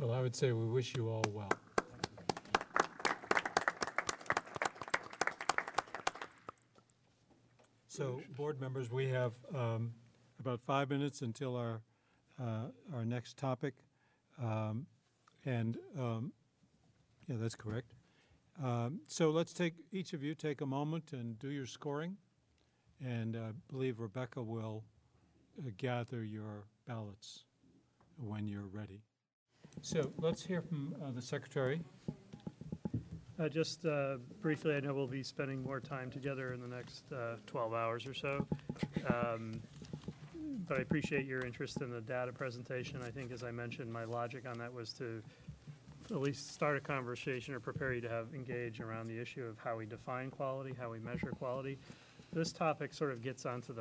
Well, I would say we wish you all well. So, board members, we have about 5 minutes until our next topic, yeah, that's correct. So let's each of you take a moment and do your scoring, and I believe Rebecca will gather your ballots when you're ready. So let's hear from the Secretary. Just briefly, I know we'll be spending more time together in the next 12 hours or so, but I appreciate your interest in the data presentation. I think, as I mentioned, my logic on that was to at least start a conversation or prepare you to engage around the issue of how we define quality, how we measure quality. This topic sort of gets onto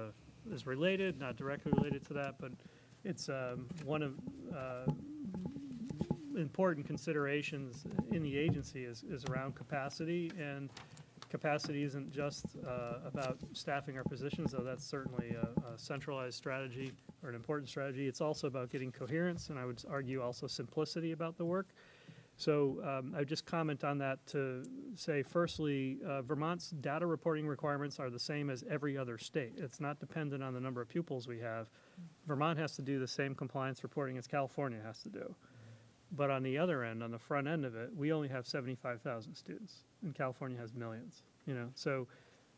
is related, not directly related to that, but it's one of important considerations in the agency is around capacity, and capacity isn't just about staffing our positions, though that's certainly a centralized strategy or an important strategy. It's also about getting coherence, and I would argue also simplicity about the work. So I would just comment on that to say, firstly, Vermont's data reporting requirements are the same as every other state. It's not dependent on the number of pupils we have. Vermont has to do the same compliance reporting as California has to do. But on the other end, on the front end of it, we only have 75,000 students, and California has millions. So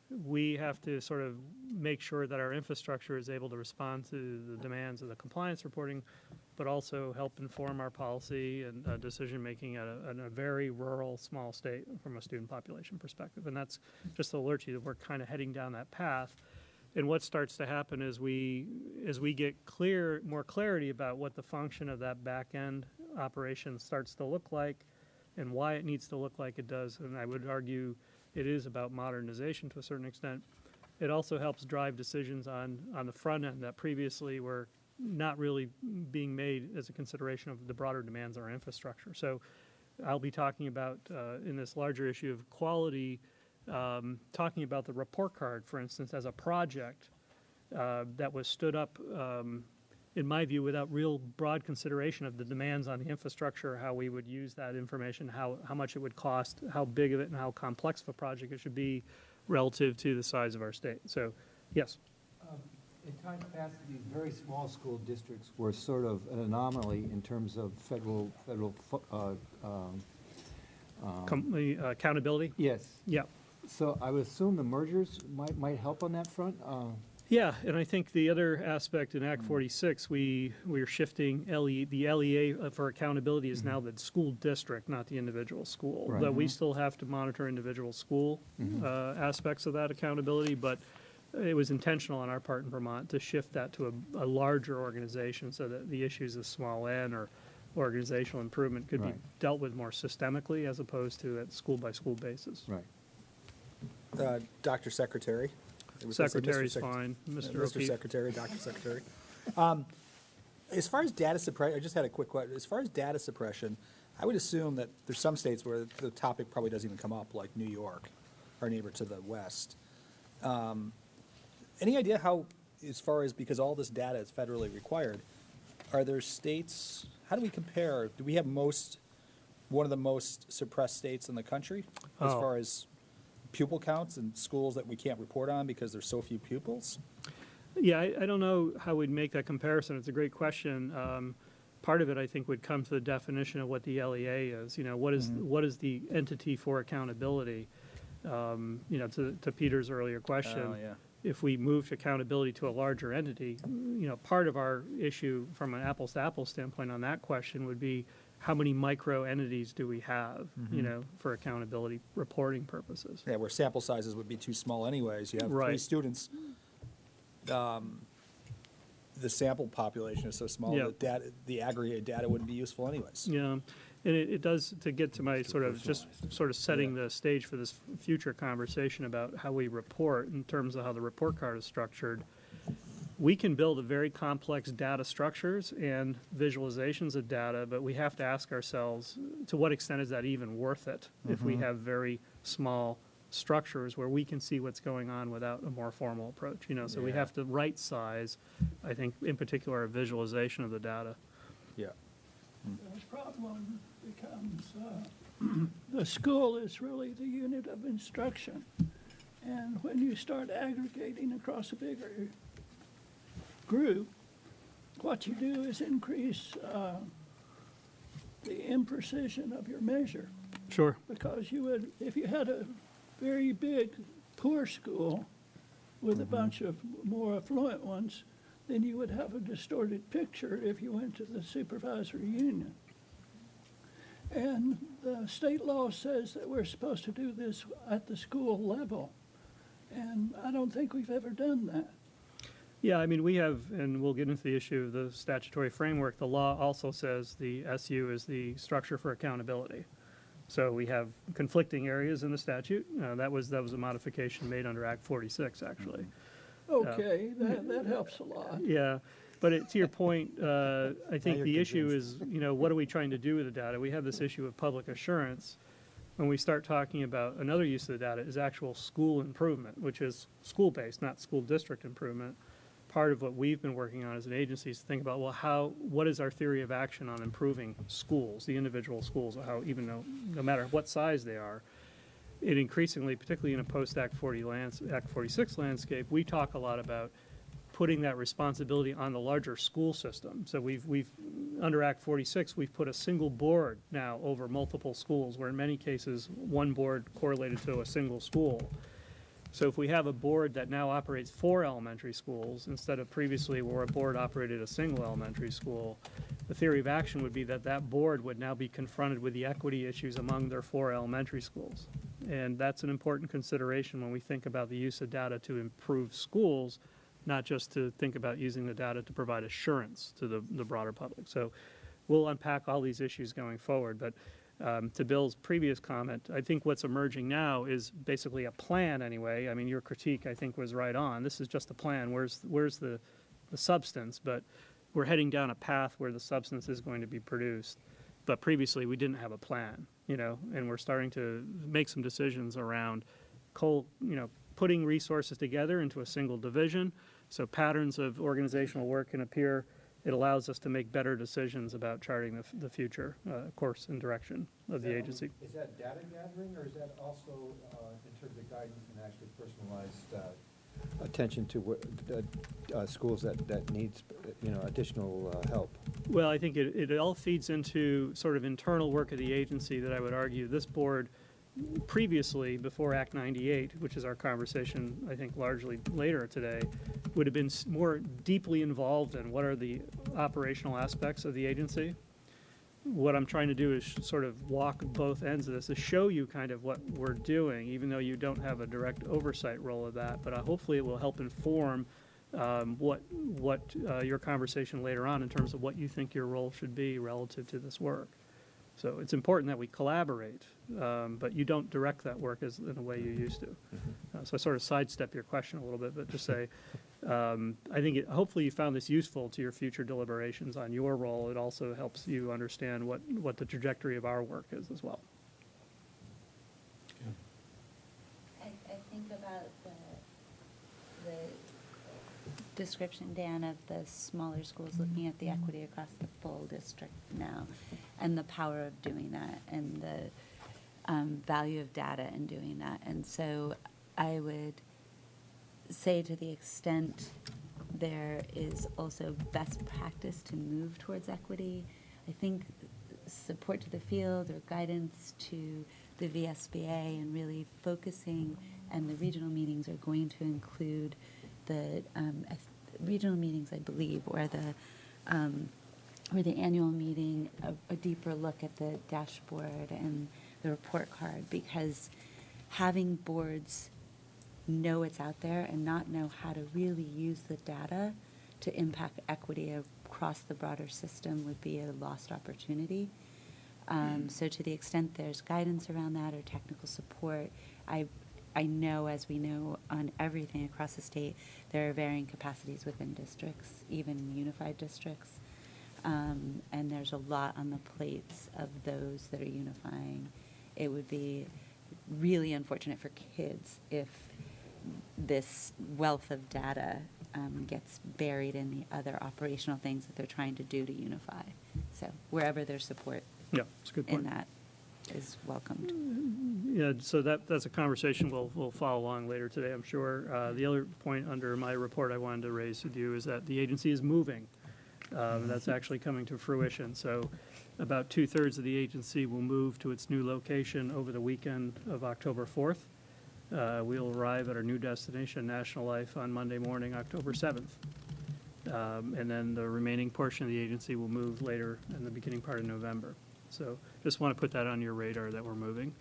we have to sort of make sure that our infrastructure is able to respond to the demands of the compliance reporting, but also help inform our policy and decision making in a very rural, small state from a student population perspective. And that's just to alert you that we're kind of heading down that path. And what starts to happen is as we get more clarity about what the function of that back end operation starts to look like and why it needs to look like it does, and I would argue it is about modernization to a certain extent. It also helps drive decisions on the front end that previously were not really being made as a consideration of the broader demands on our infrastructure. So I'll be talking about, in this larger issue of quality, talking about the report card, for instance, as a project that was stood up, in my view, without real broad consideration of the demands on the infrastructure, how we would use that information, how much it would cost, how big of it and how complex of a project it should be relative to the size of our state. So, yes. In time past, these very small school districts were sort of an anomaly in terms of federal Accountability? Yes. Yeah. So I would assume the mergers might help on that front? Yeah, and I think the other aspect in Act 46, we're shifting the LEA for accountability is now the school district, not the individual school. Right. Though we still have to monitor individual school aspects of that accountability, but it was intentional on our part in Vermont to shift that to a larger organization so that the issues of small n or organizational improvement could be dealt with more systemically as opposed to at school-by-school basis. Right. Dr. Secretary. Secretary's fine. Mr. Secretary, Dr. Secretary. As far as data suppression, I just had a quick question. As far as data suppression, I would assume that there's some states where the topic probably doesn't even come up, like New York, our neighbor to the west. Any idea how, as far as, because all this data is federally required, are there states, how do we compare? Do we have one of the most suppressed states in the country as far as pupil counts and schools that we can't report on because there's so few pupils? Yeah, I don't know how we'd make that comparison. It's a great question. Part of it, I think, would come to the definition of what the LEA is. What is the entity for accountability? To Peter's earlier question, if we moved accountability to a larger entity, part of our issue from an apples-to-apples standpoint on that question would be how many micro entities do we have, for accountability reporting purposes? Yeah, where sample sizes would be too small anyways. You have 3 students. The sample population is so small that the aggregate data wouldn't be useful anyways. Yeah, and it does, to get to my sort of setting the stage for this future conversation about how we report in terms of how the report card is structured. We can build a very complex data structures and visualizations of data, but we have to ask ourselves, to what extent is that even worth it if we have very small structures where we can see what's going on without a more formal approach? So we have to right size, I think, in particular, a visualization of the data. Yeah. The problem becomes the school is really the unit of instruction. And when you start aggregating across a bigger group, what you do is increase the imprecision of your measure. Sure. Because you would, if you had a very big, poor school with a bunch of more affluent ones, then you would have a distorted picture if you went to the supervisory union. And the state law says that we're supposed to do this at the school level. And I don't think we've ever done that. Yeah, I mean, we have, and we'll get into the issue of the statutory framework. The law also says the SU is the structure for accountability. So we have conflicting areas in the statute. That was a modification made under Act 46, actually. Okay, that helps a lot. Yeah, but to your point, I think you're the issue is, what are we trying to do with the data? We have this issue of public assurance. When we start talking about another use of the data is actual school improvement, which is school-based, not school district improvement. Part of what we've been working on as an agency is to think about, well, what is our theory of action on improving schools, the individual schools, no matter what size they are. It increasingly, particularly in a post-Act 46 landscape, we talk a lot about putting that responsibility on the larger school system. So we've under Act 46, we've put a single board now over multiple schools, where in many cases, one board correlated to a single school. So if we have a board that now operates 4 elementary schools, instead of previously where a board operated a single elementary school, the theory of action would be that that board would now be confronted with the equity issues among their 4 elementary schools. And that's an important consideration when we think about the use of data to improve schools, not just to think about using the data to provide assurance to the broader public. So we'll unpack all these issues going forward. But to Bill's previous comment, I think what's emerging now is basically a plan anyway. I mean, your critique, I think, was right on. This is just a plan. Where's the substance? But we're heading down a path where the substance is going to be produced. But previously, we didn't have a plan, and we're starting to make some decisions around putting resources together into a single division. So patterns of organizational work can appear. It allows us to make better decisions about charting the future course and direction of the agency. Is that data gathering, or is that also in terms of guidance and actually personalized attention to schools that needs additional help? Well, I think it all feeds into sort of internal work of the agency that I would argue this board previously, before Act 98, which is our conversation, I think, largely later today, would have been more deeply involved in what are the operational aspects of the agency. What I'm trying to do is sort of walk both ends of this, to show you kind of what we're doing, even though you don't have a direct oversight role of that, but hopefully it will help inform what your conversation later on in terms of what you think your role should be relative to this work. So it's important that we collaborate, but you don't direct that work in a way you used to. So I sort of sidestep your question a little bit, but just say, I think hopefully you found this useful to your future deliberations on your role. It also helps you understand what the trajectory of our work is as well. I think about the description, Dan, of the smaller schools looking at the equity across the full district now, and the power of doing that, and the value of data in doing that. And so I would say, to the extent there is also best practice to move towards equity, I think support to the field or guidance to the VSBA and really focusing, and the regional meetings are going to include the regional meetings, I believe, or the annual meeting, a deeper look at the dashboard and the report card, because having boards know it's out there and not know how to really use the data to impact equity across the broader system would be a lost opportunity. So to the extent there's guidance around that or technical support, I know, as we know on everything across the state, there are varying capacities within districts, even unified districts. And there's a lot on the plates of those that are unifying. It would be really unfortunate for kids if this wealth of data gets buried in the other operational things that they're trying to do to unify. So So wherever there's support Yeah, it's a good in point. that is welcomed. Yeah, so that's a conversation we'll follow along later today, I'm sure. The other point under my report I wanted to raise with you is that the agency is moving. That's actually coming to fruition. So about 2/3 of the agency will move to its new location over the weekend of October 4th. We'll arrive at our new destination, National Life, on Monday morning, October 7th. And then the remaining portion of the agency will move later in the beginning part of November. So just want to put that on your radar that we're moving.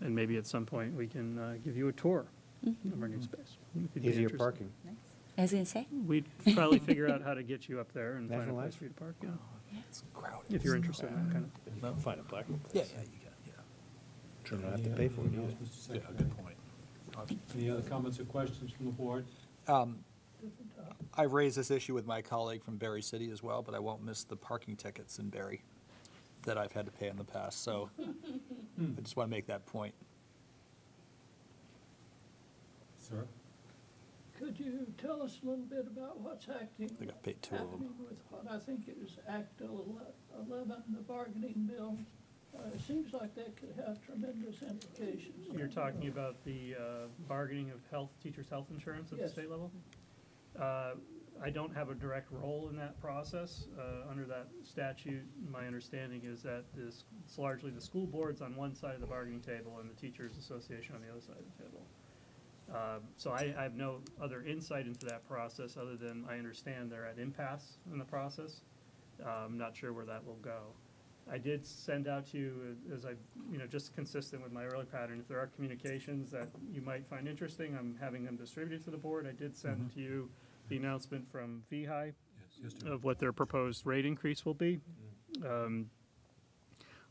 And maybe at some point, we can give you a tour of our new space. if you'd be Easier interested. parking. I was going to say, We'd probably figure out how to get you up there and find a National place Life? for you to park, yeah. It's crowded. If you're interested in that kind of. Find a parking Yeah, place. yeah, you can, yeah. You don't have to pay for it Anything else, either. Mr. Yeah, Secretary? good point. Any other comments or questions from the board? I raised this issue with my colleague from Berry City as well, but I won't miss the parking tickets in Berry that I've had to pay in the past, so I just want to make that point. Sir? Could you tell us a little bit about what's acting? I got paid two of them. Happening with what I think is Act 11, the bargaining bill? It seems like that could have tremendous implications. You're talking about the bargaining of teachers' health insurance at the Yes. state level? I don't have a direct role in that process. Under that statute, my understanding is that it's largely the school boards on one side of the bargaining table and the teachers' association on the other side of the table. So I have no other insight into that process other than I understand they're at impasse in the process. I'm not sure where that will go. I did send out to you, as I, just consistent with my early pattern, if there are communications that you might find interesting, I'm having them distributed to the board. I did send to you the announcement from VHI Yes, of what their proposed rate increase will be.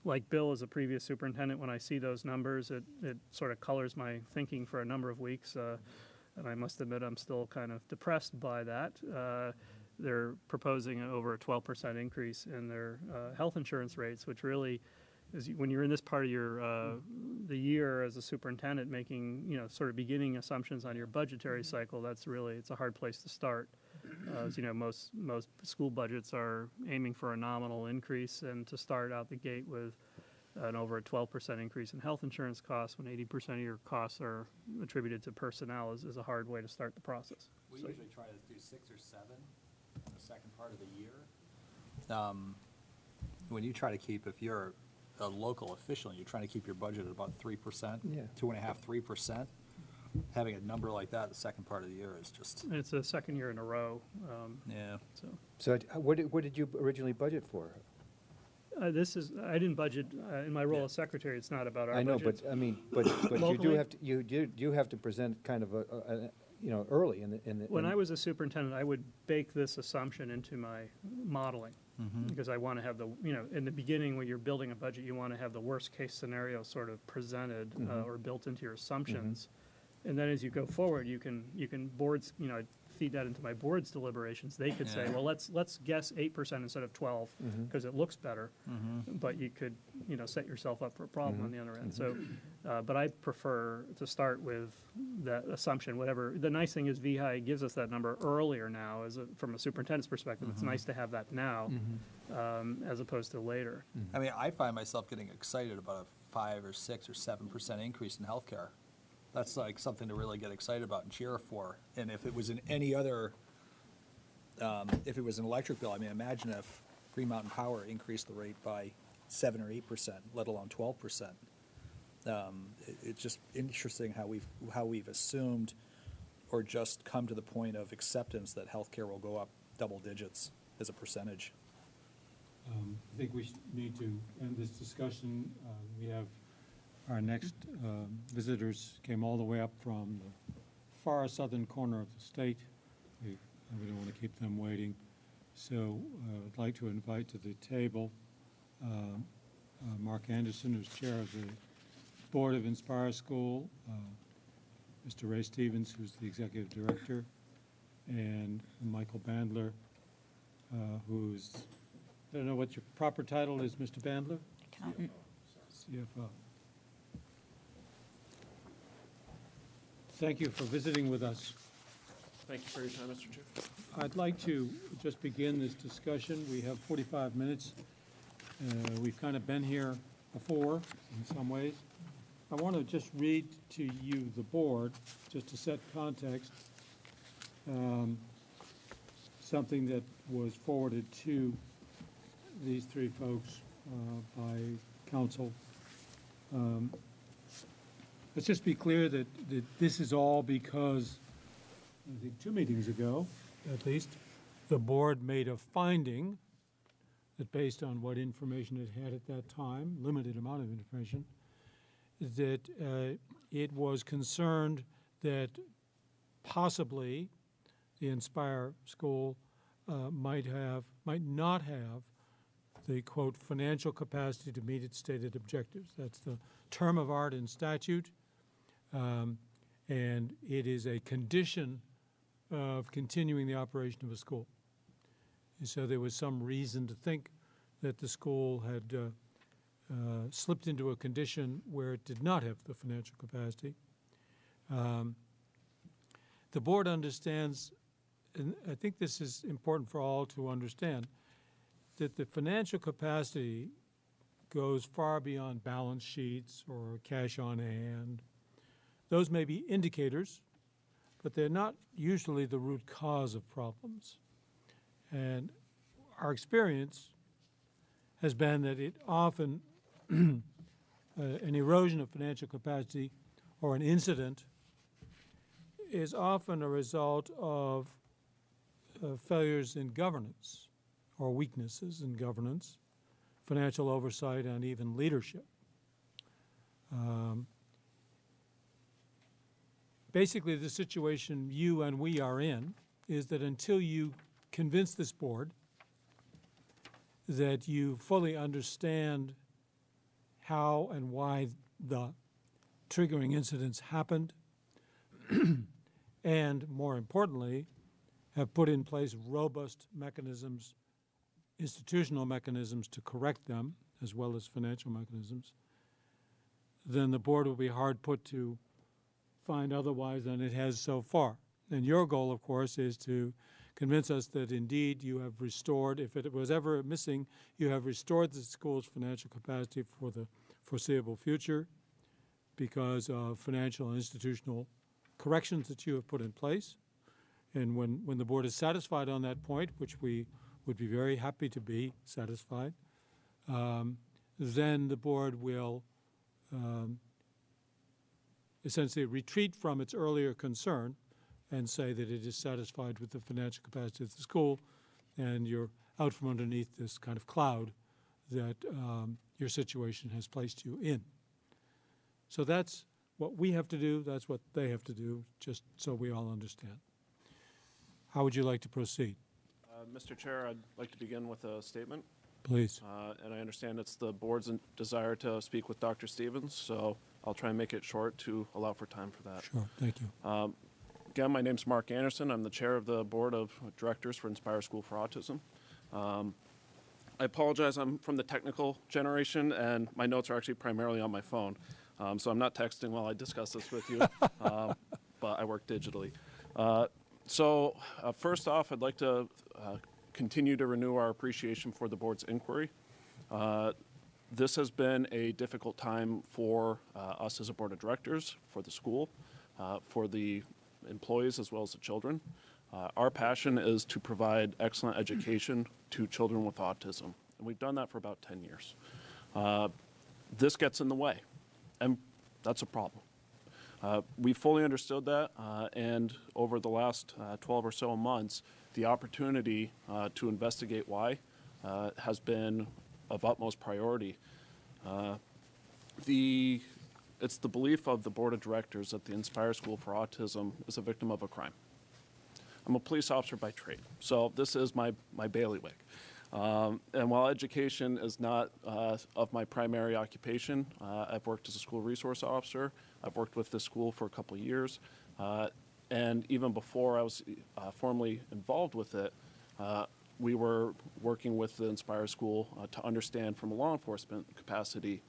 Like Bill, as a previous superintendent, when I see those numbers, it sort of colors my thinking for a number of weeks. And I must admit, I'm still kind of depressed by that. They're proposing over a 12% increase in their health insurance rates, which really is, when you're in this part of your the year as a superintendent, making sort of beginning assumptions on your budgetary cycle. That's really, it's a hard place to start. As you know, most school budgets are aiming for a nominal increase, and to start out the gate with an over a 12% increase in health insurance costs when 80% of your costs are attributed to personnel is a hard way to start the process. We So- usually try to do 6 or 7 in the second part of the year. When you try to keep, if you're a local official, and you're trying to keep your budget at about 3%, Yeah. 2.5%, 3%, having a number like that the second part of the year is just, And it's the second year in a row. yeah. So So what did you originally budget for? I didn't budget, in my role as secretary, it's not about our I know, budgets. but, I mean, but you do Locally? have to, you do have to present kind of early in the. When I was a superintendent, I would bake this assumption into my modeling, because I want to have in the beginning, when you're building a budget, you want to have the worst-case scenario sort of presented or built into your assumptions. And then as you go forward, you can boards, I'd feed that into my board's deliberations. They could say, Yeah. well, let's guess 8% instead of 12, because it looks better. But you could, set yourself up for a problem on the other end. So, but I prefer to start with that assumption, whatever. The nice thing is VHI gives us that number earlier now, from a superintendent's perspective. It's nice to have that now, as opposed to later. I mean, I find myself getting excited about a 5 or 6 or 7% increase in healthcare. That's like something to really get excited about and cheer for. And if it was in any other, if it was an electric bill, I mean, imagine if Green Mountain Power increased the rate by 7 or 8%, let alone 12%. It's just interesting how we've assumed or just come to the point of acceptance that healthcare will go up double digits as a percentage. I think we need to end this discussion. We have our next visitors came all the way up from the far southern corner of the state. We don't want to keep them waiting. So I'd like to invite to the table Mark Anderson, who's chair of the board of Inspire School, Mr. Ray Stevens, who's the executive director, and Michael Bandler, who's, I don't know what your proper title is, Mr. Bandler? accountant. CFO. Thank you for visiting with us. Thank you for your time, Mr. Chair. I'd like to just begin this discussion. We have 45 minutes We've kind of been here before in some ways. I want to just read to you, the board, just to set context, something that was forwarded to these three folks by council. Let's just be clear that this is all because, I think 2 meetings ago, at least, the board made a finding that based on what information it had at that time, limited amount of information, that it was concerned that possibly the Inspire School might not have the, quote, financial capacity to meet its stated objectives. That's the term of art in statute, and it is a condition of continuing the operation of a school. And so there was some reason to think that the school had slipped into a condition where it did not have the financial capacity. The board understands, and I think this is important for all to understand, that the financial capacity goes far beyond balance sheets or cash on hand. Those may be indicators, but they're not usually the root cause of problems. And our experience has been that it often, an erosion of financial capacity or an incident is often a result of failures in governance or weaknesses in governance, financial oversight, and even leadership. Basically, the situation you and we are in is that until you convince this board that you fully understand how and why the triggering incidents happened, and more importantly, have put in place robust mechanisms, institutional mechanisms to correct them, as well as financial mechanisms, then the board will be hard put to find otherwise than it has so far. And your goal, of course, is to convince us that indeed you have restored, if it was ever missing, you have restored the school's financial capacity for the foreseeable future because of financial and institutional corrections that you have put in place. And when the board is satisfied on that point, which we would be very happy to be satisfied, then the board will essentially retreat from its earlier concern and say that it is satisfied with the financial capacity of the school, and you're out from underneath this kind of cloud that your situation has placed you in. So that's what we have to do, that's what they have to do, just so we all understand. How would you like to proceed? Mr. Chair, I'd like to begin with a statement. Please. And I understand it's the board's desire to speak with Dr. Stevens, so I'll try and make it short to allow for time for that. Sure, thank you. Again, my name's Mark Anderson. I'm the chair of the board of directors for Inspire School for Autism. I apologize, I'm from the technical generation, and my notes are actually primarily on my phone. So I'm not texting while I discuss this with you, but I work digitally. So first off, I'd like to continue to renew our appreciation for the board's inquiry. This has been a difficult time for us as a board of directors, for the school, for the employees as well as the children. Our passion is to provide excellent education to children with autism, and we've done that for about 10 years. This gets in the way, and that's a problem. We fully understood that, and over the last 12 or so months, the opportunity to investigate why has been of utmost priority. It's the belief of the board of directors that the Inspire School for Autism is a victim of a crime. I'm a police officer by trade, so this is my bailiwick. And while education is not of my primary occupation, I've worked as a school resource officer. I've worked with this school for a couple of years. And even before I was formally involved with it, we were working with the Inspire School to understand from a law enforcement capacity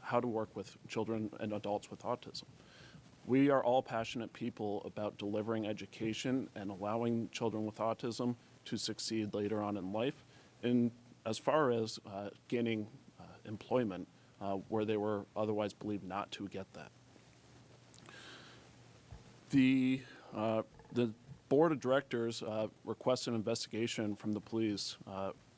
how to work with children and adults with autism. We are all passionate people about delivering education and allowing children with autism to succeed later on in life in as far as gaining employment where they were otherwise believed not to get that. The board of directors requested an investigation from the police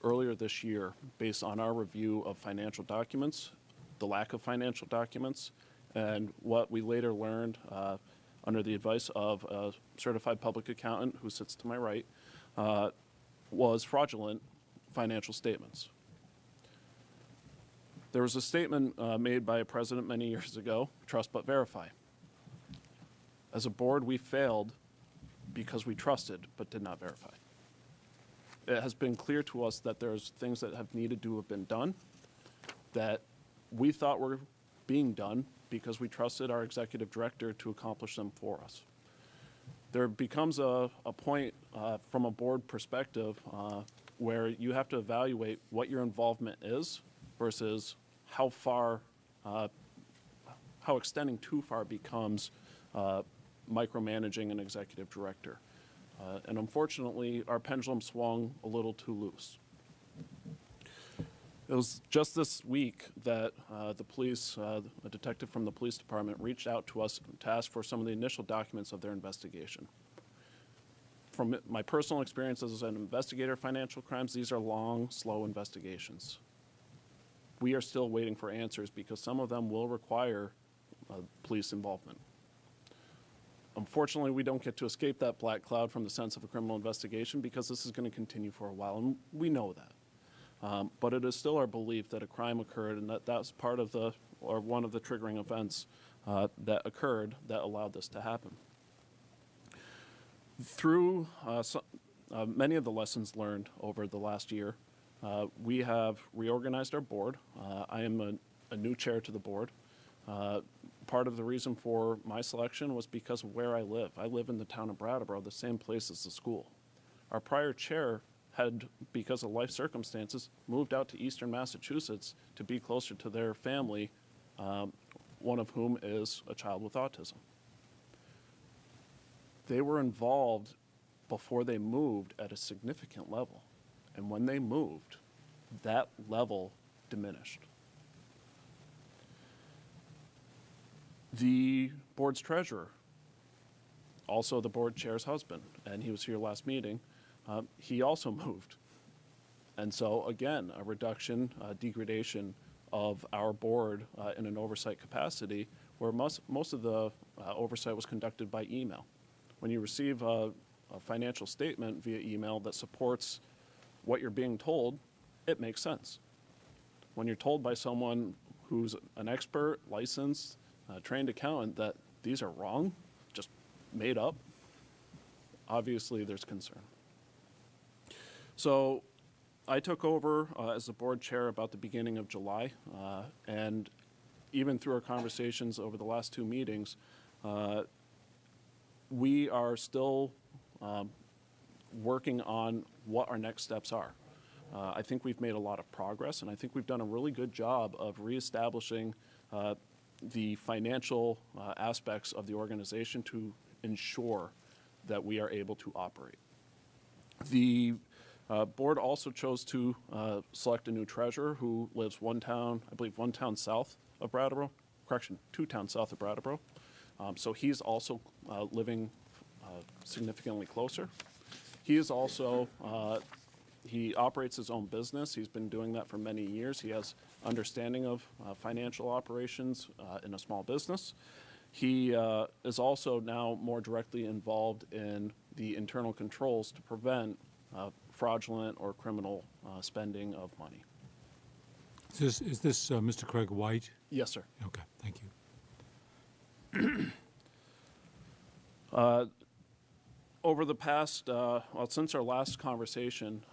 earlier this year based on our review of financial documents, the lack of financial documents, and what we later learned under the advice of a certified public accountant who sits to my right was fraudulent financial statements. There was a statement made by a president many years ago, trust but verify. As a board, we failed because we trusted but did not verify. It has been clear to us that there's things that have needed to have been done that we thought were being done because we trusted our executive director to accomplish them for us. There becomes a point from a board perspective where you have to evaluate what your involvement is versus how far, how extending too far becomes micromanaging an executive director. And unfortunately, our pendulum swung a little too loose. It was just this week that the police, a detective from the police department, reached out to us to ask for some of the initial documents of their investigation. From my personal experience as an investigator of financial crimes, these are long, slow investigations. We are still waiting for answers because some of them will require police involvement. Unfortunately, we don't get to escape that black cloud from the sense of a criminal investigation because this is going to continue for a while, and we know that. But it is still our belief that a crime occurred and that that's part of the, or one of the triggering events that occurred that allowed this to happen. Through many of the lessons learned over the last year, we have reorganized our board. I am a new chair to the board. Part of the reason for my selection was because of where I live. I live in the town of Brattleboro, the same place as the school. Our prior chair had, because of life circumstances, moved out to eastern Massachusetts to be closer to their family, one of whom is a child with autism. They were involved before they moved at a significant level. And when they moved, that level diminished. The board's treasurer, also the board chair's husband, and he was here last meeting, he also moved. And so again, a reduction, degradation of our board in an oversight capacity where most of the oversight was conducted by email. When you receive a financial statement via email that supports what you're being told, it makes sense. When you're told by someone who's an expert, licensed, trained accountant that these are wrong, just made up, obviously there's concern. So I took over as the board chair about the beginning of July, and even through our conversations over the last two meetings, we are still working on what our next steps are. I think we've made a lot of progress, and I think we've done a really good job of reestablishing the financial aspects of the organization to ensure that we are able to operate. The board also chose to select a new treasurer who lives one town, I believe one town south of Brattleboro, correction, 2 towns south of Brattleboro. So he's also living significantly closer. He is also, he operates his own business. He's been doing that for many years. He has understanding of financial operations in a small business. He is also now more directly involved in the internal controls to prevent fraudulent or criminal spending of money. Is this Mr. Craig White? Yes, sir. Okay, thank you. Over the past, well, since our last conversation,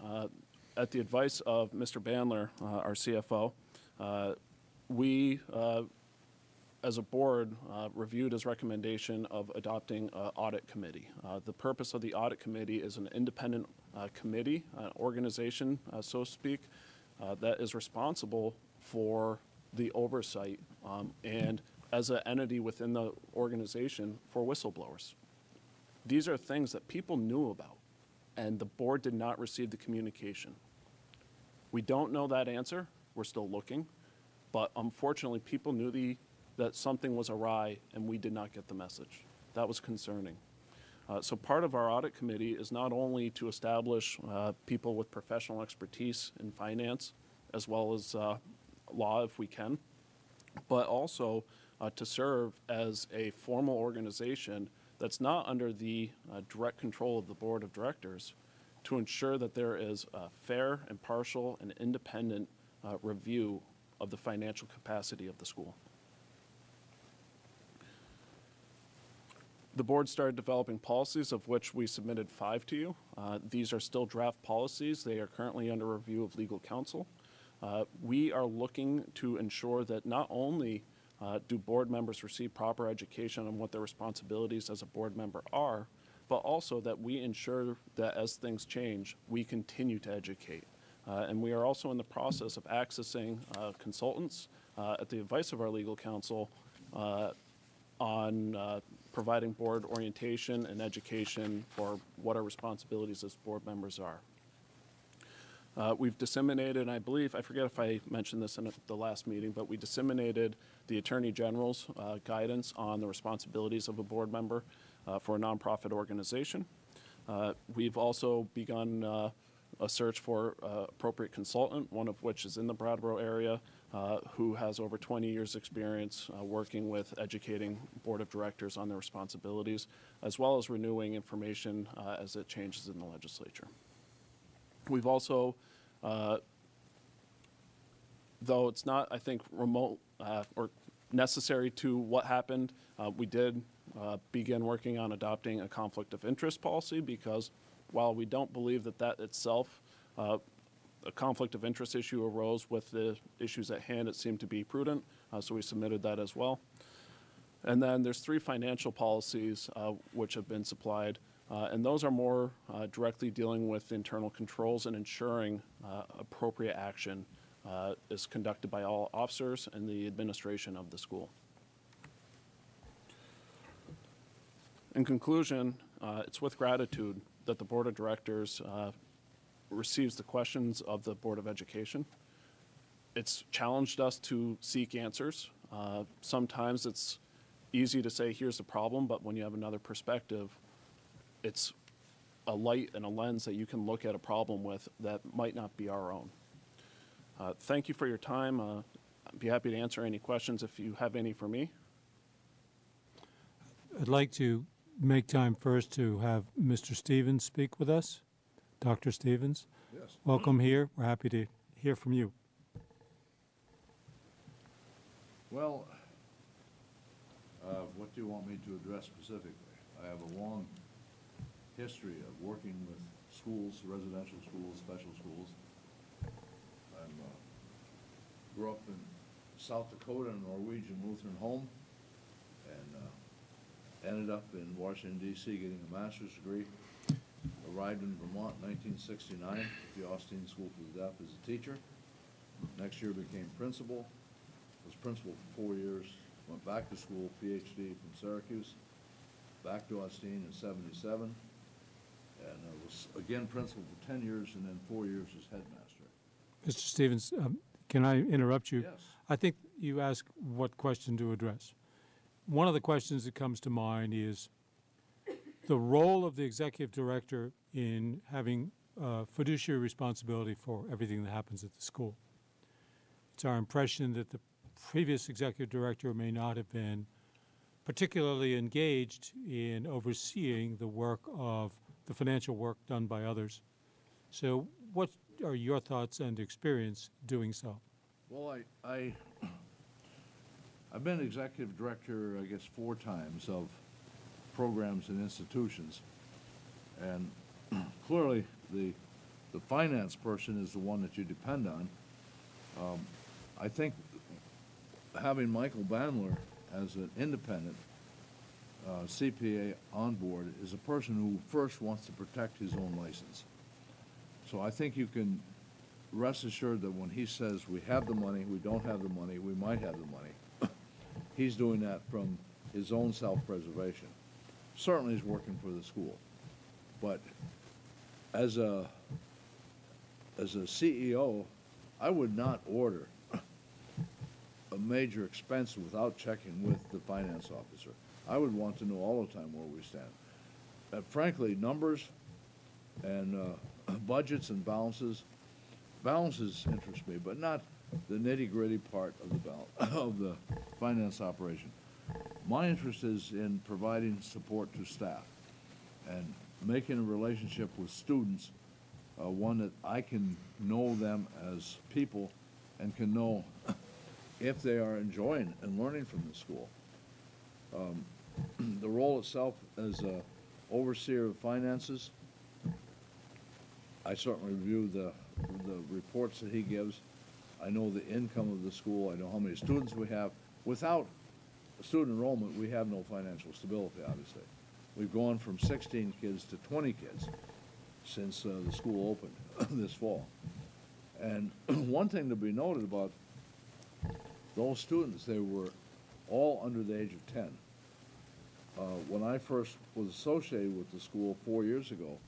at the advice of Mr. Bandler, our CFO, we, as a board, reviewed his recommendation of adopting an audit committee. The purpose of the audit committee is an independent committee, organization, so to speak, that is responsible for the oversight and as an entity within the organization for whistleblowers. These are things that people knew about, and the board did not receive the communication. We don't know that answer. We're still looking. But unfortunately, people knew that something was awry, and we did not get the message. That was concerning. So part of our audit committee is not only to establish people with professional expertise in finance, as well as law if we can, but also to serve as a formal organization that's not under the direct control of the board of directors, to ensure that there is a fair, impartial, and independent review of the financial capacity of the school. The board started developing policies, of which we submitted 5 to you. These are still draft policies. They are currently under review of legal counsel. We are looking to ensure that not only do board members receive proper education on what their responsibilities as a board member are, but also that we ensure that as things change, we continue to educate. And we are also in the process of accessing consultants at the advice of our legal counsel on providing board orientation and education for what our responsibilities as board members are. We've disseminated, and I believe, I forget if I mentioned this in the last meeting, but we disseminated the Attorney General's guidance on the responsibilities of a board member for a nonprofit organization. We've also begun a search for appropriate consultant, one of which is in the Brattleboro area, who has over 20 years experience working with educating board of directors on their responsibilities, as well as renewing information as it changes in the legislature. We've also, though it's not, I think, remote or necessary to what happened, we did begin working on adopting a conflict of interest policy, because while we don't believe that that itself, a conflict of interest issue arose with the issues at hand, it seemed to be prudent, so we submitted that as well. And then there's 3 financial policies which have been supplied, and those are more directly dealing with internal controls and ensuring appropriate action is conducted by all officers and the administration of the school. In conclusion, it's with gratitude that the Board of Directors receives the questions of the Board of Education. It's challenged us to seek answers. Sometimes it's easy to say, here's the problem, but when you have another perspective, it's a light and a lens that you can look at a problem with that might not be our own. Thank you for your time. I'd be happy to answer any questions if you have any for me. I'd like to make time first to have Mr. Stevens speak with us. Dr. Stevens. Yes. Welcome here. We're happy to hear from you. Well, what do you want me to address specifically? I have a long history of working with schools, residential schools, special schools. I grew up in South Dakota in a Norwegian Lutheran home, and ended up in Washington, D.C. getting a master's degree. Arrived in Vermont in 1969 at the Austin School for the Deaf as a teacher. Next year became principal. Was principal for 4 years. Went back to school, PhD from Syracuse. Back to Austin in 77. And was again principal for 10 years and then 4 years as headmaster. Mr. Stevens, can I interrupt you? Yes. I think you asked what question to address. One of the questions that comes to mind is the role of the executive director in having fiduciary responsibility for everything that happens at the school. It's our impression that the previous executive director may not have been particularly engaged in overseeing the work of the financial work done by others. So what are your thoughts and experience doing so? Well, I've been executive director, I guess, 4 times of programs and institutions. And clearly, the finance person is the one that you depend on. I think having Michael Bandler as an independent CPA on board is a person who first wants to protect his own license. So I think you can rest assured that when he says we have the money, we don't have the money, we might have the money, he's doing that from his own self-preservation. Certainly he's working for the school. But as a CEO, I would not order a major expense without checking with the finance officer. I would want to know all the time where we stand. Frankly, numbers and budgets and balances interest me, but not the nitty-gritty part of of the finance operation. My interest is in providing support to staff and making a relationship with students, one that I can know them as people and can know if they are enjoying and learning from the school. The role itself as a overseer of finances, I certainly review the reports that he gives. I know the income of the school. I know how many students we have. Without student enrollment, we have no financial stability, obviously. We've gone from 16 kids to 20 kids since the school opened this fall. And one thing to be noted about those students, they were all under the age of 10. When I first was associated with the school 4 years ago,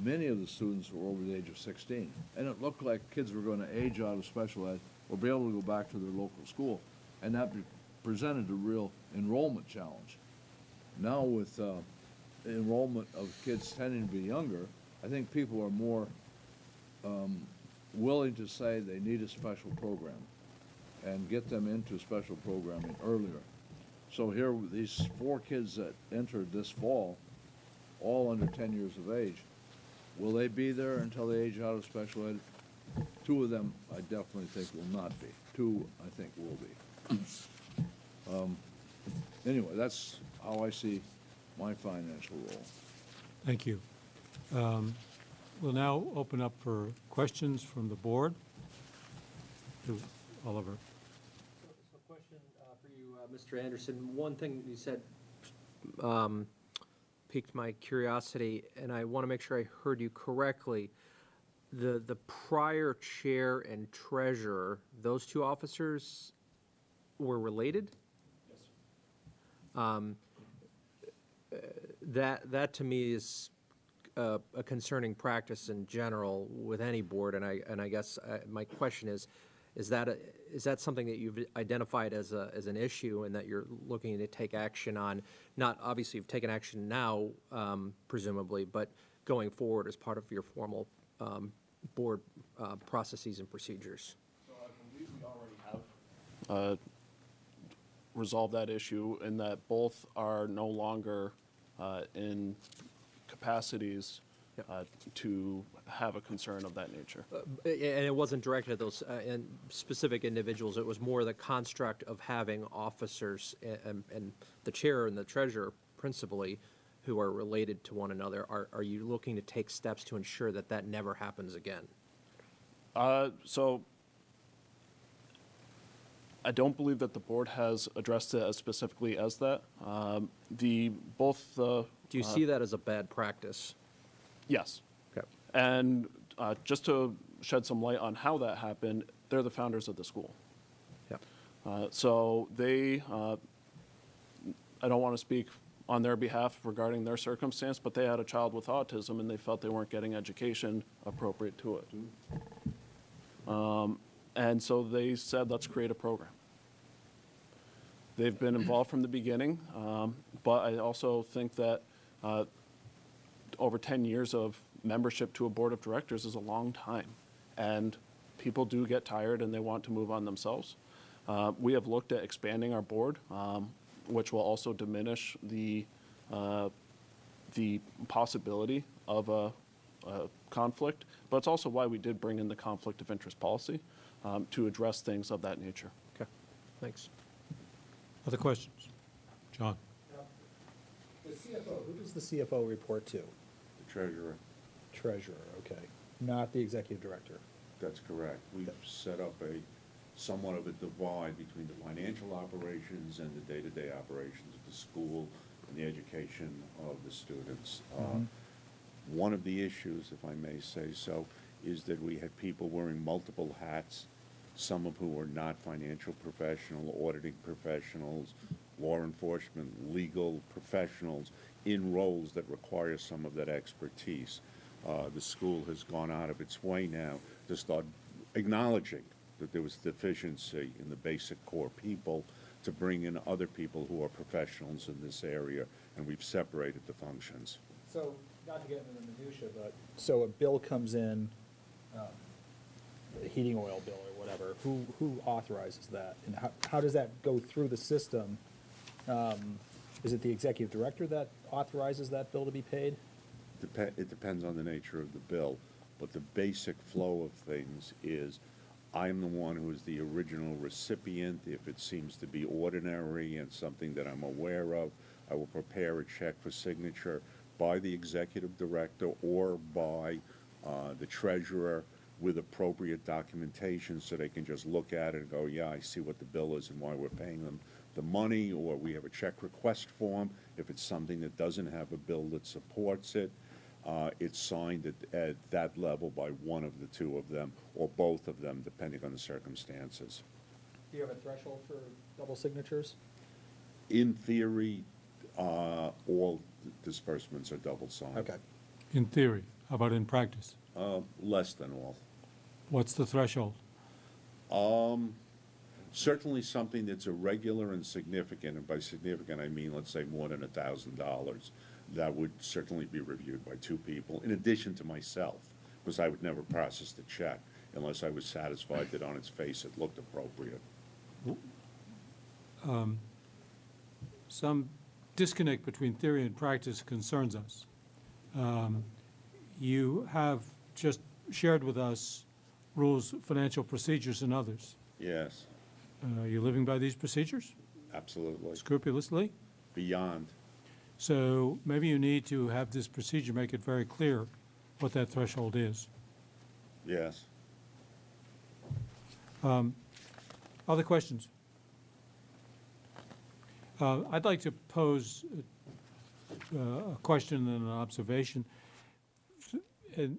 many of the students were over the age of 16. And it looked like kids were going to age out of special ed or be able to go back to their local school. And that presented a real enrollment challenge. Now with enrollment of kids tending to be younger, I think people are more willing to say they need a special program and get them into special programming earlier. So here, these 4 kids that entered this fall, all under 10 years of age, will they be there until they age out of special ed? 2 of them, I definitely think will not be. 2, I think, will be. Anyway, that's how I see my financial role. Thank you. We'll now open up for questions from the board. To Oliver. So question for you, Mr. Anderson. One thing you said piqued my curiosity, and I want to make sure I heard you correctly. The prior chair and treasurer, those 2 officers were related? Yes. That to me is a concerning practice in general with any board, and I guess my question is that something that you've identified as an issue and that you're looking to take action on? Not obviously you've taken action now, presumably, but going forward as part of your formal board processes and procedures. So I believe we already have resolved that issue in that both are no longer in capacities to have a concern of that nature. And it wasn't directed at those specific individuals. It was more the construct of having officers and the chair and the treasurer principally who are related to one another. Are you looking to take steps to ensure that that never happens again? So I don't believe that the board has addressed it as specifically as that. Do you see that as a bad practice? Yes. Okay. And just to shed some light on how that happened, they're the founders of the school. Yeah. So they, I don't want to speak on their behalf regarding their circumstance, but they had a child with autism and they felt they weren't getting education appropriate to it. And so they said, let's create a program. They've been involved from the beginning, but I also think that over 10 years of membership to a board of directors is a long time, and people do get tired and they want to move on themselves. We have looked at expanding our board, which will also diminish the possibility of a conflict, but it's also why we did bring in the conflict of interest policy to address things of that nature. Okay, thanks. Other questions? John? The CFO, who does the CFO report to? The treasurer, Treasurer, okay. Not the executive director. that's correct. We've set up somewhat of a divide between the financial operations and the day-to-day operations of the school and the education of the students. One of the issues, if I may say so, is that we had people wearing multiple hats, some of who were not financial professional, auditing professionals, law enforcement, legal professionals, in roles that require some of that expertise. The school has gone out of its way now to start acknowledging that there was deficiency in the basic core people to bring in other people who are professionals in this area, and we've separated the functions. So, not to get into the minutia, but, so a bill comes in, a heating oil bill or whatever, who authorizes that? And how does that go through the system? Is it the executive director that authorizes that bill to be paid? It depends on the nature of the bill, but the basic flow of things is I'm the one who is the original recipient. If it seems to be ordinary and something that I'm aware of, I will prepare a check for signature by the executive director or by the treasurer with appropriate documentation so they can just look at it and go, yeah, I see what the bill is and why we're paying them the money, or we have a check request form. If it's something that doesn't have a bill that supports it, it's signed at that level by one of the two of them, or both of them, depending on the circumstances. Do you have a threshold for double signatures? In theory, all disbursements are double signed. Okay. In theory. How about in practice? Less than all. What's the threshold? Certainly something that's irregular and significant, and by significant I mean, let's say, more than $1,000, that would certainly be reviewed by two people, in addition to myself, because I would never process the check unless I was satisfied that on its face it looked appropriate. Some disconnect between theory and practice concerns us. You have just shared with us rules, financial procedures, and others. Yes, Are you living by these procedures absolutely. scrupulously? Beyond. So maybe you need to have this procedure make it very clear what that threshold is. Yes. Other questions? I'd like to pose a question and an observation. And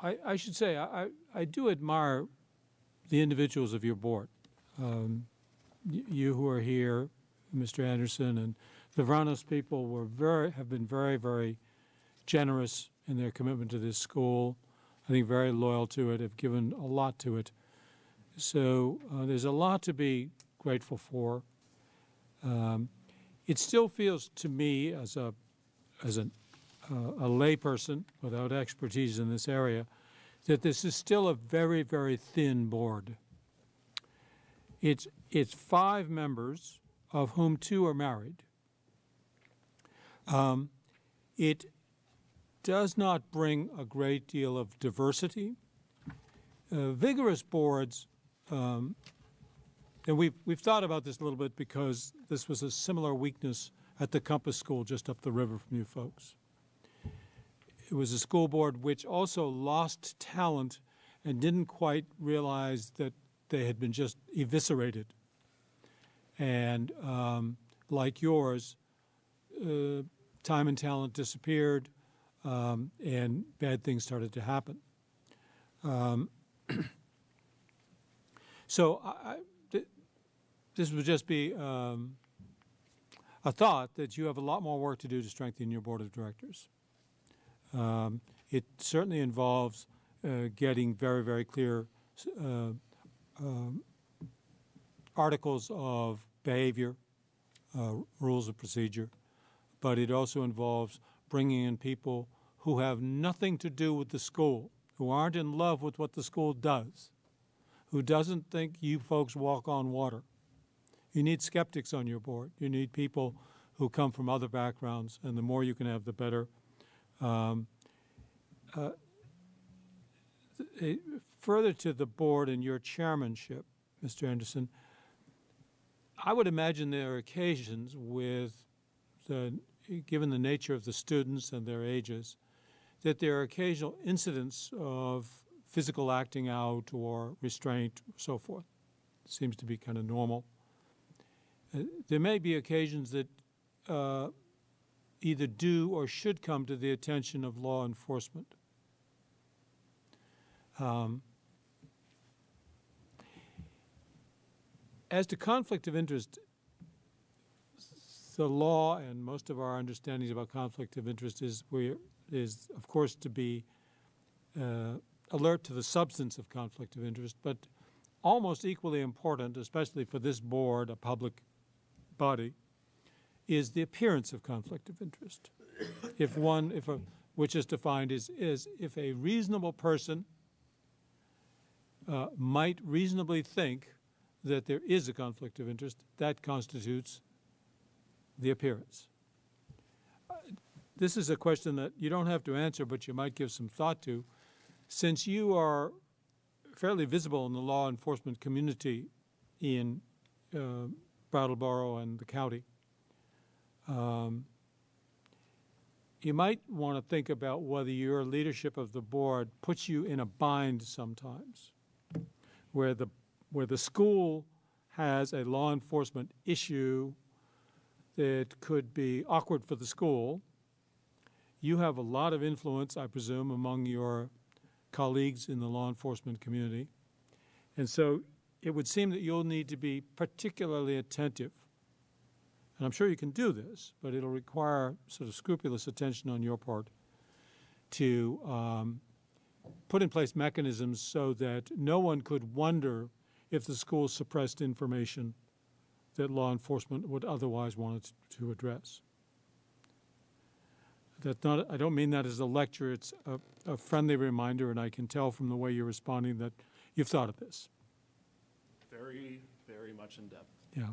I should say, I do admire the individuals of your board. You who are here, Mr. Anderson, and the Vranos people have been very, very generous in their commitment to this school. I think very loyal to it, have given a lot to it. So there's a lot to be grateful for. It still feels to me as a layperson without expertise in this area that this is still a very, very thin board. It's 5 members, of whom 2 are married. It does not bring a great deal of diversity. Vigorous boards, and we've thought about this a little bit because this was a similar weakness at the Compass School just up the river from you folks. It was a school board which also lost talent and didn't quite realize that they had been just eviscerated. And like yours, time and talent disappeared, and bad things started to happen. So this would just be a thought that you have a lot more work to do to strengthen your board of directors. It certainly involves getting very, very clear articles of behavior, rules of procedure, but it also involves bringing in people who have nothing to do with the school, who aren't in love with what the school does, who doesn't think you folks walk on water. You need skeptics on your board. You need people who come from other backgrounds, and the more you can have, the better. Further to the board and your chairmanship, Mr. Anderson, I would imagine there are occasions given the nature of the students and their ages, that there are occasional incidents of physical acting out or restraint or so forth. It seems to be kind of normal. There may be occasions that either do or should come to the attention of law enforcement. As to conflict of interest, the law and most of our understandings about conflict of interest is, of course, to be alert to the substance of conflict of interest, but almost equally important, especially for this board, a public body, is the appearance of conflict of interest. Which is defined as if a reasonable person might reasonably think that there is a conflict of interest, that constitutes the appearance. This is a question that you don't have to answer, but you might give some thought to. Since you are fairly visible in the law enforcement community in Brattleboro and the county, you might want to think about whether your leadership of the board puts you in a bind sometimes, where the school has a law enforcement issue that could be awkward for the school. You have a lot of influence, I presume, among your colleagues in the law enforcement community. And so it would seem that you'll need to be particularly attentive. And I'm sure you can do this, but it'll require sort of scrupulous attention on your part to put in place mechanisms so that no one could wonder if the school suppressed information that law enforcement would otherwise want to address. I don't mean that as a lecture, it's a friendly reminder, and I can tell from the way you're responding that you've thought of this. Very, very much in depth. Yeah.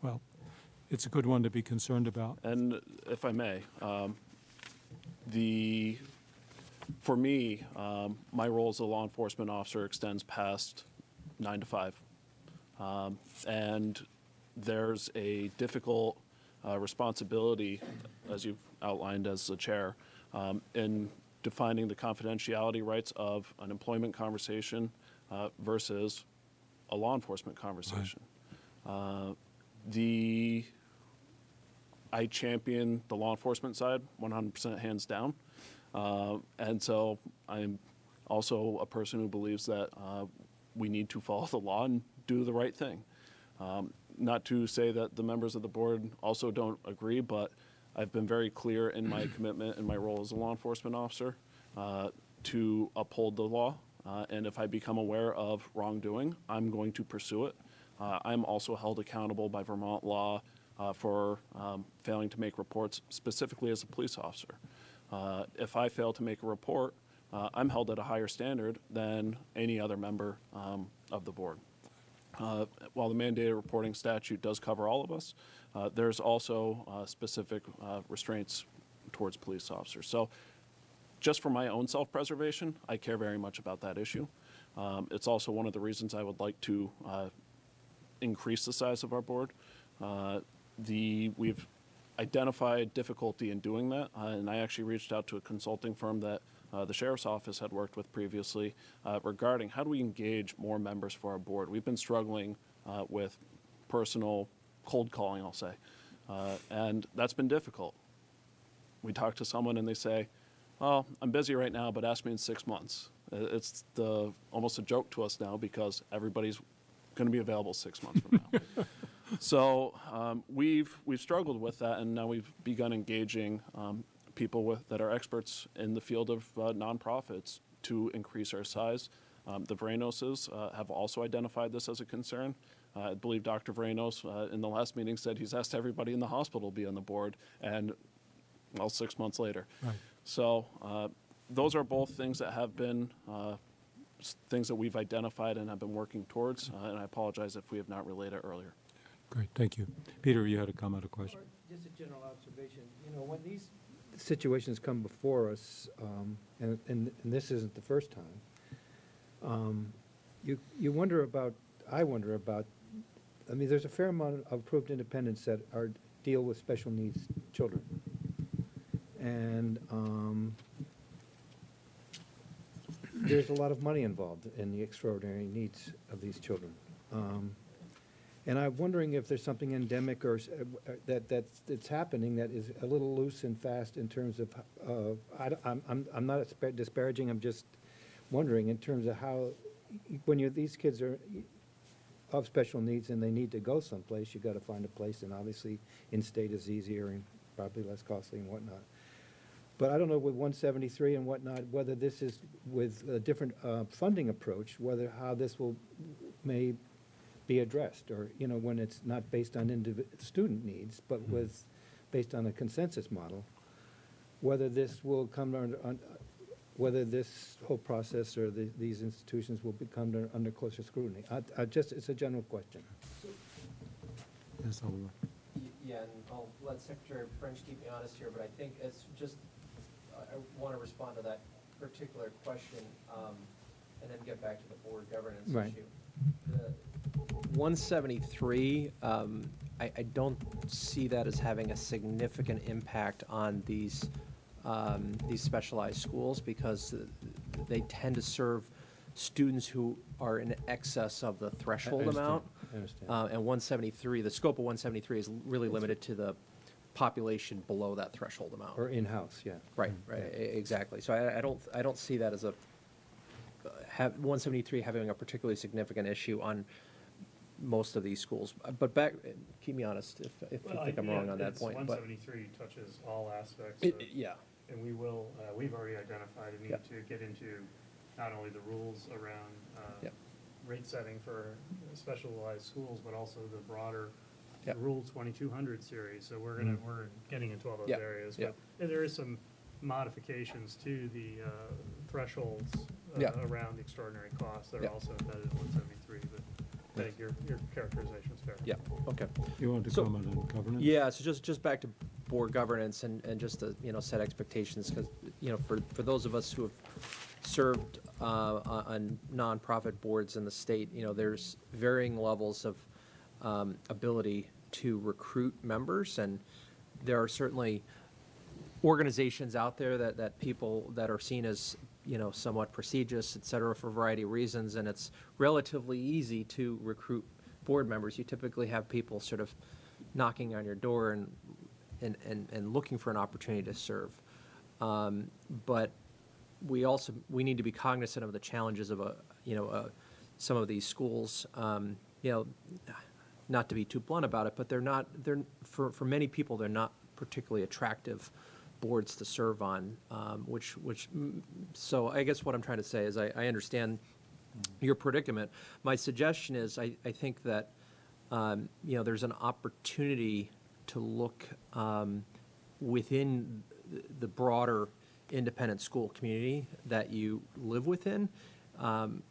Well, it's a good one to be concerned about. And if I may, for me, my role as a law enforcement officer extends past 9 to 5. And there's a difficult responsibility, as you've outlined as the chair, in defining the confidentiality rights of an employment conversation versus a law enforcement conversation. Right. I champion the law enforcement side 100% hands down. And so I'm also a person who believes that we need to follow the law and do the right thing. Not to say that the members of the board also don't agree, but I've been very clear in my commitment and my role as a law enforcement officer to uphold the law. And if I become aware of wrongdoing, I'm going to pursue it. I'm also held accountable by Vermont law for failing to make reports, specifically as a police officer. If I fail to make a report, I'm held at a higher standard than any other member of the board. While the mandated reporting statute does cover all of us, there's also specific restraints towards police officers. So just for my own self-preservation, I care very much about that issue. It's also one of the reasons I would like to increase the size of our board. We've identified difficulty in doing that, and I actually reached out to a consulting firm that the sheriff's office had worked with previously regarding how do we engage more members for our board. We've been struggling with personal cold calling, I'll say, and that's been difficult. We talk to someone and they say, "Oh, I'm busy right now, but ask me in 6 months." It's almost a joke to us now because everybody's going to be available 6 months from now. So we've struggled with that, and now we've begun engaging people that are experts in the field of nonprofits to increase our size. The Vrainoses have also identified this as a concern. I believe Dr. Vrainos in the last meeting said he's asked everybody in the hospital to be on the board, and well, 6 months later. Right. So those are both things that have been things that we've identified and have been working towards, and I apologize if we have not relayed it earlier. Great, thank you. Peter, you had a comment or question? Just a general observation. You know, when these situations come before us, and this isn't the first time, you wonder about, I wonder about, I mean, there's a fair amount of approved independents that deal with special needs children. And there's a lot of money involved in the extraordinary needs of these children. And I'm wondering if there's something endemic or that's happening that is a little loose and fast in terms of, I'm not disparaging, I'm just wondering in terms of how, when these kids are of special needs and they need to go someplace, you've got to find a place, and obviously in-state is easier and probably less costly and whatnot. But I don't know with 173 and whatnot, whether this is with a different funding approach, how this may be addressed, or, when it's not based on student needs, but based on a consensus model, whether this will come whether this whole process or these institutions will become under closer scrutiny. It's a general question. Yes, Alderman. Yeah, and I'll let Secretary French keep me honest here, but I think it's just, I want to respond to that particular question, and then get back to the board governance Right. issue. The 173, I don't see that as having a significant impact on these specialized schools, because they tend to serve students who are in excess of the threshold amount. I understand. And 173, the scope of 173 is really limited to the population below that threshold amount. Or in-house, yeah. Right, exactly. So I don't see that as 173 having a particularly significant issue on most of these schools. But keep me honest if you think I'm wrong on that point. But 173 touches all aspects. yeah, And we will, we've already identified a need Yep. to get into not only the rules around Yep. rate setting for specialized schools, but also the broader Yep. Rule 2200 series. So we're getting into all those Yep. areas. Yep. But there is some modifications to the thresholds Yep. around extraordinary costs that are Yep. also embedded in 173. But I think your characterization is fair. yeah, okay. You want to So- comment on governance? Yeah, so just back to board governance and just to, set expectations, because, for those of us who have served on nonprofit boards in the state, there's varying levels of ability to recruit members, and there are certainly organizations out there that people that are seen as, somewhat prestigious, et cetera, for a variety of reasons, and it's relatively easy to recruit board members. You typically have people sort of knocking on your door and looking for an opportunity to serve. But we need to be cognizant of the challenges of some of these schools. Not to be too blunt about it, but for many people, they're not particularly attractive boards to serve on, so I guess what I'm trying to say is I understand your predicament. My suggestion is I think that, there's an opportunity to look within the broader independent school community that you live within, and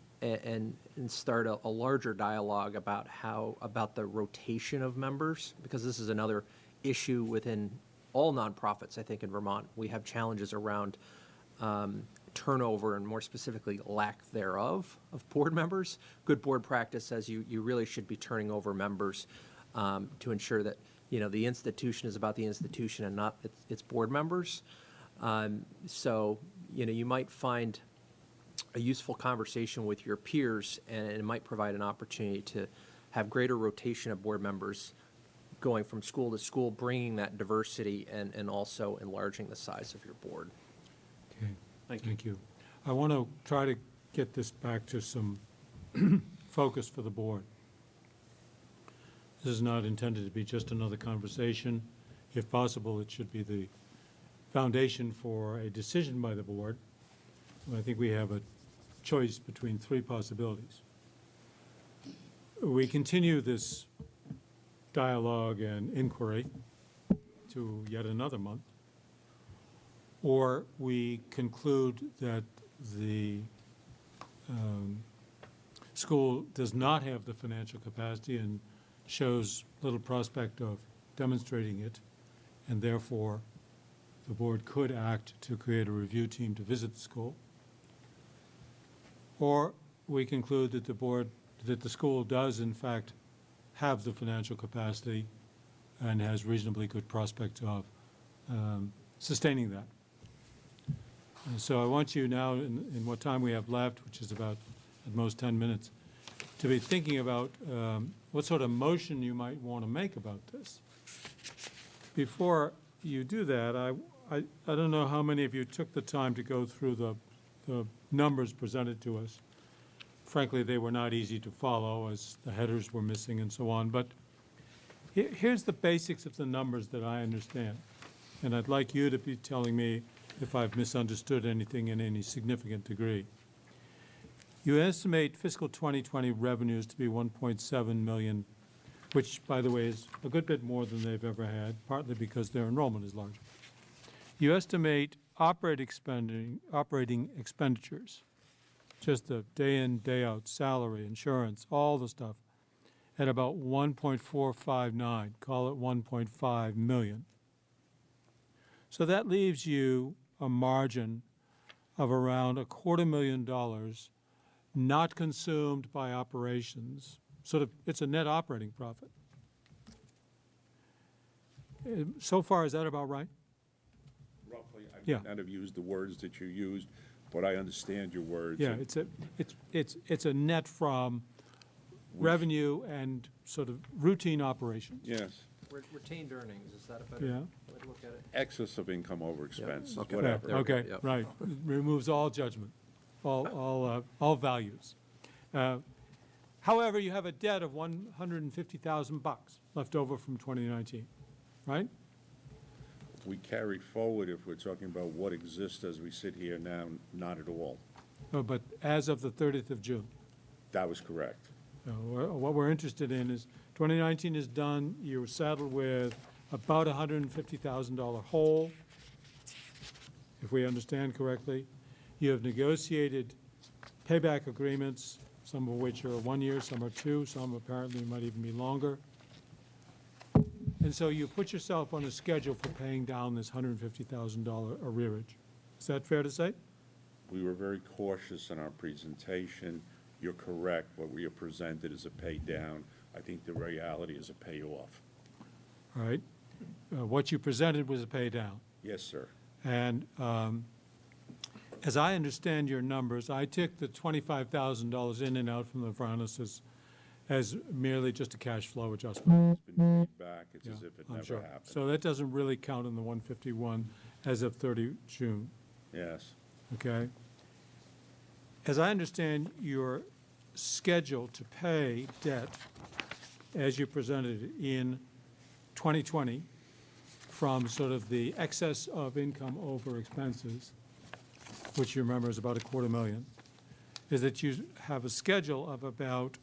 start a larger dialogue about the rotation of members, because this is another issue within all nonprofits, I think, in Vermont. We have challenges around turnover, and more specifically, lack thereof of board members. Good board practice says you really should be turning over members to ensure that, the institution is about the institution and not its board members. So, you might find a useful conversation with your peers, and it might provide an opportunity to have greater rotation of board members going from school to school, bringing that diversity and also enlarging the size of your board. Okay, Thank you. thank you. I want to try to get this back to some focus for the board. This is not intended to be just another conversation. If possible, it should be the foundation for a decision by the board. I think we have a choice between three possibilities. We continue this dialogue and inquiry to yet another month, or we conclude that the school does not have the financial capacity and shows little prospect of demonstrating it, and therefore the board could act to create a review team to visit the school. Or we conclude that the school does in fact have the financial capacity and has reasonably good prospects of sustaining that. And so I want you now, in what time we have left, which is about at most 10 minutes, to be thinking about what sort of motion you might want to make about this. Before you do that, I don't know how many of you took the time to go through the numbers presented to us. Frankly, they were not easy to follow, as the headers were missing and so on. But here's the basics of the numbers that I understand. And I'd like you to be telling me if I've misunderstood anything in any significant degree. You estimate fiscal 2020 revenues to be 1.7 million, which, by the way, is a good bit more than they've ever had, partly because their enrollment is larger. You estimate operating expenditures, just the day in, day out, salary, insurance, all the stuff, at about 1.459, call it 1.5 million. So that leaves you a margin of around $250,000 not consumed by operations. Sort of, it's a net operating profit. So far, is that about right? Roughly, I Yeah. would not have used the words that you used, but I understand your words. Yeah, it's a net from revenue and sort of routine operations. Yes, Retained earnings, is that a better Yeah. way to look at it? excess of income over expenses, Okay. whatever. Yeah, okay, Yep. right. Removes all judgment, all values. However, you have a debt of $150,000 left over from 2019, right? We carry forward, if we're talking about what exists as we sit here now, not at all. Oh, but as of the 30th of June. That was correct. What we're interested in is 2019 is done, you're saddled with about $150,000 hole, if we understand correctly. You have negotiated payback agreements, some of which are 1 year, some are 2, some apparently might even be longer. And so you put yourself on a schedule for paying down this $150,000 arrearage. Is that fair to say? We were very cautious in our presentation. You're correct. What we have presented is a pay down. I think the reality is a payoff. All right? What you presented was a pay down. Yes, sir. And as I understand your numbers, I took the $25,000 in and out from the furnace as merely just a cash flow adjustment. It's been paid back. It's Yeah, as if it I'm never sure. happened. So that doesn't really count in the 151 as of 30 June, Yes. okay? As I understand your schedule to pay debt as you presented it in 2020 from sort of the excess of income over expenses, which you remember is about $250,000, is that you have a schedule of about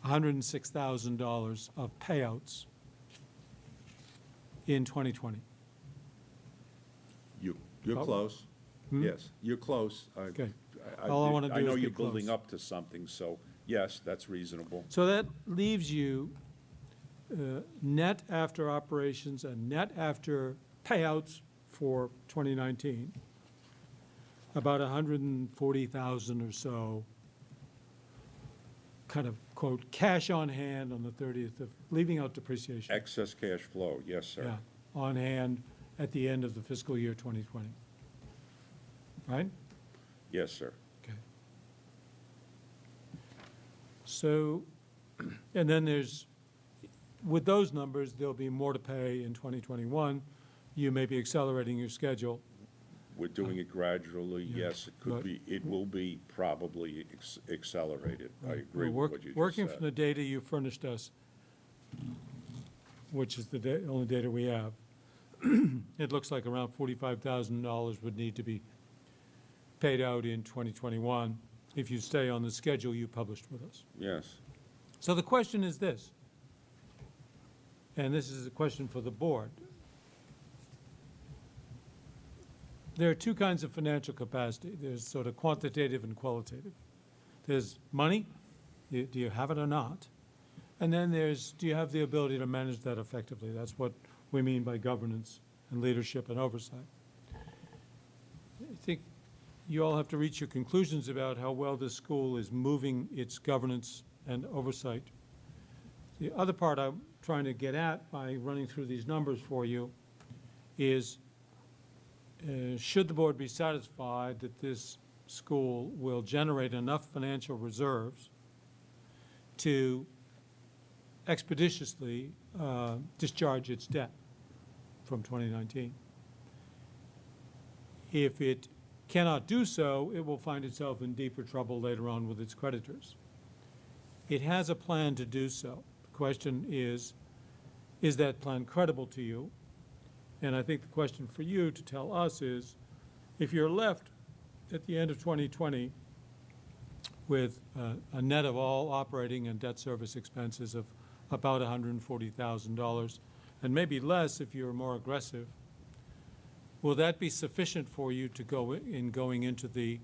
$106,000 of payouts in 2020. You're Oh. close. Hmm? Yes, you're close. Okay. All I wanna do I know is you're be building close. up to something, so yes, that's reasonable. So that leaves you net after operations and net after payouts for 2019, about 140,000 or so, kind of, quote, cash on hand on the 30th of, leaving out depreciation. Excess cash flow, yes, sir. Yeah, on hand at the end of the fiscal year 2020. Right? Yes, sir. Okay. So, and then there's, with those numbers, there'll be more to pay in 2021. You may be accelerating your schedule. We're doing it gradually, Yeah. yes, it could But- be, it will be probably accelerated. I agree We're with what you just working from the said. data you furnished us, which is the only data we have, it looks like around $45,000 would need to be paid out in 2021 if you stay on the schedule you published with us. Yes, So the question is this, and this is a question for the board. There are two kinds of financial capacity. There's sort of quantitative and qualitative. There's money, do you have it or not? And then there's, do you have the ability to manage that effectively? That's what we mean by governance and leadership and oversight. I think you all have to reach your conclusions about how well this school is moving its governance and oversight. The other part I'm trying to get at by running through these numbers for you is, should the board be satisfied that this school will generate enough financial reserves to expeditiously discharge its debt from 2019? If it cannot do so, it will find itself in deeper trouble later on with its creditors. It has a plan to do so. The question is that plan credible to you? And I think the question for you to tell us is, if you're left at the end of 2020 with a net of all operating and debt service expenses of about $140,000, and maybe less if you're more aggressive, will that be sufficient for you to going into the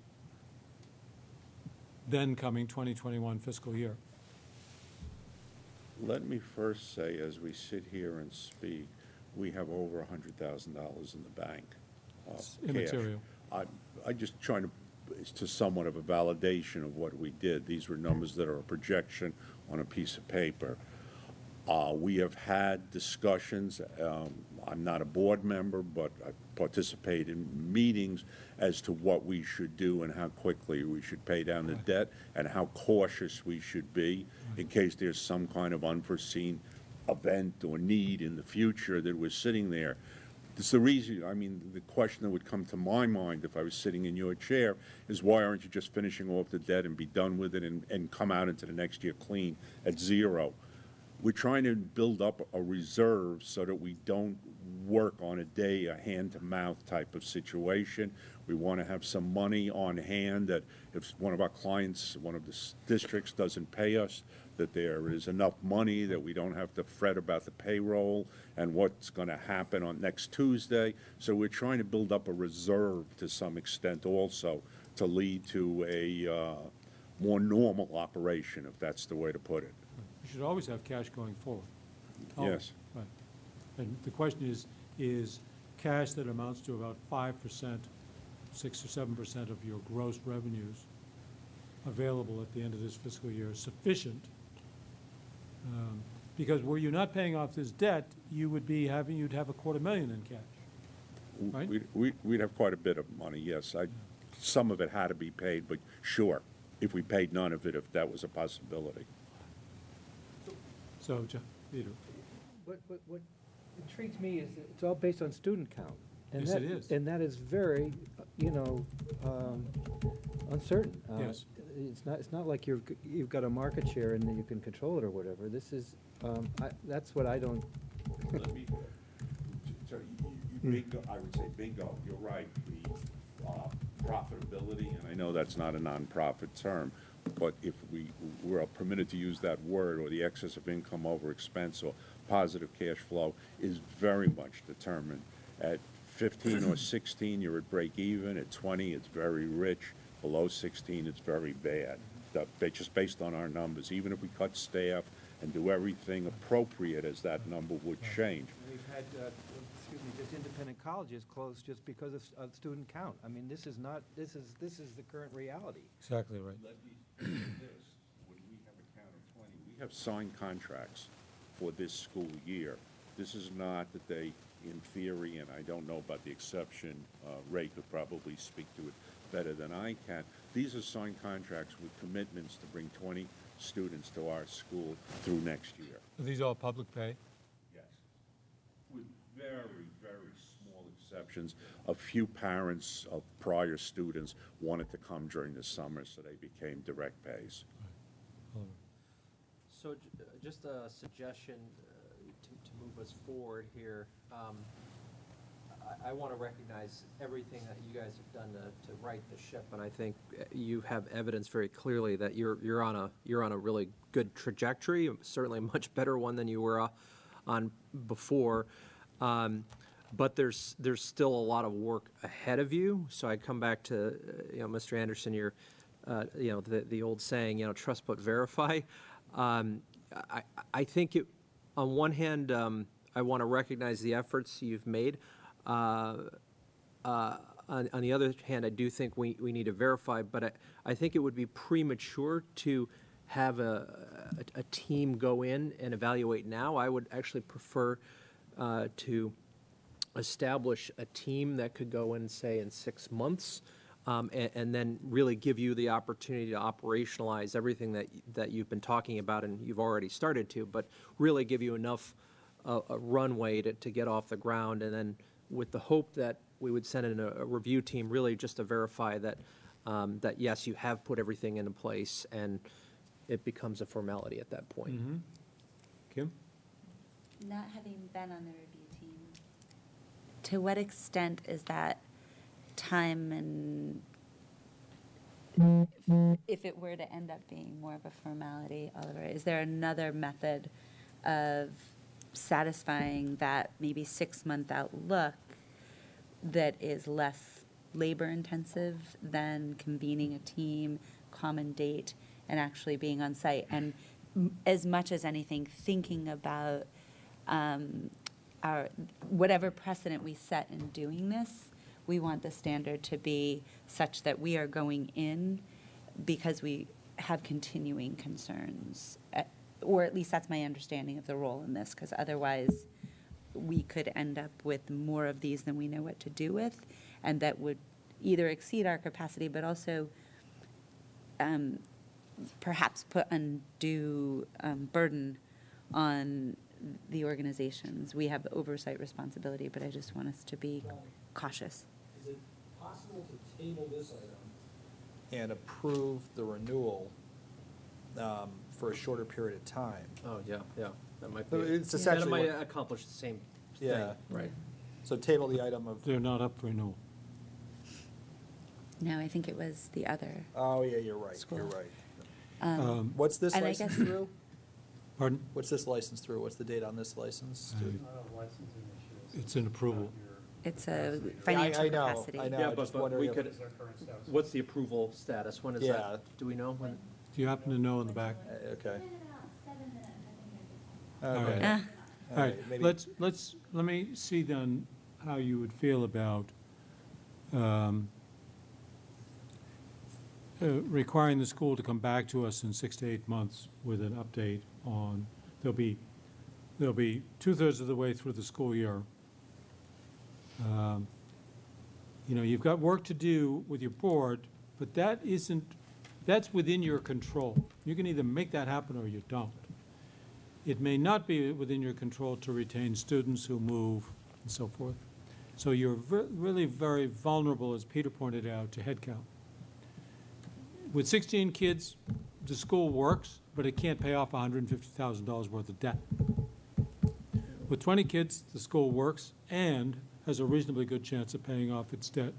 then coming 2021 fiscal year? Let me first say, as we sit here and speak, we have over $100,000 in the bank. It's Cash. immaterial. I just trying to somewhat of a validation of what we did. These were numbers that are a projection on a piece of paper. We have had discussions. I'm not a board member, but I participate in meetings as to what we should do and how quickly we should pay down the debt and how cautious we should be in case there's some kind of unforeseen event or need in the future that we're sitting there. It's the reason, I mean, the question that would come to my mind if I was sitting in your chair is, why aren't you just finishing off the debt and be done with it and come out into the next year clean at zero? We're trying to build up a reserve so that we don't work on a hand-to-mouth type of situation. We want to have some money on hand that if one of our clients, one of the districts doesn't pay us, that there is enough money that we don't have to fret about the payroll and what's going to happen on next Tuesday. So we're trying to build up a reserve to some extent also to lead to a more normal operation, if that's the way to put it. You should always have cash going forward. Yes. Right. And the question is cash that amounts to about 5%, 6 or 7% of your gross revenues available at the end of this fiscal year sufficient? Because were you not paying off this debt, you'd have $250,000 in cash, right? We'd have quite a bit of money, yes. Some of it had to be paid, but sure, if we paid none of it, if that was a possibility. So, Peter. What intrigues me is that it's all based on student count. And Yes, that, it is. And that is very, uncertain. Yes. It's not like you've got a market share and that you can control it or whatever. This is, that's what I don't. Let me, so you bingo, I would say bingo, you're right, the profitability, and I know that's not a nonprofit term, but if we're permitted to use that word, or the excess of income over expense or positive cash flow is very much determined. At 15 or 16, you're at break even. At 20, it's very rich. Below 16, it's very bad. Just based on our numbers, even if we cut staff and do everything appropriate as that number would change. We've had, just independent colleges closed just because of student count. I mean, this is the current reality. Exactly right. Let me say this, when we have a count of 20, we have signed contracts for this school year. This is not that they, in theory, and I don't know about the exception, Ray could probably speak to it better than I can. These are signed contracts with commitments to bring 20 students to our school through next year. Are these all public pay? Yes. With very, very small exceptions. A few parents of prior students wanted to come during the summer, so they became direct pays. So just a suggestion to move us forward here. I want to recognize everything that you guys have done to right the ship, and I think you have evidence very clearly that you're on a really good trajectory, certainly a much better one than you were on before. But there's still a lot of work ahead of you. So I come back to Mr. Anderson, your the old saying, trust but verify. I think on one hand, I want to recognize the efforts you've made. On the other hand, I do think we need to verify, but I think it would be premature to have a team go in and evaluate now. I would actually prefer to establish a team that could go in, say, in 6 months, and then really give you the opportunity to operationalize everything that you've been talking about and you've already started to, but really give you enough a runway to get off the ground, and then with the hope that we would send in a review team really just to verify that, that yes, you have put everything into place and it becomes a formality at that point. Kim? Not having been on the review team, to what extent is that time, and if it were to end up being more of a formality, Oliver, is there another method of satisfying that maybe 6-month outlook that is less labor-intensive than convening a team, common date, and actually being on site? And as much as anything, thinking about our whatever precedent we set in doing this, we want the standard to be such that we are going in because we have continuing concerns, or at least that's my understanding of the role in this, because otherwise we could end up with more of these than we know what to do with, and that would either exceed our capacity, but also perhaps put undue burden on the organizations. We have oversight responsibility, but I just want us to be cautious. Is it possible to table this item And approve the renewal for a shorter period of time. Oh, yeah, that might So be. it's That essentially might what- accomplish the same thing. Yeah. Right. So table the item of, They're not up for renewal. No, I think it was the other. oh, yeah, you're right, School. you're right. And What's this I license guess- through? Pardon? What's this license through? What's the date on this license? It's an approval. It's a Yeah, financial I know, capacity. I know. Yeah, I just but wondering we if- could, what's the approval status? When is Yeah. that? Do we know when? Do you happen to know in the back? Okay. All right. Okay. Ah, All right, maybe- let me see then how you would feel about requiring the school to come back to us in 6 to 8 months with an update on, they'll be 2/3 of the way through the school year. You know, you've got work to do with your board, but that's within your control. You can either make that happen or you don't. It may not be within your control to retain students who move and so forth. So you're really very vulnerable, as Peter pointed out, to headcount. With 16 kids, the school works, but it can't pay off $150,000 worth of debt. With 20 kids, the school works and has a reasonably good chance of paying off its debt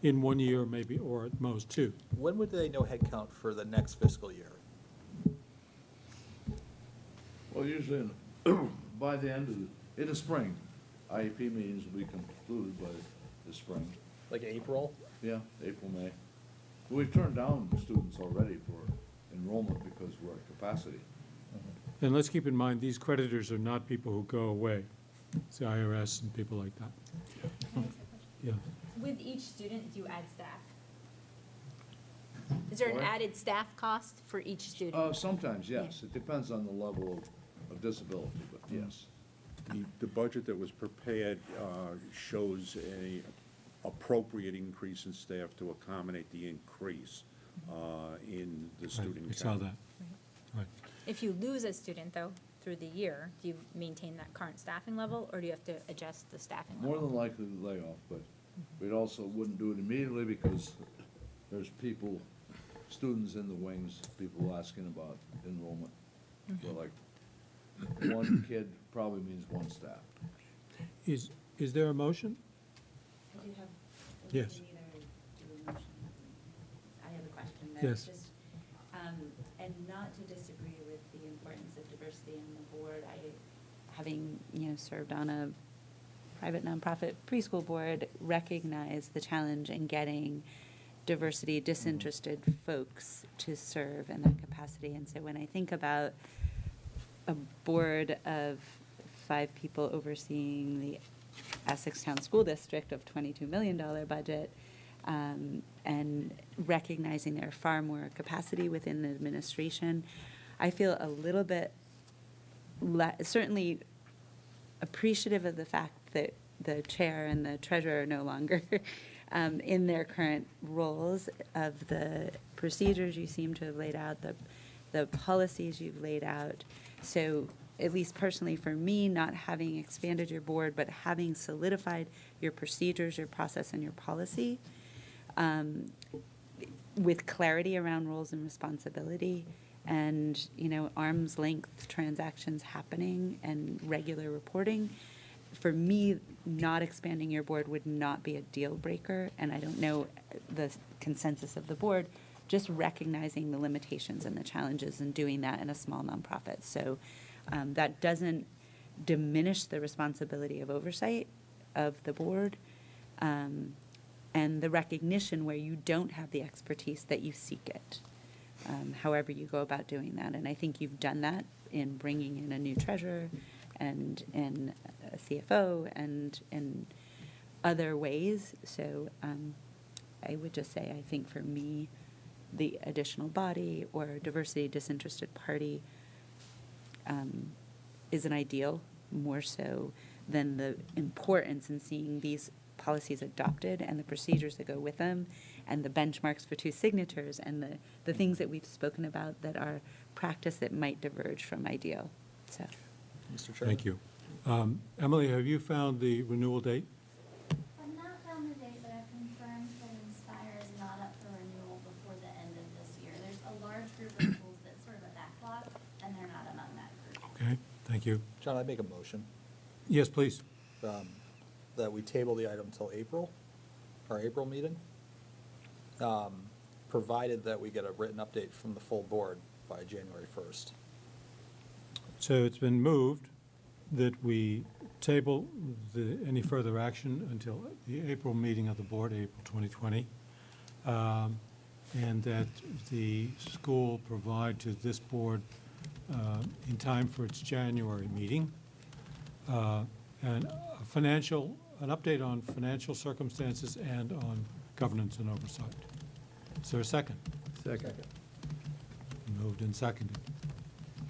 in 1 year, maybe, or at most 2. When would they know headcount for the next fiscal year? Well, usually by the end of, in the spring, IEP meetings will be concluded by the spring. Like April? Yeah, April, May. We've turned down students already for enrollment because we're at capacity. And let's keep in mind, these creditors are not people who go away. It's the IRS and people like that. Yeah. With each student, do you add staff? Is there an Sorry? added staff cost for each student? Sometimes, yes. It depends on the level of disability, but yes. The budget that was prepared shows a appropriate increase in staff to accommodate the increase in the Right, student count. we saw that. Right. If you lose a student, though, through the year, do you maintain that current staffing level, or do you have to adjust the staffing More level? than likely the layoff, but we'd also wouldn't do it immediately because there's people, students in the wings, people asking about enrollment. So like, one kid probably means one staff. Is there a motion? I do have. Yes. I have a question that Yes. just, and not to disagree with the importance of diversity on the board. Having, served on a private nonprofit preschool board, recognize the challenge in getting diversity, disinterested folks to serve in that capacity. And so when I think about a board of 5 people overseeing the Essex Town School District of $22 million budget, and recognizing there are far more capacity within the administration, I feel a little bit certainly appreciative of the fact that the chair and the treasurer are no longer in their current roles, of the procedures you seem to have laid out, the policies you've laid out. So at least personally for me, not having expanded your board, but having solidified your procedures, your process, and your policy, with clarity around roles and responsibility, and arm's length transactions happening and regular reporting, for me, not expanding your board would not be a deal breaker, and I don't know the consensus of the board, just recognizing the limitations and the challenges in doing that in a small nonprofit. So that doesn't diminish the responsibility of oversight of the board, and the recognition where you don't have the expertise that you seek it, however you go about doing that. And I think you've done that in bringing in a new treasurer and in a CFO and in other ways. So I would just say, I think for me, the additional body or diversity disinterested party is an ideal, more so than the importance in seeing these policies adopted and the procedures that go with them and the benchmarks for two signatures and the things that we've spoken about that are practice that might diverge from ideal. So, Mr. Chairman? Thank you. Emily, have you found the renewal date? I've not found the date, but I've confirmed that Inspire is not up for renewal before the end of this year. There's a large group of schools that's sort of a backlog, and they're not among that group. Okay, thank you. John, I'd make a motion Yes, please. that we table the item till April, our April meeting, provided that we get a written update from the full board by January 1st. So it's been moved that we table any further action until the April meeting of the board, April 2020, and that the school provide to this board in time for its January meeting, and an update on financial circumstances and on governance and oversight. Is there a second? Second. Moved and seconded.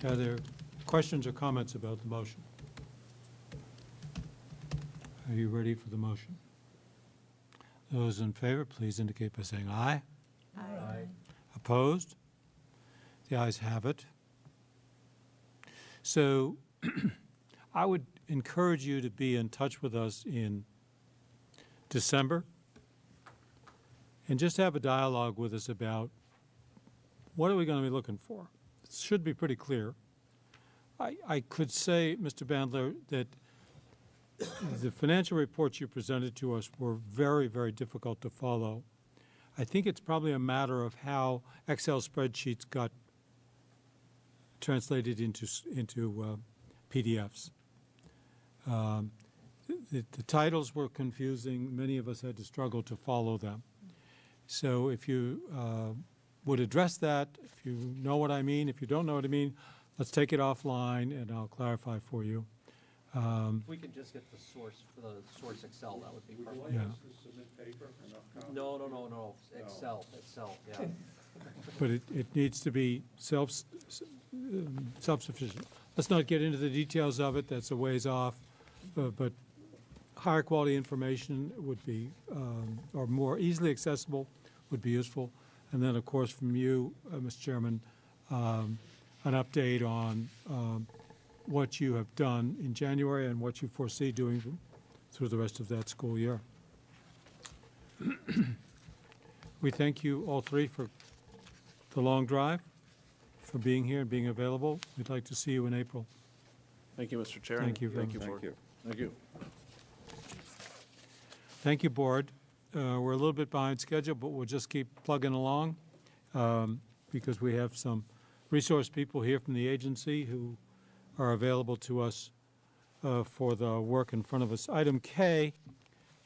Are there questions or comments about the motion? Are you ready for the motion? Those in favor, please indicate by saying aye. Aye. Opposed? The ayes have it. So I would encourage you to be in touch with us in December and just have a dialogue with us about what are we going to be looking for. It should be pretty clear. I could say, Mr. Bandler, that the financial reports you presented to us were very, very difficult to follow. I think it's probably a matter of how Excel spreadsheets got translated into PDFs. The titles were confusing. Many of us had to struggle to follow them. So if you would address that, if you know what I mean, if you don't know what I mean, let's take it offline and I'll clarify for you. If we could just get the source Excel, that would be perfect. Yeah. No, Excel, yeah. But it needs to be self-sufficient. Let's not get into the details of it. That's a ways off. But higher quality information would be, or more easily accessible would be useful. And then, of course, from you, Mr. Chairman, an update on what you have done in January and what you foresee doing through the rest of that school year. We thank you all three for the long drive, for being here and being available. We'd like to see you in April. Thank you, Mr. Chair. Thank you very Thank you, much. Board. Thank you. Thank you, Board. We're a little bit behind schedule, but we'll just keep plugging along because we have some resource people here from the agency who are available to us for the work in front of us. Item K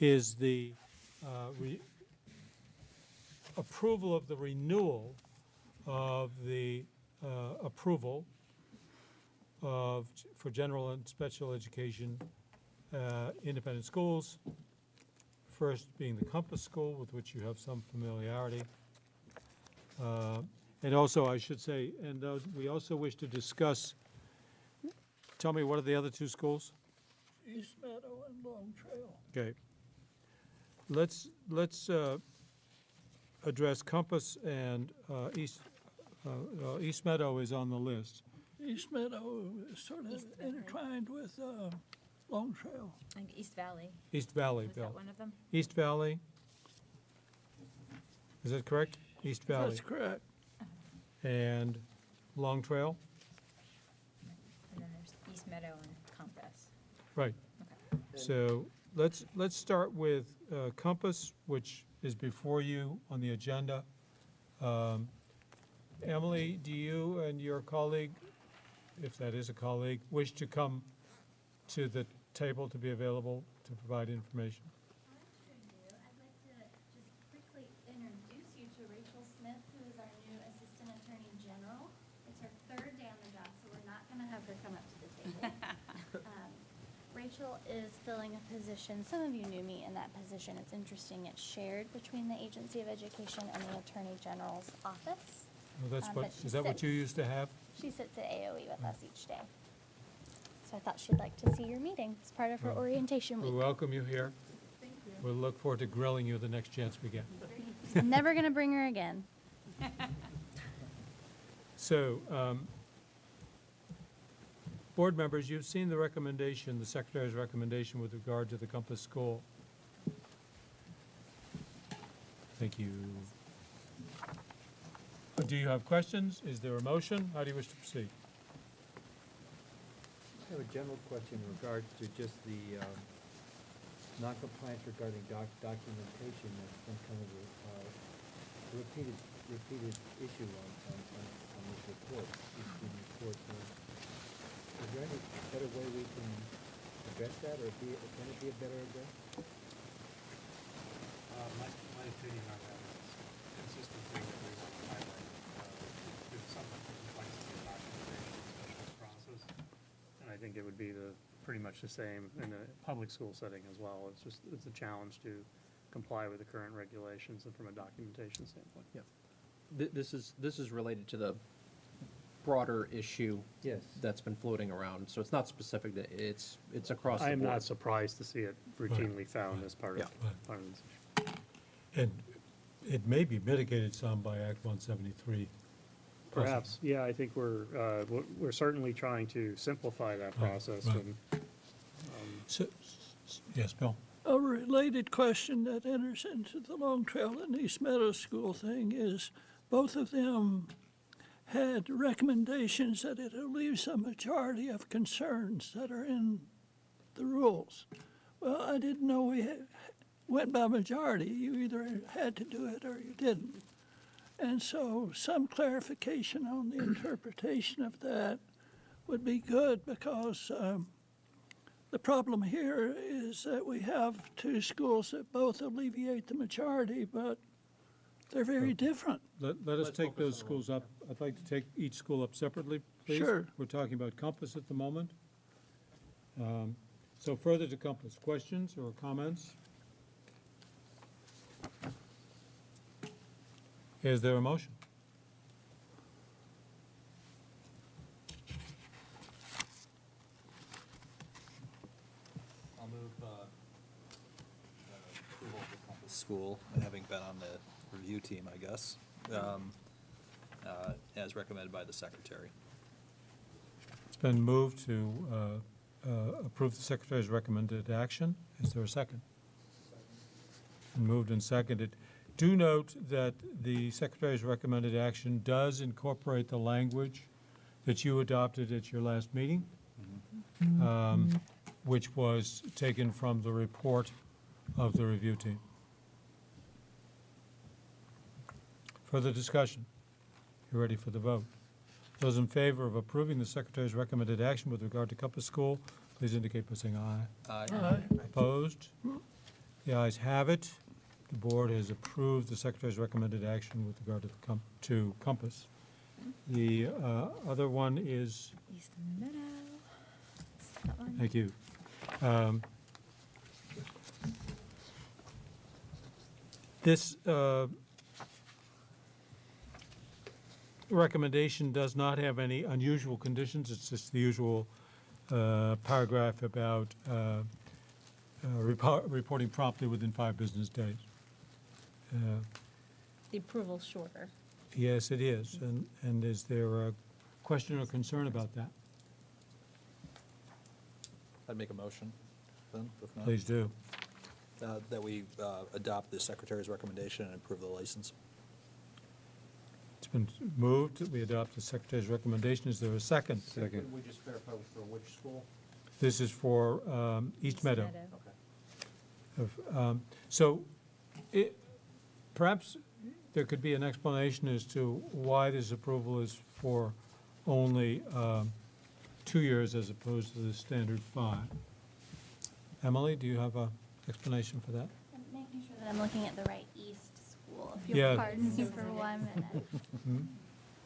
is the approval of the renewal of the approval for general and special education independent schools. First being the Compass School, with which you have some familiarity. And also, I should say, and we also wish to discuss, tell me, what are the other two schools? East Meadow and Long Trail. Okay. Let's address Compass and East Meadow is on the list. East Meadow is sort of East Valley. intertwined with Long Trail. Like East Valley. East Valley, Was Bill. that one of them? East Valley. Is that correct? East Valley. That's correct. And Long Trail? And then there's East Meadow and Compass. Right. Okay. So let's start with Compass, which is before you on the agenda. Emily, do you and your colleague, if that is a colleague, wish to come to the table to be available to provide information? I'd like to just quickly introduce you to Rachel Smith, who is our new Assistant Attorney General. It's her third day on the job, so we're not going to have her come up to the table. Rachel is filling a position, some of you knew me in that position. It's interesting, it's shared between the Agency of Education and the Attorney General's office. Well, that's But what, she is that what you sits- used to have? She sits at AOE with us each day. So I thought she'd like to see your meeting as part of her Well, orientation We week. welcome you here. We'll look forward to grilling you the next chance we get. I'm never going to bring her again. So, board members, you've seen the recommendation, the Secretary's recommendation with regard to the Compass School. Thank you. Do you have questions? Is there a motion? How do you wish to proceed? I have a general question in regards to just the non-compliance regarding documentation. That's been kind of a repeated issue on this report, these reports. Is there any better way we can address that, or can it be a better address? My opinion on that is consistent thing that we want to highlight. There's some complexity in documentation, especially this process. And I think it would be pretty much the same in a public school setting as well. It's a challenge to comply with the current regulations and from a documentation standpoint. Yeah. This is related to the broader issue Yes. that's been floating around, so it's not specific, that it's across the I board. am not surprised to see it routinely found as part of Yeah. this issue. And it may be mitigated some by Act 173. Perhaps, yeah, I think we're certainly trying to simplify that Right, process. right. And So, yes, Bill? A related question that enters into the Long Trail and East Meadow School thing is both of them had recommendations that it relieves a majority of concerns that are in the rules. Well, I didn't know we went by majority. You either had to do it or you didn't. And so some clarification on the interpretation of that would be good, because the problem here is that we have two schools that both alleviate the majority, but they're very different. Let us take those schools up. I'd like to take each school up separately, please. Sure. We're talking about Compass at the moment. So further to Compass, questions or comments? Is there a motion? I'll move approval of the Compass School, having been on the review team, I guess, as recommended by the secretary. It's been moved to approve the Secretary's recommended action. Is there a second? Been moved and seconded. Do note that the Secretary's recommended action does incorporate the language that you adopted at your last meeting, which was taken from the report of the review team. Further discussion? You ready for the vote? Those in favor of approving the Secretary's recommended action with regard to Compass School, please indicate by saying aye. Aye. Opposed? The ayes have it. The board has approved the Secretary's recommended action with regard to Compass. The other one is, East Meadow. That one. thank you. This recommendation does not have any unusual conditions. It's just the usual paragraph about reporting promptly within 5 business days. The approval's shorter. Yes, it is. And is there a question or concern about that? I'd make a motion, then, if not. Please do. That we adopt the secretary's recommendation and approve the license. It's been moved that we adopt the Secretary's recommendation. Is there a second? Second. Could we just clarify for which school? This is for East Meadow. So perhaps there could be an explanation as to why this approval is for only 2 years as opposed to the standard 5. Emily, do you have an explanation for that? I'm making sure that I'm looking at the right East school, if Yeah. you'll pardon me for 1 minute. Hmm?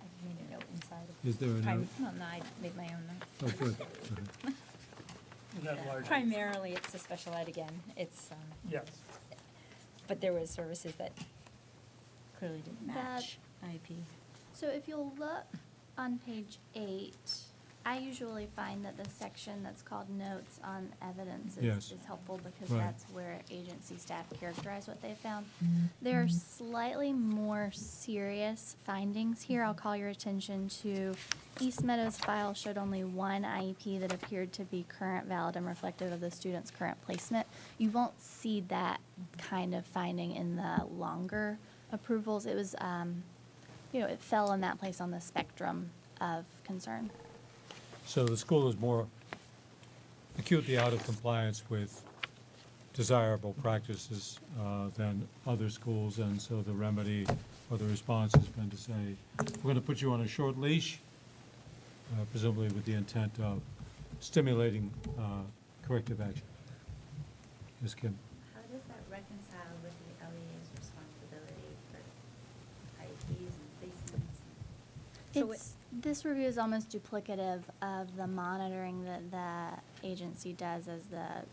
I made a note inside of. Is there a note? Well, no, I made my own note. Oh, good. Primarily, it's the special ed again. It's, Yes. but there was services that clearly didn't match IEP. So if you'll look on page 8, I usually find that the section that's called notes on evidence Yes. is helpful because Right. that's where agency staff characterize what they found. There are slightly more serious findings here. I'll call your attention to East Meadow's file showed only one IEP that appeared to be current, valid, and reflective of the student's current placement. You won't see that kind of finding in the longer approvals. It was, it fell in that place on the spectrum of concern. So the school is more acutely out of compliance with desirable practices than other schools, and so the remedy or the response has been to say, we're going to put you on a short leash, presumably with the intent of stimulating corrective action. Ms. Kim? How does that reconcile with the LEA's responsibility for IEPs and placements? So This review is almost duplicative of the monitoring that the agency does as the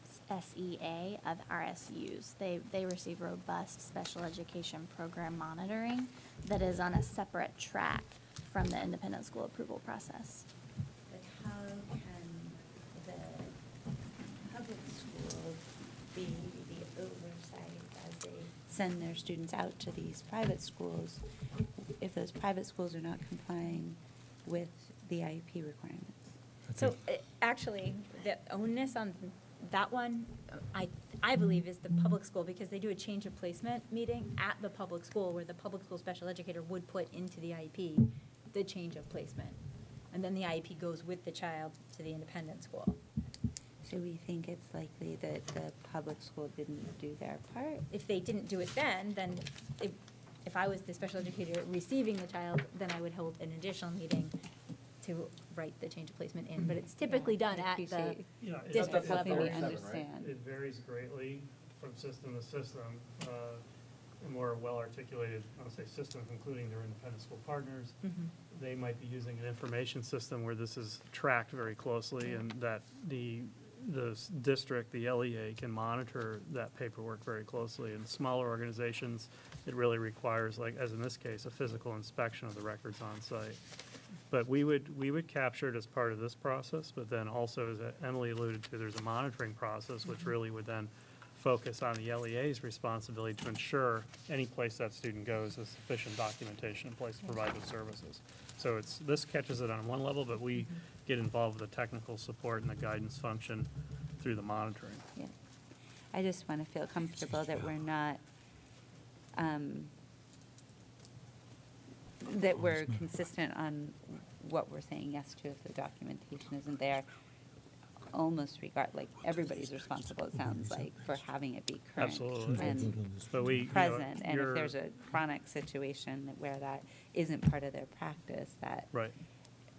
SEA of RSUs. They receive robust special education program monitoring that is on a separate track from the independent school approval process. But how can the public school be the oversight as they send their students out to these private schools if those private schools are not complying with the IEP requirements? So actually, the onus on that one, I believe, is the public school, because they do a change of placement meeting at the public school where the public school special educator would put into the IEP the change of placement. And then the IEP goes with the child to the independent school. So we think it's likely that the public school didn't do their part? If they didn't do it then if I was the special educator receiving the child, then I would hold an additional meeting to write the change of placement in. But it's typically done I at the appreciate Yeah, district helping level. me understand. It varies greatly from system to system. A more well-articulated, I would say, systems, including their independent school partners, they might be using an information system where this is tracked very closely, and that the district, the LEA, can monitor that paperwork very closely. In smaller organizations, it really requires, like, as in this case, a physical inspection of the records on site. But we would capture it as part of this process, but then also, as Emily alluded to, there's a monitoring process, which really would then focus on the LEA's responsibility to ensure any place that student goes has sufficient documentation in place to provide the services. So this catches it on one level, but we get involved with the technical support and the guidance function through the monitoring. Yeah. I just want to feel comfortable that we're not, that we're consistent on what we're saying yes to if the documentation isn't there. Almost like everybody's responsible, it sounds like, for having it be current. Absolutely. And But present, and if you're- there's a chronic situation where that isn't part of their practice, that Right.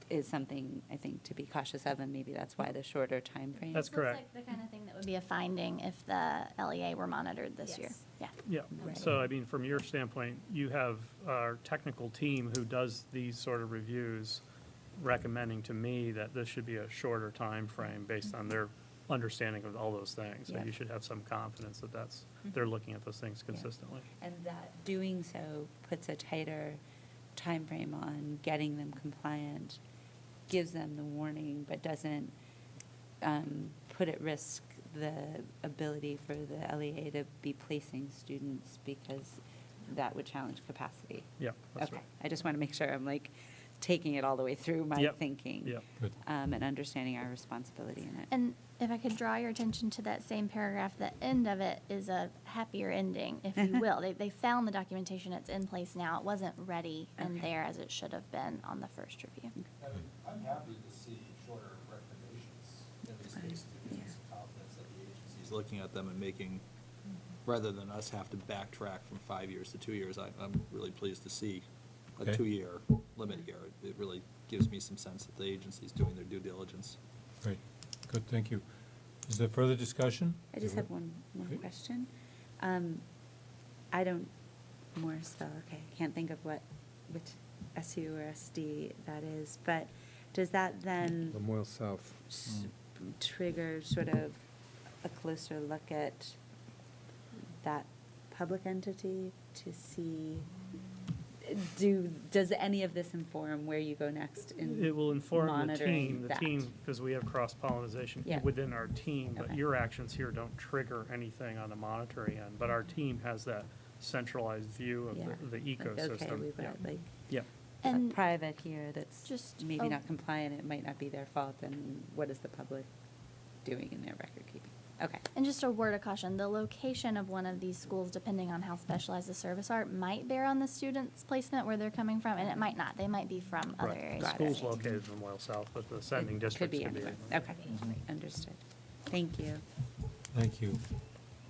is something, I think, to be cautious of, and maybe that's why the shorter timeframe. That's correct. Looks like the kind of thing that would be a finding if the LEA were monitored this year. Yes. Yeah. Yeah, Right. so I mean, from your standpoint, you have our technical team who does these sort of reviews recommending to me that this should be a shorter time frame based on their understanding of all those things. So Yeah. you should have some confidence that they're looking at those things Yeah. consistently. And that doing so puts a tighter timeframe on getting them compliant, gives them the warning, but doesn't put at risk the ability for the LEA to be placing students, because that would challenge capacity. Yeah, that's Okay, right. I just want to make sure I'm like taking it all the way through my Yep. thinking. Yep. Good. And understanding our responsibility in it. And if I could draw your attention to that same paragraph, the end of it is a happier ending, if you will. They found the documentation, it's in place now. It wasn't ready and Okay. there as it should have been on the first review. I'm happy to see shorter recommendations, at least case, it gives me Yeah. some confidence that the agency's looking at them and making, rather than us have to backtrack from 5 years to 2 years, I'm really pleased to see a Okay. 2-year limit here. It really gives me some sense that the agency's doing their due diligence. Great, good, thank you. Is there further discussion? I just have one more Okay. question. I don't, Morrisville, okay, I can't think of which SU or SD that is, but does that then Memorial South. trigger sort of a closer look at that public entity to see, does any of this inform where you go next in It will inform the monitoring that? team, because we have cross-pollination Yeah. within our team, but Okay. your actions here don't trigger anything on the monitoring end. But our team has that centralized view of Yeah. the Like, ecosystem. okay, we've Yeah. got like Yeah. a And private here that's just maybe a- not compliant, it might not be their fault, and what is the public doing in their record keeping? Okay. And just a word of caution, the location of one of these schools, depending on how specialized the service are, might bear on the student's placement where they're coming from, and it might not. They might be from other Right. areas. The Got school's it. located in Wales South, but the sending It district could be anywhere. Okay, understood. Thank you. Thank you.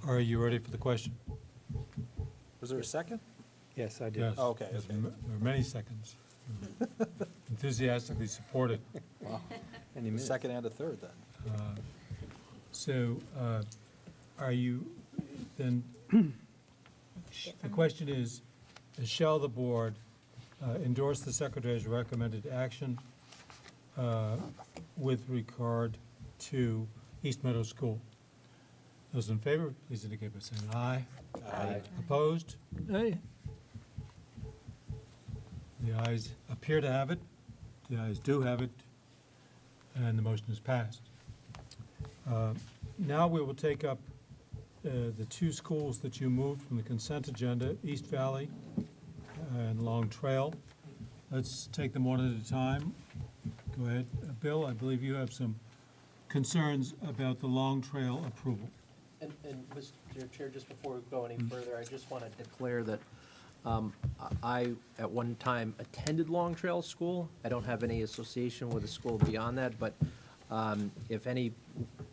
Are you ready for the question? Was there a second? Yes, I did. Yes. Oh, okay, There's okay. There are many seconds. Enthusiastically supported. Any minute. Second and a third, then. So, are you, then, the question is, shall the board endorse the secretary's recommended action with regard to East Meadow School? Those in favor, please indicate by saying aye. Aye. Opposed? Hey, The ayes appear to have it, the ayes do have it, and the motion is passed. Now we will take up the two schools that you moved from the consent agenda, East Valley and Long Trail. Let's take them one at a time. Go ahead. Bill, I believe you have some concerns about the Long Trail approval. And Mr. Chair, just before we go any further, I just want to declare that I, at one time, attended Long Trail School. I don't have any association with the school beyond that, but if any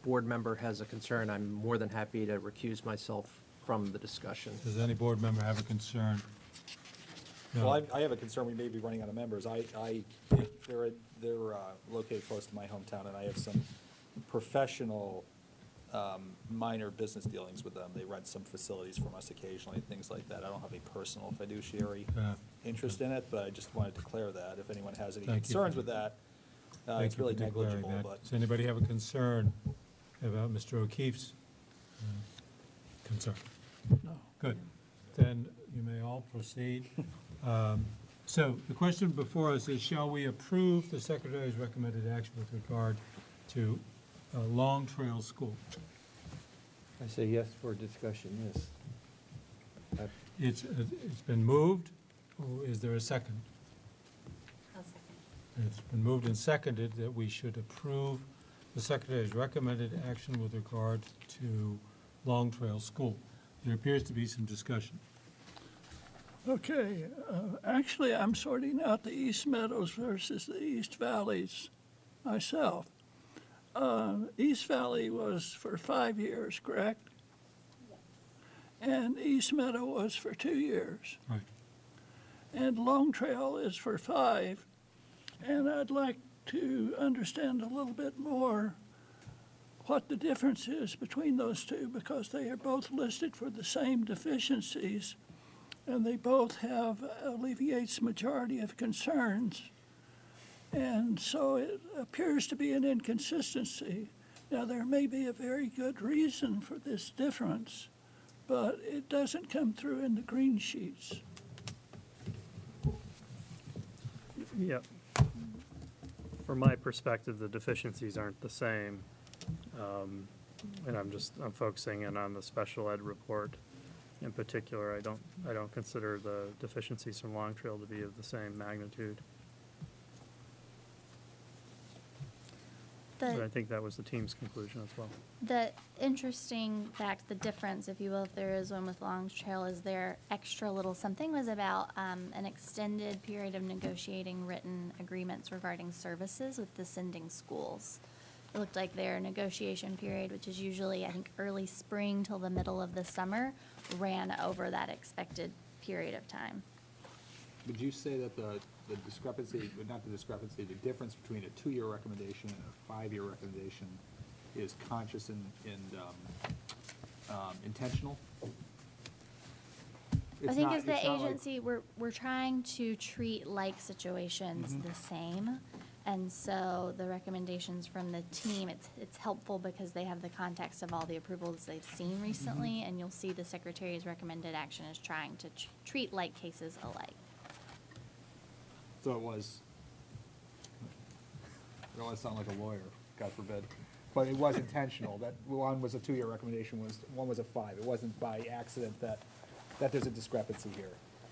board member has a concern, I'm more than happy to recuse myself from the discussion. Does any board member have a concern? No. Well, I have a concern, we may be running out of members. They're located close to my hometown, and I have some professional, minor business dealings with them. They rent some facilities from us occasionally, things like that. I don't have a personal fiduciary Yeah. interest in it, but I just wanted to declare that. If anyone has any Thank you. concerns with that, Thank it's you really for declaring negligible, that. but. Does anybody have a concern about Mr. O'Keefe's concern? no. Good. Then you may all proceed. So the question before us is, shall we approve the secretary's recommended action with regard to Long Trail School? I say yes for discussion, yes. It's been moved. Is there a second? I'll second. It's been moved and seconded that we should approve the secretary's recommended action with regard to Long Trail School. There appears to be some discussion. Okay, actually, I'm sorting out the East Meadows versus the East Valleys myself. East Valley was for 5 years, correct? And East Meadow was for 2 years. Right. And Long Trail is for 5. And I'd like to understand a little bit more what the difference is between those two, because they are both listed for the same deficiencies, and they both have alleviates majority of concerns. And so it appears to be an inconsistency. Now, there may be a very good reason for this difference, but it doesn't come through in the green sheets. Yeah. From my perspective, the deficiencies aren't the same. And I'm focusing in on the special ed report in particular. I don't consider the deficiencies from Long Trail to be of the same magnitude. But I think that was the team's conclusion as well. The interesting fact, the difference, if you will, if there is one with Long Trail, is their extra little something was about an extended period of negotiating written agreements regarding services with the sending schools. it looked like their negotiation period, which is usually, I think, early spring till the middle of the summer, ran over that expected period of time. Would you say that the discrepancy, not the discrepancy, the difference between a 2-year recommendation and a 5-year recommendation is conscious and intentional? I It's think not- as the it's not like- agency, we're trying to treat like situations the same. And so the recommendations from the team, it's helpful because they have the context of all the approvals they've seen recently. And you'll see the secretary's recommended action is trying to treat like cases alike. So it was, I don't want to sound like a lawyer, God forbid, but it was intentional, that one was a 2-year recommendation, one was a 5. It wasn't by accident that there's a discrepancy here.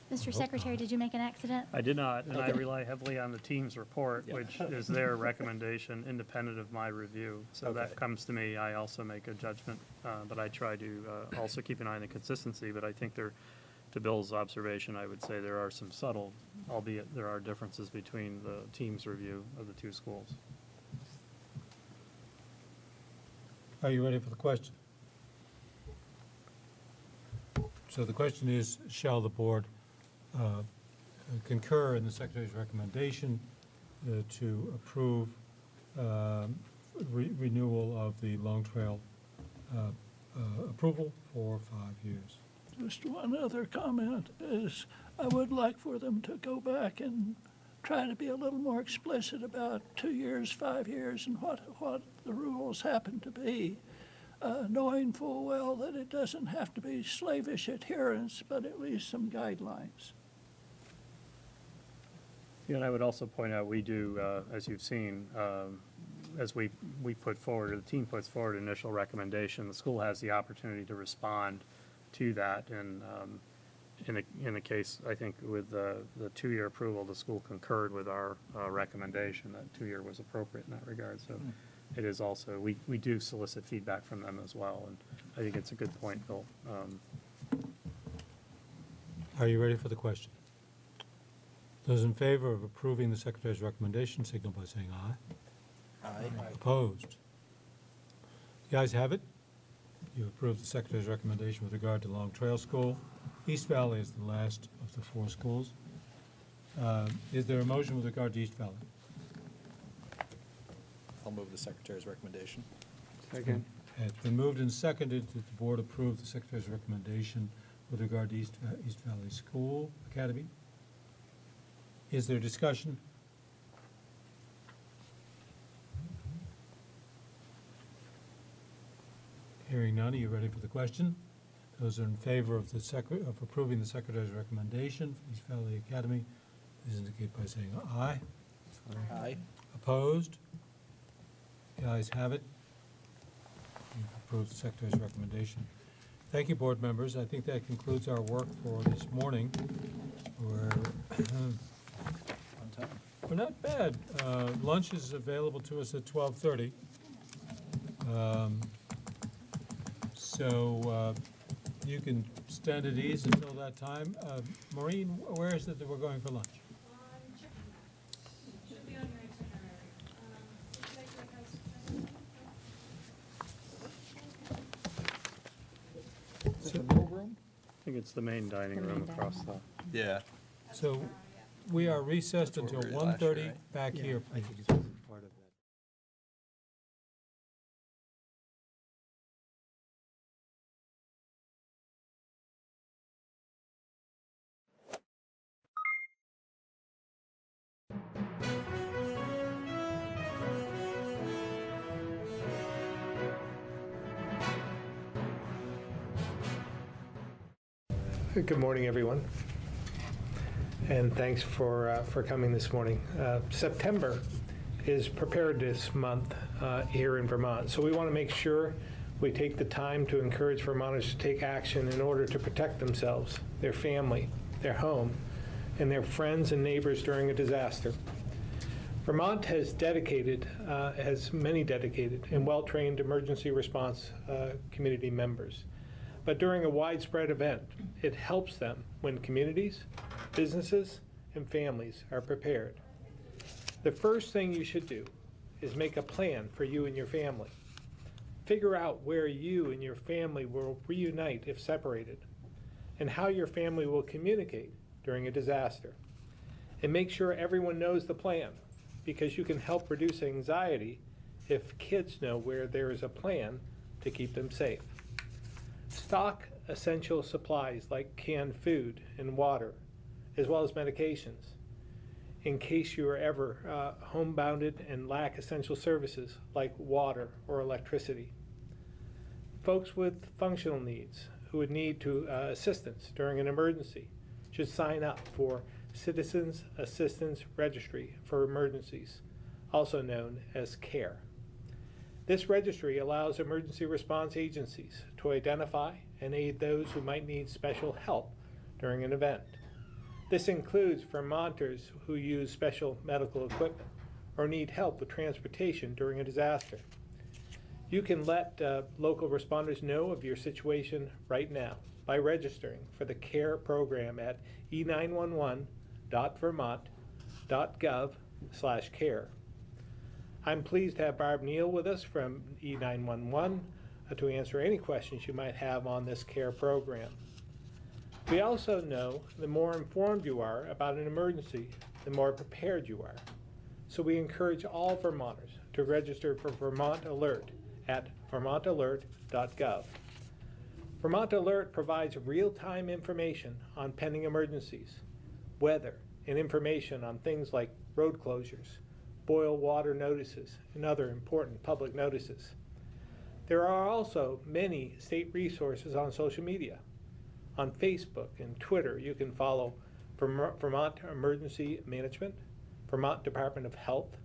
Mr. Secretary, did you make an accident? I did not, and I Okay. rely heavily on the team's report, Yeah. which is their recommendation, independent of my review. So that Okay. comes to me, I also make a judgment, but I try to also keep an eye on the consistency. But I think to Bill's observation, I would say there are some subtle, albeit there are differences between the team's review of the two schools. Are you ready for the question? So the question is, shall the board concur in the Secretary's recommendation to approve renewal of the Long Trail approval for 5 years? Just one other comment is, I would like for them to go back and try to be a little more explicit about 2 years, 5 years, and what the rules happen to be, knowing full well that it doesn't have to be slavish adherence, but at least some guidelines. Yeah, and I would also point out, we do, as you've seen, as we put forward, or the team puts forward an initial recommendation, the school has the opportunity to respond to that. And in the case, I think with the 2-year approval, the school concurred with our recommendation that 2-year was appropriate in that regard. So it is also, we do solicit feedback from them as well. And I think it's a good point, Bill. Are you ready for the question? Those in favor of approving the Secretary's recommendation signal by saying aye. Aye. Opposed? The ayes have it. You approve the Secretary's recommendation with regard to Long Trail School. East Valley is the last of the 4 schools. Is there a motion with regard to East Valley? I'll move the secretary's recommendation. Second. It's been moved and seconded that the board approve the Secretary's recommendation with regard to East Valley School Academy. Is there discussion? Hearing none, are you ready for the question? Those are in favor of of approving the Secretary's recommendation for East Valley Academy, please indicate by saying aye. Aye. Opposed? The ayes have it. You've approved the Secretary's recommendation. Thank you, board members. I think that concludes our work for this morning. We're not bad. Lunch is available to us at 12:30. So you can stand at ease until that time. Maureen, where is it that we're going for lunch? Should be on your itinerary. Is it the middle room? I think it's the main dining room across the. Yeah. So we are recessed That's where until we were last year, 1:30 right? back here, I please. think it's part of that. Good morning, everyone, and thanks for coming this morning. September is Preparedness Month here in Vermont, so we want to make sure we take the time to encourage Vermonters to take action in order to protect themselves, their family, their home, and their friends and neighbors during a disaster. Vermont has many dedicated and well-trained emergency response community members. But during a widespread event, it helps them when communities, businesses, and families are prepared. The first thing you should do is make a plan for you and your family. Figure out where you and your family will reunite if separated, and how your family will communicate during a disaster. And make sure everyone knows the plan, because you can help reduce anxiety if kids know where there is a plan to keep them safe. Stock essential supplies like canned food and water, as well as medications, in case you are ever homebounded and lack essential services like water or electricity. Folks with functional needs who would need assistance during an emergency should sign up for Citizens Assistance Registry for Emergencies, also known as CARE. This registry allows emergency response agencies to identify and aid those who might need special help during an event. This includes Vermonters who use special medical equipment or need help with transportation during a disaster. You can let local responders know of your situation right now by registering for the CARE program at e911.vermont.gov/care. I'm pleased to have Barb Neal with us from E911 to answer any questions you might have on this CARE program. We also know the more informed you are about an emergency, the more prepared you are. So we encourage all Vermonters to register for Vermont Alert at vermontalert.gov. Vermont Alert provides real-time information on pending emergencies, weather, and information on things like road closures, boil water notices, and other important public notices. There are also many state resources on social media. On Facebook and Twitter, you can follow Vermont Emergency Management, Vermont Department of Health,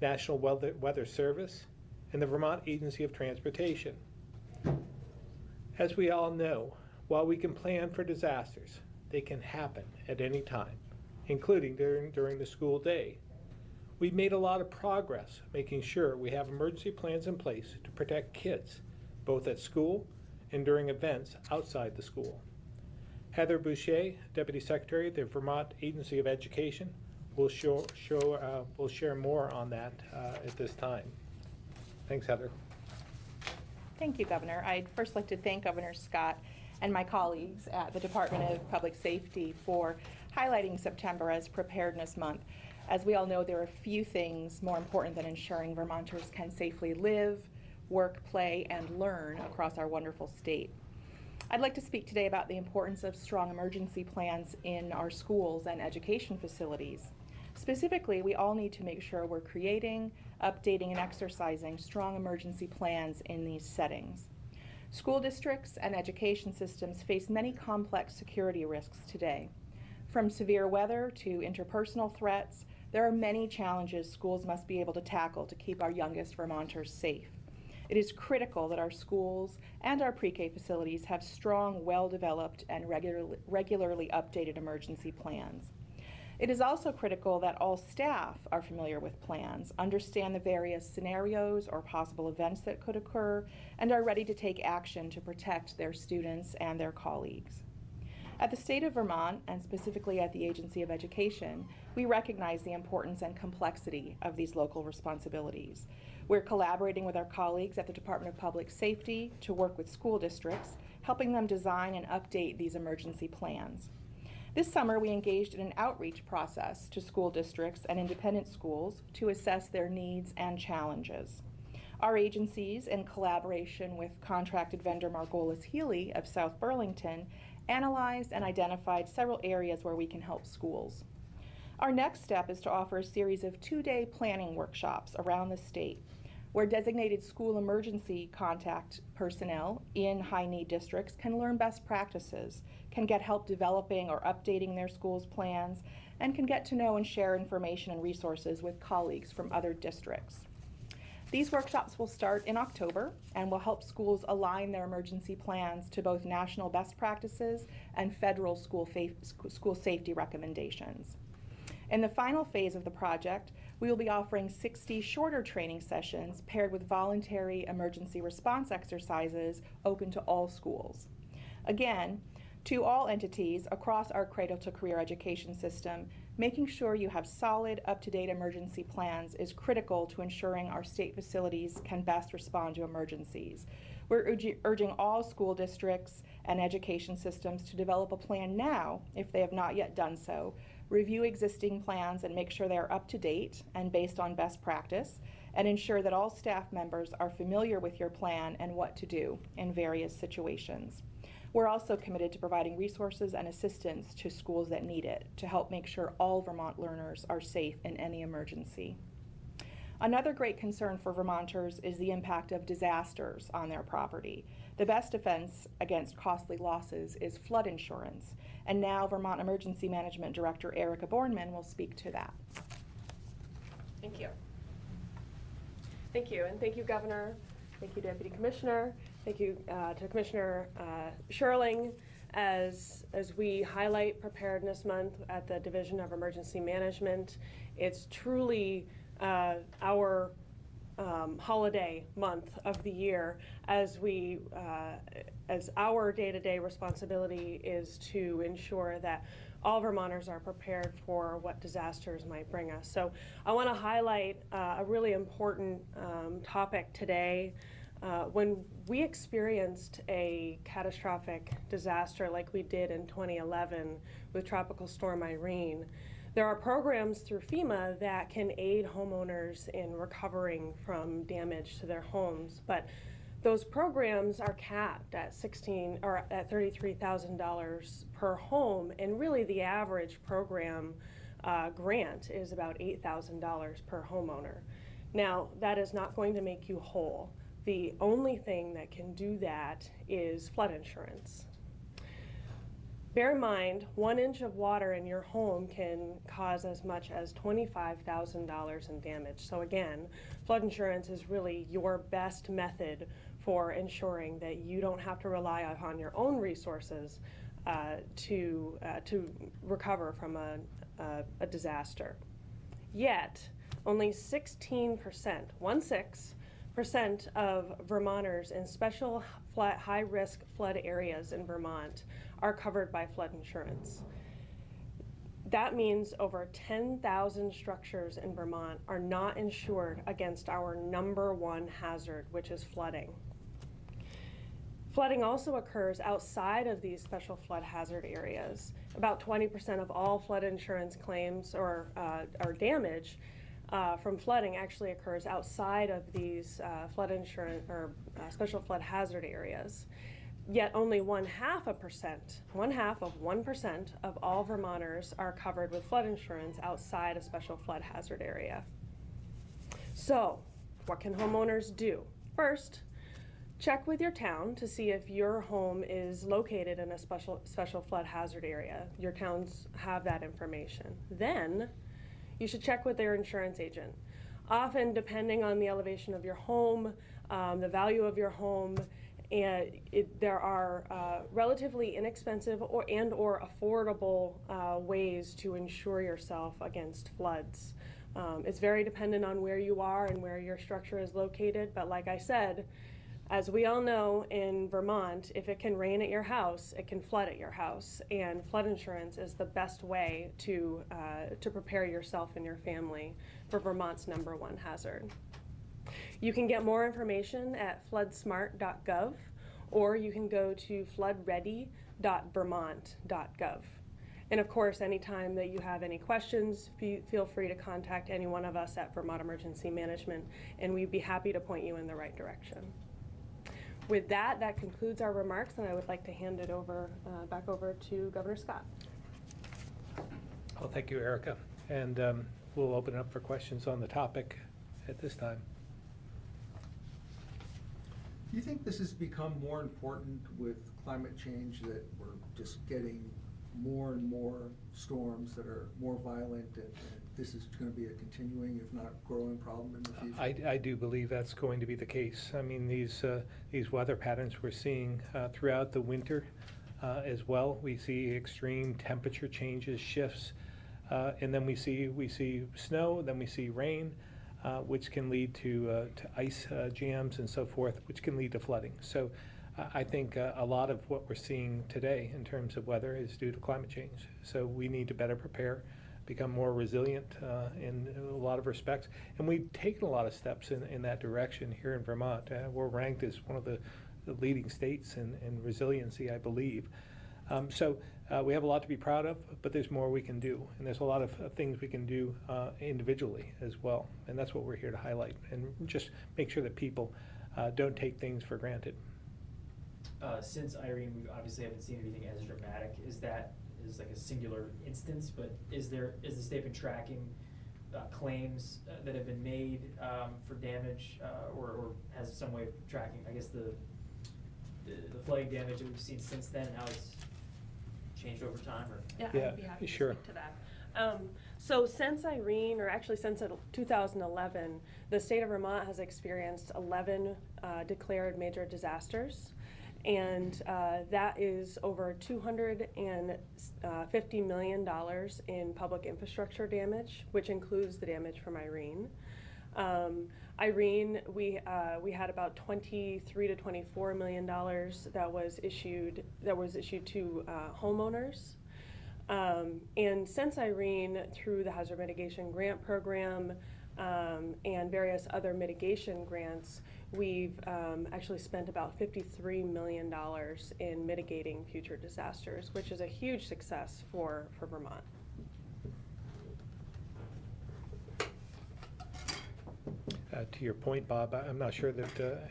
National Weather Service, and the Vermont Agency of Transportation. As we all know, while we can plan for disasters, they can happen at any time, including during the school day. We've made a lot of progress making sure we have emergency plans in place to protect kids, both at school and during events outside the school. Heather Boucher, Deputy Secretary of the Vermont Agency of Education, will share more on that at this time. Thanks, Heather. Thank you, Governor. I'd first like to thank Governor Scott and my colleagues at the Department of Public Safety for highlighting September as Preparedness Month. As we all know, there are few things more important than ensuring Vermonters can safely live, work, play, and learn across our wonderful state. I'd like to speak today about the importance of strong emergency plans in our schools and education facilities. Specifically, we all need to make sure we're creating, updating, and exercising strong emergency plans in these settings. School districts and education systems face many complex security risks today. From severe weather to interpersonal threats, there are many challenges schools must be able to tackle to keep our youngest Vermonters safe. It is critical that our schools and our pre-K facilities have strong, well-developed, and regularly updated emergency plans. It is also critical that all staff are familiar with plans, understand the various scenarios or possible events that could occur, and are ready to take action to protect their students and their colleagues. At the state of Vermont, and specifically at the Agency of Education, we recognize the importance and complexity of these local responsibilities. We're collaborating with our colleagues at the Department of Public Safety to work with school districts, helping them design and update these emergency plans. This summer, we engaged in an outreach process to school districts and independent schools to assess their needs and challenges. Our agencies, in collaboration with contracted vendor Margolis Healy of South Burlington, analyzed and identified several areas where we can help schools. Our next step is to offer a series of 2-day planning workshops around the state, where designated school emergency contact personnel in high-need districts can learn best practices, can get help developing or updating their school's plans, and can get to know and share information and resources with colleagues from other districts. These workshops will start in October and will help schools align their emergency plans to both national best practices and federal school safety recommendations. In the final phase of the project, we will be offering 60 shorter training sessions paired with voluntary emergency response exercises open to all schools. Again, to all entities across our cradle-to-career education system, Making sure you have solid, up-to-date emergency plans is critical to ensuring our state facilities can best respond to emergencies. We're urging all school districts and education systems to develop a plan now, if they have not yet done so, review existing plans and make sure they are up to date and based on best practice, and ensure that all staff members are familiar with your plan and what to do in various situations. We're also committed to providing resources and assistance to schools that need it to help make sure all Vermont learners are safe in any emergency. Another great concern for Vermonters is the impact of disasters on their property. The best defense against costly losses is flood insurance, and now Vermont Emergency Management Director Erica Bornman will speak to that. Thank you. Thank you, and thank you, Governor. Thank you, Deputy Commissioner. Thank you to Commissioner Sherling. As we highlight Preparedness Month at the Division of Emergency Management, it's truly our holiday month of the year, as our day-to-day responsibility is to ensure that all Vermonters are prepared for what disasters might bring us. So I want to highlight a really important topic today. When we experienced a catastrophic disaster like we did in 2011 with Tropical Storm Irene, there are programs through FEMA that can aid homeowners in recovering from damage to their homes, but those programs are capped at $33,000 per home, and really the average program grant is about $8,000 per homeowner. Now, that is not going to make you whole. The only thing that can do that is flood insurance. Bear in mind, 1 inch of water in your home can cause as much as $25,000 in damage. So again, flood insurance is really your best method for ensuring that you don't have to rely upon your own resources to recover from a disaster. Yet, only 16%, 1/6% of Vermonters in special high-risk flood areas in Vermont are covered by flood insurance. That means over 10,000 structures in Vermont are not insured against our #1 hazard, which is flooding. Flooding also occurs outside of these special flood hazard areas. About 20% of all flood insurance claims or damage from flooding actually occurs outside of these flood insurance or special flood hazard areas. Yet only 1/2% of all Vermonters are covered with flood insurance outside a special flood hazard area. So, what can homeowners do? First, check with your town to see if your home is located in a special flood hazard area. Your towns have that information. Then, you should check with their insurance agent. Often, depending on the elevation of your home, the value of your home, and there are relatively inexpensive or affordable ways to insure yourself against floods. It's very dependent on where you are and where your structure is located, but like I said, as we all know in Vermont, if it can rain at your house, it can flood at your house, and flood insurance is the best way to prepare yourself and your family for Vermont's #1 hazard. You can get more information at floodsmart.gov, or you can go to floodready.vermont.gov. And of course, anytime that you have any questions, feel free to contact any one of us at Vermont Emergency Management, and we'd be happy to point you in the right direction. With that, that concludes our remarks, and I would like to hand it over, back over to Governor Scott. Well, thank you, Erica. And we'll open it up for questions on the topic at this time. Do you think this has become more important with climate change, that we're just getting more and more storms that are more violent, and this is going to be a continuing, if not growing, problem in the future? I do believe that's going to be the case. I mean, these weather patterns we're seeing throughout the winter as well. We see extreme temperature changes, shifts, and then we see snow, then we see rain, which can lead to ice jams and so forth, which can lead to flooding. So I think a lot of what we're seeing today in terms of weather is due to climate change. So we need to better prepare become more resilient in a lot of respects. And we've taken a lot of steps in that direction here in Vermont. We're ranked as one of the leading states in resiliency, I believe. So we have a lot to be proud of, but there's more we can do. And there's a lot of things we can do individually as well. And that's what we're here to highlight, and just make sure that people don't take things for granted. Since Irene, we obviously haven't seen anything as dramatic. Is like a singular instance, but is the state been tracking claims that have been made for damage, or has some way of tracking, I guess, the flooding damage that we've seen since then, and how it's changed over time? Or Yeah, Yeah, I'd be happy to sure. speak to that. So since Irene, or actually since 2011, the state of Vermont has experienced 11 declared major disasters. And that is over $250 million in public infrastructure damage, which includes the damage from Irene. Irene, we had about $23 to $24 million that was issued to homeowners. And since Irene, through the Hazard Mitigation Grant Program and various other mitigation grants, we've actually spent about $53 million in mitigating future disasters, which is a huge success for Vermont. To your point, Bob, I'm not sure that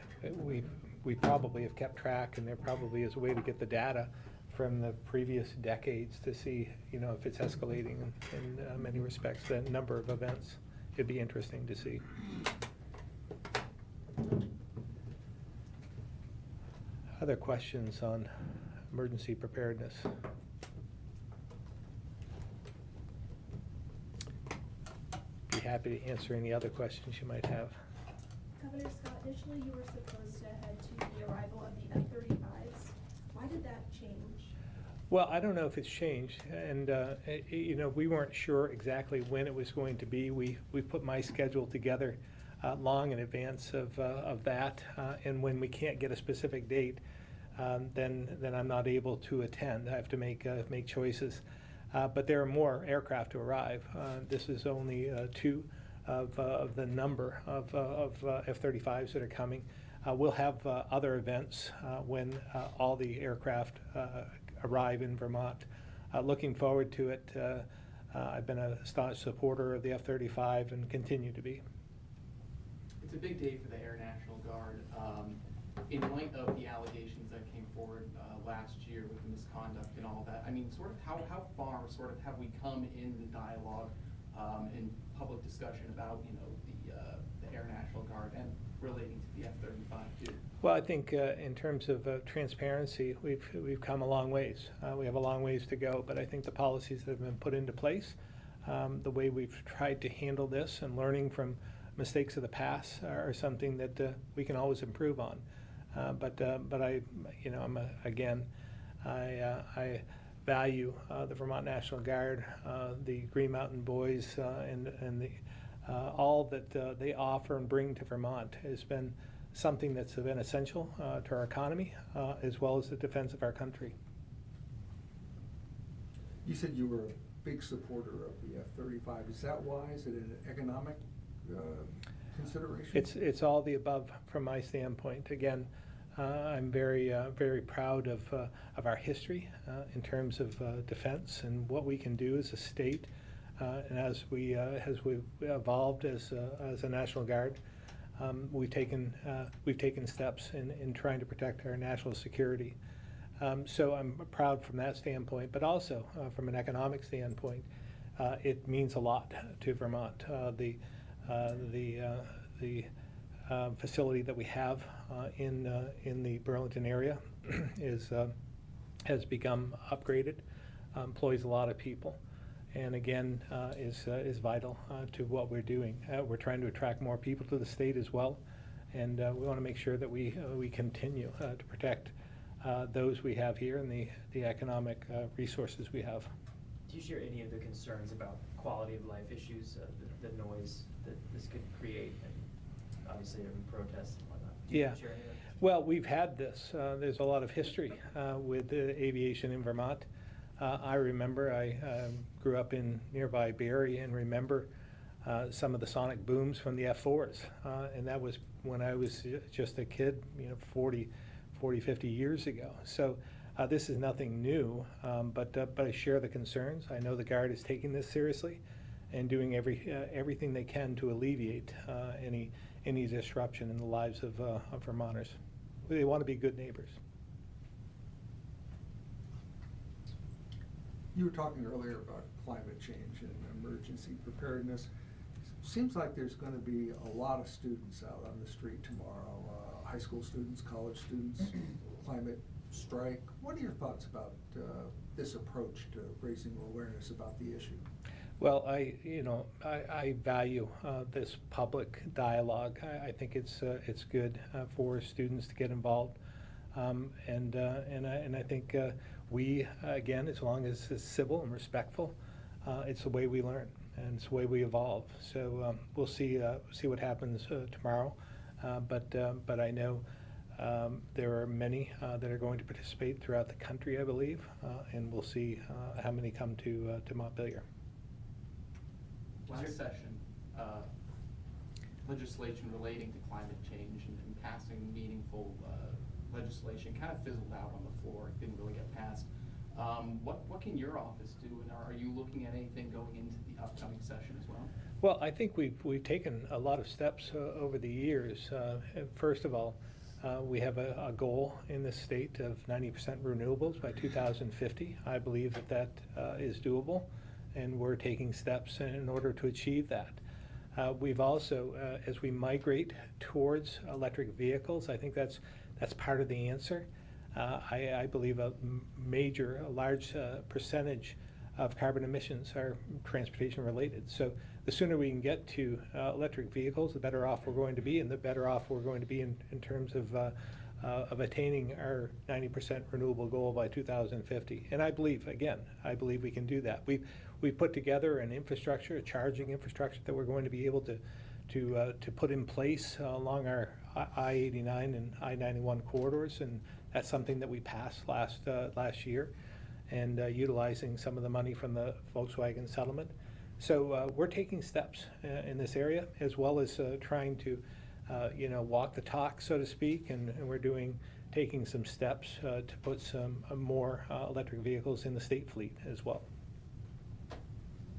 we probably have kept track, and there probably is a way to get the data from the previous decades to see, if it's escalating in many respects, the number of events. It'd be interesting to see. Other questions on emergency preparedness? Be happy to answer any other questions you might have. Governor Scott, initially you were supposed to head to the arrival of the F-35s. Why did that change? Well, I don't know if it's changed, and we weren't sure exactly when it was going to be. We put my schedule together long in advance of that, and when we can't get a specific date, then I'm not able to attend. I have to make choices. But there are more aircraft to arrive. This is only 2 of the number of F-35s that are coming. We'll have other events when all the aircraft arrive in Vermont. Looking forward to it. I've been a staunch supporter of the F-35 and continue to be. It's a big day for the Air National Guard. In light of the allegations that came forward last year with the misconduct and all that, I mean, sort of how far have we come in the dialogue and public discussion about, the Air National Guard and relating to the F-35 too? Well, I think in terms of transparency, we've come a long ways. We have a long ways to go, but I think the policies that have been put into place, the way we've tried to handle this and learning from mistakes of the past are something that we can always improve on. But I value the Vermont National Guard, the Green Mountain Boys, and the all that they offer and bring to Vermont has been something that's been essential to our economy, as well as the defense of our country. You said you were a big supporter of the F-35. Is that why? Is it an economic consideration? It's all the above from my standpoint. Again, I'm very proud of our history in terms of defense and what we can do as a state, and as we've evolved as a National Guard, we've taken steps in trying to protect our national security. So I'm proud from that standpoint, but also from an economic standpoint, it means a lot to Vermont. The facility that we have in the Burlington area has become upgraded, employs a lot of people, and again is vital to what we're doing. We're trying to attract more people to the state as well, and we want to make sure that we continue to protect those we have here and the economic resources we have. Do you share any of the concerns about quality of life issues, the noise that this could create, and obviously having protests and whatnot? Do you Yeah. share any of that? Well, we've had this. There's a lot of history with aviation in Vermont. I remember grew up in nearby Barrie and remember some of the sonic booms from the F4s. And that was when I was just a kid, 40, 50 years ago. So this is nothing new, but I share the concerns. I know the Guard is taking this seriously and doing everything they can to alleviate any disruption in the lives of Vermonters. They want to be good neighbors. You were talking earlier about climate change and emergency preparedness. Seems like there's going to be a lot of students out on the street tomorrow, high school students, college students, climate strike. What are your thoughts about this approach to raising awareness about the issue? Well, I value this public dialogue. I think it's good for students to get involved, and I think we, again, as long as it's civil and respectful, it's the way we learn and it's the way we evolve. So we'll see what happens tomorrow, but I know there are many that are going to participate throughout the country, I believe, and we'll see how many come to Montpelier. Last session, legislation relating to climate change and passing meaningful legislation kind of fizzled out on the floor. It didn't really get passed. What can your office do, and are you looking at anything going into the upcoming session as well? Well, I think we've taken a lot of steps over the years. First of all, we have a goal in this state of 90% renewables by 2050. I believe that is doable, and we're taking steps in order to achieve that. We've also, as we migrate towards electric vehicles, I think that's part of the answer. I believe a large percentage of carbon emissions are transportation related. So the sooner we can get to electric vehicles, the better off we're going to be, and the better off we're going to be in terms of attaining our 90% renewable goal by 2050. And I believe we can do that. We've put together an infrastructure, a charging infrastructure that we're going to be able to put in place along our I-89 and I-91 corridors, and that's something that we passed last year, and utilizing some of the money from the Volkswagen settlement. So we're taking steps in this area, as well as trying to walk the talk, so to speak, and we're taking some steps to put some more electric vehicles in the state fleet as well.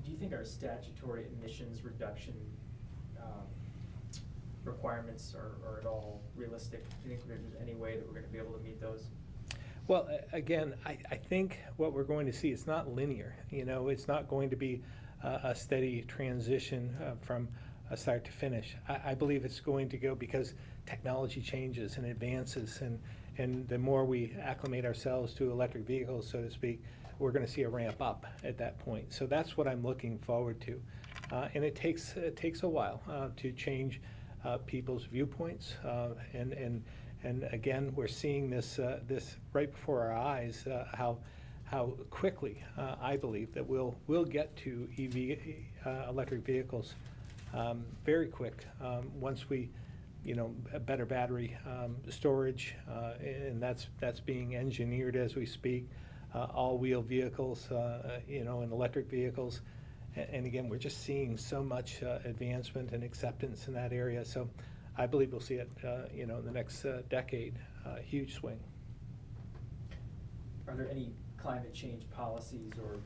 Do you think our statutory emissions reduction requirements are at all realistic? Do you think there's any way that we're going to be able to meet those? Well, again, I think what we're going to see, it's not linear. It's not going to be a steady transition from start to finish. I believe it's going to go because technology changes and advances, and the more we acclimate ourselves to electric vehicles, so to speak, we're going to see a ramp up at that point. So that's what I'm looking forward to. And it takes a while to change people's viewpoints. And again, we're seeing this right before our eyes, how quickly I believe that we'll get to electric vehicles very quick once we, better battery storage, and that's being engineered as we speak. All-wheel vehicles, and electric vehicles. And again, we're just seeing so much advancement and acceptance in that area. So I believe we'll see it, in the next decade, huge swing. Are there any climate change policies or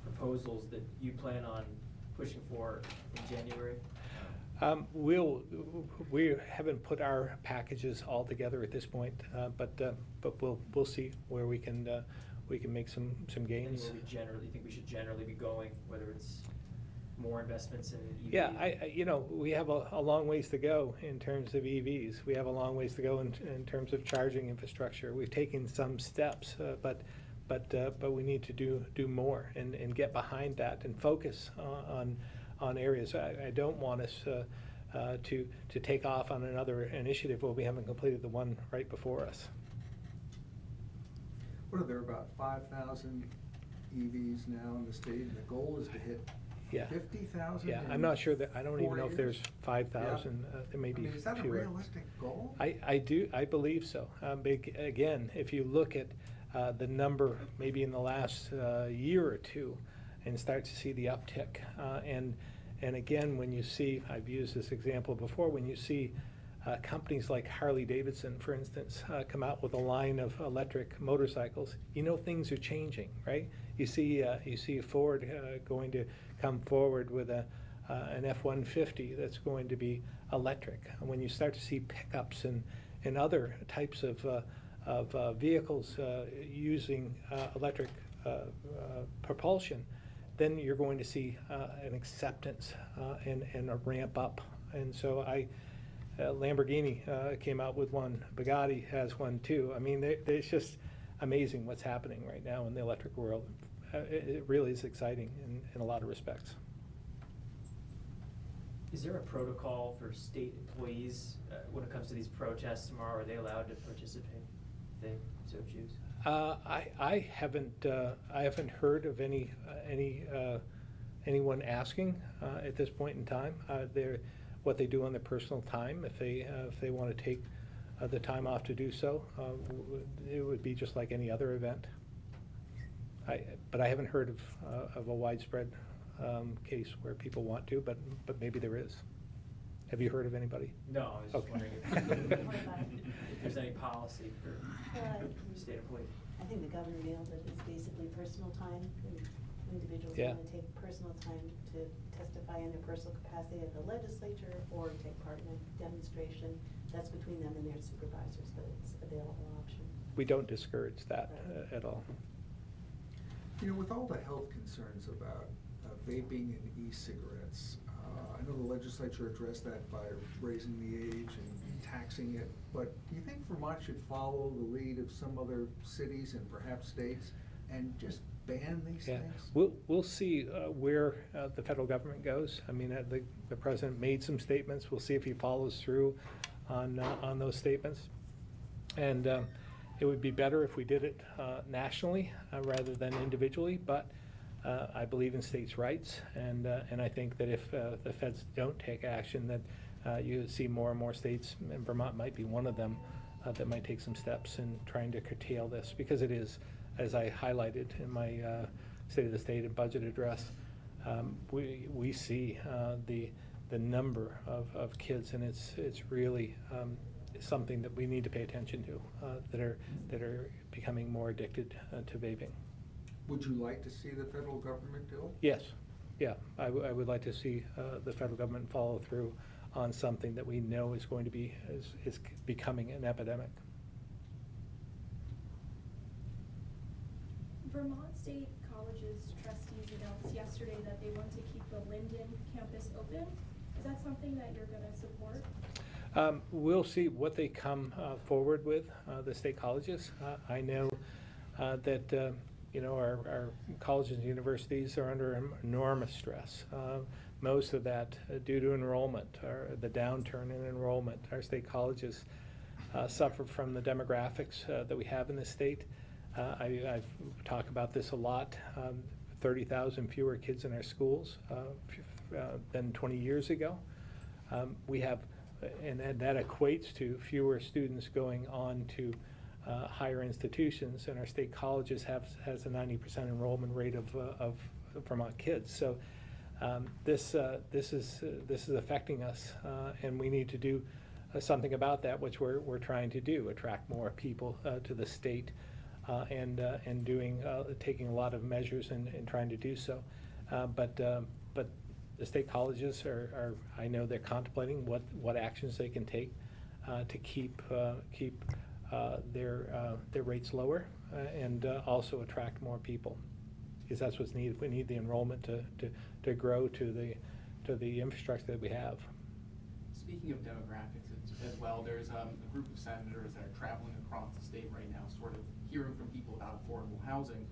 proposals that you plan on pushing for in January? We haven't put our packages all together at this point, but we'll see where we can make some gains. Anywhere you think we should generally be going, whether it's more investments in EVs? Yeah, we have a long ways to go in terms of EVs. We have a long ways to go in terms of charging infrastructure. We've taken some steps, but we need to do more and get behind that and focus on areas. I don't want us to take off on another initiative where we haven't completed the one right before us. What are there, about 5,000 EVs now in the state, and the goal is to hit 50,000? Yeah, I'm not sure that, I don't even know if there's 5,000, there may be is that fewer. a realistic goal? I believe so. Again, if you look at the number maybe in the last year or two and start to see the uptick. And again, when you see, I've used this example before, when you see companies like Harley-Davidson, for instance, come out with a line of electric motorcycles, you know things are changing, right? You see Ford going to come forward with an F-150 that's going to be electric. And when you start to see pickups and other types of vehicles using electric propulsion, then you're going to see an acceptance and a ramp up. And so Lamborghini came out with one. Bugatti has one too. I mean, it's just amazing what's happening right now in the electric world. It really is exciting in a lot of respects. Is there a protocol for state employees when it comes to these protests tomorrow? Are they allowed to participate if they so choose? I haven't heard of anyone asking at this point in time. What they do on their personal time, if they want to take the time off to do so, it would be just like any other event. But I haven't heard of a widespread case where people want to, but maybe there is. Have you heard of anybody? No, I was just wondering if there's any policy for state employees. I think the governor nailed it. It's basically personal time. Individuals Yeah. want to take personal time to testify in their personal capacity at the legislature or take part in a demonstration. That's between them and their supervisors, but it's an available option. We don't discourage that at all. You know, with all the health concerns about vaping and e-cigarettes, I know the legislature addressed that by raising the age and taxing it, but do you think Vermont should follow the lead of some other cities and perhaps states and just ban these things? We'll see where the federal government goes. I mean, the president made some statements. We'll see if he follows through on those statements. And it would be better if we did it nationally rather than individually, but I believe in states' rights, and I think that if the feds don't take action, that you see more and more states, and Vermont might be one of them, that might take some steps in trying to curtail this, because it is, as I highlighted in my State of the State and budget address, we see the number of kids, and it's really something that we need to pay attention to, that are becoming more addicted to vaping. Would you like to see the federal government do it? Yes, yeah, I would like to see the federal government follow through on something that we know is going to be, is becoming an epidemic. Vermont State College's trustees announced yesterday that they want to keep the Linden campus open. Is that something that you're going to support? We'll see what they come forward with, the state colleges. I know that our colleges and universities are under enormous stress. Most of that due to enrollment, or the downturn in enrollment. Our state colleges suffer from the demographics that we have in the state. I've talked about this a lot. 30,000 fewer kids in our schools than 20 years ago. We have, and that equates to fewer students going on to higher institutions, and our state colleges has a 90% enrollment rate of Vermont kids. So this is affecting us, and we need to do something about that, which we're trying to do: attract more people to the state, and taking a lot of measures and trying to do so. But the state colleges are I know they're contemplating what actions they can take to keep their rates lower, and also attract more people, because that's what's needed. We need the enrollment to grow to the infrastructure that we have. Speaking of demographics as well, there's a group of senators that are traveling across the state right now, sort of hearing from people about affordable housing,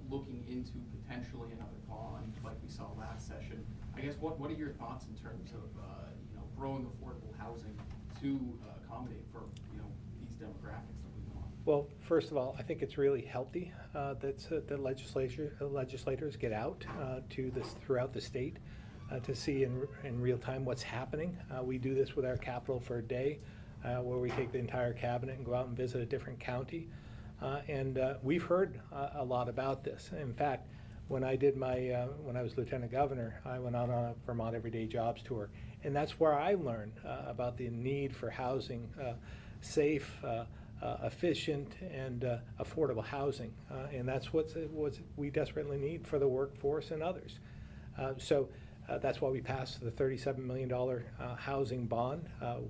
looking into potentially another bond like we saw last session. I guess what are your thoughts in terms of growing affordable housing to accommodate for these demographics that we want? Well, first of all, I think it's really healthy that the legislators get out to this throughout the state to see in real time what's happening. We do this with our capital for a day, where we take the entire cabinet and go out and visit a different county. And we've heard a lot about this. In fact, when I did when I was Lieutenant Governor, I went out on a Vermont Everyday Jobs tour, and that's where I learned about the need for housing, safe, efficient, and affordable housing. And that's what we desperately need for the workforce and others. So that's why we passed the $37 million housing bond,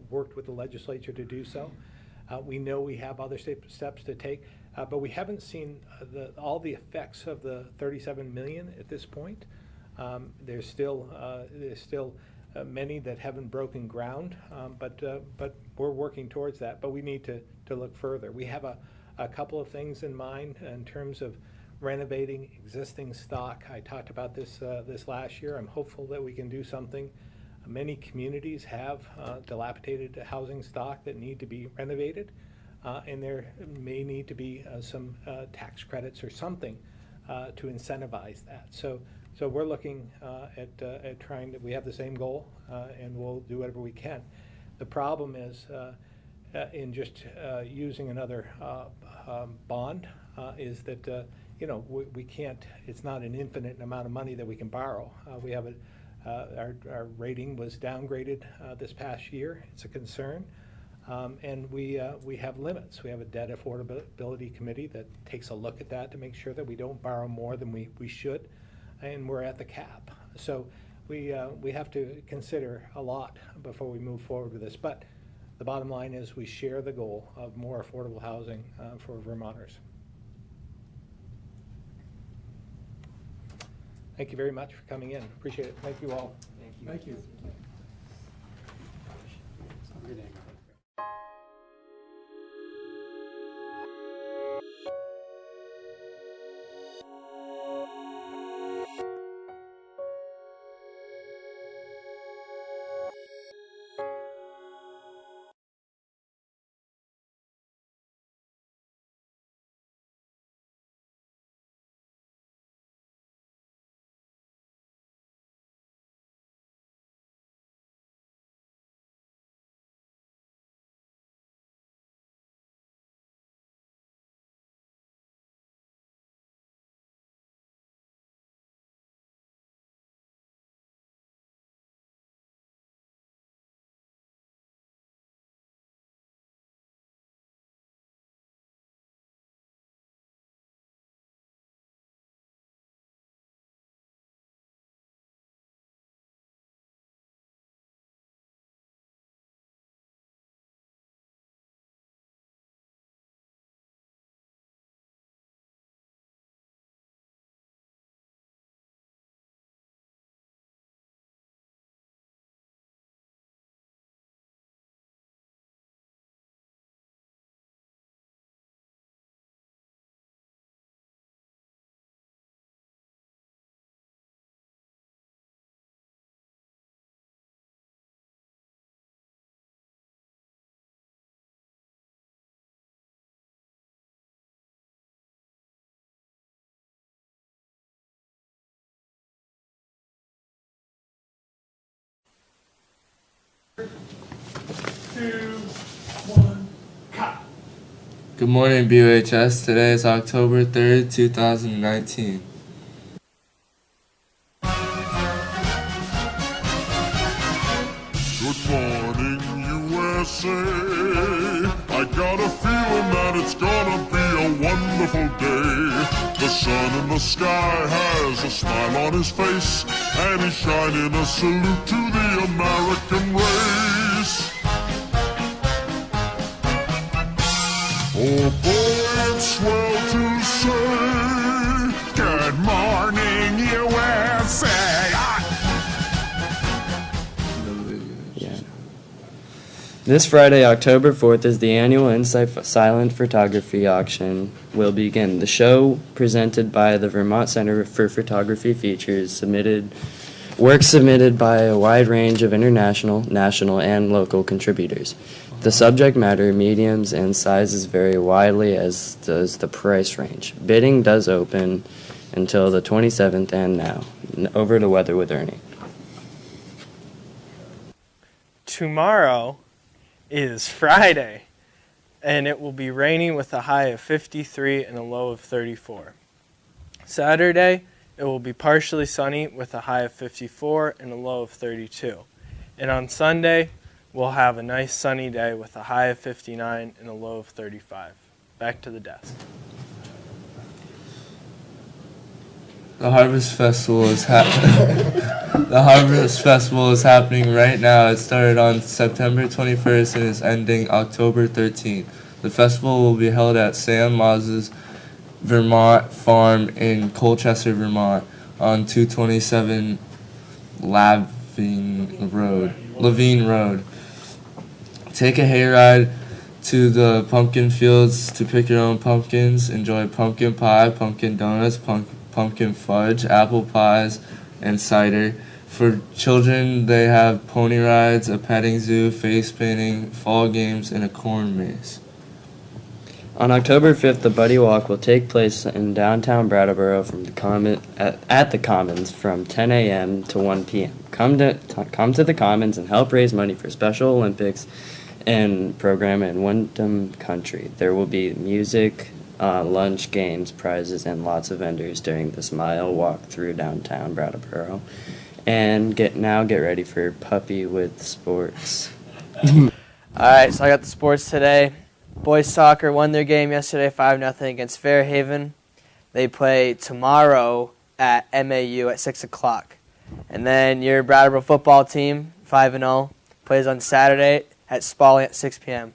worked with the legislature to do so. We know we have other steps to take, but we haven't seen all the effects of the $37 million at this point. There's still many that haven't broken ground, but we're working towards that. But we need to look further. We have a couple of things in mind in terms of renovating existing stock. I talked about this last year. I'm hopeful that we can do something. Many communities have dilapidated housing stock that need to be renovated, and there may need to be some tax credits or something to incentivize that. So we're looking at trying to. We have the same goal, and we'll do whatever we can. The problem is in just using another bond is that we can't. It's not an infinite amount of money that we can borrow. We have our rating was downgraded this past year. It's a concern, and we have limits. We have a debt affordability committee that takes a look at that to make sure that we don't borrow more than we should, and we're at the cap. So we have to consider a lot before we move forward with this. But the bottom line is we share the goal of more affordable housing for Vermonters. Thank you very much for coming in. Appreciate it. Thank you all. Thank you. Good morning, BUHS. Today is October 3rd, 2019. Good morning, USA. I got a feeling that it's gonna be a wonderful day. The sun in the sky has a smile on his face, and he's shining a salute to the American race. Oh boy, it's swell to say, good morning, USA. This Friday, October 4th, is the annual Insight Silent Photography Auction will begin. The show, presented by the Vermont Center for Photography, features work submitted by a wide range of international, national, and local contributors. The subject matter, mediums, and sizes vary widely, as does the price range. Bidding does open until the 27th and now. Over to weather with Ernie. Tomorrow is Friday. and it will be rainy with a high of 53 and a low of 34. Saturday, it will be partially sunny with a high of 54 and a low of 32. And on Sunday, we'll have a nice sunny day with a high of 59 and a low of 35. Back to the desk. The Harvest Festival is The Harvest Festival is happening right now. It started on September 21st and is ending October 13th. The festival will be held at Sam Moz's Vermont Farm in Colchester, Vermont, on 227 Lavine Road. Take a hayride to the pumpkin fields to pick your own pumpkins. Enjoy pumpkin pie, pumpkin donuts, pumpkin fudge, apple pies, and cider. For children, they have pony rides, a petting zoo, face painting, fall games, and a corn maze. On October 5th, the Buddy Walk will take place in downtown Brattleboro from the at the Commons from 10 a.m. to 1 p.m. Come to the Commons and help raise money for Special Olympics and program in Wyndham Country. There will be music, lunch, games, prizes, and lots of vendors during this mile walk through downtown Brattleboro. And get ready for Puppy with Sports. All right, so I got the sports today. Boys soccer won their game yesterday 5-0 against Fairhaven. They play tomorrow at MAU at 6 o'clock. And then your Brattleboro football team, 5-0, plays on Saturday at Spalding at 6 p.m.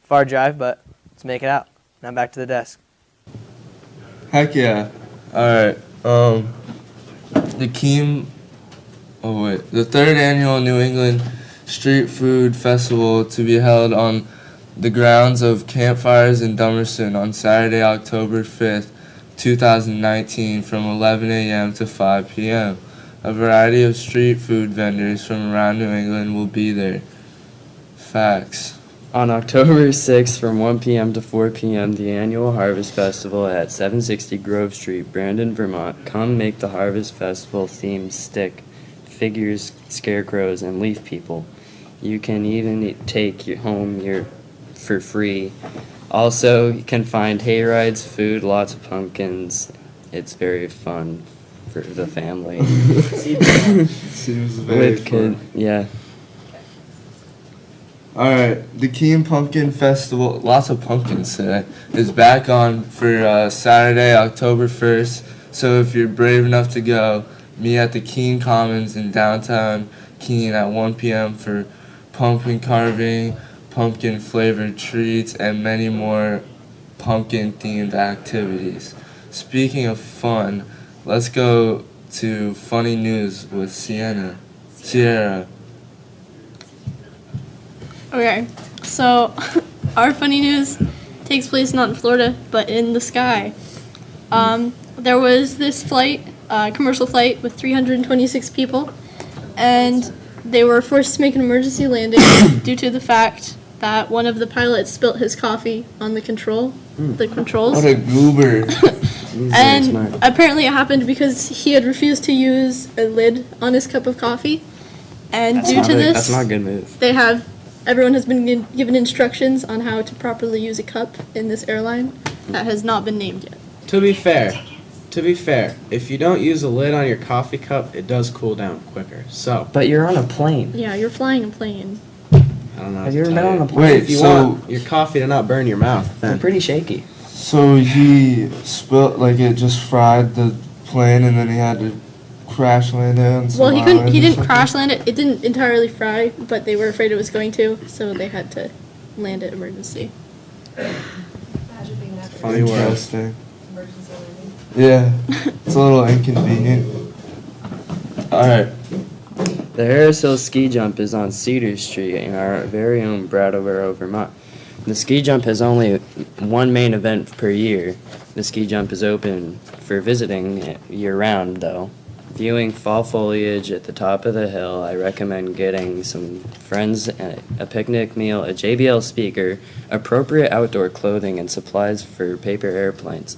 Far drive, but let's make it out. Now back to the desk. Heck yeah. All right. The third annual New England Street Food Festival to be held on the grounds of Campfires in Dummerston on Saturday, October 5th, 2019 from 11 a.m. to 5 p.m. A variety of street food vendors from around New England will be there. Facts. On October 6th from 1 p.m. to 4 p.m., the annual Harvest Festival at 760 Grove Street, Brandon, Vermont. Come make the Harvest Festival themed stick figures, scarecrows, and leaf people. You can even take home for free. Also, you can find hay rides, food, lots of pumpkins. It's very fun for the family. Seems very fun. Yeah. Alright, The Keen Pumpkin Festival, lots of pumpkins today, is back on for Saturday, October 1st. So if you're brave enough to go, meet at the Keene Commons in downtown Keene at 1 p.m. for pumpkin carving, pumpkin-flavored treats, and many more pumpkin-themed activities. Speaking of fun, let's go to funny news with Sierra. Okay, so our funny news takes place not in Florida, but in the sky. There was this flight, commercial flight with 326 people, and they were forced to make an emergency landing due to the fact that one of the pilots spilt his coffee on the controls. What a goober. And apparently it happened because he had refused to use a lid on his cup of coffee. And That's not a good move. Everyone has been given instructions on how to properly use a cup in this airline that has not been named yet. To be fair, if you don't use a lid on your coffee cup, it does cool down quicker. So. But you're on a plane. Yeah, you're flying a plane. I don't know. Have you ever been on a plane? Wait, if you want your coffee to not burn your mouth, then. They're pretty shaky. So he spilled, it just fried the plane and then he had to crash land it on some island He or didn't something? crash land it. It didn't entirely fry, but they were afraid it was going to, so they had to land it emergency. Funny word. Interesting. Yeah, it's a little inconvenient. Alright. The Harris Hill Ski Jump is on Cedar Street in our very own Brattleboro, Vermont. The ski jump has only one main event per year. The ski jump is open for visiting year-round, though. Viewing fall foliage at the top of the hill, I recommend getting some friends, a picnic meal, a JBL speaker, appropriate outdoor clothing, and supplies for paper airplanes.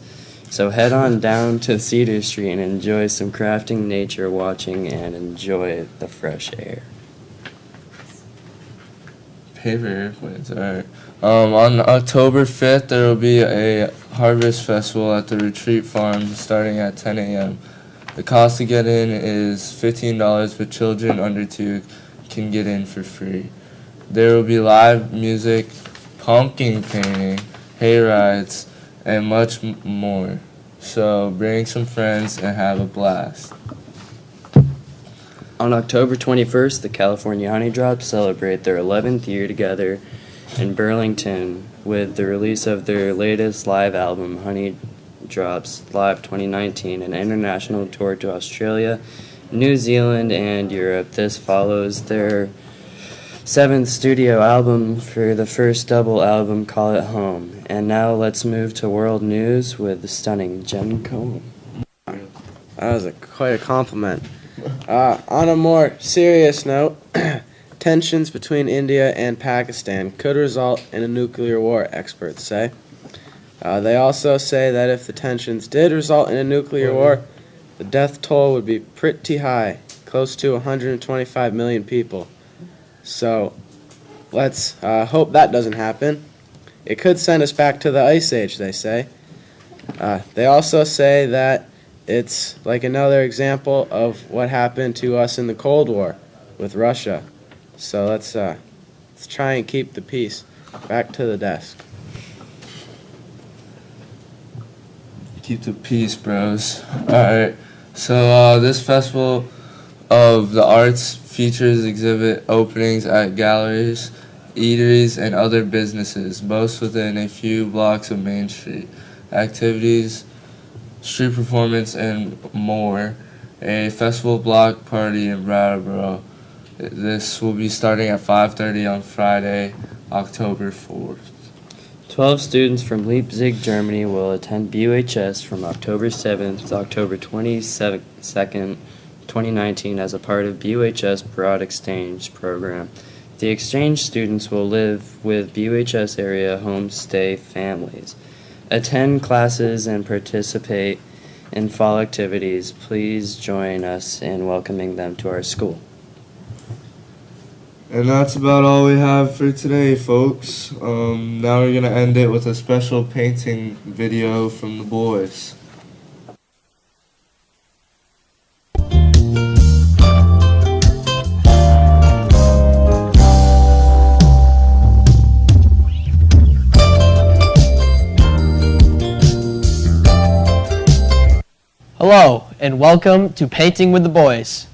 So head on down to Cedar Street and enjoy some crafting, nature watching, and enjoy the fresh air. Paper airplanes, alright. On October 5th, there will be a harvest festival at the Retreat Farm starting at 10 a.m. The cost to get in is $15, but children under 2 can get in for free. There will be live music, pumpkin painting, hay rides, and much more. So bring some friends and have a blast. On October 21st, the California Honey Drops celebrate their 11th year together in Burlington with the release of their latest live album, Honey Drops Live 2019, an international tour to Australia, New Zealand, and Europe. This follows their 7th studio album for the first double album, Call It Home. And now let's move to world news with the stunning Jem Cohen. That was quite a compliment. On a more serious note, tensions between India and Pakistan could result in a nuclear war, experts say. They also say that if the tensions did result in a nuclear war, the death toll would be pretty high, close to 125 million people. So let's hope that doesn't happen. It could send us back to the Ice Age, they say. They also say that it's like another example of what happened to us in the Cold War with Russia. So let's try and keep the peace. Back to the desk. Keep the peace, bros. Alright, so this Festival of the Arts features exhibit openings at galleries, eateries, and other businesses, most within a few blocks of Main Street. Activities, street performance, and more. A festival block party in Brattleboro. This will be starting at 5:30 on Friday, October 4th. 12 students from Leipzig, Germany will attend BUHS from October 7th to October 22nd, 2019 as a part of BUHS Broad Exchange program. The exchange students will live with BUHS area homestay families, attend classes, and participate in fall activities. Please join us in welcoming them to our school. And that's about all we have for today, folks. Now we're going to end it with a special painting video from the boys. Hello, and welcome to Painting with the Boys.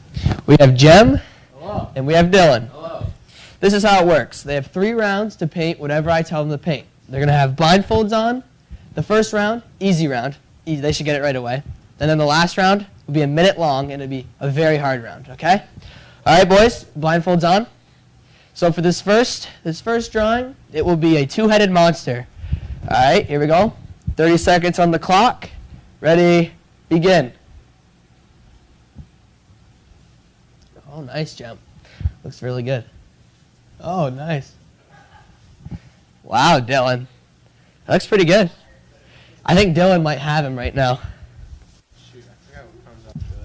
We have Jem, hello, and we have Dylan. Hello. This is how it works. They have 3 rounds to paint whatever I tell them to paint. They're going to have blindfolds on. The first round, easy round. Easy, they should get it right away. And then the last round will be a minute long, and it'll be a very hard round, okay? All right, boys, blindfolds on. So for this first drawing, it will be a 2-headed monster. All right, here we go. 30 seconds on the clock. Ready? Begin. Oh, nice jump. Looks really good. Oh, nice. Wow, Dylan. That looks pretty good. I think Dylan might have him right now. Shoot, I forgot what comes after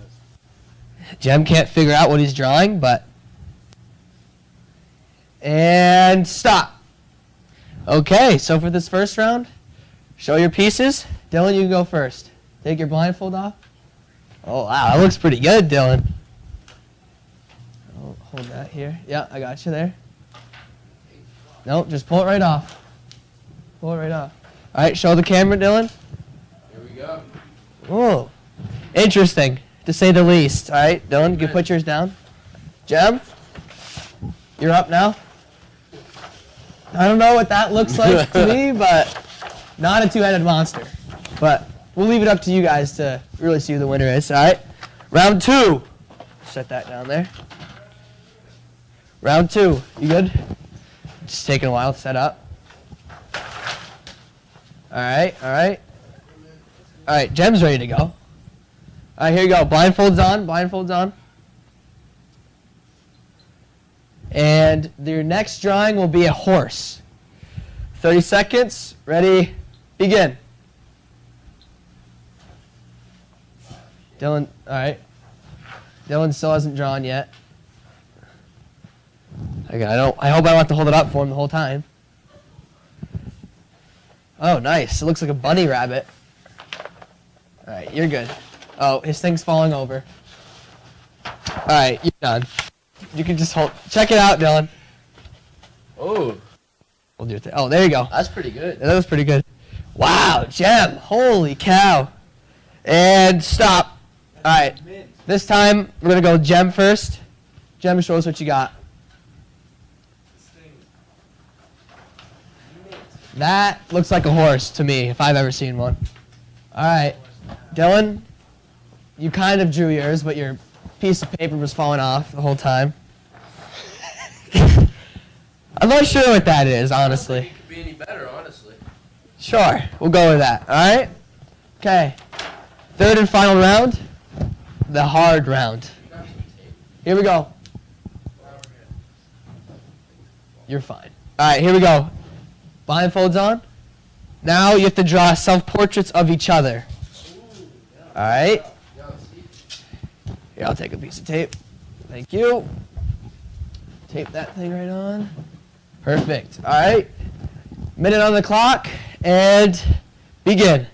this. Jem can't figure out what he's drawing, but... And stop. Okay, so for this first round, show your pieces. Dylan, you can go first. Take your blindfold off. Oh, wow, that looks pretty good, Dylan. Oh, hold that here. Yeah, I got you there. Nope, just pull it right off. Pull it right off. All right, show the camera, Dylan. Here we go. Oh, interesting, to say the least. All right, Dylan, you can put yours down. Jem, you're up now. I don't know what that looks like to me, but not a 2-headed monster. But we'll leave it up to you guys to really see who the winner is, all right? Round 2. Set that down there. Round 2. You good? Just taking a while to set up. All right, all right. All right, Jem's ready to go. All right, here you go. Blindfolds on, blindfolds on. And your next drawing will be a horse. 30 seconds. Ready? Begin. Dylan, all right. Dylan still hasn't drawn yet. I hope I don't have to hold it up for him the whole time. Oh, nice. It looks like a bunny rabbit. All right, you're good. Oh, his thing's falling over. All right, you're done. You can just hold. Check it out, Dylan. Oh, We'll do it. Oh, there you go. that's pretty good. That was pretty good. Wow, Gem. Holy cow. And stop. All right. This time, we're going to go Gem first. Gem, show us what you got. That looks like a horse to me, if I've ever seen one. All right. Dylan, you kind of drew yours, but your piece of paper was falling off the whole time. I'm not sure what that is, honestly. It could be any better, honestly. Sure, we'll go with that. All right? Okay. Third and final round, the hard round. Here we go. You're fine. All right, here we go. Blindfolds on. Now you have to draw self-portraits of each other. All right? Here, I'll take a piece of tape. Thank you. Tape that thing right on. Perfect. All right. Minute on the clock, and begin.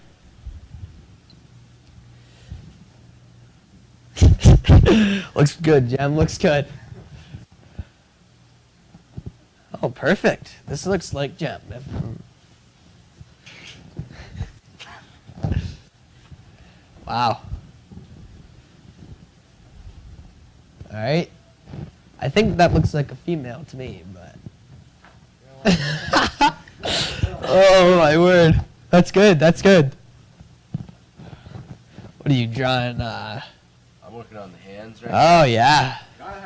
Looks good, Jem. Looks good. Oh, perfect. This looks like Jem. Wow. All right. I think that looks like a female to me, but. Oh, my word. That's good. That's good. What are you drawing? I'm working on the hands right Oh, yeah.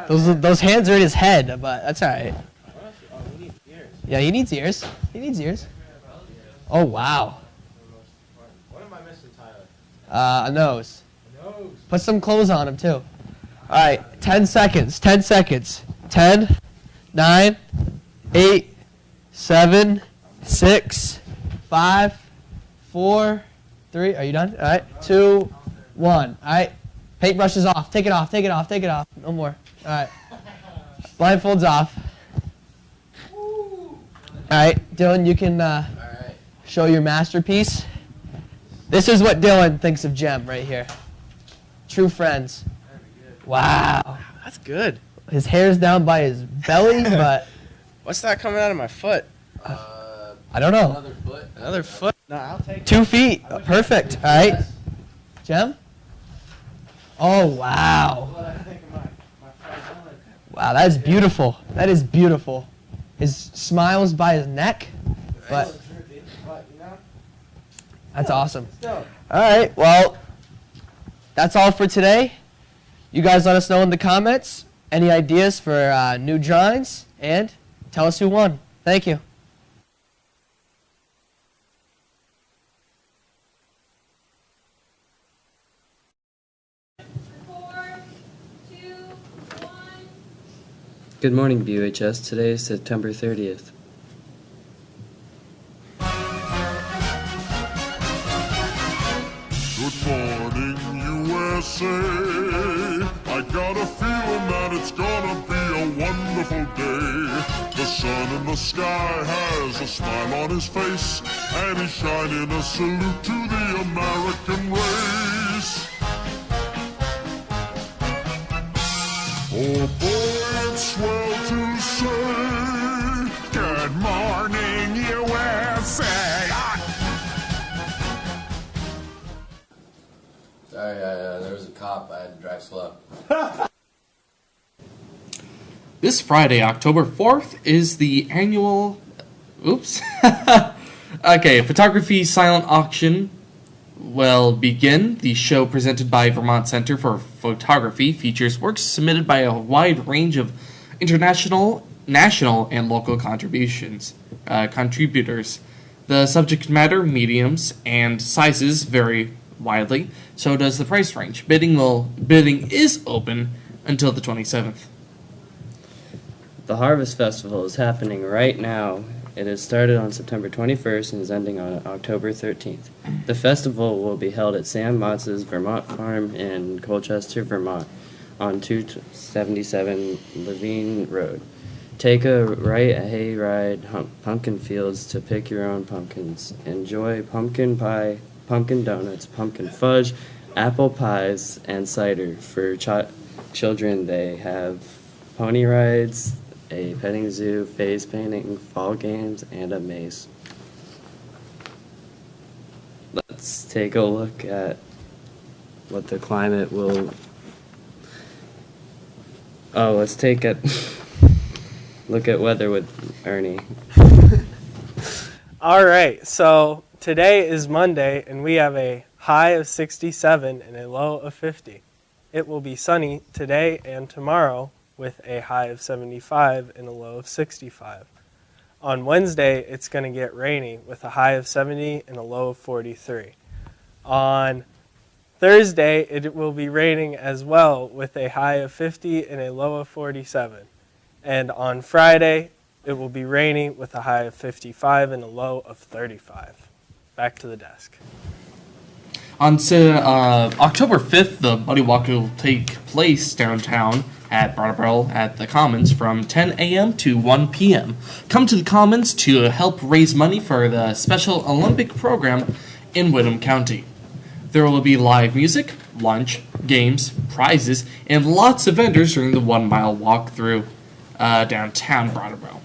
Those hands are in his head, but that's all right. Oh, he needs ears. Yeah, he needs ears. He needs ears. Oh, wow. What am I missing, Tyler? A nose. A nose. Put some clothes on him, too. All right, 10 seconds. 10 seconds. 10, 9, 8, 7, 6, 5, 4, 3. Are you done? All right. 2, 1. All right. Paintbrush is off. Take it off. Take it off. Take it off. No more. All right. Blindfolds off. All right, Dylan, you can show your masterpiece. This is what Dylan thinks of Jem right here. True friends. Wow. That's good. His hair's down by his belly, but What's that coming out of my foot? I don't know. Another foot. Another foot? No, I'll take 2 feet. Perfect. All right. Jem? Oh, wow. Wow, that is beautiful. That is beautiful. His smile's by his neck, but that's awesome. All right, well, that's all for today. You guys let us know in the comments any ideas for new drawings, and tell us who won. Thank you. Good morning, BUHS. Today is September 30th. Good morning, USA. I got a feeling that it's gonna be a wonderful day. The sun in the sky has a smile on his face, and he's shining a salute to the American race. Oh boy, it's swell to say, good morning, USA. Sorry, there was a cop. I had to drive slow. This Friday, October 4th, is the annual... Oops. Okay, photography silent auction will begin. The show, presented by Vermont Center for Photography, features works submitted by a wide range of international, national, and local contributors. The subject matter, mediums, and sizes vary widely, so does the price range. Bidding is open until the 27th. The Harvest Festival is happening right now. It has started on September 21st and is ending on October 13th. The festival will be held at Sam Motz's Vermont Farm in Colchester, Vermont, on 277 Levine Road. Take a hayride, pumpkin fields to pick your own pumpkins. Enjoy pumpkin pie, pumpkin donuts, pumpkin fudge, apple pies, and cider. For children, they have pony rides, a petting zoo, phase painting, fall games, and a maze. Let's take a look at what the climate will. Oh, let's take a look at weather with Ernie. All right, so today is Monday, and we have a high of 67 and a low of 50. It will be sunny today and tomorrow with a high of 75 and a low of 65. On Wednesday, it's going to get rainy with a high of 70 and a low of 43. On Thursday, it will be raining as well with a high of 50 and a low of 47. And on Friday, it will be rainy with a high of 55 and a low of 35. Back to the desk. On to October 5th, the Buddy Walk will take place downtown at Brattleboro at the Commons from 10 a.m. to 1 p.m. Come to the Commons to help raise money for the Special Olympic program in Whitman County. There will be live music, lunch, games, prizes, and lots of vendors during the 1 mile walk through downtown Brattleboro.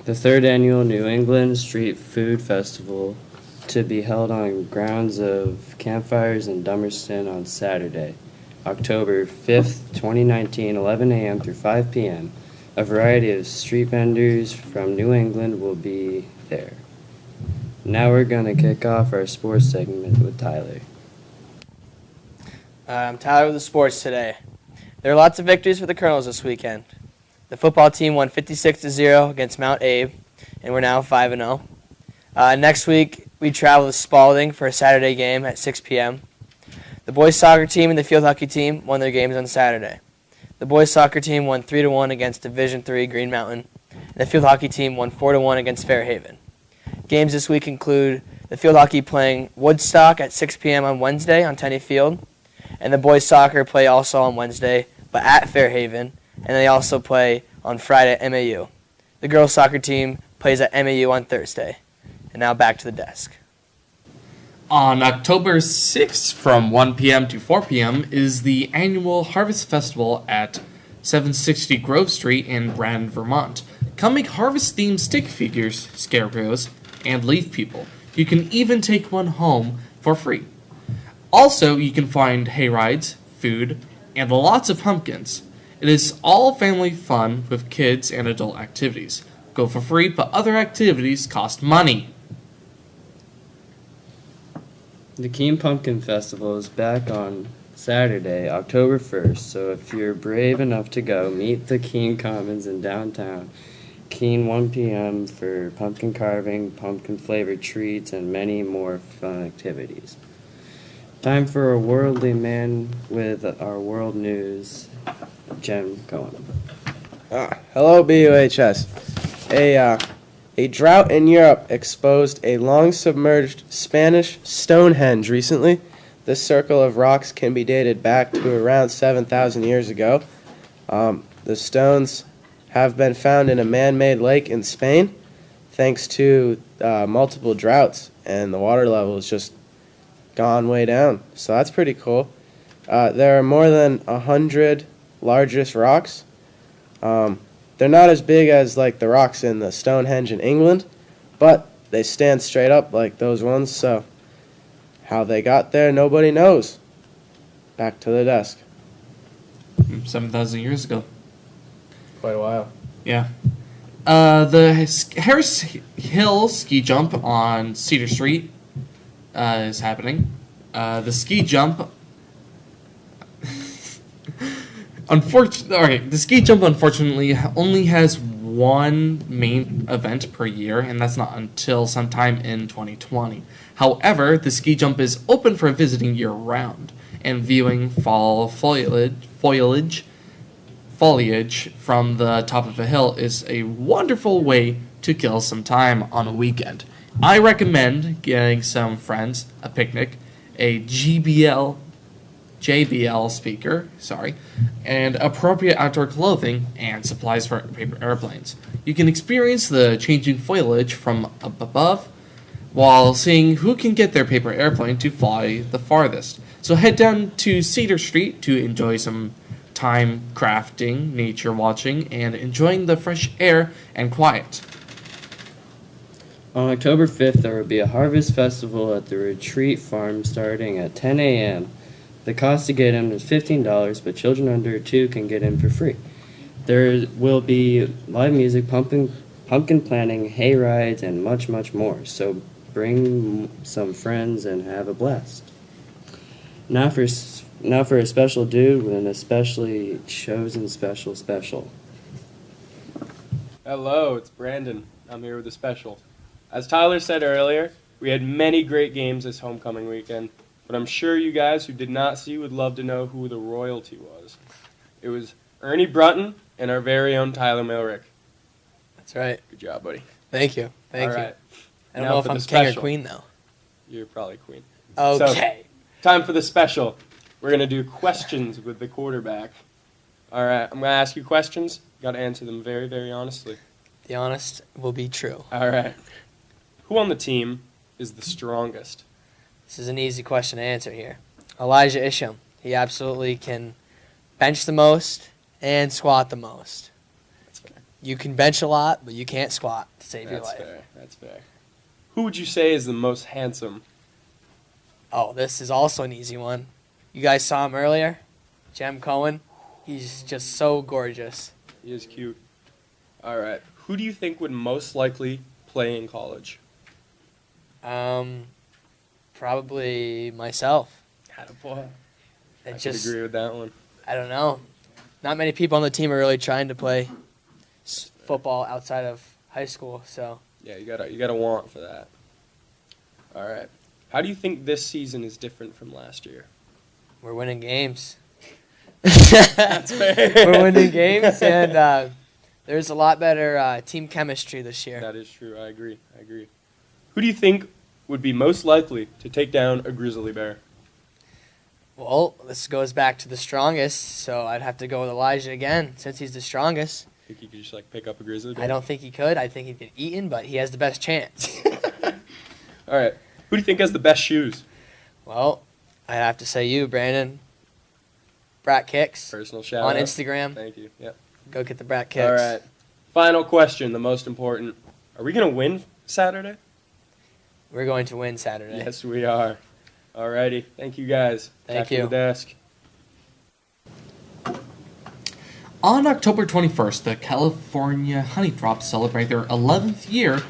The third annual New England Street Food Festival to be held on grounds of Campfires in Dummerston on Saturday, October 5th, 2019, 11 a.m. through 5 p.m. A variety of street vendors from New England will be there. Now we're going to kick off our sports segment with Tyler. I'm Tyler with the sports today. There are lots of victories for the Colonels this weekend. The football team won 56-0 against Mount Abe, and we're now 5-0. Next week, we travel to Spalding for a Saturday game at 6 p.m. The boys soccer team and the field hockey team won their games on Saturday. The boys soccer team won 3-1 against Division III Green Mountain, and the field hockey team won 4-1 against Fairhaven. Games this week include the field hockey playing Woodstock at 6 p.m. on Wednesday on Tenney Field, and the boys soccer play also on Wednesday, but at Fairhaven, and they also play on Friday at MAU. The girls soccer team plays at MAU on Thursday. And now back to the desk. On October 6th from 1 p.m. to 4 p.m. is the annual Harvest Festival at 760 Grove Street in Brandon, Vermont. Come make harvest-themed stick figures, scarecrows, and leaf people. You can even take one home for free. Also, you can find hay rides, food, and lots of pumpkins. It is all family fun with kids and adult activities. Go for free, but other activities cost money. The Keene Pumpkin Festival is back on Saturday, October 1st, so if you're brave enough to go, meet the Keene Commons in downtown. Keene 1 p.m. for pumpkin carving, pumpkin-flavored treats, and many more fun activities. Time for a worldly man with our world news. Jen, go on. Hello, BUHS. A drought in Europe exposed a long-submerged Spanish Stonehenge recently. This circle of rocks can be dated back to around 7,000 years ago. The stones have been found in a man-made lake in Spain thanks to multiple droughts, and the water level has just gone way down. So that's pretty cool. There are more than 100 largest rocks. They're not as big as like the rocks in the Stonehenge in England, but they stand straight up like those ones. So how they got there, nobody knows. Back to the desk. 7,000 years ago. Quite a while. Yeah. The Harris Hill ski jump on Cedar Street is happening. The ski jump. The ski jump unfortunately only has one main event per year, and that's not until sometime in 2020. However, the ski jump is open for visiting year-round, and viewing fall foliage from the top of a hill is a wonderful way to kill some time on a weekend. I recommend getting some friends, a picnic, a GBL JBL speaker, and appropriate outdoor clothing and supplies for paper airplanes. You can experience the changing foliage from up above while seeing who can get their paper airplane to fly the farthest. So head down to Cedar Street to enjoy some time crafting, nature watching, and enjoying the fresh air and quiet. On October 5th, there will be a harvest festival at the Retreat Farm starting at 10 a.m. The cost to get in is $15, but children under 2 can get in for free. There will be live music, pumpkin planting, hay rides, and much, much more. So bring some friends and have a blast. Now for a special dude with an especially chosen special. Hello, it's Brandon. I'm here with a special. As Tyler said earlier, we had many great games this homecoming weekend, but I'm sure you guys who did not see would love to know who the royalty was. It was Ernie Brunton and our very own Tyler Milrick. That's right. Good job, buddy. Thank you. Thank All you. right. I don't Now know if for I'm the king or special. queen, though. You're probably queen. Okay. So, time for the special. We're going to do questions with the quarterback. All right, I'm going to ask you questions. You got to answer them very, very honestly. The honest will be true. All right. Who on the team is the strongest? This is an easy question to answer here. Elijah Isham. He absolutely can bench the most and squat the most. That's fair. You can bench a lot, but you can't squat to save your life. That's fair. Who would you say is the most handsome? Oh, this is also an easy one. You guys saw him earlier? Jem Cohen. He's just so gorgeous. He is cute. All right. Who do you think would most likely play in college? Probably myself. Attaboy. I could just agree with that one. I don't know. Not many people on the team are really trying to play football outside of high school, so. Yeah, you gotta want for that. All right. How do you think this season is different from last year? We're winning games. That's fair. We're winning games, and there's a lot better team chemistry this year. That is true. I agree. Who do you think would be most likely to take down a grizzly bear? Well, this goes back to the strongest, so I'd have to go with Elijah again, since he's the strongest. Think he could just pick up a grizzly bear? I don't think he could. I think he'd get eaten, but he has the best chance. All right. Who do you think has the best shoes? Well, I'd have to say you, Brandon. Bratt Kicks. Personal shout on out. Instagram. Thank you. Yep. Go get the Bratt Kicks. All right. Final question, the most important. Are we going to win Saturday? We're going to win Saturday. Yes, we are. All righty. Thank you, guys. Thank Back to you. the desk. On October 21st, the California Honeydrops celebrate their 11th year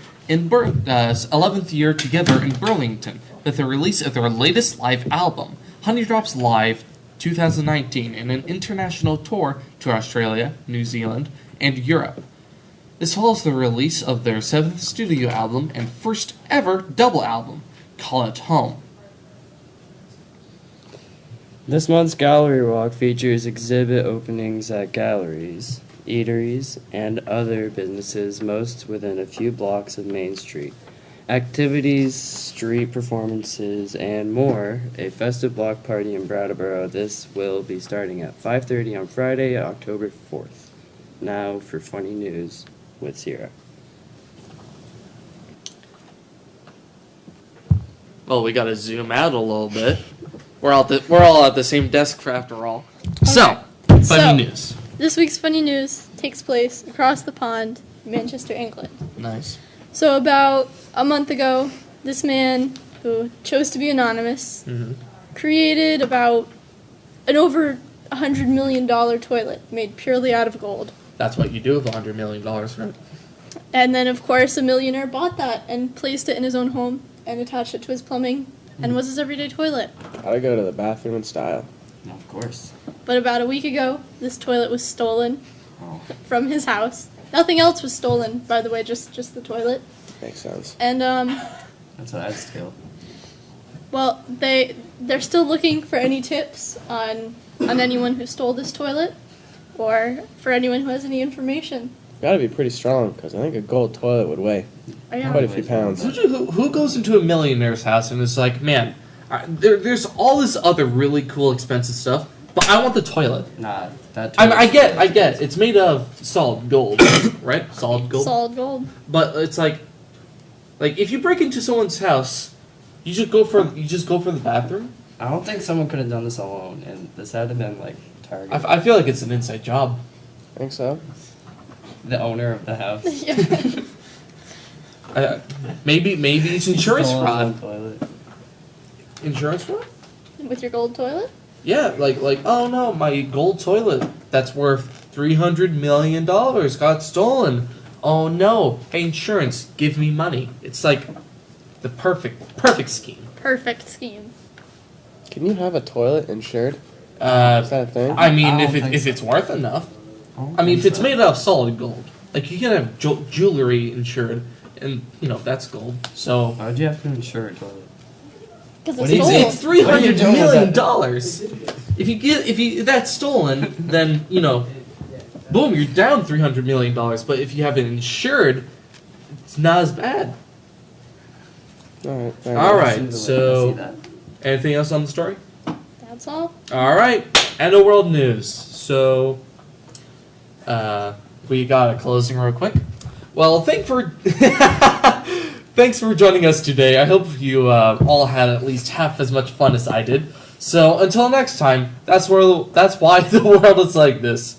together in Burlington with the release of their latest live album, Honeydrops Live 2019, and an international tour to Australia, New Zealand, and Europe. This follows the release of their 7th studio album and first ever double album, Call It Home. This month's gallery walk features exhibit openings at galleries, eateries, and other businesses, most within a few blocks of Main Street. Activities, street performances, and more. A festive block party in Brattleboro. This will be starting at 5:30 on Friday, October 4th. Now for funny news with Sierra. Well, we gotta zoom out a little bit. We're all at the same desk after all. So, funny news. This week's funny news takes place across the pond, Manchester, England. Nice. So about a month ago, this man, who chose to be anonymous, created about an over $100 million toilet made purely out of gold. That's what you do with $100 million, right? And then, of course, a millionaire bought that and placed it in his own home and attached it to his plumbing and was his everyday toilet. Gotta go to the bathroom in style. Of course. But about a week ago, this toilet was stolen from his house. Nothing else was stolen, by the way, just the toilet. Makes sense. And That's what I feel. well, they're still looking for any tips on anyone who stole this toilet, or for anyone who has any information. Gotta be pretty strong, because I think a gold toilet would weigh Oh, yeah. quite a few pounds. Who goes into a millionaire's house and is like, man, There's all this other really cool, expensive stuff, but I want the toilet. Nah, that. I get. It's made of solid gold, right? Solid gold. Solid gold. But it's like if you break into someone's house, you just go for the bathroom. I don't think someone could have done this alone, and this had to been like targeted. I feel like it's an inside job. Think so? The owner of the house. Maybe it's insurance Stolen fraud. toilet. Insurance fraud? With your gold toilet? Yeah, like oh no, my gold toilet that's worth $300 million got stolen. Oh no, hey insurance, give me money. It's like the perfect scheme. Perfect scheme. Can you have a toilet insured? Is that a thing? I mean, if it's worth enough. I mean, if it's made out of solid gold, like you can have jewelry insured, and that's gold. So why'd you have to insure a toilet? Because it's $300 million. If that's stolen, then boom, you're down $300 million. But if you have it insured, it's not as bad. All right. So, anything else on the story? That's all. All right. End of world news. So, we got a closing real quick. Well, thanks for joining us today. I hope you all had at least half as much fun as I did. So until next time, that's why the world is like this.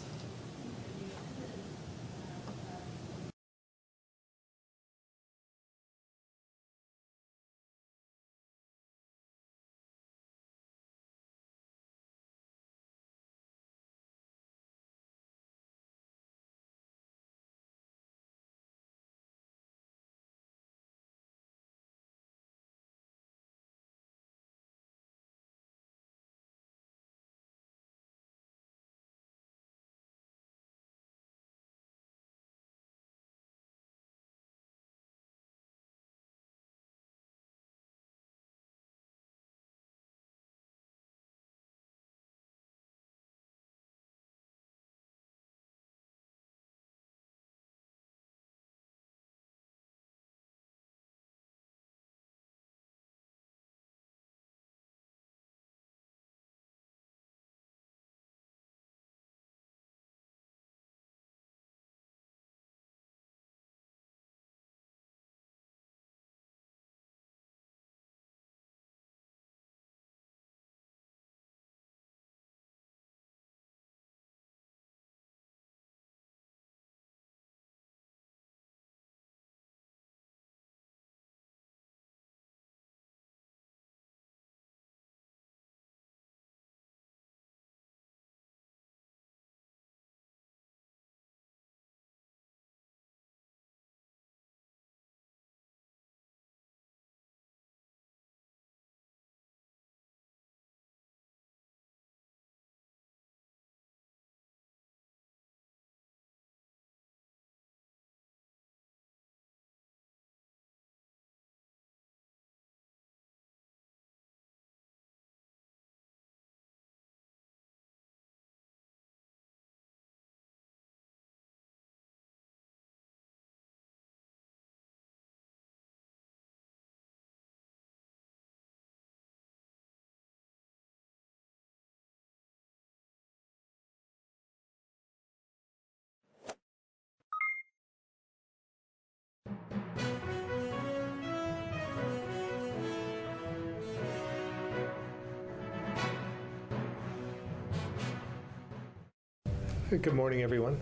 Good morning, everyone,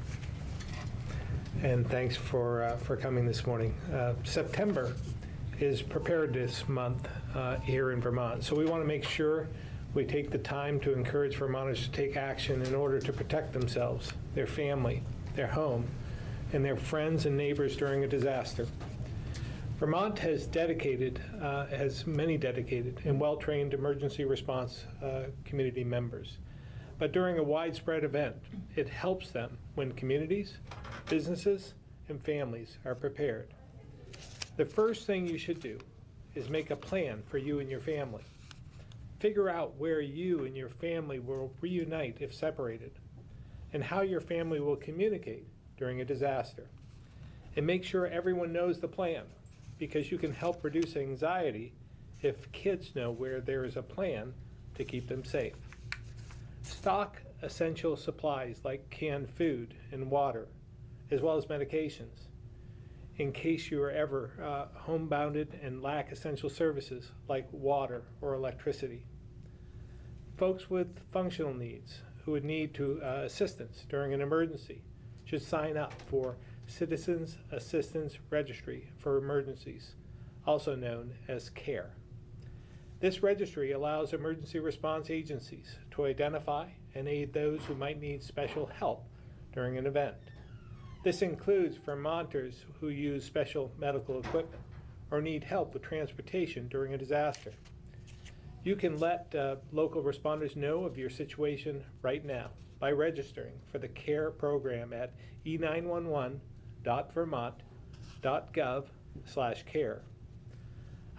and thanks for coming this morning. September is Preparedness Month here in Vermont, so we want to make sure we take the time to encourage Vermonters to take action in order to protect themselves, their family, their home, and their friends and neighbors during a disaster. Vermont has many dedicated and well-trained emergency response community members. But during a widespread event, it helps them when communities, businesses, and families are prepared. The first thing you should do is make a plan for you and your family. Figure out where you and your family will reunite if separated, and how your family will communicate during a disaster. And make sure everyone knows the plan, because you can help reduce anxiety if kids know where there is a plan to keep them safe. Stock essential supplies like canned food and water, as well as medications, in case you are ever homebounded and lack essential services like water or electricity. Folks with functional needs who would need assistance during an emergency should sign up for Citizens Assistance Registry for Emergencies, also known as CARE. This registry allows emergency response agencies to identify and aid those who might need special help during an event. This includes Vermonters who use special medical equipment or need help with transportation during a disaster. You can let local responders know of your situation right now by registering for the CARE program at e911.vermont.gov/care.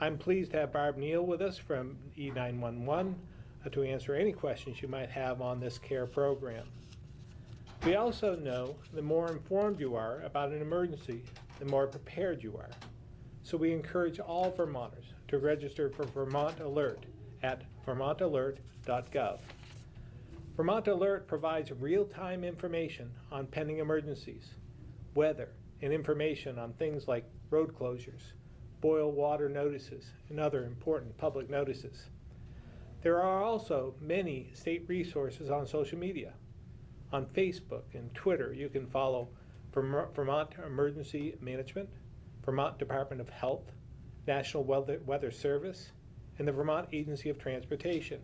I'm pleased to have Barb Neal with us from E911 to answer any questions you might have on this CARE program. We also know the more informed you are about an emergency, the more prepared you are. So we encourage all Vermonters to register for Vermont Alert at vermontalert.gov. Vermont Alert provides real-time information on pending emergencies, weather, and information on things like road closures, boil water notices, and other important public notices. There are also many state resources on social media. On Facebook and Twitter, you can follow Vermont Emergency Management, Vermont Department of Health, National Weather Service, and the Vermont Agency of Transportation.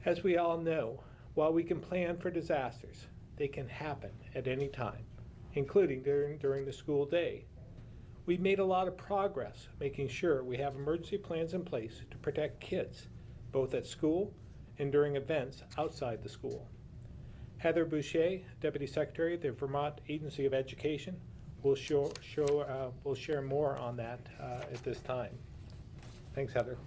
As we all know, while we can plan for disasters, they can happen at any time, including during the school day. We've made a lot of progress making sure we have emergency plans in place to protect kids, both at school and during events outside the school. Heather Boucher, Deputy Secretary of the Vermont Agency of Education, will share more on that at this time. Thanks, Heather.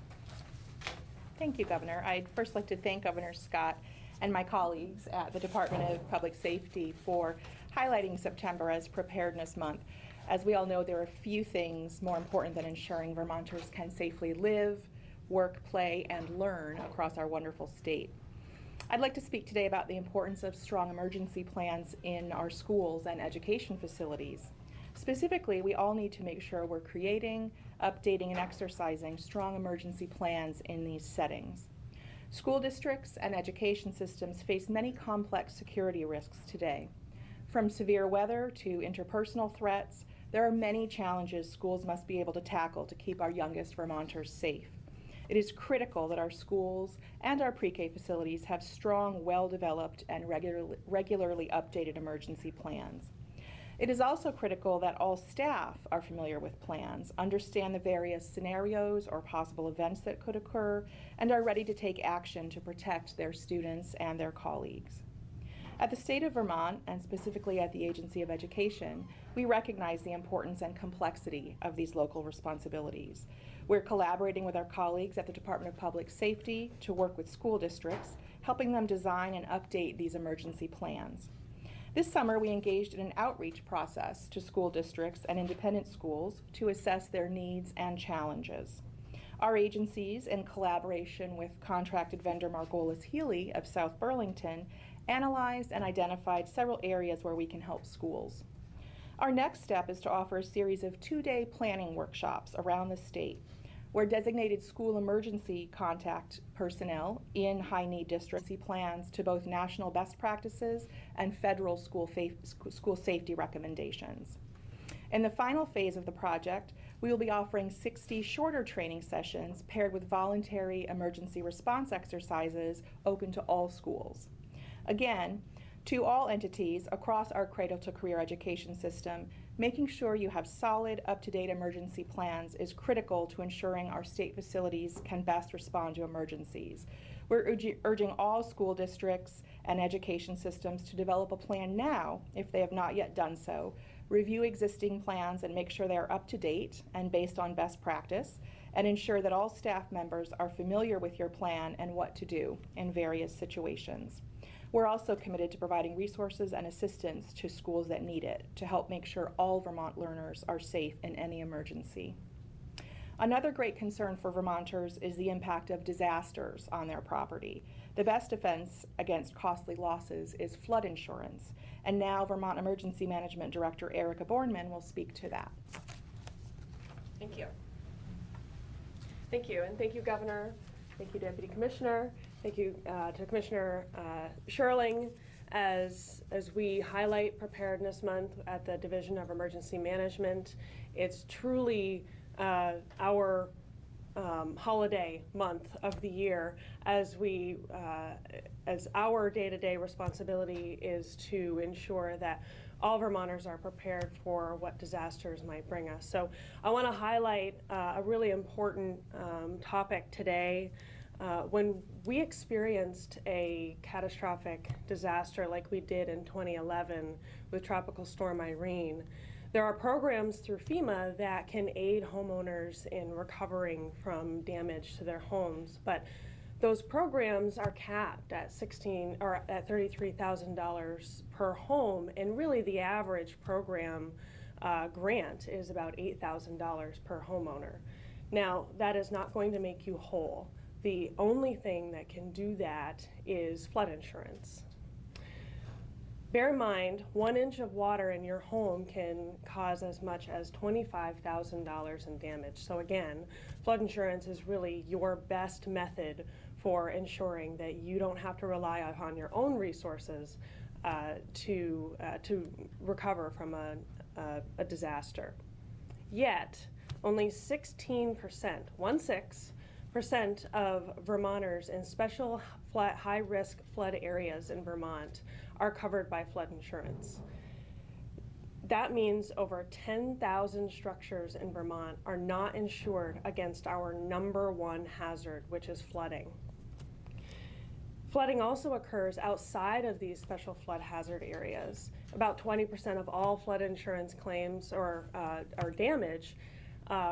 Thank you, Governor. I'd first like to thank Governor Scott and my colleagues at the Department of Public Safety for highlighting September as Preparedness Month. As we all know, there are few things more important than ensuring Vermonters can safely live, work, play, and learn across our wonderful state. I'd like to speak today about the importance of strong emergency plans in our schools and education facilities. Specifically, we all need to make sure we're creating, updating, and exercising strong emergency plans in these settings. School districts and education systems face many complex security risks today. From severe weather to interpersonal threats, there are many challenges schools must be able to tackle to keep our youngest Vermonters safe. It is critical that our schools and our pre-K facilities have strong, well-developed, and regularly updated emergency plans. It is also critical that all staff are familiar with plans, understand the various scenarios or possible events that could occur, and are ready to take action to protect their students and their colleagues. At the state of Vermont, and specifically at the Agency of Education, we recognize the importance and complexity of these local responsibilities. We're collaborating with our colleagues at the Department of Public Safety to work with school districts, helping them design and update these emergency plans. This summer, we engaged in an outreach process to school districts and independent schools to assess their needs and challenges. Our agencies, in collaboration with contracted vendor Margolis Healy of South Burlington, analyzed and identified several areas where we can help schools. Our next step is to offer a series of 2-day planning workshops around the state, where designated school emergency contact personnel in high-need districts see plans to both national best practices and federal school safety recommendations. In the final phase of the project, we will be offering 60 shorter training sessions paired with voluntary emergency response exercises open to all schools. Again, to all entities across our cradle-to-career education system, making sure you have solid, up-to-date emergency plans is critical to ensuring our state facilities can best respond to emergencies. We're urging all school districts and education systems to develop a plan now, if they have not yet done so, review existing plans and make sure they are up-to-date and based on best practice, and ensure that all staff members are familiar with your plan and what to do in various situations. We're also committed to providing resources and assistance to schools that need it to help make sure all Vermont learners are safe in any emergency. Another great concern for Vermonters is the impact of disasters on their property. The best defense against costly losses is flood insurance, and now Vermont Emergency Management Director Erica Bornman will speak to that. Thank you. Thank you, and thank you, Governor. Thank you, Deputy Commissioner. Thank you to Commissioner Sherling. As we highlight Preparedness Month at the Division of Emergency Management, it's truly our holiday month of the year, as our day-to-day responsibility is to ensure that all Vermonters are prepared for what disasters might bring us. So I want to highlight a really important topic today. When we experienced a catastrophic disaster like we did in 2011 with Tropical Storm Irene, there are programs through FEMA that can aid homeowners in recovering from damage to their homes, but those programs are capped at $33,000 per home, and really the average program grant is about $8,000 per homeowner. Now, that is not going to make you whole. The only thing that can do that is flood insurance. Bear in mind, 1 inch of water in your home can cause as much as $25,000 in damage. So again, flood insurance is really your best method for ensuring that you don't have to rely upon your own resources to recover from a disaster. Yet, only 16%, 1/6% of Vermonters in special high-risk flood areas in Vermont are covered by flood insurance. That means over 10,000 structures in Vermont are not insured against our #1 hazard, which is flooding. Flooding also occurs outside of these special flood hazard areas. About 20% of all flood insurance claims or damage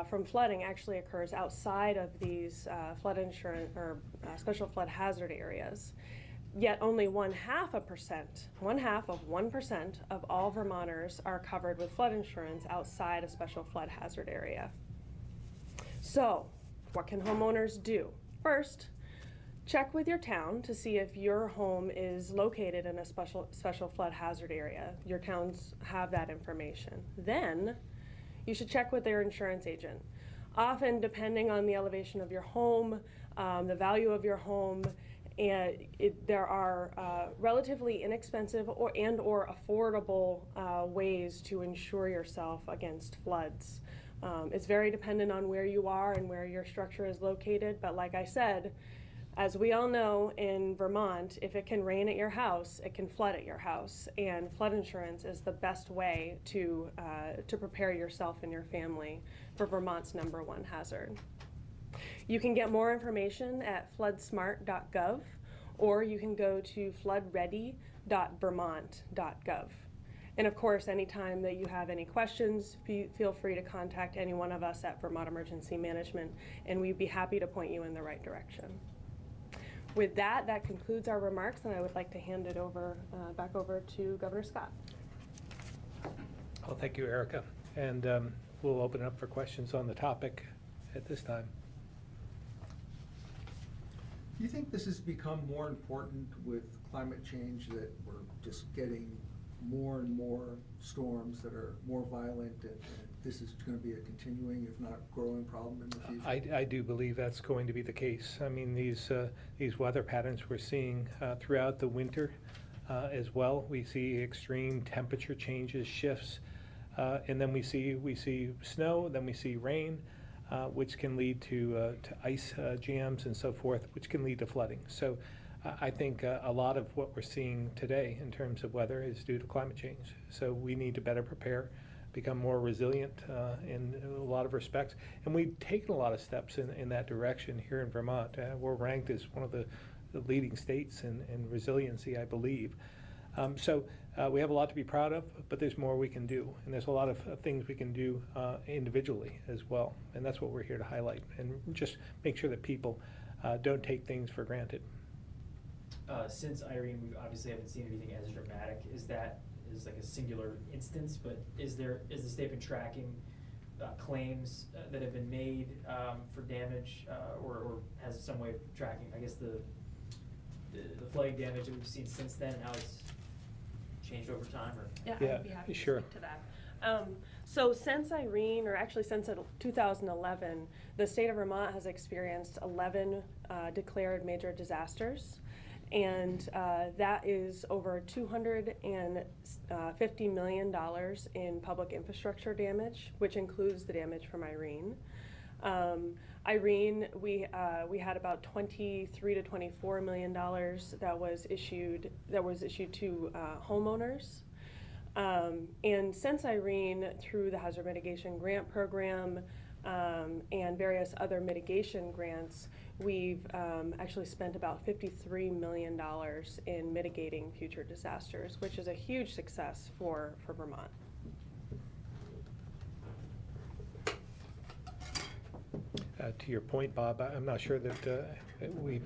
from flooding actually occurs outside of these flood insurance or special flood hazard areas. Yet only 1/2% of all Vermonters are covered with flood insurance outside a special flood hazard area. So, what can homeowners do? First, check with your town to see if your home is located in a special flood hazard area. Your towns have that information. Then, you should check with their insurance agent. Often, depending on the elevation of your home, the value of your home, and there are relatively inexpensive or affordable ways to insure yourself against floods. It's very dependent on where you are and where your structure is located, but like I said, as we all know in Vermont, if it can rain at your house, it can flood at your house, and flood insurance is the best way to prepare yourself and your family for Vermont's #1 hazard. You can get more information at floodsmart.gov, or you can go to floodready.vermont.gov. And of course, anytime that you have any questions, feel free to contact any one of us at Vermont Emergency Management, and we'd be happy to point you in the right direction. With that, that concludes our remarks, and I would like to hand it back over to Governor Scott. Well, thank you, Erica. And we'll open it up for questions on the topic at this time. Do you think this has become more important with climate change, that we're just getting more and more storms that are more violent, and this is going to be a continuing, if not growing, problem in the future? I do believe that's going to be the case. I mean, these weather patterns we're seeing throughout the winter as well. We see extreme temperature changes, shifts, and then we see snow, then we see rain, which can lead to ice jams and so forth, which can lead to flooding. So I think a lot of what we're seeing today in terms of weather is due to climate change. So we need to better prepare, become more resilient in a lot of respects. And we've taken a lot of steps in that direction here in Vermont. We're ranked as one of the leading states in resiliency, I believe. So we have a lot to be proud of, but there's more we can do. And there's a lot of things we can do individually as well. And that's what we're here to highlight, and just make sure that people don't take things for granted. Since Irene, we obviously haven't seen anything as dramatic. Is like a singular instance, but is the state been tracking claims that have been made for damage or has some way of tracking, I guess, the flooding damage that we've seen since then, how it's changed over time? Or Yeah, Yeah, I'd be happy to sure. speak to that. So since Irene, or actually since 2011, the state of Vermont has experienced 11 declared major disasters. And that is over $250 million in public infrastructure damage, which includes the damage from Irene. Irene, we had about $23 to $24 million that was issued to homeowners. And since Irene, through the Hazard Mitigation Grant Program and various other mitigation grants, we've actually spent about $53 million in mitigating future disasters, which is a huge success for Vermont. To your point, Bob, I'm not sure that we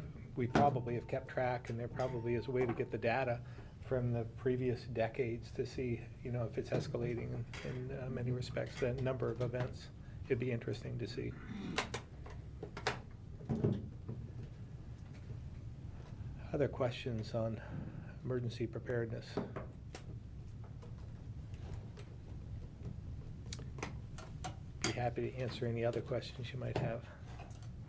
probably have kept track, and there probably is a way to get the data from the previous decades to see, if it's escalating in many respects, the number of events. It'd be interesting to see. Other questions on emergency preparedness? Be happy to answer any other questions you might have.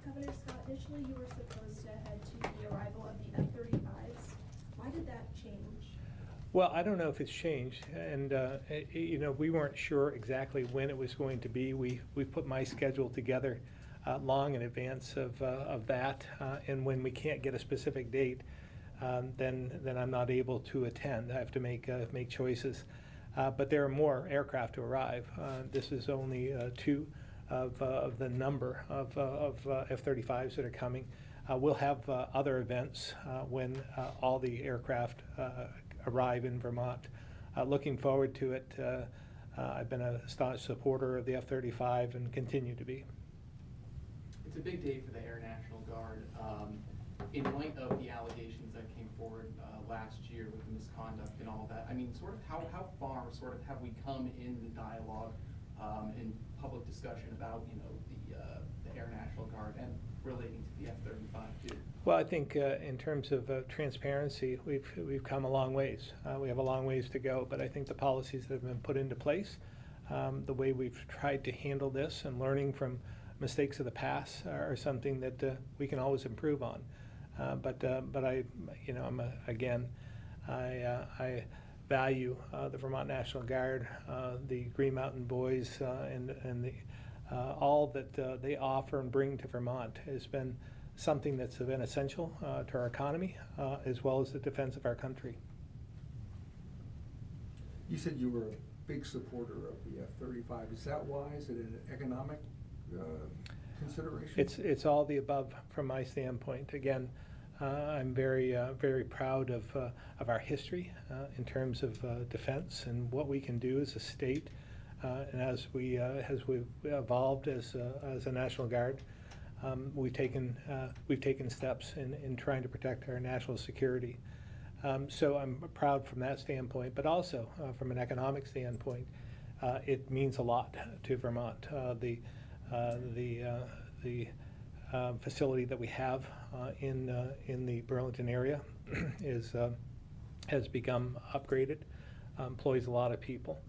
Governor Scott, initially you were supposed to head to the arrival of the F-35s. Why did that change? Well, I don't know if it's changed, and we weren't sure exactly when it was going to be. We put my schedule together long in advance of that, and when we can't get a specific date, then I'm not able to attend. I have to make choices. But there are more aircraft to arrive. This is only two of the number of F-35s that are coming. We'll have other events when all the aircraft arrive in Vermont. Looking forward to it. I've been a staunch supporter of the F-35 and continue to be. It's a big day for the Air National Guard. In light of the allegations that came forward last year with the misconduct and all that, I mean, sort of how far sort of have we come in the dialogue in public discussion about, the Air National Guard and relating to the F-35 too? Well, I think in terms of transparency, we've come a long ways. We have a long ways to go, but I think the policies that have been put into place, the way we've tried to handle this and learning from mistakes of the past are something that we can always improve on. But I value the Vermont National Guard, the Green Mountain Boys, and the all that they offer and bring to Vermont has been something that's been essential to our economy as well as the defense of our country. You said you were a big supporter of the F-35. Is that why? Is it an economic consideration? It's all the above from my standpoint. Again, I'm very proud of our history in terms of defense and what we can do as a state, and as we've evolved as a National Guard, we've taken steps in trying to protect our national security. So I'm proud from that standpoint, but also from an economic standpoint, it means a lot to Vermont. The facility that we have in the Burlington area has become upgraded, employs a lot of people,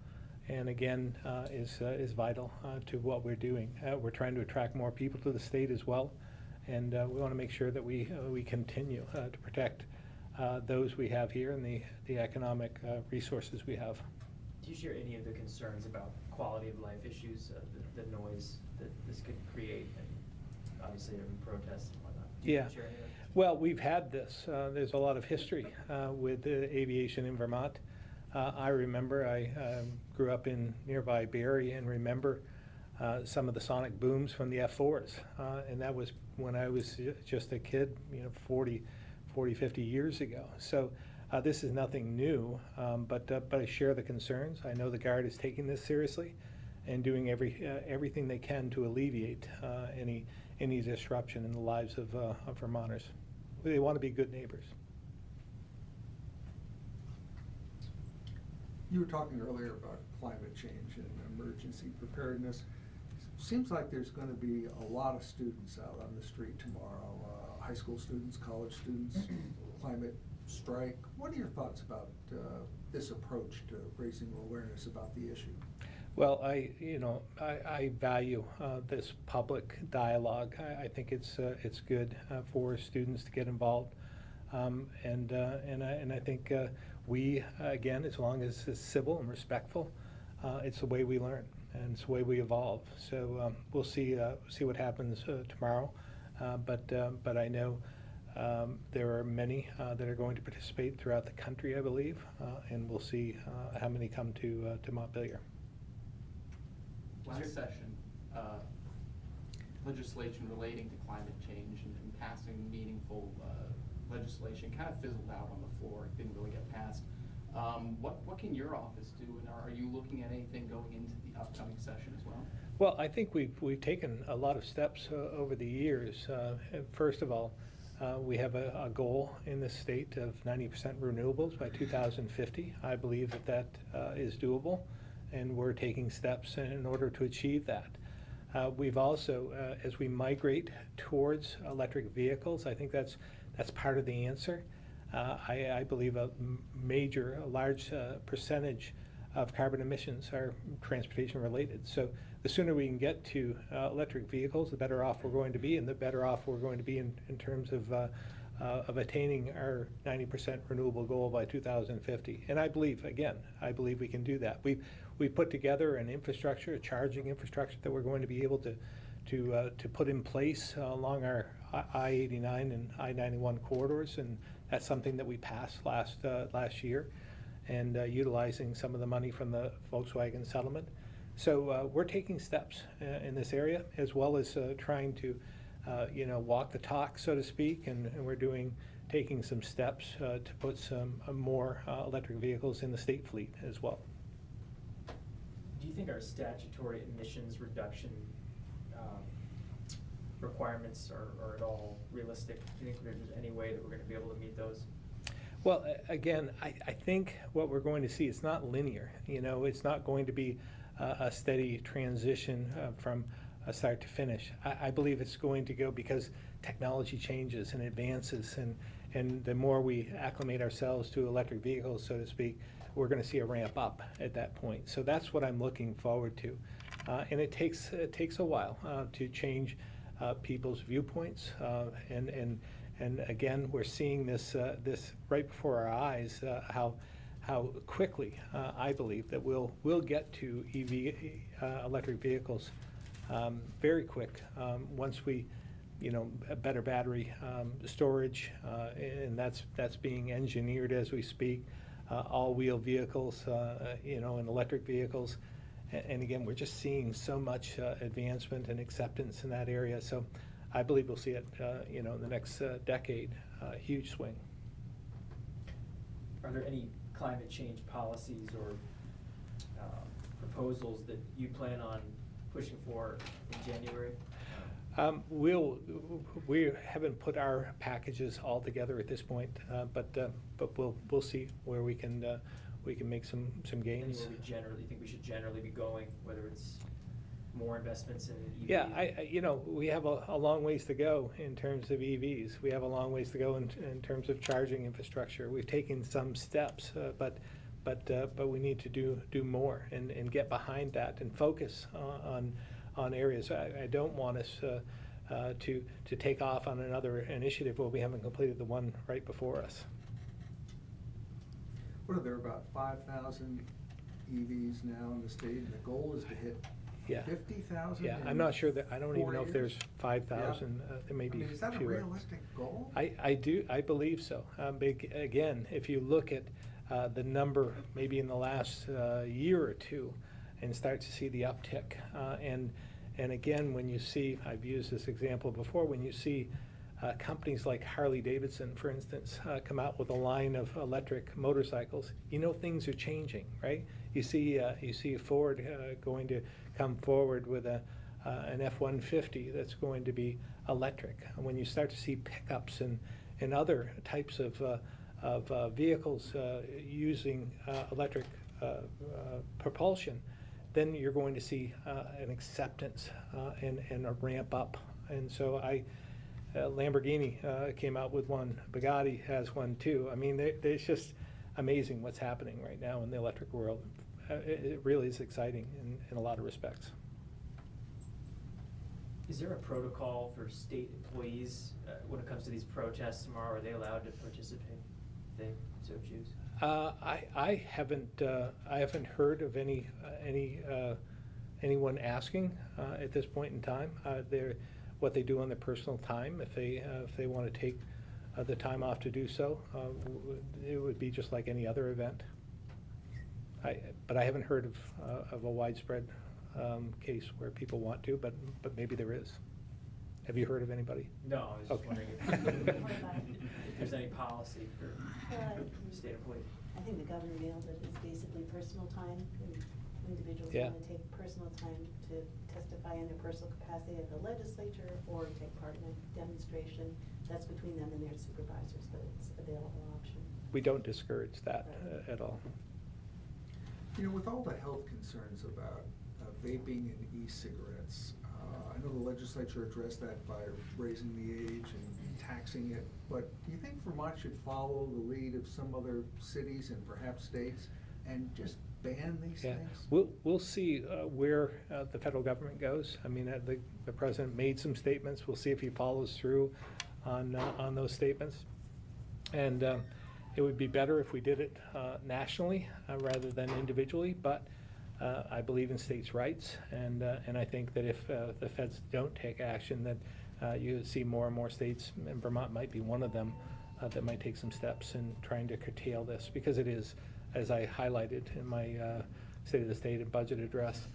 and again is vital to what we're doing. We're trying to attract more people to the state as well, and we want to make sure that we continue to protect those we have here and the economic resources we have. Do you share any of the concerns about quality of life issues, the noise that this could create, and obviously protests and whatnot? Do you Yeah. share any of that? Well, we've had this. There's a lot of history with aviation in Vermont. I remember I grew up in nearby Barrie and remember some of the sonic booms from the F-4s, and that was when I was just a kid, 40, 50 years ago. So this is nothing new, but I share the concerns. I know the Guard is taking this seriously and doing everything they can to alleviate any disruption in the lives of Vermonters. They want to be good neighbors. You were talking earlier about climate change and emergency preparedness. seems like there's going to be a lot of students out on the street tomorrow, high school students, college students, climate strike. What are your thoughts about this approach to raising awareness about the issue? Well, I value this public dialogue. I think it's good for students to get involved, and I think we, again, as long as it's civil and respectful, it's the way we learn and it's the way we evolve. So we'll see what happens tomorrow, but I know there are many that are going to participate throughout the country, I believe, and we'll see how many come to Montpelier. Last session, legislation relating to climate change and passing meaningful legislation kind of fizzled out on the floor. It didn't really get passed. What can your office do, and are you looking at anything going into the upcoming session as well? Well, I think we've taken a lot of steps over the years. First of all, we have a goal in the state of 90% renewables by 2050. I believe that is doable, and we're taking steps in order to achieve that. We've also, as we migrate towards electric vehicles, I think that's part of the answer. I believe a large percentage of carbon emissions are transportation related. So the sooner we can get to electric vehicles, the better off we're going to be, and the better off we're going to be in terms of attaining our 90% renewable goal by 2050. And I believe we can do that. We've put together an infrastructure, a charging infrastructure that we're going to be able to put in place along our I-89 and I-91 corridors, and that's something that we passed last year, and utilizing some of the money from the Volkswagen settlement. So we're taking steps in this area, as well as trying to walk the talk, so to speak, and we're taking some steps to put some more electric vehicles in the state fleet as well. Do you think our statutory emissions reduction requirements are at all realistic? Do you think there's any way that we're going to be able to meet those? Well, again, I think what we're going to see, it's not linear. It's not going to be a steady transition from start to finish. I believe it's going to go, because technology changes and advances, and the more we acclimate ourselves to electric vehicles, so to speak, we're going to see a ramp up at that point. So that's what I'm looking forward to. And it takes a while to change people's viewpoints. And again, we're seeing this right before our eyes, how quickly I believe that we'll get to electric vehicles very quick once we, better battery storage, and that's being engineered as we speak. All-wheel vehicles, and electric vehicles. And again, we're just seeing so much advancement and acceptance in that area. So I believe we'll see it, in the next decade, huge swing. Are there any climate change policies or proposals that you plan on pushing for in January? We haven't put our packages all together at this point, but we'll see where we can make some gains. Anywhere you think we should generally be going, whether it's more investments in EVs? Yeah, we have a long ways to go in terms of EVs. We have a long ways to go in terms of charging infrastructure. We've taken some steps, but we need to do more and get behind that and focus on areas. I don't want us to take off on another initiative where we haven't completed the one right before us. What are there, about 5,000 EVs now in the state, and the goal is to hit 50,000? Yeah, I'm not sure I don't even know if there's 5,000. There may be is that fewer. a realistic goal? I believe so. Again, if you look at the number maybe in the last year or two, and start to see the uptick, and again, when you see, I've used this example before, when you see companies like Harley-Davidson, for instance, come out with a line of electric motorcycles, things are changing, right? You see Ford going to come forward with an F-150 that's going to be electric. And when you start to see pickups and other types of vehicles using electric propulsion, then you're going to see an acceptance and a ramp up. And so Lamborghini came out with one. Bugatti has one too. I mean, it's just amazing what's happening right now in the electric world. It really is exciting in a lot of respects. Is there a protocol for state employees when it comes to these protests tomorrow? Are they allowed to participate if they so choose? I haven't heard of anyone asking at this point in time. What they do on their personal time, if they want to take the time off to do so, it would be just like any other event. But I haven't heard of a widespread case where people want to, but maybe there is. Have you heard of anybody? No, I was just wondering if there's any policy for state employees. I think the governor nailed it. It's basically personal time. Individuals Yeah. want to take personal time to testify in their personal capacity at the legislature or take part in a demonstration. That's between them and their supervisors, but it's an available option. We don't discourage that at all. You know, with all the health concerns about vaping and e-cigarettes, I know the legislature addressed that by raising the age and taxing it, but do you think Vermont should follow the lead of some other cities and perhaps states and just ban these things? We'll see where the federal government goes. I mean, the president made some statements. We'll see if he follows through on those statements. And it would be better if we did it nationally rather than individually, but I believe in states' rights, and I think that if the feds don't take action, that you see more and more states, and Vermont might be one of them, that might take some steps in trying to curtail this, because it is, as I highlighted in my State of the State and budget address,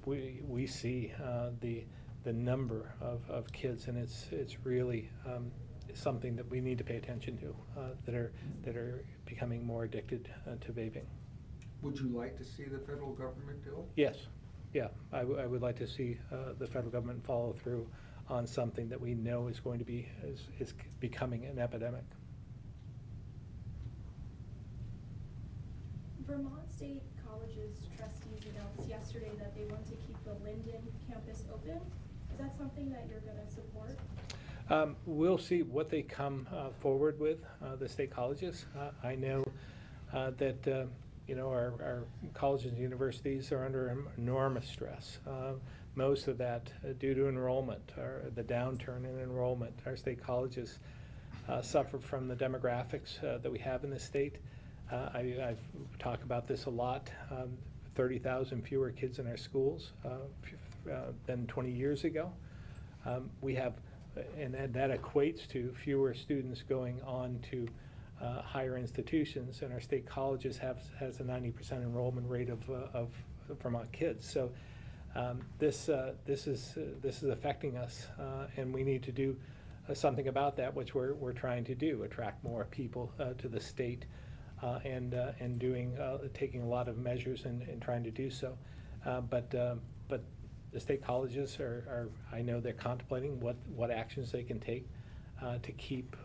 we see the number of kids, and it's really something that we need to pay attention to, that are becoming more addicted to vaping. Would you like to see the federal government do it? Yes, yeah, I would like to see the federal government follow through on something that we know is going to be, is becoming an epidemic. Vermont State College's trustees announced yesterday that they want to keep the Linden campus open. Is that something that you're going to support? We'll see what they come forward with, the state colleges. I know that our colleges and universities are under enormous stress. Most of that due to enrollment, or the downturn in enrollment. Our state colleges suffer from the demographics that we have in the state. I've talked about this a lot. 30,000 fewer kids in our schools than 20 years ago. We have, and that equates to fewer students going on to higher institutions, and our state colleges has a 90% enrollment rate of Vermont kids. So this is affecting us, and we need to do something about that, which we're trying to do: attract more people to the state, and taking a lot of measures and trying to do so. But the state colleges are I know they're contemplating what actions they can take to keep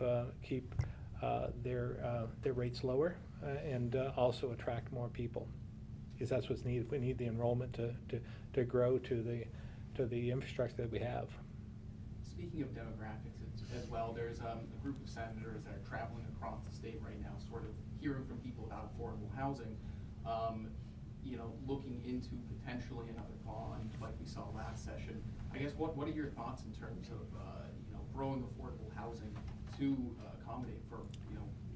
their rates lower, and also attract more people, because that's what's needed. We need the enrollment to grow to the infrastructure that we have. Speaking of demographics as well, there's a group of senators that are traveling across the state right now, sort of hearing from people about affordable housing, looking into potentially another bond like we saw last session. I guess what are your thoughts in terms of growing affordable housing to accommodate for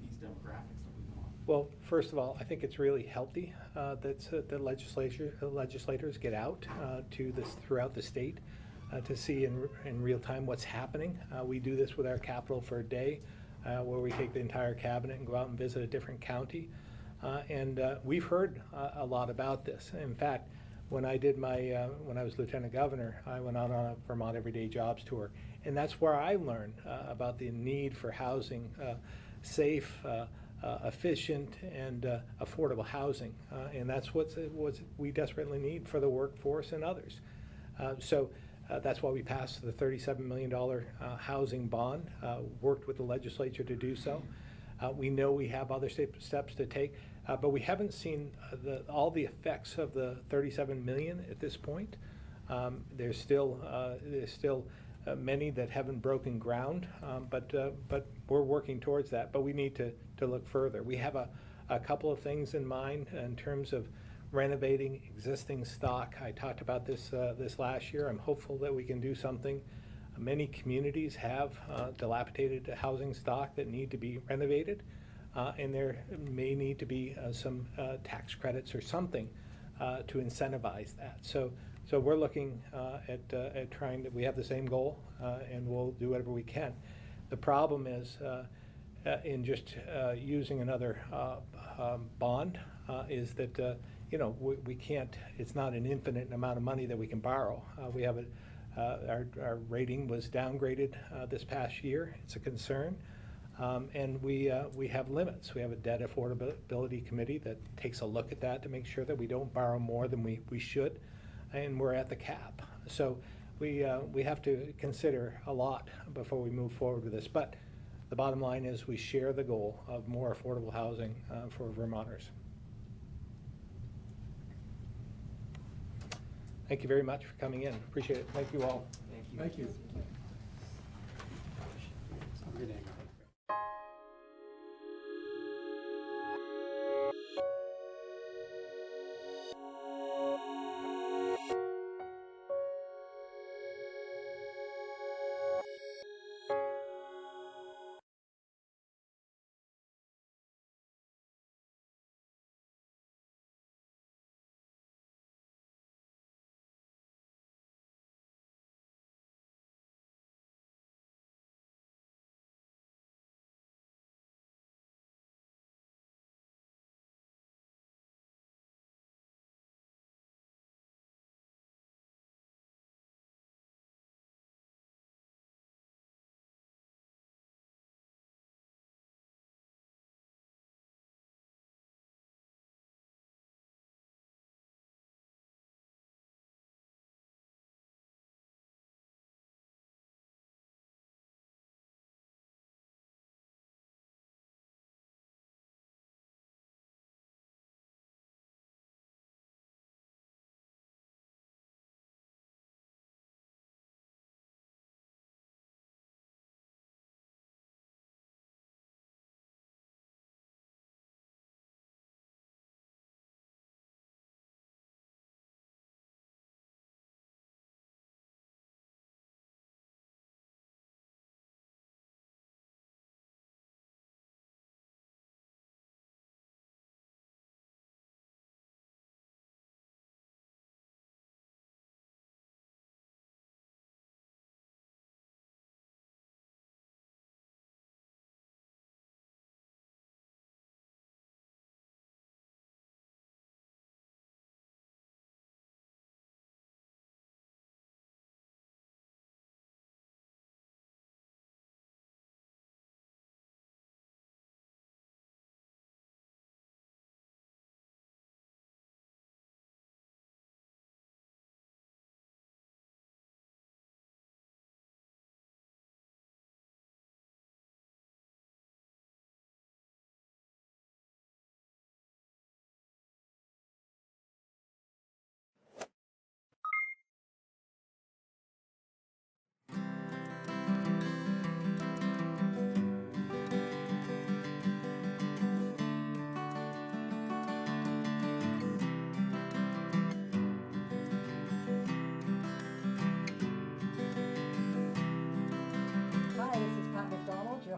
these demographics that we want? Well, first of all, I think it's really healthy that the legislators get out throughout the state to see in real time what's happening. We do this with our capital for a day, where we take the entire cabinet and go out and visit a different county, and we've heard a lot about this. In fact, when I was lieutenant governor, I went out on a Vermont Everyday Jobs tour, and that's where I learned about the need for housing, safe, efficient, and affordable housing, and that's what we desperately need for the workforce and others. So that's why we passed the $37 million housing bond, worked with the legislature to do so. We know we have other steps to take. But we haven't seen all the effects of the 37 million at this point. There's still many that haven't broken ground, but we're working towards that. But we need to look further. We have a couple of things in mind in terms of renovating existing stock. I talked about this last year. I'm hopeful that we can do something. Many communities have dilapidated housing stock that need to be renovated, and there may need to be some tax credits or something to incentivize that. So we're looking at trying to. We have the same goal, and we'll do whatever we can. The problem is in just using another bond is that we can't. It's not an infinite amount of money that we can borrow. We have our rating was downgraded this past year. It's a concern. And we have limits. We have a debt affordability committee that takes a look at that to make sure that we don't borrow more than we should, and we're at the cap. So we have to consider a lot before we move forward with this. But the bottom line is we share the goal of more affordable housing for Vermonters. Thank you very much for coming in. Appreciate it. Thank you all. Thank you.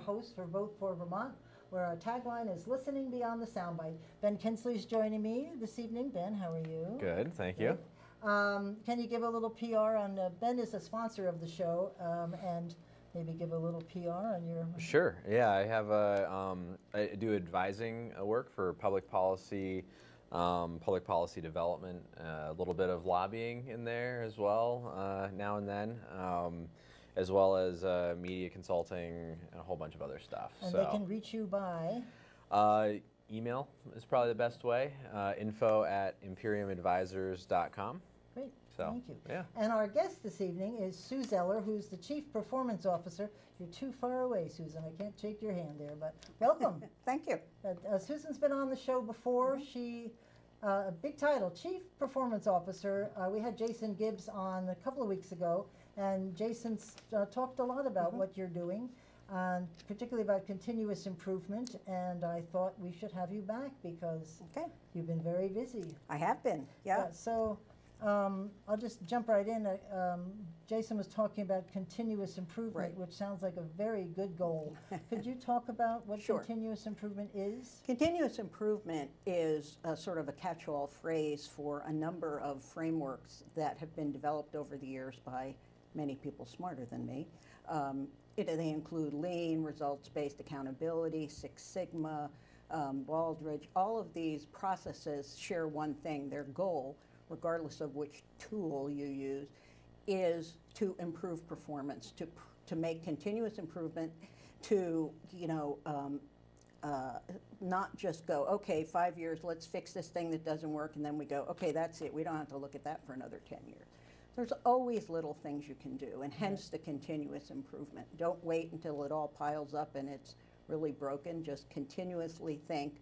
Host for Vote for Vermont, where our tagline is listening beyond the soundbite. Ben Kinsley's joining me this evening. Ben, how are you? Good, thank you. Can you give a little PR on, Ben is a sponsor of the show, and maybe give a little PR on your... Sure, yeah, I have I do advising work for public policy development, a little bit of lobbying in there as well, now and then. As well as media consulting and a whole bunch of other stuff. And they can reach you by? Email is probably the best way, info@imperiumadvisors.com. Great, So, thank you. yeah. And our guest this evening is Sue Zeller, who's the Chief Performance Officer. You're too far away, Susan. I can't shake your hand there, but welcome. Thank you. Susan's been on the show before. She, a big title, Chief Performance Officer. We had Jason Gibbs on a couple of weeks ago, and Jason's talked a lot about what you're doing, particularly about continuous improvement, and I thought we should have you back because you've been very busy. I have been, yeah. So I'll just jump right in. Jason was talking about continuous improvement, which sounds like a very good goal. Could you talk about what continuous improvement is? Continuous improvement is a sort of a catch-all phrase for a number of frameworks that have been developed over the years by many people smarter than me. They include lean, results-based accountability, Six Sigma, Baldrige. All of these processes share one thing. Their goal, regardless of which tool you use, is to improve performance, to make continuous improvement, to not just go, okay, 5 years, let's fix this thing that doesn't work, and then we go, okay, that's it. We don't have to look at that for another 10 years. There's always little things you can do, and hence the continuous improvement. Don't wait until it all piles up and it's really broken. Just continuously think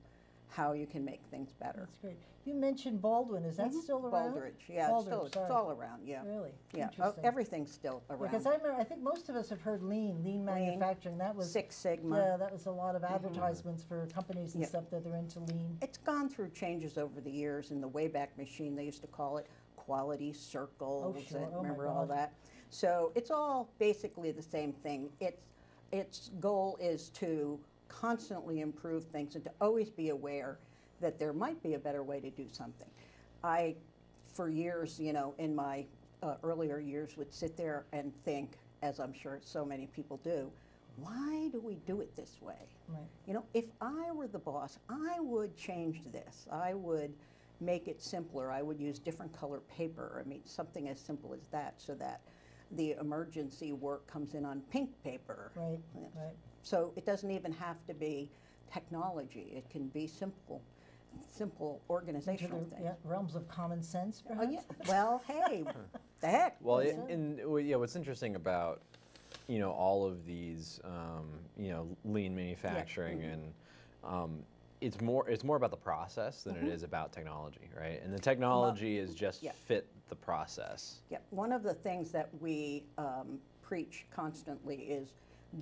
how you can make things better. That's great. You mentioned Baldwin. Is that still around? Baldrige, yeah, Baldrige, it's all around, yeah. Really? Yeah, Interesting. everyth's still around. Because I think most of us have heard lean manufacturing. That was Six Sigma. Yeah, that was a lot of advertisements for companies and stuff that are into lean. It's gone through changes over the years. In the Wayback Machine, they used to call it quality circles. Sure. And Oh, my remember all God. that? So it's all basically the same thing. Its goal is to constantly improve things and to always be aware that there might be a better way to do something. I, for years, in my earlier years, would sit there and think, as I'm sure so many people do, why do we do it this way? Right. If I were the boss, I would change this. I would make it simpler. I would use different color paper. I mean, something as simple as that, so that the emergency work comes in on pink paper. Right, right. So it doesn't even have to be technology. It can be simple organizational Into the things. realms of common sense, perhaps? Oh, yeah. Well, hey, the heck. Well, what's interesting about all of these lean manufacturing and it's more about the process than it is about technology, right? And the technology is just fit the process. Yeah, one of the things that we preach constantly is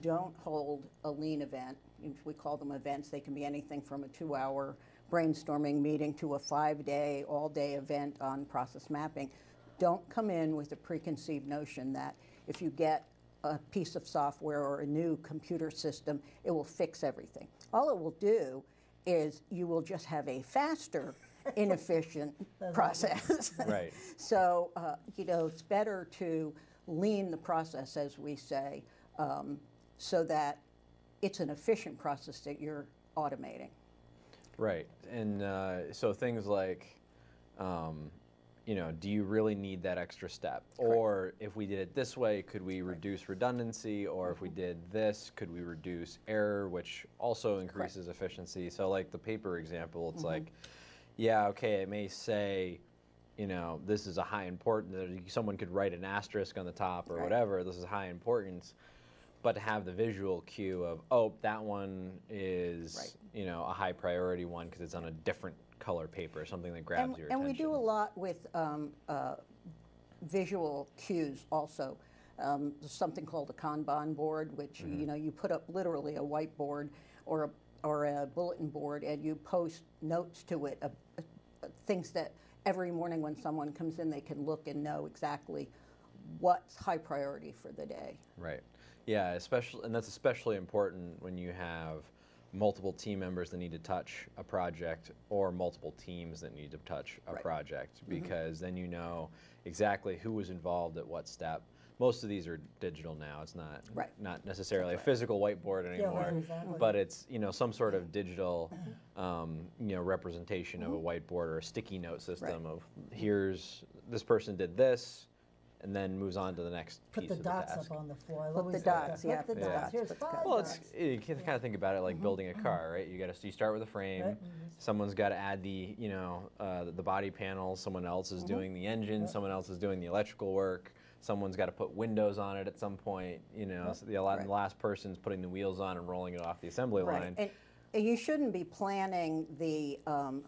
don't hold a lean event. We call them events. They can be anything from a 2-hour brainstorming meeting to a 5-day, all-day event on process mapping. Don't come in with a preconceived notion that if you get a piece of software or a new computer system, it will fix everything. All it will do is you will just have a faster, inefficient process. Right. So, it's better to lean the process, as we say, so that it's an efficient process that you're automating. Right. And so things like, do you really need that extra step? Correct. Or if we did it this way, could we reduce redundancy? Or if we did this, could we reduce error, which also increases efficiency? So like the paper example, it's like, yeah, okay, it may say, this is a high importance. Someone could write an asterisk on the top or whatever. This is high importance. But to have the visual cue of, oh, that one is, a high priority one because it's on a different color paper, something that grabs your attention. And we do a lot with visual cues also. There's something called a Kanban board, which you put up literally a whiteboard or a bulletin board, and you post notes to it, things that every morning when someone comes in, they can look and know exactly what's high priority for the day. Right. Yeah, and that's especially important when you have multiple team members that need to touch a project or multiple teams that need to touch a project, because then you know exactly who was involved at what step. Most of these are digital now. It's not necessarily a physical whiteboard anymore, but it's some sort of digital representation of a whiteboard or a sticky note system of here's this person did this, and then moves on to the next Put piece the of dots the task. up on the floor. I Put always the like that. dots, yeah. Put the Yeah. dots. Here's Put the 5 Well, dots. you can kind of think about it like building a car, right? You start with a frame. Right. Someone's got to add the the body panels. Someone else is doing the engine. Someone else is doing the electrical work. Someone's got to put windows on it at some point. So the last person's putting the wheels on and rolling it off the assembly line. And you shouldn't be planning the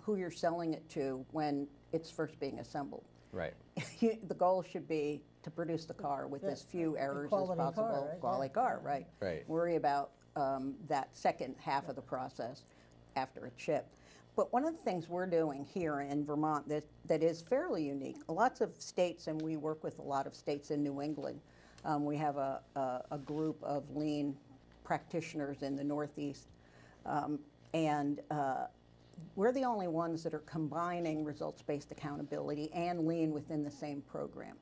who you're selling it to when it's first being assembled. Right. The goal should be to produce the car with as few errors as quality car, possible. right? Quality car, right? Right. Worry about that second half of the process after it's shipped. But one of the things we're doing here in Vermont that is fairly unique, lots of states, and we work with a lot of states in New England. We have a group of lean practitioners in the Northeast, and we're the only ones that are combining results-based accountability and lean within the same program.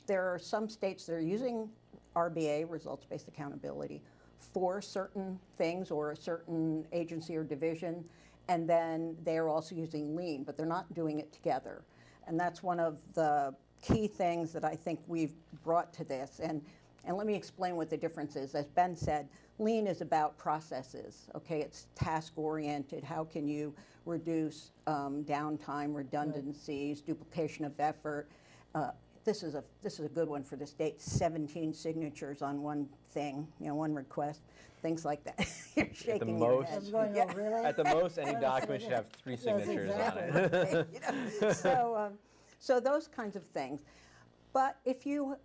There are some states that are using RBA, results-based accountability, for certain things or a certain agency or division, and then they're also using lean, but they're not doing it together. And that's one of the key things that I think we've brought to this. And let me explain what the difference is. As Ben said, lean is about processes, okay? It's task-oriented. How can you reduce downtime, redundancies, duplication of effort? This is a good one for the state. 17 signatures on one thing, one request, things like that. You're shaking your head. At the most, any document should have 3 signatures on it. So those kinds of things. But if you,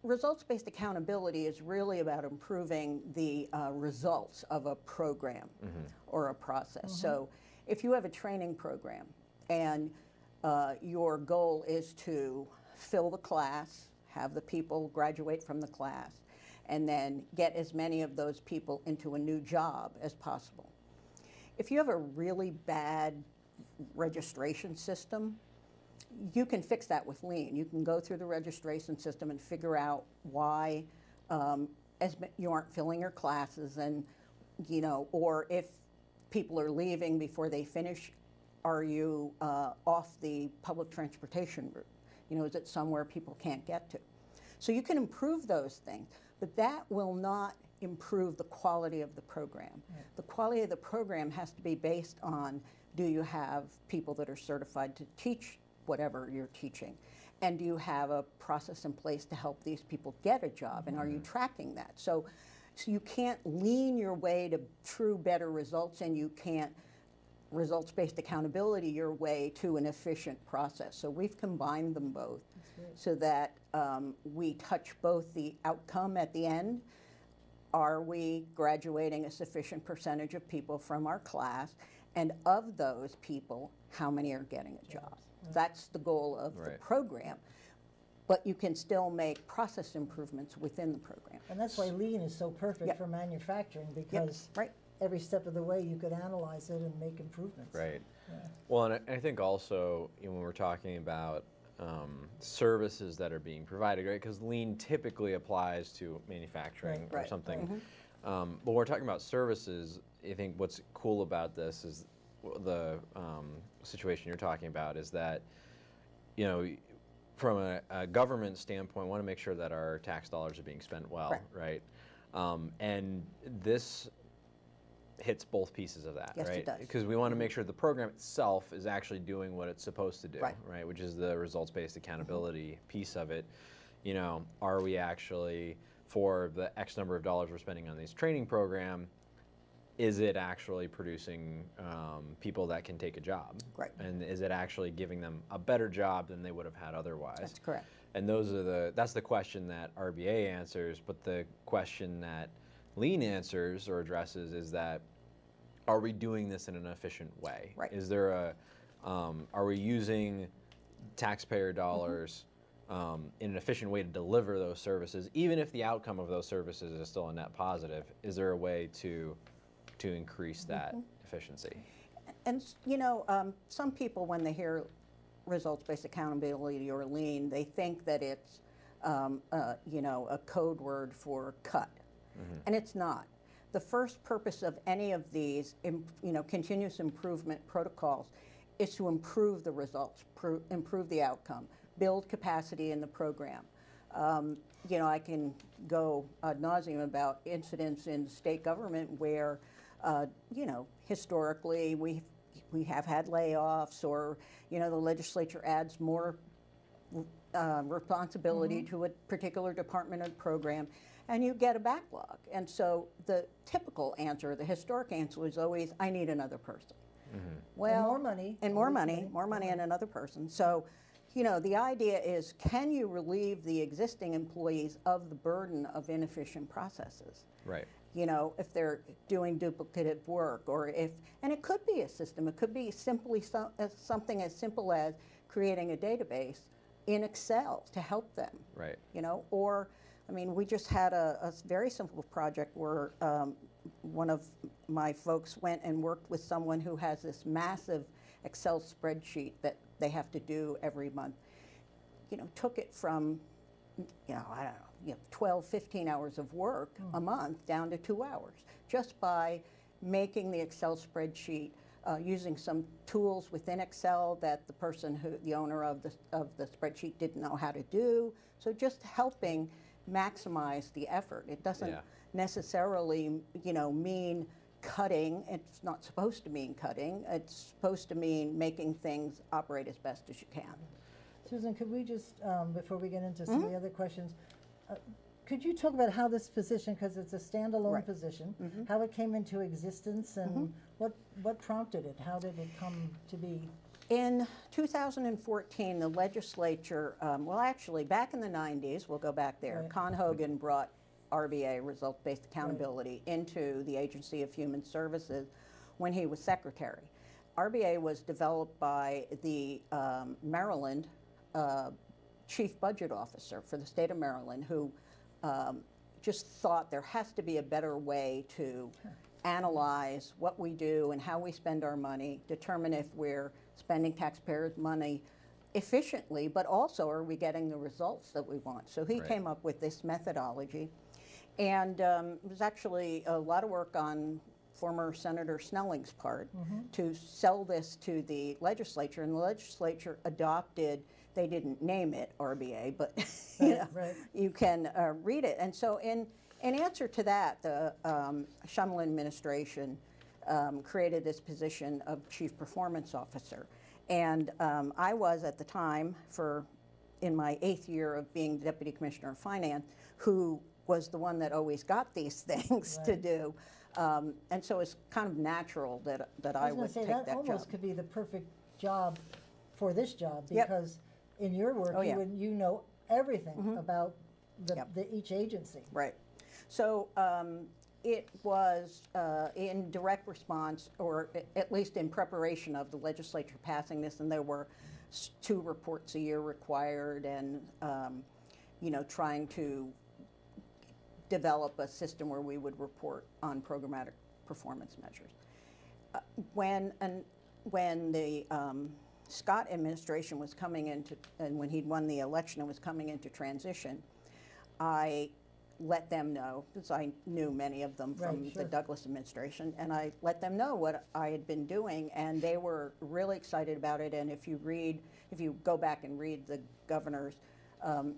results-based accountability is really about improving the results of a program or a process. So if you have a training program and your goal is to fill the class, have the people graduate from the class, and then get as many of those people into a new job as possible. If you have a really bad registration system, you can fix that with lean. You can go through the registration system and figure out why you aren't filling your classes, and or if people are leaving before they finish, are you off the public transportation route? Is it somewhere people can't get to? So you can improve those things, but that will not improve the quality of the program. Right. The quality of the program has to be based on, do you have people that are certified to teach whatever you're teaching? And do you have a process in place to help these people get a job? And are you tracking that? So you can't lean your way to true better results, and you can't results-based accountability your way to an efficient process. So we've combined them both so that we touch both the outcome at the end. Are we graduating a sufficient percentage of people from our class? And of those people, how many are getting a job? That's the goal of the program. But you can still make process improvements within the program. And that's why lean is so perfect for manufacturing, because every step of the way you could analyze it and make improvements. Right. Well, and I think also when we're talking about services that are being provided, right? Because lean typically applies to manufacturing or something. But when we're talking about services, I think what's cool about this is the situation you're talking about is that, from a government standpoint, we want to make sure that our tax dollars are being spent well, right? And this hits both pieces of that, yes, right? It does. Because we want to make sure the program itself is actually doing what it's supposed to do, right? Which is the results-based accountability piece of it. Are we actually, for the X number of dollars we're spending on this training program, is it actually producing people that can take a job? Right. And is it actually giving them a better job than they would have had otherwise? That's correct. And that's the question that RBA answers, but the question that lean answers or addresses is that, are we doing this in an efficient way? Right. Is there are we using taxpayer dollars in an efficient way to deliver those services, even if the outcome of those services is still a net positive? Is there a way to increase that efficiency? And some people, when they hear results-based accountability or lean, they think that it's a code word for cut. And it's not. The first purpose of any of these, continuous improvement protocols is to improve the results, improve the outcome, build capacity in the program. You know, I can go ad nauseum about incidents in state government where, you know, historically we have had layoffs, or, you know, the legislature adds more responsibility to a particular department or program, and you get a backlog. And so the typical answer, the historic answer, was always, I need another person. Well, and more money. And more money, and another person. So, you know, the idea is, can you relieve the existing employees of the burden of inefficient processes? Right. You know, if they're doing duplicative work, or if, and it could be a system, it could be simply something as simple as creating a database in Excel to help them. Right. You know, or, I mean, we just had a very simple project where one of my folks went and worked with someone who has this massive Excel spreadsheet that they have to do every month. You know, took it from, you know, I don't know, you know, 12, 15 hours of work a month down to 2 hours, just by making the Excel spreadsheet, using some tools within Excel that the person who, the owner of the spreadsheet, didn't know how to do. So just helping maximize the effort. It doesn't necessarily, you know, mean cutting. It's not supposed to mean cutting. It's supposed to mean making things operate as best as you can. Susan, could we just, before we get into some of the other questions, could you talk about how this position, because it's a standalone position, how it came into existence, and what prompted it? How did it come to be? In 2014, the legislature, well, actually, back in the 90s, we'll go back there, Con Hogan brought RBA, results-based accountability, into the Agency of Human Services when he was secretary. RBA was developed by the Maryland chief budget officer for the state of Maryland, who just thought there has to be a better way to analyze what we do and how we spend our money, determine if we're spending taxpayers' money efficiently, but also are we getting the results that we want. So he came up with this methodology, and it was actually a lot of work on former Senator Snelling's part to sell this to the legislature, and the legislature adopted, they didn't name it RBA, but you know, you can read it. And so in answer to that, the Shumlin administration created this position of Chief Performance Officer. And I was, at the time, in my 8th year of being Deputy Commissioner of Finance, who was the one that always got these things to do. And so it's kind of natural that I would take that job. That almost could be the perfect job for this job, because in your work, you know everything about each agency. Right. So it was in direct response, or at least in preparation of the legislature passing this, and there were 2 reports a year required, and you know, trying to develop a system where we would report on programmatic performance measures. When the Scott administration was coming into, and when he'd won the election and was coming into transition, I let them know, because I knew many of them from the Douglas administration, and I let them know what I had been doing, and they were really excited about it. And if you go back and read the governor's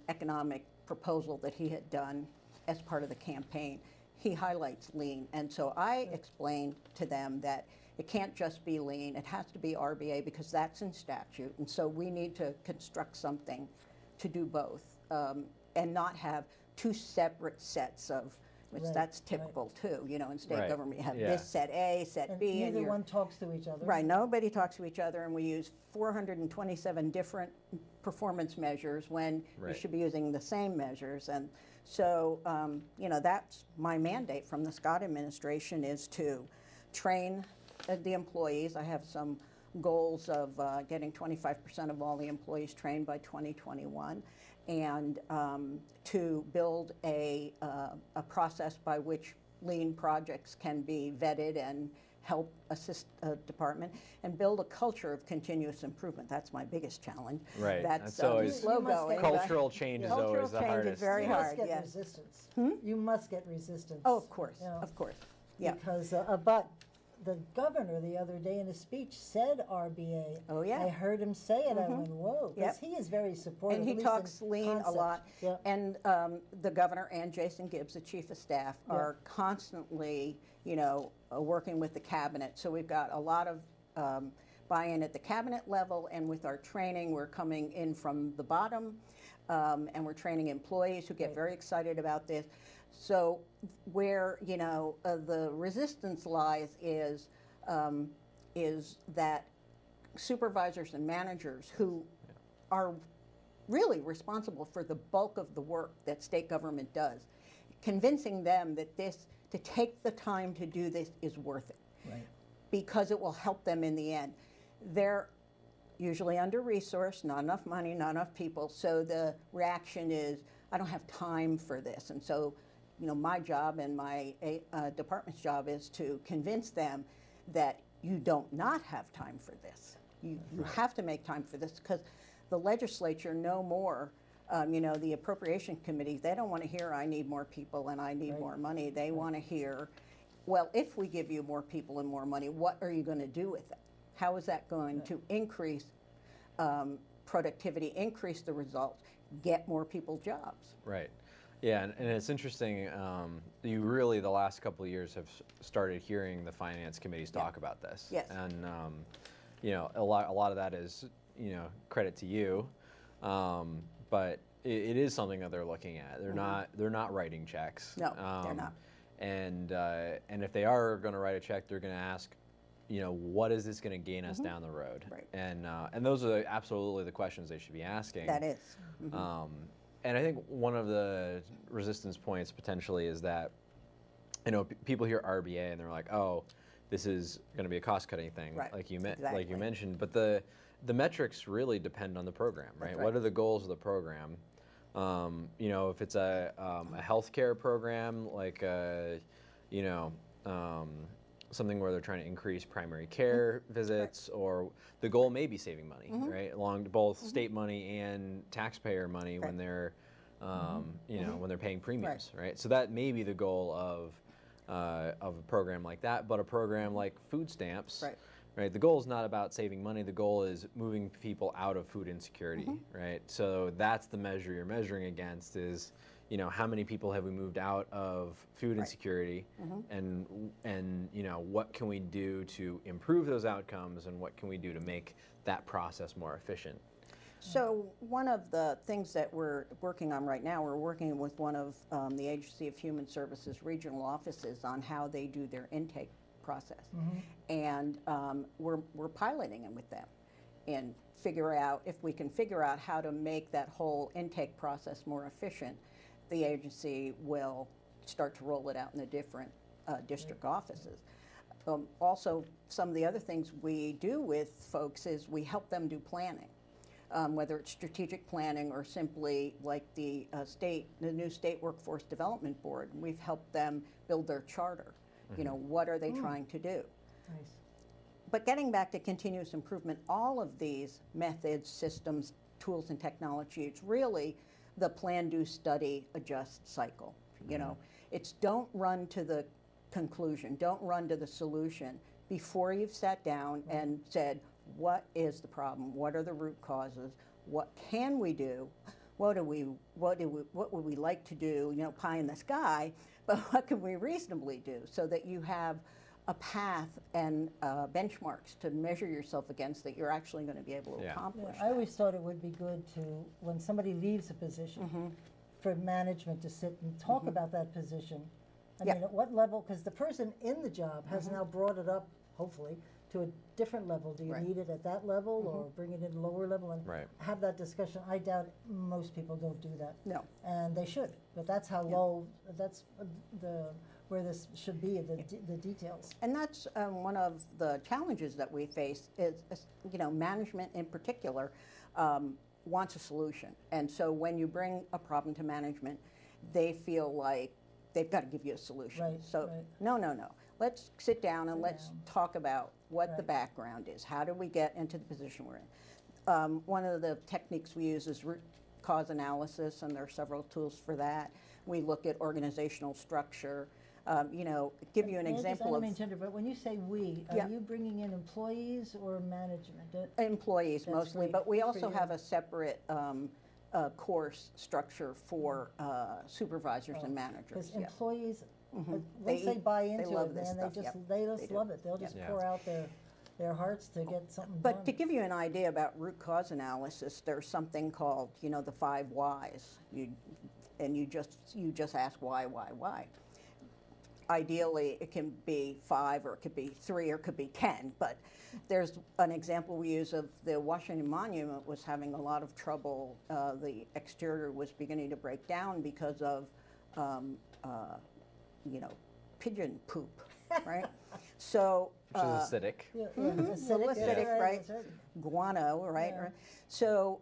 economic proposal that he had done as part of the campaign, he highlights lean. And so I explained to them that it can't just be lean, it has to be RBA, because that's in statute. And so we need to construct something to do both, and not have 2 separate sets of, which that's typical too. You know, in state government, you have this set A, set B. And neither one talks to each other. Right, nobody talks to each other, and we use 427 different performance measures when you should be using the same measures. And so, you know, that's my mandate from the Scott administration, is to train the employees. I have some goals of getting 25% of all the employees trained by 2021, and to build a process by which lean projects can be vetted and help assist a department, and build a culture of continuous improvement. That's my biggest challenge. Right. That's always slow going. Cultural change is always the hardest. Cultural change is very hard. You must get resistance. You must get resistance. Oh, of course, of course. Yeah. Because, but the governor the other day in a speech said RBA. Oh, yeah. I heard him say it. I Mhm. went, whoa, because Yep. he is very supportive. And he at least talks in lean a concept. lot. Yeah. And the governor and Jason Gibbs, the chief of staff, Yeah. are constantly, working with the cabinet. So we've got a lot of buy-in at the cabinet level, and with our training, we're coming in from the bottom, and we're training employees who get very excited about this. So where, the resistance lies is that supervisors and managers who are really responsible for the bulk of the work that state government does, convincing them that to take the time to do this is worth it. Right. Because it will help them in the end. They're usually under-resourced, not enough money, not enough people, so the reaction is, I don't have time for this. And so, my job and my department's job is to convince them that you don't not have time for this. You have to make time for this, because the legislature no more, the appropriation committee, they don't want to hear I need more people and I need more money. They want to hear, well, if we give you more people and more money, what are you going to do with it? How is that going to increase productivity, increase the results, get more people jobs? Right. Yeah, and it's interesting. You really, the last couple of years, have started hearing the finance committees talk about this. Yes. And a lot of that is credit to you, but it is something that they're looking at. They're not writing checks. No, they're not. And if they are going to write a check, they're going to ask, what is this going to gain us down the road? Right. And those are absolutely the questions they should be asking. That is. And I think one of the resistance points potentially is that, people hear RBA and they're like, oh, this is going to be a cost-cutting thing, Right. like you Exactly. mentioned. But the metrics really depend on the program, right? That's right. What are the goals of the program? If it's a healthcare program, like something where they're trying to increase primary care visits, or the goal may be saving money, right? Along both state money and taxpayer money when they're, when they're paying premiums, right? So that may be the goal of a program like that, but a program like food stamps, right? The goal is not about saving money. The goal is moving people out of food insecurity, right? So that's the measure you're measuring against is, how many people have we moved out of food insecurity, and what can we do to improve those outcomes, and what can we do to make that process more efficient? So one of the things that we're working on right now, we're working with one of the Agency of Human Services regional offices on how they do their intake process. And we're piloting it with them and if we can figure out how to make that whole intake process more efficient, the agency will start to roll it out in the different district offices. Also, some of the other things we do with folks is we help them do planning, whether it's strategic planning or simply like the new State Workforce Development Board. We've helped them build their charter. What are they trying to do? Nice. But getting back to continuous improvement, all of these methods, systems, tools, and technology, it's really the plan, do, study, adjust cycle. It's don't run to the conclusion, don't run to the solution before you've sat down and said, what is the problem? What are the root causes? What can we do? What would we like to do? Pie in the sky, but what can we reasonably do so that you have a path and benchmarks to measure yourself against that you're actually going to be able to accomplish. I always thought it would be good to, when somebody leaves a position, for management to sit and talk about that position. I mean, at what level, because the person in the job has now brought it up, hopefully, to a different level. Do you need it at that level or bring it in lower level and have that discussion? I doubt most people don't do that. No. And they should, but that's how low, that's where this should be, the details. And that's one of the challenges that we face is, management in particular wants a solution. And so when you bring a problem to management, they feel like they've got to give you a solution. No. Let's sit down and let's talk about what the background is. How do we get into the position we're in? One of the techniques we use is root cause analysis, and there are several tools for that. We look at organizational structure. You know, give you an May I just- example I don't of mean to interrupt, but when you say we, Yeah. are you bringing in employees or management? employees That's mostly, great. but we Good for also you. have a separate course structure for supervisors and managers. Because Yeah. employees, Mhm. once they eat- buy into love it, this man, stuff. they Yep. just do. love it. They'll just Yep. pour out their hearts to get something But done. to give you an idea about root cause analysis, there's something called, you know, the 5 whys. You just ask why. Ideally, it can be 5, or it could be 3, or it could be 10. But there's an example we use of the Washington Monument was having a lot of trouble. The exterior was beginning to break down because of, you know, pigeon poop, right? So Which is acidic. acidic, right? Guano, right? Yeah. Right. So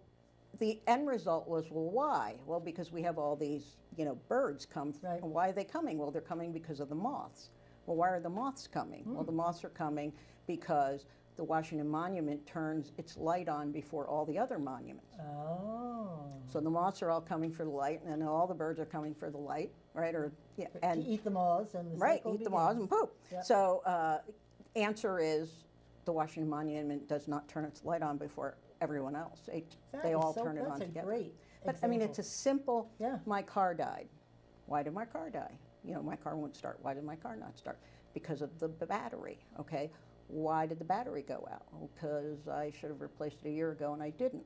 the end result was, well, why? Well, because we have all these, you know, birds come. Why are they coming? Well, they're coming because of the moths. Well, why are the moths coming? Well, the moths are coming because the Washington Monument turns its light on before all the other monuments. Oh. So the moths are all coming for the light, and then all the birds are coming for the light, right? Or yeah, To eat the moths and the right, cycle eat the moths and begins. poop. Yeah. So answer is the Washington Monument does not turn its light on before everyone else. That They is all so- turn it on that's a together. great But I mean, example. it's a simple. My car died. Why did my car die? You know, my car won't start. Why did my car not start? Because of the battery. Okay. Why did the battery go out? Because I should have replaced it a year ago and I didn't.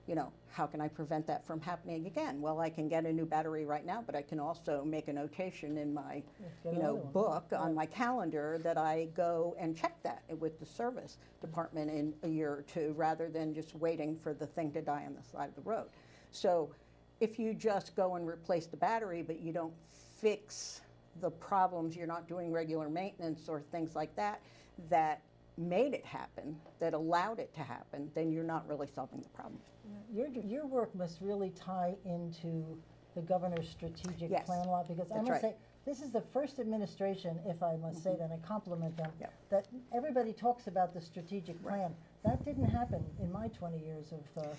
You know, how can I prevent that from happening again? Well, I can get a new battery right now, but I can also make a notation in my, Get you know, another one. book on my calendar that I go and check that with the service department in a year or two, rather than just waiting for the thing to die on the side of the road. So if you just go and replace the battery, but you don't fix the problems, you're not doing regular maintenance or things like that, that made it happen, that allowed it to happen, then you're not really solving the problem. Your work must really tie into the governor's strategic Yes, plan a lot, because I that's must right. say, this is the first administration, if I must say that, and I compliment them, Yep. that everybody talks about the strategic plan. That didn't happen in my 20 years of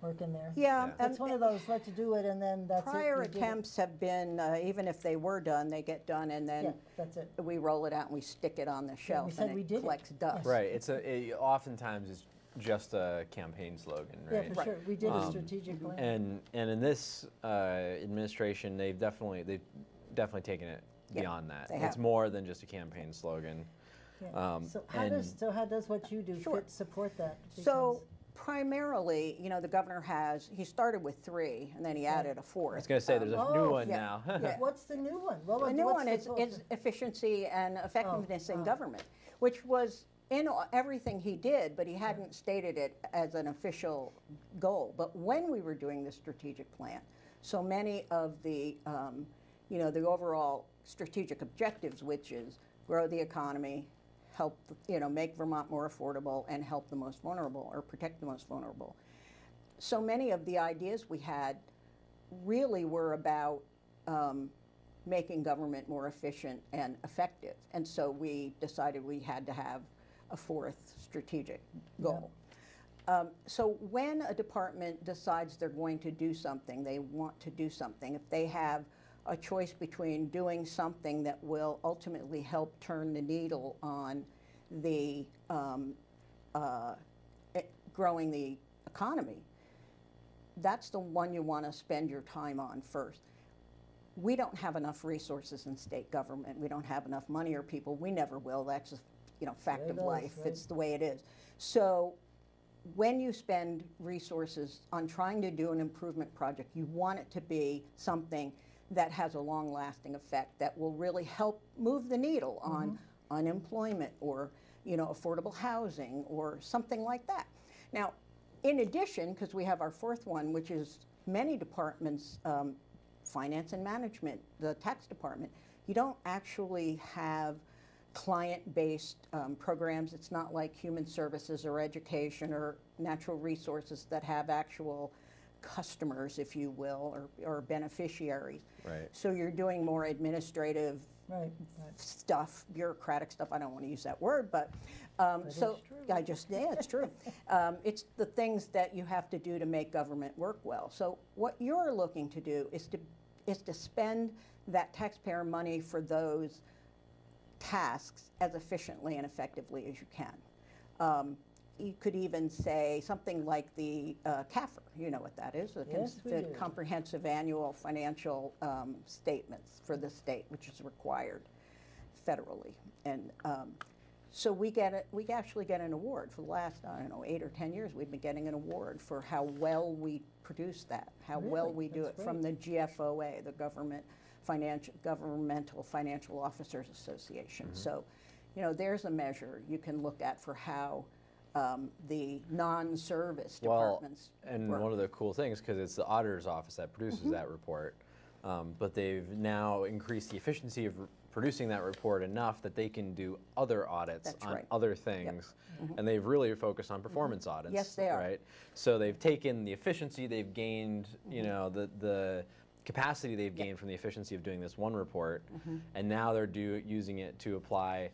working there. Yeah, It's one of those, let's do it, and then that's it. Prior you did it. attempts have been, even if they were done, they get done, and then Yeah, that's it. we roll it out and we stick it on the shelf, said and we it did it. collects dust. Right. Oftentimes it's just a campaign slogan, Yeah, right? for sure. We did a strategic plan. And in this administration, they've definitely taken it beyond that. they It's have. more than just a campaign slogan. Yeah. So how does what you do fit support that? So primarily, you know, the governor he started with 3, and then he added a 4th. I was going to say there's a new one yeah, now. yeah. What's the new one? Well, The new what's one the is focus? efficiency and effectiveness in government, which was in everything he did, but he hadn't stated it as an official goal. But when we were doing the strategic plan, so many of the, you know, the overall strategic objectives, which is grow the economy, help, you know, make Vermont more affordable, and help the most vulnerable, or protect the most vulnerable. So many of the ideas we had really were about making government more efficient and effective. And so we decided we had to have a 4th strategic goal. So when a department decides they're going to do something, they want to do something, if they have a choice between doing something that will ultimately help turn the needle on the growing the economy, that's the one you want to spend your time on first. We don't have enough resources in state government. We don't have enough money or people. We never will. That's just, you know, fact of life. Right. It's the way it is. So when you spend resources on trying to do an improvement project, you want it to be something that has a long-lasting effect that will really help move the needle on unemployment, or, you know, affordable housing, or something like that. Now, in addition, because we have our 4th one, which is many departments, finance and management, the tax department, you don't actually have client-based programs. It's not like human services or education or natural resources that have actual customers, if you will, or beneficiaries. Right. So you're doing more administrative stuff, bureaucratic stuff. I don't want to use that word, but so it's true. It's the things that you have to do to make government work well. So what you're looking to do is to spend that taxpayer money for those tasks as efficiently and effectively as you can. You could even say something like the CAFR, you know what that is, Yes, we the do. Comprehensive Annual Financial Statements for the state, which is required federally. And so we actually get an award for the last, I don't know, 8 or 10 years. We've been getting an award for how well we produce that, how well Really? we do That's it from the GFOA, the Governmental Financial Officers Association. So, you know, there's a measure you can look at for how the non-service departments and work. one of the cool things, because it's the auditor's office that produces that report, but they've now increased the efficiency of producing that report enough that they can do other audits That's on right. other things, and they've really focused on performance audits. Yes, they are. Right. So they've taken the efficiency they've gained, you know, the capacity they've gained from the efficiency of doing this one report, and now they're using it to apply,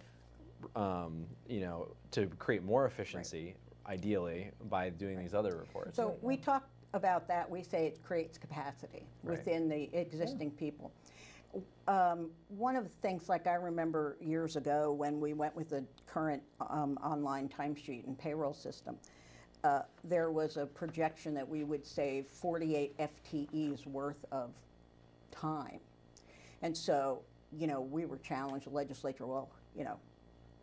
you know, to create more efficiency, ideally, by doing these other reports. So we talk about that. We say it creates capacity Right. within the existing people. One of the things, like I remember years ago when we went with the current online timesheet and payroll system, there was a projection that we would save 48 FTEs worth of time. And so, you know, we were challenged, the legislature, well, you know,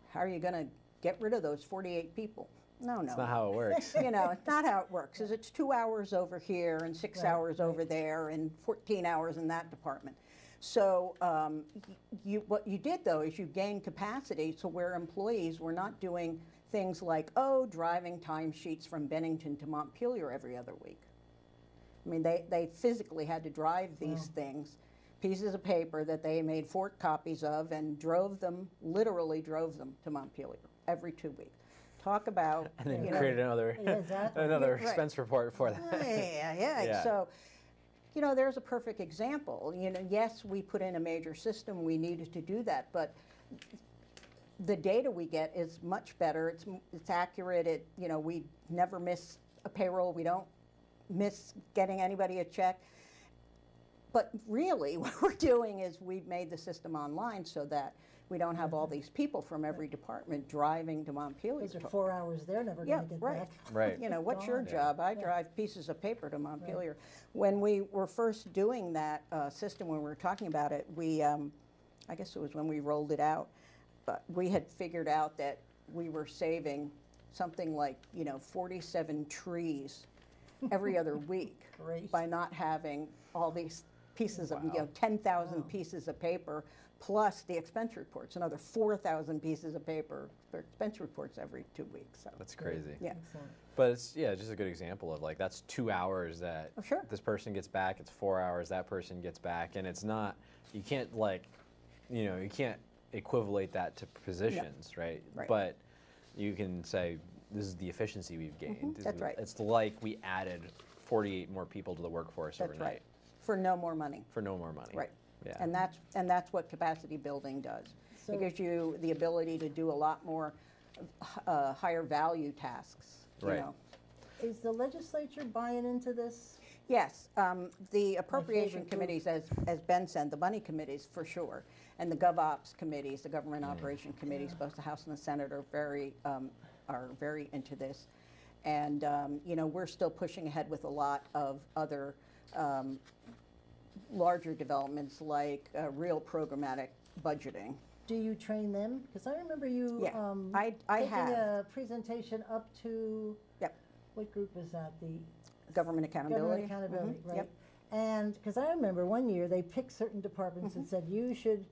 how are you going to get rid of those 48 people? No, That's not how it works. You know, it's not how it works. Is it's 2 hours over here and 6 hours over there and 14 hours in that department. So what you did, though, is you gained capacity so where employees were not doing things like, oh, driving timesheets from Bennington to Montpelier every other week. I mean, they physically had to drive these things, pieces of paper that they made 4 copies of and literally drove them to Montpelier every 2 weeks. Talk about, And then you know, create another Right. expense report for that. Yeah. So, you know, there's a perfect example. You know, yes, we put in a major system. We needed to do that, but the data we get is much better. It's accurate. You know, we never miss a payroll. We don't miss getting anybody a check. But really, what we're doing is we've made the system online so that we don't have all these people from every department driving to Montpelier. Those are 4 hours they're never going to get back. Right. You know, what's your Gone. job? I drive pieces of paper to Montpelier. When we were first doing that system, when we were talking about it, we, I guess it was when we rolled it out, but we had figured out that we were saving something like, you know, 47 trees every other week by not having all these pieces of, you know, 10,000 pieces of paper plus the expense reports, another 4,000 pieces of paper for expense reports every 2 weeks. So. That's crazy. Yeah. But it's just a good example of like that's 2 hours that this person gets back. It's 4 hours that person gets back, and it's not. You can't you can't equivalate that to positions, right? But you can say this is the efficiency we've gained. That's right. It's like we added 48 more people to the workforce That's overnight. right. For no more money. For no more money. Right. Yeah. And that's what capacity building does. So- It gives you the ability to do a lot more higher value tasks. You Right. know. Is the legislature buying into this? Yes, the appropriation favorite group. committees, as Ben said, the money committees for sure, and the GovOps committees, the government operation committees, both the House and the Senate are very into this. And you know, we're still pushing ahead with a lot of other larger developments like real programmatic budgeting. Do you train them? Because I remember you I taking have. a presentation up to, Yep. what group was that? The Government accountability. Government accountability, Mhm. right? Yep. And because I remember one year they picked certain departments and said, you should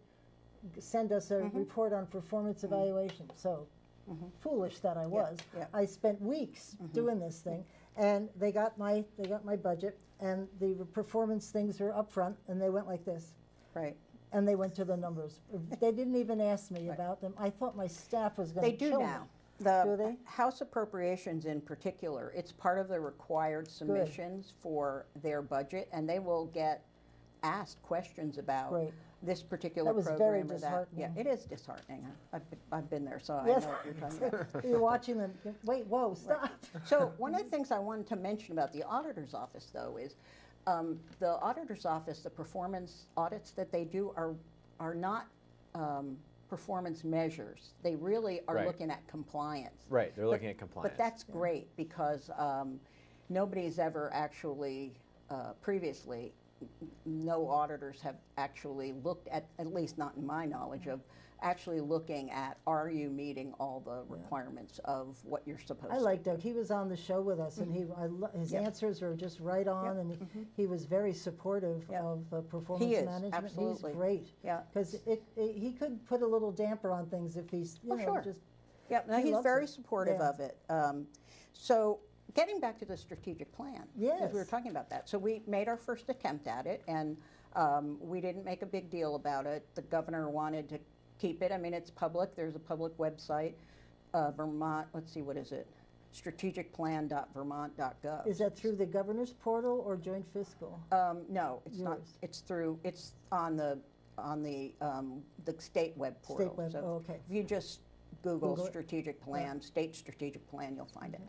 send us a report on performance evaluation. So foolish that I was. yeah. I spent weeks doing this thing, and they got my budget, and the performance things were up front, and they went like this. Right. And they went to the numbers. They didn't even ask me about them. I thought my staff was going They to do kill now. me. The Do they? House appropriations in particular, it's part of the required submissions for their budget, and they will get asked questions about Great. this particular That was program very or that. disheartening. Yeah, it is disheartening. I've been there, so Yes. I know what you're talking about. You're watching them. Wait, whoa, stop. So one of the things I wanted to mention about the auditor's office, though, is The auditor's office, the performance audits that they do are not performance measures. They really are Right. looking at compliance. Right, they're looking at compliance. But that's great because nobody's ever actually, previously, no auditors have actually looked at least not in my knowledge of, actually looking at, are you meeting all the requirements of what you're supposed to? I like Doug. He was on the show with us, and his Yep. answers are just right on, Yep. and he was very supportive of performance He is, management. absolutely. He's great. Yeah. Because he could put a little damper on things if he's, you know, Sure. just. Yeah, no, he he's loves very it. supportive Yeah. of it. So getting back to the strategic plan, because we were Yes. talking about that. So we made our first attempt at it, and we didn't make a big deal about it. The governor wanted to keep it. I mean, it's public. There's a public website, Vermont, let's see, what is it? strategicplan.vermont.gov. Is that through the governor's portal or joint fiscal? No, it's not. Yours. It's on the state web portal. State web, So oh, okay. if you just Google Google it. strategic plan, state strategic plan, you'll find it.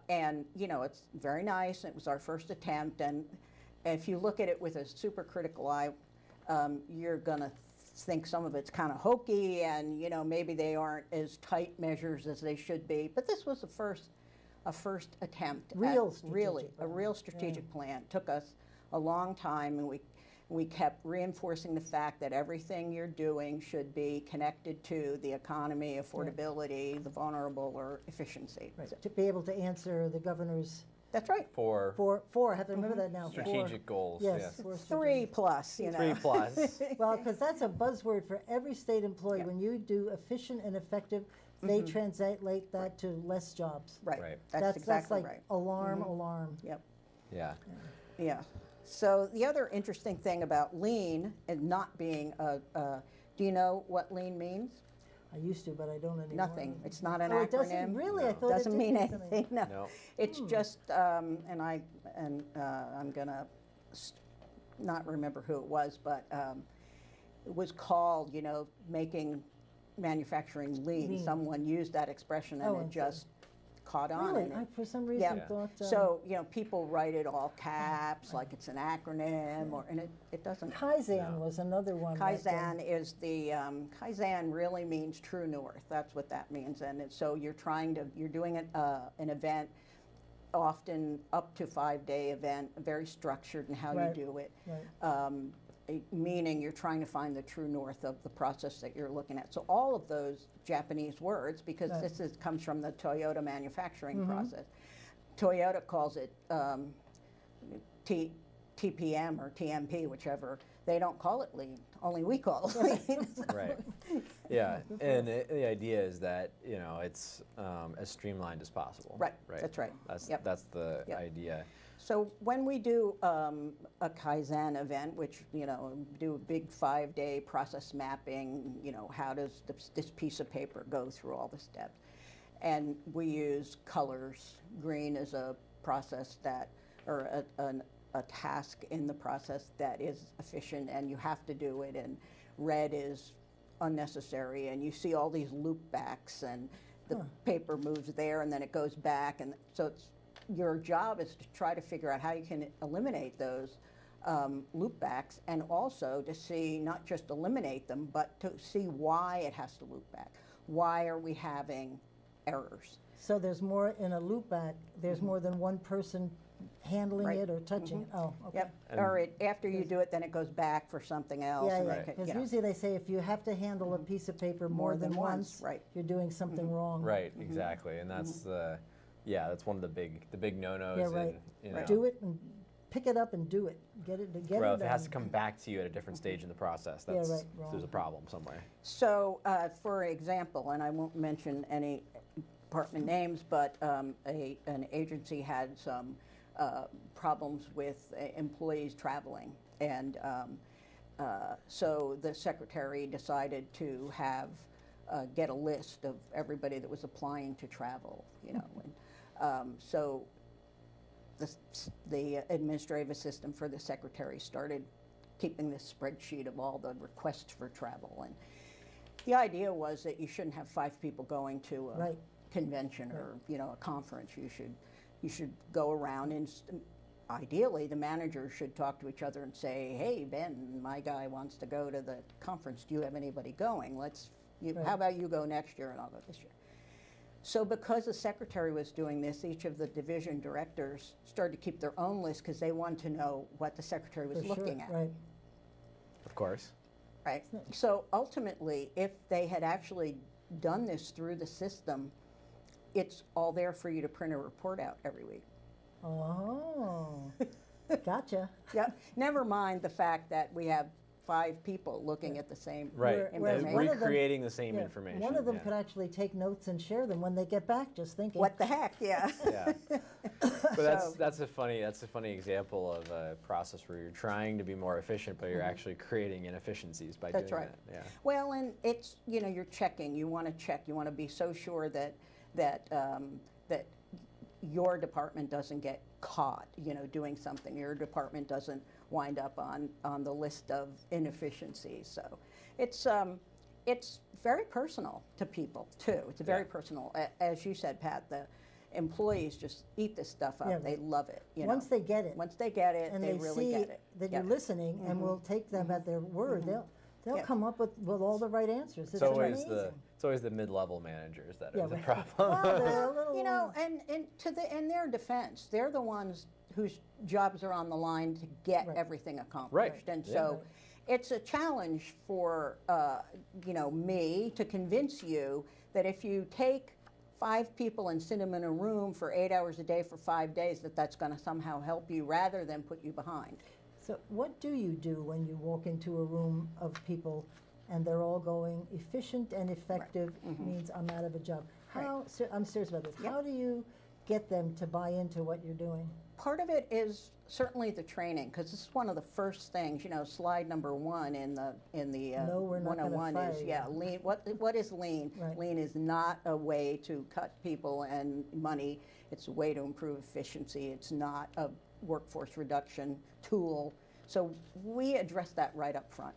And you know, it's very nice. It was our first attempt, and if you look at it with a super critical eye, you're gonna think some of it's kind of hokey, and you know, maybe they aren't as tight measures as they should be. But this was a first attempt at Real really strategic a real strategic plan. It took us a long time, and we kept reinforcing the fact that everything you're doing should be connected to the economy, affordability, the vulnerable, or efficiency. Right. To be able to answer the governor's. That's right. For Four, I have to remember that now. strategic goals, Yes. yes. 4 3 plus, you know. 3 plus. Well, because that's a buzzword for every state employee. When you do efficient and effective, they translate that to less jobs. Right. Right. That's exactly like right. alarm, alarm. Yep. Yeah. Yeah. So the other interesting thing about lean and not being do you know what lean means? I used to, but I don't anymore. Nothing. It's not an Oh, acronym. it doesn't really? I thought it doesn't did mean mean something. anything. No. No. It's just I'm gonna not remember who it was, but it was called, you know, making manufacturing lean. Lean. Someone used that expression, and Oh, it and so- just caught on. Really? and I, for some reason, Yeah. thought. So, you know, people write it all caps, like it's an acronym, and it doesn't. Kaizen was another one. that, Kaizen is the, Kaizen really means true north. That's what that means. And so you're doing an event, often up to 5-day event, very structured in how Right. you do it. Right. Meaning you're trying to find the true north of the process that you're looking at. So all of those Japanese words, because Right. this comes from the Toyota manufacturing process. Toyota calls it TPM or TMP, whichever. They don't call it lean. Only we call it lean. Right. Yeah, and the idea is that, you know, it's as streamlined as possible. Right. Right. That's right. That's Yep. that's the Yep. idea. So when we do a Kaizen event, which, you know, do a big 5-day process mapping, you know, how does this piece of paper go through all the steps? And we use colors. Green is a process that, or a task in the process that is efficient and you have to do it, and red is unnecessary, and you see all these loop backs, and the paper moves there and then it goes back, and so your job is to try to figure out how you can eliminate those loop backs, and also to see, not just eliminate them, but to see why it has to loop back. Why are we having errors? So there's more in a loop back. There's more than one person handling Right. it or touching it. Oh, okay. Yep. Or after you do it, then it goes back for something else. Yeah, and yeah. they can- Because you know. usually they say if you have to handle a piece of paper more than once, right. you're doing something wrong. Right. Exactly. And that's that's one of the big no-nos. Yeah, right. In, you know, Do it and pick it up and do it. Get it. Get well, it if it has to done. come back to you at a different stage in the process, Yeah, that's right, wrong. there's a problem somewhere. So, for example, and I won't mention any department names, but an agency had some problems with employees traveling, and so the secretary decided to get a list of everybody that was applying to travel, you know, and so the administrative assistant for the secretary started keeping this spreadsheet of all the requests for travel, and the idea was that you shouldn't have 5 people going to a convention or, you know, a conference. You should go around and ideally, the managers should talk to each other and say, hey, Ben, my guy wants to go to the conference. Do you have anybody going? How about you go next year and I'll go this year? So because the secretary was doing this, each of the division directors started to keep their own list because they wanted to know what the secretary was looking at. Right. Of course. Right. So ultimately, if they had actually done this through the system, it's all there for you to print a report out every week. Oh, gotcha. Yep. Never mind the fact that we have 5 people looking at the same information. Recreating the same information. One of them could actually take notes and share them when they get back, just thinking. What the heck, yeah. Yeah. But that's a funny example of a process where you're trying to be more efficient, but you're actually creating inefficiencies by doing that. Yeah. Well, and it's, you're checking. You want to check. You want to be so sure that your department doesn't get caught, doing something. Your department doesn't wind up on the list of inefficiencies. So it's very personal to people too. It's very personal. As you said, Pat, the employees just eat this stuff up. They love it. Once they get it. Once they get it, and they really get it. That you're listening, and we'll take them at their word. They'll come up with all the right answers. It's amazing. It's always the mid-level managers that are the problem. Well, they're a little, and in their defense, they're the ones whose jobs are on the line to get everything accomplished. And so it's a challenge for me to convince you that if you take 5 people and sit them in a room for 8 hours a day for 5 days, that's going to somehow help you rather than put you behind. So what do you do when you walk into a room of people and they're all going efficient and effective means I'm out of a job? I'm serious about this. How do you get them to buy into what you're doing? Part of it is certainly the training, because this is one of the first things. Slide number 1 in the No, we're not 101 gonna is fire you. lean. What is lean? Lean is not a way to cut people and money. It's a way to improve efficiency. It's not a workforce reduction tool. So we address that right up front.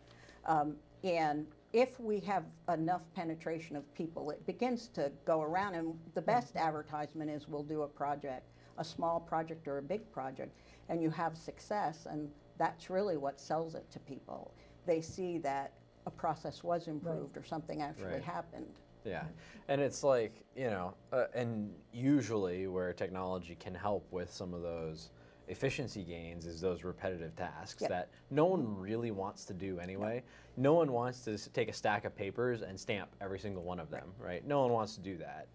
And if we have enough penetration of people, it begins to go around. And the best advertisement is we'll do a project, a small project or a big project, and you have success. And that's really what sells it to people. They see that a process was improved or something actually happened. Yeah, and it's like, and usually where technology can help with some of those efficiency gains is those repetitive tasks that no one really wants to do anyway. No one wants to take a stack of papers and stamp every single one of them, right? No one wants to do that.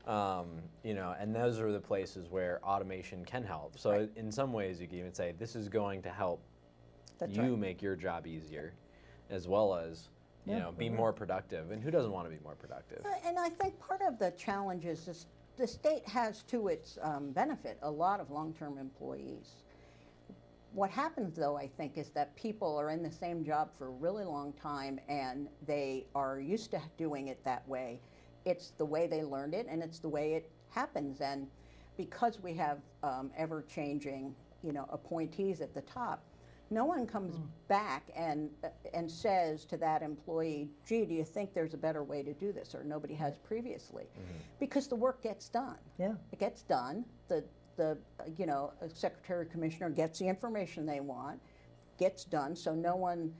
And those are the places where automation can help. So in some ways you can even say this is going to help make your job easier, as well as be more productive. And who doesn't want to be more productive? And I think part of the challenge is the state has to its benefit a lot of long-term employees. What happens, though, I think, is that people are in the same job for a really long time and they are used to doing it that way. It's the way they learned it, and it's the way it happens. And because we have ever-changing, appointees at the top, no one comes back and says to that employee, gee, do you think there's a better way to do this? Or nobody has previously. Because the work gets done. Yeah. It gets done. The secretary commissioner gets the information they want, gets done, so no one,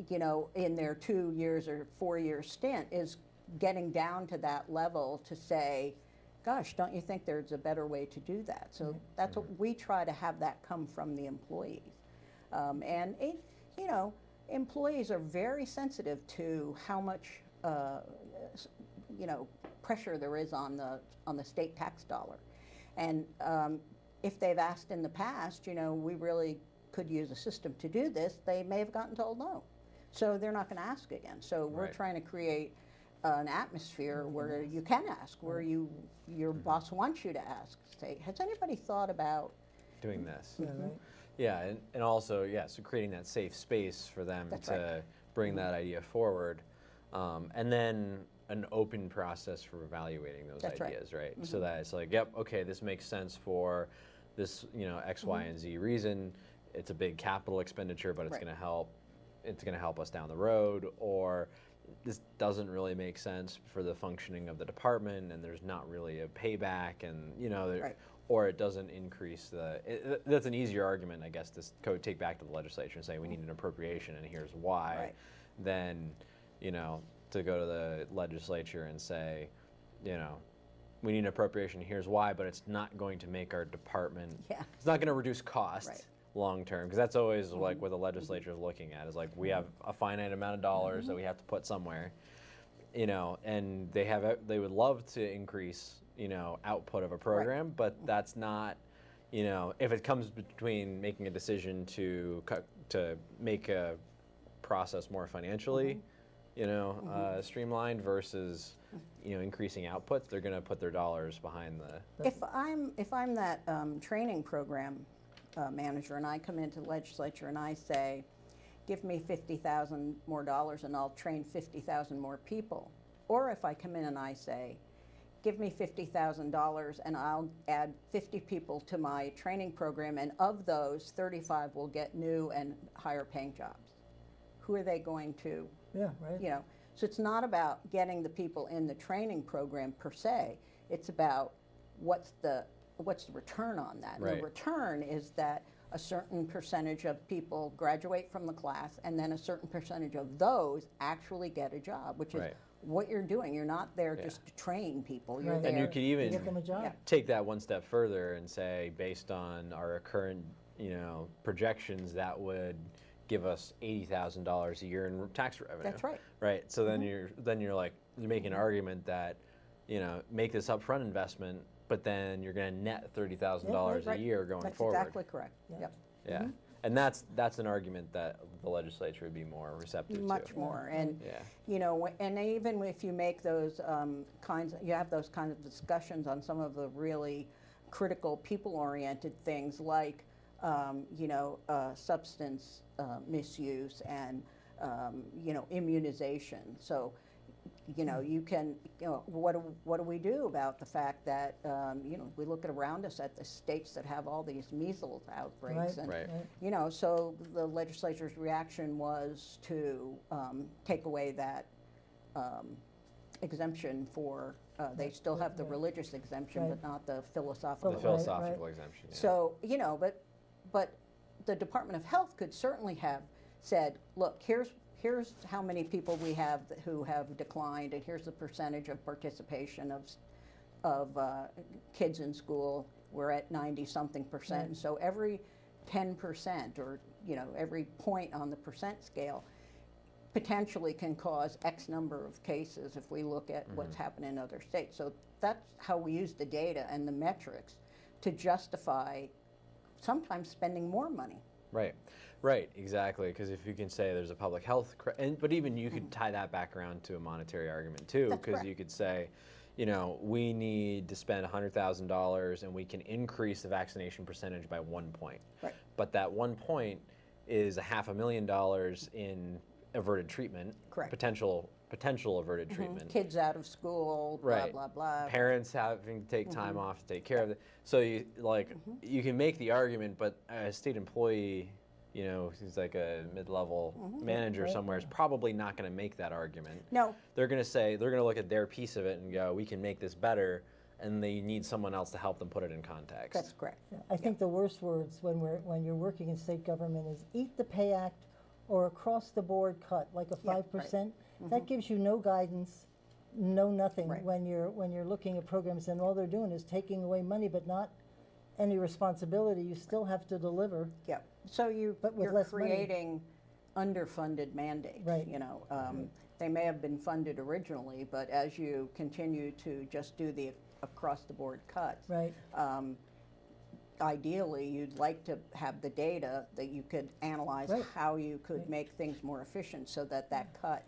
in their 2 years or 4 year stint is getting down to that level to say, gosh, don't you think there's a better way to do that? So that's what we try to have that come from the employees. Employees are very sensitive to how much, pressure there is on the state tax dollar. And if they've asked in the past, we really could use a system to do this, they may have gotten told no. So they're not going to ask again. So we're trying to create an atmosphere where you can ask, where your boss wants you to ask. Say, has anybody thought about doing this? Yeah, right. Yeah, and also, so creating that safe space for them to bring that idea forward, and then an open process for evaluating those ideas, right? So that it's like, yep, okay, this makes sense for this, X, Y, and Z reason. It's a big capital expenditure, but it's going to help. It's going to help us down the road, or this doesn't really make sense for the functioning of the department, and there's not really a payback, and or it doesn't increase that's an easier argument, I guess, to take back to the legislature and say we need an appropriation and here's why, Right. than, to go to the legislature and say, we need an appropriation, here's why, but it's not going to make our department, it's not going to reduce cost. Right. Long term, because that's always like what the legislature is looking at, is like we have a finite amount of dollars that we have to put somewhere, and they would love to increase output of a program, but that's not, if it comes between making a decision to make a process more financially streamlined versus increasing outputs, they're going to put their dollars behind the. If I'm that training program manager and I come into the legislature and I say, give me $50,000 more and I'll train 50,000 more people. Or if I come in and I say, give me $50,000 and I'll add 50 people to my training program, and of those, 35 will get new and higher paying jobs. Who are they going to? Yeah, right. So it's not about getting the people in the training program per se. It's about what's the return on that. Right. The return is that a certain percentage of people graduate from the class, and then a certain percentage of those actually get a job, which is what you're doing. You're not there just to train people. You're there and you could even to get them a job. Take that one step further and say, based on our current projections, that would give us $80,000 a year in tax revenue. That's right. Right. So then you're making an argument that make this upfront investment, but then you're going to net $30,000 a year going forward. That's exactly correct. Yep. Yeah. And that's an argument that the legislature would be more receptive to. Much more. And and even if you make those you have those kinds of discussions on some of the really critical people-oriented things like substance misuse and immunization. So you can, what do we do about the fact that, we look around us at the states that have all these measles outbreaks. And, so the legislature's reaction was to take away that exemption for, they still have the religious exemption, but not the philosophical. The philosophical exemption, yeah. So, but the Department of Health could certainly have said, look, here's how many people we have who have declined, and here's the percentage of participation of kids in school. We're at 90-something%. Right. And so every 10% or every point on the percent scale potentially can cause X number of cases if we look at what's happened in other states. So that's how we use the data and the metrics to justify sometimes spending more money. Right, exactly. Because if you can say there's a public health, but even you could tie that back around to a monetary argument too, because you could say, we need to spend $100,000 and we can increase the vaccination percentage by 1 point. Right. But that 1 point is $500,000 in averted treatment. Correct. Potential averted treatment. Kids out of school, blah, blah, blah. Parents having to take time off to take care of it. So you can make the argument, but a state employee, who's like a mid-level manager somewhere, is probably not going to make that argument. No. They're going to look at their piece of it and go, we can make this better, and they need someone else to help them put it in context. That's correct. I think the worst words when you're working in state government is eat the pay act or across the board cut, like a 5%. That gives you no guidance, no nothing when you're looking at programs, and all they're doing is taking away money, but not any responsibility. You still have to deliver. Yeah. So you're less creating underfunded mandates. Right. They may have been funded originally, but as you continue to just do the across-the-board cuts, ideally you'd like to have the data that you could analyze how you could make things more efficient so that cut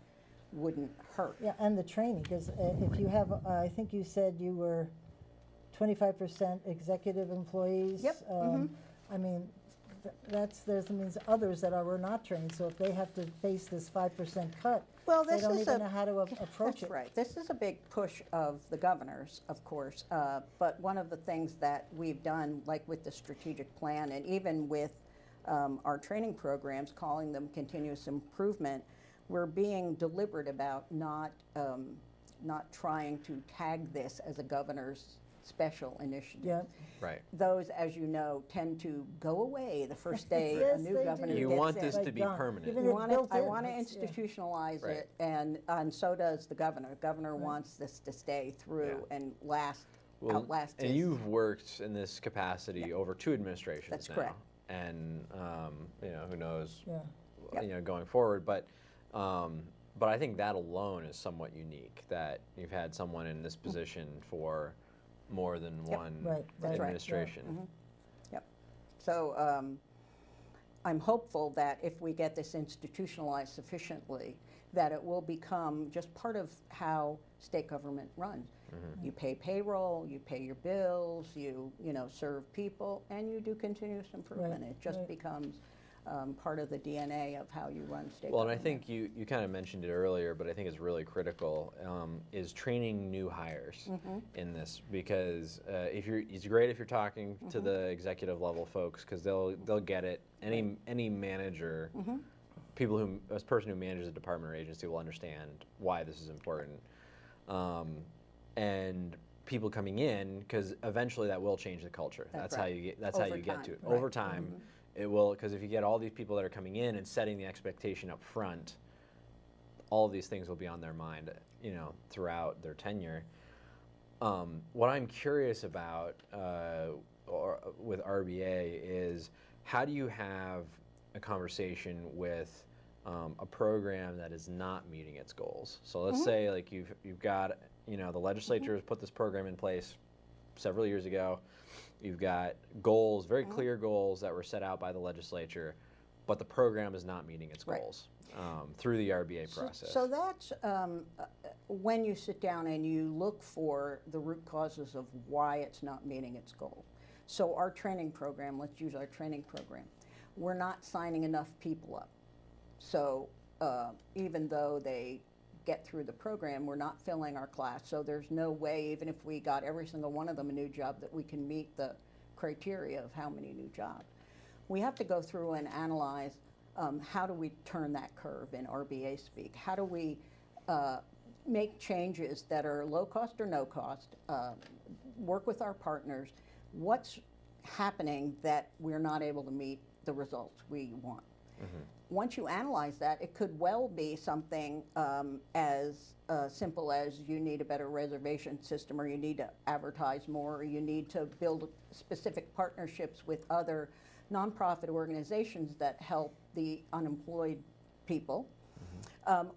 wouldn't hurt. Yeah, and the training, because if you have, I think you said you were 25% executive employees. Yep. I mean, that means others that are not trained. So if they have to face this 5% cut, they don't even know how to approach it. That's right. This is a big push of the governors, of course. But one of the things that we've done, like with the strategic plan, and even with our training programs, calling them continuous improvement, we're being deliberate about not trying to tag this as a governor's special initiatives. Yeah. Right. Those, as you know, tend to go away the first day a Yes, new they governor do. You gets want in. this to be permanent. Even You if want built I in, want to it's- yeah. institutionalize Right. it, and so does the governor. Governor wants this to stay through and outlast and his. you've worked in this capacity over 2 administrations That's now. correct. And you know, who knows, Yeah. you know, going forward. But I think that alone is somewhat unique, that you've had someone in this position for more than one Right, right. administration. That's right. Yep. So I'm hopeful that if we get this institutionalized sufficiently, that it will become just part of how state government runs. You pay payroll, you pay your bills, you know, serve people, and you do continuous improvement. Right, It just right. becomes part of the DNA of how you run state Well, and I government. think you kind of mentioned it earlier, but I think it's really critical, is training new hires in this, because it's great if you're talking to the executive level folks, because they'll get it. Any manager, a person who manages a department or agency will understand why this is important. And people coming in, because eventually that will change the culture. That's how you get. That's how you get to it. Over time, it will, because if you get all these people that are coming in and setting the expectation up front, all of these things will be on their mind, you know, throughout their tenure. What I'm curious about with RBA is, how do you have a conversation with a program that is not meeting its goals? So let's say, like, you've got, you know, the legislature has put this program in place several years ago. You've got goals, very clear goals that were set out by the legislature, but the program is not meeting its goals through the RBA process. So that's when you sit down and you look for the root causes of why it's not meeting its goal. So our training program, let's use our training program, we're not signing enough people up. So even though they get through the program, we're not filling our class. So there's no way, even if we got every single one of them a new job, that we can meet the criteria of how many new jobs. We have to go through and analyze how do we turn that curve in RBA speak? How do we make changes that are low cost or no cost, work with our partners? What's happening that we're not able to meet the results we want? Once you analyze that, it could well be something as simple as you need a better reservation system, or you need to advertise more, or you need to build specific partnerships with other nonprofit organizations that help the unemployed people.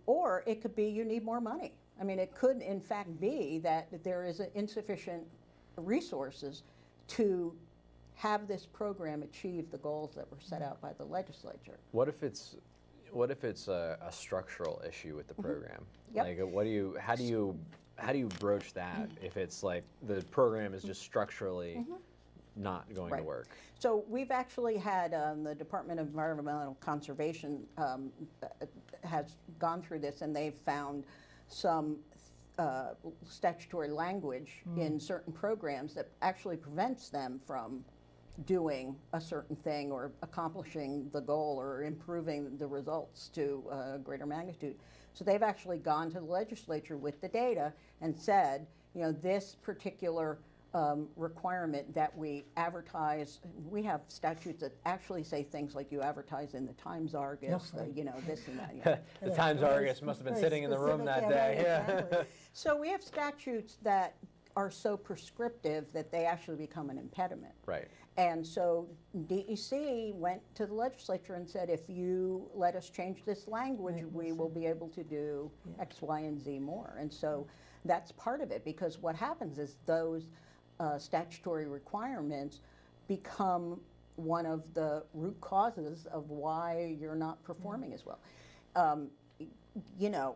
Or it could be you need more money. I mean, it could in fact be that there is insufficient resources to have this program achieve the goals that were set out by the legislature. What if it's a structural issue with the program? Yep. Like, how do you broach that if it's like the program is just structurally not going to work? So we've actually had the Department of Environmental Conservation has gone through this, and they've found some statutory language in certain programs that actually prevents them from doing a certain thing or accomplishing the goal or improving the results to a greater magnitude. So they've actually gone to the legislature with the data and said, you know, this particular requirement that we advertise, we have statutes that actually say things like you advertise in the Times Argus, you know, this and that. You know. The Times Argus must have been sitting in the room that day. Exactly. So we have statutes that are so prescriptive that they actually become an impediment. Right. And so DEC went to the legislature and said, if you let us change this language, we will be able to do X, Y, and Z more. And so that's part of it, because what happens is those statutory requirements become one of the root causes of why you're not performing as well. You know,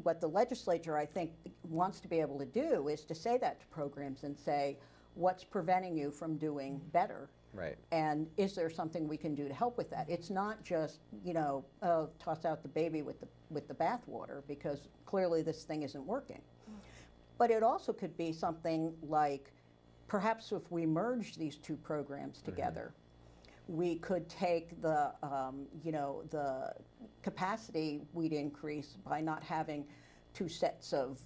what the legislature, I think, wants to be able to do is to say that to programs and say, what's preventing you from doing better? Right. And is there something we can do to help with that? It's not just, you know, toss out the baby with the bathwater, because clearly this thing isn't working. But it also could be something like, perhaps if we merge these two programs together, we could take the, you know, the capacity we'd increase by not having two sets of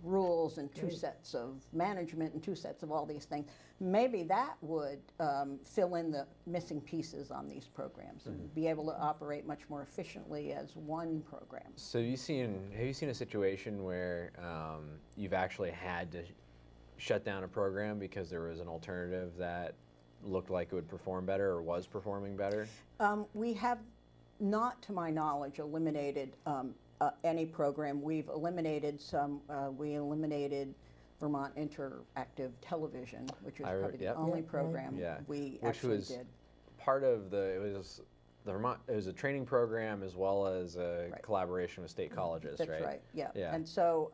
rules and two Right. sets of management and two sets of all these things. Maybe that would fill in the missing pieces on these programs and be able to operate much more efficiently as one program. So have you seen a situation where you've actually had to shut down a program because there was an alternative that looked like it would perform better or was performing better? We have not, to my knowledge, eliminated any program. We've eliminated some. We eliminated Vermont Interactive Television, which was probably the only program we which actually was did. part of it was a training program as well as a collaboration with state colleges, That's right? right. Yeah. And so,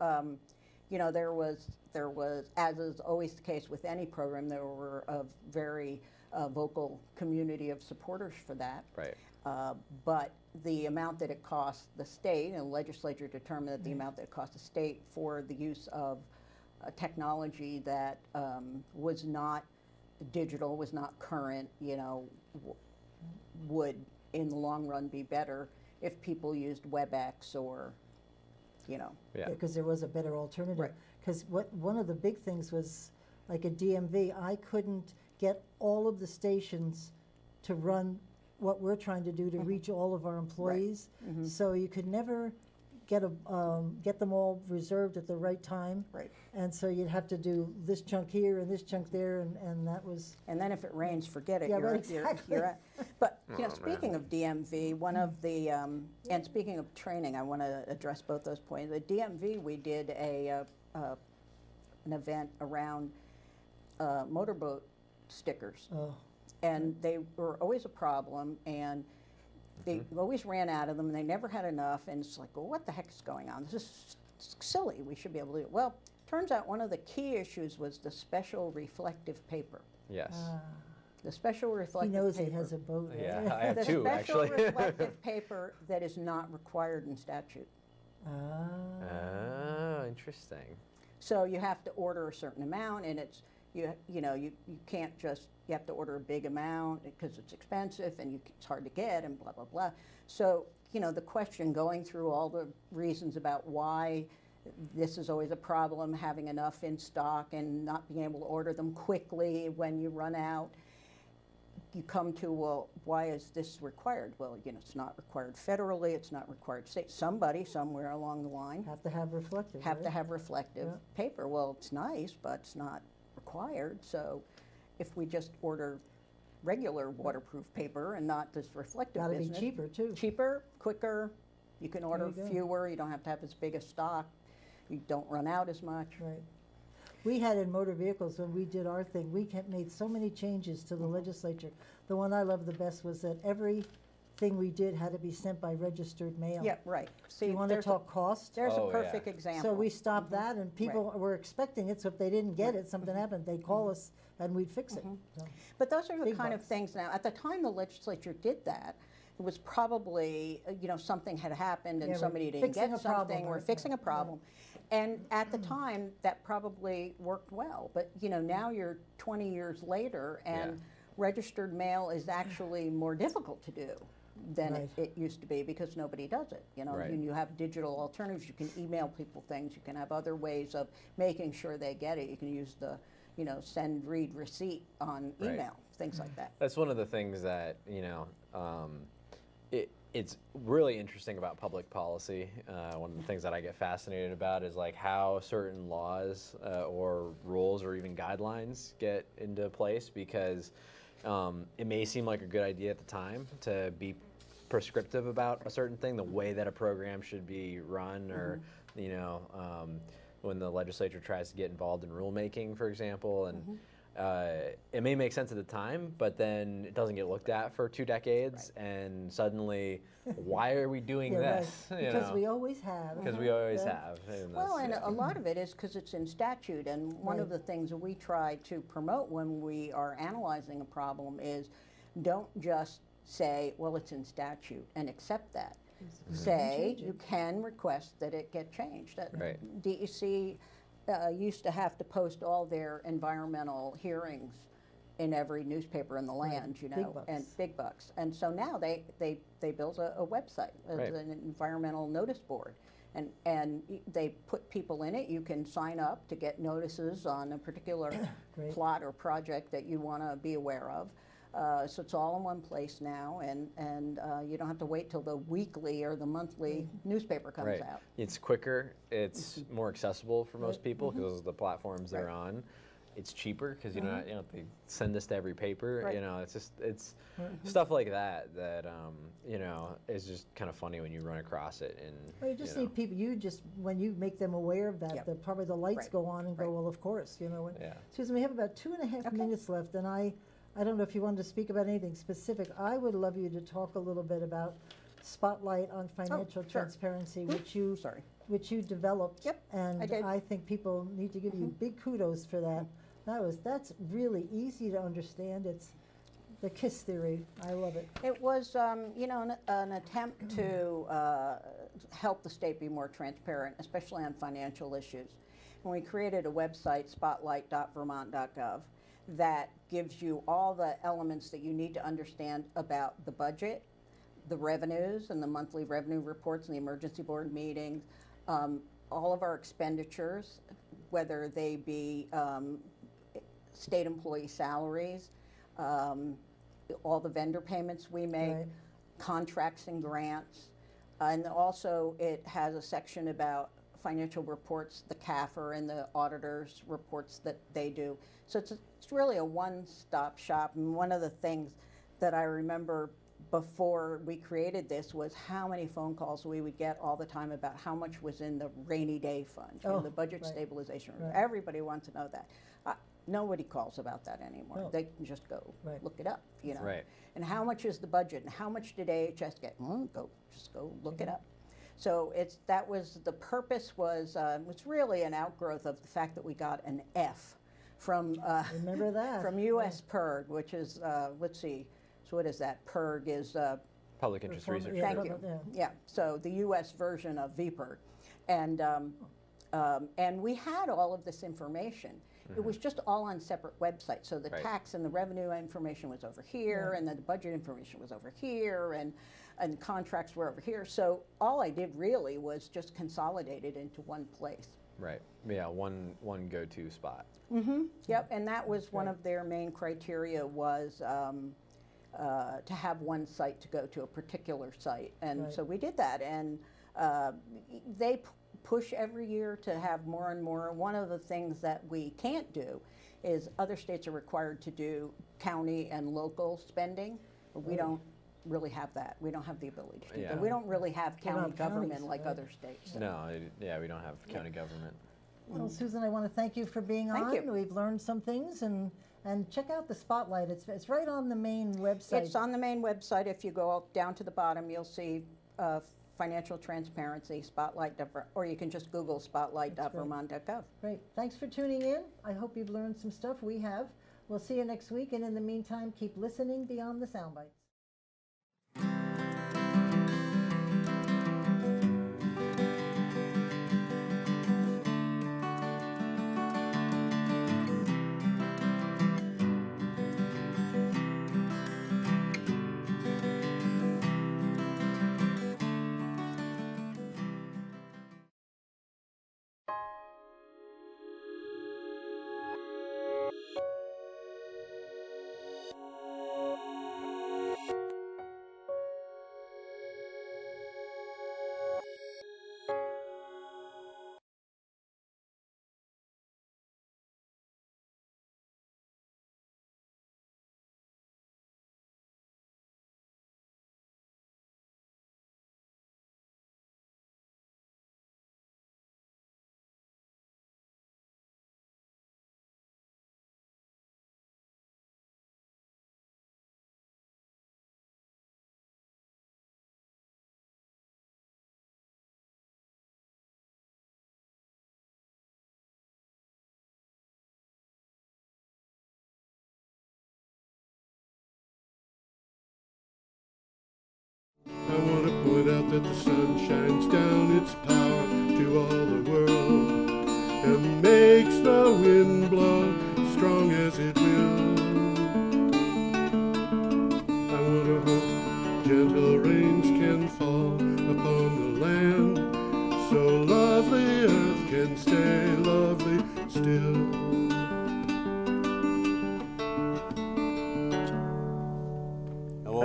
there was, as is always the case with any program, there were a very vocal community of supporters for that. Right. But the amount that it cost the state, and the legislature determined that the amount that it cost the state for the use of technology that was not digital, was not current, would in the long run be better if people used WebEx or, Because there was a better alternative. Because one of the big things was, like a DMV, I couldn't get all of the stations to run what we're trying to do to reach all of our employees. So you could never get them all reserved at the right time. Right. And so you'd have to do this chunk here and this chunk there, and that was. And then if it rains, forget it. Yeah, you're, right, exactly. you're at. But Oh, speaking of DMV, one of the and speaking of training, I want to address both those points. The DMV, we did an event around motorboat stickers. Oh. And they were always a problem, and they always ran out of them, and they never had enough, and it's like, well, what the heck is going on? This is silly. We should be able to do it. Well, turns out one of the key issues was the special reflective paper. Yes. The special reflective He knows paper. he has a boat. Right? Yeah, I have the two, special actually. reflective paper that is not required in statute. Oh, interesting. So you have to order a certain amount, and it's you can't just, you have to order a big amount because it's expensive and it's hard to get and blah blah blah. So the question, going through all the reasons about why this is always a problem, having enough in stock and not being able to order them quickly when you run out, you come to, well, why is this required? Well, it's not required federally, it's not required state. Somebody somewhere along the line Have to have reflective. have right? to have reflective paper. Well, it's nice, but it's not required. So if we just order regular waterproof paper and not this reflective Gotta be business. cheaper, too. Cheaper, quicker, you can order you go. fewer, you don't have to have as big a stock, you don't run out as much. Right. We had in motor vehicles, when we did our thing, we made so many changes to the legislature. The one I loved the best was that everything we did had to be sent by registered mail. Yeah, right. See, You want to there's talk cost? There's Oh, a yeah. perfect example. So we stopped that, and people Right. were expecting it, so if they didn't get it, something happened, they'd call us and we'd fix it. So, But those are the Big kind of bucks. things now, at the time the legislature did that, it was probably, something had happened and Yeah, we're somebody didn't fixing get a problem, something, we're right? fixing a Yeah. problem. And at the time, that probably worked well. But, now you're 20 years later, and registered mail is actually more difficult to do than Right. it used to be because nobody does it. Right. And you have digital alternatives. You can email people things. You can have other ways of making sure they get it. You can use the, send, read, receipt on Right. email, things like that. That's one of the things that it's really interesting about public policy. One of the things that I get fascinated about is like how certain laws or rules or even guidelines get into place, because it may seem like a good idea at the time to be prescriptive about a certain thing, the way that a program should be run, or when the legislature tries to get involved in rulemaking, for example, and it may make sense at the time, but then it doesn't get looked at for 2 decades, and suddenly, why are we doing Yeah, this? right. Because we always have. Because we always Yeah. have. And Well, that's- and yeah. a lot of it is because it's in statute, and one of the things that we try to promote when we are analyzing a problem is don't just say, well, it's in statute, and accept that. Say, you can request that it get changed. Right. DEC used to have to post all their environmental hearings in every newspaper in the land, Big bucks. and big bucks. And so now they built a website, Right. an environmental notice board, And they put people in it. You can sign up to get notices on a particular Great. plot or project that you want to be aware of. So it's all in one place now, and you don't have to wait till the weekly or the monthly newspaper comes Right. out. It's quicker. It's more accessible for most people Mhm. because of the platforms they're on. It's cheaper because you Mhm. know they send this to every paper. Right. You know, it's Mhm. stuff like that that you know is just kind of funny when you run across it. And Well, you just know. need people, when you make them aware of that, Yep. probably the lights Right. go on and go, Right. well, of course, you know. Yeah. Susan, we have about 2.5 minutes left, and I don't know if you wanted to speak about anything specific. I would love you to talk a little bit about Spotlight on Financial sure. Transparency, which you developed. Yep, And I did. I think people need to give you big kudos for that. That's really easy to understand. It's the KISS theory. I love it. It was, you know, an attempt to help the state be more transparent, especially on financial issues. And we created a website, spotlight.vermont.gov, that gives you all the elements that you need to understand about the budget, the revenues and the monthly revenue reports and the emergency board meetings, all of our expenditures, whether they be state employee salaries, all the vendor payments we make, Right. contracts and grants. And also it has a section about financial reports, the CAFR and the auditors' reports that they do. So it's really a one-stop shop. And one of the things that I remember before we created this was how many phone calls we would get all the time about how much was in the rainy day fund, you know, the budget right. stabilization. Right. Everybody wants to know that. Nobody calls about that anymore. No. They can just go look it up, you know. Right. And how much is the budget, and how much did AHS get? Just go look it up. So that was the purpose was really an outgrowth of the fact that we got an F from Remember that. from U.S. PIRG, which is let's see, so what is that? PIRG is Public interest research. Yeah, thank you. yeah. Yeah, so the U.S. version of VPIRG, and we had all of this information. It was just all on separate websites. So the Right. tax and the revenue information was over here, and then the budget information was over here, and contracts were over here. So all I did really was just consolidate it into one place. Right. Yeah. One go-to spot. Mm-hmm. Yep. And that was one of their main criteria was to have one site to go to, a particular site, and Right. so we did that. And they push every year to have more and more. One of the things that we can't do is other states are required to do county and local spending. We don't really have that. We don't have the ability to do Yeah. that. We don't really have We don't county have government counties, like right. other states. No. Yeah. We don't have county government. Well, Susan, I want to thank you for being Thank on. you. We've learned some things, and check out the Spotlight. It's right on the main website. It's on the main website. If you go down to the bottom, you'll see financial transparency, Spotlight, or you can just Google spotlight.vermont.gov. Great. Thanks for tuning in. I hope you've learned some stuff. We have. We'll see you next week, and in the meantime, keep listening beyond the soundbites. I want to point out that the sun shines down its power to all the world and makes the wind blow strong as it will. I want to hope gentle rains can fall upon the land so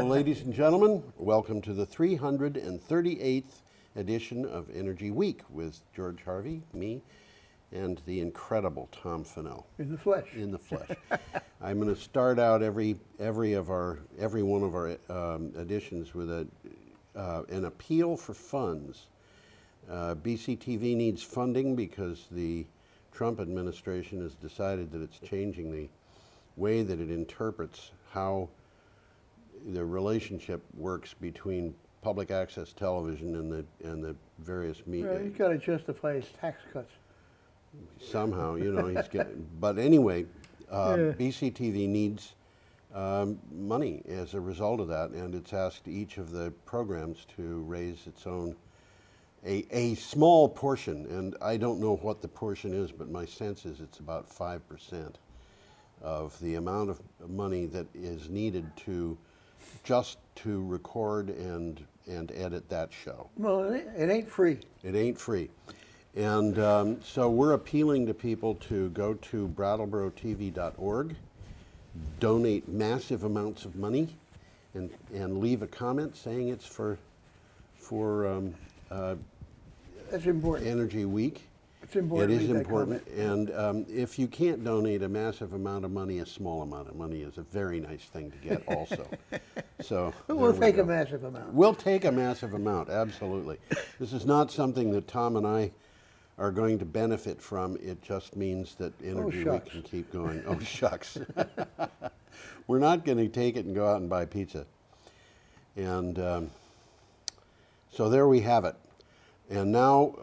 ladies and gentlemen, welcome to the 338th edition of Energy Week with George Harvey, me, and the incredible Tom Fennell. In the flesh. In the flesh. I'm going to start out every one of our editions with an appeal for funds. BCTV needs funding because the Trump administration has decided that it's changing the way that it interprets how the relationship works between public access television and the various media. Well, he's got to justify his tax cuts. Somehow, you know, he's getting. But anyway, BCTV needs money as a result of that, and it's asked each of the programs to raise its own a small portion, and I don't know what the portion is, but my sense is it's about 5% of the amount of money that is needed to record and edit that show. Well, it ain't free. It ain't free. And so we're appealing to people to go to brattleboro.tv.org, donate massive amounts of money, and leave a comment saying it's for that's important. Energy Week. It's important. It is important. And if you can't donate a massive amount of money, a small amount of money is a very nice thing to get also. So we'll take a massive amount. We'll take a massive amount, absolutely. This is not something that Tom and I are going to benefit from. It just means that Energy Week can keep going. Oh, shucks. We're not going to take it and go out and buy pizza. And so there we have it. And now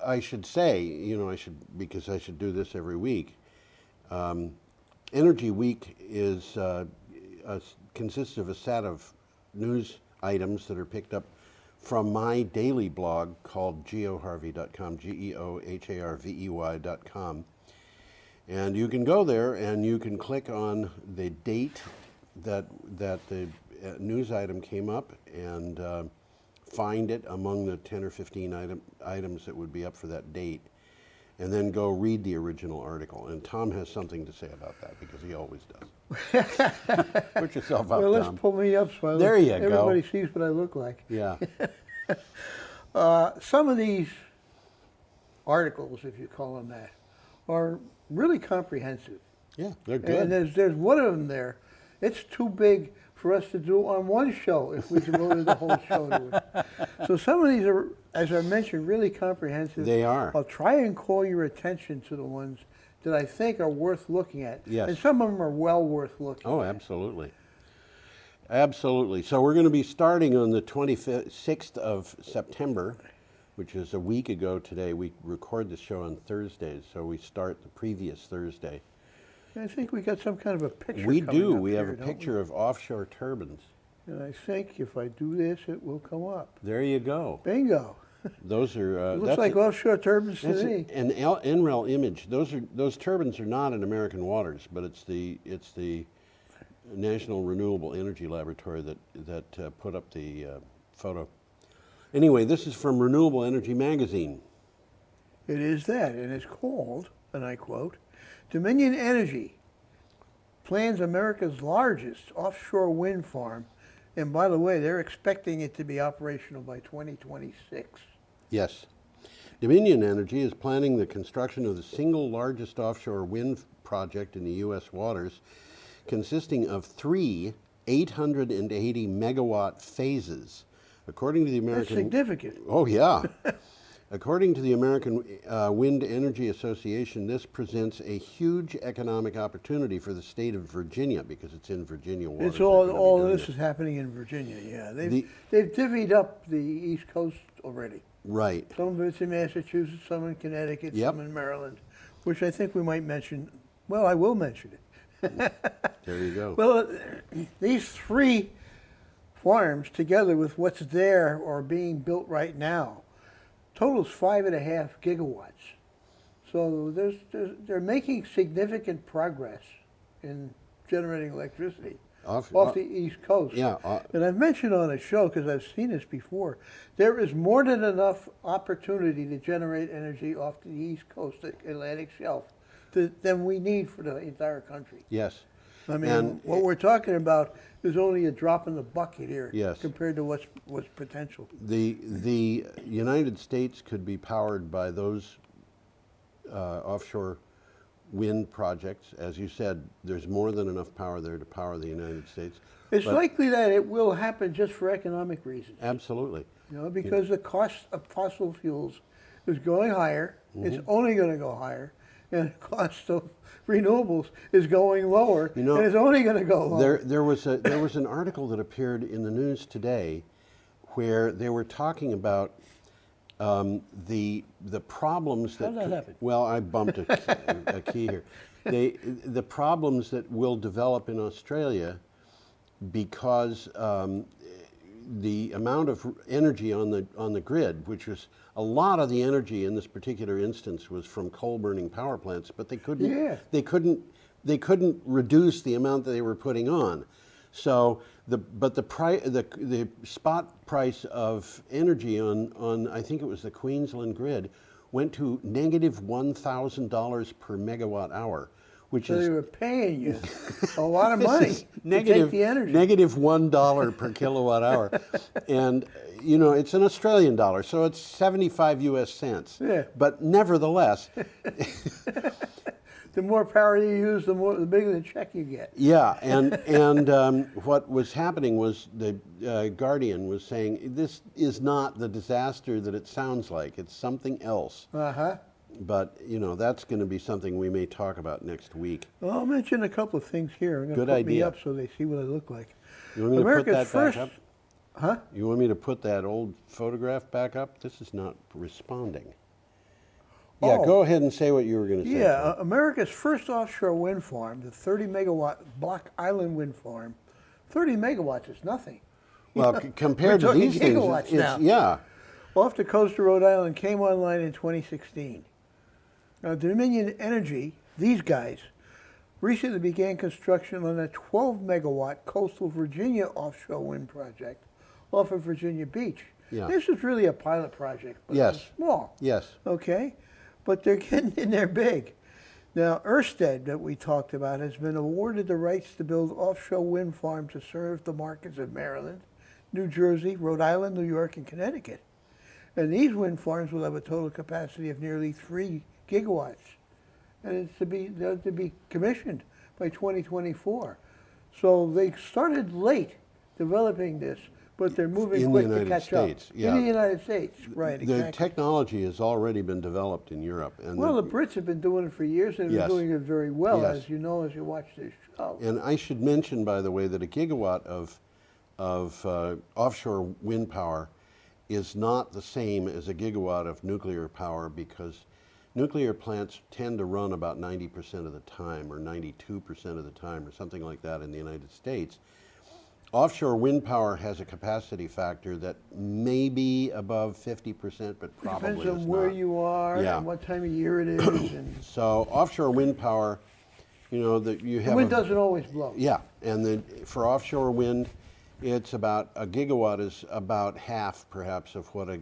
I should say, you know, because I should do this every week. Energy Week consists of a set of news items that are picked up from my daily blog called geoharvey.com, geoharvey.com. And you can go there and you can click on the date that the news item came up and find it among the 10 or 15 items that would be up for that date, and then go read the original article. And Tom has something to say about that because he always does. Put yourself up, well, let's Tom. pull me up so everybody sees what I look like. Yeah. Some of these articles, if you call them that, are really comprehensive. Yeah, they're good. And there's one of them there. It's too big for us to do on one show if we devoted the whole show to it. So some of these are, as I mentioned, really comprehensive. They are. I'll try and call your attention to the ones that I think are worth looking at. Yes. And some of them are well worth looking at. Oh, absolutely. Absolutely. So we're going to be starting on the 26th of September, which is a week ago today. We record the show on Thursdays, so we start the previous Thursday. I think we got some kind of a picture. We coming do. up We have here, a don't picture of offshore turbines. And I think if I do this, it will come up. There you go. Bingo. Those are. It looks like offshore turbines to that's me. an NREL image. Those turbines are not in American waters, but it's the National Renewable Energy Laboratory that put up the photo. Anyway, this is from Renewable Energy Magazine. It is that, and it's called, and I quote, Dominion Energy plans America's largest offshore wind farm, and by the way, they're expecting it to be operational by 2026. Yes. Dominion Energy is planning the construction of the single largest offshore wind project in the U.S. waters, consisting of 3 880 megawatt phases. According to the American... That's significant. Oh, yeah. According to the American Wind Energy Association, this presents a huge economic opportunity for the state of Virginia because it's in Virginia waters. It's all this is happening in Virginia, yeah. They've divvied up the East Coast already. Right. Some of it's in Massachusetts, some in Connecticut, some in Maryland, which I think we might mention. Well, I will mention it. There you go. Well, these 3 farms, together with what's there or being built right now, totals 5.5 gigawatts. So they're making significant progress in generating electricity off the East Coast. Yeah. And I've mentioned on a show, because I've seen this before, there is more than enough opportunity to generate energy off the East Coast, the Atlantic Shelf, than we need for the entire country. Yes. I mean, And what we're talking about is only a drop in the bucket here Yes. compared to what's potential. the United States could be powered by those offshore wind projects. As you said, there's more than enough power there to power the United States. It's But- likely that it will happen just for economic reasons. Absolutely. You know, because the cost of fossil fuels is going higher. It's only going to go higher, and the cost of renewables is going lower, You know, and it's only going to go lower. there was an article that appeared in the news today where they were talking about the problems that. How'd that happen? Well, I bumped a key here. The problems that will develop in Australia because the amount of energy on the grid, which was a lot of the energy in this particular instance, was from coal burning power plants, but they couldn't Yeah. they couldn't reduce the amount that they were putting on. So the spot price of energy on I think it was the Queensland grid went to negative $1,000 per megawatt hour, which So is they were paying you a lot of this money is to negative, take the energy. negative $1 per kilowatt hour. And, you know, it's an Australian dollar, so it's 75 US cents. Yeah. But nevertheless, The more power you use, the bigger the check you get. yeah, and what was happening was the Guardian was saying this is not the disaster that it sounds like. It's something else. Uh-huh. But, you know, that's going to be something we may talk about next week. Well, I'll mention a couple of things here. I'm going Good to put me idea. up so they see what I look like. You want me to America's put that first, back up? Huh? You want me to put that old photograph back up? This is not responding. Yeah, Oh. go ahead and say what you were going to say. Yeah, Tom. America's first offshore wind farm, the 30 megawatt Block Island wind farm. 30 megawatts is nothing. Well, compared to We're talking these things, gigawatts it's, now. yeah. Off the coast of Rhode Island, came online in 2016. Now, Dominion Energy, these guys, recently began construction on a 12 megawatt coastal Virginia offshore wind project off of Virginia Beach. Yeah. This is really a pilot project, but Yes. it's small. Yes. Okay, but they're getting in there big. Now, Ørsted, that we talked about, has been awarded the rights to build offshore wind farms to serve the markets of Maryland, New Jersey, Rhode Island, New York, and Connecticut. And these wind farms will have a total capacity of nearly 3 gigawatts. And they're to be commissioned by 2024. So they started late developing this, but they're moving In the quick to United catch States, up. yeah. In the United States, right, The exactly. technology has already been developed in Europe. And Well, the Brits have been doing it for years, and Yes. they're doing it very well, Yes. as you know, as you watch this show. And I should mention, by the way, that a gigawatt of offshore wind power is not the same as a gigawatt of nuclear power because nuclear plants tend to run about 90% of the time or 92% of the time or something like that in the United States. Offshore wind power has a capacity factor that may be above 50%, but probably Depends on is where not. you are Yeah. and what time of year it is. And So offshore wind power, you know, that you the have wind a- doesn't always blow. Yeah, and then for offshore wind, it's about a gigawatt is about half, perhaps, of what a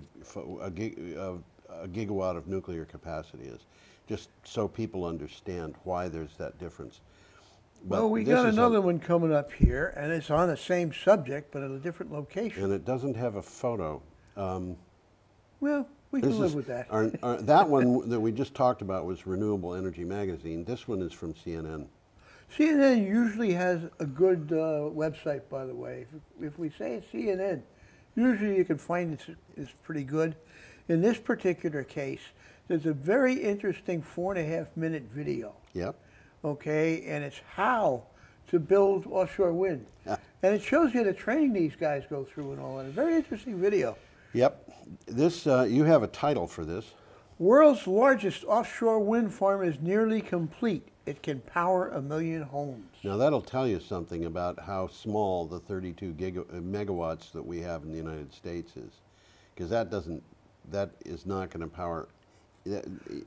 gigawatt of nuclear capacity is. Just so people understand why there's that difference. But Well, we this got is another one coming up here, and it's on the same subject, but at a different location. and it doesn't have a photo. Well, we This can live is- with that. that one that we just talked about was Renewable Energy Magazine. This one is from CNN. CNN usually has a good website, by the way. If we say it's CNN, usually you can find it's pretty good. In this particular case, there's a very interesting 4.5-minute video. Yep. Okay, and it's how to build offshore wind. Yeah. And it shows you the training these guys go through and all that. A very interesting video. Yep. This you have a title for this. World's largest offshore wind farm is nearly complete. It can power 1 million homes. Now that'll tell you something about how small the 32 megawatts that we have in the United States is, because that is not going to power.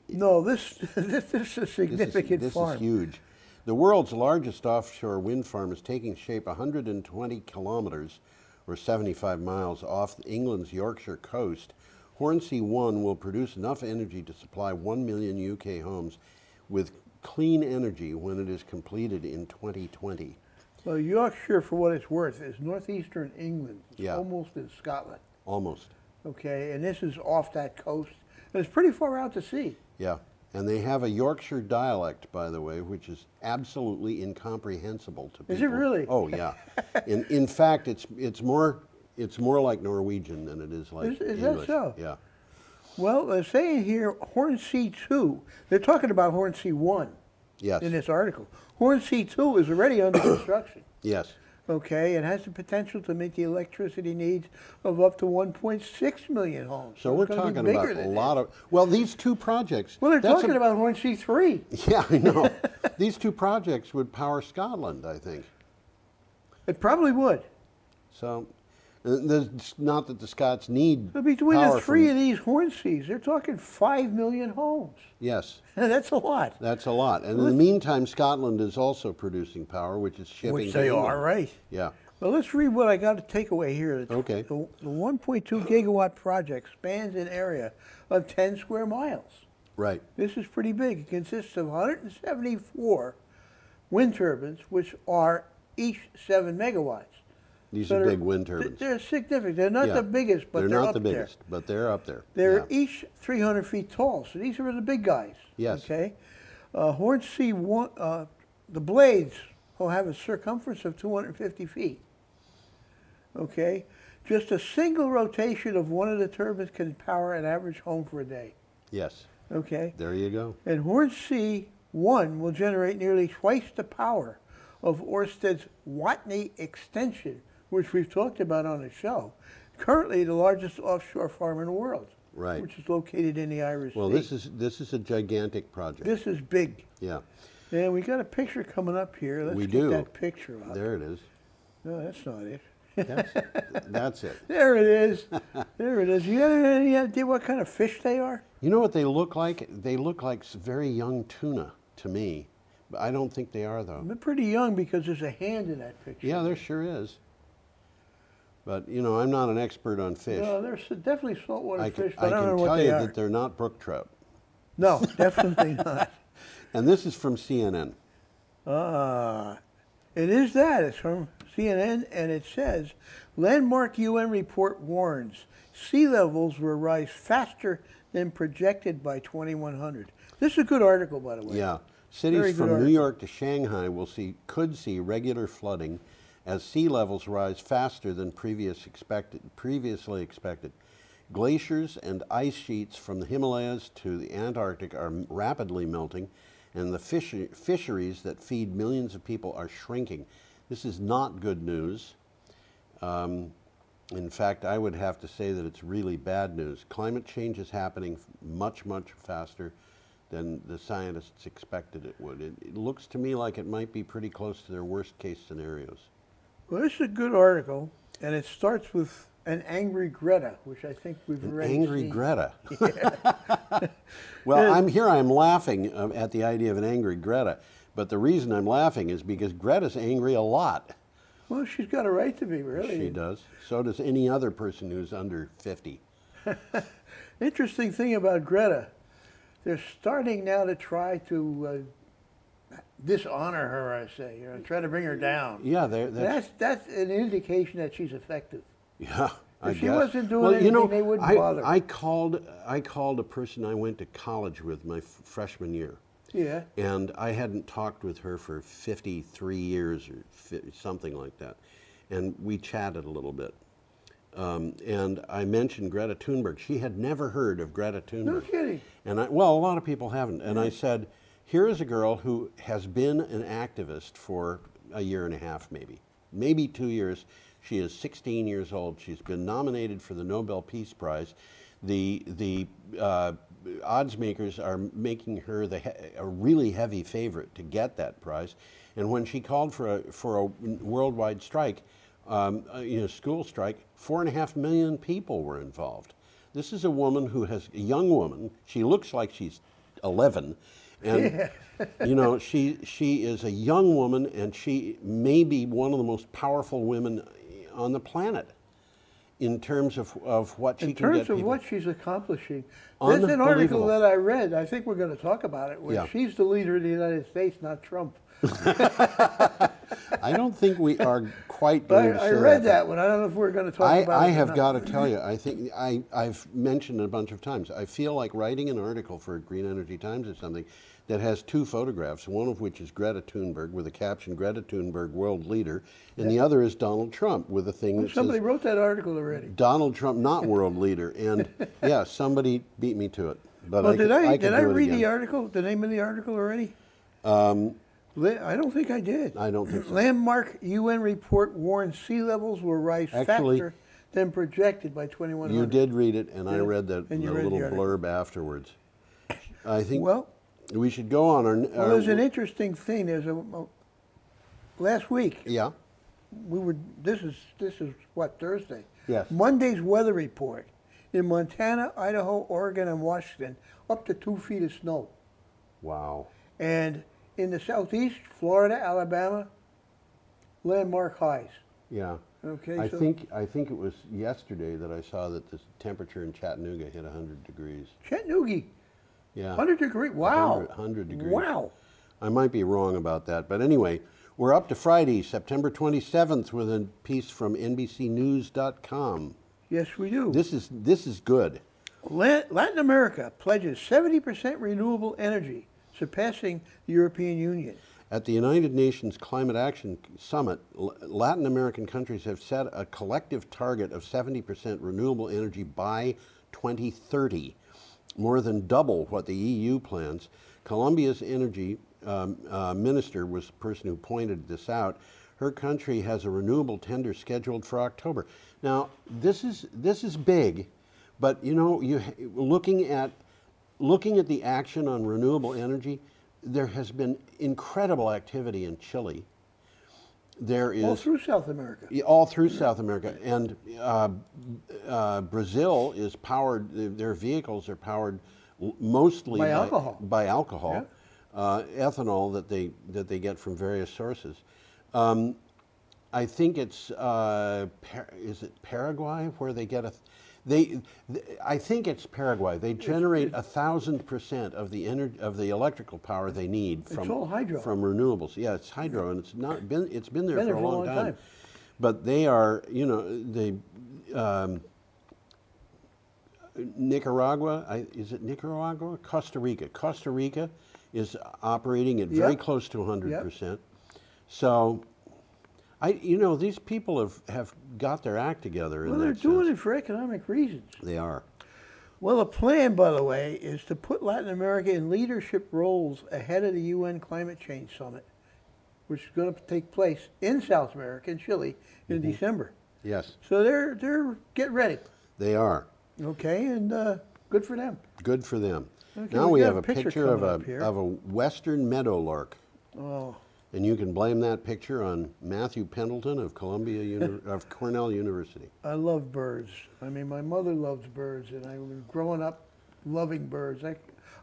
No, this is a significant this farm. is huge. The world's largest offshore wind farm is taking shape 120 kilometers, or 75 miles, off England's Yorkshire coast. Hornsea 1 will produce enough energy to supply 1 million UK homes with clean energy when it is completed in 2020. Well, Yorkshire, for what it's worth, is northeastern England. It's Yeah. almost in Scotland. Almost. Okay, and this is off that coast. And it's pretty far out to sea. Yeah. And they have a Yorkshire dialect, by the way, which is absolutely incomprehensible to people. Is it really? Oh, yeah. In fact, it's more like Norwegian than it is like Is English. that so? Yeah. Well, they're saying here Hornsea 2. They're talking about Hornsea 1 Yes. in this article. Hornsea 2 is already under construction. Yes. Okay, it has the potential to meet the electricity needs of up to 1.6 million homes. So we're it's gonna be talking about bigger a than lot of, well, these two projects. Well, they're that's talking about Hornsea 3. Yeah, I know. These two projects would power Scotland, I think. It probably would. So, there's not that the Scots need But between power the three from, of these Hornseas, they're talking 5 million homes. Yes. That's a lot. That's a lot. And in the meantime, Scotland is also producing power, which is shipping Which to they England. are, right. Yeah. Well, let's read what I got to take away here. Okay. The 1.2 gigawatt project spans an area of 10 square miles. Right. This is pretty big. It consists of 174 wind turbines, which are each 7 megawatts. These So are they're- big wind turbines. They're significant. They're not Yeah. the biggest, but they're they're not up the there. biggest, but they're up there. They're Yeah. each 300 feet tall, so these are the big guys. Yes. Okay. Hornsea 1, the blades will have a circumference of 250 feet. Okay. Just a single rotation of one of the turbines can power an average home for a day. Yes. Okay. There you go. And Hornsea 1 will generate nearly twice the power of Ørsted's Watney extension, which we've talked about on the show. Currently the largest offshore farm in the world. Right. Which is located in the Irish Well, Sea. this is a gigantic project. This is big. Yeah. And we got a picture coming up here. Let's We get do. that picture up. There it is. No, that's not it. That's it. There it is. There it is. You got any idea what kind of fish they are? You know what they look like? They look like very young tuna to me. But I don't think they are, though. They're pretty young because there's a hand in that picture. Yeah, there sure is. But, you know, I'm not an expert on fish. No, they're definitely saltwater I fish, can but I don't know what tell they you are. that they're not brook trout. No, definitely not. And this is from CNN. It is that. It's from CNN, and it says, landmark UN report warns sea levels will rise faster than projected by 2100. This is a good article, by the way. Yeah. Very Cities good from New article. York to Shanghai could see regular flooding as sea levels rise faster than previously expected. Glaciers and ice sheets from the Himalayas to the Antarctic are rapidly melting, and the fisheries that feed millions of people are shrinking. This is not good news. In fact, I would have to say that it's really bad news. Climate change is happening much, much faster than the scientists expected it would. It looks to me like it might be pretty close to their worst case scenarios. Well, this is a good article, and it starts with an angry Greta, which I think we've already Angry seen. Greta. Yeah. Well, I'm laughing at the idea of an angry Greta, but the reason I'm laughing is because Greta's angry a lot. Well, she's got a right to be, really. She does. So does any other person who's under 50. Interesting thing about Greta, they're starting now to try to dishonor her, I say, try to bring her down. Yeah, that's an indication that she's effective. Yeah, I If she guess. wasn't doing Well, anything, they wouldn't bother. I called a person I went to college with my freshman year. Yeah. And I hadn't talked with her for 53 years or something like that. And we chatted a little bit. And I mentioned Greta Thunberg. She had never heard of Greta Thunberg. No kidding. And a lot of people haven't. And I said, here is a girl who has been an activist for a year and a half, maybe 2 years. She is 16 years old. She's been nominated for the Nobel Peace Prize. The odds makers are making her a really heavy favorite to get that prize. And when she called for a worldwide strike, school strike, 4.5 million people were involved. This is a woman a young woman. She looks like she's 11. And, she is a young woman, and she may be one of the most powerful women on the planet in terms of what she In can get terms of people. what she's accomplishing, there's an article Unbelievable. that I read, I think we're going to talk about it, where Yeah. she's the leader of the United States, not Trump. I don't think we are quite going to say I read but that one. I don't know if we're going to talk about it. I or have not. got to tell you, I think I've mentioned it a bunch of times. I feel like writing an article for Green Energy Times or something that has two photographs, one of which is Greta Thunberg with a caption, Greta Thunberg, world leader, and the other is Donald Trump with a thing that Somebody says, wrote that article already. Donald Trump, not world leader. And yeah, somebody beat me to it. But Well, I did could I do it read again. the article, the name of the article already? I don't think I did. I don't think so. Landmark UN report warns sea levels will rise Actually, faster than projected by 2100. You did read it, and I Yeah, read the and you read little the article. blurb afterwards. I think Well, we should go on our. Well, there's an interesting thing. There's last week. Yeah. We were. This is what, Thursday. Yes. Monday's weather report in Montana, Idaho, Oregon, and Washington, up to 2 feet of snow. Wow. And in the southeast, Florida, Alabama, landmark highs. Yeah. Okay. I so think it was yesterday that I saw that the temperature in Chattanooga hit 100 degrees. Chattanooga. Yeah. 100 degrees. Wow. 100 degrees. Wow. I might be wrong about that, but anyway, we're up to Friday, September 27th, with a piece from NBCNews.com. Yes, we do. This is good. Latin America pledges 70% renewable energy, surpassing the European Union. At the United Nations Climate Action Summit, Latin American countries have set a collective target of 70% renewable energy by 2030, more than double what the EU plans. Colombia's energy minister was the person who pointed this out. Her country has a renewable tender scheduled for October. Now, this is big, but you know, looking at the action on renewable energy, there has been incredible activity in Chile. There is All through South America. all through South America, and Brazil is powered. Their vehicles are powered mostly By alcohol. By alcohol, ethanol that they get from various sources. I think it's is it Paraguay where they get I think it's Paraguay. They generate 1,000% of the the electrical power they need from all hydro. from renewables. Yeah, it's hydro, and it's been there Been for a long time. But they are, you know, Nicaragua. Is it Nicaragua? Costa Rica. Costa Rica is operating at very close to 100%. So, you know, these people have got their act together. Well, they're doing it for economic reasons. They are. Well, the plan, by the way, is to put Latin America in leadership roles ahead of the UN Climate Change Summit, which is going to take place in South America, in Chile, in December. Yes. So they're getting ready. They are. Okay, and good for them. Good for them. Okay, now we we got have a a picture picture of coming up here. a western meadowlark. Oh. And you can blame that picture on Matthew Pendleton of of Cornell University. I love birds. I mean, my mother loves birds, and I was growing up loving birds.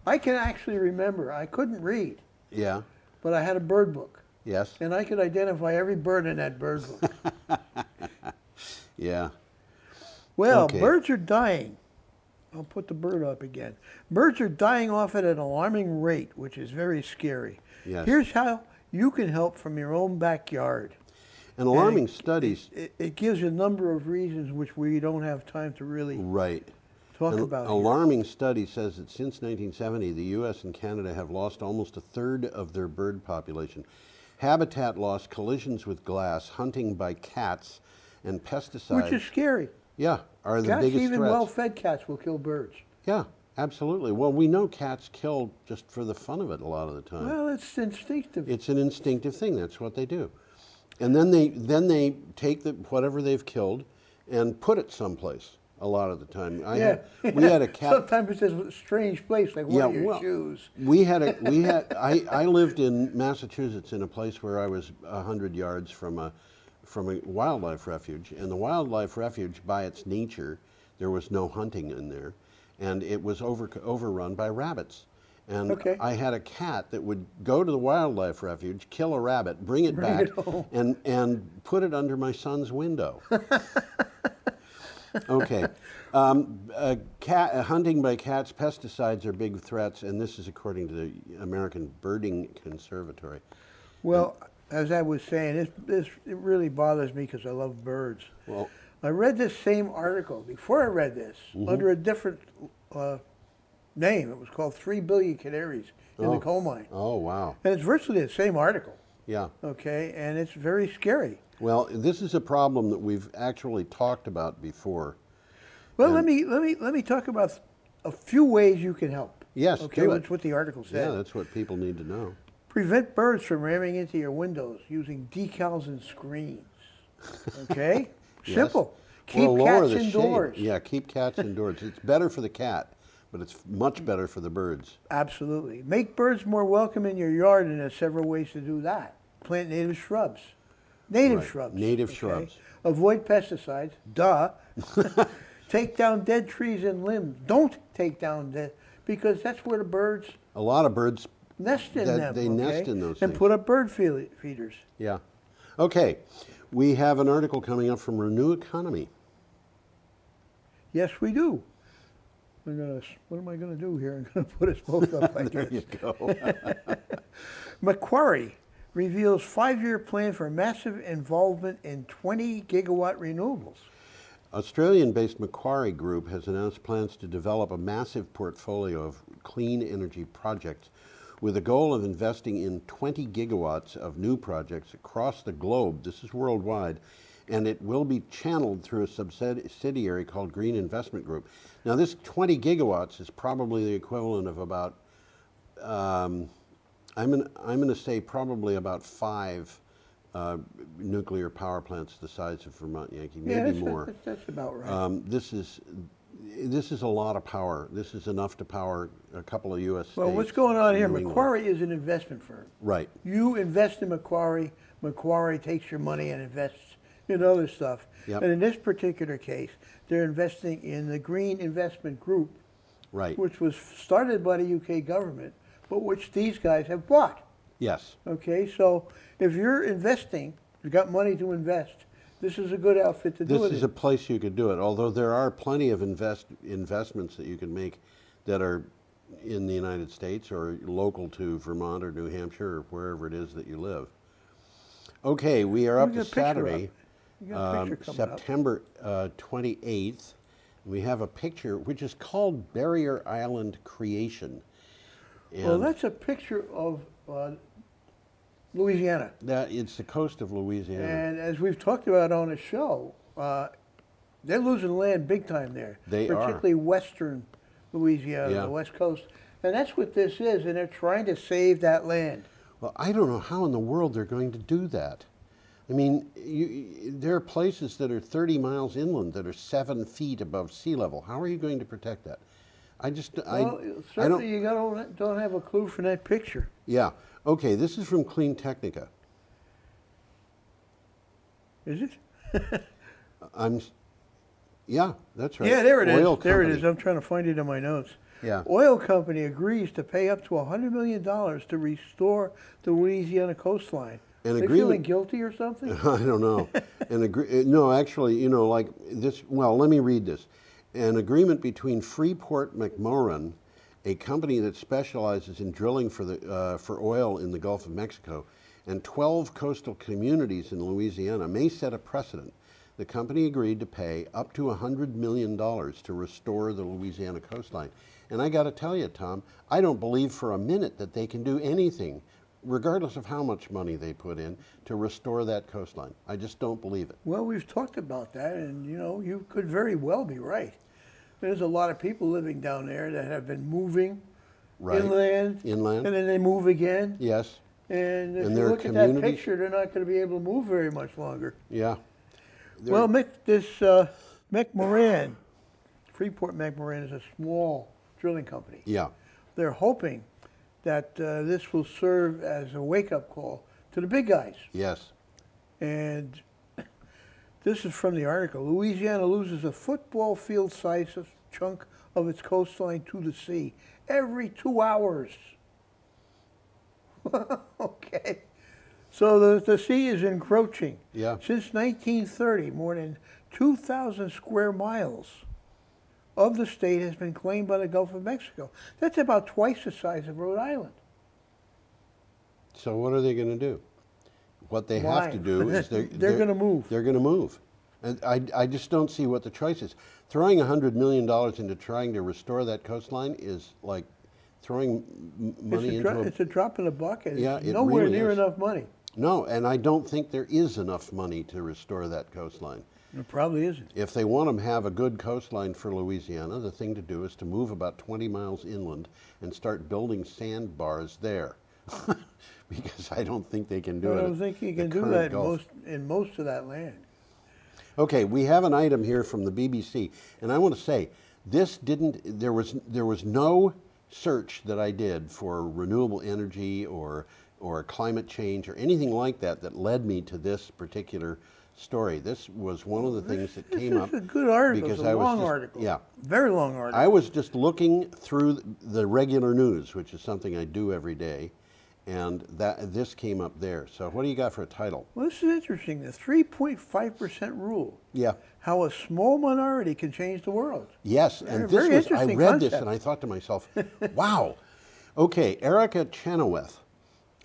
I can actually remember, I couldn't read, Yeah. but I had a bird book. Yes. And I could identify every bird in that bird book. Yeah. Well, Okay. birds are dying. I'll put the bird up again. Birds are dying off at an alarming rate, which is very scary. Yes. Here's how you can help from your own backyard. And alarming studies. It gives you a number of reasons which we don't have time to really talk about. here. Alarming study says that since 1970, the U.S. and Canada have lost almost a third of their bird population. Habitat loss, collisions with glass, hunting by cats, and pesticides. Which is scary. Yeah, are the Cats, biggest even threats. well-fed cats, will kill birds. Yeah, absolutely. Well, we know cats kill just for the fun of it a lot of the time. Well, it's instinctive. It's an instinctive thing. That's what they do. And then they take whatever they've killed and put it someplace a lot of the time. We had a cat. Sometimes it's a strange place, like one of your shoes. I lived in Massachusetts in a place where I was 100 yards from a wildlife refuge, and the wildlife refuge, by its nature, there was no hunting in there, and it was overrun by rabbits. And I had a cat that would go to the wildlife refuge, kill a rabbit, bring it back, home. and put it under my son's window. Okay. Hunting by cats, pesticides are big threats, and this is according to the American Birding Conservatory. Well, as I was saying, it really bothers me because I love birds. Well, I read this same article before I read this under a different name. It was called 3 Billion Canaries in the Coal Mine. Oh, wow. And it's virtually the same article. Yeah. Okay, and it's very scary. Well, this is a problem that we've actually talked about before. Well, let me talk about a few ways you can help. Yes, okay, do it. that's what the article said. Yeah, that's what people need to know. Prevent birds from ramming into your windows using decals and screens. Okay? Yes. Simple. Keep Or lower cats the indoors. shade. Yeah, keep cats indoors. It's better for the cat, but it's much better for the birds. Absolutely. Make birds more welcome in your yard, and there's several ways to do that. Plant native shrubs. Native shrubs. Native okay? shrubs. Avoid pesticides. Duh. Take down dead trees and limbs. Don't take down dead, because that's where the birds A lot of birds nest in them. They nest in those and things. put up bird feeders. Yeah. Okay. We have an article coming up from Renew Economy. Yes, we do. What am I going to do here? I'm going to put us both up, I There guess. you go. Macquarie reveals 5-year plan for massive involvement in 20 gigawatt renewables. Australian-based Macquarie Group has announced plans to develop a massive portfolio of clean energy projects with a goal of investing in 20 gigawatts of new projects across the globe. This is worldwide, and it will be channeled through a subsidiary called Green Investment Group. Now, this 20 gigawatts is probably the equivalent of about, I'm going to say probably about 5 nuclear power plants the size of Vermont Yankee, maybe more. That's about right. This is a lot of power. This is enough to power a couple of U.S. states. Well, what's going on here? New England. Macquarie is an investment firm. Right. You invest in Macquarie, Macquarie takes your money and invests in other stuff. Yep. And in this particular case, they're investing in the Green Investment Group, Right. which was started by the UK government, but which these guys have bought. Yes. Okay, so if you're investing, you've got money to invest, this is a good outfit to do This it is in. a place you could do it, although there are plenty of investments that you can make that are in the United States or local to Vermont or New Hampshire or wherever it is that you live. Okay, we are up We to got a picture Saturday, up. You got a picture coming up. September 28th. We have a picture which is called Barrier Island Creation. Well, And that's a picture of Louisiana. it's the coast of Louisiana. And as we've talked about on the show, they're losing land big time there. They are. particularly western Louisiana, Yeah. the west coast. And that's what this is, and they're trying to save that land. Well, I don't know how in the world they're going to do that. I mean, there are places that are 30 miles inland that are 7 feet above sea level. How are you going to protect that? Well, I certainly don't. don't have a clue from that picture. Yeah. Okay. This is from Clean Technica. Is it? Yeah, that's right. Yeah, there it is. Oil There it company. is. I'm trying to find it in my notes. Yeah. Oil company agrees to pay up to $100 million to restore the Louisiana coastline. An They agreement- feeling guilty or something? I don't know. No, actually, like this. Well, let me read this. An agreement between Freeport McMoran, a company that specializes in drilling for oil in the Gulf of Mexico, and 12 coastal communities in Louisiana may set a precedent. The company agreed to pay up to $100 million to restore the Louisiana coastline. And I got to tell you, Tom, I don't believe for a minute that they can do anything, regardless of how much money they put in, to restore that coastline. I just don't believe it. Well, we've talked about that, and you could very well be right. There's a lot of people living down there that have been moving inland, and then they move again. Yes. And if And you there are look at that communities- picture, they're not going to be able to move very much longer. Yeah. Well, McMoran, Freeport McMoran is a small drilling company. Yeah. They're hoping that this will serve as a wake-up call to the big guys. Yes. And this is from the article. Louisiana loses a football field size chunk of its coastline to the sea every 2 hours. Okay. So the sea is encroaching. Yeah. Since 1930, more than 2,000 square miles of the state has been claimed by the Gulf of Mexico. That's about twice the size of Rhode Island. So what are they going to do? What they have to Mine. do is They're gonna move. They're going to move. And I just don't see what the choice is. Throwing $100 million into trying to restore that coastline is like throwing money into It's a drop in the bucket. Yeah, It's it nowhere really near is. enough money. No, and I don't think there is enough money to restore that coastline. It probably isn't. If they want to have a good coastline for Louisiana, the thing to do is to move about 20 miles inland and start building sandbars there. Because I don't think they can do it. I don't think you can do that in most of that land. Okay, we have an item here from the BBC, and I want to say this didn't. There was no search that I did for renewable energy or climate change or anything like that that led me to this particular story. This was one of the things that came up. It's a good article. Because It's a I was long just, article. Yeah, Very long article. I was just looking through the regular news, which is something I do every day, and this came up there. So what do you got for a title? Well, this is interesting. The 3.5% rule. Yeah. How a small minority can change the world. Yes, and Very this was, I interesting read this concept. and I thought to myself, wow. Okay, Erica Chenoweth,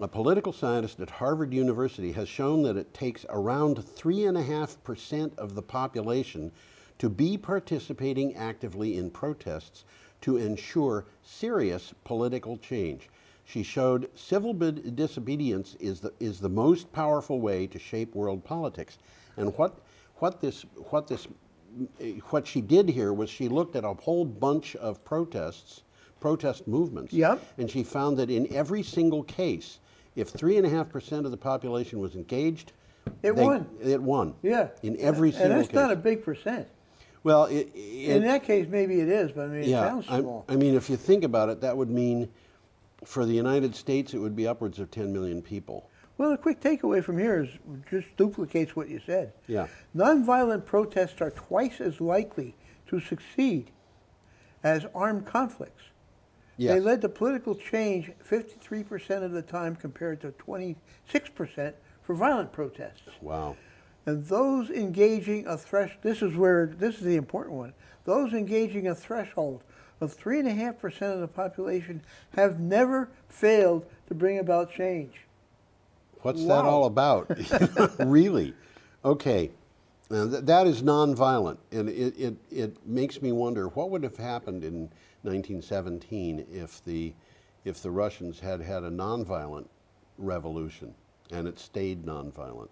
a political scientist at Harvard University, has shown that it takes around 3.5% of the population to be participating actively in protests to ensure serious political change. She showed civil disobedience is the most powerful way to shape world politics. And what she did here was she looked at a whole bunch of protest movements. Yep. And she found that in every single case, if 3.5% of the population was engaged, It won. It won. Yeah. In every single And that's case. not a big percent. Well, In that case, maybe it is, but I mean, it sounds small. I mean, if you think about it, that would mean for the United States, it would be upwards of 10 million people. Well, the quick takeaway from here is just duplicates what you said. Yeah. Nonviolent protests are twice as likely to succeed as armed conflicts. Yes. They led to political change 53% of the time compared to 26% for violent protests. Wow. And those engaging this is the important one. Those engaging a threshold of 3.5% of the population have never failed to bring about change. What's that all about? Really? Okay. Now that is nonviolent, and it makes me wonder what would have happened in 1917 if the Russians had a nonviolent revolution and it stayed nonviolent.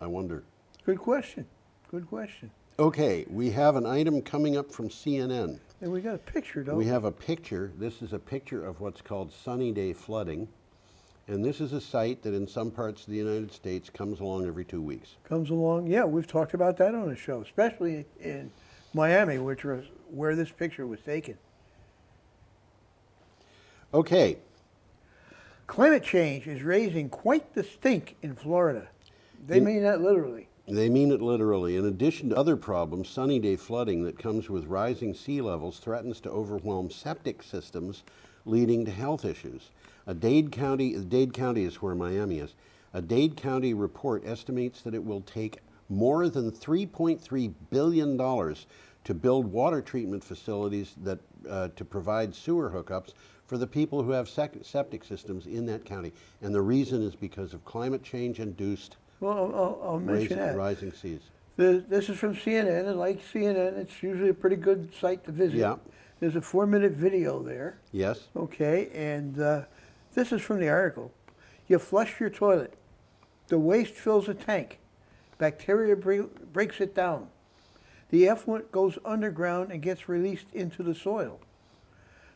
I wonder. Good question. Good question. Okay, we have an item coming up from CNN. And we got a picture, don't we? We have a picture. This is a picture of what's called sunny day flooding. And this is a site that in some parts of the United States comes along every 2 weeks. Comes along. Yeah, we've talked about that on the show, especially in Miami, which was where this picture was taken. Okay. Climate change is raising quite the stink in Florida. They mean that literally. They mean it literally. In addition to other problems, sunny day flooding that comes with rising sea levels threatens to overwhelm septic systems, leading to health issues. Dade County is where Miami is. A Dade County report estimates that it will take more than $3.3 billion to build water treatment facilities that to provide sewer hookups for the people who have septic systems in that county. And the reason is because of climate change induced I'll mention that. rising seas. This is from CNN, and like CNN, it's usually a pretty good site to visit. Yeah. There's a 4-minute video there. Yes. Okay, and this is from the article. You flush your toilet. The waste fills a tank. Bacteria breaks it down. The effluent goes underground and gets released into the soil.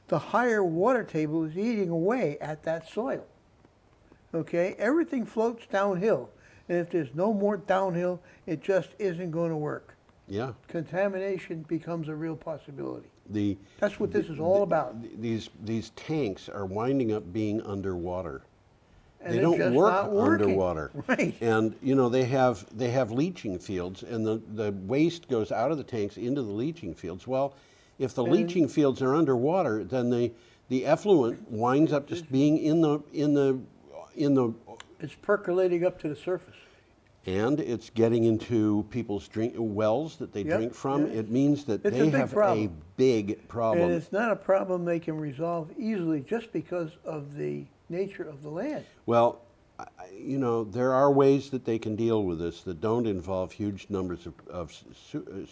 The higher water table is eating away at that soil. Okay, everything floats downhill. And if there's no more downhill, it just isn't going to work. Yeah. Contamination becomes a real possibility. The That's what this is all about. These tanks are winding up being underwater. And they they're don't just work not working. underwater. Right. And you know they have leaching fields, and the waste goes out of the tanks into the leaching fields. Well, if the leaching fields are underwater, then the effluent winds up just being in the It's percolating up to the surface. And it's getting into people's wells that they Yep, drink from. yeah. It means that It's a they big have problem. a big problem. And it's not a problem they can resolve easily just because of the nature of the land. Well, you know, there are ways that they can deal with this that don't involve huge numbers of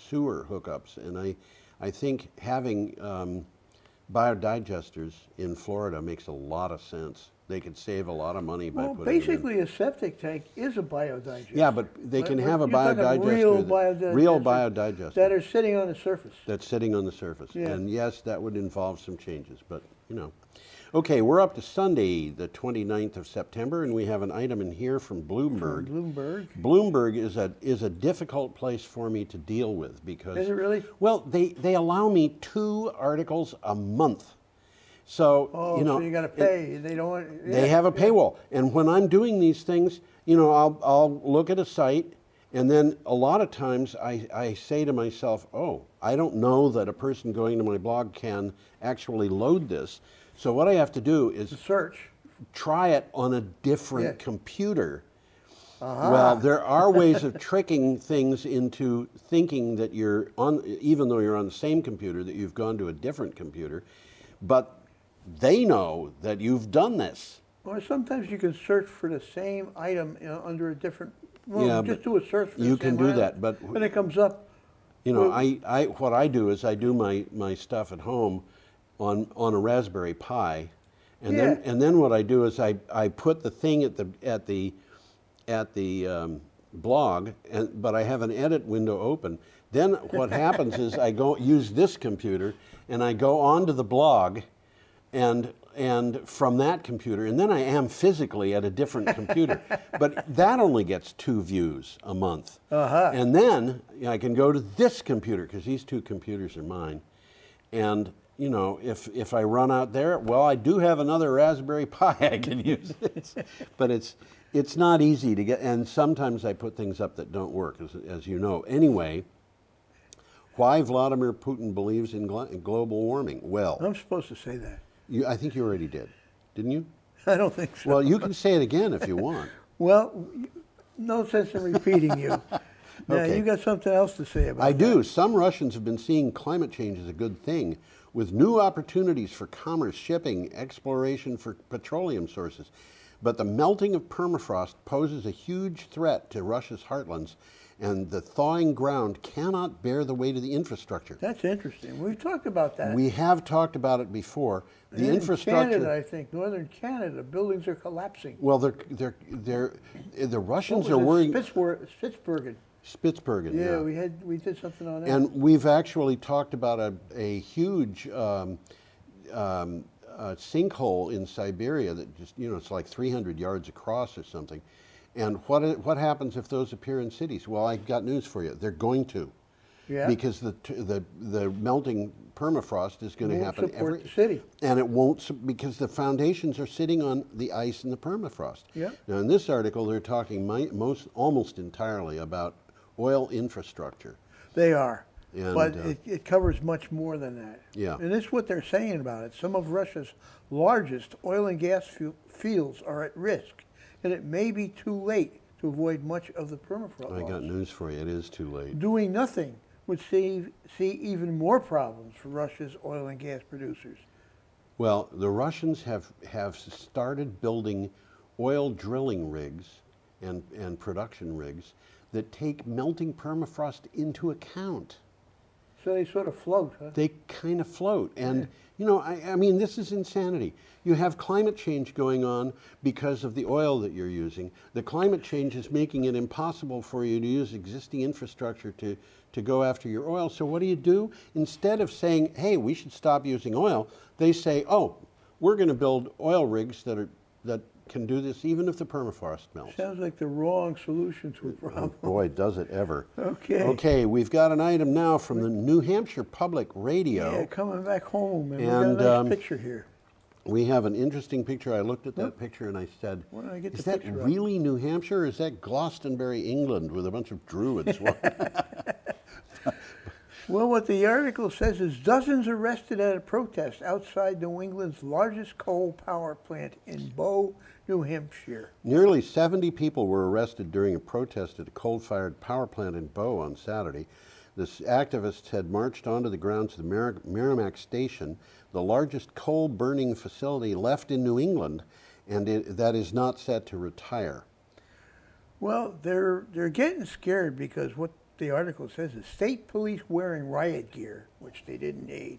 sewer hookups. And I think having biodigesters in Florida makes a lot of sense. They could save a lot of money by Well, putting it in. basically a septic tank is a biodigester. Yeah, but they can have a You're talking biodigester, real biodigester that are sitting on the surface. that's sitting on the surface. Yeah. And yes, that would involve some changes, but you know. Okay, we're up to Sunday, the 29th of September, and we have an item in here from Bloomberg. Bloomberg is a difficult place for me to deal with because Is it really? Well, they allow me 2 articles a month. So, Oh, you know, so you got to pay. They don't want. they have a paywall. And when I'm doing these things, you know, I'll look at a site, and then a lot of times I say to myself, oh, I don't know that a person going to my blog can actually load this. So what I have to do is try it on a different computer. Well, there are ways of tricking things into thinking that you're on, even though you're on the same computer, that you've gone to a different computer. But they know that you've done this. Or sometimes you can search for the same item under a different. Well, Yeah, just but do a search for you the same can do item, that, but and it comes up. you know, Well, what I do is I do my stuff at home on a Raspberry Pi, and then what I do is I put the thing at the blog, but I have an edit window open. Then what happens is I go use this computer and I go onto the blog, and from that computer, and then I am physically at a different computer. But that only gets 2 views a month. And then I can go to this computer, because these 2 computers are mine. And, you know, if I run out there, well, I do have another Raspberry Pi I can use. But it's not easy to get, and sometimes I put things up that don't work, as you know. Anyway, why Vladimir Putin believes in global warming? Well, I'm supposed to say that. I think you already did, didn't you? I don't think so. Well, you can say it again if you want. Well, no sense in repeating you. Now, Okay. you got something else to say about I that. do. Some Russians have been seeing climate change as a good thing, with new opportunities for commerce, shipping, exploration for petroleum sources. But the melting of permafrost poses a huge threat to Russia's heartlands, and the thawing ground cannot bear the weight of the infrastructure. That's interesting. We've talked about that. We have talked about it before. The In infrastructure. Canada, I think, northern Canada, buildings are collapsing. Well, the Russians What are was it? worrying. Spitsbergen. Spitsbergen. Yeah, we did something on that. And we've actually talked about a huge sinkhole in Siberia that just, you know, it's like 300 yards across or something. And what happens if those appear in cities? Well, I got news for you. They're going to. Yeah. Because the melting permafrost is going to Won't happen support the city. and it won't, because the foundations are sitting on the ice and the permafrost. Yeah. Now, in this article, they're talking almost entirely about oil infrastructure. They are. And, But it covers much more than that. Yeah. And this is what they're saying about it. Some of Russia's largest oil and gas fields are at risk, and it may be too late to avoid much of the permafrost I loss. got news for you. It is too late. Doing nothing would see even more problems for Russia's oil and gas producers. Well, the Russians have started building oil drilling rigs and production rigs that take melting permafrost into account. So they sort of float, huh? They kind of float. And, you know, I mean, this is insanity. You have climate change going on because of the oil that you're using. The climate change is making it impossible for you to use existing infrastructure to go after your oil. So what do? Instead of saying, hey, we should stop using oil, they say, oh, we're going to build oil rigs that can do this even if the permafrost melts. Sounds like the wrong solution to a problem. Boy, does it ever. Okay. Okay, we've got an item now from the New Hampshire Public Radio. Yeah, coming back home, and we And, got a nice picture here. We have an interesting picture. I looked at that picture and I said, Why don't I get is the that picture up?" really New Hampshire or is that Glastonbury, England with a bunch of Druids? Well, what the article says is dozens arrested at a protest outside New England's largest coal power plant in Bow, New Hampshire. Nearly 70 people were arrested during a protest at a coal-fired power plant in Bow on Saturday. The activists had marched onto the grounds of the Merrimack Station, the largest coal-burning facility left in New England, and that is not set to retire. Well, they're getting scared because what the article says is state police wearing riot gear, which they didn't need,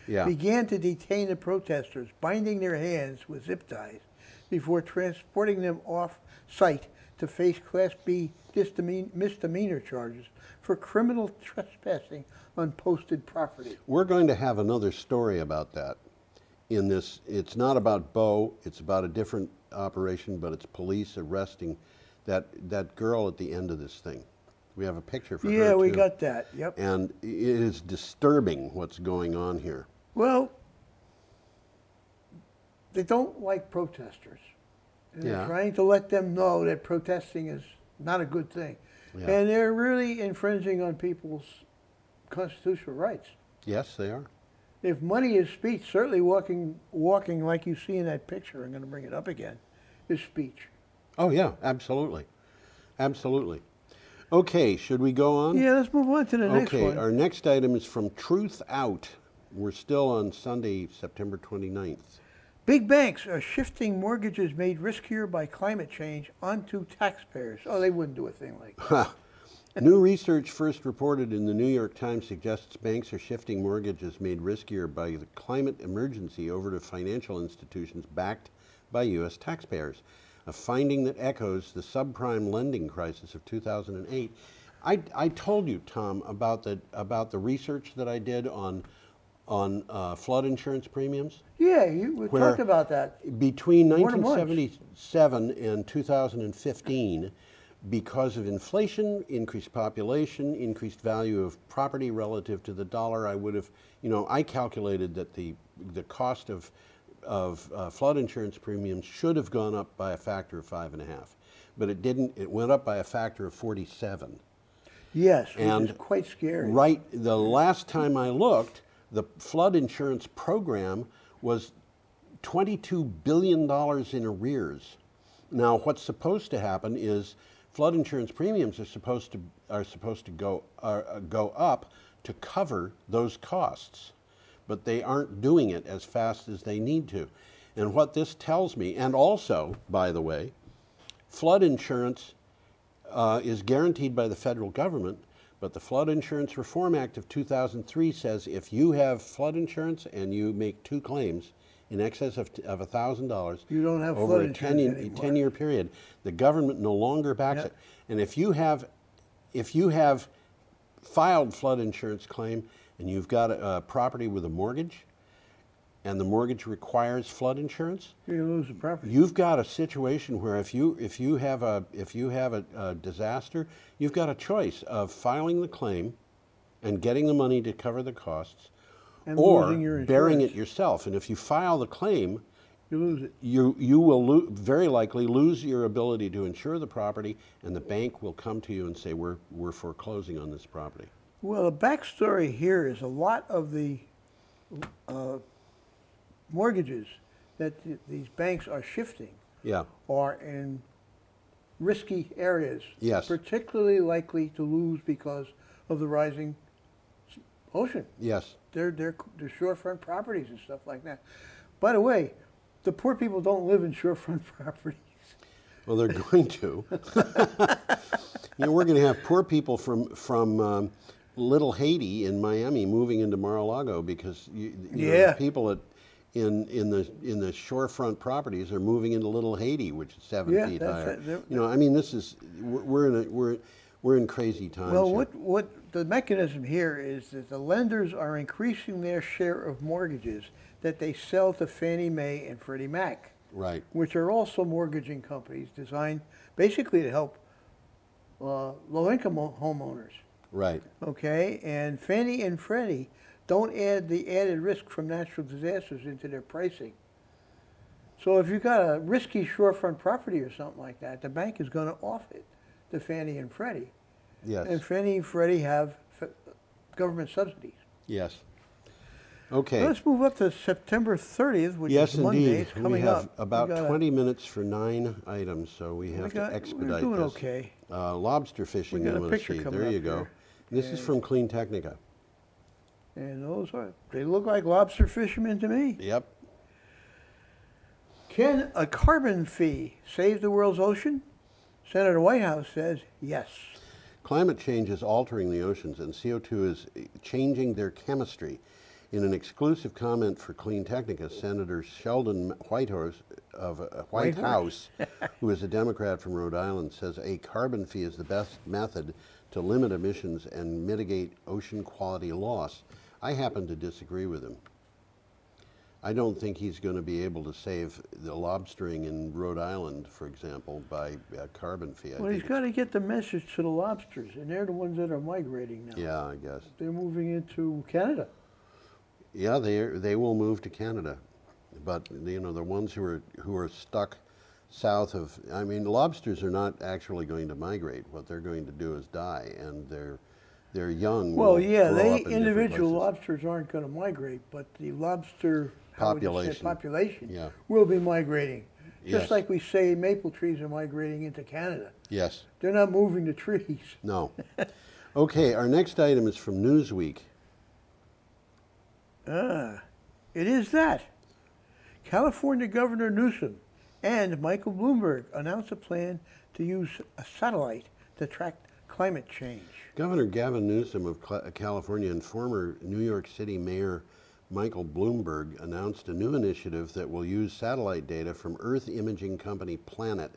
began to detain the protesters, binding their hands with zip ties before transporting them off-site to face Class B misdemeanor charges for criminal trespassing on posted property. We're going to have another story about that in this. It's not about Bow, it's about a different operation, but it's police arresting that girl at the end of this thing. We have a picture for her, Yeah, we too. got that, yep. And it is disturbing what's going on here. Well, they don't like protesters. And they're trying to let them know that protesting is not a good thing. Yeah. And they're really infringing on people's constitutional rights. Yes, they are. If money is speech, certainly walking like you see in that picture, I'm going to bring it up again, is speech. Oh, yeah, absolutely. Absolutely. Okay, should we go on? Yeah, let's move on to the next one. Okay, our next item is from Truth Out. We're still on Sunday, September 29th. Big banks are shifting mortgages made riskier by climate change onto taxpayers. Oh, they wouldn't do a thing like that. New research first reported in the New York Times suggests banks are shifting mortgages made riskier by the climate emergency over to financial institutions backed by U.S. taxpayers, a finding that echoes the subprime lending crisis of 2008. I told you, Tom, about the research that I did on flood insurance premiums. Yeah, we talked about that. Between 1977 and 2015, because of inflation, increased population, increased value of property relative to the dollar, I calculated that the cost of flood insurance premiums should have gone up by a factor of 5.5, but it didn't. It went up by a factor of 47. Yes, and which is quite scary. Right, the last time I looked, the flood insurance program was $22 billion in arrears. Now, what's supposed to happen is flood insurance premiums are supposed to go up to cover those costs, but they aren't doing it as fast as they need to. And what this tells me, and also, by the way, flood insurance is guaranteed by the federal government, but the Flood Insurance Reform Act of 2003 says if you have flood insurance and you make 2 claims in excess of $1,000 you don't have over flood a insurance 10-year period, the government no longer backs it. And if you have filed flood insurance claim and you've got a property with a mortgage, and the mortgage requires flood insurance, you lose the property. You've got a situation where if you have a disaster, you've got a choice of filing the claim and getting the money to cover the costs, and or losing your bearing insurance. it yourself. And if you file the claim, you lose it. You will very likely lose your ability to insure the property, and the bank will come to you and say, we're foreclosing on this property. Well, the backstory here is a lot of the mortgages that these banks are shifting are in risky areas, particularly likely to lose because of the rising ocean. Yes. They're shorefront properties and stuff like that. By the way, the poor people don't live in shorefront properties. Well, they're going to. We're going to have poor people from Little Haiti in Miami moving into Mar-a-Lago because people in the shorefront properties are moving into Little Haiti, which is 7 feet higher. This is we're in crazy times. Well, here. what the mechanism here is that the lenders are increasing their share of mortgages that they sell to Fannie Mae and Freddie Mac, right? Which are also mortgaging companies designed basically to help low-income homeowners. Right. Okay, and Fannie and Freddie don't add the added risk from natural disasters into their pricing. So if you've got a risky shorefront property or something like that, the bank is going to offer it to Fannie and Freddie. Yes. And Fannie and Freddie have government subsidies. Yes. Okay. Let's move up to September 30th, which Yes, is Monday. indeed. It's coming We have up. about We got 20 minutes for 9 items, so we have to expedite we're doing this. okay. Lobster fishing, We got you a want to picture see. coming There up you go. here. This is from Clean Technica. And those they look like lobster fishermen to me. Yep. Can a carbon fee save the world's ocean? Senator Whitehouse says yes. Climate change is altering the oceans, and CO2 is changing their chemistry. In an exclusive comment for Clean Technica, Senator Sheldon Whitehouse of White House, who is a Democrat from Rhode Island, says a carbon fee is the best method to limit emissions and mitigate ocean quality loss. I happen to disagree with him. I don't think he's going to be able to save the lobstering in Rhode Island, for example, by a carbon fee. Well, he's got to get the message to the lobsters, and they're the ones that are migrating now. Yeah, I guess. They're moving into Canada. Yeah, they will move to Canada, but you know the ones who are stuck south of. I mean, lobsters are not actually going to migrate. What they're going to do is die, and they're young. Well, will yeah, grow up in different individual places. lobsters aren't going to migrate, but the lobster Population. population will be migrating. Just Yes. like we say maple trees are migrating into Canada. Yes. They're not moving the trees. No. Okay, our next item is from Newsweek. It is that. California Governor Newsom and Michael Bloomberg announced a plan to use a satellite to track climate change. Governor Gavin Newsom of California and former New York City Mayor Michael Bloomberg announced a new initiative that will use satellite data from Earth imaging company Planet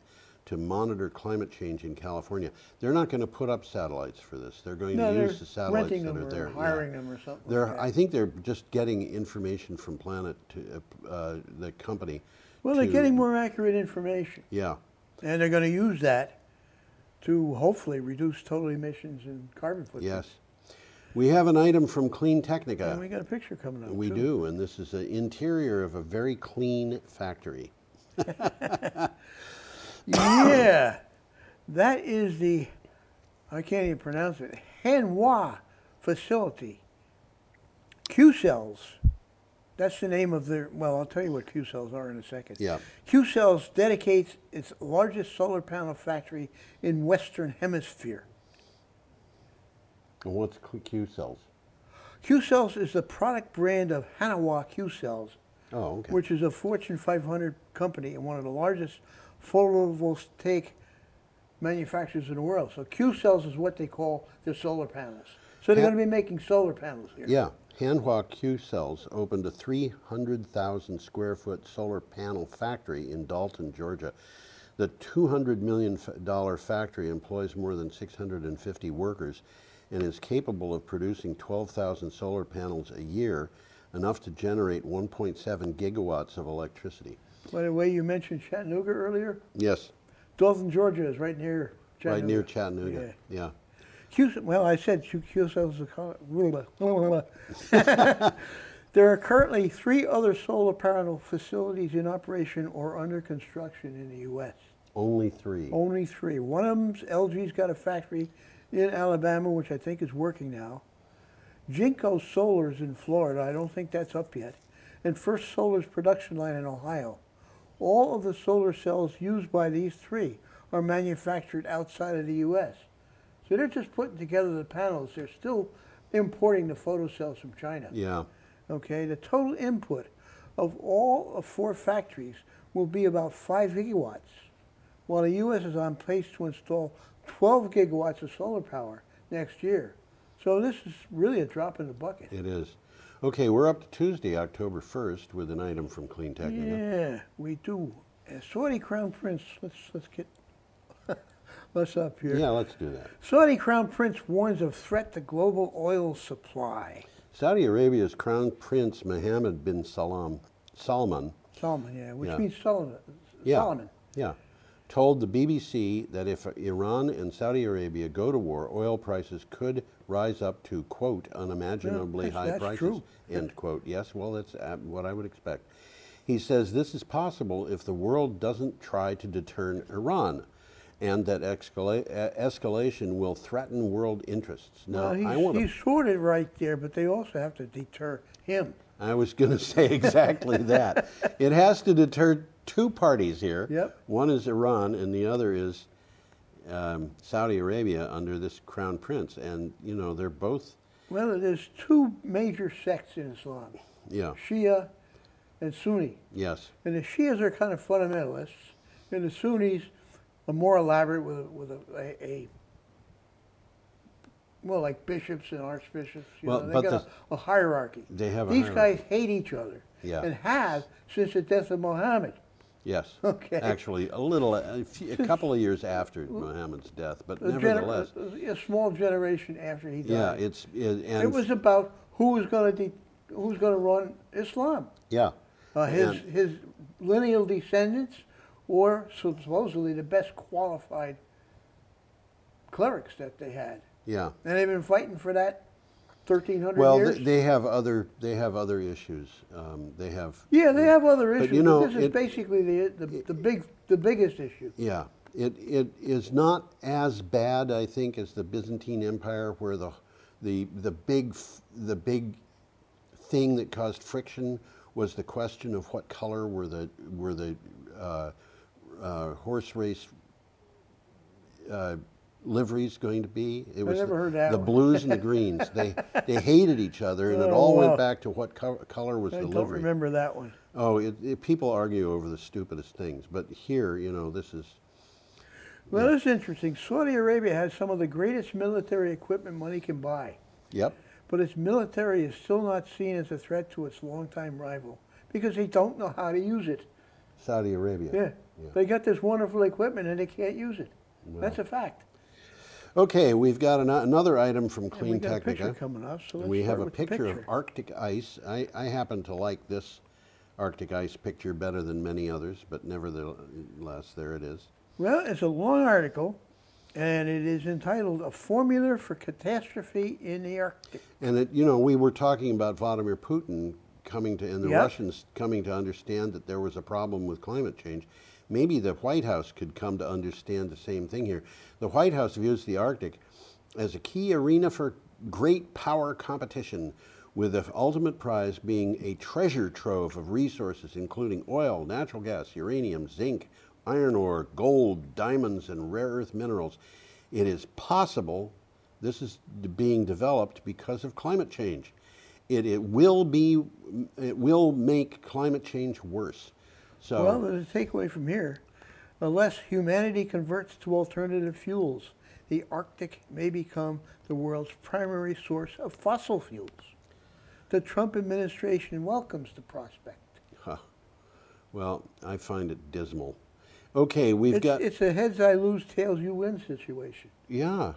to monitor climate change in California. They're not going to put up satellites for this. They're going to use the satellites renting that them are or there. hiring them or something. They're, like that. I think they're just getting information from Planet to the company. Well, they're getting more accurate information. Yeah. And they're going to use that to hopefully reduce total emissions and carbon footprint. Yes. We have an item from Clean Technica. And we got a picture coming up. We too. do, and this is the interior of a very clean factory. Yeah, that is the, I can't even pronounce it, Hanwha facility. Q-Cells, that's the name of their, well, I'll tell you what Q-Cells are in a second. Yeah. Q-Cells dedicates its largest solar panel factory in Western Hemisphere. And what's Q-Cells? Q-Cells is the product brand of Hanwha Q-Cells, Oh, okay. which is a Fortune 500 company and one of the largest photovoltaic manufacturers in the world. So Q-Cells is what they call their solar panels. So they're going to be making solar panels here. Yeah. Hanwha Q-Cells opened a 300,000 square foot solar panel factory in Dalton, Georgia. The $200 million factory employs more than 650 workers and is capable of producing 12,000 solar panels a year, enough to generate 1.7 gigawatts of electricity. By the way, you mentioned Chattanooga earlier. Yes. Dalton, Georgia is right near Chattanooga. Right near Chattanooga. Yeah. Well, I said Q-Cells. There are currently 3 other solar panel facilities in operation or under construction in the U.S. Only 3. Only 3. One of them's LG's got a factory in Alabama, which I think is working now. Jinko Solar's in Florida. I don't think that's up yet. And First Solar's production line in Ohio. All of the solar cells used by these 3 are manufactured outside of the U.S. So they're just putting together the panels. They're still importing the photocells from China. Yeah. Okay, the total input of all of 4 factories will be about 5 gigawatts, while the U.S. is on pace to install 12 gigawatts of solar power next year. So this is really a drop in the bucket. It is. Okay, we're up to Tuesday, October 1st, with an item from Clean Technica. Yeah, we do. Saudi Crown Prince, let's get let's up here. Yeah, let's do that. Saudi Crown Prince warns of threat to global oil supply. Saudi Arabia's Crown Prince Mohammed bin Salman, yeah, which Yeah. means Solomon. Yeah. Solomon. Yeah, told the BBC that if Iran and Saudi Arabia go to war, oil prices could rise up to, quote, unimaginably Yeah, high that's prices, true. end quote. Yes, well, that's what I would expect. He says this is possible if the world doesn't try to deter Iran. and that escalation will threaten world interests. Now, Well, I want to. he's sorted right there, but they also have to deter him. I was going to say exactly that. It has to deter two parties here. Yep. One is Iran, and the other is Saudi Arabia under this crown prince, and you know they're both. Well, there's two major sects in Islam. Yeah. Shia and Sunni. Yes. And the Shias are kind of fundamentalists, and the Sunnis are more elaborate with well, like bishops and archbishops. Well, they but got a hierarchy. They have a These hierarchy. guys hate each other. Yeah. And have since the death of Muhammad. Yes. Okay. Actually, a couple of years after Muhammad's death, but nevertheless. A small generation after he died. Yeah, it was about who was going to run Islam. Yeah. His lineal descendants, or supposedly the best qualified clerics that they had. Yeah. And they've been fighting for that 1,300 well, years. they have other issues. They have. Yeah, they have other issues. But you know, this is basically the biggest issue. Yeah, it is not as bad, I think, as the Byzantine Empire, where the big thing that caused friction was the question of what color were the horse race liveries going to be. It was never heard that the one. blues and the greens. They hated each other, and it all went back to what color was I the don't livery. remember that one. Oh, people argue over the stupidest things, but here, you know, this is. Well, it's interesting. Saudi Arabia has some of the greatest military equipment money can buy. Yep. But its military is still not seen as a threat to its longtime rival because they don't know how to use it. Saudi Arabia. Yeah. They got this wonderful equipment and they can't use it. Well. That's a fact. Okay, we've got another item from Clean we got a Technica. picture coming up, so let's we have start a with the picture of picture. Arctic ice. I happen to like this Arctic ice picture better than many others, but nevertheless, there it is. Well, it's a long article, and it is entitled "A Formula for Catastrophe in the Arctic." And you know, we were talking about Vladimir Putin and the Yep. Russians coming to understand that there was a problem with climate change. Maybe the White House could come to understand the same thing here. The White House views the Arctic as a key arena for great power competition, with the ultimate prize being a treasure trove of resources including oil, natural gas, uranium, zinc, iron ore, gold, diamonds, and rare earth minerals. It is possible this is being developed because of climate change. It will make climate change worse. So, well, the takeaway from here, unless humanity converts to alternative fuels, the Arctic may become the world's primary source of fossil fuels. The Trump administration welcomes the prospect. well, I find it dismal. Okay, It's a heads I lose, tails you win situation. Yeah,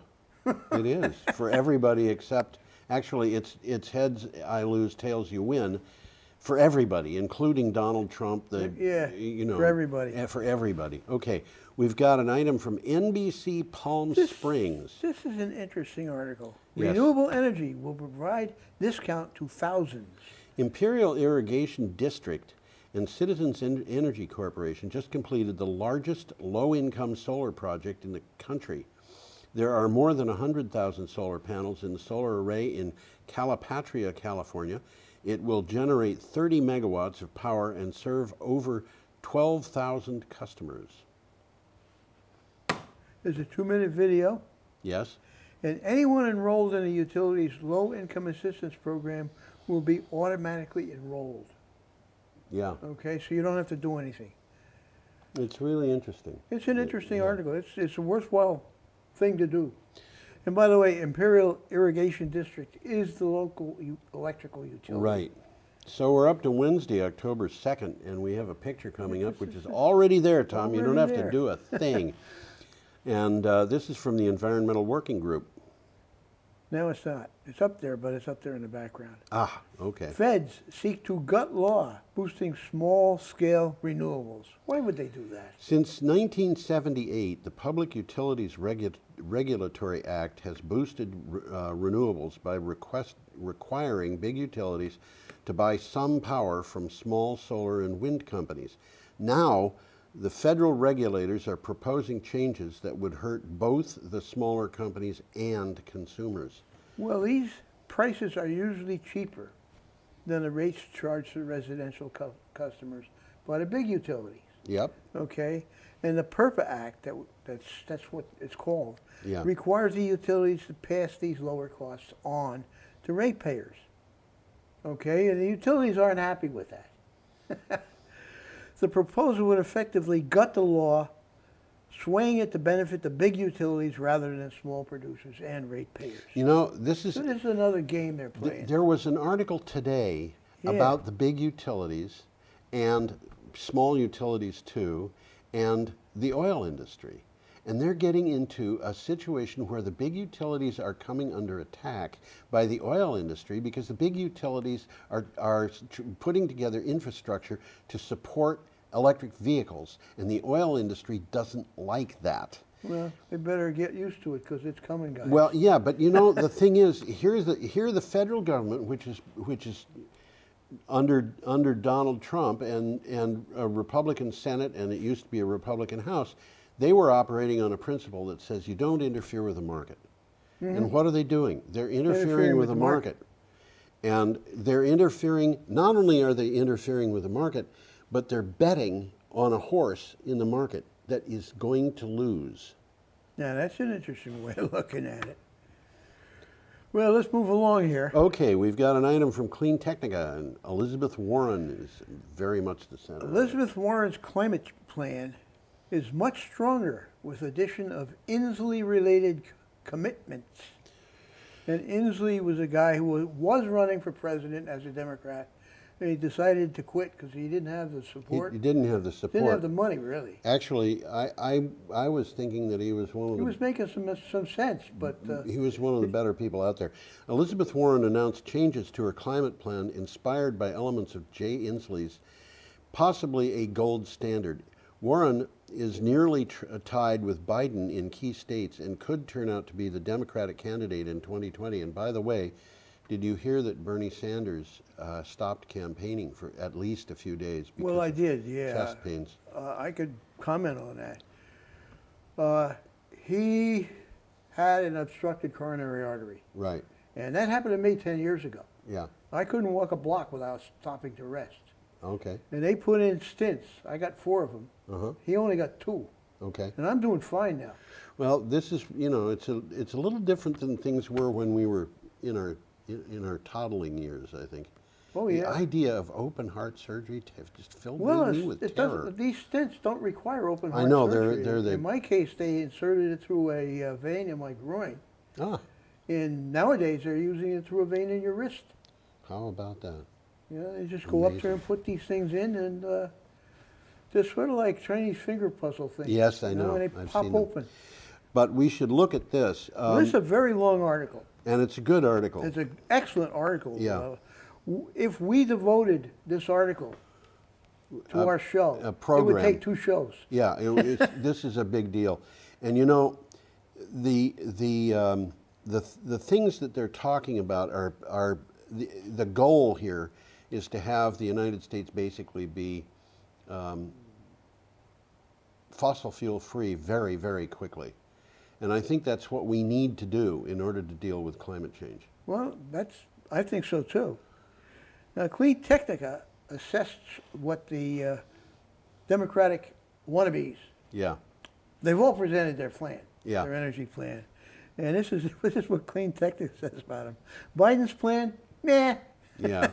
it is for everybody except. Actually, it's heads I lose, tails you win, for everybody, including Donald Trump. For everybody. For everybody. Okay, we've got an item from NBC Palm Springs. This is an interesting article. Yes. Renewable energy will provide discount to thousands. Imperial Irrigation District and Citizens Energy Corporation just completed the largest low-income solar project in the country. There are more than 100,000 solar panels in the solar array in Calipatria, California. It will generate 30 megawatts of power and serve over 12,000 customers. There's a 2-minute video. Yes? And anyone enrolled in the utility's low-income assistance program will be automatically enrolled. Yeah. Okay, so you don't have to do anything. It's really interesting. It's an interesting article. It's a worthwhile thing to do. And by the way, Imperial Irrigation District is the local electrical utility. Right. So we're up to Wednesday, October 2nd, and we have a picture coming up, which is already there, Tom. You don't have to do a thing. And this is from the Environmental Working Group. No, it's not. It's up there, but it's up there in the background. Ah, okay. Feds seek to gut law boosting small-scale renewables. Why would they do that? Since 1978, the Public Utilities Regulatory Act has boosted renewables by requiring big utilities to buy some power from small solar and wind companies. Now, the federal regulators are proposing changes that would hurt both the smaller companies and consumers. Well, these prices are usually cheaper than the rates charged to residential customers by the big utilities. Yep. Okay, and the PURPA Act, that's what it's called, Yeah. requires the utilities to pass these lower costs on to ratepayers. Okay, and the utilities aren't happy with that. The proposal would effectively gut the law, swaying it to benefit the big utilities rather than small producers and ratepayers. You know, this is another game they're playing. There was an article today Yeah. about the big utilities and small utilities too, and the oil industry. And they're getting into a situation where the big utilities are coming under attack by the oil industry because the big utilities are putting together infrastructure to support electric vehicles, and the oil industry doesn't like that. Well, they better get used to it because it's coming, guys. Well, yeah, but you know the thing is, here the federal government, which is under Donald Trump and a Republican Senate, and it used to be a Republican House, they were operating on a principle that says you don't interfere with the market. Mhm. And what are they doing? They're interfering with the market. And they're interfering, not only are they interfering with the market, but they're betting on a horse in the market that is going to lose. Now, that's an interesting way of looking at it. Well, let's move along here. Okay, we've got an item from Clean Technica, and Elizabeth Warren is very much the center. Elizabeth Warren's climate plan is much stronger with addition of Inslee-related commitments. And Inslee was a guy who was running for president as a Democrat, and he decided to quit because he didn't have the support. He didn't have the support. Didn't have the money, really. Actually, I was thinking that he was one of He the... was making some sense, but... he was one of the better people out there. Elizabeth Warren announced changes to her climate plan inspired by elements of Jay Inslee's, possibly a gold standard. Warren is nearly tied with Biden in key states and could turn out to be the Democratic candidate in 2020. And by the way, did you hear that Bernie Sanders stopped campaigning for at least a few days because Well, I of did, yeah. chest pains? I could comment on that. He had an obstructed coronary artery. Right. And that happened to me 10 years ago. Yeah. I couldn't walk a block without stopping to rest. Okay. And they put in stints. I got 4 of them. Uh-huh. He only got 2. Okay. And I'm doing fine now. Well, this is, you know, it's a little different than things were when we were in our toddling years, I think. Oh, yeah. The idea of open heart surgery just filled Well, me with terror. these stents don't require open heart I know, surgery. they're the... In my case, they inserted it through a vein in my groin. Ah. And nowadays, they're using it through a vein in your wrist. How about that? Yeah, they just go up there and put these things in, and they're sort of like Chinese finger puzzle things. Yes, I know. And they I've pop seen them. open. But we should look at this. This is a very long article. And it's a good article. It's an excellent article. Yeah. If we devoted this article to our show, a program. it would take 2 shows. Yeah, this is a big deal. And you know, the things that they're talking about are the goal here is to have the United States basically be fossil fuel free very, very quickly. And I think that's what we need to do in order to deal with climate change. Well, I think so too. Now, Clean Technica assessed what the Democratic wannabes, Yeah. they've all presented their plan, Yeah. their energy plan. And this is what Clean Technica says about them. Biden's plan, meh. Yeah.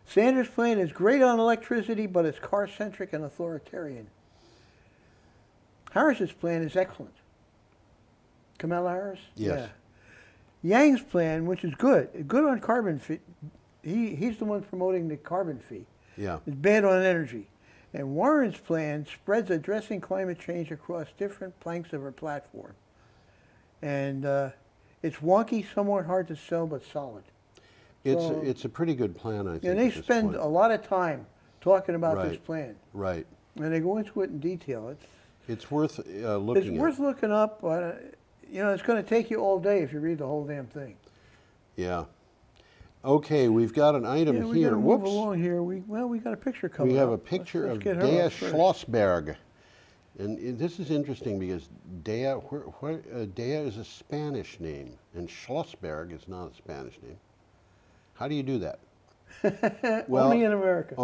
Sanders' plan is great on electricity, but it's car-centric and authoritarian. Harris's plan is excellent. Kamala Harris? Yes. Yeah. Yang's plan, which is good on carbon fee. He's the one promoting the carbon fee. Yeah. It's bad on energy. And Warren's plan spreads addressing climate change across different planks of her platform. And it's wonky, somewhat hard to sell, but solid. So- It's a pretty good plan, I think. and they at this spend point. a lot of time talking about this Right. plan. Right. And they go into it in detail. It's worth looking It's worth looking up, but you know, it's going to take you all day if you read the whole damn thing. Yeah. Okay, we've got an item Yeah, we here. got to move Whoops. along here. We got a picture coming We have up. a picture Let's of get her Dea up first. Schlossberg. And this is interesting because Dea is a Spanish name, and Schlossberg is not a Spanish name. How do you do that? Only in America.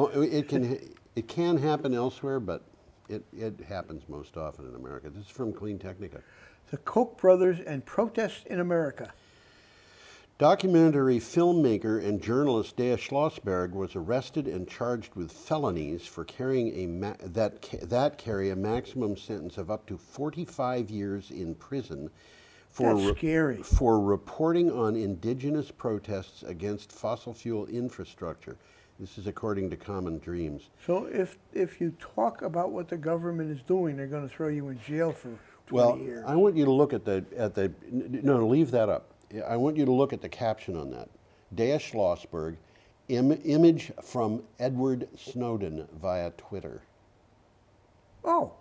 It can happen elsewhere, but it happens most often in America. This is from Clean Technica. The Koch brothers and protests in America. Documentary filmmaker and journalist Dea Schlossberg was arrested and charged with felonies for carrying that carry a maximum sentence of up to 45 years in prison That's scary. for reporting on indigenous protests against fossil fuel infrastructure. This is according to Common Dreams. So if you talk about what the government is doing, they're going to throw you in jail for 20 Well, years. I want you to look at no, leave that up. I want you to look at the caption on that. Dea Schlossberg, image from Edward Snowden via Twitter. Oh.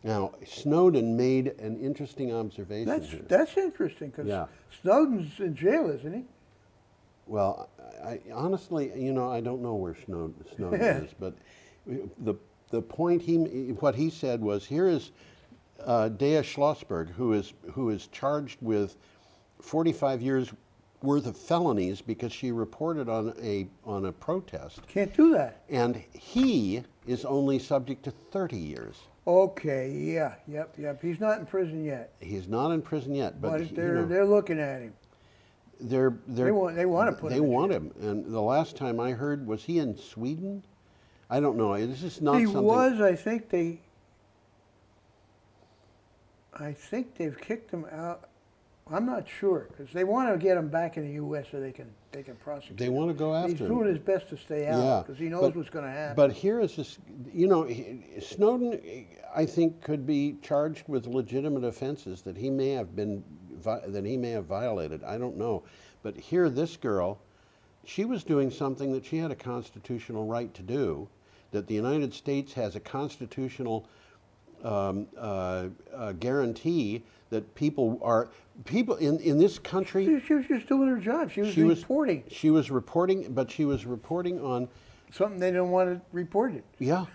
Now, Snowden made an interesting observation here. That's interesting because Snowden's in jail, isn't he? Well, I honestly, I don't know where Snowden is, but the point what he said was, here is Dea Schlossberg, who is charged with 45 years worth of felonies because she reported on a protest. Can't do that. And he is only subject to 30 years. Okay, yep. He's not in prison yet. He's not in prison yet, but they're looking at him. They want to put him. They want him, and the last time I heard, was he in Sweden? I don't know. This is not He something. was. I think they've kicked him out. I'm not sure because they want to get him back in the U.S. so they can prosecute. They want to go after him. He's doing his best to stay out because he knows what's going to happen. But here is this. Snowden, I think, could be charged with legitimate offenses that he may have violated. I don't know, but here, this girl, she was doing something that she had a constitutional right to do, that the United States has a constitutional guarantee that people in this country. She was just doing her job. She was reporting. She was reporting, but she was reporting on something they didn't want to report it. Yeah,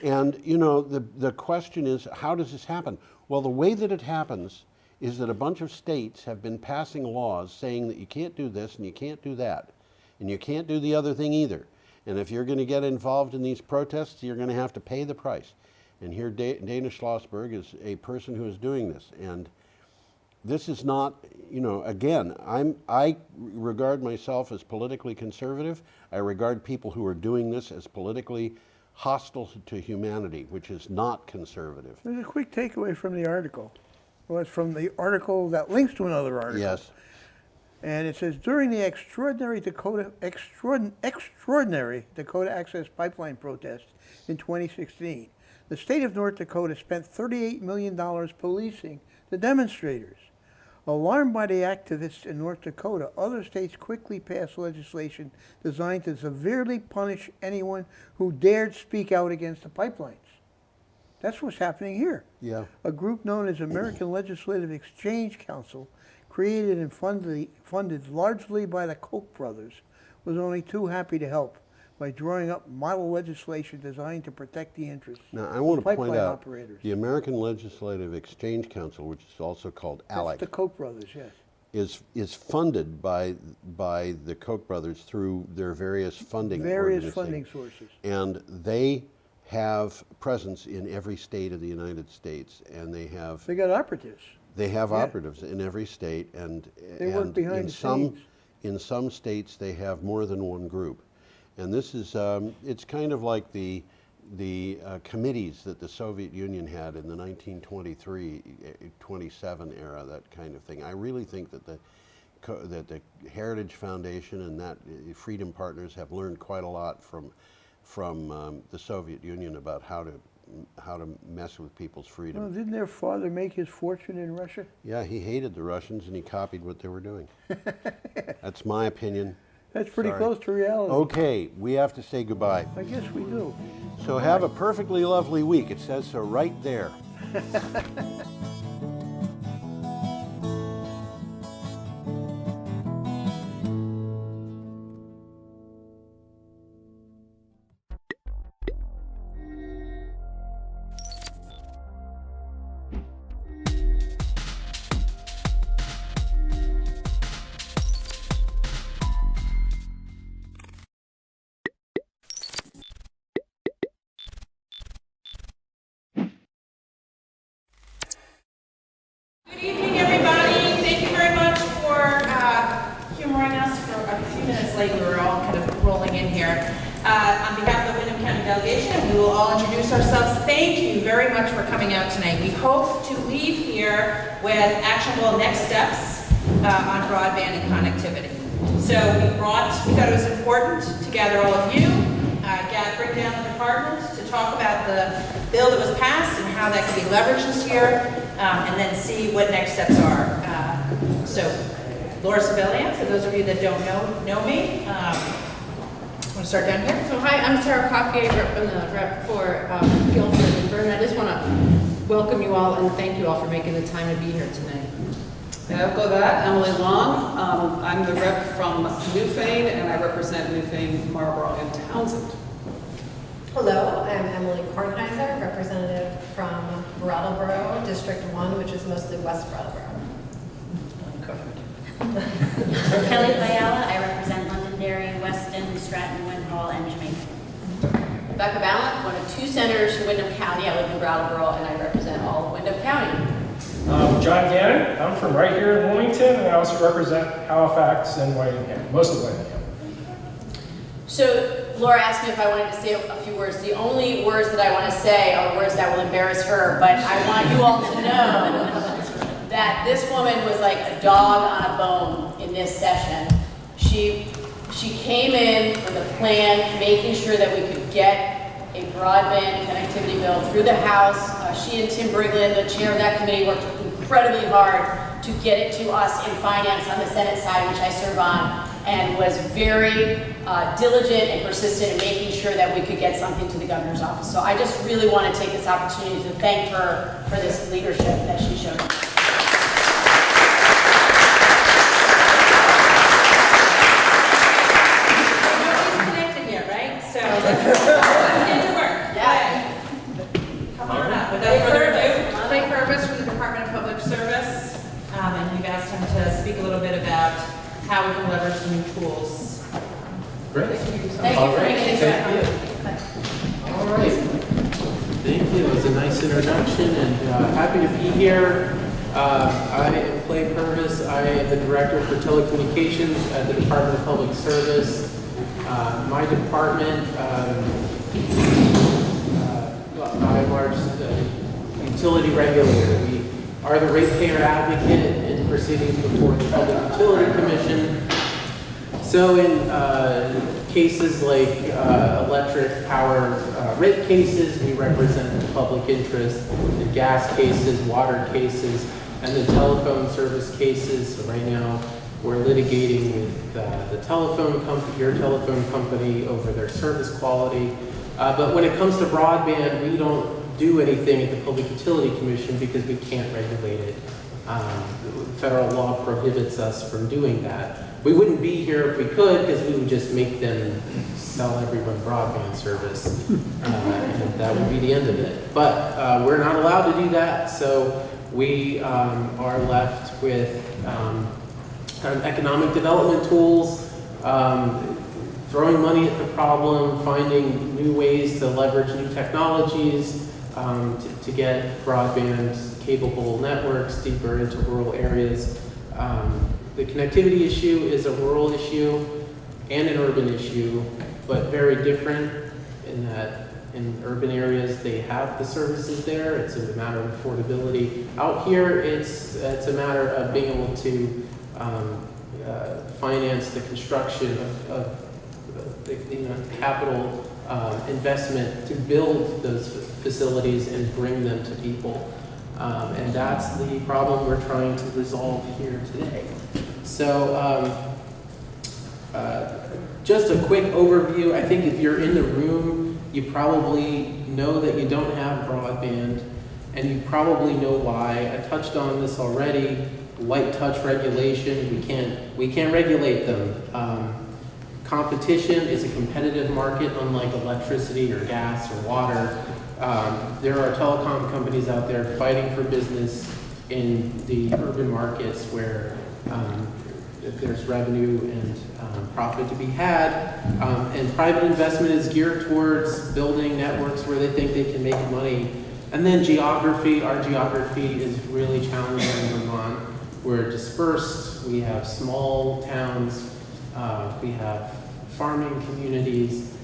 and the question is, how does this happen? Well, the way that it happens is that a bunch of states have been passing laws saying that you can't do this and you can't do that, and you can't do the other thing either. And if you're going to get involved in these protests, you're going to have to pay the price. And here, Dea Schlossberg is a person who is doing this, and this is not, again, I regard myself as politically conservative. I regard people who are doing this as politically hostile to humanity, which is not conservative. There's a quick takeaway from the article. Well, it's from the article that links to another article. Yes. And it says, during the extraordinary Dakota Access Pipeline protest in 2016, the state of North Dakota spent $38 million policing the demonstrators. Alarmed by the activists in North Dakota, other states quickly passed legislation designed to severely punish anyone who dared speak out against the pipelines. That's what's happening here. Yeah. A group known as American Legislative Exchange Council, created and funded largely by the Koch brothers, was only too happy to help by drawing up model legislation designed to protect the interests Now, I want of to point pipeline out operators. the American Legislative Exchange Council, which is also called ALEC, That's the Koch brothers, yes. is funded by the Koch brothers through their various funding sources. And they have presence in every state of the United States, and they got operatives. They have operatives in every state, and they work behind the scenes. In some states they have more than one group, and this is it's kind of like the committees that the Soviet Union had in the 1923-27 era, that kind of thing. I really think that the Heritage Foundation and that Freedom Partners have learned quite a lot from the Soviet Union about how to mess with people's freedom. Well, didn't their father make his fortune in Russia? Yeah, he hated the Russians and he copied what they were doing. That's my opinion. That's pretty Sorry. close to reality. Okay, we have to say goodbye. I guess we do. So have a perfectly lovely week. It says so right there. a few minutes late. We were all kind of rolling in here. On behalf of the Windham County delegation, we will all introduce ourselves. Thank you very much for coming out tonight. We hope to leave here with actionable next steps on broadband and connectivity. So we thought it was important to gather all of you, bring down the department to talk about the bill that was passed and how that can be leveraged this year, and then see what next steps are. So Laura Sabellian, for those of you that don't know me, want to start down here? So hi, I'm Sarah Coffey, I'm the rep for Guilford and Vernon. I just want to welcome you all and thank you all for making the time to be here tonight. I echo that. Emily Long. I'm the rep from Newfane, and I represent Newfane, Marlborough, and Townsend. Hello, I'm Emily Kornheiser, representative from Brattleboro, District 1, which is mostly West Brattleboro. Kelly Bayala, I represent Londonderry, Weston, Stratton, Windhall, and Jamaica. Rebecca Ballant, one of two senators from Windham County. I live in Brattleboro and I represent all of Windham County. John Gannon, I'm from right here in Wilmington, and I also represent Halifax and Whitingham, most of Whitingham. So Laura asked me if I wanted to say a few words. The only words that I want to say are words that will embarrass her, but I want you all to know that this woman was like a dog on a bone in this session. She came in with a plan, making sure that we could get a broadband connectivity bill through the House. She and Tim Briglin, the chair of that committee, worked incredibly hard to get it to us in finance on the Senate side, which I serve on, and was very diligent and persistent in making sure that we could get something to the governor's office. So I just really want to take this opportunity to thank her for this leadership that she showed. How we can leverage some new tools. Great. Thank you for making it Thank you. All right. Thank you. It was a nice introduction, and happy to be here. I am Clay Purvis. I am the Director for Telecommunications at the Department of Public Service. My department, by and large, utility regulator. We are the ratepayer advocate in proceedings before the Public Utility Commission. So in cases like electric power rate cases, we represent the public interest. In gas cases, water cases, and the telephone service cases. So right now, we're litigating with the telephone company, your telephone company, over their service quality. But when it comes to broadband, we don't do anything at the Public Utility Commission because we can't regulate it. Federal law prohibits us from doing that. We wouldn't be here if we could, because we would just make them sell everyone broadband service, and that would be the end of it. But we're not allowed to do that, so we are left with kind of economic development tools, throwing money at the problem, finding new ways to leverage new technologies to get broadband capable networks deeper into rural areas. The connectivity issue is a rural issue and an urban issue, but very different in that in urban areas they have the services there. It's a matter of affordability. Out here, it's a matter of being able to finance the construction of capital investment to build those facilities and bring them to people. And that's the problem we're trying to resolve here today. So just a quick overview. I think if you're in the room, you probably know that you don't have broadband, and you probably know why. I touched on this already. Light touch regulation, we can't regulate them. Competition is a competitive market, unlike electricity or gas or water. There are telecom companies out there fighting for business in the urban markets where there's revenue and profit to be had, and private investment is geared towards building networks where they think they can make money. And then geography, our geography is really challenging in Vermont. We're dispersed, we have small towns, We have farming communities,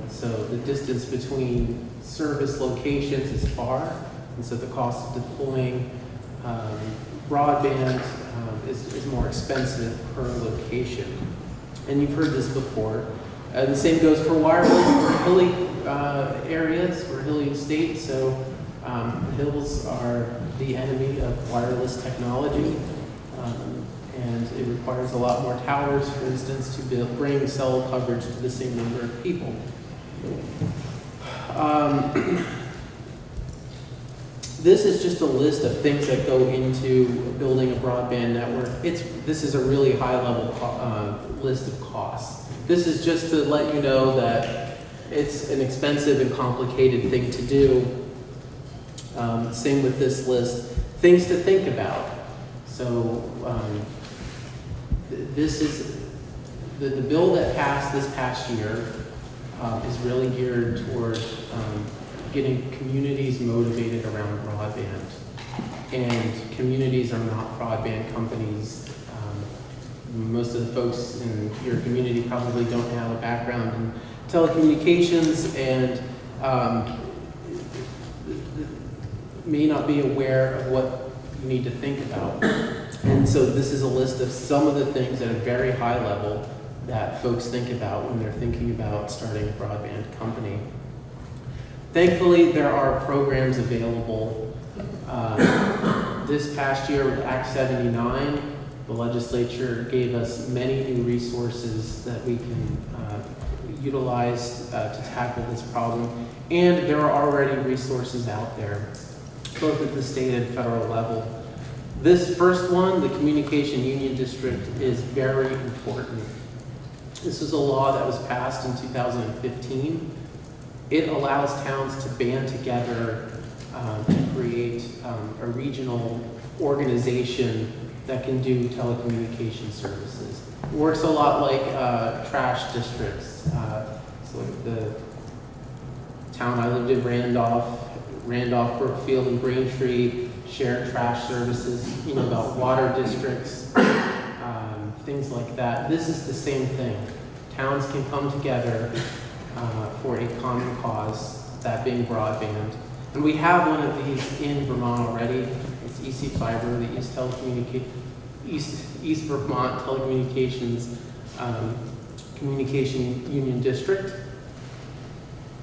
so the distance between service locations is far, and so the cost of deploying broadband is more expensive per location. And you've heard this before. The same goes for wireless for hilly areas, for hilly states. So hills are the enemy of wireless technology. And it requires a lot more towers, for instance, to bring cell coverage to the same number of people. This is just a list of things that go into building a broadband network. This is a really high-level list of costs. This is just to let you know that it's an expensive and complicated thing to do. Same with this list. Things to think about. So this is the bill that passed this past year is really geared toward getting communities motivated around broadband. And communities are not broadband companies. Most of the folks in your community probably don't have a background in telecommunications and may not be aware of what you need to think about. And so this is a list of some of the things at a very high level that folks think about when they're thinking about starting a broadband company. Thankfully, there are programs available. This past year with Act 79, the legislature gave us many new resources that we can utilize to tackle this problem. And there are already resources out there, both at the state and federal level. This first one, the Communication Union District, is very important. This is a law that was passed in 2015. It allows towns to band together to create a regional organization that can do telecommunication services. It works a lot like trash districts. So like the town I lived in, Randolph, Brookfield, and Braintree shared trash services, about water districts, things like that. This is the same thing. Towns can come together for a common cause, that being broadband. And we have one of these in Vermont already. It's EC Fiber, the East Vermont Telecommunications Communication Union District.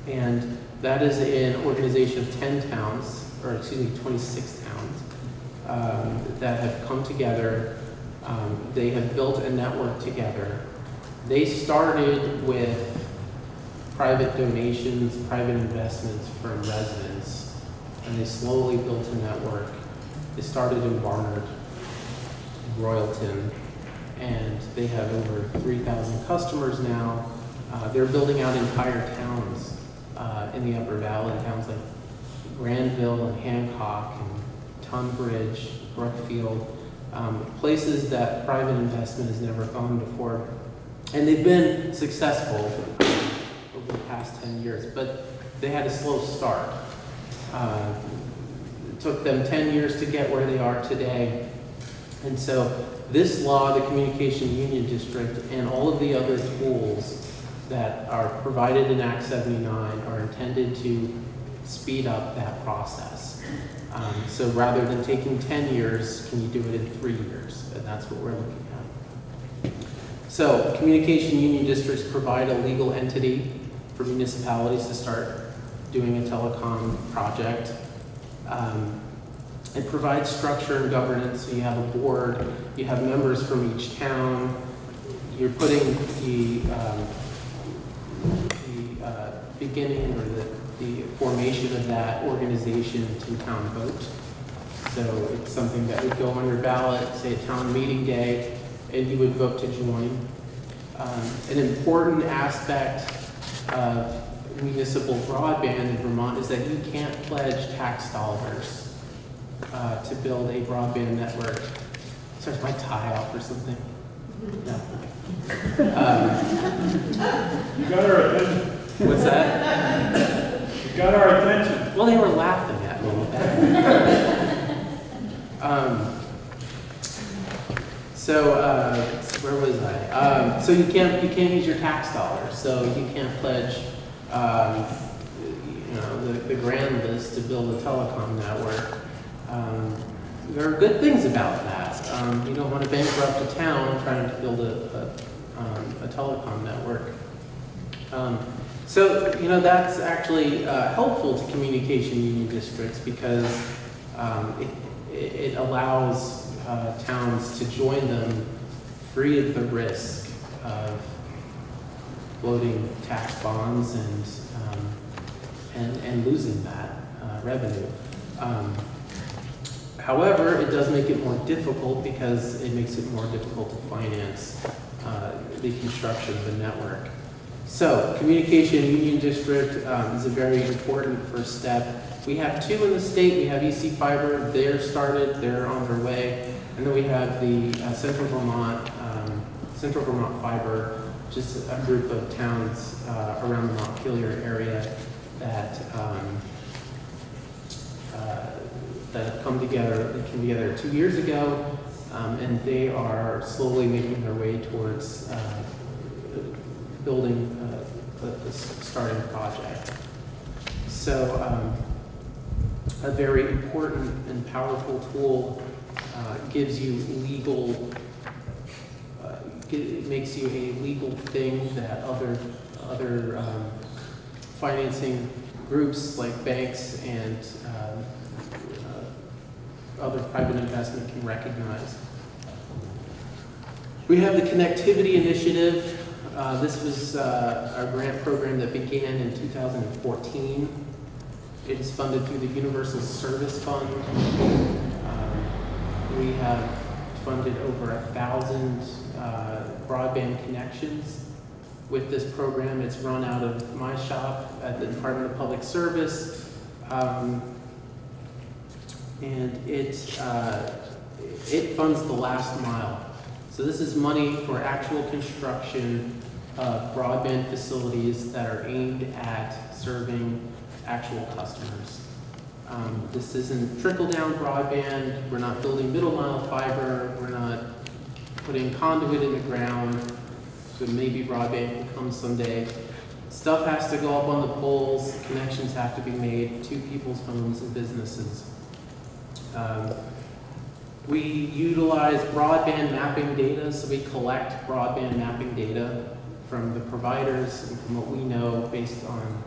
And that is an organization of 26 towns that have come together. They have built a network together. They started with private donations, private investments from residents, and they slowly built a network. They started in Barnard, Royalton, and they have over 3,000 customers now. They're building out entire towns in the Upper Valley, towns like Granville and Hancock and Tunbridge, Brookfield, places that private investment has never gone before. And they've been successful over the past 10 years, but they had a slow start. It took them 10 years to get where they are today. And so this law, the Communication Union District, and all of the other tools that are provided in Act 79 are intended to speed up that process. So rather than taking 10 years, can you do it in 3 years? And that's what we're looking at. So communication union districts provide a legal entity for municipalities to start doing a telecom project. It provides structure and governance. So you have a board, you have members from each town. You're putting the beginning or the formation of that organization to town vote. So it's something that would go on your ballot, say a town meeting day, and you would vote to join. An important aspect of municipal broadband in Vermont is that you can't pledge tax dollars to build a broadband network. Sorry, is my tie off or something? No. You got our attention. What's that? You got our attention. Well, they were laughing at me with that. where was I? So you can't use your tax dollars. So you can't pledge, the grand list to build a telecom network. There are good things about that. You don't want to bankrupt a town trying to build a telecom network. So that's actually helpful to communication union districts because it allows towns to join them free of the risk of floating tax bonds and losing that revenue. However, it does make it more difficult because it makes it more difficult to finance the construction of the network. So, Communication Union District is a very important first step. We have 2 in the state. We have EC Fiber. They're started. They're on their way. And then we have the Central Vermont Fiber, which is a group of towns around the Montpelier area that have come together. They came together 2 years ago, and they are slowly making their way towards building a starting project. So a very important and powerful tool gives you legal, it makes you a legal thing that other financing groups like banks and other private investment can recognize. We have the Connectivity Initiative. This was a grant program that began in 2014. It is funded through the Universal Service Fund. We have funded over 1,000 broadband connections with this program. It's run out of my shop at the Department of Public Service. And it funds the last mile. So this is money for actual construction of broadband facilities that are aimed at serving actual customers. This isn't trickle-down broadband. We're not building middle-mile fiber. We're not putting conduit in the ground. So maybe broadband will come someday. Stuff has to go up on the poles. Connections have to be made to people's homes and businesses. We utilize broadband mapping data, so we collect broadband mapping data from the providers and from what we know based on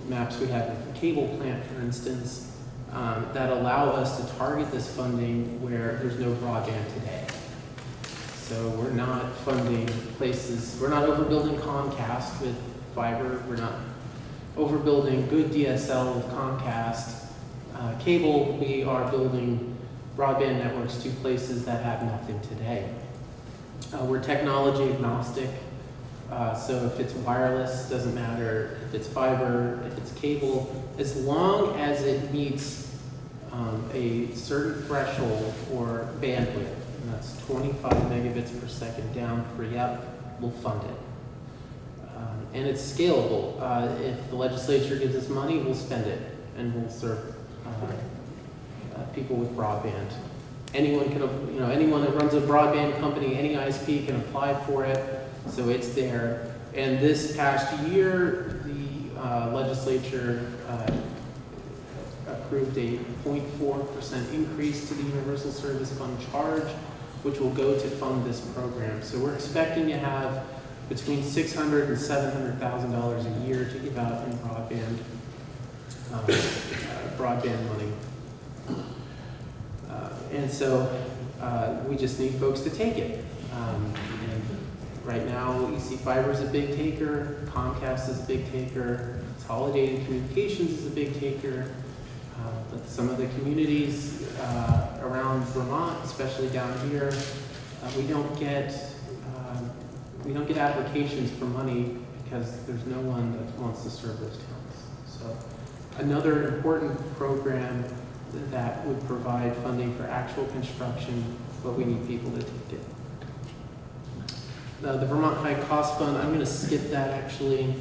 maps we have at the cable plant, for instance, that allow us to target this funding where there's no broadband today. So we're not funding places, we're not overbuilding Comcast with fiber, we're not overbuilding good DSL with Comcast. Cable, we are building broadband networks to places that have nothing today. We're technology agnostic, so if it's wireless, doesn't matter. If it's fiber, if it's cable, as long as it meets a certain threshold for bandwidth, and that's 25 megabits per second down, free up, we'll fund it. And it's scalable. If the legislature gives us money, we'll spend it, and we'll serve people with broadband. Anyone can, anyone that runs a broadband company, any ISP can apply for it, so it's there. And this past year, the legislature approved a 0.4% increase to the Universal Service Fund charge, which will go to fund this program. So we're expecting to have between $600,000 and $700,000 a year to give out in broadband money. And so we just need folks to take it. And right now, EC Fiber is a big taker, Comcast is a big taker, Consolidated Communications is a big taker, but some of the communities around Vermont, especially down here, we don't get applications for money because there's no one that wants to serve those towns. So another important program that would provide funding for actual construction, but we need people to take it. The Vermont High Cost Fund, I'm going to skip that actually.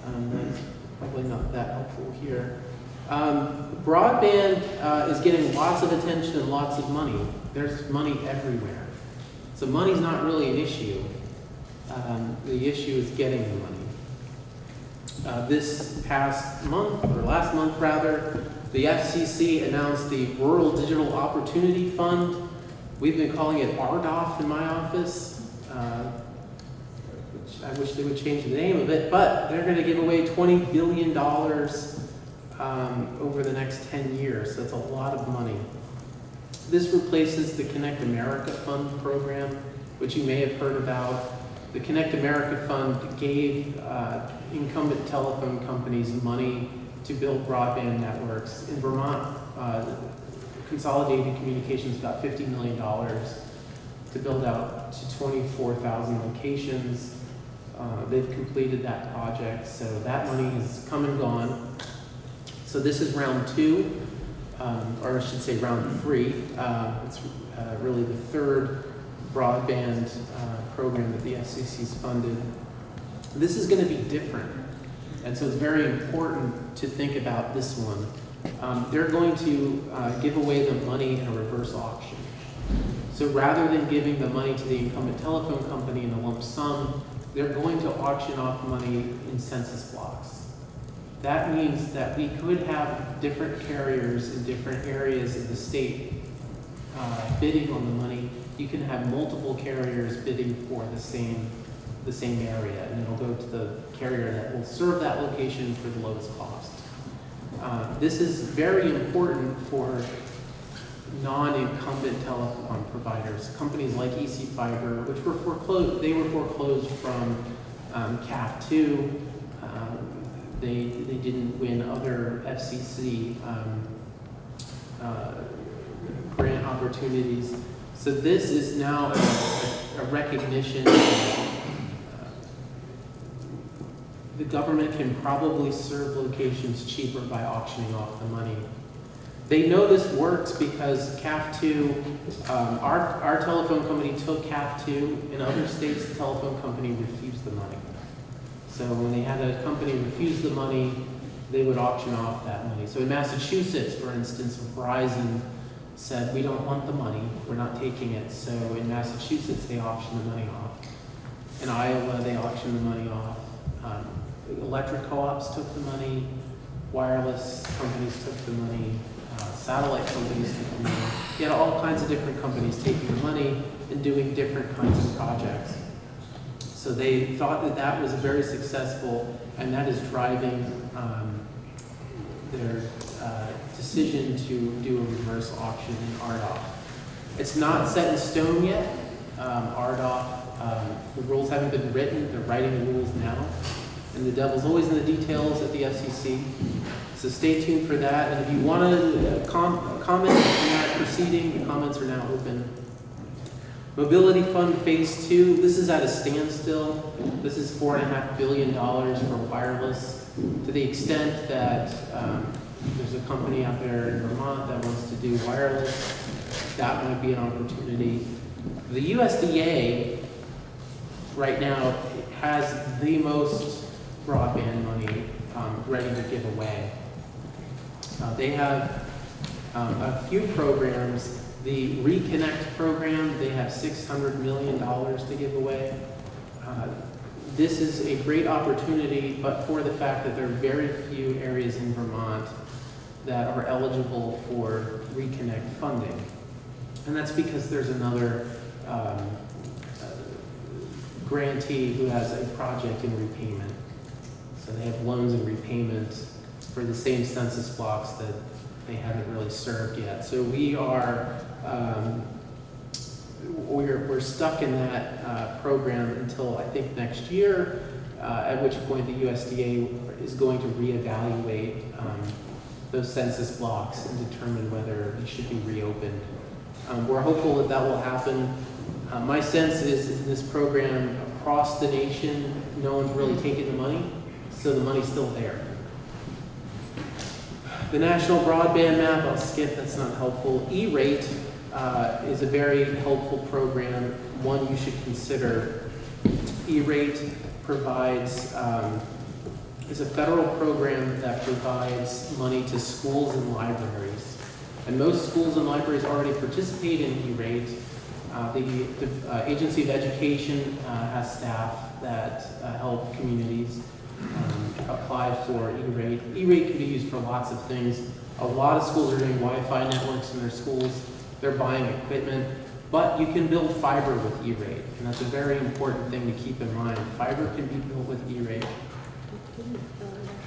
That's probably not that helpful here. Broadband is getting lots of attention and lots of money. There's money everywhere. So money's not really an issue. The issue is getting the money. This past month, or last month rather, the FCC announced the Rural Digital Opportunity Fund. We've been calling it RDOF in my office, which I wish they would change the name of it, but they're going to give away $20 billion over the next 10 years. So that's a lot of money. This replaces the Connect America Fund program, which you may have heard about. The Connect America Fund gave incumbent telephone companies money to build broadband networks. In Vermont, Consolidated Communications got $50 million to build out to 24,000 locations. They've completed that project, so that money has come and gone. So this is round 2, or I should say round 3. It's really the third broadband program that the FCC's funded. This is going to be different, and so it's very important to think about this one. They're going to give away the money in a reverse auction. So rather than giving the money to the incumbent telephone company in a lump sum, they're going to auction off money in census blocks. That means that we could have different carriers in different areas of the state bidding on the money. You can have multiple carriers bidding for the same area, and it'll go to the carrier that will serve that location for the lowest cost. This is very important for non-incumbent telecom providers, companies like EC Fiber, which were foreclosed. They were foreclosed from CAF2. They didn't win other FCC grant opportunities. So this is now a recognition that the government can probably serve locations cheaper by auctioning off the money. They know this works because CAF2, our telephone company took CAF2. In other states, the telephone company refused the money. So when they had a company refuse the money, they would auction off that money. So in Massachusetts, for instance, Verizon said, we don't want the money, we're not taking it. So in Massachusetts, they auctioned the money off. In Iowa, they auctioned the money off. Electric co-ops took the money, wireless companies took the money, satellite companies took the money. You had all kinds of different companies taking the money and doing different kinds of projects. So they thought that that was very successful, and that is driving their decision to do a reverse auction in RDOF. It's not set in stone yet. RDOF, the rules haven't been written, they're writing the rules now. And the devil's always in the details at the FCC. So stay tuned for that. And if you want to comment on that proceeding, the comments are now open. Mobility Fund Phase 2, this is at a standstill. This is $4.5 billion for wireless. To the extent that there's a company out there in Vermont that wants to do wireless, that might be an opportunity. The USDA right now has the most broadband money ready to give away. They have a few programs. The Reconnect program, they have $600 million to give away. This is a great opportunity, but for the fact that there are very few areas in Vermont that are eligible for Reconnect funding. And that's because there's another grantee who has a project in repayment. So they have loans and repayments for the same census blocks that they haven't really served yet. So we are we're stuck in that program until I think next year, at which point the USDA is going to reevaluate those census blocks and determine whether they should be reopened. We're hopeful that that will happen. My sense is in this program across the nation, no one's really taking the money, so the money's still there. The National Broadband Map, I'll skip, that's not helpful. E-Rate is a very helpful program, one you should consider. E-Rate provides, is a federal program that provides money to schools and libraries. And most schools and libraries already participate in E-Rate. The Agency of Education has staff that help communities apply for E-rate. E-rate can be used for lots of things. A lot of schools are doing Wi-Fi networks in their schools. They're buying equipment, but you can build fiber with E-rate, and that's a very important thing to keep in mind. Fiber can be built with E-rate.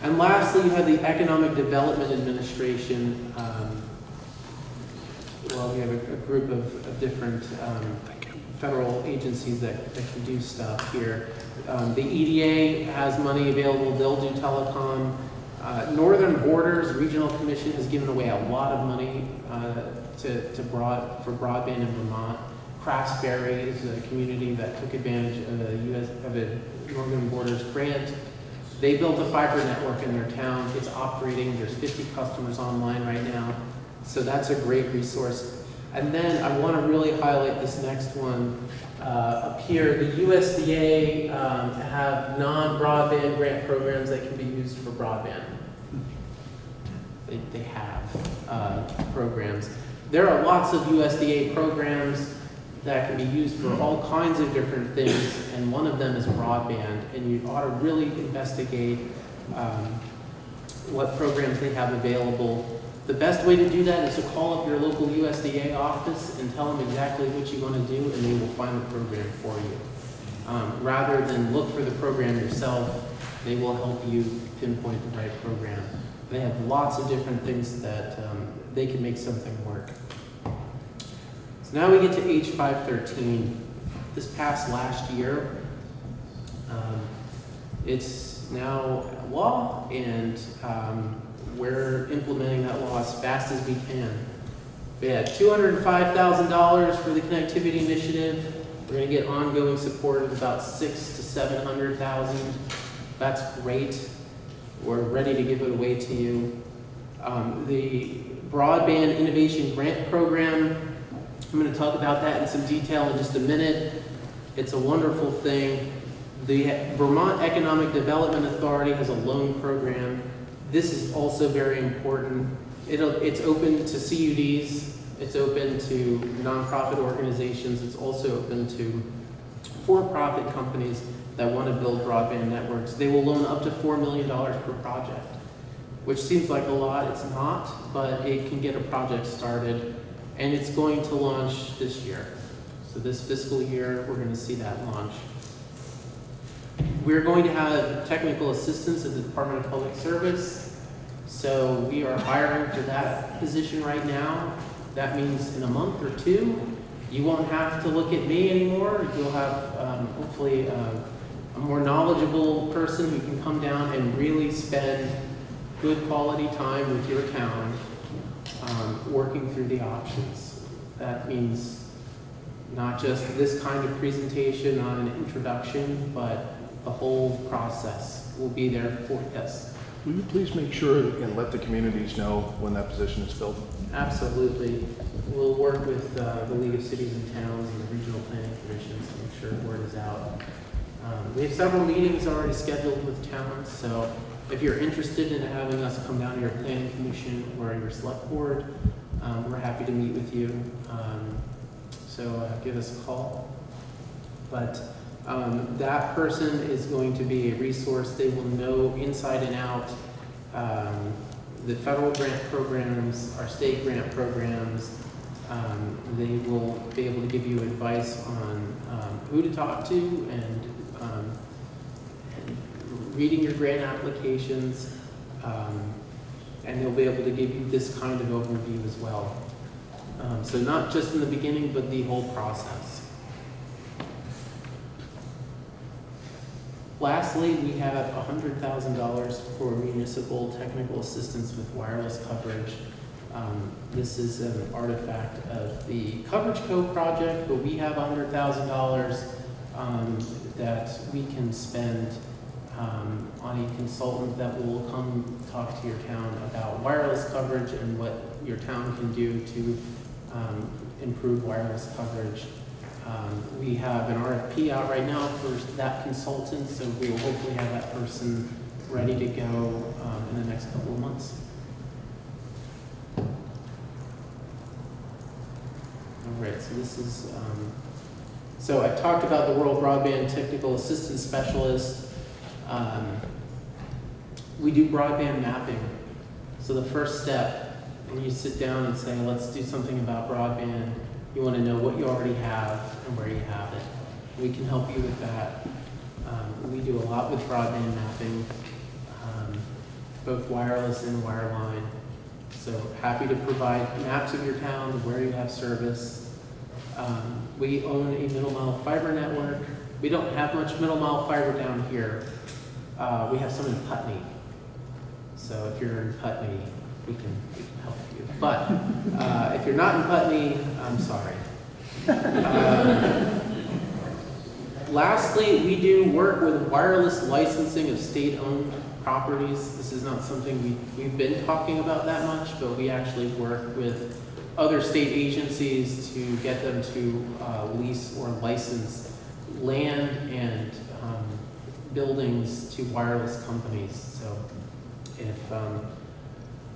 And lastly, you have the Economic Development Administration. Well, we have a group of different federal agencies that can do stuff here. The EDA has money available. They'll do telecom. Northern Borders Regional Commission has given away a lot of money for broadband in Vermont. Craftsbury is a community that took advantage of a Northern Borders grant. They built a fiber network in their town. It's operating. There's 50 customers online right now. So that's a great resource. And then I want to really highlight this next one up here. The USDA have non-broadband grant programs that can be used for broadband. They have programs. There are lots of USDA programs that can be used for all kinds of different things, and one of them is broadband, and you ought to really investigate what programs they have available. The best way to do that is to call up your local USDA office and tell them exactly what you want to do, and they will find the program for you. Rather than look for the program yourself, they will help you pinpoint the right program. They have lots of different things that they can make something work. So now we get to H513. This passed last year. It's now law, and we're implementing that law as fast as we can. We had $205,000 for the Connectivity Initiative. We're going to get ongoing support of about $600,000 to $700,000. That's great. We're ready to give it away to you. The Broadband Innovation Grant Program, I'm going to talk about that in some detail in just a minute. It's a wonderful thing. The Vermont Economic Development Authority has a loan program. This is also very important. It's open to CUDs. It's open to nonprofit organizations. It's also open to for-profit companies that want to build broadband networks. They will loan up to $4 million per project, which seems like a lot. It's not, but it can get a project started, and it's going to launch this year. So this fiscal year, we're going to see that launch. We're going to have technical assistance at the Department of Public Service. So we are hiring for that position right now. That means in a month or two, you won't have to look at me anymore. You'll have hopefully a more knowledgeable person who can come down and really spend good quality time with your town working through the options. That means not just this kind of presentation on an introduction, but the whole process will be there for us. Will you please make sure and let the communities know when that position is filled? Absolutely. We'll work with the League of Cities and Towns and the Regional Planning Commissions to make sure word is out. We have several meetings already scheduled with towns, so if you're interested in having us come down to your planning commission or your select board, we're happy to meet with you. So give us a call. But that person is going to be a resource. They will know inside and out the federal grant programs, our state grant programs. They will be able to give you advice on who to talk to and reading your grant applications. And they'll be able to give you this kind of overview as well. So not just in the beginning, but the whole process. Lastly, we have $100,000 for municipal technical assistance with wireless coverage. This is an artifact of the Coverage Co project, but we have $100,000 that we can spend on a consultant that will come talk to your town about wireless coverage and what your town can do to improve wireless coverage. We have an RFP out right now for that consultant, so we will hopefully have that person ready to go in the next couple of months. grid. So this is, so I talked about the Rural Broadband Technical Assistance Specialist. We do broadband mapping. So the first step, when you sit down and say, let's do something about broadband, you want to know what you already have and where you have it. We can help you with that. We do a lot with broadband mapping, both wireless and wireline. So happy to provide maps of your town, where you have service. We own a middle mile fiber network. We don't have much middle mile fiber down here. We have some in Putney. So if you're in Putney, we can help you. But if you're not in Putney, I'm sorry. Lastly, we do work with wireless licensing of state-owned properties. This is not something we've been talking about that much, but we actually work with other state agencies to get them to lease or license land and buildings to wireless companies. So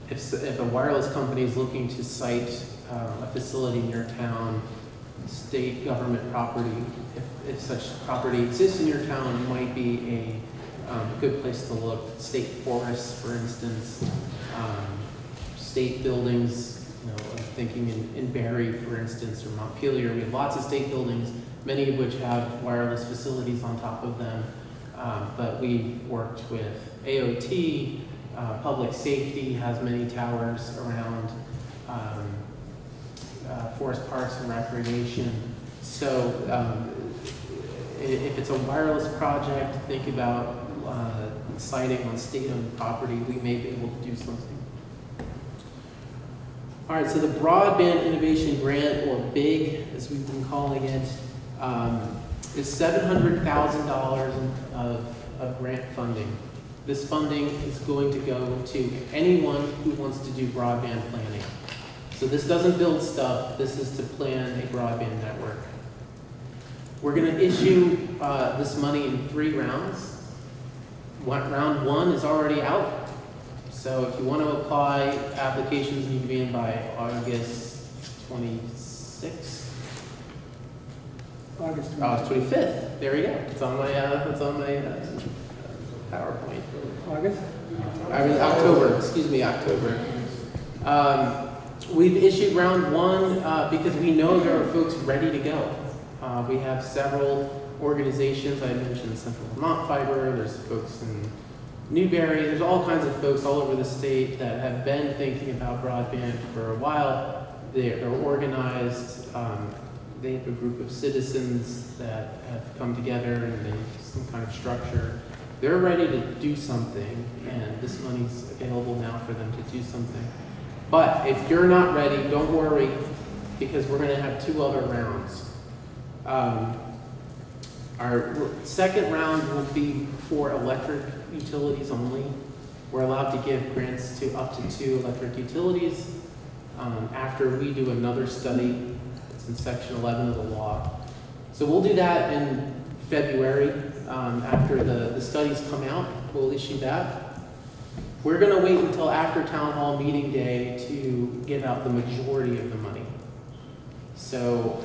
if a wireless company is looking to site a facility in your town, state government property, if such property exists in your town, it might be a good place to look. State forests, for instance, state buildings, you know, I'm thinking in Barrie, for instance, or Montpelier, we have lots of state buildings, many of which have wireless facilities on top of them. But we've worked with AOT, public safety has many towers around, forest parks and recreation. So if it's a wireless project, think about siting on state-owned property. We may be able to do something. All right, so the Broadband Innovation Grant, or BIG, as we've been calling it, is $700,000 of grant funding. This funding is going to go to anyone who wants to do broadband planning. So this doesn't build stuff, this is to plan a broadband network. We're going to issue this money in 3 rounds. Round 1 is already out. So if you want to apply, applications need to be in by August 26th. August 25th. There we go. It's on my PowerPoint. August? I mean October. Excuse me, October. We've issued round 1 because we know there are folks ready to go. We have several organizations. I mentioned Central Vermont Fiber. There's folks in Newberry. There's all kinds of folks all over the state that have been thinking about broadband for a while. They're organized. They have a group of citizens that have come together and they have some kind of structure. They're ready to do something, and this money's available now for them to do something. But if you're not ready, don't worry, because we're going to have 2 other rounds. Our second round will be for electric utilities only. We're allowed to give grants to up to 2 electric utilities after we do another study. It's in section 11 of the law. So we'll do that in February. After the studies come out, we'll issue that. We're going to wait until after town hall meeting day to give out the majority of the money. So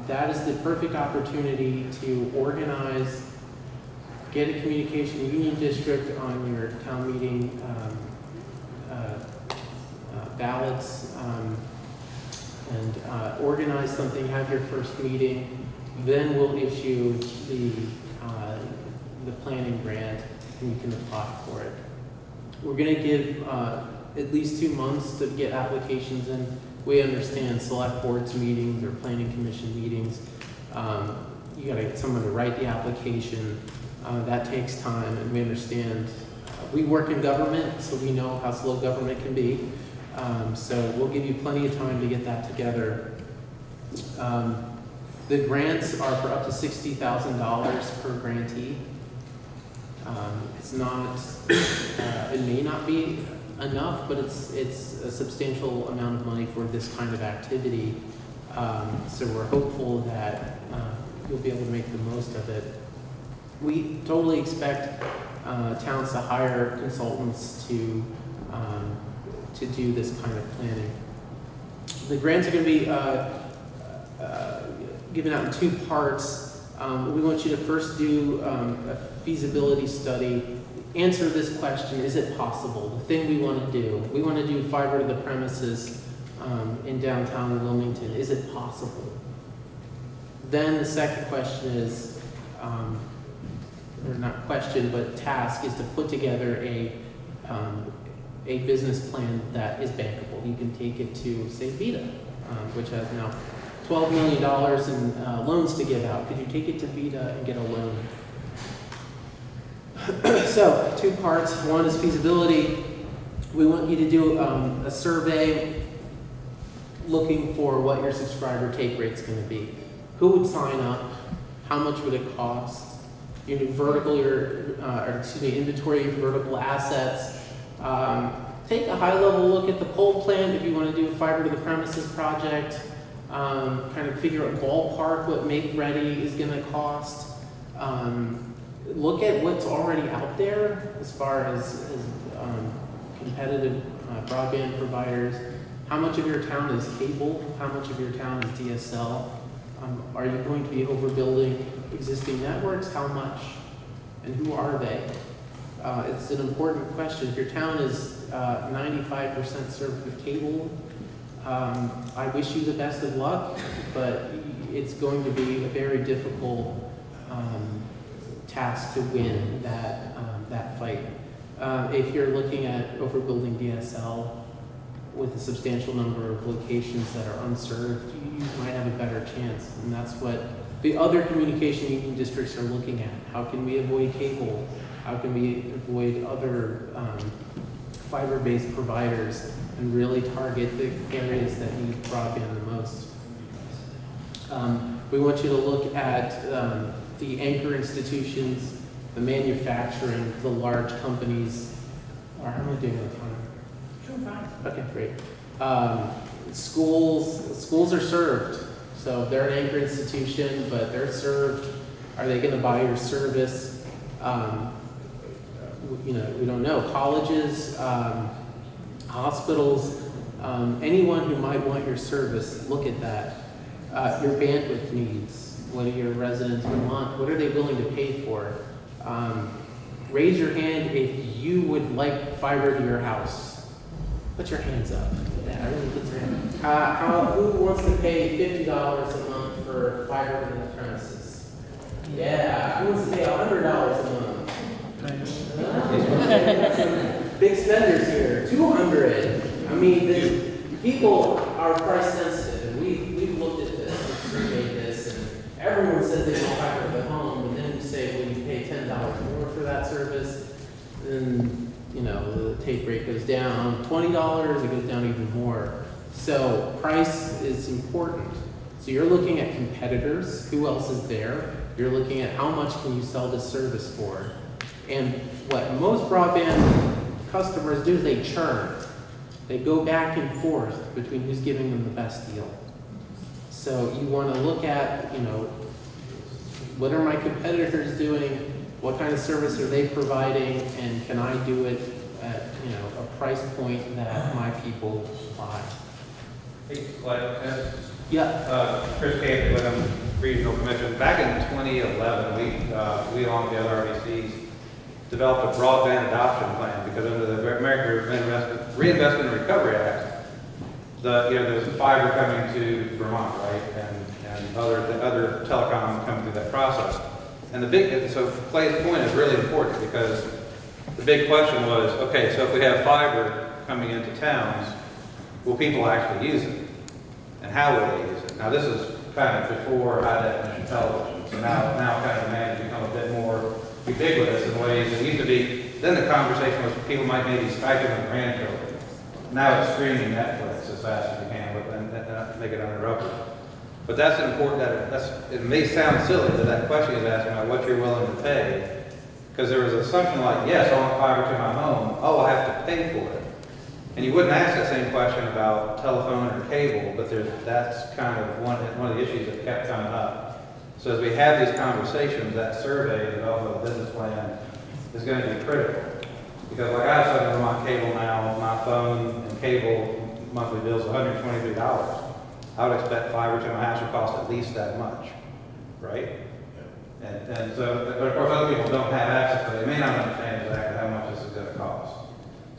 that is the perfect opportunity to organize, get a communication union district on your town meeting ballots, and organize something, have your first meeting. Then we'll issue the planning grant, and you can apply for it. We're going to give at least 2 months to get applications in. We understand select boards meetings or planning commission meetings. You got to get someone to write the application. That takes time, and we understand. We work in government, so we know how slow government can be. So we'll give you plenty of time to get that together. The grants are for up to $60,000 per grantee. It's not, it may not be enough, but it's a substantial amount of money for this kind of activity. So we're hopeful that you'll be able to make the most of it. We totally expect towns to hire consultants to do this kind of planning. The grants are going to be given out in two parts. We want you to first do a feasibility study. Answer this question: is it possible? The thing we want to do. We want to do fiber to the premises in downtown Wilmington. Is it possible? Then the second question is, or not question, but task, is to put together a business plan that is bankable. You can take it to, say, VITA, which has now $12 million in loans to give out. Could you take it to VITA and get a loan? So, two parts. One is feasibility. We want you to do a survey looking for what your subscriber take rate is going to be. Who would sign up? How much would it cost? Your new vertical, inventory your vertical assets. Take a high-level look at the pole plan if you want to do a fiber to the premises project. Kind of figure out ballpark what make-ready is going to cost. Look at what's already out there as far as competitive broadband providers. How much of your town is cable? How much of your town is DSL? Are you going to be overbuilding existing networks? How much? And who are they? It's an important question. If your town is 95% served with cable, I wish you the best of luck, but it's going to be a very difficult task to win that fight. If you're looking at overbuilding DSL with a substantial number of locations that are unserved, you might have a better chance. And that's what the other communication union districts are looking at. How can we avoid cable? How can we avoid other fiber-based providers and really target the areas that need broadband the most? We want you to look at the anchor institutions, the manufacturing, the large companies. How am I doing on time? Okay, great. Schools are served. So they're an anchor institution, but they're served. Are they going to buy your service? We don't know. Colleges, hospitals, anyone who might want your service, look at that. Your bandwidth needs. What do your residents want? What are they willing to pay for? Raise your hand if you would like fiber to your house. Put your hands up. Yeah, everyone puts their hand up. Who wants to pay $50 a month for fiber to the premises? Yeah. Who wants to pay $100 a month? Big spenders here. $200. I mean, people are price sensitive, and we've looked at this, we've surveyed this, and everyone says they want fiber to the home, and then you say, well, you pay $10 more for that service, then the take rate goes down. $20, it goes down even more. So price is important. So you're looking at competitors. Who else is there? You're looking at how much can you sell this service for. And what most broadband customers do is they churn. They go back and forth between who's giving them the best deal. So you want to look at, what are my competitors doing? What kind of service are they providing, and can I do it at a price point that my people buy? Hey, yeah. Chris Cave with them Regional Commission. Back in 2011, we along with the other RDCs developed a broadband adoption plan because under the American Reinvestment and Recovery Act, there's fiber coming to Vermont, right, and other telecom coming through that process. And so Clay's point is really important because the big question was, okay, so if we have fiber coming into towns, will people actually use it? And how will they use it? Now this is kind of before high definition television, so now kind of demand has become a bit more ubiquitous in ways that used to be. Then the conversation was people might maybe Skyping with grandchildren. Now it's streaming Netflix as fast as you can and make it uninterrupted. But that's important. It may sound silly that question is asking about what you're willing to pay, because there was an assumption like, yes, I want fiber to my home. Oh, I have to pay for it. And you wouldn't ask that same question about telephone or cable, but that's kind of one of the issues that kept coming up. So as we have these conversations, that survey, the development of a business plan, is going to be critical. Because like I have Southern Vermont cable now, my phone and cable monthly bill is $123. I would expect fiber to my house would cost at least that much, right? And so, but of course, other people don't have access, but they may not understand exactly how much this is going to cost.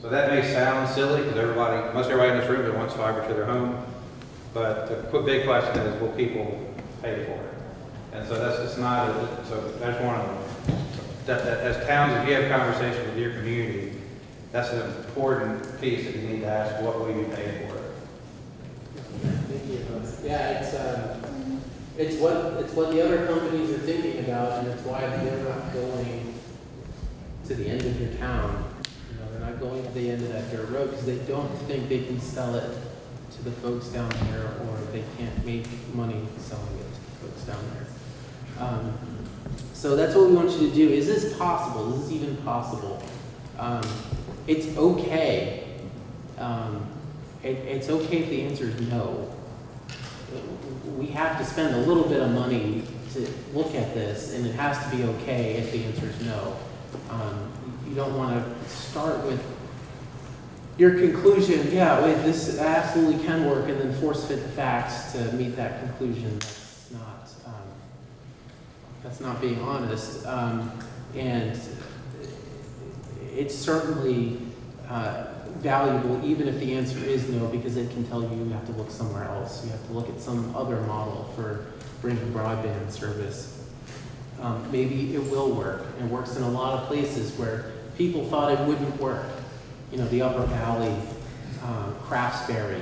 So that may sound silly because most everybody in this room wants fiber to their home, but the big question is, will people pay for it? And so it's not. So that's one of them. As towns, if you have conversations with your community, that's an important piece that you need to ask: what will you pay for it? Thank you. Yeah, it's what the other companies are thinking about, and it's why they're not going to the end of your town. You know, they're not going to the end of that dirt road because they don't think they can sell it to the folks down there, or they can't make money selling it to the folks down there. So that's what we want you to do. Is this possible? Is this even possible? It's okay. It's okay if the answer is no. We have to spend a little bit of money to look at this, and it has to be okay if the answer is no. You don't want to start with your conclusion, yeah, wait, this absolutely can work, and then force fit the facts to meet that conclusion. That's not being honest. And it's certainly valuable even if the answer is no, because it can tell you have to look somewhere else. You have to look at some other model for bringing broadband service. Maybe it will work. It works in a lot of places where people thought it wouldn't work. You know, the Upper Valley, Craftsbury.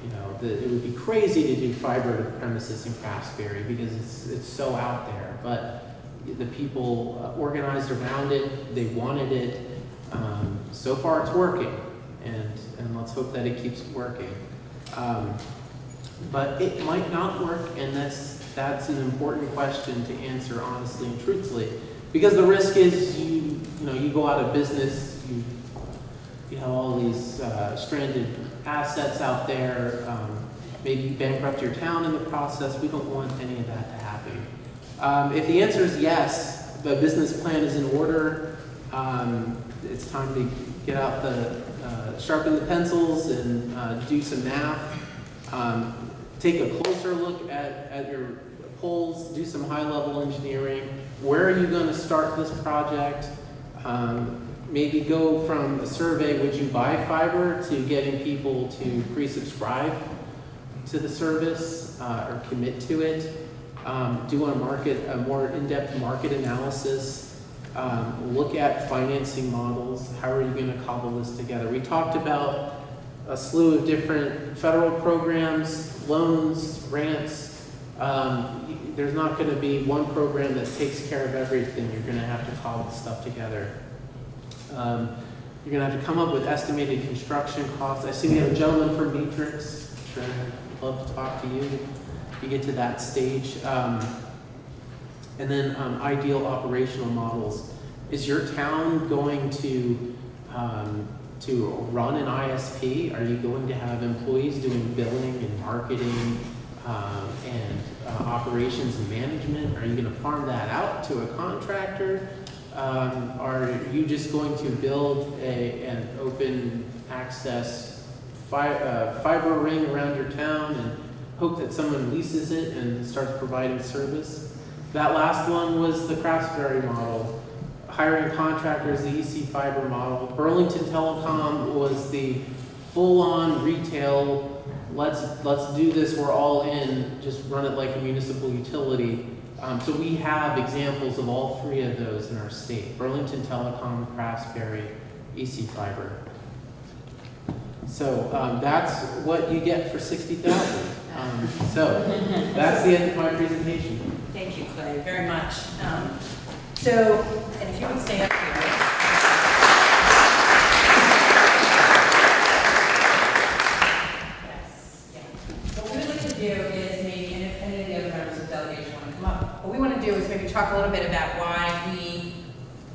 You know, it would be crazy to do fiber to the premises in Craftsbury because it's so out there. But the people organized around it. They wanted it. So far, it's working, and let's hope that it keeps working. But it might not work, and that's an important question to answer honestly and truthfully, because the risk is you go out of business. You have all these stranded assets out there. Maybe you bankrupt your town in the process. We don't want any of that to happen. If the answer is yes, the business plan is in order. It's time to get out sharpen the pencils and do some math. Take a closer look at your poles, do some high-level engineering. Where are you going to start this project? Maybe go from the survey, would you buy fiber, to getting people to pre-subscribe to the service or commit to it. Do a more in-depth market analysis. Look at financing models. How are you going to cobble this together? We talked about a slew of different federal programs, loans, grants. There's not going to be one program that takes care of everything. You're going to have to cobble stuff together. You're going to have to come up with estimated construction costs. I see we have a gentleman from Matrix. I'm sure I'd love to talk to you if you get to that stage. And then ideal operational models. Is your town going to run an ISP? Are you going to have employees doing billing and marketing and operations and management? Are you going to farm that out to a contractor? Are you just going to build an open access fiber ring around your town and hope that someone leases it and starts providing service? That last one was the Craftsbury model, hiring contractors, the EC fiber model. Burlington Telecom was the full-on retail, let's do this, we're all in, just run it like a municipal utility. So we have examples of all three of those in our state: Burlington Telecom, Craftsbury, EC Fiber. So that's what you get for $60,000. So that's the end of my presentation. Thank you, Clay, very much. And if you would stay up here. Yes, yeah. What we would like to do is maybe, and if any of the other members of the delegation want to come up, what we want to do is maybe talk a little bit about why we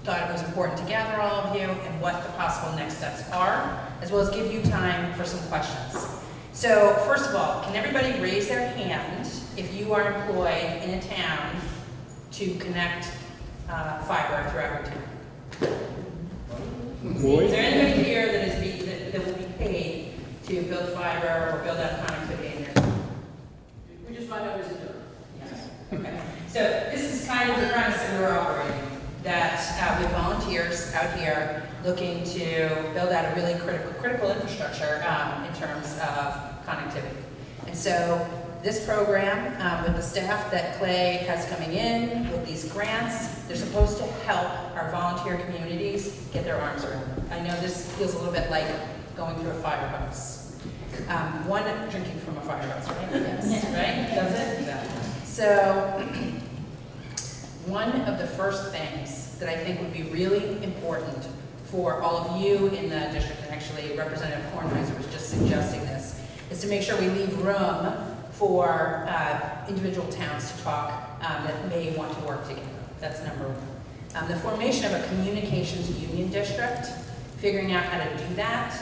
thought it was important to gather all of you and what the possible next steps are, as well as give you time for some questions. So first of all, can everybody raise their hand if you are employed in a town to connect fiber throughout your town? Is there anybody here that will be paid to build fiber or build out connectivity in your town? I know there's a door. Yes. Okay. So this is kind of the premise that we're operating, that we have volunteers out here looking to build out a really critical infrastructure in terms of connectivity. And so this program, with the staff that Clay has coming in, with these grants, they're supposed to help our volunteer communities get their arms around it. I know this feels a little bit like going through a fire hose. One, drinking from a fire hose, right? Yes. Right? Does it? Exactly. So, one of the first things that I think would be really important for all of you in the district, and actually Representative Kornheiser was just suggesting this, is to make sure we leave room for individual towns to talk that may want to work together. That's number one. The formation of a communications union district, figuring out how to do that,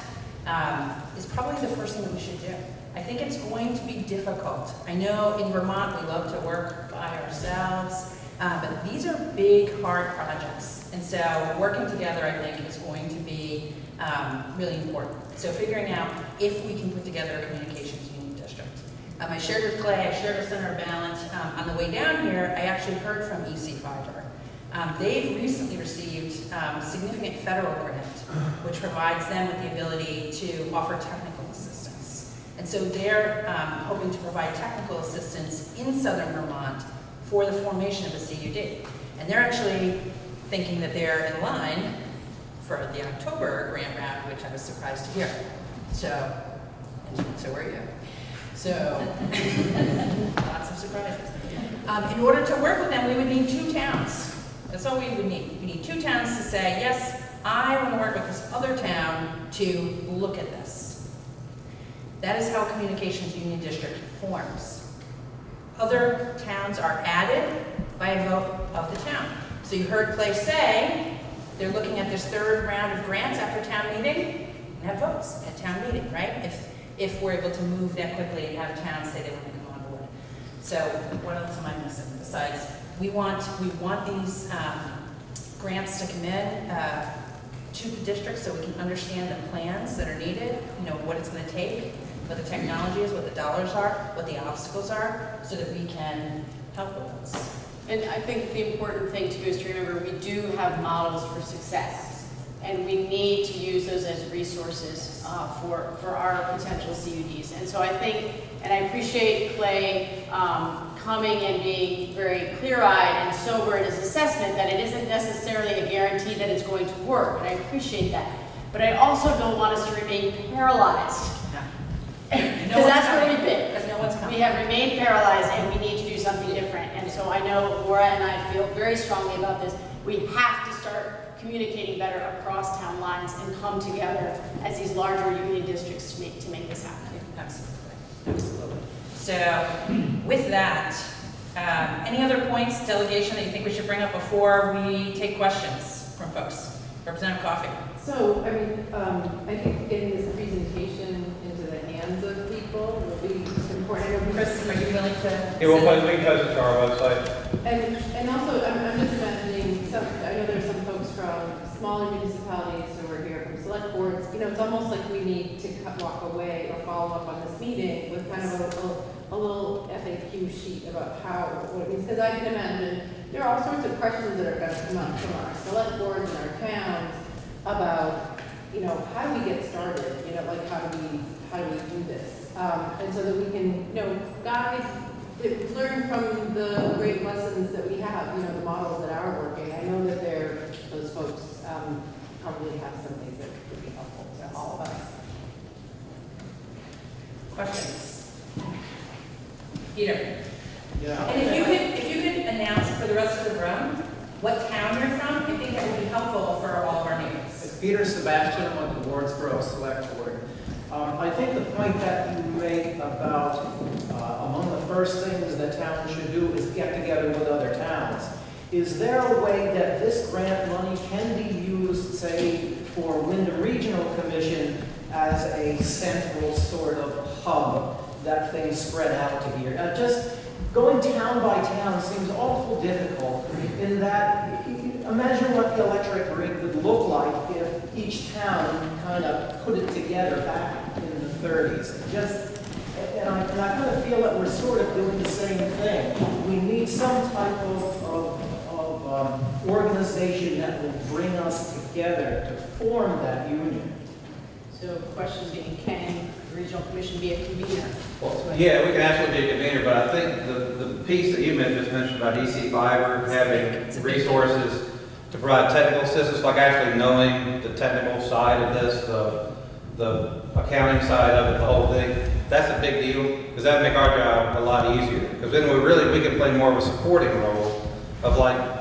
is probably the first thing that we should do. I think it's going to be difficult. I know in Vermont we love to work by ourselves, but these are big, hard projects. And so working together, I think, is going to be really important. So figuring out if we can put together a communications union district. I shared with Clay, I shared with Senator Ballant. On the way down here, I actually heard from EC Fiber. They've recently received significant federal grant, which provides them with the ability to offer technical assistance. And so they're hoping to provide technical assistance in southern Vermont for the formation of a CUD. And they're actually thinking that they're in line for the October grant round, which I was surprised to hear. So were you. So, lots of surprises. In order to work with them, we would need 2 towns. That's all we would need. We need 2 towns to say, yes, I want to work with this other town to look at this. That is how a communications union district forms. Other towns are added by a vote of the town. So you heard Clay say they're looking at this 3rd round of grants after town meeting and have votes at town meeting, right? If we're able to move that quickly and have towns say they want to come on board. So what else am I missing besides we want these grants to come in to the district so we can understand the plans that are needed, you know, what it's going to take, what the technology is, what the dollars are, what the obstacles are, so that we can help with those. And I think the important thing too is to remember we do have models for success, and we need to use those as resources for our potential CUDs. And so I think, and I appreciate Clay coming and being very clear-eyed and sober in his assessment that it isn't necessarily a guarantee that it's going to work, and I appreciate that. But I also don't want us to remain paralyzed. Because that's where we've been. Because no one's coming. We have remained paralyzed and we need to do something different. And so I know Laura and I feel very strongly about this. We have to start communicating better across town lines and come together as these larger union districts to make this happen. Absolutely. Absolutely. So with that, any other points, delegation, that you think we should bring up before we take questions from folks? Representative Coffey. So, I mean, I think getting this presentation into the hands of people will be important. Chris, are you willing to? Yeah, we'll link those to our website. And also, I'm just imagining, I know there's some folks from smaller municipalities who are here from select boards. You know, it's almost like we need to walk away or follow up on this meeting with kind of a little FAQ sheet about what it means. Because I can imagine there are all sorts of questions that are going to come up from our select boards and our towns about, you know, how do we get started? You know, like how do we do this? And so that we can, you know, learn from the great lessons that we have, you know, the models that are working. I know that those folks probably have some things that would be helpful to all of us. Questions? Peter? Yeah. And if you could announce for the rest of the room what town you're from, I think that would be helpful for all of our neighbors. It's Peter Sebastian, I'm on the Wardsboro Select Board. I think the point that you make about among the first things that towns should do is get together with other towns. Is there a way that this grant money can be used, say, for Wyndham Regional Commission as a central sort of hub that things spread out to here? Just going town by town seems awful difficult in that, imagine what the electric grid would look like if each town kind of put it together back in the 30s. and I kind of feel that we're sort of doing the same thing. We need some type of organization that will bring us together to form that union. So question being, can the regional commission be a convener? Yeah, we can absolutely be a convener, but I think the piece that you just mentioned about EC Fiber, having resources to provide technical assistance, like actually knowing the technical side of this, the accounting side of it, the whole thing, that's a big deal, because that would make our job a lot easier. Because then we can play more of a supporting role of like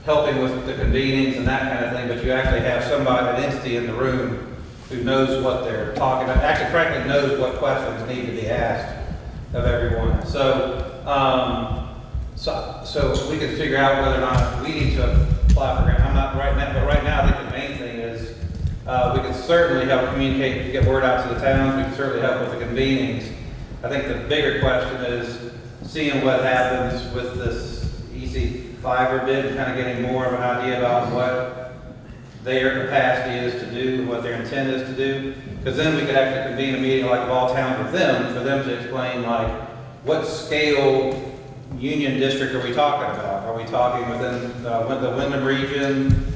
helping with the convenings and that kind of thing, but you actually have somebody, an entity in the room who knows what they're talking about, actually frankly knows what questions need to be asked of everyone. So, so we can figure out whether or not we need to apply for grant. I'm not right now, but right now I think the main thing is we can certainly help communicate, get word out to the towns. We can certainly help with the convenings. I think the bigger question is seeing what happens with this EC Fiber bid and kind of getting more of an idea about what their capacity is to do, what their intent is to do. Because then we could actually convene a meeting like of all towns with them, for them to explain like what scale union district are we talking about? Are we talking within the Wyndham region?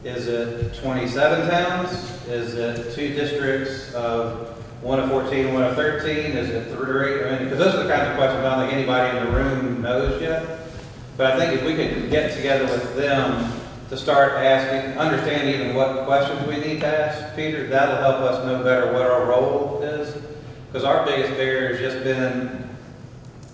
Is it 27 towns? Is it 2 districts of 1 of 14, 1 of 13? Is it 3 or 8? I mean, because those are the kinds of questions I don't think anybody in the room knows yet. But I think if we could get together with them to start asking, understand even what questions we need to ask, Peter, that'll help us know better what our role is. Because our biggest barrier has just been,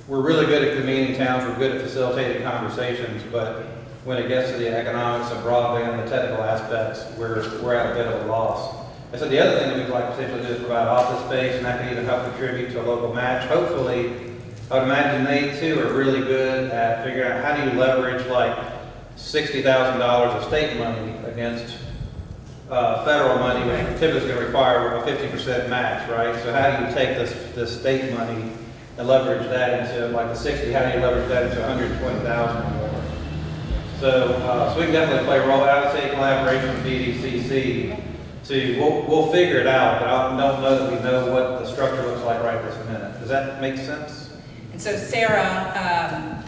we're really good at convening towns, we're good at facilitating conversations, but when it gets to the economics of broadband, the technical aspects, we're at a bit of a loss. And so the other thing that we'd like to potentially do is provide office space, and that can even help contribute to a local match. Hopefully, I would imagine they too are really good at figuring out how do you leverage like $60,000 of state money against federal money, which typically is going to require a 50% match, right? So how do you take this state money and leverage that into like the 60? How do you leverage that into 120,000 or more? So we can definitely play a role. I would say collaboration with BDCC. We'll figure it out, but I don't know that we know what the structure looks like right this minute. Does that make sense? And so Sarah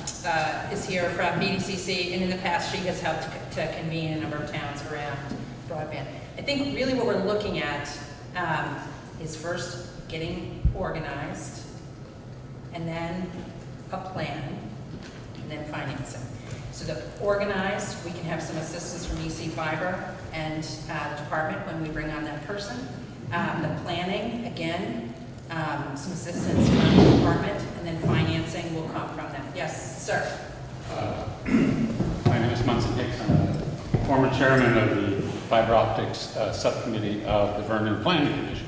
is here from BDCC, and in the past she has helped to convene a number of towns around broadband. I think really what we're looking at is first getting organized, and then a plan, and then financing. So the organized, we can have some assistance from EC Fiber and the department when we bring on that person. The planning, again, some assistance from the department, and then financing will come from that. Yes, sir. My name is Munson Hicks. I'm the former chairman of the Fiber Optics Subcommittee of the Vernon Planning Commission.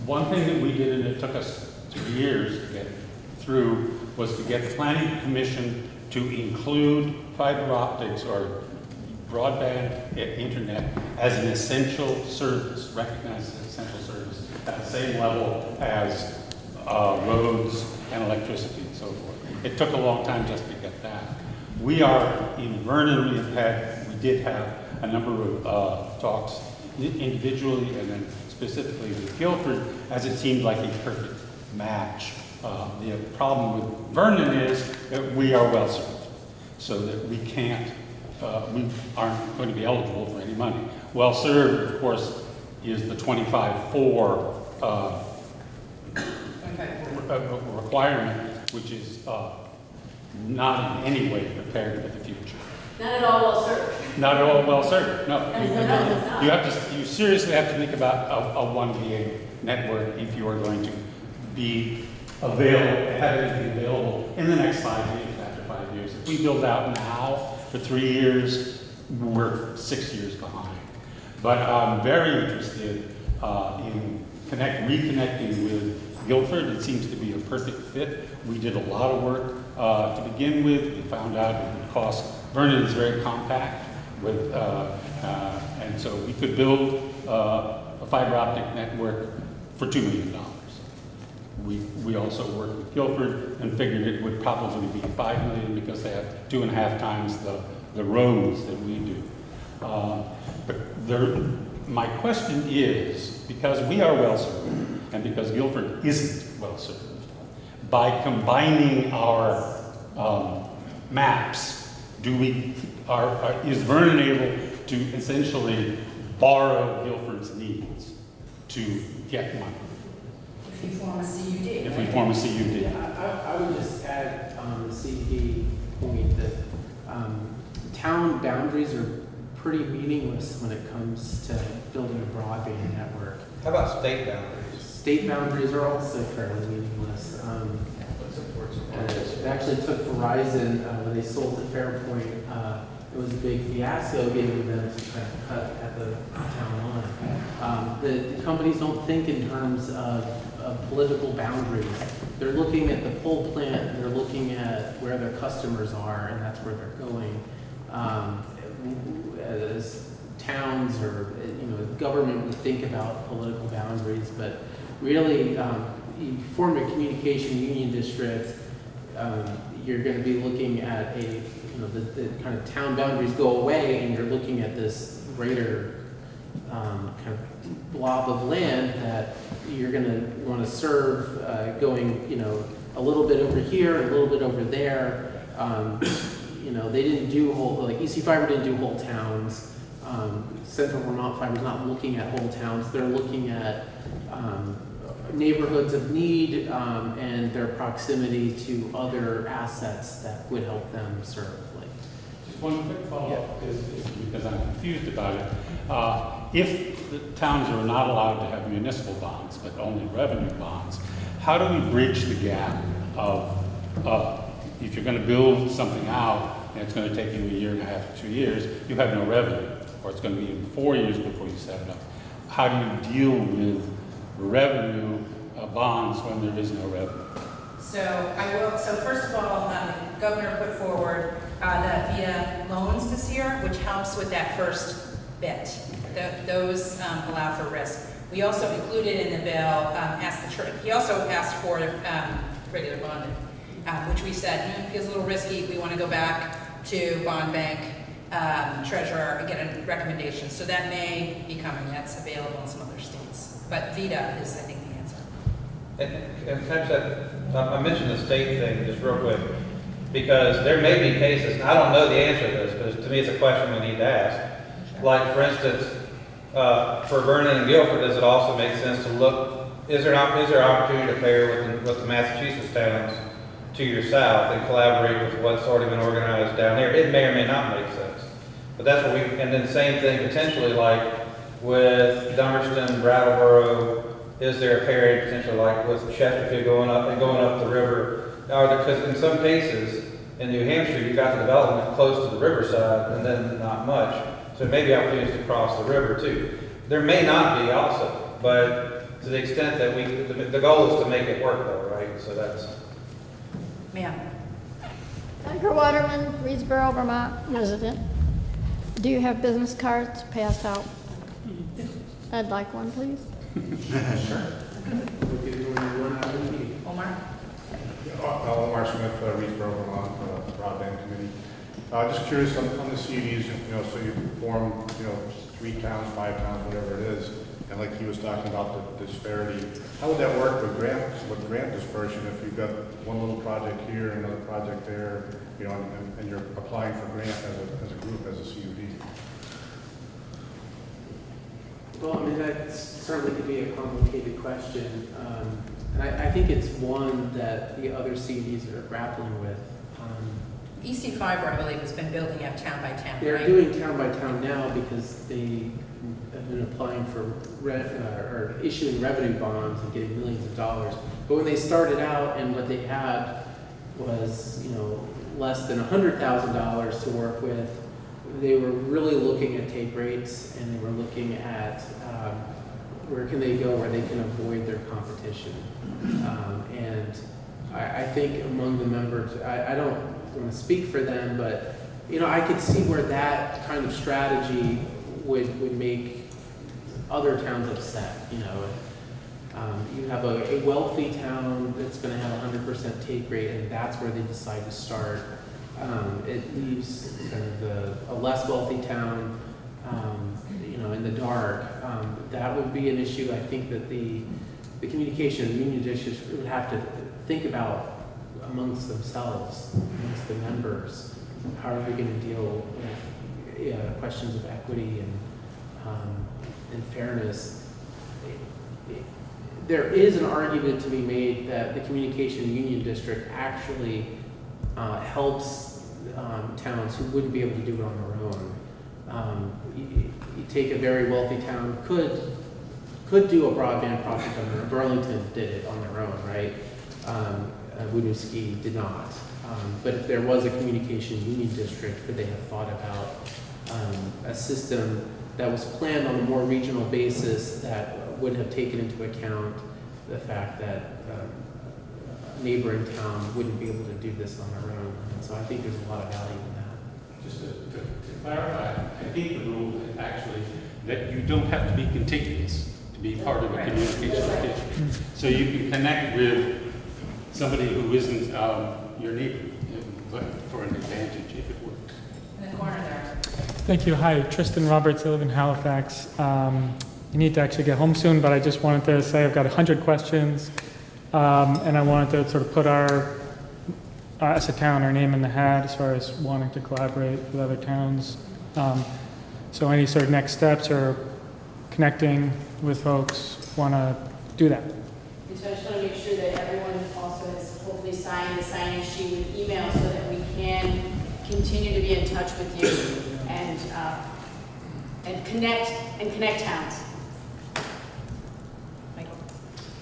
One thing that we did, and it took us 2 years to get through, was to get the Planning Commission to include fiber optics or broadband internet as an essential service, recognized as an essential service, at the same level as roads and electricity and so forth. It took a long time just to get that. We are in Vernon. We did have a number of talks individually and then specifically with Guilford, as it seemed like a perfect match. The problem with Vernon is that we are well served, so that we can't, we aren't going to be eligible for any money. Well served, of course, is the 25-4 requirement, which is not in any way prepared for the future. Not at all well served. Not at all well served. No, you seriously have to think about a 1 VA network if you are going to be available, have anything available in the next 5 years, after 5 years. If we build out now for 3 years, we're 6 years behind. But I'm very interested in reconnecting with Guilford. It seems to be a perfect fit. We did a lot of work to begin with. We found out it would cost. Vernon is very compact, and so we could build a fiber optic network for $2 million. We also worked with Guilford and figured it would probably be $5 million because they have 2.5 times the roads that we do. But my question is, because we are well served and because Guilford isn't well served. By combining our maps, is Vernon able to essentially borrow Guilford's needs to get money? If you form a CUD. If we form a CUD. I would just add on the CUD point that town boundaries are pretty meaningless when it comes to building a broadband network. How about state boundaries? State boundaries are also fairly meaningless. It actually took Verizon, when they sold to Fairpoint, it was a big fiasco getting them to kind of cut at the town line. The companies don't think in terms of political boundaries. They're looking at the pole plant, they're looking at where their customers are, and that's where they're going. As towns or government would think about political boundaries, but really, you form a communication union district, you're going to be looking at the kind of town boundaries go away, and you're looking at this greater kind of blob of land that you're going to want to serve, going a little bit over here, a little bit over there. They didn't do EC Fiber didn't do whole towns. Central Vermont Fiber is not looking at whole towns. They're looking at neighborhoods of need and their proximity to other assets that would help them serve. Just one quick follow-up, is because I'm confused about it. If the towns are not allowed to have municipal bonds, but only revenue bonds, how do we bridge the gap of if you're going to build something out and it's going to take you a year and a half to 2 years, you have no revenue, or it's going to be even 4 years before you set it up. How do you deal with revenue bonds when there is no revenue? So first of all, the governor put forward the VIA loans this year, which helps with that first bit. Those allow for risk. We also included in the bill, he also asked for regular bonding, which we said, it feels a little risky. We want to go back to bond bank, treasurer, and get a recommendation. So that may be coming. That's available in some other states. But VITA is, I think, the answer. And I mentioned the state thing just real quick, because there may be cases, and I don't know the answer to this, but to me it's a question we need to ask. Like, for instance, for Vernon and Guilford, does it also make sense to look, is there opportunity to pair with the Massachusetts towns to your south and collaborate with what's already been organized down there? It may or may not make sense. But that's what and then same thing potentially like with Dummerston, Brattleboro, is there a pairing potentially like with Chesterfield going up the river? Because in some cases in New Hampshire, you've got the development close to the riverside and then not much. So there may be opportunities to cross the river too. There may not be also, but to the extent that the goal is to make it work though, right? So that's. Ma'am. Edgar Waterman, Reedsboro, Vermont resident. Do you have business cards passed out? I'd like one, please. Sure. Omar? Omar Smith, Reedsboro, Vermont, Broadband Committee. Just curious on the CDs, so you form, 3 towns, 5 towns, whatever it is, and like he was talking about the disparity. How would that work with grant dispersion if you've got one little project here, another project there, and you're applying for grant as a group, as a CUD? Well, that certainly could be a complicated question. And I think it's one that the other CDs are grappling with. EC Fiber, I believe, has been building out town by town. They're right? doing town by town now because they have been applying for or issuing revenue bonds and getting millions of dollars. But when they started out and what they had was, less than $100,000 to work with, they were really looking at take rates, and they were looking at where can they go where they can avoid their competition. And I think among the members, I don't want to speak for them, but I could see where that kind of strategy would make other towns upset. You have a wealthy town that's going to have 100% take rate, and that's where they decide to start. It leaves kind of a less wealthy town, in the dark. That would be an issue. I think that the the communication union districts would have to think about amongst themselves, amongst the members, how are we going to deal with questions of equity and fairness. There is an argument to be made that the communication union district actually helps towns who wouldn't be able to do it on their own. You take a very wealthy town, could do a broadband project on their own. Burlington did it on their own, right? Winooski did not. But if there was a communication union district, could they have thought about a system that was planned on a more regional basis that would have taken into account the fact that a neighboring town wouldn't be able to do this on their own. And so I think there's a lot of value in that. Just to clarify, I think the rule is actually that you don't have to be contiguous to be part of a communication district. So you can connect with somebody who isn't your neighbor, but for an advantage if it works. In the corner there. Thank you. Hi, Tristan Roberts. I live in Halifax. I need to actually get home soon, but I just wanted to say I've got 100 questions, and I wanted to sort of put our, as a town, our name in the hat as far as wanting to collaborate with other towns. So any sort of next steps or connecting with folks want to do that. So I just want to make sure that everyone also has hopefully signed the sign-in sheet with email so that we can continue to be in touch with you and connect towns.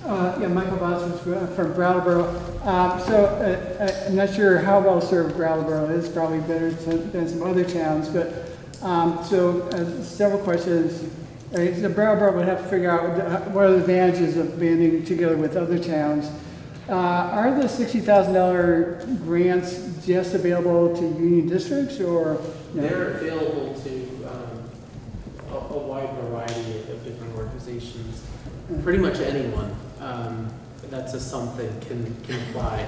Yeah, Michael Bosworth from Brattleboro. I'm not sure how well served Brattleboro is, probably better than some other towns, but several questions. So Brattleboro would have to figure out what are the advantages of banding together with other towns. Are the $60,000 grants just available to union districts, or? No? They're available to a wide variety of different organizations. Pretty much anyone that's a something can apply.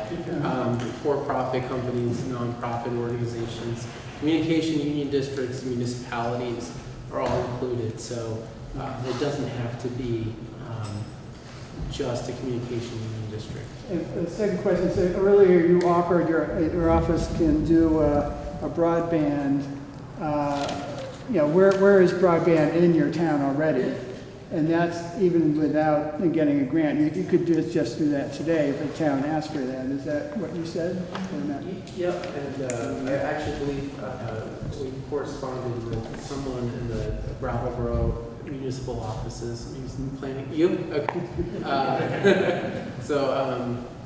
For-profit companies, non-profit organizations, communication union districts, municipalities are all included. So it doesn't have to be just a communication union district. And the second question, so earlier you offered your office can do a broadband. Where is broadband in your town already? And that's even without getting a grant. You could just do that today if a town asked for that. Is that what you said? Or not? Yep, and I actually believe we corresponded with someone in the Brattleboro municipal offices using planning. You? Okay. So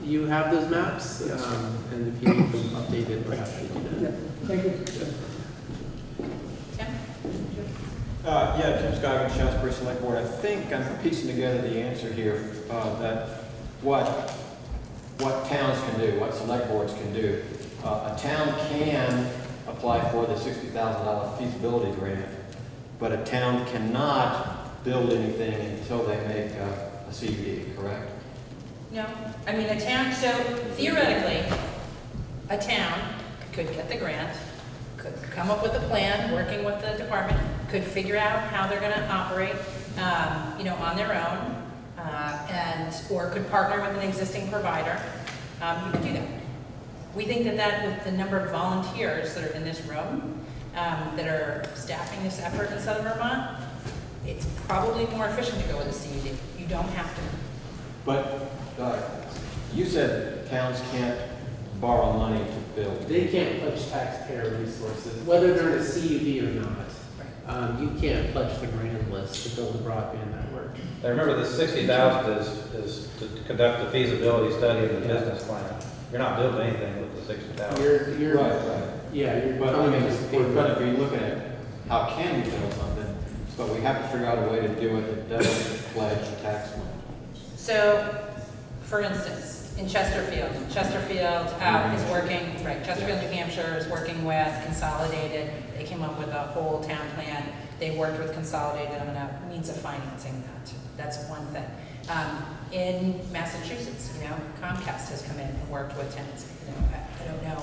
you have those maps, and if you need them updated, we're happy to do that. Yeah. Thank you. Tim Scoggin, Shaftesbury Select Board. I think I'm piecing together the answer here that what towns can do, what select boards can do. A town can apply for the $60,000 feasibility grant, but a town cannot build anything until they make a CUD, correct? No, I mean a town, so theoretically, a town could get the grant, could come up with a plan, working with the department, could figure out how they're going to operate, on their own, or could partner with an existing provider. You could do that. We think that with the number of volunteers that are in this room, that are staffing this effort in Southern Vermont, it's probably more efficient to go with a CUD. You don't have to. But you said towns can't borrow money to build. They can't pledge taxpayer resources, whether they're in a CUD or not. You can't pledge the grand list to build a broadband network. Now remember, the $60,000 is to conduct the feasibility study and the business plan. You're not building anything with the $60,000. You're right. Yeah, but I mean, we're going to be looking at how can we build something, but we have to figure out a way to do it that doesn't pledge tax money. So, for instance, in Chesterfield is working, Chesterfield, New Hampshire is working with Consolidated. They came up with a whole town plan. They worked with Consolidated on a means of financing that. That's one thing. In Massachusetts, Comcast has come in and worked with tenants. I don't know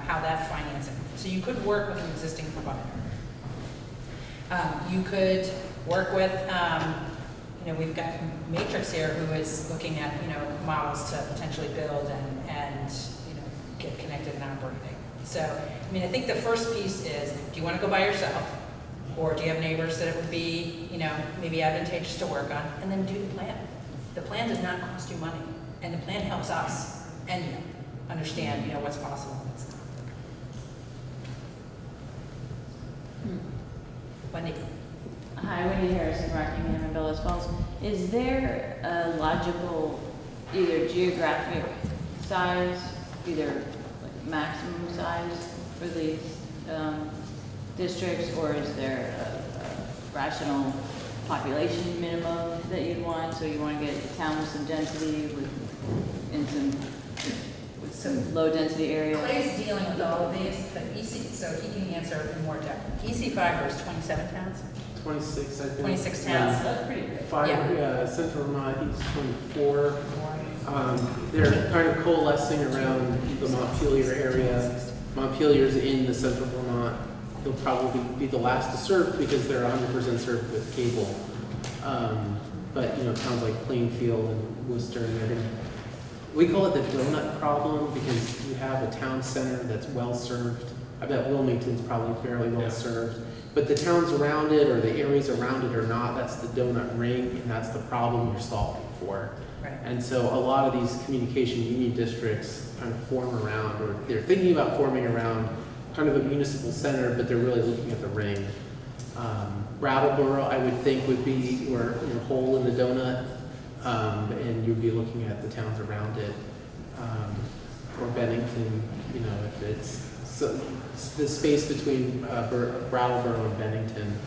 how that financing. So you could work with an existing provider. You could work with, you know, we've got Matrix here who is looking at, you know, models to potentially build and you know, get connected and operating. So, I mean, I think the first piece is, do you want to go by yourself? Or do you have neighbors that it would be, you know, maybe advantageous to work on? And then do the plan. The plan does not cost you money. And the plan helps us and you understand, you know, what's possible and what's not. Wendy. Hi, Wendy Harrison, Rockingham and Bellows Falls. Is there a logical, either geographic size, either like maximum size for these districts, or is there a rational population minimum that you'd want? So you want to get a town with some density with some low density areas? Clay's dealing with all of these, but so he can answer in more depth. EC Fiber is 27 towns. 26, I think. 26 towns. That's pretty good. Central Vermont, East 24. They're kind of coalescing around the Montpelier area. Montpelier's in the Central Vermont. They'll probably be the last to serve because they're 100% served with cable. But you know, towns like Plainfield and Worcester, we call it the donut problem because you have a town center that's well served. I bet Wilmington's probably fairly well served. But the towns around it or the areas around it are not. That's the donut ring, and that's the problem you're solving for. Right. And so a lot of these communication union districts kind of form around, or they're thinking about forming around kind of a municipal center, but they're really looking at the ring. Brattleboro, I would think, would be your hole in the donut, and you'd be looking at the towns around it. Or Bennington, you know, if it's so the space between Brattleboro and Bennington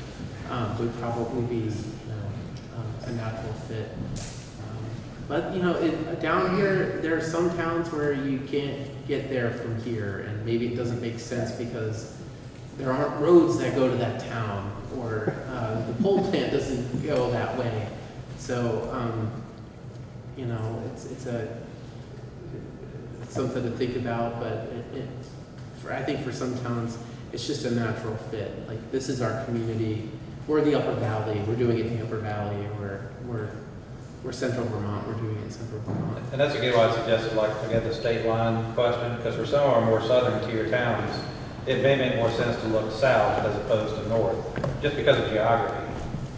would probably be a natural fit. But you know, down here, there are some towns where you can't get there from here, and maybe it doesn't make sense because there aren't roads that go to that town, or the pole plant doesn't go that way. So, you know, it's something to think about, but I think for some towns, it's just a natural fit. Like, this is our community. We're the Upper Valley. We're doing it in the Upper Valley. We're Central Vermont. We're doing it in Central Vermont. And that's again why I suggested, like, again, the state line question, because for some of our more southern tier towns, it may make more sense to look south as opposed to north, just because of geography.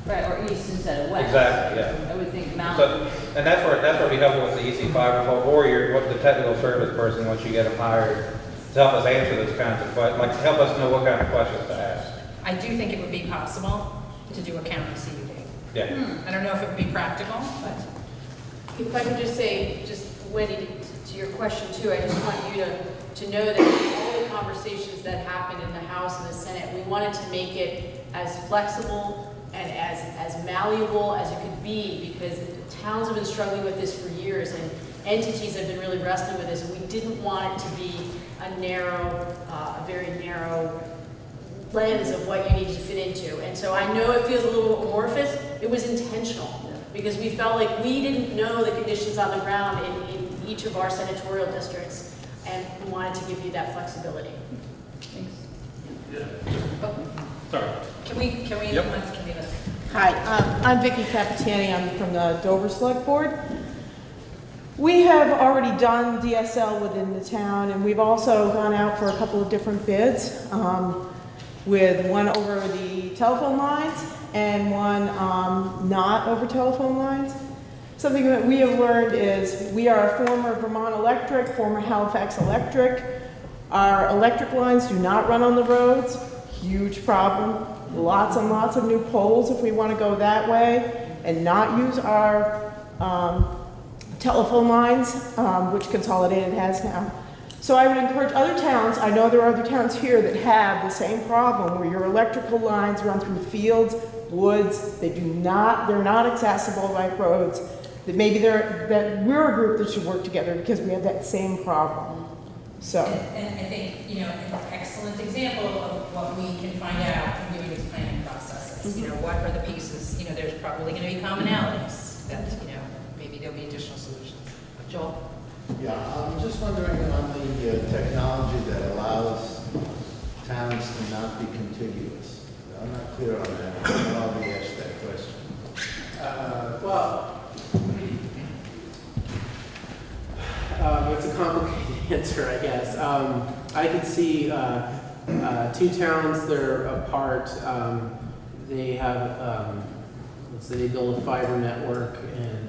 Right, or east instead of west. Exactly, yeah. I would think mountain. So, and that's where it'd be helpful with the EC Fiber or what the technical service person, once you get them hired, to help us answer those kinds of questions, like help us know what kind of questions to ask. I do think it would be possible to do a county CUD. Yeah. I don't know if it would be practical, but. If I could just say, just Wendy, to your question too, I just want you to know that all the conversations that happened in the House and the Senate, we wanted to make it as flexible and as malleable as it could be, because towns have been struggling with this for years and entities have been really wrestling with this, and we didn't want it to be a very narrow lens of what you need to fit into. And so I know it feels a little amorphous. It was intentional because we felt like we didn't know the conditions on the ground in each of our senatorial districts, and we wanted to give you that flexibility. Thanks. Sorry. Can we Hi, I'm Vicki Capitani. I'm from the Dover Select Board. We have already done DSL within the town, and we've also gone out for a couple of different bids, with one over the telephone lines and one not over telephone lines. Something that we have learned is we are a former Vermont Electric, former Halifax Electric. Our electric lines do not run on the roads. Huge problem. Lots and lots of new poles if we want to go that way and not use our telephone lines, which Consolidated has now. So I would encourage other towns, I know there are other towns here that have the same problem where your electrical lines run through fields, woods, they're not accessible by roads. That maybe that we're a group that should work together because we have that same problem. So. And I think, you know, an excellent example of what we can find out from doing these planning processes. Mm-hmm. You know, what are the pieces? You know, there's probably going to be commonalities that, you know, maybe there'll be additional solutions. Joel? Yeah, I'm just wondering on the technology that allows towns to not be contiguous. I'm not clear on that. I'll be asked that question. Well, answer, I guess. I could see two towns that are apart. They have, let's say they build a fiber network and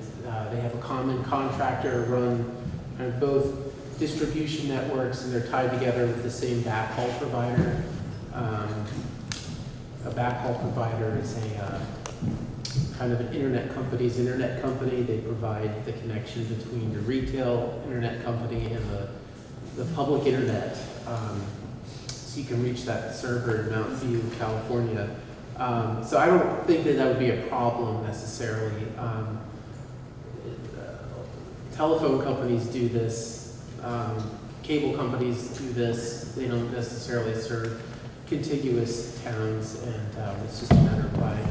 they have a common contractor run kind of both distribution networks, and they're tied together with the same backhaul provider. A backhaul provider is a kind of an internet company's internet company. They provide the connection between the retail internet company and the public internet. So you can reach that server in Mountain View, California. So I don't think that would be a problem necessarily. Telephone companies do this. Cable companies do this. They don't necessarily serve contiguous towns, and it's just a matter of buying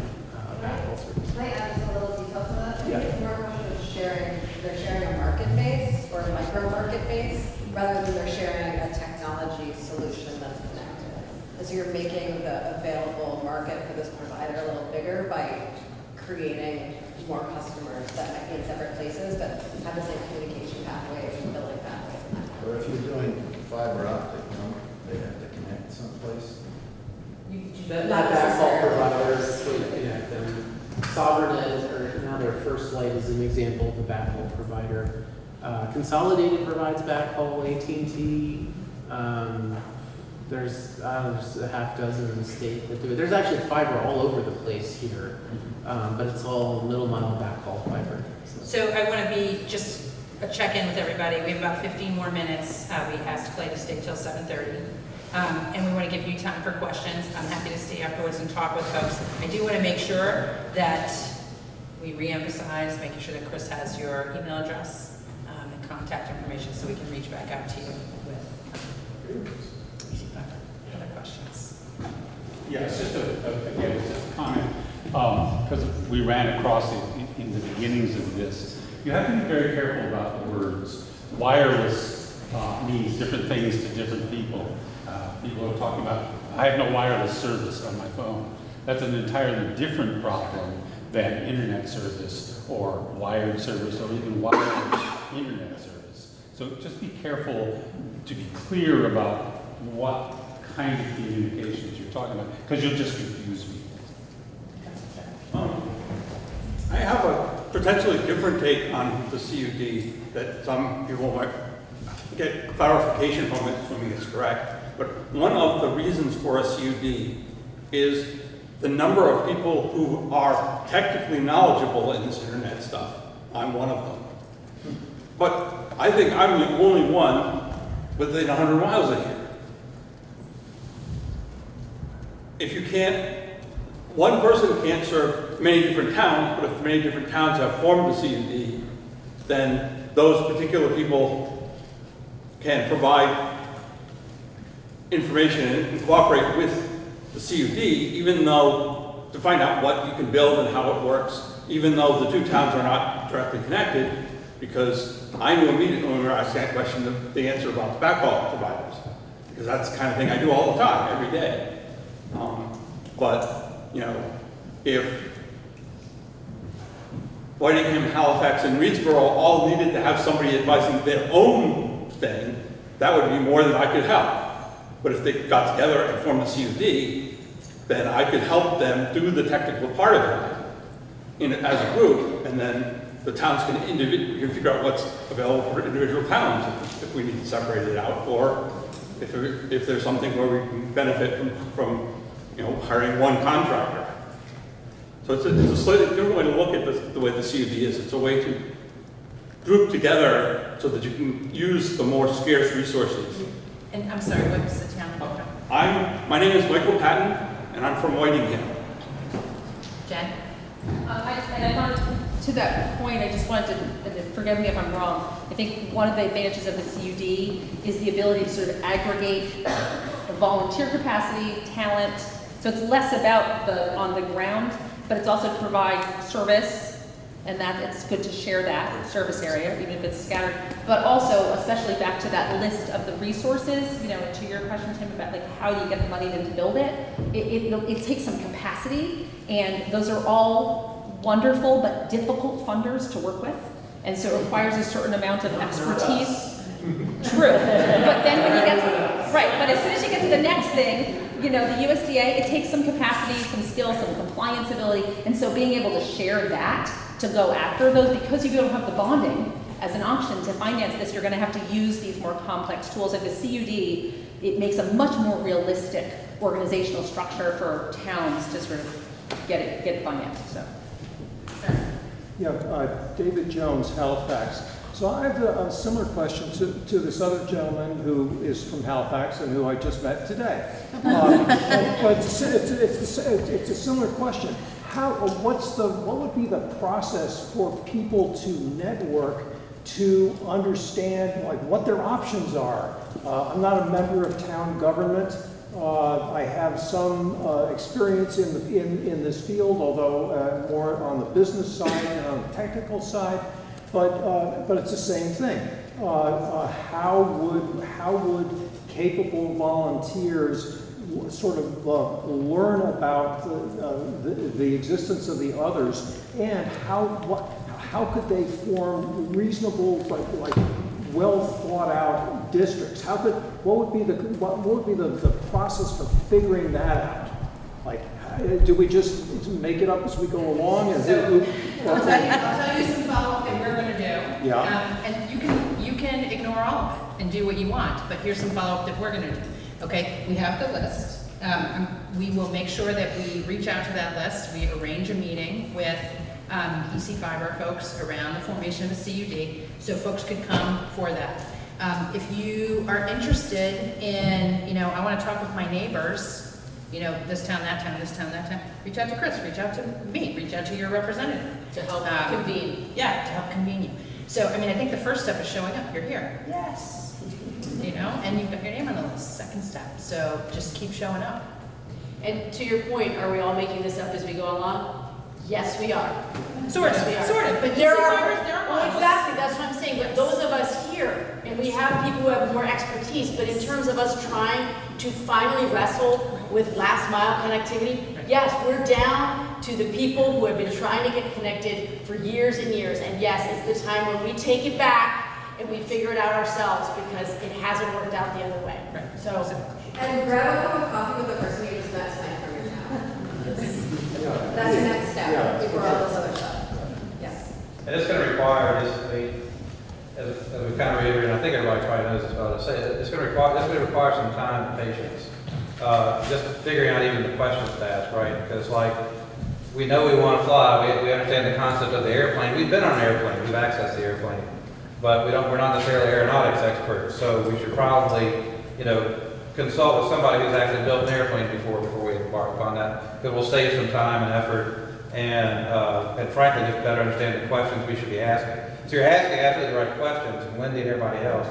backhaul service. Can I add just a little detail to that? I think Yeah. it's more a question of sharing, they're sharing a market base or a micro market base rather than they're sharing a technology solution that's connected. And so you're making the available market for this provider a little bigger by creating more customers that might be in separate places but have the same communication pathways and billing pathways. Or if you're doing fiber optic, they have to connect someplace. That backhaul providers would connect them. SovereignEdge, or now their First Light, is an example of a backhaul provider. Consolidated provides backhaul. AT&T. There's a half dozen in the state that do it. There's actually fiber all over the place here, but it's all middle mile backhaul fiber. So I want to be just a check-in with everybody. We have about 15 more minutes. We asked Clay to stay till 7:30. And we want to give you time for questions. I'm happy to stay afterwards and talk with folks. I do want to make sure that we reemphasize making sure that Chris has your email address and contact information so we can reach back out to you with other questions. Yeah, it's just again, it's just a comment, because we ran across it in the beginnings of this. You have to be very careful about the words. Wireless means different things to different people. People are talking about, I have no wireless service on my phone. That's an entirely different problem than internet service or wired service or even wireless internet service. So just be careful to be clear about what kind of communications you're talking about, because you'll just confuse people. I have a potentially different take on the CUD that some people might get clarification from it, assuming it's correct. But one of the reasons for a CUD is the number of people who are technically knowledgeable in this internet stuff. I'm one of them. But I think I'm the only one within 100 miles of here. If you can't, one person can't serve many different towns, but if many different towns have formed a CUD, then those particular people can provide information and cooperate with the CUD, even though, to find out what you can build and how it works, even though the two towns are not directly connected, because I knew immediately when we were asked that question the answer about the backhaul providers, because that's the kind of thing I do all the time, every day. But, you know, if Whitingham, Halifax, and Reedsboro all needed to have somebody advising their own thing, that would be more than I could help. But if they got together and formed a CUD, then I could help them do the technical part of it as a group, and then the towns can figure out what's available for individual towns if we need to separate it out, or if there's something where we can benefit from hiring one contractor. So it's a slightly different way to look at the way the CUD is. It's a way to group together so that you can use the more scarce resources. And I'm sorry, what was the town? My name is Michael Patton, and I'm from Whitingham. Jen? To that point, I just wanted to, forgive me if I'm wrong, I think one of the advantages of the CUD is the ability to sort of aggregate the volunteer capacity, talent, so it's less about the on the ground, but it's also to provide service, and that it's good to share that service area, even if it's scattered. But also, especially back to that list of the resources, to your question, Tim, about like how do you get the money to build it, it takes some capacity, and those are all wonderful but difficult funders to work with, and so it requires a certain amount of expertise. True. But then when you get to, right, but as soon as you get to the next thing, you know, the USDA, it takes some capacity, some skill, some compliance ability, and so being able to share that to go after those, because you don't have the bonding as an option to finance this, you're gonna have to use these more complex tools. Like the CUD, it makes a much more realistic organizational structure for towns to sort of get it financed, so. Yeah, David Jones, Halifax. So I have a similar question to this other gentleman who is from Halifax and who I just met today. But it's a similar question. What would be the process for people to network to understand like what their options are? I'm not a member of town government. I have some experience in this field, although more on the business side and on the technical side. But it's the same thing. How would capable volunteers sort of learn about the existence of the others, and how could they form reasonable, like well thought out districts? What would be the process for figuring that out? Like, do we just make it up as we go along? I'll tell you some follow-up that we're going to do. Yeah. And you can ignore all of it and do what you want, but here's some follow-up that we're going to do. Okay, we have the list. We will make sure that we reach out to that list. We arrange a meeting with EC Fiber folks around the formation of a CUD, so folks could come for that. If you are interested in, you know, I want to talk with my neighbors, you know, this town, that town, this town, that town, reach out to Chris, reach out to me, reach out to your representative. To help convene. Yeah, to help convene you. So, I mean, I think the first step is showing up. You're here. Yes. You know, and you've got your name on the list. Second step. So just keep showing up. And to your point, are we all making this up as we go along? Yes, we are. Sort of, yes, we are. sort of. But there EC are, Fibers, there are well, models. exactly, that's what I'm saying. But those of us here, and we have people who have more expertise, but in terms of us trying to finally wrestle with last mile connectivity, yes, we're down to the people who have been trying to get connected for years and years. And yes, it's the time when we take it back and we figure it out ourselves, because it hasn't worked out the other way. Right. So. And grab a cup of coffee with the person you just met tonight from your town. That's the next step before all this other stuff. Yes. And it's going to require, as we kind of reiterated, I think everybody probably knows this, but I'll say it's going to require some time and patience. Just figuring out even the questions to ask, right? Because like, we know we want to fly, we understand the concept of the airplane. We've been on an airplane, we've accessed the airplane, but we're not necessarily aeronautics experts. So we should probably, you know, consult with somebody who's actually built an airplane before we embark upon that, because we'll save some time and effort, and frankly, just better understand the questions we should be asking. So you're asking absolutely the right questions, and Wendy and everybody else,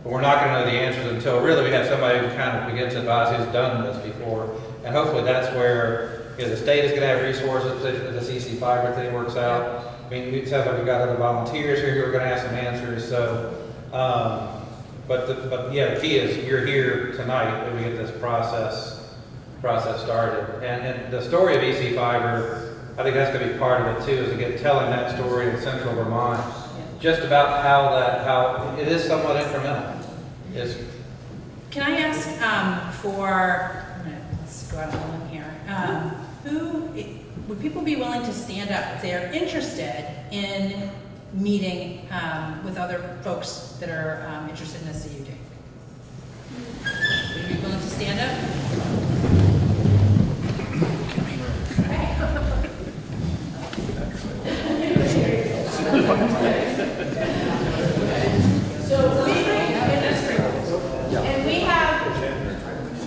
but we're not going to know the answers until really we have somebody who kind of begins to advise who's done this before, and hopefully that's where, you know, the state is going to have resources if this EC Fiber thing works out. I mean, it sounds like we've got other volunteers here who are going to have some answers, so. But yeah, the key is you're here tonight and we get this process started. And the story of EC Fiber, I think that's going to be part of it too, is again telling that story in Central Vermont, just about how it is somewhat incremental. Can I ask let's go out on a limb here. Would people be willing to stand up if they are interested in meeting with other folks that are interested in the CUD? Would you be willing to stand up?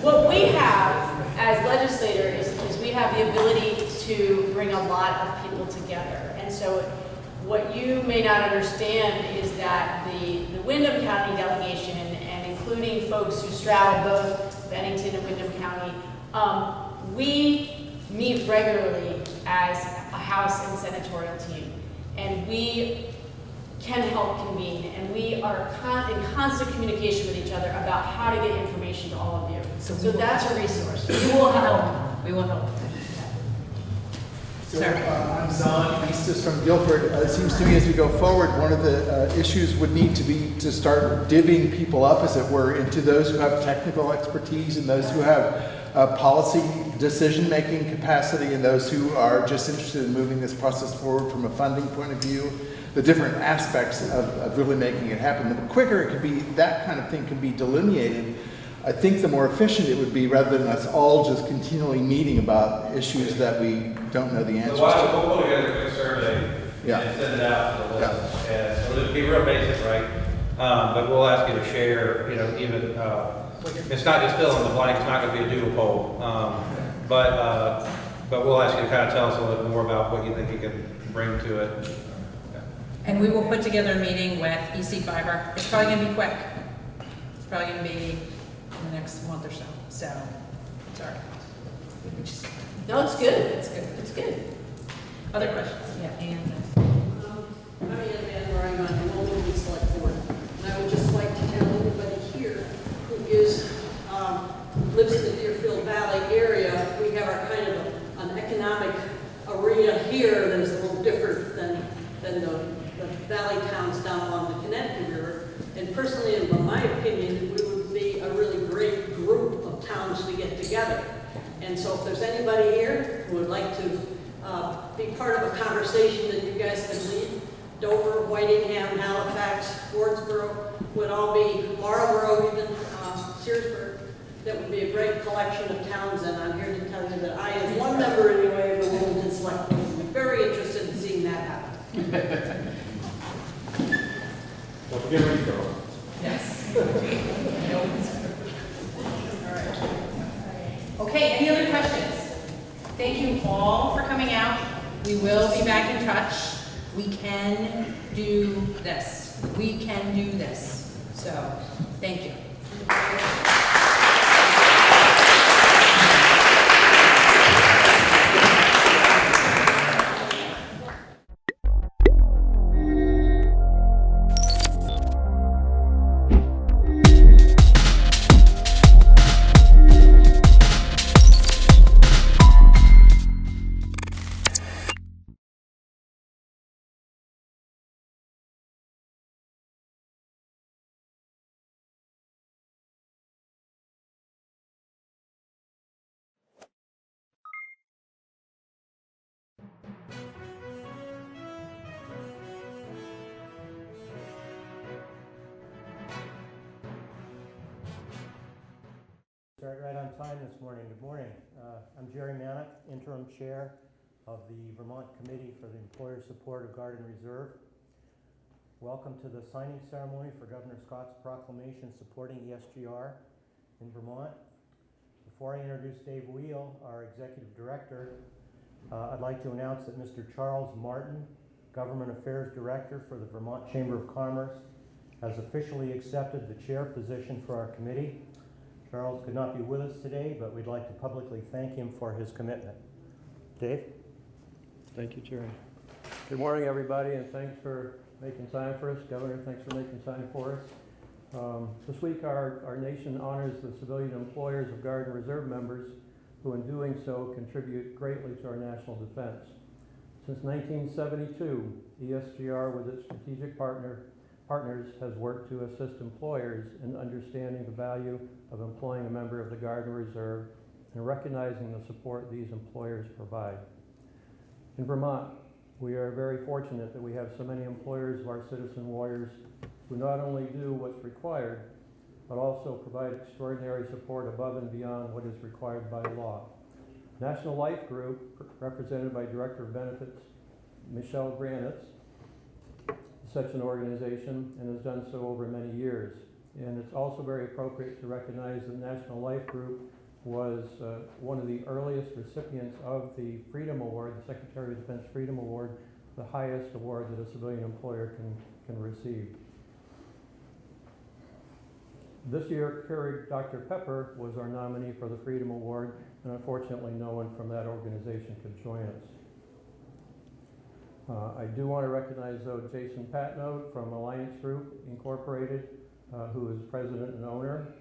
What we have as legislators is we have the ability to bring a lot of people together. And so what you may not understand is that the Windham County delegation, and including folks who straddle both Bennington and Windham County, we meet regularly as a House and senatorial team. And we can help convene, and we are in constant communication with each other about how to get information to all of you. So that's a resource. We will help. We will help. I'm Zahn Eastis from Guilford. It seems to me as we go forward, one of the issues would need to be to start divvying people up, as it were, into those who have technical expertise and those who have policy decision-making capacity and those who are just interested in moving this process forward from a funding point of view, the different aspects of really making it happen. The quicker it could be, that kind of thing can be delineated, I think the more efficient it would be rather than us all just continually meeting about issues that we don't know the answers So to. we'll put together a quick survey and send it out to the list. And so it'll be real basic, right? But we'll ask you to share, you know, even, it's not just fill in the blank, it's not going to be a doodle poll. But we'll ask you to kind of tell us a little bit more about what you think you can bring to it. And we will put together a meeting with EC Fiber. It's probably going to be quick. It's probably going to be in the next month or so. So, sorry. No, it's good. It's good. It's good. Other questions? Yeah, Ann. I'm Ann Ryan, I'm on the Women's Select Board. And I would just like to tell anybody here who lives in the Deerfield Valley area, we have our kind of an economic arena here that is a little different than the valley towns down along the Connecticut River. And personally, in my opinion, we would be a really great group of towns to get together. And so if there's anybody here who would like to be part of a conversation that you guys can lead, Dover, Whitingham, Halifax, Wardsboro, would all be, Marlboro even, Searsburg, that would be a great collection of towns, and I'm here to tell you that I, as one member anyway of the Wilmington Select Board, would be very interested in seeing that happen. Don't forget Reedsboro. Yes. All right. Okay, any other questions? Thank you all for coming out. We will be back in touch. We can do this. We can do this. So, thank you. Start right on time this morning. Good morning. I'm Jerry Manick, Interim Chair of the Vermont Committee for the Employer Support of Guard and Reserve. Welcome to the signing ceremony for Governor Scott's proclamation supporting ESGR in Vermont. Before I introduce Dave Wheel, our Executive Director, I'd like to announce that Mr. Charles Martin, Government Affairs Director for the Vermont Chamber of Commerce, has officially accepted the chair position for our committee. Charles could not be with us today, but we'd like to publicly thank him for his commitment. Dave? Thank you, Jerry. Good morning, everybody, and thanks for making time for us. Governor, thanks for making time for us. This week, our nation honors the civilian employers of Guard and Reserve members who, in doing so, contribute greatly to our national defense. Since 1972, ESGR, with its strategic partners, has worked to assist employers in understanding the value of employing a member of the Guard and Reserve and recognizing the support these employers provide. In Vermont, we are very fortunate that we have so many employers of our citizen warriors who not only do what's required, but also provide extraordinary support above and beyond what is required by law. National Life Group, represented by Director of Benefits Michelle Granitz, such an organization and has done so over many years. And it's also very appropriate to recognize that National Life Group was one of the earliest recipients of the Freedom Award, the Secretary of Defense Freedom Award, the highest award that a civilian employer can receive. This year, Dr. Pepper was our nominee for the Freedom Award, and unfortunately no one from that organization could join us. I do want to recognize, though, Jason Patnode from Alliance Group Incorporated, who is president and owner,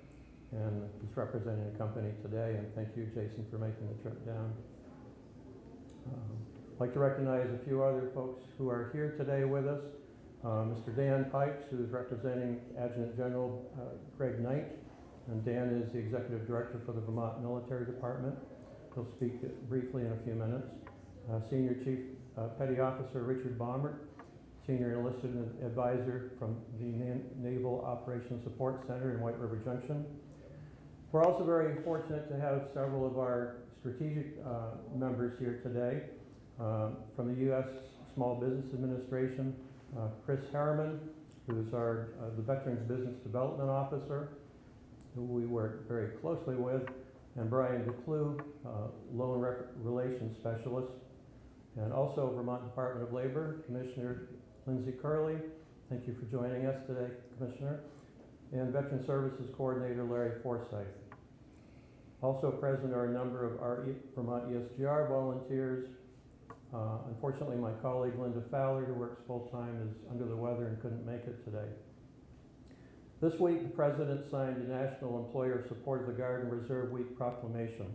and is representing the company today. And thank you, Jason, for making the trip down. I'd like to recognize a few other folks who are here today with us. Mr. Dan Pipes, who is representing Adjutant General Greg Knight, and Dan is the Executive Director for the Vermont Military Department. He'll speak briefly in a few minutes. Senior Chief Petty Officer Richard Baumert, Senior Enlisted Advisor from the Naval Operations Support Center in White River Junction. We're also very fortunate to have several of our strategic members here today. From the U.S. Small Business Administration, Chris Harriman, who's the Veterans Business Development Officer, who we work very closely with, and Brian DeClue, Loan Relations Specialist, and also Vermont Department of Labor, Commissioner Lindsay Curley. Thank you for joining us today, Commissioner. And Veteran Services Coordinator Larry Forsyth. Also present are a number of our Vermont ESGR volunteers. Unfortunately, my colleague Linda Fowler, who works full-time, is under the weather and couldn't make it today. This week, the President signed the National Employer Support of the Guard and Reserve Week proclamation.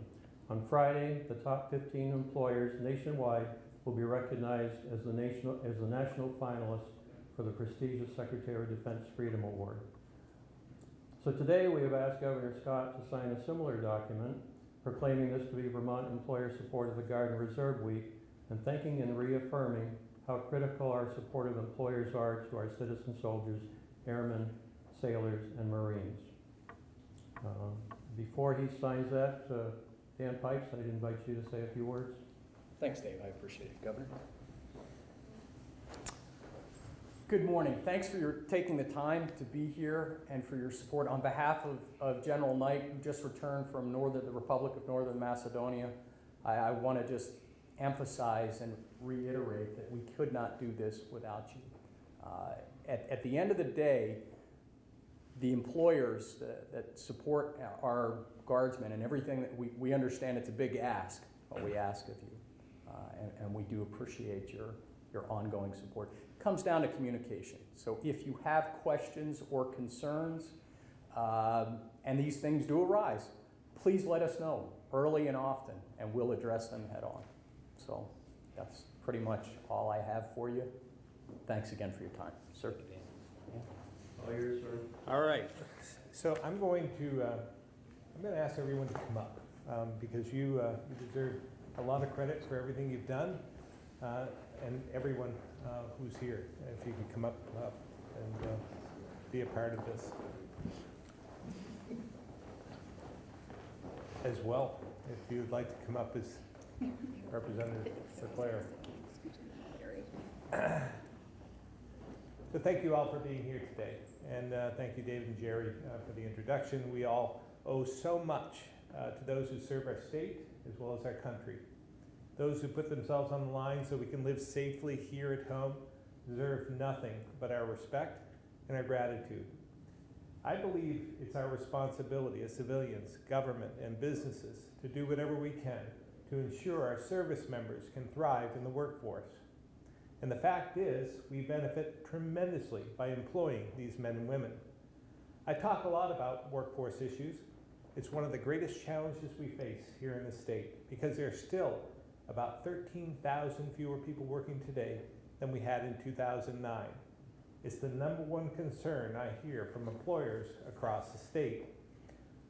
On Friday, the top 15 employers nationwide will be recognized as the national finalists for the prestigious Secretary of Defense Freedom Award. So today we have asked Governor Scott to sign a similar document proclaiming this to be Vermont Employer Support of the Guard and Reserve Week, and thanking and reaffirming how critical our supportive employers are to our citizen soldiers, airmen, sailors, and Marines. Before he signs that, Dan Pipes, I'd invite you to say a few words. Thanks, Dave. I appreciate it, Governor. Good morning. Thanks for taking the time to be here and for your support. On behalf of General Knight, who just returned from the Republic of Northern Macedonia, I want to just emphasize and reiterate that we could not do this without you. At the end of the day, the employers that support our guardsmen and everything that we understand it's a big ask, but we ask of you. And we do appreciate your ongoing support. It comes down to communication. So if you have questions or concerns, and these things do arise, please let us know early and often, and we'll address them head on. So that's pretty much all I have for you. Thanks again for your time. Sir? All yours, sir. All right. So I'm going to ask everyone to come up because you deserve a lot of credit for everything you've done, and everyone who's here. If you could come up and be a part of this as well. If you'd like to come up as Representative Claire. So thank you all for being here today, and thank you, David and Jerry, for the introduction. We all owe so much to those who serve our state as well as our country. Those who put themselves on the line so we can live safely here at home deserve nothing but our respect and our gratitude. I believe it's our responsibility as civilians, government, and businesses to do whatever we can to ensure our service members can thrive in the workforce. And the fact is, we benefit tremendously by employing these men and women. I talk a lot about workforce issues. It's one of the greatest challenges we face here in the state because there are still about 13,000 fewer people working today than we had in 2009. It's the #1 concern I hear from employers across the state.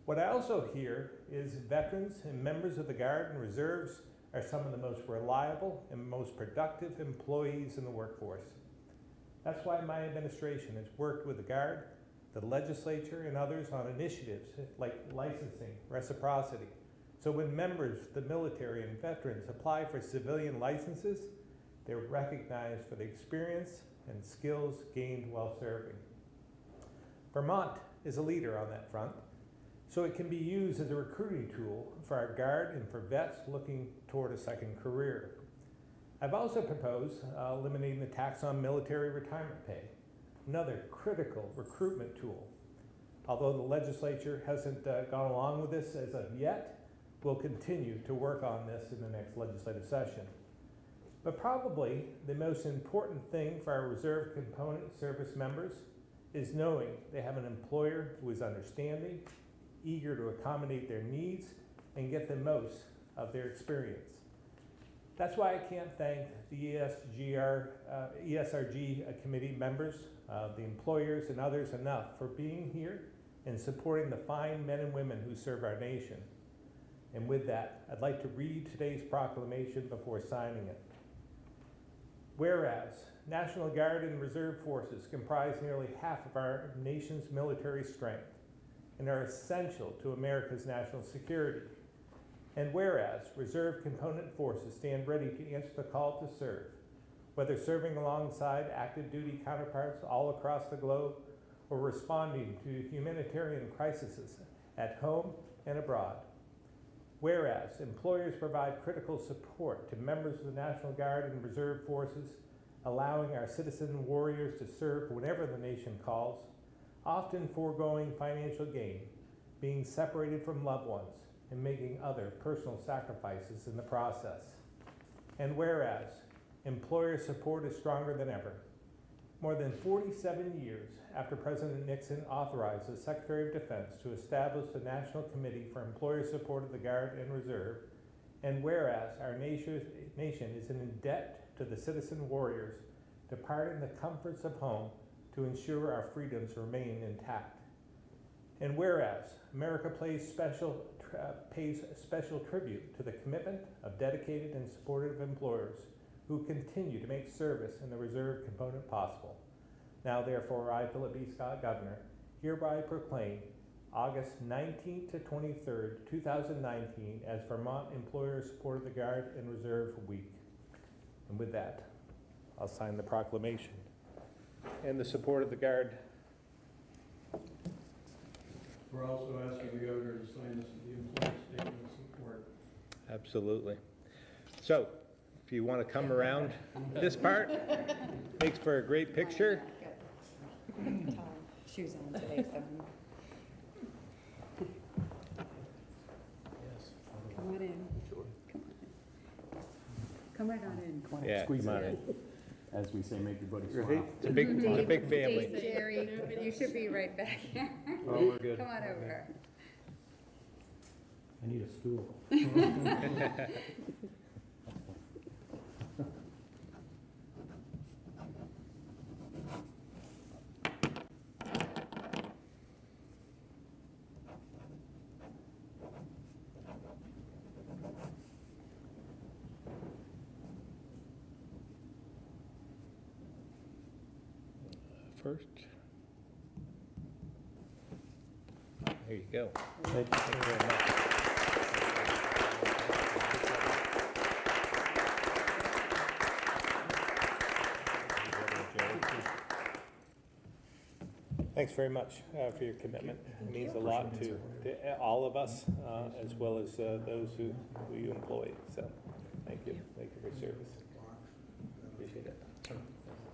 What I also hear is veterans and members of the Guard and Reserves are some of the most reliable and most productive employees in the workforce. That's why my administration has worked with the Guard, the legislature, and others on initiatives like licensing, reciprocity. So when members of the military and veterans apply for civilian licenses, they're recognized for the experience and skills gained while serving. Vermont is a leader on that front, so it can be used as a recruiting tool for our Guard and for vets looking toward a second career. I've also proposed eliminating the tax on military retirement pay, another critical recruitment tool. Although the legislature hasn't gone along with this as of yet, we'll continue to work on this in the next legislative session. But probably the most important thing for our reserve component service members is knowing they have an employer who is understanding, eager to accommodate their needs, and get the most of their experience. That's why I can't thank the ESRG committee members, the employers and others enough for being here and supporting the fine men and women who serve our nation. And with that, I'd like to read today's proclamation before signing it. Whereas National Guard and Reserve forces comprise nearly half of our nation's military strength and are essential to America's national security. And whereas Reserve component forces stand ready to answer the call to serve, whether serving alongside active duty counterparts all across the globe or responding to humanitarian crises at home and abroad. Whereas employers provide critical support to members of the National Guard and Reserve forces, allowing our citizen warriors to serve whenever the nation calls, often foregoing financial gain, being separated from loved ones, and making other personal sacrifices in the process. And whereas employer support is stronger than ever, more than 47 years after President Nixon authorized the Secretary of Defense to establish the National Committee for Employer Support of the Guard and Reserve, and whereas our nation is in debt to the citizen warriors departing the comforts of home to ensure our freedoms remain intact. And whereas America pays special tribute to the commitment of dedicated and supportive employers who continue to make service in the reserve component possible. Now therefore, I, Philip E. Scott, Governor, hereby proclaim August 19th to 23rd, 2019 as Vermont Employer Support of the Guard and Reserve Week. And with that, I'll sign the proclamation and the support of the Guard. We're also asking the governor to sign the employee statement of support. Absolutely. So, if you want to come around this part, makes for a great picture. Shoes on today, so. Come on in. Come right on in. Yeah, Squeeze come on it in. As we say, make everybody smile. Right? It's a big family. Jerry, you should be right back here. Oh, we're good. Come on over. I need a stool. First. There you go. Thank you very much. Thanks very much for your commitment. It means a lot to all of us, as well as those who you employ. So, thank you. Thank you for your service. Appreciate it.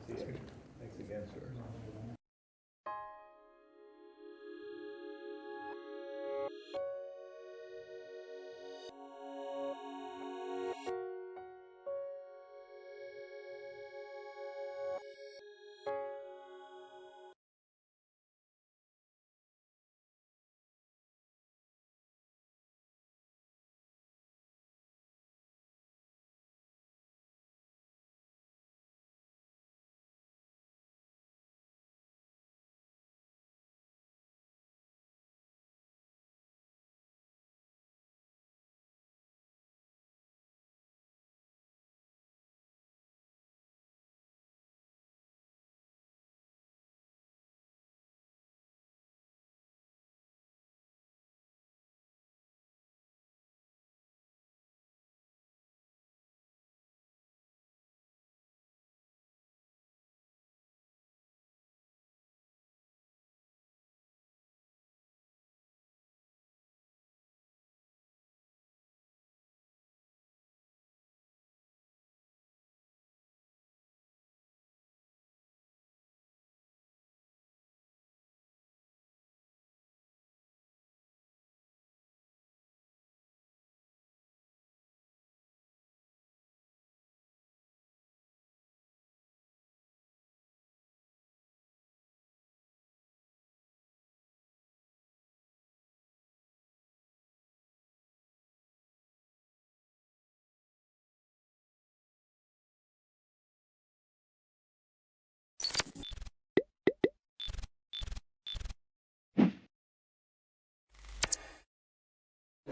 See you. Thanks again, sir.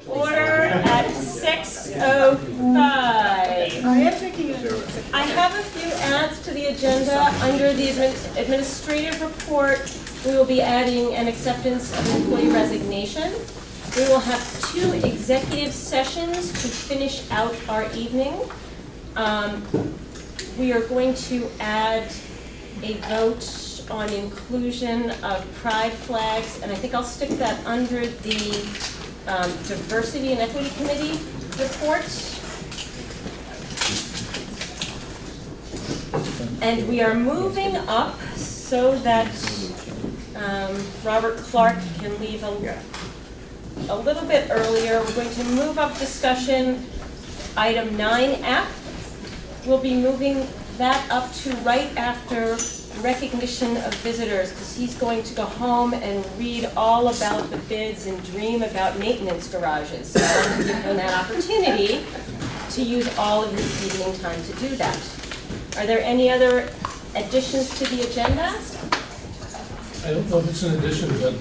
Order at 6:05. I have a few adds to the agenda. Under the administrative report, we will be adding an acceptance of employee resignation. We will have 2 executive sessions to finish out our evening. We are going to add a vote on inclusion of pride flags, and I think I'll stick that under the Diversity and Equity Committee report. And we are moving up so that Robert Clark can leave a little bit earlier. We're going to move up discussion. Item 9F. We'll be moving that up to right after recognition of visitors, because he's going to go home and read all about the bids and dream about maintenance garages. So I want to give him that opportunity to use all of his evening time to do that. Are there any other additions to the agenda? I don't know if it's an addition, but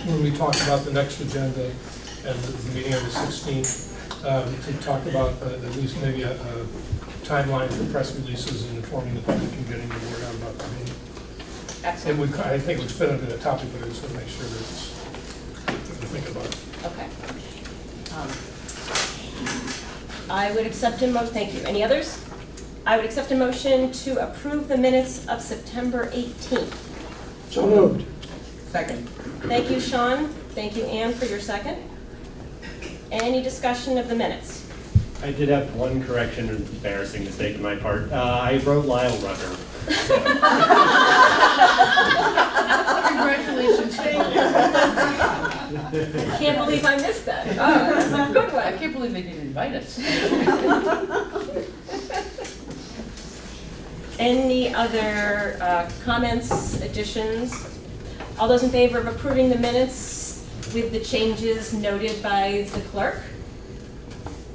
when we talked about the next agenda and the meeting on the 16th, to talk about at least maybe a timeline for press releases and informing the public and getting the word out about the meeting. Excellent. I think it would fit under the topic, but I just want to make sure that it's, to think about it. Okay. I would accept a motion. Thank you. Any others? I would accept a motion to approve the minutes of September 18th. So moved. Second. Thank you, Sean. Thank you, Anne, for your second. Any discussion of the minutes? I did have one correction, an embarrassing mistake on my part. I wrote Lyle Rucker. Congratulations. I can't believe I missed that. Oh, that's a good one. I can't believe they didn't invite us. Any other comments, additions? All those in favor of approving the minutes with the changes noted by the clerk?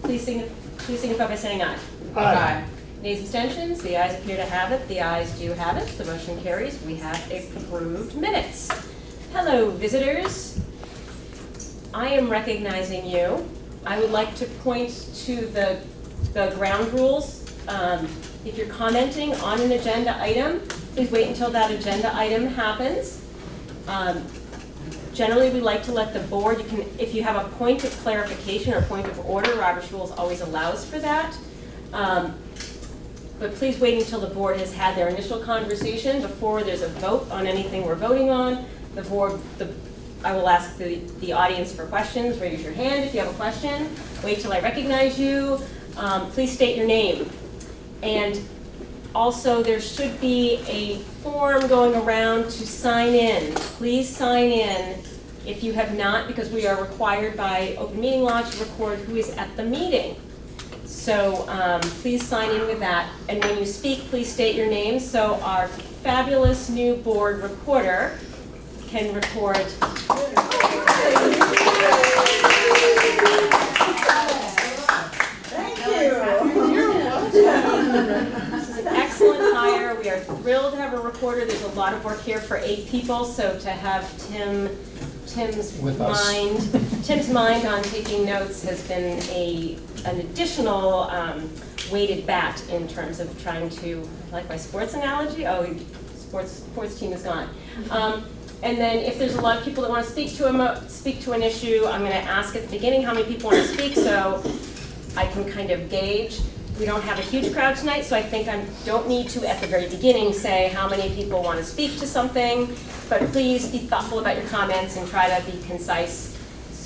Please signify by saying aye. Aye. Nays, abstentions? The ayes appear to have it. The ayes do have it. The motion carries. We have approved minutes. Hello, visitors. I am recognizing you. I would like to point to the ground rules. If you're commenting on an agenda item, please wait until that agenda item happens. Generally, we like to let the board, if you have a point of clarification or point of order, Robert's Rules always allows for that. But please wait until the board has had their initial conversation before there's a vote on anything we're voting on. I will ask the audience for questions. Raise your hand if you have a question. Wait till I recognize you. Please state your name. And also, there should be a form going around to sign in. Please sign in if you have not, because we are required by open meeting law to record who is at the meeting. So please sign in with that. And when you speak, please state your name so our fabulous new board recorder can record. Thank you. You're welcome. This is an excellent hire. We are thrilled to have a recorder. There's a lot of work here for 8 people, so to have Tim's mind on taking notes has been an additional weighted bat in terms of trying to, like my sports analogy, sports team is gone. And then if there's a lot of people that want to speak to an issue, I'm going to ask at the beginning how many people want to speak so I can kind of gauge. We don't have a huge crowd tonight, so I think I don't need to at the very beginning say how many people want to speak to something, but please be thoughtful about your comments and try to be concise,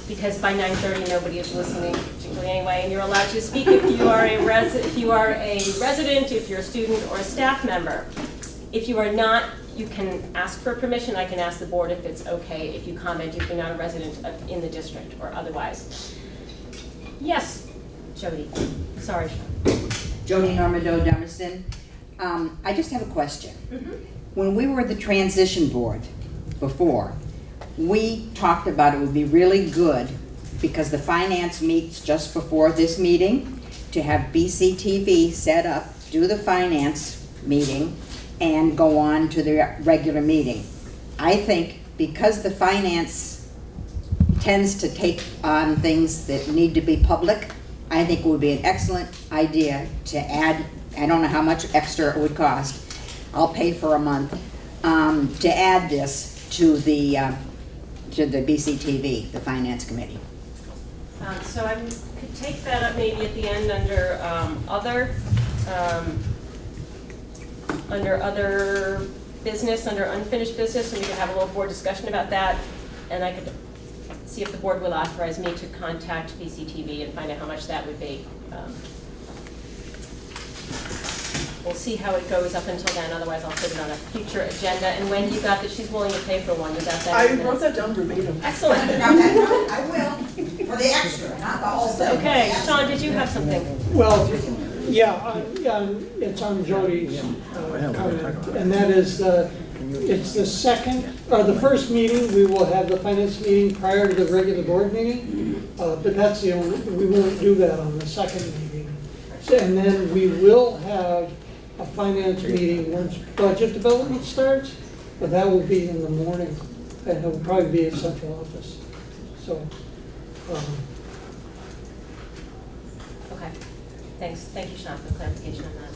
because by 9:30 nobody is listening particularly anyway, and you're allowed to speak if you are a resident, if you're a student or a staff member. If you are not, you can ask for permission. I can ask the board if it's okay if you comment if you're not a resident in the district or otherwise. Yes, Jody. Sorry. Jody Normando, Dummerston. I just have a question. When we were at the transition board before, we talked about it would be really good, because the finance meets just before this meeting, to have BCTV set up, do the finance meeting, and go on to the regular meeting. I think because the finance tends to take on things that need to be public, I think it would be an excellent idea to add, I don't know how much extra it would cost, I'll pay for a month, to add this to the BCTV, the Finance Committee. So I could take that up maybe at the end under other business, under unfinished business, and we could have a little board discussion about that. And I could see if the board will authorize me to contact BCTV and find out how much that would be. We'll see how it goes up until then, otherwise I'll put it on a future agenda. And when you got that she's willing to pay for one, you got that? I wrote that down verbatim. Excellent. I will, for the extra, not the whole thing. Okay, Sean, did you have something? Well, yeah, it's on Jody's comment, and that is, it's the first meeting, we will have the finance meeting prior to the regular board meeting, but that's the only, we won't do that on the second meeting. And then we will have a finance meeting once budget development starts, but that will be in the morning, and it will probably be in central office, so. Okay, thanks. Thank you, Sean, for the clarification on that.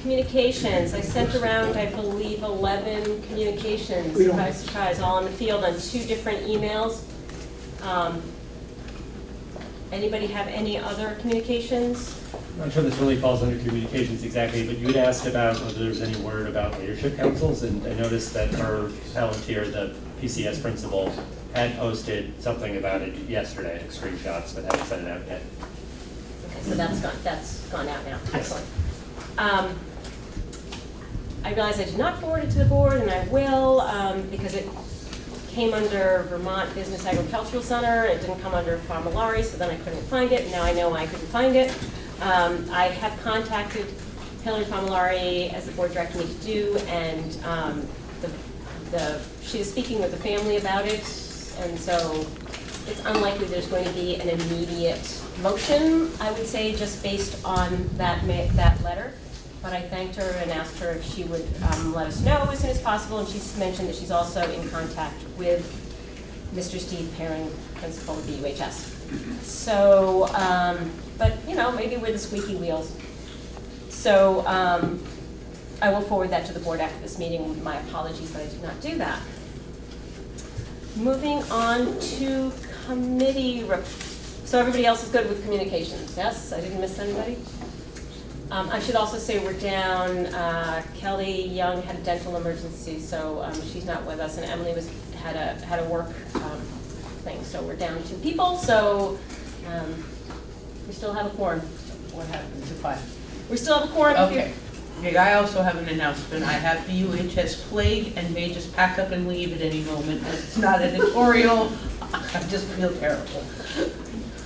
Communications, I sent around, I believe, 11 communications, surprise, surprise, all in the field on 2 different emails. Anybody have any other communications? I'm not sure this really falls under communications exactly, but you had asked about whether there's any word about leadership councils, and I noticed that our Palantir, the PCS principal, had posted something about it yesterday. I took screenshots, but haven't sent it out yet. Okay, so that's gone out now. Excellent. I realize I did not forward it to the board, and I will, because it came under Vermont Business Agricultural Center. It didn't come under Famulari, so then I couldn't find it. And now I know I couldn't find it. I have contacted Hillary Famulari, as the board directed me to do, and she is speaking with the family about it, and so it's unlikely there's going to be an immediate motion, I would say, just based on that letter. But I thanked her and asked her if she would let us know as soon as possible, and she's mentioned that she's also in contact with Mr. Steve Perrin, principal of the UHS. So, but you know, maybe we're the squeaky wheels. So I will forward that to the board after this meeting. My apologies that I did not do that. Moving on to committee. So everybody else is good with communications, yes? I didn't miss anybody? I should also say we're down, Kelly Young had a dental emergency, so she's not with us, and Emily had a work thing, so we're down 2 people, so we still have a quorum. What happened to 5? We still have a quorum. Okay. Okay, I also have an announcement. I have the UHS plague and may just pack up and leave at any moment. It's not editorial. I just feel terrible.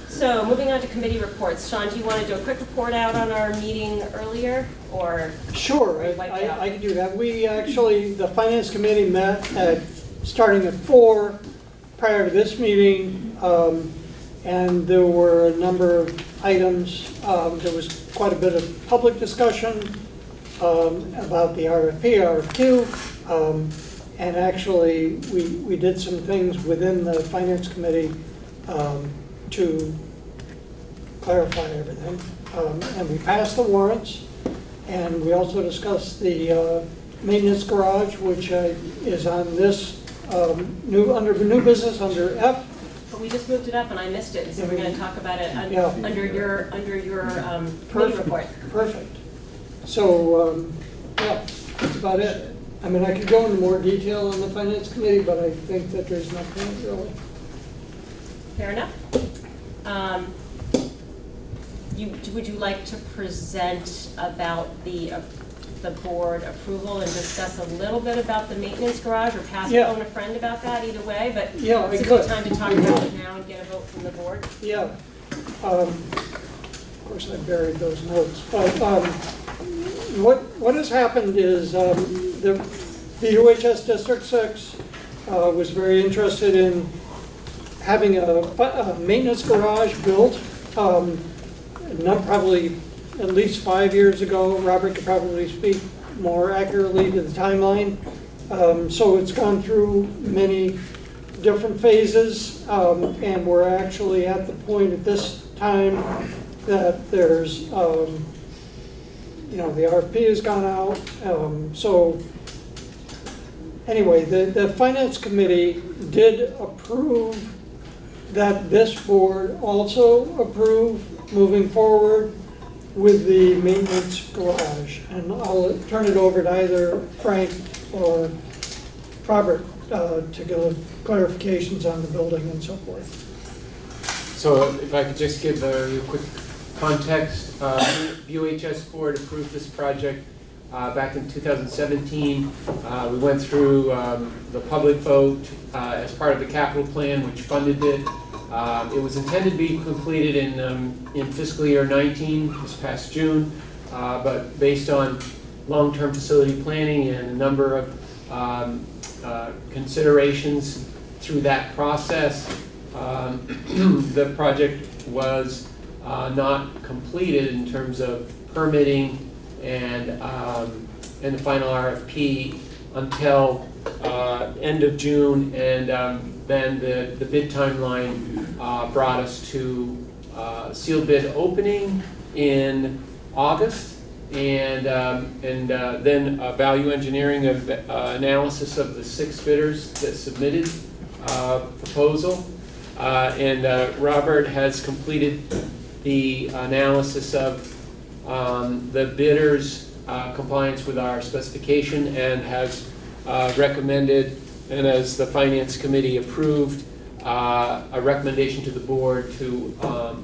So moving on to committee reports. Sean, do you want to do a quick report out on our meeting earlier, or? Sure, I can do that. We actually, the Finance Committee met starting at 4 prior to this meeting, and there were a number of items. There was quite a bit of public discussion about the RFP, RFQ, and actually we did some things within the Finance Committee to clarify everything. And we passed the warrants, and we also discussed the maintenance garage, which is on this under new business under F. But we just moved it up and I missed it, so we're going to talk about it under your committee Perfect. report. Perfect. So, yeah, that's about it. I mean, I could go into more detail on the Finance Committee, but I think that there's nothing really. Fair enough. Would you like to present about the board approval and discuss a little bit about the maintenance garage, or pass it on a friend about that? Either way, but yeah, it's a good time to talk about it now and get a vote from the board. Yeah. Of course, I buried those notes, but what has happened is the UHS District 6 was very interested in having a maintenance garage built. Probably at least 5 years ago. Robert could probably speak more accurately to the timeline. So it's gone through many different phases, and we're actually at the point at this time that there's, you know, the RFP has gone out. So anyway, the Finance Committee did approve that this board also approve moving forward with the maintenance garage. And I'll turn it over to either Frank or Robert to give clarifications on the building and so forth. So if I could just give you a quick context, UHS board approved this project back in 2017. We went through the public vote as part of the capital plan, which funded it. It was intended to be completed in fiscal year 19, this past June, but based on long-term facility planning and a number of considerations through that process, the project was not completed in terms of permitting and the final RFP until end of June, and then the bid timeline brought us to sealed bid opening in August, and then value engineering of analysis of the 6 bidders that submitted proposal. And Robert has completed the analysis of the bidders' compliance with our specification, and has recommended, and as the Finance Committee approved, a recommendation to the board to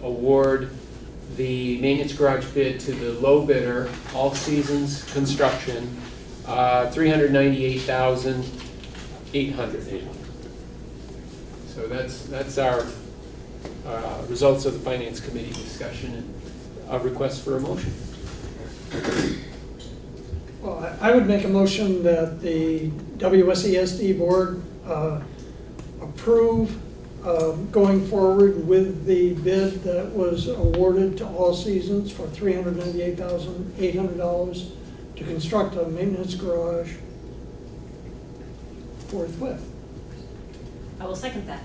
award the maintenance garage bid to the low bidder, All Seasons Construction, $398,800. So that's our results of the Finance Committee discussion, and a request for a motion. Well, I would make a motion that the WSESD board approve going forward with the bid that was awarded to All Seasons for $398,800 to construct a maintenance garage forthwith. I will second that.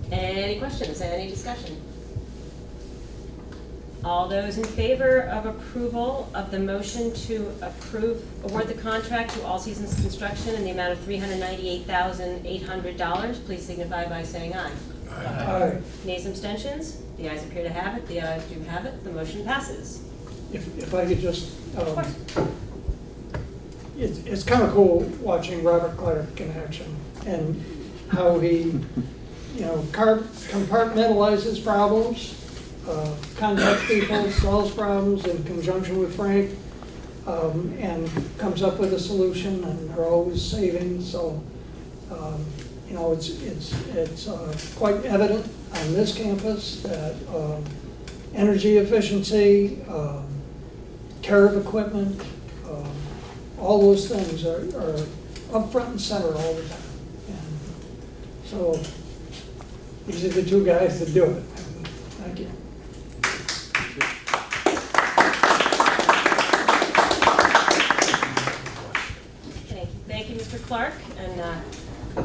Any questions, any discussion? All those in favor of approval of the motion to award the contract to All Seasons Construction in the amount of $398,800, please signify by saying aye. Aye. Nays, abstentions? The ayes appear to have it, the ayes do have it, the motion passes. If I could just, it's kind of cool watching Robert Clark in action and how he, you know, compartmentalizes problems, contacts people, solves problems in conjunction with Frank, and comes up with a solution, and they're always saving. So, you know, it's quite evident on this campus that energy efficiency, care of equipment, all those things are up front and center all the time. And so these are the two guys that do it. Thank you. Thank you, Mr. Clark, and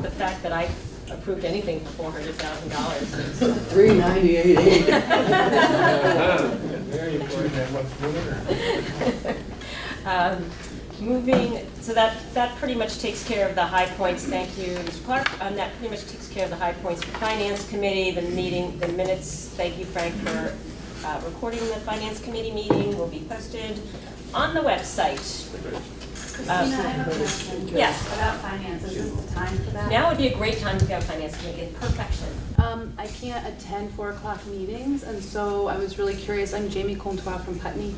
the fact that I approved anything for $400,000. $398,800. Very important. Moving, so that pretty much takes care of the high points. Thank you, Mr. Clark. That pretty much takes care of the high points for Finance Committee, the meeting, the minutes. Thank you, Frank, for recording the Finance Committee meeting. Will be posted on the website. Christina, I have a question. Yes. About finance. Is this the time for that? Now would be a great time to go Finance Committee. Perfection. I can't attend 4 o'clock meetings, and so I was really curious. I'm Jamie Comtois from Putney,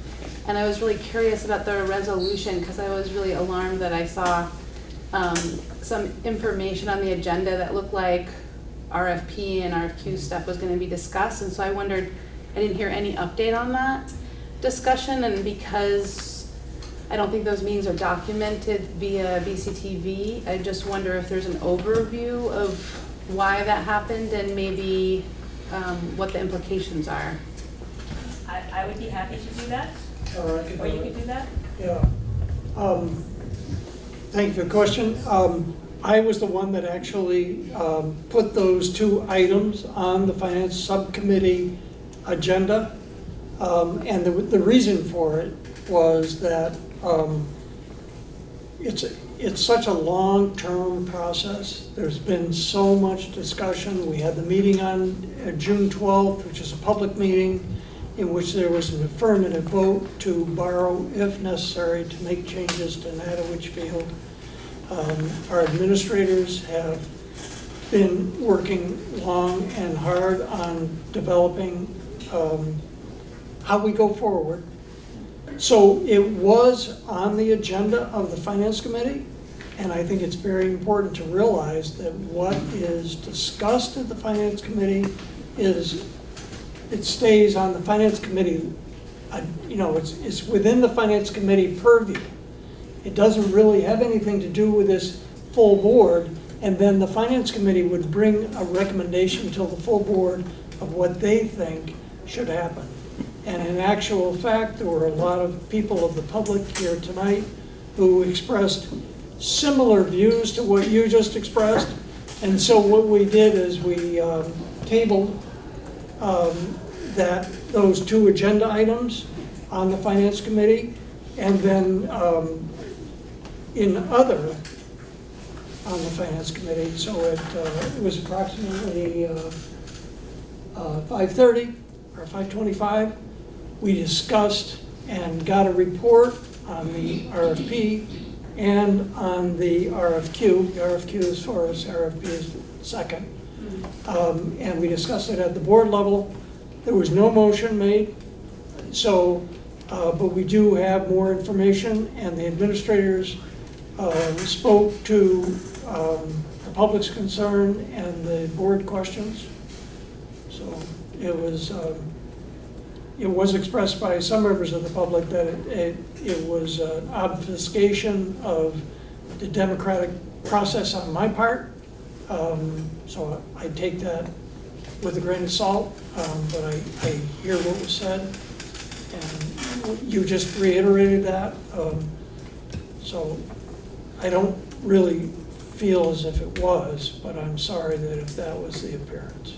and I was really curious about the resolution because I was really alarmed that I saw some information on the agenda that looked like RFP and RFQ stuff was going to be discussed, and so I wondered, I didn't hear any update on that discussion, and because I don't think those meetings are documented via BCTV, I just wonder if there's an overview of why that happened and maybe what the implications are. I would be happy to do that. Or I could Or you could do that? Yeah. Thank you for the question. I was the one that actually put those two items on the Finance Subcommittee agenda. And the reason for it was that it's such a long-term process. There's been so much discussion. We had the meeting on June 12th, which is a public meeting, in which there was an affirmative vote to borrow, if necessary, to make changes to Natowich Field. Our administrators have been working long and hard on developing how we go forward. So it was on the agenda of the Finance Committee, and I think it's very important to realize that what is discussed at the Finance Committee is, it stays on the Finance Committee, it's within the Finance Committee purview. It doesn't really have anything to do with this full board, and then the Finance Committee would bring a recommendation to the full board of what they think should happen. And in actual fact, there were a lot of people of the public here tonight who expressed similar views to what you just expressed. And so what we did is we tabled those two agenda items on the Finance Committee, and then in other on the Finance Committee. So it was approximately 5:30 or 5:25. We discussed and got a report on the RFP and on the RFQ. The RFQ is first, RFP is second. And we discussed it at the board level. There was no motion made, so, but we do have more information, and the administrators spoke to the public's concern and the board questions. So it was expressed by some members of the public that it was an obfuscation of the democratic process on my part. So I take that with a grain of salt, but I hear what was said, and you just reiterated that. So I don't really feel as if it was, but I'm sorry that if that was the appearance.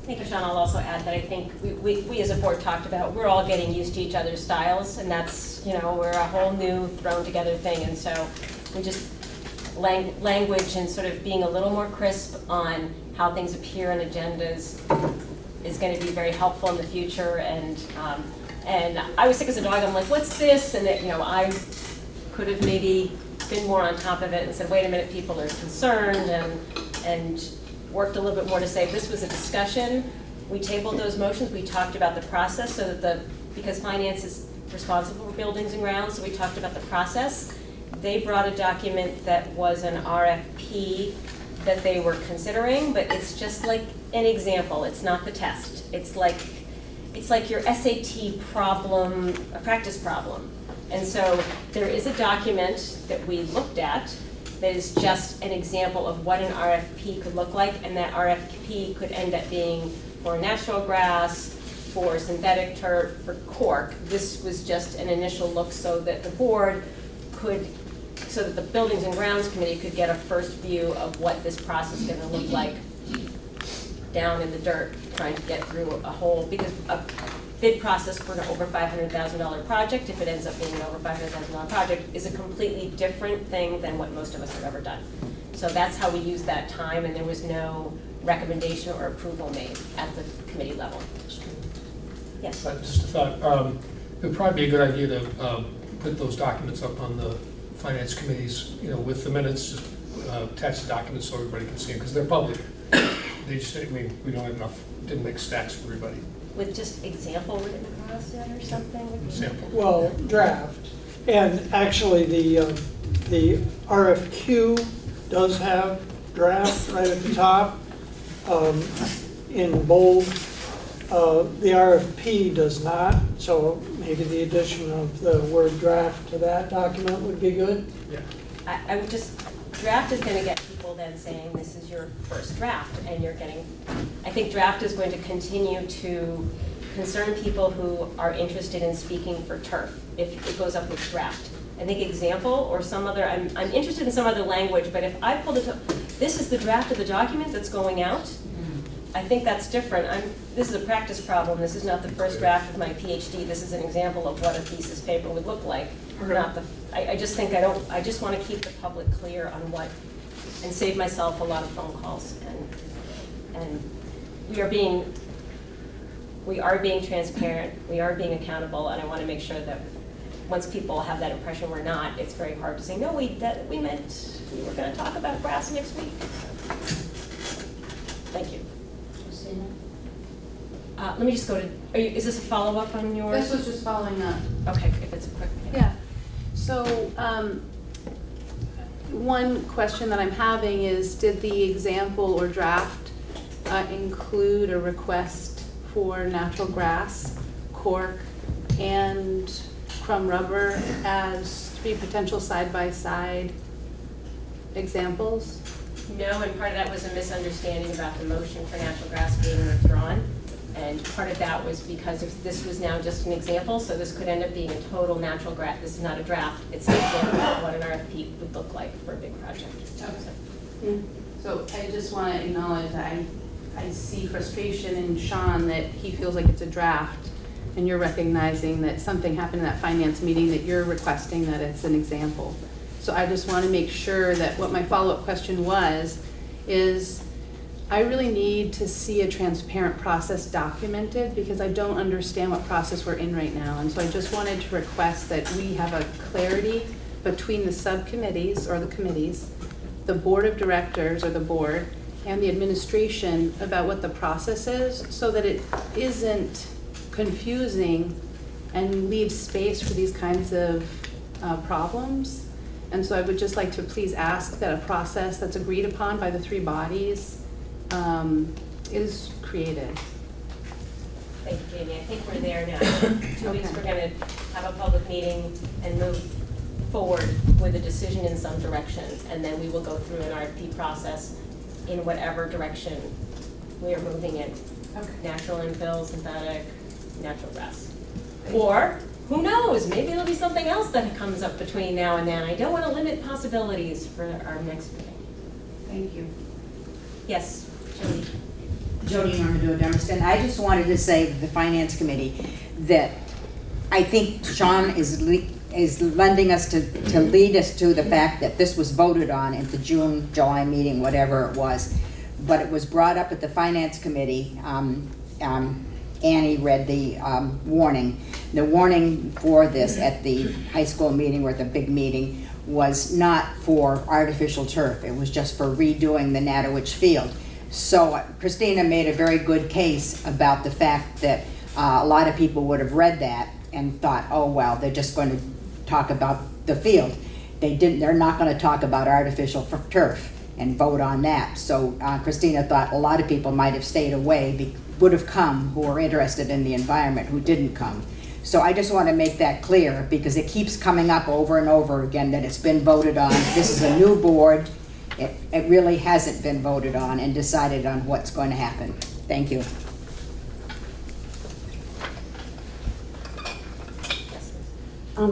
Thank you, Sean. I'll also add that I think we as a board talked about, we're all getting used to each other's styles, and that's, we're a whole new thrown together thing, and so we just, language and sort of being a little more crisp on how things appear on agendas is going to be very helpful in the future. And I was sick as a dog. I'm like, what's this? And I could have maybe been more on top of it and said, wait a minute, people are concerned, and worked a little bit more to say this was a discussion. We tabled those motions. We talked about the process so that because finance is responsible for buildings and grounds, so we talked about the process. They brought a document that was an RFP that they were considering, but it's just like an example. It's not the test. It's like your SAT problem, a practice problem. And so there is a document that we looked at that is just an example of what an RFP could look like, and that RFP could end up being for natural grass, for synthetic turf, for cork. This was just an initial look so that the board could, so that the Buildings and Grounds Committee could get a first view of what this process is going to look like down in the dirt, trying to get through a whole, because a bid process for an over $500,000 project, if it ends up being an over $500,000 project, is a completely different thing than what most of us have ever done. So that's how we used that time, and there was no recommendation or approval made at the committee level. Yes? Just a thought, it would probably be a good idea to put those documents up on the finance committees, with the minutes, just attach the documents so everybody can see them, because they're public. They just, we don't have enough, didn't make stacks for everybody. With just example written across it or something? Example. Well, draft. And actually, the RFQ does have draft right at the top in bold. The RFP does not, so maybe the addition of the word draft to that document would be good. Yeah. I would just, draft is going to get people then saying this is your first draft, and you're getting, I think draft is going to continue to concerned people who are interested in speaking for turf, if it goes up with draft. I think example or some other, I'm interested in some other language, but if I pulled it up, this is the draft of the document that's going out, I think that's different. This is a practice problem. This is not the first draft of my PhD. This is an example of what a thesis paper would look like. Not the. I just think I just want to keep the public clear on what, and save myself a lot of phone calls. And we are being transparent. We are being accountable, and I want to make sure that once people have that impression we're not, it's very hard to say no. We meant we were going to talk about grass next week. Thank you. Let me just go to, is this a follow-up on yours? This was just following up. Okay, if it's a quick. Yeah. So one question that I'm having is, did the example or draft include a request for natural grass, cork, and crumb rubber as 3 potential side-by-side examples? No, and part of that was a misunderstanding about the motion for natural grass being withdrawn. And part of that was because if this was now just an example, so this could end up being a total natural grass. This is not a draft. It's an example of what an RFP would look like for a big project. So I just want to acknowledge that I see frustration in Sean that he feels like it's a draft, and you're recognizing that something happened in that finance meeting that you're requesting that it's an example. So I just want to make sure that what my follow-up question is I really need to see a transparent process documented, because I don't understand what process we're in right now. And so I just wanted to request that we have a clarity between the subcommittees or the committees, the board of directors or the board, and the administration about what the process is, so that it isn't confusing and leaves space for these kinds of problems. And so I would just like to please ask that a process that's agreed upon by the 3 bodies is created. Thank you, Jamie. I think we're there now. 2 weeks, we're going to have a public meeting and move forward with a decision in some directions, and then we will go through an RFP process in whatever direction we are moving in. Okay. Natural infill, synthetic, natural grass. Or, who knows, maybe there'll be something else that comes up between now and then. I don't want to limit possibilities for our next meeting. Thank you. Yes, Jody. Jody Armadillo Dummerston. I just wanted to say to the Finance Committee that I think Sean is lending us to lead us to the fact that this was voted on at the June, July meeting, whatever it was. But it was brought up at the Finance Committee. Annie read the warning. The warning for this at the high school meeting, or at the big meeting, was not for artificial turf. It was just for redoing the Natowich field. So Christina made a very good case about the fact that a lot of people would have read that and thought, oh, well, they're just going to talk about the field. They didn't. They're not going to talk about artificial turf and vote on that. So Christina thought a lot of people might have stayed away, would have come, who were interested in the environment, who didn't come. So I just want to make that clear, because it keeps coming up over and over again that it's been voted on. This is a new board. It really hasn't been voted on and decided on what's going to happen. Thank you.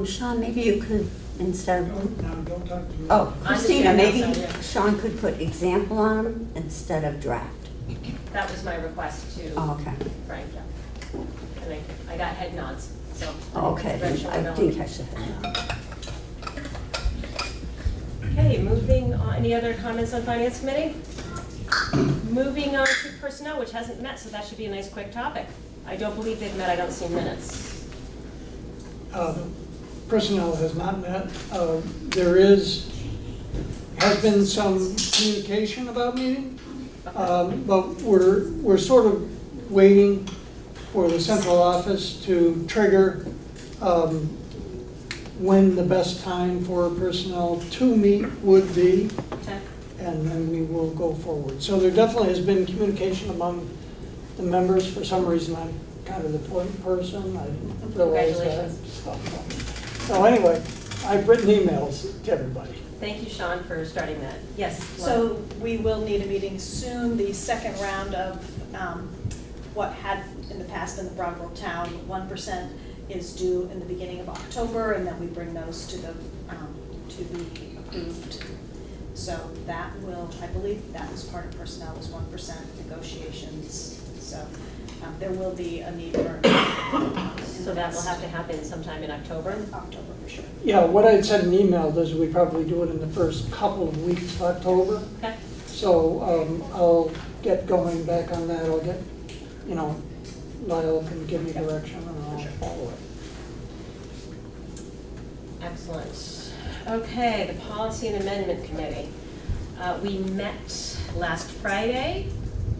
Sean, maybe you could, instead of... No, don't talk to me. Oh, Christina, maybe Sean could put example on them instead of draft. That was my request to okay. Frank. Yeah. And I got head nods. So okay, I didn't catch the head nod. Okay, moving on. Any other comments on Finance Committee? Moving on to personnel, which hasn't met, so that should be a nice quick topic. I don't believe they've met. I don't see minutes. Personnel has not met. There has been some communication about meeting, but we're sort of waiting for the central office to trigger when the best time for personnel to meet would be, and then we will go forward. So there definitely has been communication among the members. For some reason, I'm kind of the point person. I didn't realize that. So anyway, I've written emails to everybody. Thank you, Sean, for starting that. Yes. So we will need a meeting soon. The second round of what had in the past been the Broadville Town, 1% is due in the beginning of October, and then we bring those to be approved. So that will, I believe that was part of personnel, was 1% negotiations. So there will be a need for. So that will have to happen sometime in October? October for sure. Yeah, what I said in email is we probably do it in the first couple of weeks of October. Okay. So I'll get going back on that. I'll get, Lyle can give me direction and I'll follow it. Excellent. Okay, the Policy and Amendment Committee. We met last Friday.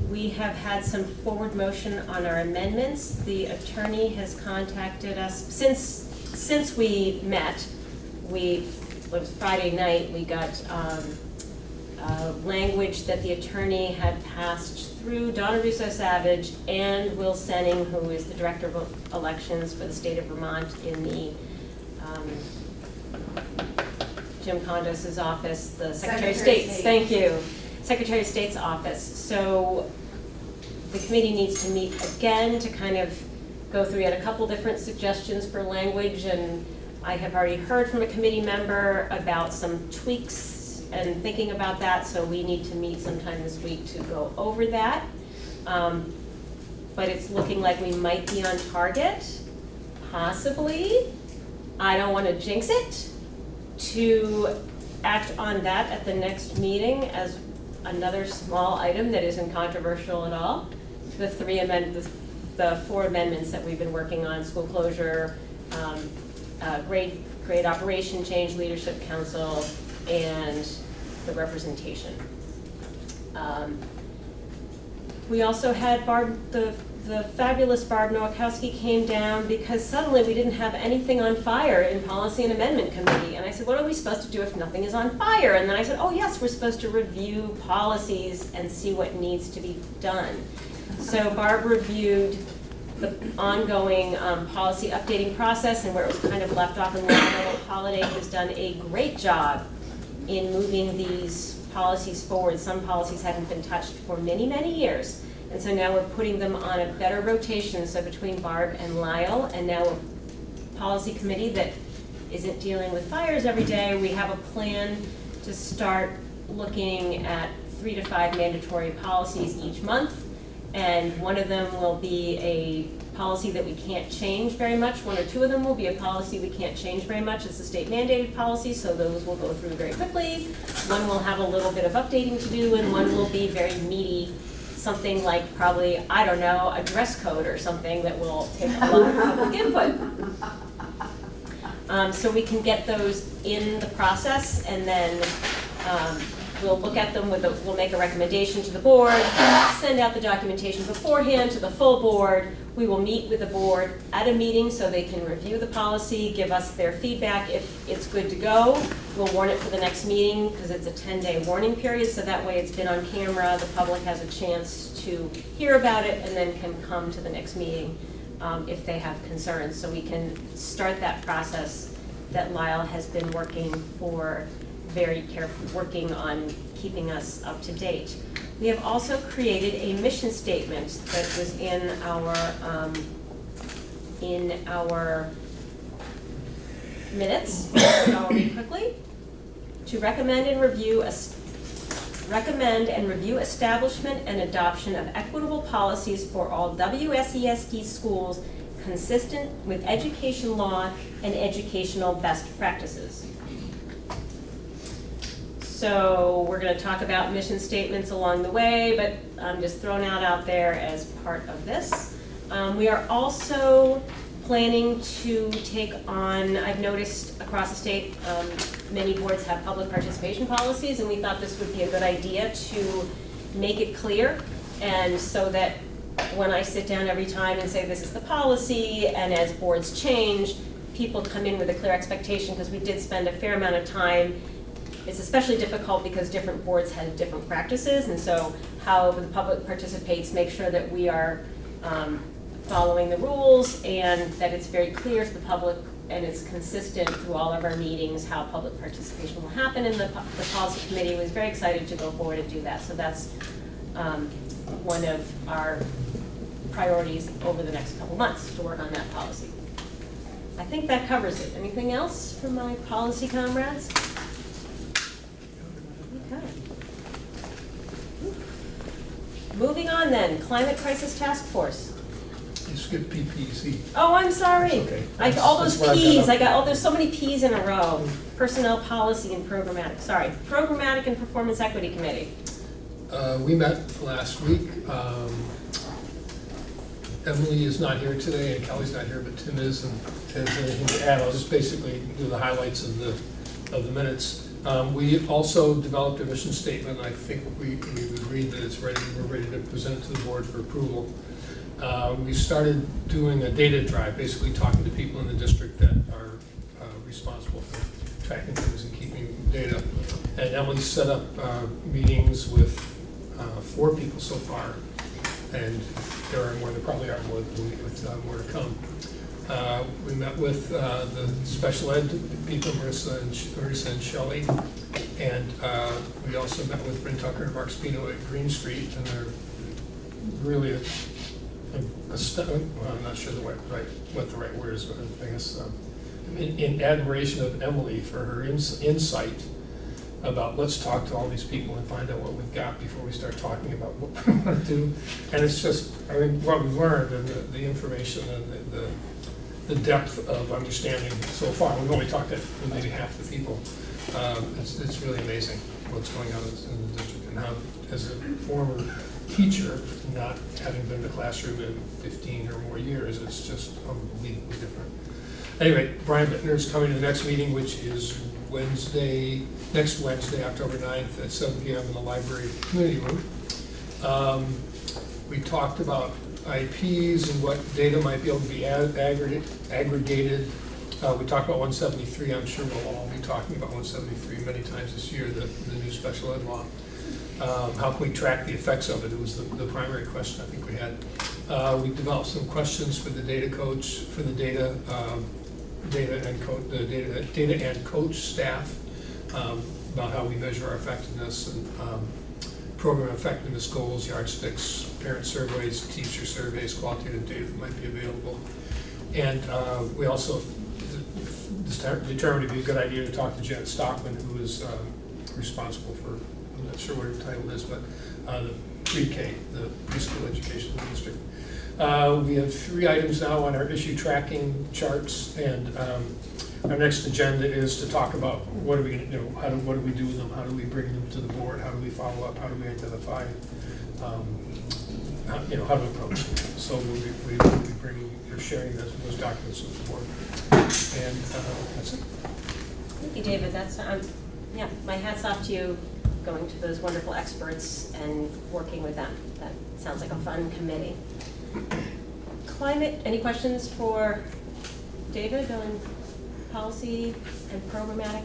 We have had some forward motion on our amendments. The attorney has contacted us since we met. It was Friday night. We got language that the attorney had passed through Donna Russo-Savage and Will Senning, who is the Director of Elections for the state of Vermont in the Jim Condos's office, the Secretary of State's. Thank you. Secretary of State's office. So the committee needs to meet again to kind of go through yet a couple different suggestions for language, and I have already heard from a committee member about some tweaks and thinking about that, so we need to meet sometime this week to go over that. But it's looking like we might be on target, possibly. I don't want to jinx it, to act on that at the next meeting as another small item that isn't controversial at all. The four amendments that we've been working on: school closure, grade operation change, leadership council, and the representation. We also had the fabulous Barb Nowakowski came down because suddenly we didn't have anything on fire in Policy and Amendment Committee. And I said, what are we supposed to do if nothing is on fire? And then I said, oh yes, we're supposed to review policies and see what needs to be done. So Barb reviewed the ongoing policy updating process, and where it was kind of left off in Lionel Holiday has done a great job in moving these policies forward. Some policies haven't been touched for many, many years. And so now we're putting them on a better rotation, so between Barb and Lyle, and now a policy committee that isn't dealing with fires every day. We have a plan to start looking at 3 to 5 mandatory policies each month, and one of them will be a policy that we can't change very much. 1 or 2 of them will be a policy we can't change very much. It's a state mandated policy, so those will go through very quickly. One will have a little bit of updating to do, and one will be very meaty, something like probably, I don't know, a dress code or something that will take a lot of public input. So we can get those in the process, and then we'll look at them we'll make a recommendation to the board, send out the documentation beforehand to the full board. We will meet with the board at a meeting so they can review the policy, give us their feedback. If it's good to go, we'll warn it for the next meeting because it's a 10-day warning period, so that way it's been on camera, the public has a chance to hear about it and then can come to the next meeting if they have concerns. So we can start that process that Lyle has been working on keeping us up to date. We have also created a mission statement that was in our minutes. I'll read quickly. To recommend and review establishment and adoption of equitable policies for all WSESD schools consistent with education law and educational best practices. So we're going to talk about mission statements along the way, but I'm just throwing out there as part of this. We are also planning to take on, I've noticed across the state, many boards have public participation policies, and we thought this would be a good idea to make it clear, and so that when I sit down every time and say this is the policy, and as boards change, people come in with a clear expectation, because we did spend a fair amount of time. It's especially difficult because different boards have different practices, and so how the public participates, make sure that we are following the rules and that it's very clear to the public and it's consistent through all of our meetings how public participation will happen. And the policy committee was very excited to go forward and do that. So that's one of our priorities over the next couple months to work on that policy. I think that covers it. Anything else from my policy comrades? Okay. Moving on then, Climate Crisis Task Force. You skipped PPC. Oh, I'm sorry. It's okay. All those That's what Ps, I've got there's so many Ps in a row. Personnel policy and programmatic, sorry. Programmatic and Performance Equity Committee. We met last week. Emily is not here today, and Kelly's not here, but Tim is, and Tim has anything to add. I'll just basically do the highlights of the minutes. We also developed a mission statement. I think we've agreed that it's ready. We're ready to present it to the board for approval. We started doing a data drive, basically talking to people in the district that are responsible for tracking things and keeping data. And Emily set up meetings with 4 people so far, and there are more. There probably are more, with more to come. We met with the special ed people, Marissa and Shelley, and we also met with Bryn Tucker and Mark Spino at Green Street, and they're really well, I'm not sure what the right word is, but I guess in admiration of Emily for her insight about let's talk to all these people and find out what we've got before we start talking about what we want to do. And it's just, I think, what we've learned and the information and the depth of understanding so far. We've only talked to maybe half the people. It's really amazing what's going on in the district, and how, as a former teacher, not having been in the classroom in 15 or more years, it's just unbelievably different. Anyway, Brian Bittner is coming to the next meeting, which is next Wednesday, October 9th at 7 p.m. in the library community room. We talked about IPs and what data might be able to be aggregated. We talked about 173. I'm sure we'll all be talking about 173 many times this year, the new special ed law. How can we track the effects of it? It was the primary question I think we had. We developed some questions for the data coach, for the data and coach staff, about how we measure our effectiveness, and program effectiveness goals, yardsticks, parent surveys, teacher surveys, qualitative data that might be available. And we also determined it'd be a good idea to talk to Janet Stockman, who is responsible for, I'm not sure what her title is, but the pre-K, the preschool education district. We have 3 items now on our issue tracking charts, and our next agenda is to talk about what are we going to do, what do we do with them, how do we bring them to the board, how do we follow up, how do we identify, how to approach them. So we will be bringing or sharing those documents with the board, and that's it. Thank you, David. That's yeah. My hat's off to you, going to those wonderful experts and working with them. That sounds like a fun committee. Climate. Any questions for David on policy and programmatic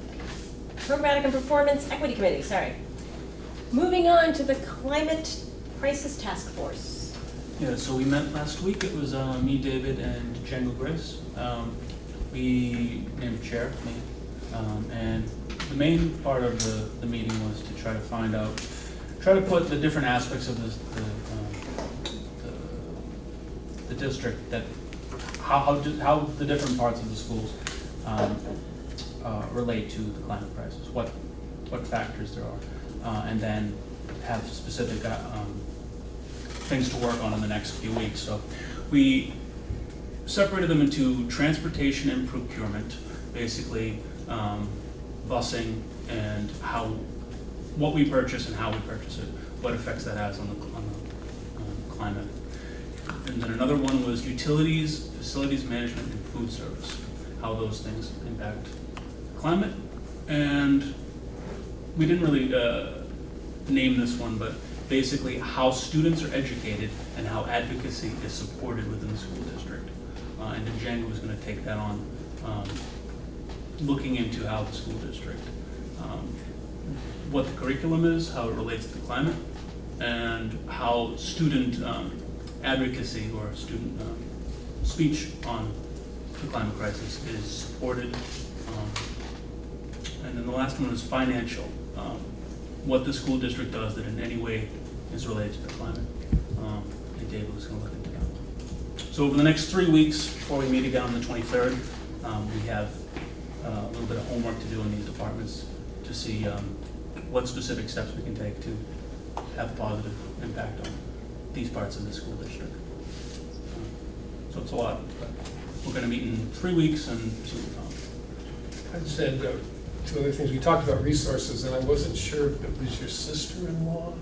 and performance equity committee? Sorry. Moving on to the Climate Crisis Task Force. Yeah, so we met last week. It was me, David, and Django Grace. We named a chair, me, and the main part of the meeting was to try to put the different aspects of the district, that how the different parts of the schools relate to the climate crisis, what factors there are, and then have specific things to work on in the next few weeks. So we separated them into transportation and procurement, basically busing and what we purchase and how we purchase it, what effects that has on the climate. And then another one was utilities, facilities management, and food service, how those things impact climate. And we didn't really name this one, but basically how students are educated and how advocacy is supported within the school district. And then Django was going to take that on, looking into how the school district, what the curriculum is, how it relates to climate, and how student advocacy or student speech on the climate crisis is supported. And then the last one was financial, what the school district does that in any way is related to the climate. And David was going to look into that. So over the next 3 weeks, before we meet again on the 23rd, we have a little bit of homework to do in these departments to see what specific steps we can take to have a positive impact on these parts of the school district. So it's a lot, but we're going to meet in 3 weeks and see what we found. I just had two other things. We talked about resources, and I wasn't sure if it was your sister-in-law.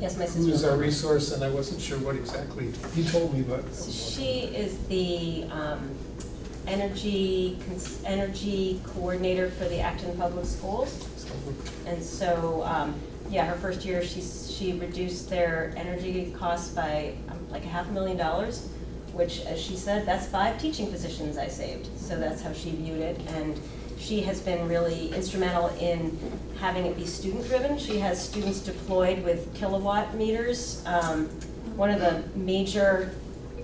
Yes, my Who sister-in-law. is our resource, and I wasn't sure what exactly, you told me, but. So she is the energy coordinator for the Acton Public Schools. And so, yeah, her first year, she reduced their energy costs by like $500,000, which, as she said, that's 5 teaching positions I saved. So that's how she viewed it. And she has been really instrumental in having it be student-driven. She has students deployed with kilowatt meters. One of the major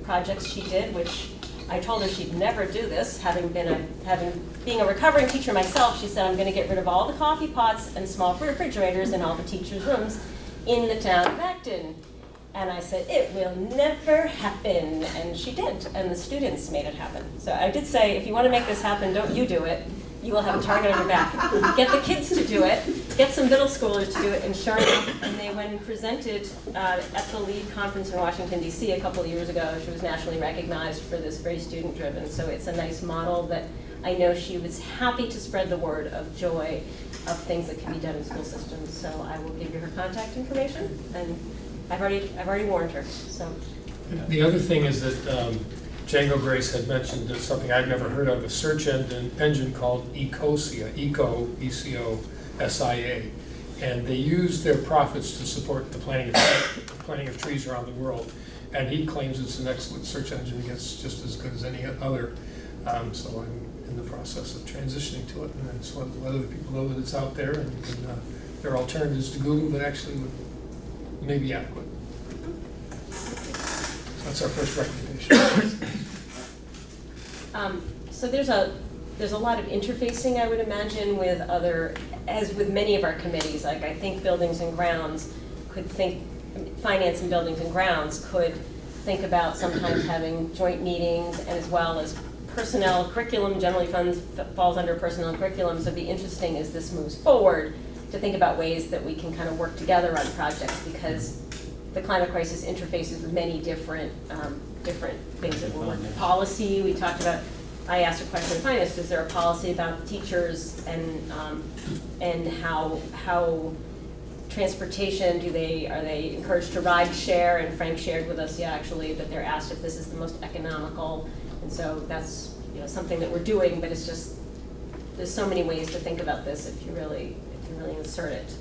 projects she did, which I told her she'd never do this, being a recovering teacher myself, she said, I'm going to get rid of all the coffee pots and small refrigerators in all the teachers' rooms in the town of Acton. And I said, it will never happen. And she did, and the students made it happen. So I did say, if you want to make this happen, don't you do it. You will have a target on your back. Get the kids to do it, get some middle schoolers to do it, and sure enough, and they, when presented at the LEAD conference in Washington, D.C. a couple of years ago, she was nationally recognized for this very student-driven. So it's a nice model that I know she was happy to spread the word of joy of things that can be done in school systems. So I will give you her contact information, and I've already warned her. So The other thing is that Django Grace had mentioned something I'd never heard of, a search engine called Ecosia, E-C-O-S-I-A. And they use their profits to support the planting of trees around the world. And he claims it's an excellent search engine. It gets just as good as any other. So I'm in the process of transitioning to it. And I just want to let other people know that it's out there. And there are alternatives to Google that actually may be adequate. So that's our first recommendation. So there's a lot of interfacing, I would imagine, with as with many of our committees. Like I think Buildings and Grounds could think, Finance and Buildings and Grounds could think about sometimes having joint meetings, and as well as personnel. Curriculum generally falls under personnel and curriculum, so it'd be interesting as this moves forward to think about ways that we can kind of work together on projects, because the climate crisis interfaces with many different things that we're working. Policy, we talked about. I asked a question in finance: is there a policy about teachers and how transportation? Are they encouraged to ride share? And Frank shared with us, actually, that they're asked if this is the most economical. And so that's something that we're doing, but it's just there's so many ways to think about this if you really insert it.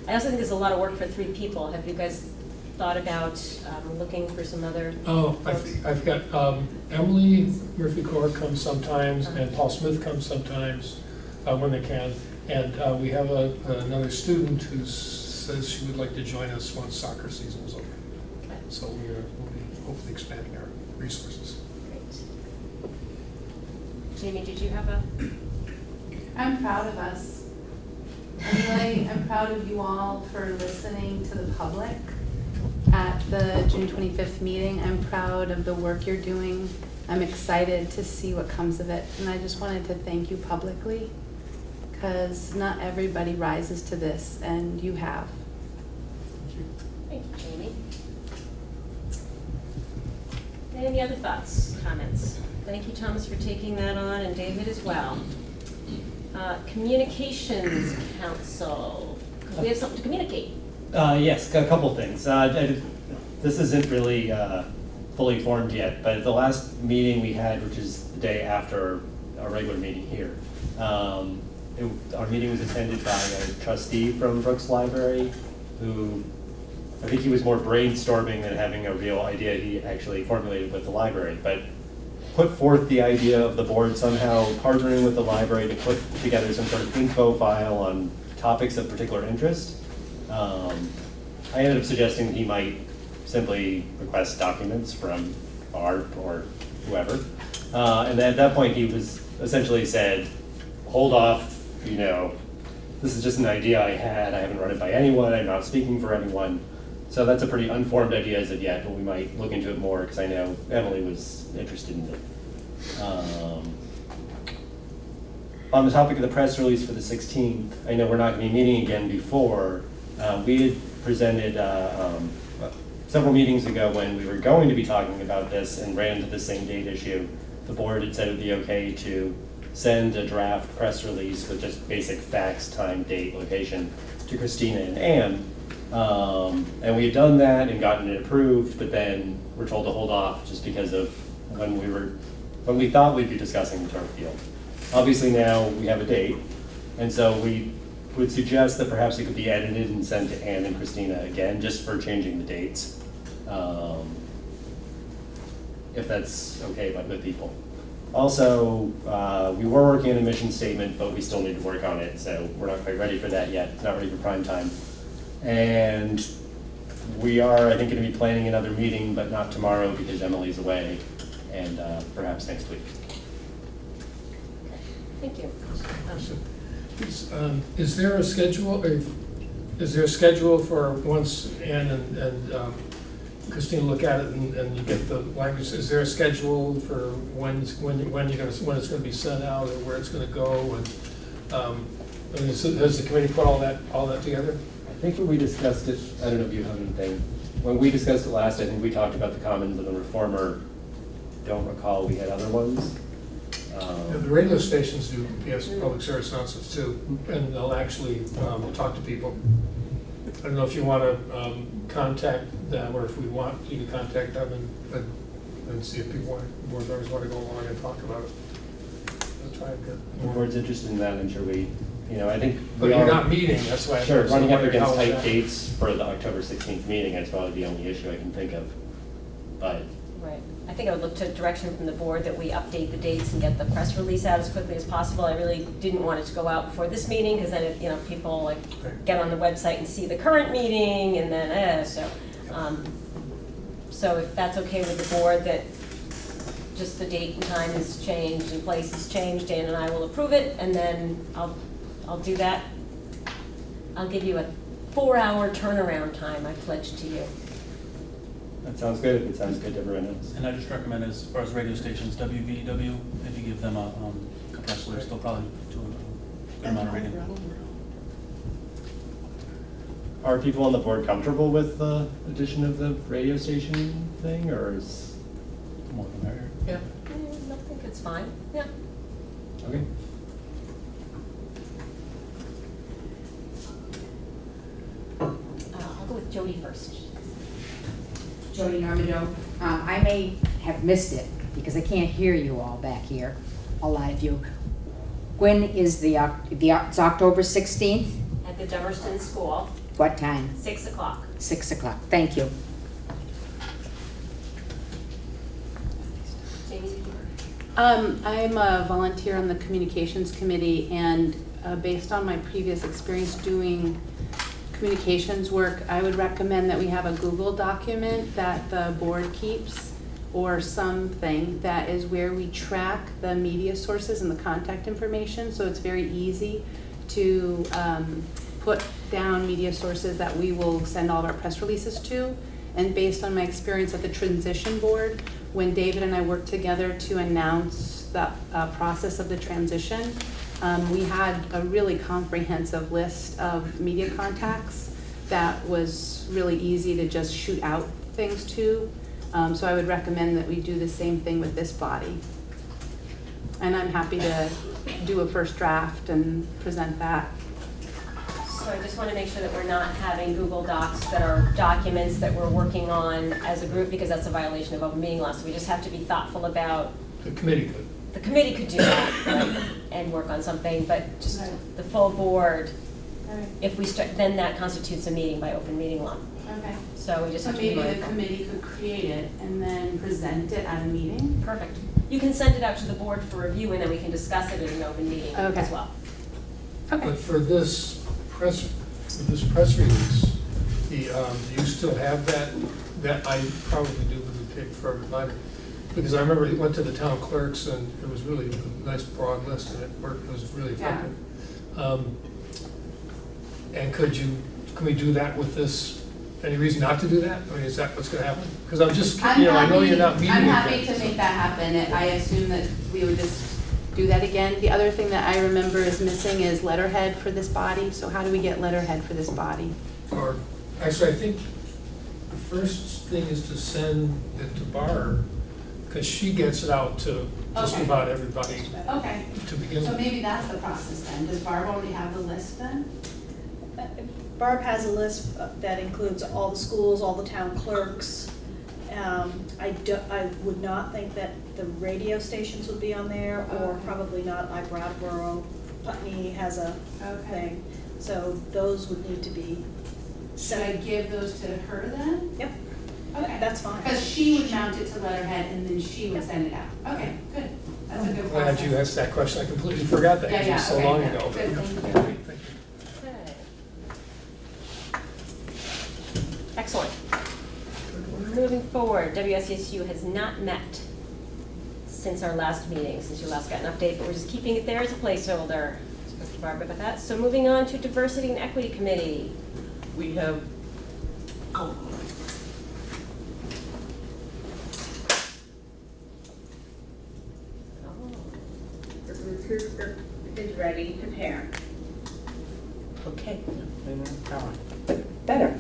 I also think there's a lot of work for 3 people. Have you guys thought about looking for some other? Oh, I've got Emily Murphy-Core comes sometimes, and Paul Smith comes sometimes when they can. And we have another student who says she would like to join us once soccer season is over. Okay. So we'll be hopefully expanding our resources. Great. Jamie, did you have a? I'm proud of us. I'm proud of you all for listening to the public at the June 25th meeting. I'm proud of the work you're doing. I'm excited to see what comes of it. And I just wanted to thank you publicly, because not everybody rises to this, and you have. Thank you, Jamie. Any other thoughts, comments? Thank you, Thomas, for taking that on, and David as well. Communications Council, because we have something to communicate. Yes, got a couple things. This isn't really fully formed yet, but at the last meeting we had, which is the day after our regular meeting here, our meeting was attended by a trustee from Brooks Library, who I think he was more brainstorming than having a real idea he actually formulated with the library, but put forth the idea of the board somehow partnering with the library to put together some sort of info file on topics of particular interest. I ended up suggesting he might simply request documents from Art or whoever. And then at that point he was essentially said, hold off, this is just an idea I had. I haven't run it by anyone. I'm not speaking for anyone. So that's a pretty unformed idea as of yet, but we might look into it more because I know Emily was interested in it. On the topic of the press release for the 16th, I know we're not going to be meeting again before. We had presented several meetings ago when we were going to be talking about this and ran into the same date issue. The board had said it would be okay to send a draft press release with just basic facts, time, date, location to Christina and Anne. And we had done that and gotten it approved, but then we're told to hold off just because of when we thought we'd be discussing the turf field. Obviously now we have a date, and so we would suggest that perhaps it could be edited and sent to Anne and Christina again, just for changing the dates, if that's okay with people. Also, we were working on a mission statement, but we still need to work on it, so we're not quite ready for that yet. It's not ready for prime time. And we are, I think, going to be planning another meeting, but not tomorrow because Emily's away, and perhaps next week. Thank you. Is there a schedule? Is there a schedule for once Ann and Christina look at it and you get the language? Is there a schedule for when it's going to be sent out or where it's going to go? And has the committee put all that together? I think when we discussed it, I don't know if you have anything. When we discussed it last, I think we talked about the Commons and the Reformer. Don't recall we had other ones. Yeah, the radio stations do public service announcements too, and they'll actually talk to people. I don't know if you want to contact them, or if we want you to contact them and see if board members want to go along and talk about it. I'll try and get The board's interested in that, I'm sure we, I think. But you're not meeting, that's why. Sure, running up against tight dates for the October 16th meeting, that's probably the only issue I can think of. But. Right. I think I would look to direction from the board that we update the dates and get the press release out as quickly as possible. I really didn't want it to go out before this meeting because then, people like get on the website and see the current meeting and then, so if that's okay with the board, that just the date and time is changed and place is changed, Dan and I will approve it, and then I'll do that. I'll give you a 4-hour turnaround time, I pledge to you. That sounds good. It sounds good to everyone else. And I just recommend, as far as radio stations, WVW, if you give them a press release, they'll probably do a good amount of reading. Are people on the board comfortable with the addition of the radio station thing, or is more than merrier? Yeah. I think it's fine. Yeah. Okay. I'll go with Jody first. Jody Normandeau. I may have missed it because I can't hear you all back here, a lot of you. When is it's October 16th? At the Dummerston School. What time? 6 o'clock. 6 o'clock. Thank you. I'm a volunteer on the communications committee, and based on my previous experience doing communications work, I would recommend that we have a Google document that the board keeps, or something that is where we track the media sources and the contact information, so it's very easy to put down media sources that we will send all of our press releases to. And based on my experience at the transition board, when David and I worked together to announce the process of the transition, we had a really comprehensive list of media contacts that was really easy to just shoot out things to. So I would recommend that we do the same thing with this body. And I'm happy to do a first draft and present that. So I just want to make sure that we're not having Google Docs that are documents that we're working on as a group, because that's a violation of open meeting law. So we just have to be thoughtful about. The committee could. The committee could do that, right, and work on something, but just the full board, if we start, then that constitutes a meeting by open meeting law. Okay. So we just have to maybe be the mindful. committee could create it and then present it at a meeting? Perfect. You can send it out to the board for review, and then we can discuss it in an open meeting as well. Okay. But for this press release, do you still have that? That I probably do, but it take forever time. Because I remember he went to the town clerks and it was really a nice broad list and it worked. It was really effective. And can we do that with this any reason not to do that? I mean, is that what's gonna happen? Because I'm just, I'm I know you're not meeting I'm with happy them, to so- make that happen. I assume that we would just, Do that again. The other thing that I remember is missing is letterhead for this body. So how do we get letterhead for this body? Or, actually, I think the first thing is to send it to Barb, because she gets it out to just Okay. about everybody okay. to begin So with. maybe that's the process then. Does Barb already have the list then? Barb has a list that includes all the schools, all the town clerks. I would not think that the radio stations would be on there, or Okay. probably not Brattleboro. Putney has a Okay. thing, so those would need to be Should I sent. give those to her then? Yep, Okay. that's fine. Because she would mount it to letterhead and then she would send it out. Okay, good. That's a good Glad process. you asked that question. I completely forgot that because it was so okay, long yeah. ago. Good, thank you. Great, thank you. Okay. Excellent. Moving forward, WSSU has not met since our last meeting, since you last got an update, but we're just keeping it there as a placeholder. Mr. Barbara about that. So moving on to Diversity and Equity Committee. We have, The recruiter is ready to pair. okay, better.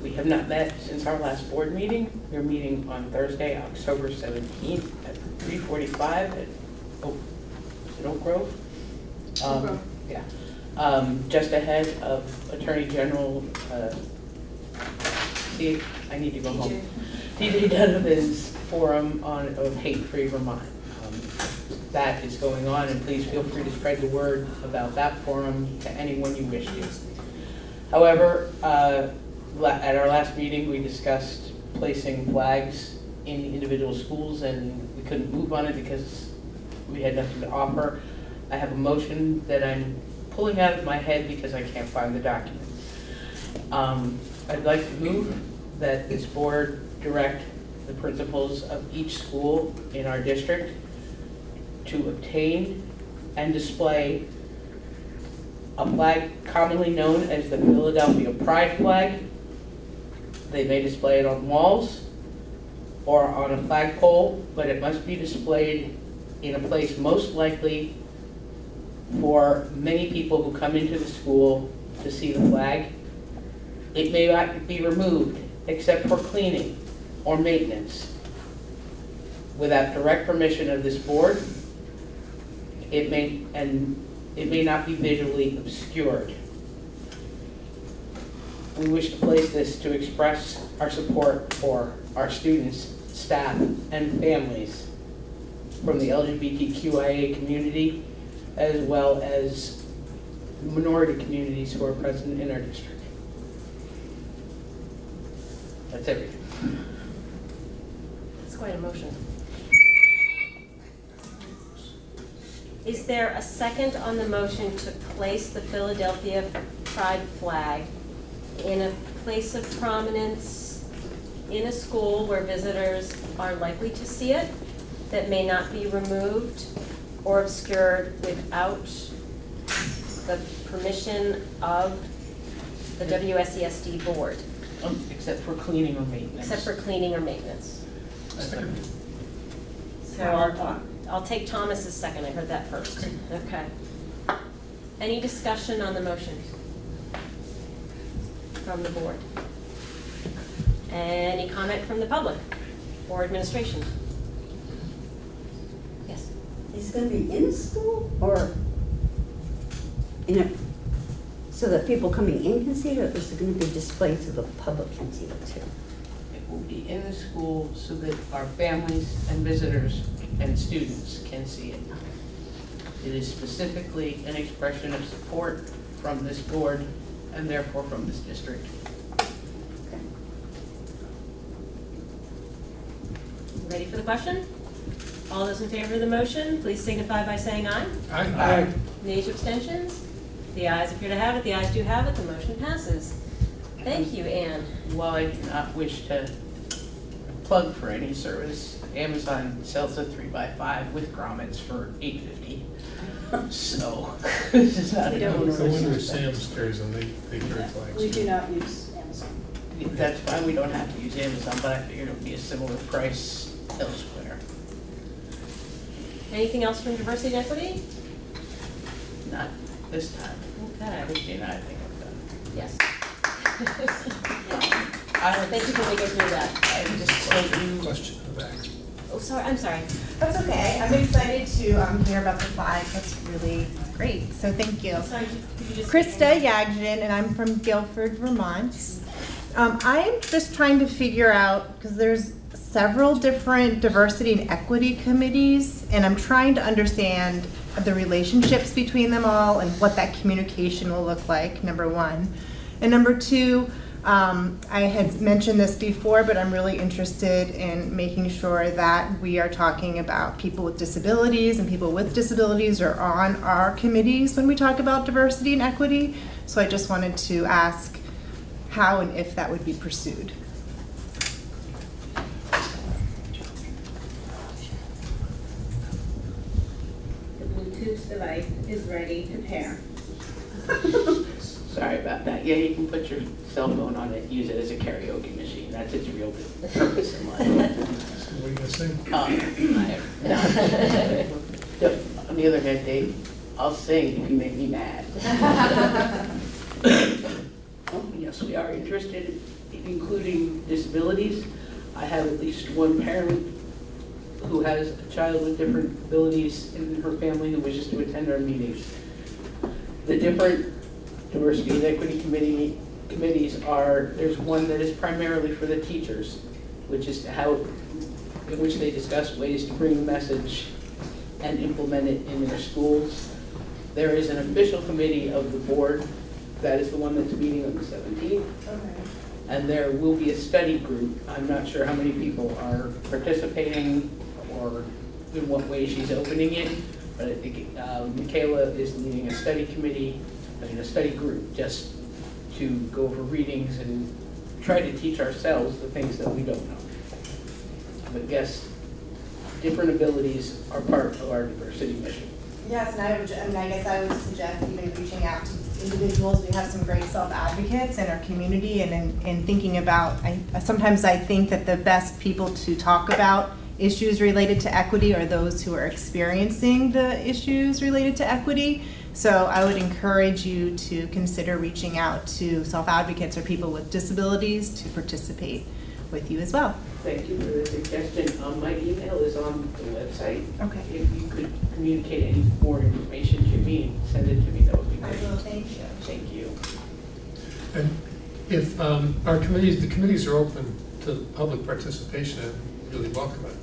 We have not met since our last board meeting. We're meeting on Thursday, October 17th at 3:45 at, is it Oak Grove? Oak Grove. Yeah. Just ahead of Attorney General, I need to go home. TJ Donovan's forum of hate-free Vermont. That is going on, and please feel free to spread the word about that forum to anyone you wish to. However, at our last meeting, we discussed placing flags in individual schools, and we couldn't move on it because we had nothing to offer. I have a motion that I'm pulling out of my head because I can't find the document. I'd like to move that this board direct the principals of each school in our district to obtain and display a flag commonly known as the Philadelphia Pride flag. They may display it on walls or on a flagpole, but it must be displayed in a place most likely for many people who come into the school to see the flag. It may not be removed except for cleaning or maintenance. Without direct permission of this board, it may not be visually obscured. We wish to place this to express our support for our students, staff, and families from the LGBTQIA community, as well as minority communities who are present in our district. That's everything. That's quite a motion. Is there a second on the motion to place the Philadelphia Pride flag in a place of prominence in a school where visitors are likely to see it, that may not be removed or obscured without the permission of the WSESD board? Except for cleaning or maintenance. Except for cleaning or maintenance. Second. So I'll take Thomas's second, I heard that first. Okay. Any discussion on the motion from the board? Any comment from the public or administration? Yes. Is it going to be in school or in a, so that people coming in can see it, or is it going to be displayed so the public can see it too? It will be in the school so that our families and visitors and students can see it. It is specifically an expression of support from this board and therefore from this district. Ready for the question? All those in favor of the motion, please signify by saying aye. Aye. Aye. Nays or abstentions? The ayes appear to have it, the ayes do have it, the motion passes. Thank you, Anne. While I do not wish to plug for any service, Amazon sells a 3x5 with grommets for $8.50. So, this is not I an onerous wonder if expense. Sam's carries them, they carry flags. We do not use Amazon. That's fine, we don't have to use Amazon, but I figured it would be a similar price elsewhere. Anything else from diversity and equity? Not this time. Okay. Christina, I think I'm done. Yes. Thank you for making us do that. I just told you. Question in the back. Oh, sorry, I'm sorry. That's okay. I'm excited to hear about the flags. That's really great. So thank you. Sorry, could you just- Krista Yagdin, and I'm from Guilford, Vermont. I'm just trying to figure out, because there's several different diversity and equity committees, and I'm trying to understand the relationships between them all and what that communication will look like, number one. And number two, I had mentioned this before, but I'm really interested in making sure that we are talking about people with disabilities, and people with disabilities are on our committees when we talk about diversity and equity. So I just wanted to ask how and if that would be pursued. The Bluetooth device is ready to pair. Sorry about that. Yeah, you can put your cell phone on it, use it as a karaoke machine. That's its real purpose in life. What are you gonna sing? On the other hand, Dave, I'll sing if you make me mad. Oh, yes, we are interested in including disabilities. I have at least one parent who has a child with different abilities in her family who wishes to attend our meetings. The different diversity and equity committees are, there's one that is primarily for the teachers, which is in which they discuss ways to bring the message and implement it in their schools. There is an official committee of the board, that is the one that's meeting on the 17th. And there will be a study group. I'm not sure how many people are participating or in what way she's opening it, but I think Michaela is leading a study committee, a study group, just to go over readings and try to teach ourselves the things that we don't know. But yes, different abilities are part of our diversity mission. Yes, and I guess I would suggest even reaching out to individuals. We have some great self-advocates in our community, and in thinking about, sometimes I think that the best people to talk about issues related to equity are those who are experiencing the issues related to equity. So I would encourage you to consider reaching out to self-advocates or people with disabilities to participate with you as well. Thank you for the suggestion. My email is on the website. Okay. If you could communicate any more information to me and send it to me, that would be great. I will, thank you. Thank you. And if our committees, the committees are open to public participation, and we really welcome it.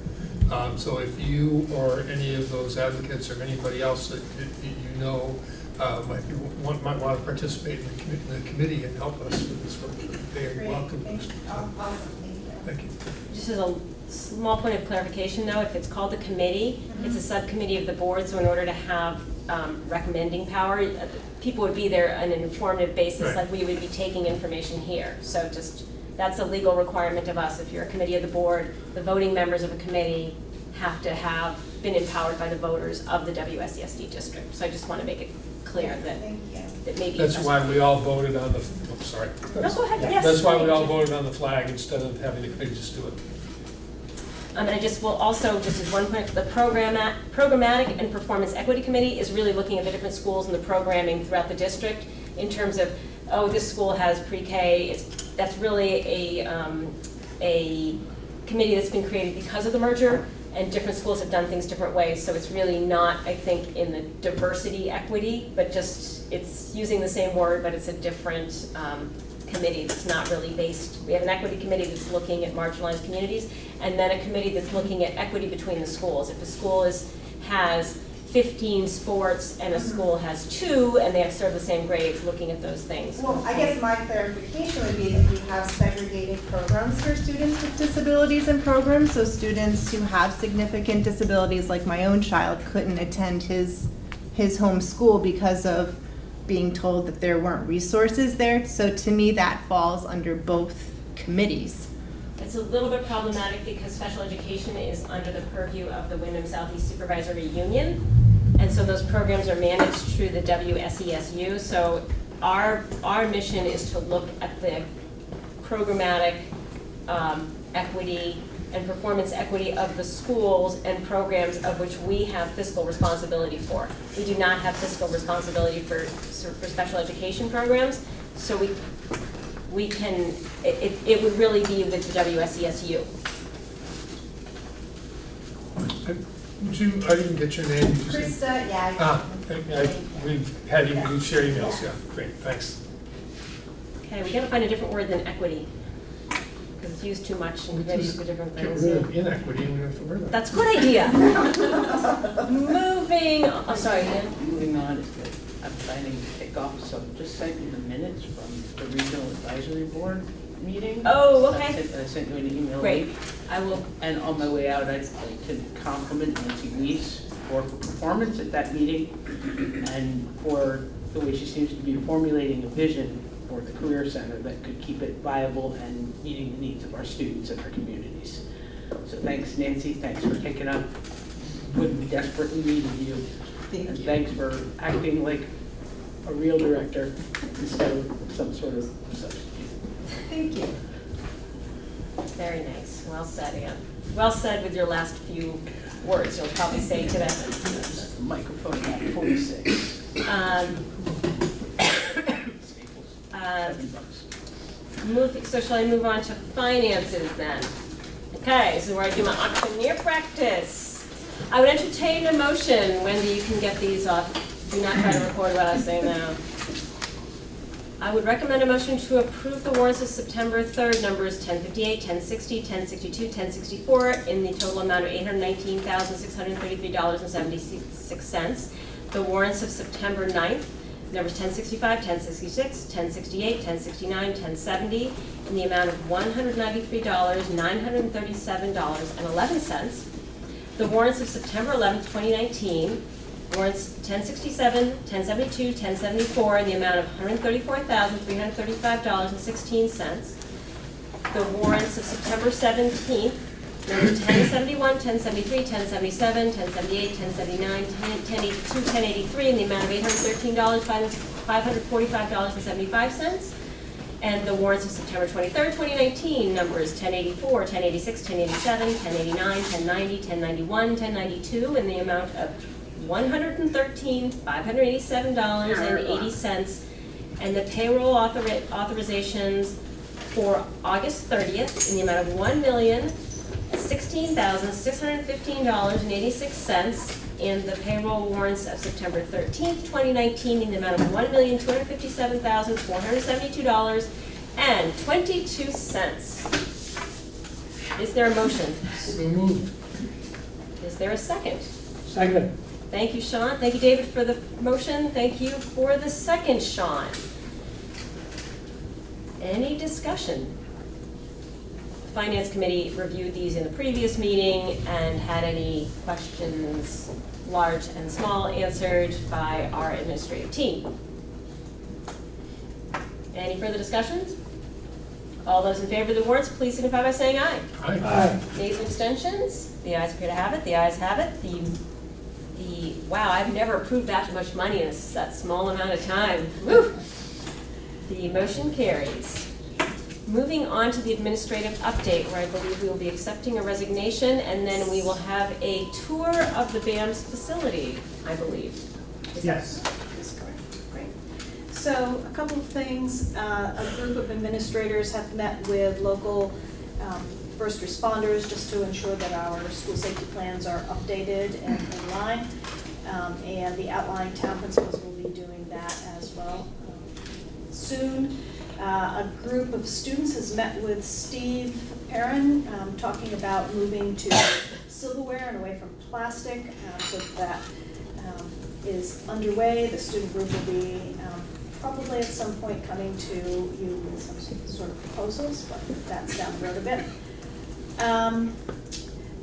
So if you or any of those advocates or anybody else that you know might want to participate in the committee and help us with this work, they are welcome. Awesome, Thank you. Just as a small point of clarification though, if it's called a committee, it's a subcommittee of the board, so in order to have recommending power, people would be there on an informative basis, Right. like we would be taking information here. So just, that's a legal requirement of us. If you're a committee of the board, the voting members of a committee have to have been empowered by the voters of the WSESD district. So I just want to make it clear that maybe. That's why we all voted on the, sorry. No, go ahead, yes. That's why we all voted on the flag instead of having the committee just do it. And I just will also, just as one point, the Programmatic and Performance Equity Committee is really looking at the different schools and the programming throughout the district in terms of, oh, this school has pre-K. That's really a committee that's been created because of the merger, and different schools have done things different ways. So it's really not, I think, in the diversity equity, but just, it's using the same word, but it's a different committee that's not really based. We have an equity committee that's looking at marginalized communities, and then a committee that's looking at equity between the schools. If a school has 15 sports and a school has 2 and they have served the same grades, looking at those things. Well, I guess my clarification would be that we have segregated programs for students with disabilities and programs. So students who have significant disabilities, like my own child, couldn't attend his home school because of being told that there weren't resources there. So to me, that falls under both committees. It's a little bit problematic because special education is under the purview of the Wyndham Southeast Supervisory Union, And so those programs are managed through the WSESU. So our mission is to look at the programmatic equity and performance equity of the schools and programs of which we have fiscal responsibility for. We do not have fiscal responsibility for special education programs, so we can, it would really be with the WSESU. I didn't get your name. Did you say? Krista, yeah. We've had you share emails, yeah, great, thanks. Okay, we gotta find a different word than equity, because it's used too much and very used for different Get things. rid of inequity, and we have to worry about it. That's a good idea. Moving, oh, sorry, Dan. Moving on, I'm planning to take off, so just sent you the minutes from the Regional Advisory Board meeting. Oh, okay. I sent you an email. Great. link. I will. And on my way out, I'd like to compliment Nancy Neese for her performance at that meeting and for the way she seems to be formulating a vision for the Career Center that could keep it viable and meeting the needs of our students and our communities. So thanks, Nancy. Thanks for taking up what we desperately needed you. And thanks for acting like a real director instead of some sort of substitute. Thank you. Very nice. Well said, Ann. Well said with your last few words. You'll probably say to that. Microphone at 46. So shall I move on to finances then? Okay, so where I do my auctioneer practice. I would entertain a motion. Wendy, you can get these off. Do not try to record what I say now. I would recommend a motion to approve the warrants of September 3rd, numbers 1058, 1060, 1062, 1064, in the total amount of $819,633.76. The warrants of September 9th, numbers 1065, 1066, 1068, 1069, 1070, in the amount of $193,937.11. The warrants of September 11th, 2019, warrants 1067, 1072, 1074, in the amount of $134,335.16. The warrants of September 17th, numbers 1071, 1073, 1077, 1078, 1079, 1082, 1083, in the amount of $813,545.75. And the warrants of September 23rd, 2019, numbers 1084, 1086, 1087, 1089, 1090, 1091, 1092, in the amount of $113,587.80, and the payroll authorizations for August 30th in the amount of $1,016,615.86, and the payroll warrants of September 13th, 2019 in the amount of $1,257,472.22. Is there a motion? So moved. Is there a second? Second. Thank you, Sean. Thank you, David, for the motion. Thank you for the second, Sean. Any discussion? The Finance Committee reviewed these in the previous meeting and had any questions, large and small, answered by our administrative team. Any further discussions? All those in favor of the warrants, please signify by saying aye. Aye. Aye. Nays and abstentions? The ayes appear to have it. The ayes have it. Wow, I've never approved that much money in that small amount of time. Woo! The motion carries. Moving on to the administrative update, where I believe we will be accepting a resignation, and then we will have a tour of the BAM's facility, I believe. Yes. Is correct. Great. So a couple of things. A group of administrators have met with local first responders just to ensure that our school safety plans are updated and in line. And the outlying town principals will be doing that as well soon. A group of students has met with Steve Perrin, talking about moving to silverware and away from plastic. So that is underway. The student group will be probably at some point coming to you with some sort of proposals, but that's down the road a bit.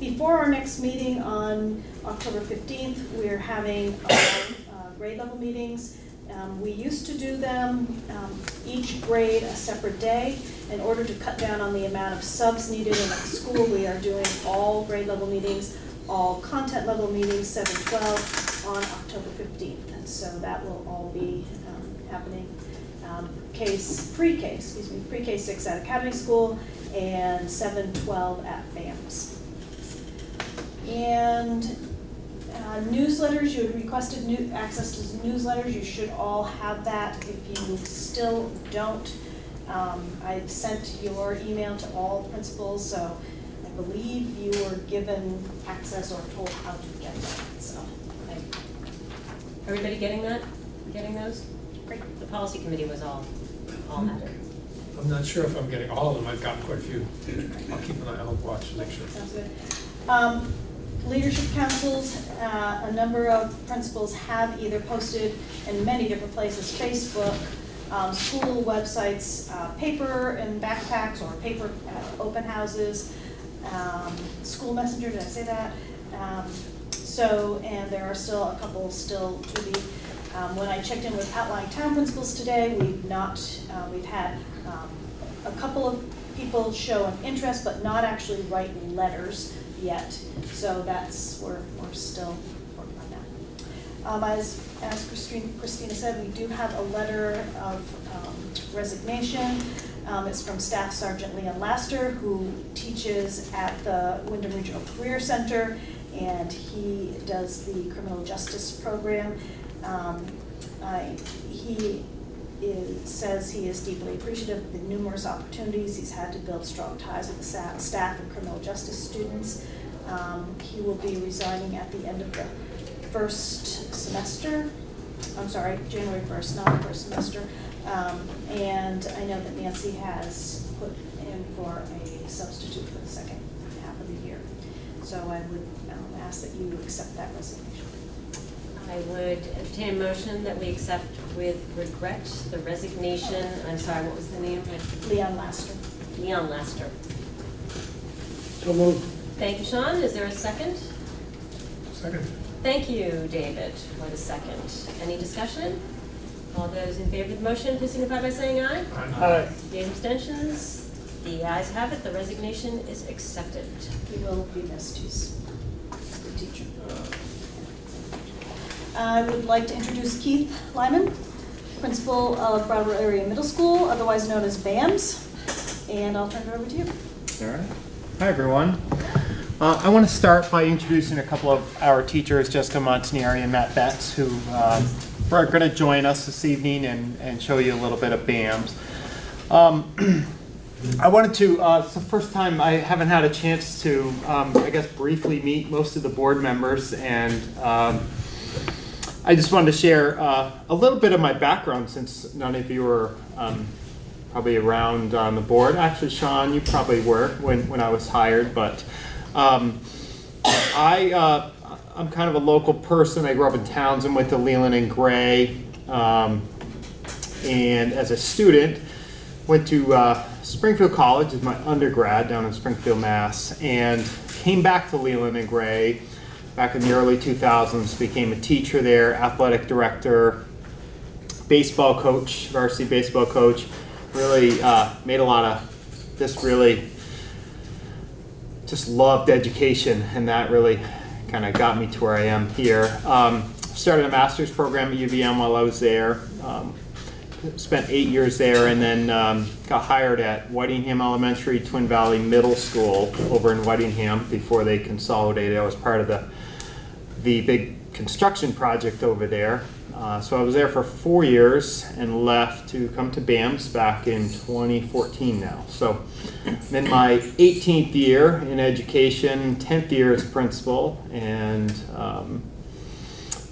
Before our next meeting on October 15th, we're having our grade level meetings. We used to do them each grade a separate day. In order to cut down on the amount of subs needed in the school, we are doing all grade level meetings, all content level meetings, 7-12, on October 15th. And so that will all be happening. Pre-K 6 at Academy School and 7-12 at BAMS. And newsletters, you had requested access to newsletters. You should all have that. If you still don't, I sent your email to all principals, so I believe you were given access or told how to get that. So, Everybody getting that? Getting those? Great. The policy committee was all had it. I'm not sure if I'm getting all of them. I've gotten quite a few. I'll keep an eye, I'll watch to make sure. Sounds good. Leadership councils, a number of principals have either posted in many different places, Facebook, school websites, paper and backpacks or paper open houses, school messenger, did I say that? And there are still a couple still to be. When I checked in with outlying town principals today, we've had a couple of people show an interest but not actually write letters yet. So we're still working on that. As Christina said, we do have a letter of resignation. It's from Staff Sergeant Leon Laster, who teaches at the Wyndham Regional Career Center, and he does the criminal justice program. He says he is deeply appreciative of the numerous opportunities he's had to build strong ties with the staff and criminal justice students. He will be resigning at the end of the first semester. I'm sorry, January 1st, not the first semester. And I know that Nancy has put in for a substitute for the second half of the year. So I would ask that you accept that resignation. I would entertain a motion that we accept with regret the resignation. I'm sorry, what was the name? Leon Laster. Leon Laster. So moved. Thank you, Sean. Is there a second? Second. Thank you, David, for the second. Any discussion? All those in favor of the motion, please signify by saying aye. Aye. Any abstentions? The ayes have it. The resignation is accepted. He will be missed. He's a good teacher. I would like to introduce Keith Lyman, principal of Brattleboro Area Middle School, otherwise known as BAMS, and I'll turn it over to you. All right. Hi, everyone. I want to start by introducing a couple of our teachers, Jessica Montanieri and Matt Betts, who are going to join us this evening and show you a little bit of BAMS. I wanted to, it's the first time I haven't had a chance to, I guess, briefly meet most of the board members, and I just wanted to share a little bit of my background, since none of you were probably around on the board. Actually, Sean, you probably were when I was hired, but I'm kind of a local person. I grew up in Townsend, went to Leland and Gray, and as a student, went to Springfield College as my undergrad down in Springfield, Mass, and came back to Leland and Gray back in the early 2000s, became a teacher there, athletic director, baseball coach, varsity baseball coach. Really made a lot of, just loved education, and that really kind of got me to where I am here. Started a master's program at UVM while I was there. Spent 8 years there, and then got hired at Whitingham Elementary, Twin Valley Middle School over in Whitingham before they consolidated. I was part of the big construction project over there. So I was there for 4 years and left to come to BAMS back in 2014 now. So I'm in my 18th year in education, 10th year as principal, and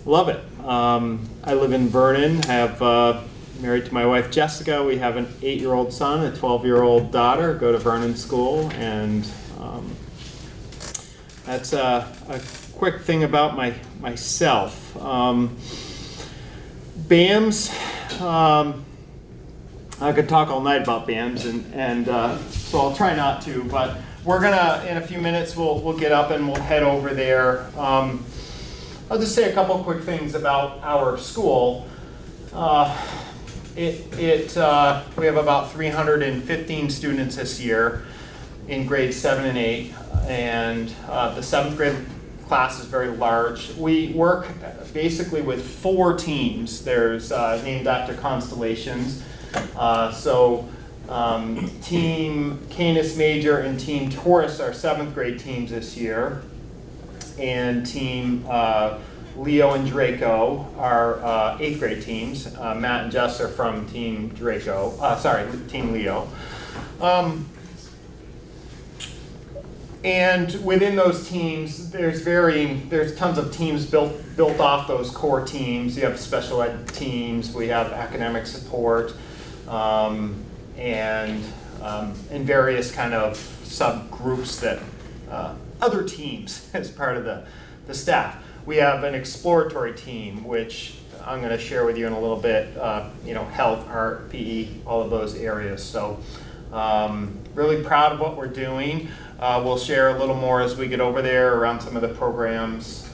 love it. I live in Vernon, have married to my wife Jessica. We have an 8-year-old son, a 12-year-old daughter, go to Vernon School, and that's a quick thing about myself. BAMS, I could talk all night about BAMS, and so I'll try not to, but we're gonna, in a few minutes, we'll get up and we'll head over there. I'll just say a couple quick things about our school. We have about 315 students this year in grades 7 and 8, and the 7th grade class is very large. We work basically with 4 teams. There's named after constellations. Team Canis Major and Team Taurus are 7th grade teams this year. And Team Leo and Draco are 8th grade teams. Matt and Jess are from Team Team Leo. And within those teams, there's tons of teams built off those core teams. You have special ed teams, we have academic support, and various kind of subgroups that other teams as part of the staff. We have an exploratory team, which I'm going to share with you in a little bit. Health, art, PE, all of those areas. So really proud of what we're doing. We'll share a little more as we get over there around some of the programs.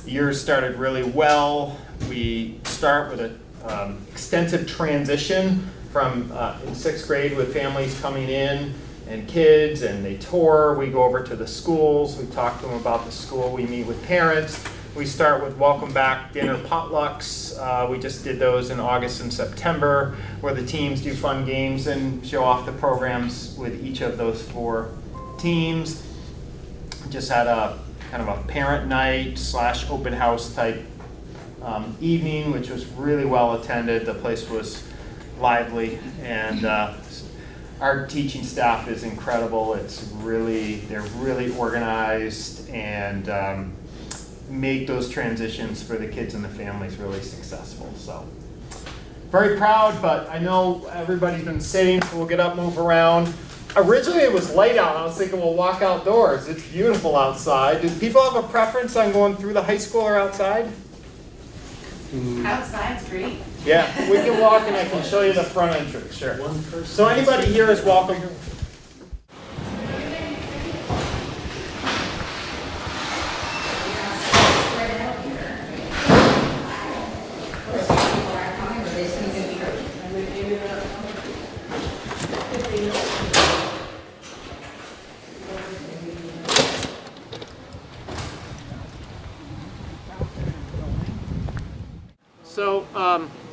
The year started really well. We start with an extensive transition from in 6th grade with families coming in and kids, and they tour. We go over to the schools. We talk to them about the school. We meet with parents. We start with welcome back dinner potlucks. We just did those in August and September, where the teams do fun games and show off the programs with each of those 4 teams. Just had a kind of a parent night / open house type evening, which was really well attended. The place was lively, and our teaching staff is incredible. They're really organized and make those transitions for the kids and the families really successful. So very proud, but I know everybody's been sitting, so we'll get up, move around. Originally it was light out. I was thinking we'll walk outdoors. It's beautiful outside. Do people have a preference on going through the high school or outside? Outside's great. Yeah, we can walk and I can show you the front entrance, sure. So anybody here is welcome. So,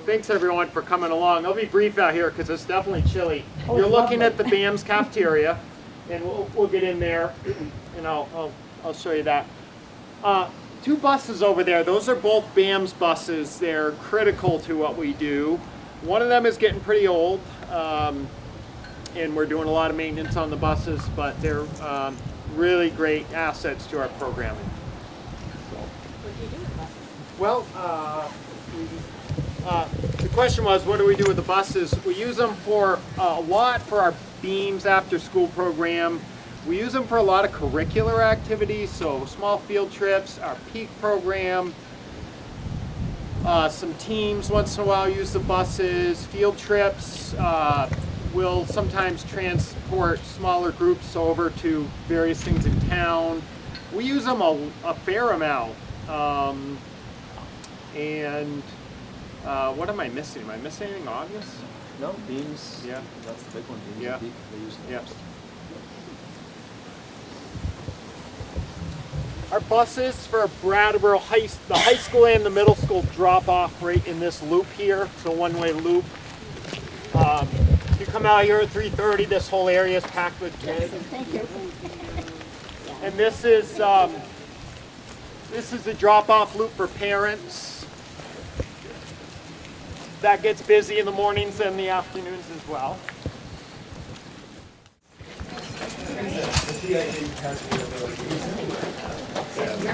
thanks everyone for coming along. I'll be brief out here because it's definitely chilly. You're looking at the BAM's cafeteria, and we'll get in there, and I'll show you that. 2 buses over there. Those are both BAM's buses. They're critical to what we do. One of them is getting pretty old, and we're doing a lot of maintenance on the buses, but they're really great assets to our programming. What do you do with the buses? Well, the question was, what do we do with the buses? We use them for a lot for our Beams after school program. We use them for a lot of curricular activities, so small field trips, our peak program. Some teams once in a while use the buses. Field trips, we'll sometimes transport smaller groups over to various things in town. We use them a fair amount. What am I missing? Am I missing anything obvious? No, Beams. Yeah. That's the big one. Beams Yeah. and Peak, they use them. Yep. Our buses for Brattleboro the high school and the middle school drop off right in this loop here. It's a one-way loop. If you come out here at 3:30, this whole area is packed with kids. Thank you. And this is a drop-off loop for parents. That gets busy in the mornings and the afternoons as well.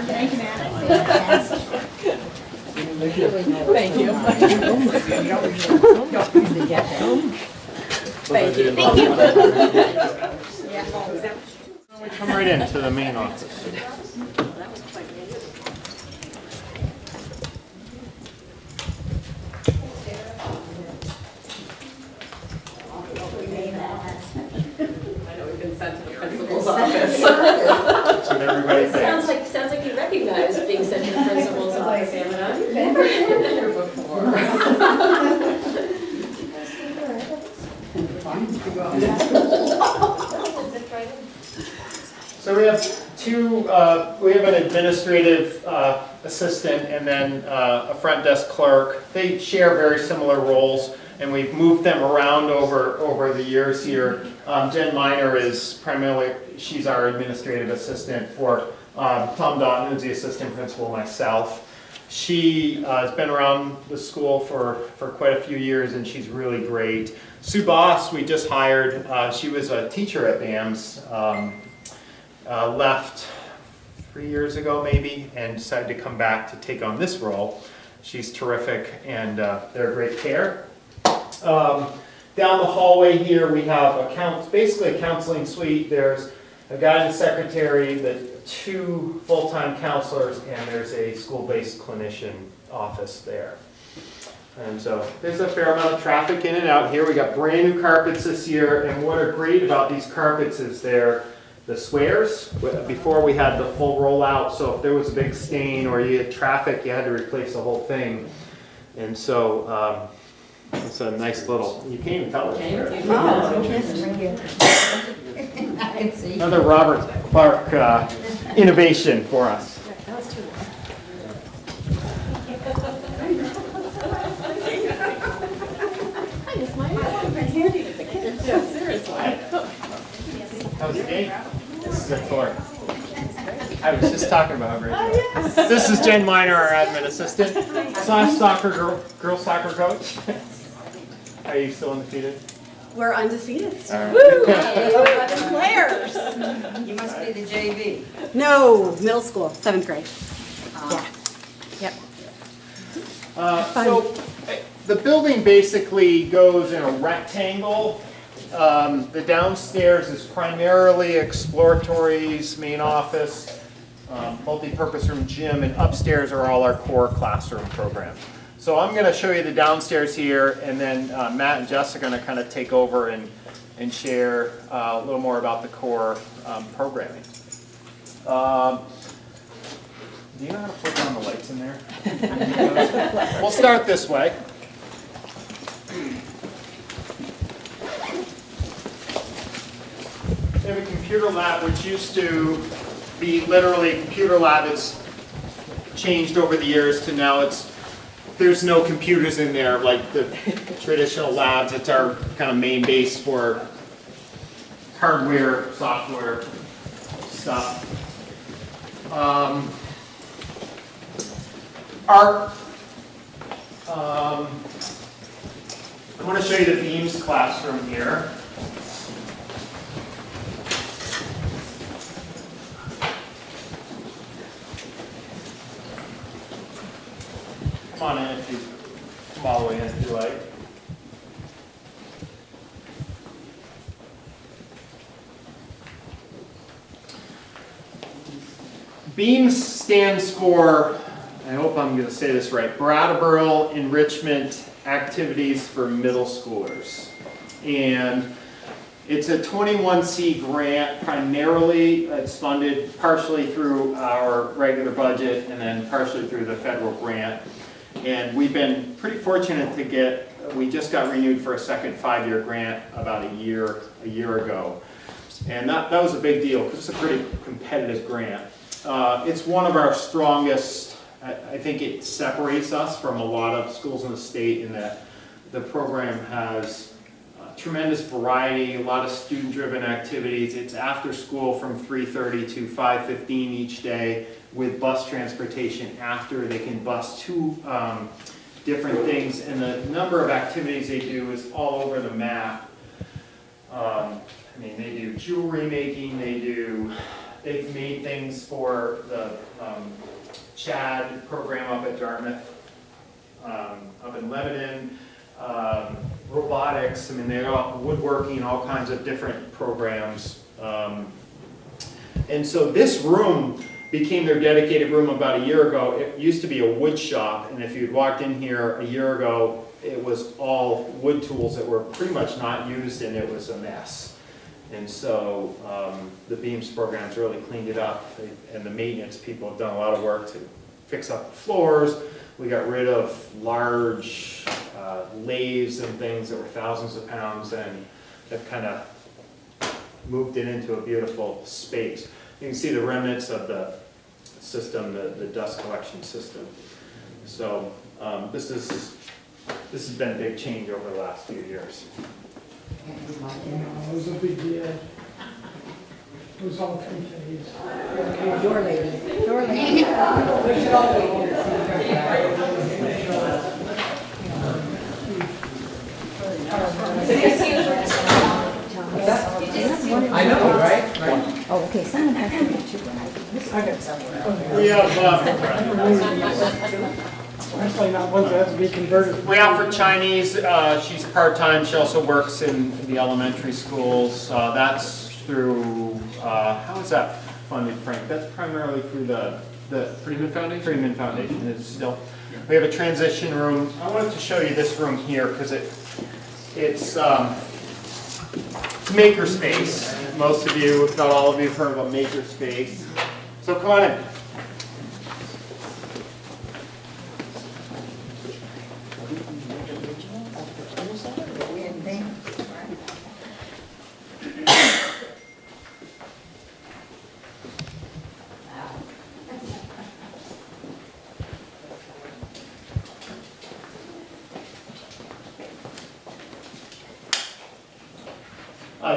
Thank you, Matt. Thank you. Thank you. Thank you. We come right into the main office. That's what everybody thinks. Sounds like you recognize being sent to the principal's office, Amanda. You've been there before. So So we have we have an administrative assistant and then a front desk clerk. They share very similar roles, and we've moved them around over the years here. Jen Miner is primarily, she's our administrative assistant for Tom Dotton, who's the assistant principal, myself. She has been around the school for quite a few years, and she's really great. Sue Boss, we just hired. She was a teacher at BAMS, left 3 years ago maybe, and decided to come back to take on this role. She's terrific, and they're a great pair. Down the hallway here, we have basically a counseling suite. There's a guidance secretary, the 2 full-time counselors, and there's a school-based clinician office there. And so there's a fair amount of traffic in and out here. We got brand new carpets this year, and what are great about these carpets is they're the squares. Before we had the full rollout, so if there was a big stain or you had traffic, you had to replace the whole thing. And so it's a nice little, you can't even tell it. Oh, yes, right here. I can see. Another Robert Clark innovation for us. That was too long. How's the game? This is the tour. I was just talking about how great it was. This is Jen Miner, our admin assistant, / girl soccer coach. Are you still undefeated? We're undefeated. Right. Woo! 11 players. You must be the JV. No, middle school, 7th grade. Yeah. Yep. So the building basically goes in a rectangle. The downstairs is primarily exploratories, main office, multi-purpose room, gym, and upstairs are all our core classroom programs. So I'm going to show you the downstairs here, and then Matt and Jess are going to kind of take over and share a little more about the core programming. Do you know how to flip on the lights in there? We'll start this way. We have a computer lab, which used to be literally a computer lab. It's changed over the years to now there's no computers in there like the traditional labs. It's our kind of main base for hardware, software stuff. Art. I want to show you the Beams classroom here. Come on in if you come all the way in if you like. BEAMS stands for, I hope I'm going to say this right, Brattleboro Enrichment Activities for Middle Schoolers. And it's a 21C grant. Primarily it's funded partially through our regular budget and then partially through the federal grant. And we've been pretty fortunate to we just got renewed for a second 5-year grant about a year ago. And that was a big deal because it's a pretty competitive grant. It's one of our strongest. I think it separates us from a lot of schools in the state in that the program has tremendous variety, a lot of student-driven activities. It's after school from 3:30 to 5:15 each day with bus transportation after. They can bus to different things, and the number of activities they do is all over the map. I mean, they do jewelry making, they've made things for the CHAD program up at Dartmouth, up in Lebanon, robotics, I mean, they're all woodworking, all kinds of different programs. And so this room became their dedicated room about a year ago. It used to be a wood shop, and if you'd walked in here a year ago, it was all wood tools that were pretty much not used, and it was a mess. And so the Beams program's really cleaned it up, and the maintenance people have done a lot of work to fix up the floors. We got rid of large lathes and things that were thousands of pounds, and have kind of moved it into a beautiful space. You can see the remnants of the system, the dust collection system. So this has been a big change over the last few years. It was a big deal. It was all confused. Door lady. Door lady. We should all wait here to see. I know, right? Oh, okay, someone has to get you. We have Actually, not ones that have to be converted. we offer Chinese. She's part-time. She also works in the elementary schools. That's through, how is that funded, Frank? That's primarily through the Freeman Foundation? Freeman Foundation is still. We have a transition room. I wanted to show you this room here because it's makerspace. Most of you, if not all of you, have heard about makerspace. So come on in.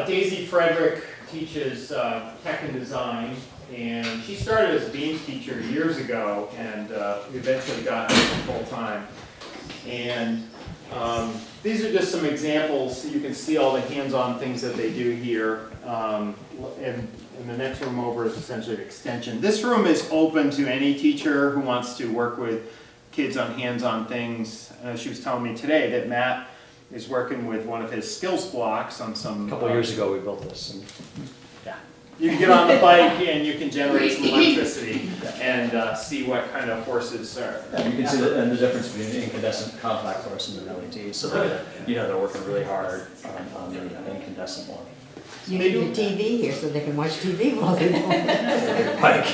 Daisy Frederick teaches tech and design, and she started as a Beams teacher years ago, and we eventually got her full-time. And these are just some examples so you can see all the hands-on things that they do here. And the next room over is essentially an extension. This room is open to any teacher who wants to work with kids on hands-on things. She was telling me today that Matt is working with one of his skills blocks on some... A couple years ago we built this. And yeah. You can get on the bike and you can generate some electricity and see what kind of forces are. Yeah, you can see the difference between an incandescent compact fluorescent and an LED. So they're working really hard on the incandescent one. You need a TV here so they can watch TV while they're Bike.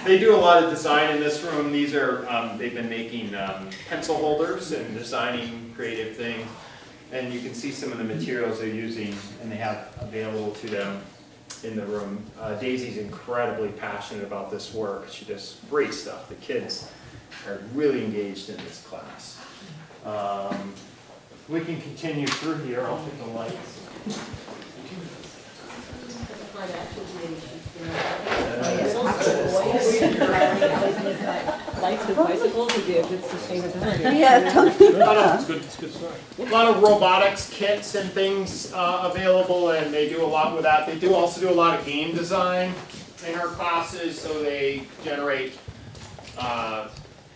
They do a lot of design in this room. These are, they've been making pencil holders and designing creative things. And you can see some of the materials they're using and they have available to them in the room. Daisy's incredibly passionate about this work. She does great stuff. The kids are really engaged in this class. We can continue through here. I'll put the lights. Lights with bicycles would be a good sustainability. Yeah, It's good stuff. A lot of robotics kits and things available, and they do a lot with that. They do also do a lot of game design in our classes, so they generate,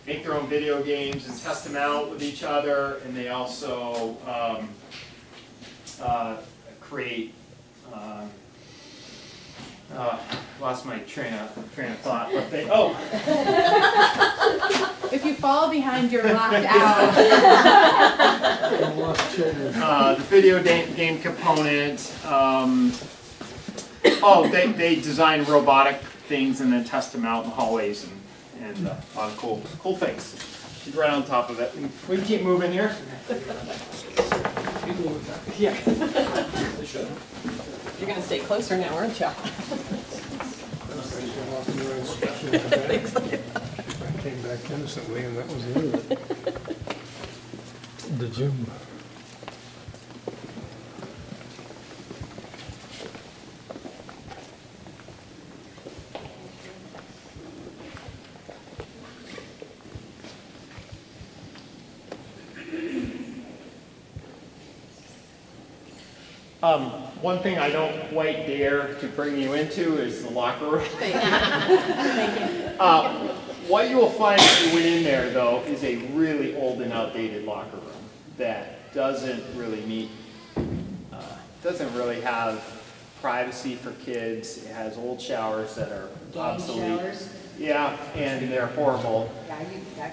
make their own video games and test them out with each other, and they also create. Lost my train of thought. But they If you fall behind, you're locked out. the video game component. They design robotic things and then test them out in the hallways and a lot of cool things. She's right on top of it. And we can keep moving here. Yeah. You're going to stay closer now, aren't you? I came back innocently and that was the end of it. The gym. One thing I don't quite dare to bring you into is the locker room. Thank you. What you will find if you went in there, though, is a really old and outdated locker room that doesn't really doesn't really have privacy for kids. It has old showers that are obsolete. showers? Yeah, and they're horrible. Yeah,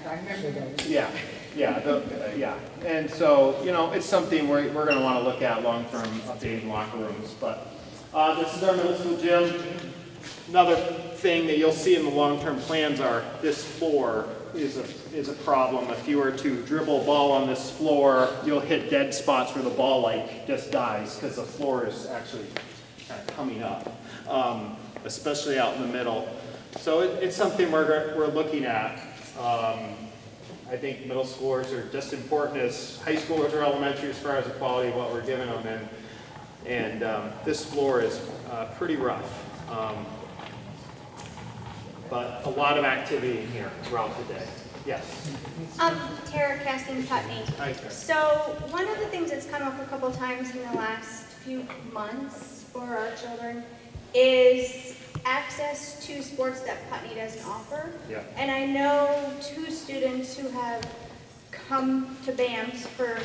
I remember those. Yeah. Yeah, and so, it's something we're going to want to look at long-term, updating locker rooms. But this is our middle school gym. Another thing that you'll see in the long-term plans are this floor is a problem. If you were to dribble a ball on this floor, you'll hit dead spots where the ball like just dies because the floor is actually kind of coming up, especially out in the middle. So it's something we're looking at. I think middle schoolers are just as important as high schoolers or elementary as far as the quality of what we're giving them. And this floor is pretty rough. But a lot of activity in here throughout the day. Yes? Tara Casting Putney. Hi, Tara. So one of the things that's come up a couple times in the last few months for our children is access to sports that Putney doesn't offer. Yeah. And I know 2 students who have come to BAMS for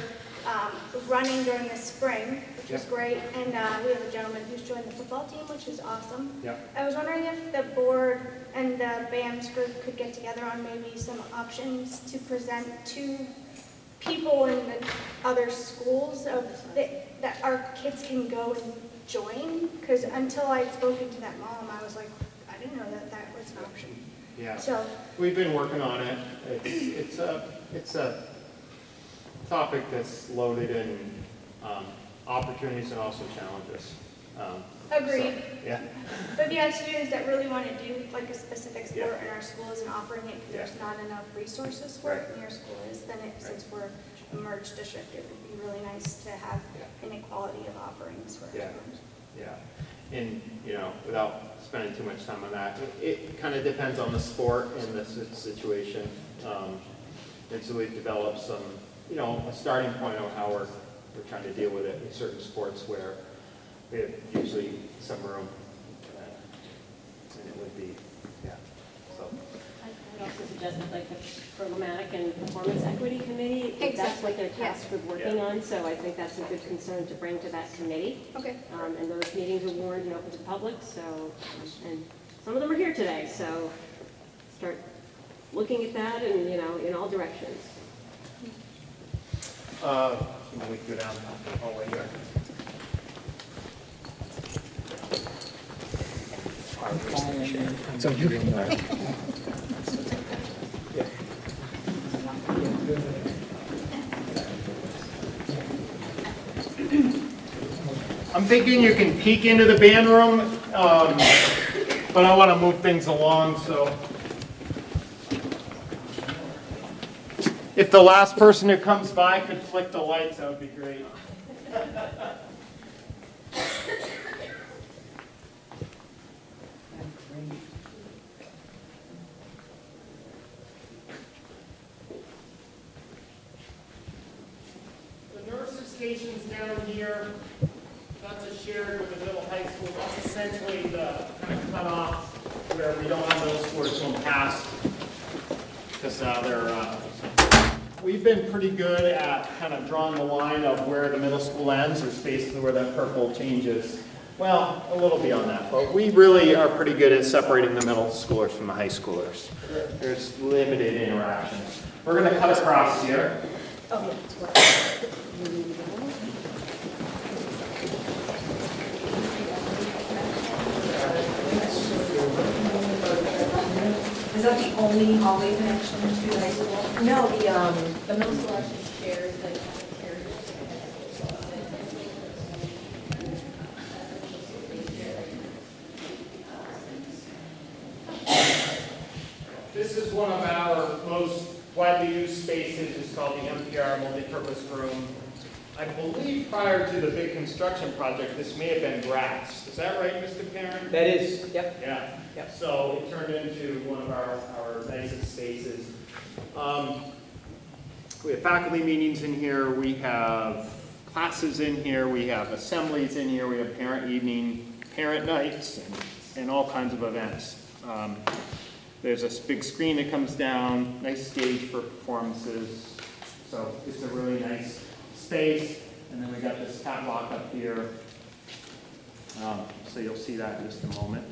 running during the spring, which is great, and we have a gentleman who's joined the football team, which is awesome. Yeah. I was wondering if the board and the BAMS group could get together on maybe some options to present to people in the other schools that our kids can go and join, because until I'd spoken to that mom, I was like, I didn't know that that was an option. Yeah. So we've been working on it. It's a topic that's loaded in opportunities and also challenges. agreed. So, yeah. But if you have students that really want to do like a specific sport and our school isn't offering it because there's not enough resources for it, and your school is, then since we're a merged district, it would be really nice to have an equality of offerings for our students. Yeah. And, without spending too much time on that, it kind of depends on the sport and the situation. And so we've developed some, a starting point of how we're trying to deal with it in certain sports where we have usually some room. And it would be, so. I'd also suggest that like the programmatic and performance equity committee, that's what they're tasked with working on, so I think that's a good concern to bring to that committee. Okay. And those meetings are warned and open to the public, so, and some of them are here today, so start looking at that and, in all directions. We go down the hallway here. So you can. I'm thinking you can peek into the band room, but I want to move things along, so. If the last person who comes by could flick the lights, that would be great. The nurses stations down here, that's a shared with the middle high school. That's essentially the kind of cutoff where we don't have middle schoolers going past, because we've been pretty good at kind of drawing the line of where the middle school ends, or basically where that purple changes. Well, a little beyond that, but we really are pretty good at separating the middle schoolers from the high schoolers. There's limited interactions. We're going to cut across here. Oh, yeah, that's right. Is that the only hallway connection to the high school? No, the middle school actually shares the cafeteria. This is one of our most widely used spaces. It's called the MPR multipurpose room. I believe prior to the big construction project, this may have been grass. Is that right, Mr. Perrin? That is, yep. Yeah. Yep. So it turned into one of our nicest spaces. We have faculty meetings in here. We have classes in here. We have assemblies in here. We have parent evening, parent nights, and all kinds of events. There's a big screen that comes down, nice stage for performances. So it's a really nice space. And then we got this catwalk up here. So you'll see that in just a moment.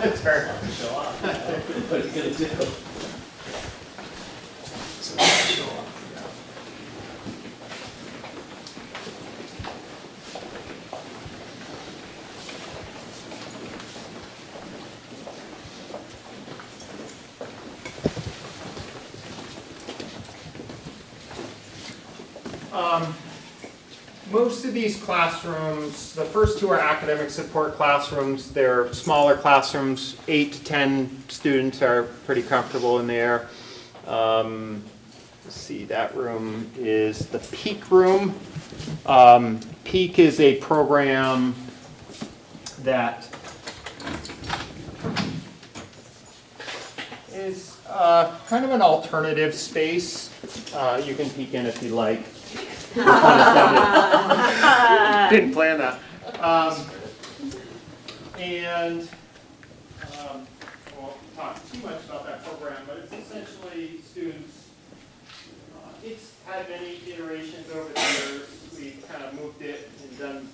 It's very hard to show off. What are you gonna do? So show off. Most of these classrooms, the first two are academic support classrooms. They're smaller classrooms, 8 to 10 students are pretty comfortable in there. Let's see, that room is the Peak room. Peak is a program that is kind of an alternative space. You can peek in if you like. Didn't plan that. I won't talk too much about that program, but it's essentially students. It's had many iterations over the years. We've kind of moved it and done.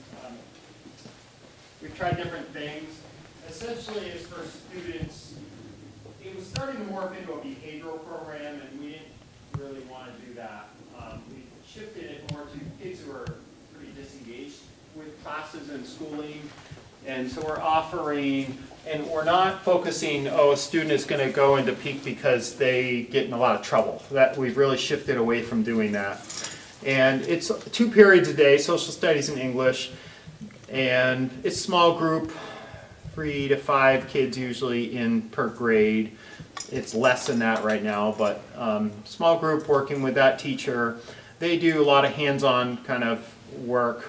We've tried different things. Essentially, it's for students. It was starting to morph into a behavioral program, and we didn't really want to do that. We shifted it more to kids who are pretty disengaged with classes and schooling. And so we're offering, and we're not focusing, oh, a student is going to go into Peak because they get in a lot of trouble. That we've really shifted away from doing that. And it's 2 periods a day, social studies and English. And it's small group, 3 to 5 kids usually in per grade. It's less than that right now, but small group working with that teacher. They do a lot of hands-on kind of work,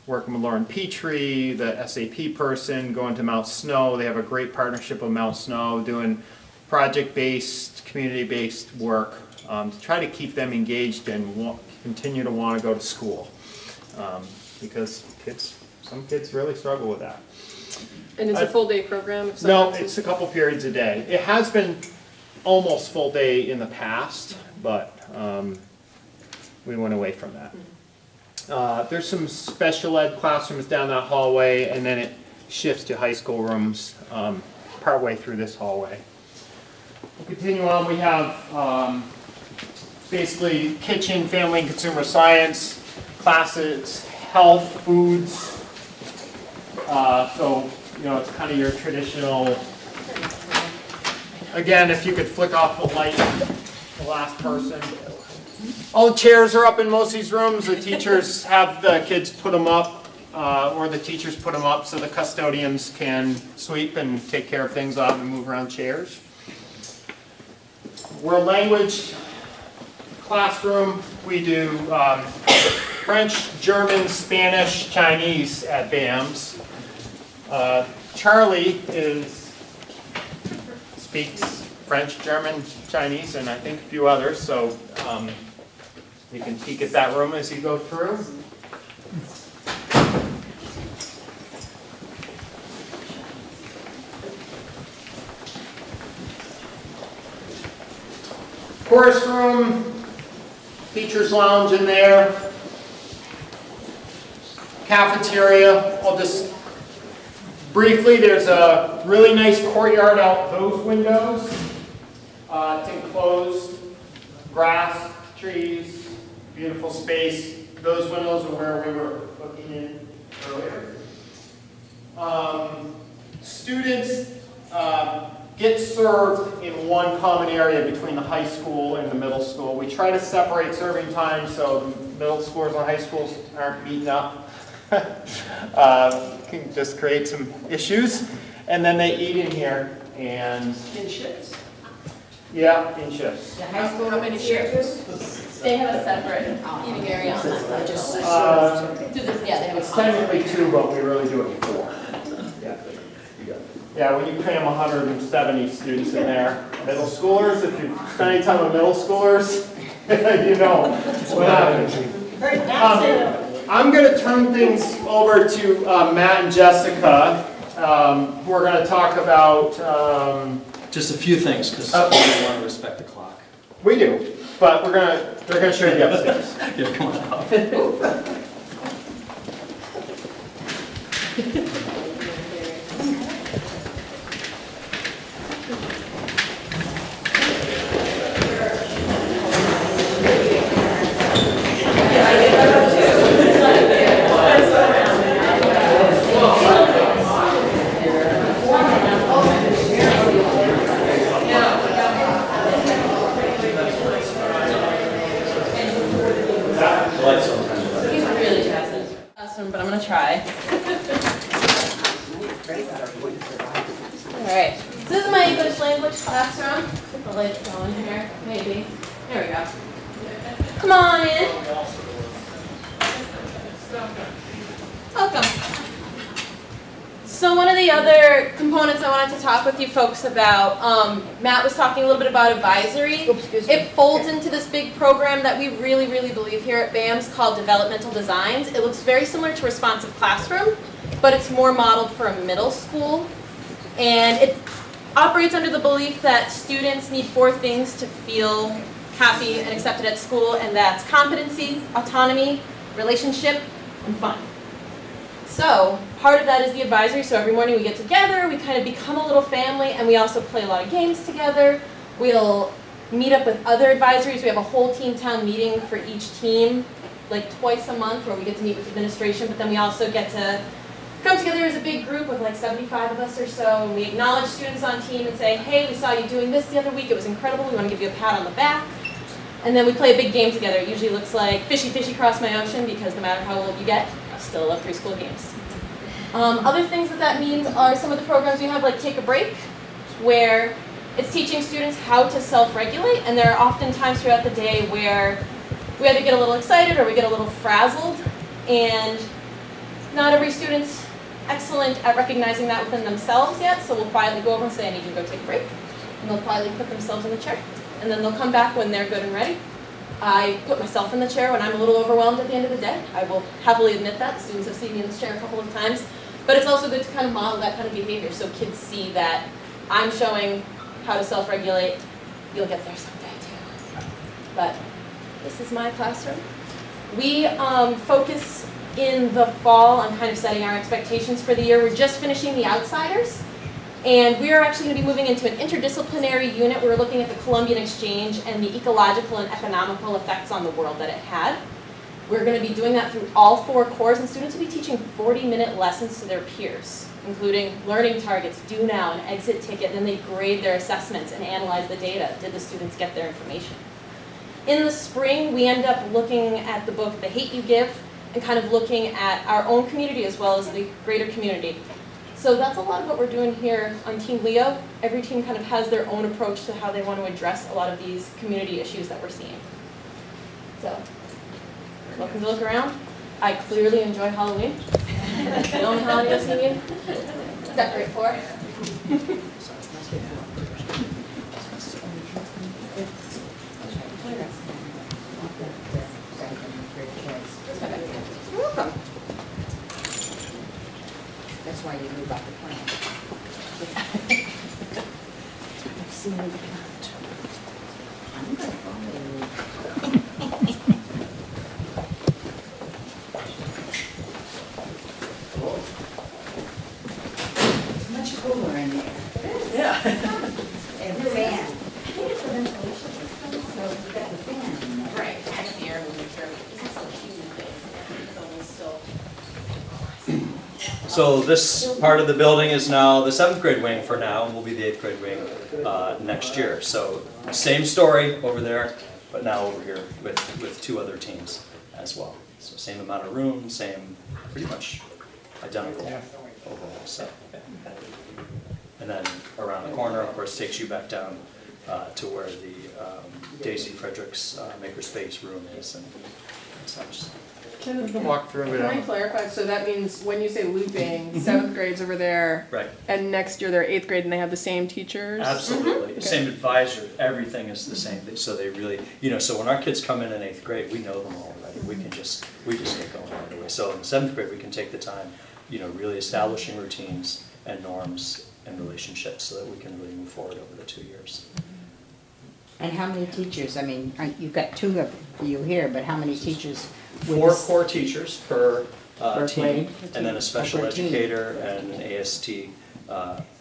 working with Lauren Petrie, the SAP person, going to Mount Snow. They have a great partnership with Mount Snow, doing project-based, community-based work to try to keep them engaged and continue to want to go to school. Because some kids really struggle with that. And it's a full day program? No, it's a couple periods a day. It has been almost full day in the past, but we went away from that. There's some special ed classrooms down that hallway, and then it shifts to high school rooms partway through this hallway. We'll continue on. We have basically kitchen, family and consumer science classes, health, foods. So, you know, it's kind of your traditional, again, if you could flick off the light, the last person. All the chairs are up in most of these rooms. The teachers have the kids put them up, or the teachers put them up so the custodians can sweep and take care of things off and move around chairs. We're a language classroom. We do French, German, Spanish, Chinese at BAMS. Charlie speaks French, German, Chinese, and I think a few others, so you can peek at that room as you go through. Chorus room, teacher's lounge in there, cafeteria. I'll just briefly, there's a really nice courtyard out those windows. It's enclosed, grass, trees, beautiful space. Those windows are where we were looking in earlier. Students get served in one common area between the high school and the middle school. We try to separate serving times so middle schoolers and high schools aren't meeting up. Can just create some issues. And then they eat in here. And In shifts? yeah, in shifts. How many shifts? They have a separate eating area on that. Yeah, they have It's technically 2, but we really do it 4. Yeah, when you cram 170 students in there, middle schoolers, if you spend any time with middle schoolers, you know what happens. I'm going to turn things over to Matt and Jessica, who are going to talk about... just a few things, because we want to respect the clock. We do, but they're going to show you the upstairs. Yeah, come on up. gonna try. All right, so this is my English language classroom. Get the lights going here, maybe. There we go. Come on in. Welcome. So one of the other components I wanted to talk with you folks about, Matt was talking a little bit about advisory. It folds into this big program that we really, really believe here at BAMS called Developmental Designs. It looks very similar to Responsive Classroom, but it's more modeled for a middle school. And it operates under the belief that students need 4 things to feel happy and accepted at school, and that's competency, autonomy, relationship, and fun. So part of that is the advisory. So every morning we get together, we kind of become a little family, and we also play a lot of games together. We'll meet up with other advisories. We have a whole team town meeting for each team, like twice a month, where we get to meet with administration, but then we also get to come together as a big group with like 75 of us or so, and we acknowledge students on team and say, hey, we saw you doing this the other week, it was incredible, we want to give you a pat on the back. And then we play a big game together. It usually looks like Fishy Fishy Cross My Ocean, because no matter how old you get, I still love preschool games. Other things that means are some of the programs we have, like Take a Break, where it's teaching students how to self-regulate, and there are often times throughout the day where we either get a little excited or we get a little frazzled, and not every student's excellent at recognizing that within themselves yet, so we'll quietly go over and say, I need you to go take a break, and they'll quietly put themselves in the chair, and then they'll come back when they're good and ready. I put myself in the chair when I'm a little overwhelmed at the end of the day. I will happily admit that. The students have seen me in this chair a couple of times. But it's also good to kind of model that kind of behavior so kids see that I'm showing how to self-regulate. You'll get there someday too. But this is my classroom. We focus in the fall on kind of setting our expectations for the year. We're just finishing The Outsiders. And we are actually going to be moving into an interdisciplinary unit. We're looking at the Columbian Exchange and the ecological and economical effects on the world that it had. We're going to be doing that through all 4 cores, and students will be teaching 40-minute lessons to their peers, including learning targets, do now, an exit ticket, and then they grade their assessments and analyze the data. Did the students get their information? In the spring, we end up looking at the book The Hate You Give, and kind of looking at our own community as well as the greater community. So that's a lot of what we're doing here on Team Leo. Every team kind of has their own approach to how they want to address a lot of these community issues that we're seeing. So, welcome to look around. I clearly enjoy Halloween. The only holiday I've seen you decorate for. You're welcome. That's why you knew about the plan. I've seen it. I'm gonna follow you. It's much cooler in there. Yeah. And the fan. I think it's the ventilation system, so we've got the fan in there. Right, I have the air moving through. It's also a human thing. It's only still. So this part of the building is now the 7th grade wing for now, and will be the 8th grade wing next year. So same story over there, but now over here with 2 other teams as well. So same amount of room, same, pretty much identical overall. So, and then around the corner, of course, takes you back down to where the Daisy Fredericks makerspace room is and such. Can walk through it. I clarify? So that means when you say looping, 7th grade's over there, Right. and next year they're 8th grade and they have the same teachers? Absolutely. Okay. Same advisor, everything is the same. So they really, so when our kids come in 8th grade, we know them already. We just get going right away. So in 7th grade, we can take the time, really establishing routines and norms and relationships so that we can really move forward over the 2 years. And how many teachers? I mean, you've got 2 of you here, but how many teachers? 4 core teachers per team, grade? and then a special Per team. educator and an AST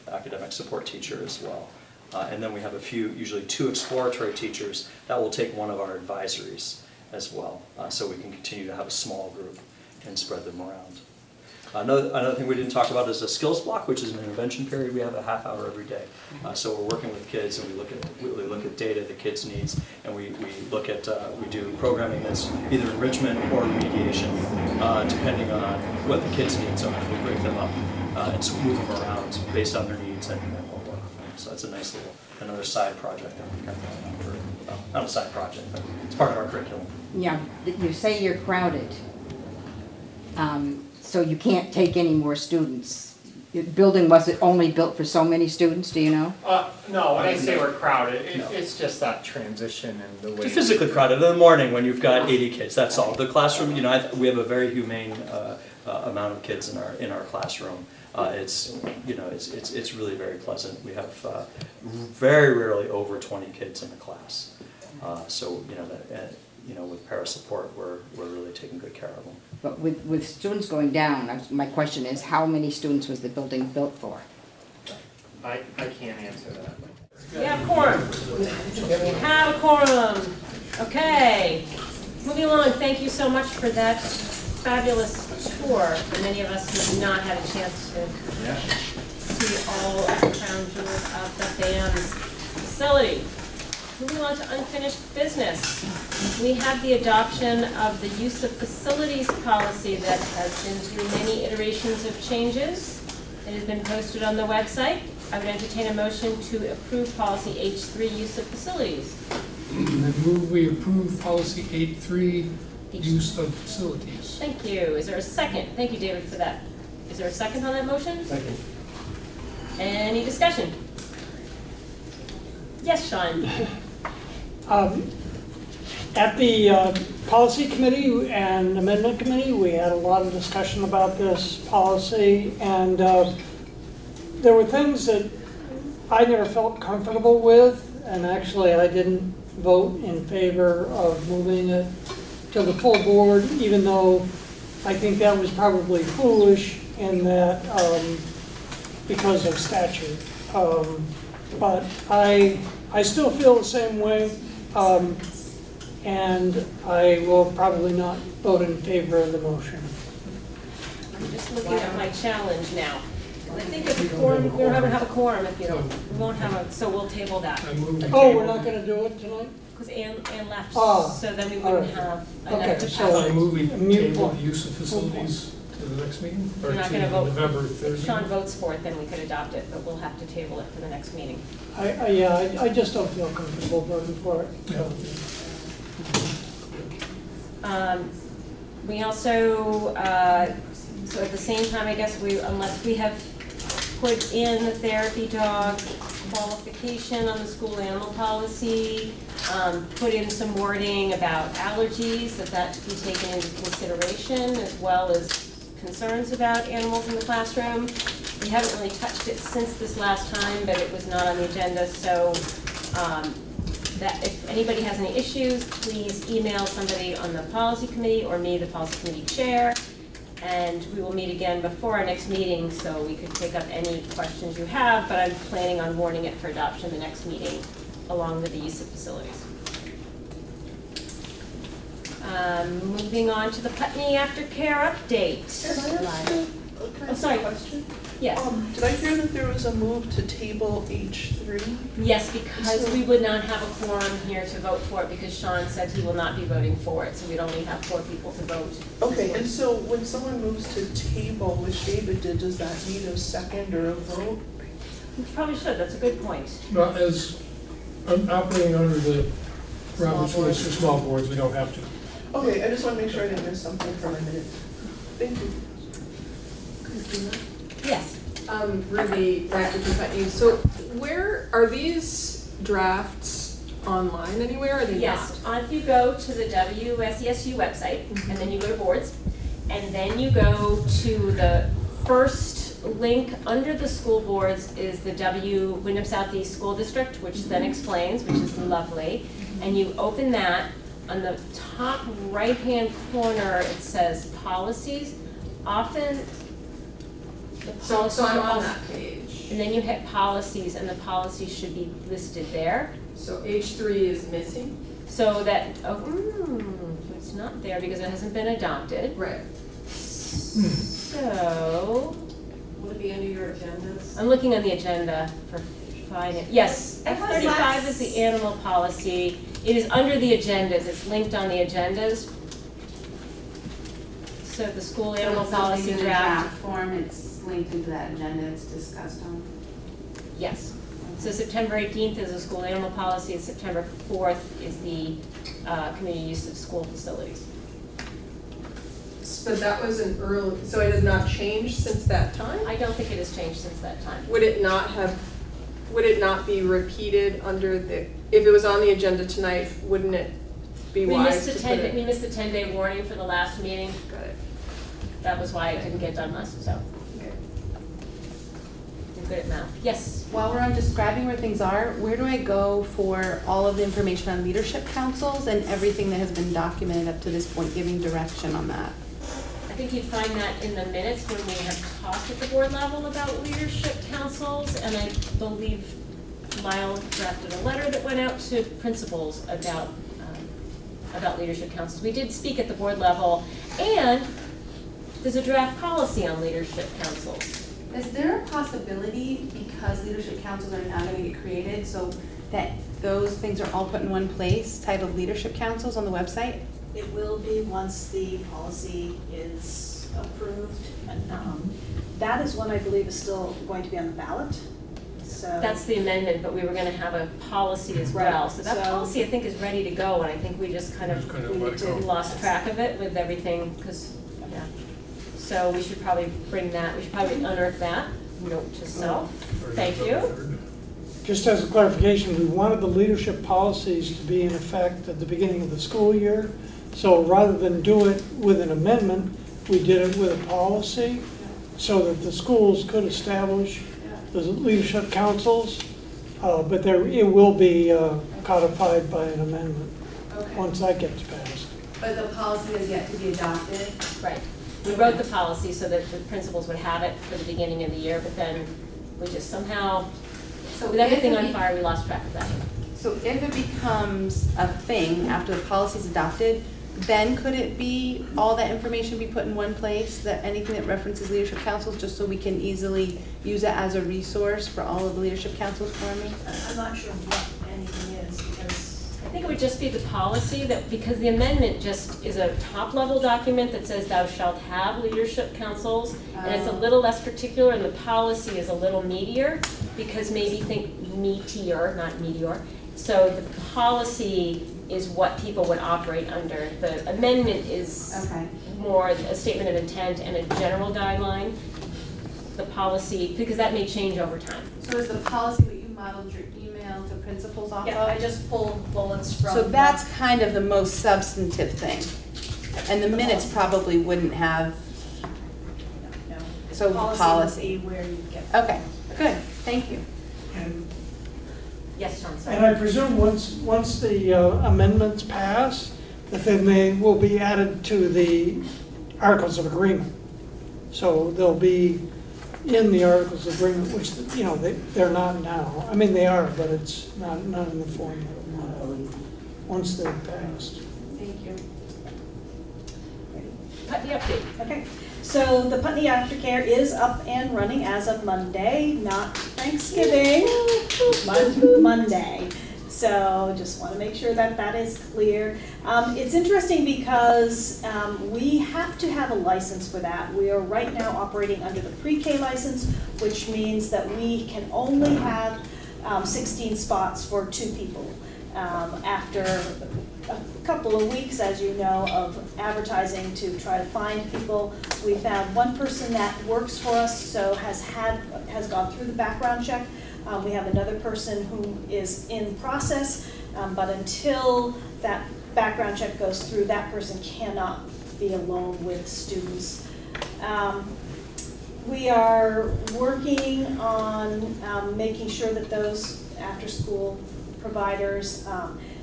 academic support teacher as well. And then we have usually 2 exploratory teachers that will take one of our advisories as well, so we can continue to have a small group and spread them around. Another thing we didn't talk about is a skills block, which is an intervention period. We have a half hour every day. So we're working with kids, and we look at data the kids needs, and we do programming that's either enrichment or remediation, depending on what the kids need. So we break them up and move them around based on their needs and homework. So that's a nice little another side project that we kind of not a side project, but it's part of our curriculum. Yeah, you say you're crowded, so you can't take any more students. The building was only built for so many students, do you know? No, when I say we're crowded, it's just that transition and the way. It's physically crowded in the morning when you've got 80 kids. That's all. The classroom, you know, we have a very humane amount of kids in our classroom. It's really very pleasant. We have very rarely over 20 kids in the class. So with para support, we're really taking good care of them. But with students going down, my question is, how many students was the building built for? I can't answer that. We have quorum. We have a quorum. Okay. Moving along, thank you so much for that fabulous tour. For many of us who have not had a chance to see all of the crown jewels of the band's facility. Moving on to unfinished business. We have the adoption of the use of facilities policy that has been through many iterations of changes. It has been posted on the website. I would entertain a motion to approve policy H3, use of facilities. I move we approve policy 8.3, use of facilities. Thank you. Is there a second? Thank you, David, for that. Is there a second on that motion? Second. Any discussion? Yes, Sean. At the policy committee and amendment committee, we had a lot of discussion about this policy, and there were things that I never felt comfortable with, and actually I didn't vote in favor of moving it to the full board, even though I think that was probably foolish in that because of statute. But I still feel the same way, and I will probably not vote in favor of the motion. I'm just looking at my challenge now. I think if a quorum, we don't have a quorum if you don't, we won't have a, so we'll table that. Oh, we're not going to do it tonight? Because Ann left, Oh, so then we wouldn't have enough okay, to so pass I it. move we table the use of facilities to the next meeting, or We're not to going to vote. November 3rd. If Sean votes for it, then we could adopt it, but we'll have to table it for the next meeting. I just don't feel comfortable voting for it. We also, so at the same time, I guess unless we have put in the therapy dog qualification on the school animal policy, put in some wording about allergies, that be taken into consideration, as well as concerns about animals in the classroom. We haven't really touched it since this last time, but it was not on the agenda, so that if anybody has any issues, please email somebody on the policy committee or me, the policy committee chair, and we will meet again before our next meeting so we could take up any questions you have, but I'm planning on warning it for adoption the next meeting along with the use of facilities. Moving on to the Putney Aftercare update. Can I ask Oh, sorry. question? Yes. Did I hear that there was a move to table H3? Yes, because we would not have a quorum here to vote for it because Sean said he will not be voting for it, so we'd only have 4 people to vote. Okay, and so when someone moves to table, which David did, does that need a second or a vote? We probably should, that's a good point. Well, as I'm operating under the Robert's rules for small boards, we don't have to. Okay, I just want to make sure I didn't miss something for my minute. Thank you. Yes. Ruby, Bratt from Putney. So where are these drafts online anywhere? Or are they Yes, not? if you go to the WSESU website, and then you go to boards, and then you go to the first link under the school boards is the Wyndham Southeast School District, which then explains, which is lovely, and you open that. On the top right-hand corner, it says policies. Often, the policies So I'm are on also- that page. and then you hit policies, and the policies should be listed there. So H3 is missing? So that, it's not there because it hasn't been adopted. Right. So, Will it be under your agendas? I'm looking on the agenda for finance. Yes, F35 is the animal policy. It is under the agendas, it's linked on the agendas. So the school animal policy in the draft. form, it's linked into that agenda, it's discussed on. Yes. So September 18th is the school animal policy, and September 4th is the community use of school facilities. So that was an early, so it has not changed since that time? I don't think it has changed since that time. Would it not be repeated under the, if it was on the agenda tonight, wouldn't it be wise to put it? We missed the 10-day warning for the last meeting. Got it. That was why it didn't get done last, so. Okay. You're good at math. Yes? While we're on describing where things are, where do I go for all of the information on leadership councils and everything that has been documented up to this point, giving direction on that? I think you'd find that in the minutes when we have talked at the board level about leadership councils, and I believe Lyle drafted a letter that went out to principals about leadership councils. We did speak at the board level, and there's a draft policy on leadership councils. Is there a possibility, because leadership councils are now going to get created, so that those things are all put in one place, titled leadership councils on the website? It will be once the policy is approved. And, that is one I believe is still going to be on the ballot. So That's the amendment, but we were gonna have a policy as Right. well. So that So- policy, I think, is ready to go, and I think we just kind of, we lost track of it with everything, because, yeah. So we should probably bring that, we should probably unearth that, note to self. Thank you. Just as a clarification, we wanted the leadership policies to be in effect at the beginning of the school year. So rather than do it with an amendment, we did it with a policy so that the schools could establish the leadership councils, but it will be codified by an amendment once that gets passed. But the policy is yet to be adopted? Right. We wrote the policy so that the principals would have it for the beginning of the year, but then we just somehow, with everything on fire, we lost track of that. So if it becomes a thing after the policy is adopted, then could it be, all that information be put in one place, that anything that references leadership councils, just so we can easily use it as a resource for all of the leadership councils for me? I'm not sure what anything is because I think it would just be the policy that, because the amendment just is a top-level document that says thou shalt have leadership councils, and it's a little less particular, and the policy is a little meatier, because maybe think meteor, not meteor. So the policy is what people would operate under. The amendment is more a statement of intent and a general guideline. The policy, because that may change over time. So is the policy what you modeled your email to principals off of? Yeah, I just pulled bullets from. So that's kind of the most substantive thing. And the minutes probably wouldn't have, so the policy. would be where you get. Okay, good, thank you. Yes, John, sorry. And I presume once the amendments pass, that then they will be added to the Articles of Agreement. So they'll be in the Articles of Agreement, which, you know, they're not now. I mean, they are, but it's not in the form of once they're passed. Thank you. Putney update. Okay, so the Putney Aftercare is up and running as of Monday, not Thanksgiving, Monday. So just want to make sure that that is clear. It's interesting because we have to have a license for that. We are right now operating under the pre-K license, which means that we can only have 16 spots for 2 people. After a couple of weeks, as you know, of advertising to try to find people, we found one person that works for us, so has gone through the background check. We have another person who is in process, but until that background check goes through, that person cannot be alone with students. We are working on making sure that those after-school providers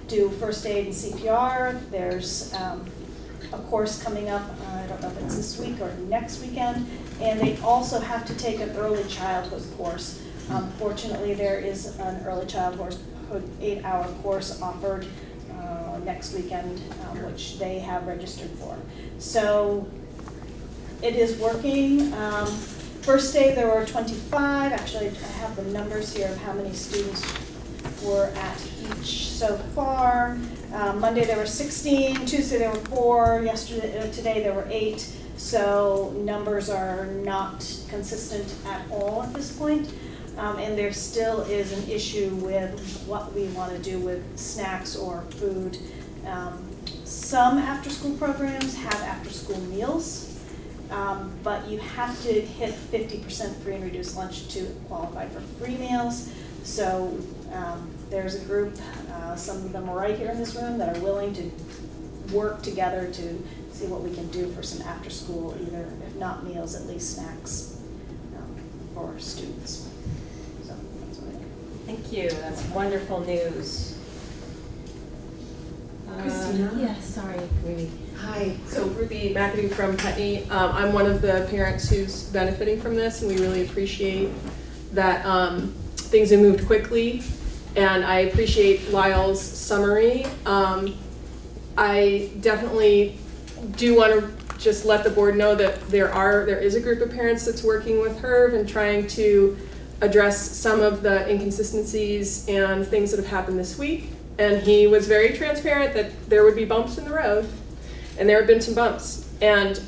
do first aid and CPR. There's a course coming up, I don't know if it's this week or next weekend, and they also have to take an early childhood course. Fortunately, there is an early childhood 8-hour course offered next weekend, which they have registered for. So it is working. First day there were 25, actually I have the numbers here of how many students were at each so far. Monday there were 16, Tuesday there were 4, today there were 8. So numbers are not consistent at all at this point. And there still is an issue with what we want to do with snacks or food. Some after-school programs have after-school meals. But you have to hit 50% free and reduced lunch to qualify for free meals. So there's a group, some of them are right here in this room, that are willing to work together to see what we can do for some after school, either if not meals, at least snacks for students. So that's what I think. Thank you, that's wonderful news. Christina? Yeah, sorry, Ruby. Hi, so Ruby McAdoo from Putney. I'm one of the parents who's benefiting from this, and we really appreciate that things have moved quickly, and I appreciate Lyle's summary. I definitely do want to just let the board know that there is a group of parents that's working with Herb and trying to address some of the inconsistencies and things that have happened this week. And he was very transparent that there would be bumps in the road, and there have been some bumps. And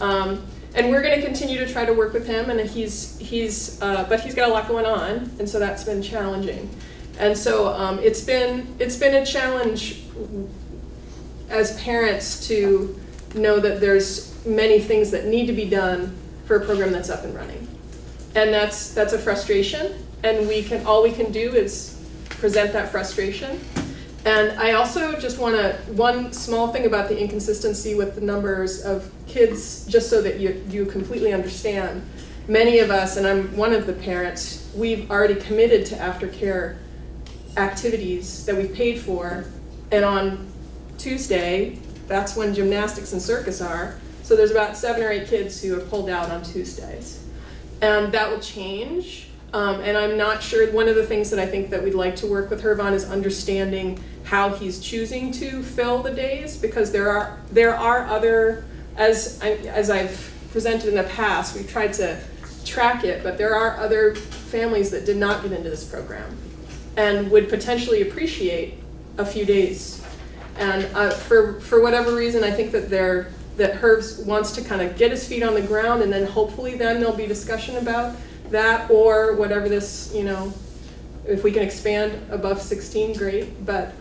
we're going to continue to try to work with him, and but he's got a lot going on, and so that's been challenging. And so it's been a challenge as parents to know that there's many things that need to be done for a program that's up and running, and that's a frustration. And all we can do is present that frustration. And I also just one small thing about the inconsistency with the numbers of kids, just so that you completely understand. Many of us, and I'm one of the parents, we've already committed to aftercare activities that we've paid for, and on Tuesday, that's when gymnastics and circus are. So there's about 7 or 8 kids who have pulled out on Tuesdays. And that will change. And I'm not sure, one of the things that I think that we'd like to work with Herb on is understanding how he's choosing to fill the days, because there are other, as I've presented in the past, we've tried to track it, but there are other families that did not get into this program and would potentially appreciate a few days. And for whatever reason, I think that Herb wants to kind of get his feet on the ground, and then hopefully then there'll be discussion about that, or whatever this, if we can expand above 16, great. But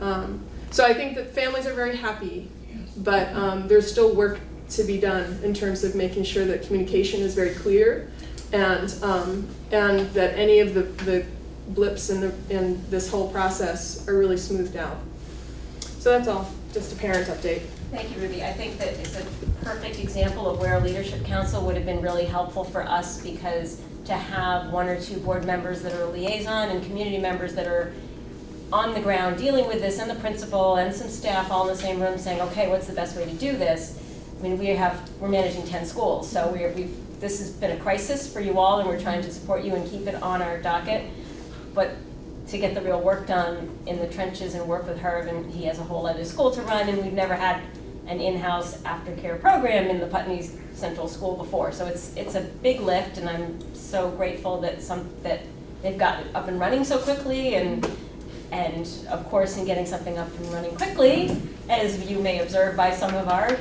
so I think that families are very happy, but there's still work to be done in terms of making sure that communication is very clear, and that any of the blips in this whole process are really smoothed out. So that's all, just a parent update. Thank you, Ruby. I think that it's a perfect example of where a leadership council would have been really helpful for us, because to have 1 or 2 board members that are a liaison and community members that are on the ground dealing with this, and the principal and some staff all in the same room saying, okay, what's the best way to do this? I mean, we're managing 10 schools, so this has been a crisis for you all, and we're trying to support you and keep it on our docket. But to get the real work done in the trenches and work with Herb, and he has a whole other school to run, and we've never had an in-house aftercare program in the Putney Central School before. So it's a big lift, and I'm so grateful that they've got it up and running so quickly, and of course in getting something up and running quickly, as you may observe by some of our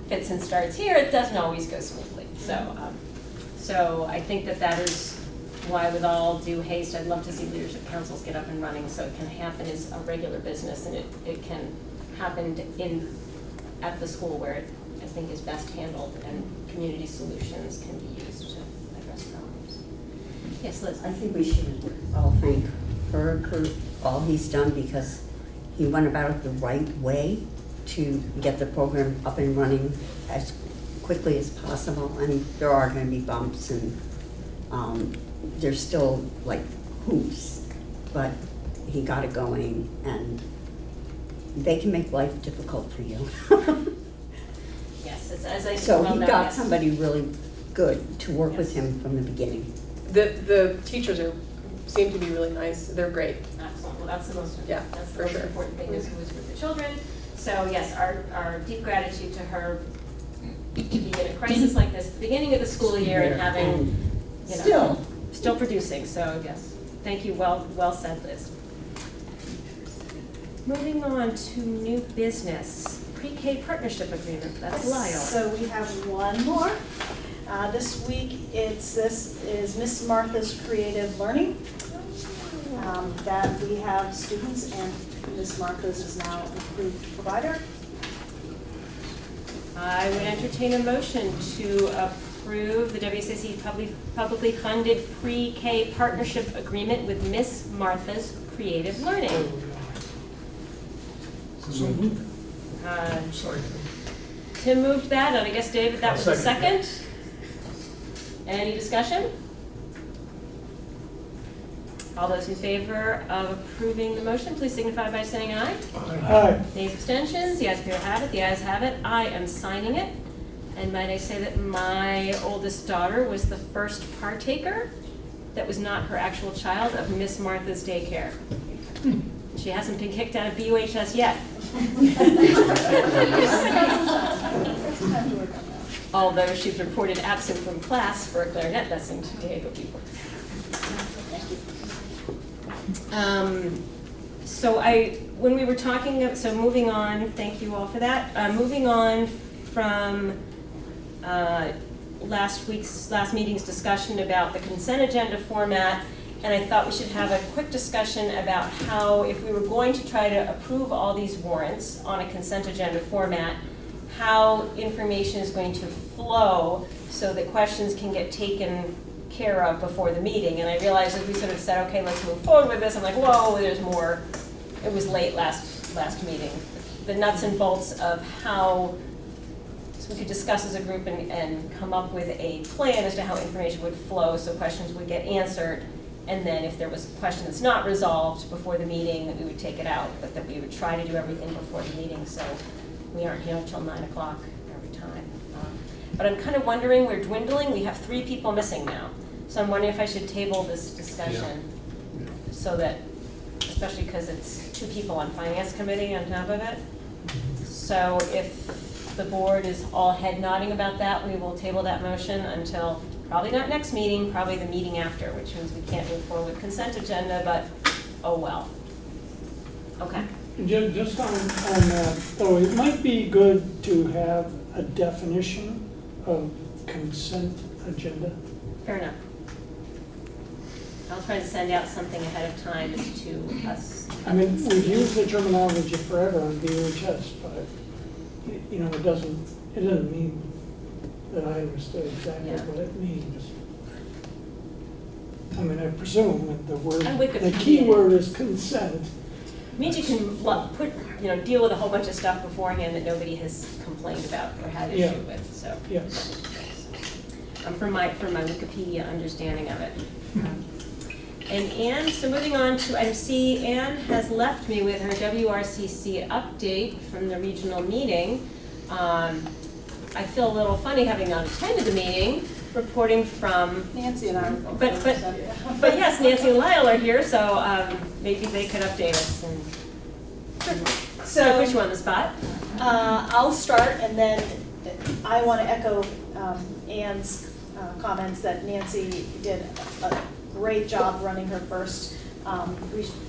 fits and starts here, it doesn't always go smoothly. So I think that is why, with all due haste, I'd love to see leadership councils get up and running so it can happen as a regular business, and it can happen at the school where it, I think, is best handled, and community solutions can be used to address problems. Yes, Liz. I think we should all thank Herb for all he's done, because he went about it the right way to get the program up and running as quickly as possible. And there are going to be bumps, and there's still like hoops, but he got it going, and they can make life difficult for you. Yes, as I so he got somebody really good to work with him from the beginning. The teachers seem to be really nice. They're great. Excellent. Well, that's the most sure. important thing, is who is with the children. So yes, our deep gratitude to her. to be in a crisis like this at the beginning of the school year and having, you know, still producing. So yes, thank you. Well said, Liz. Moving on to new business, pre-K partnership agreement. That's Lyle. So we have one more. This week, this is Miss Martha's Creative Learning. That we have students, and Miss Martha's is now an approved provider. I would entertain a motion to approve the WCC publicly funded pre-K partnership agreement with Miss Martha's Creative Learning. So moved. Sorry. Tim moved that, and I guess David, that was the second. Any discussion? All those in favor of approving the motion, please signify by saying aye. Aye. Any abstentions? The ayes appear to have it. The ayes have it. I am signing it. And might I say that my oldest daughter was the first partaker that was not her actual child of Miss Martha's daycare. She hasn't been kicked out of BUHS yet. Although she's reported absent from class for a clarinet lesson today, but people. When we were talking, so moving on, thank you all for that. Moving on from last meeting's discussion about the consent agenda format, and I thought we should have a quick discussion about how, if we were going to try to approve all these warrants on a consent agenda format, how information is going to flow so that questions can get taken care of before the meeting. And I realized as we sort of said, okay, let's move forward with this, I'm like, whoa, there's more. It was late last meeting. The nuts and bolts of how, so we could discuss as a group and come up with a plan as to how information would flow so questions would get answered. And then if there was a question that's not resolved before the meeting, that we would take it out, but that we would try to do everything before the meeting so we aren't here until 9 o'clock every time. But I'm kind of wondering, we're dwindling. We have 3 people missing now. So I'm wondering if I should table this discussion so that, especially because it's 2 people on finance committee on top of it. So if the board is all head nodding about that, we will table that motion until probably not next meeting, probably the meeting after, which means we can't move forward with consent agenda, but oh well. Okay. Just on that, though, it might be good to have a definition of consent agenda. Fair enough. I'll try to send out something ahead of time as to us. I mean, we've used the terminology forever on VHS, but you know, it doesn't mean that I understood exactly what it means. I mean, I presume that the key word is consent. It means you can deal with a whole bunch of stuff beforehand that nobody has complained about or had issue with. So yes, from my Wikipedia understanding of it. And Anne, so moving on to item C, Anne has left me with her WRCC update from the regional meeting. I feel a little funny having not attended the meeting, reporting from Nancy and I. But yes, Nancy and Lyle are here, so maybe they could update us. So put you on the spot. I'll start, and then I want to echo Anne's comments that Nancy did a great job running her first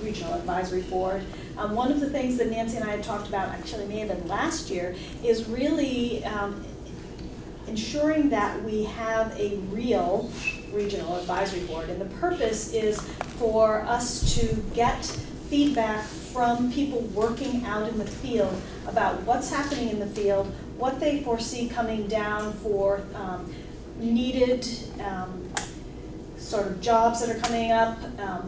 regional advisory board. One of the things that Nancy and I had talked about, actually may have been last year, is really ensuring that we have a real regional advisory board. And the purpose is for us to get feedback from people working out in the field about what's happening in the field, what they foresee coming down for needed sort of jobs that are coming up,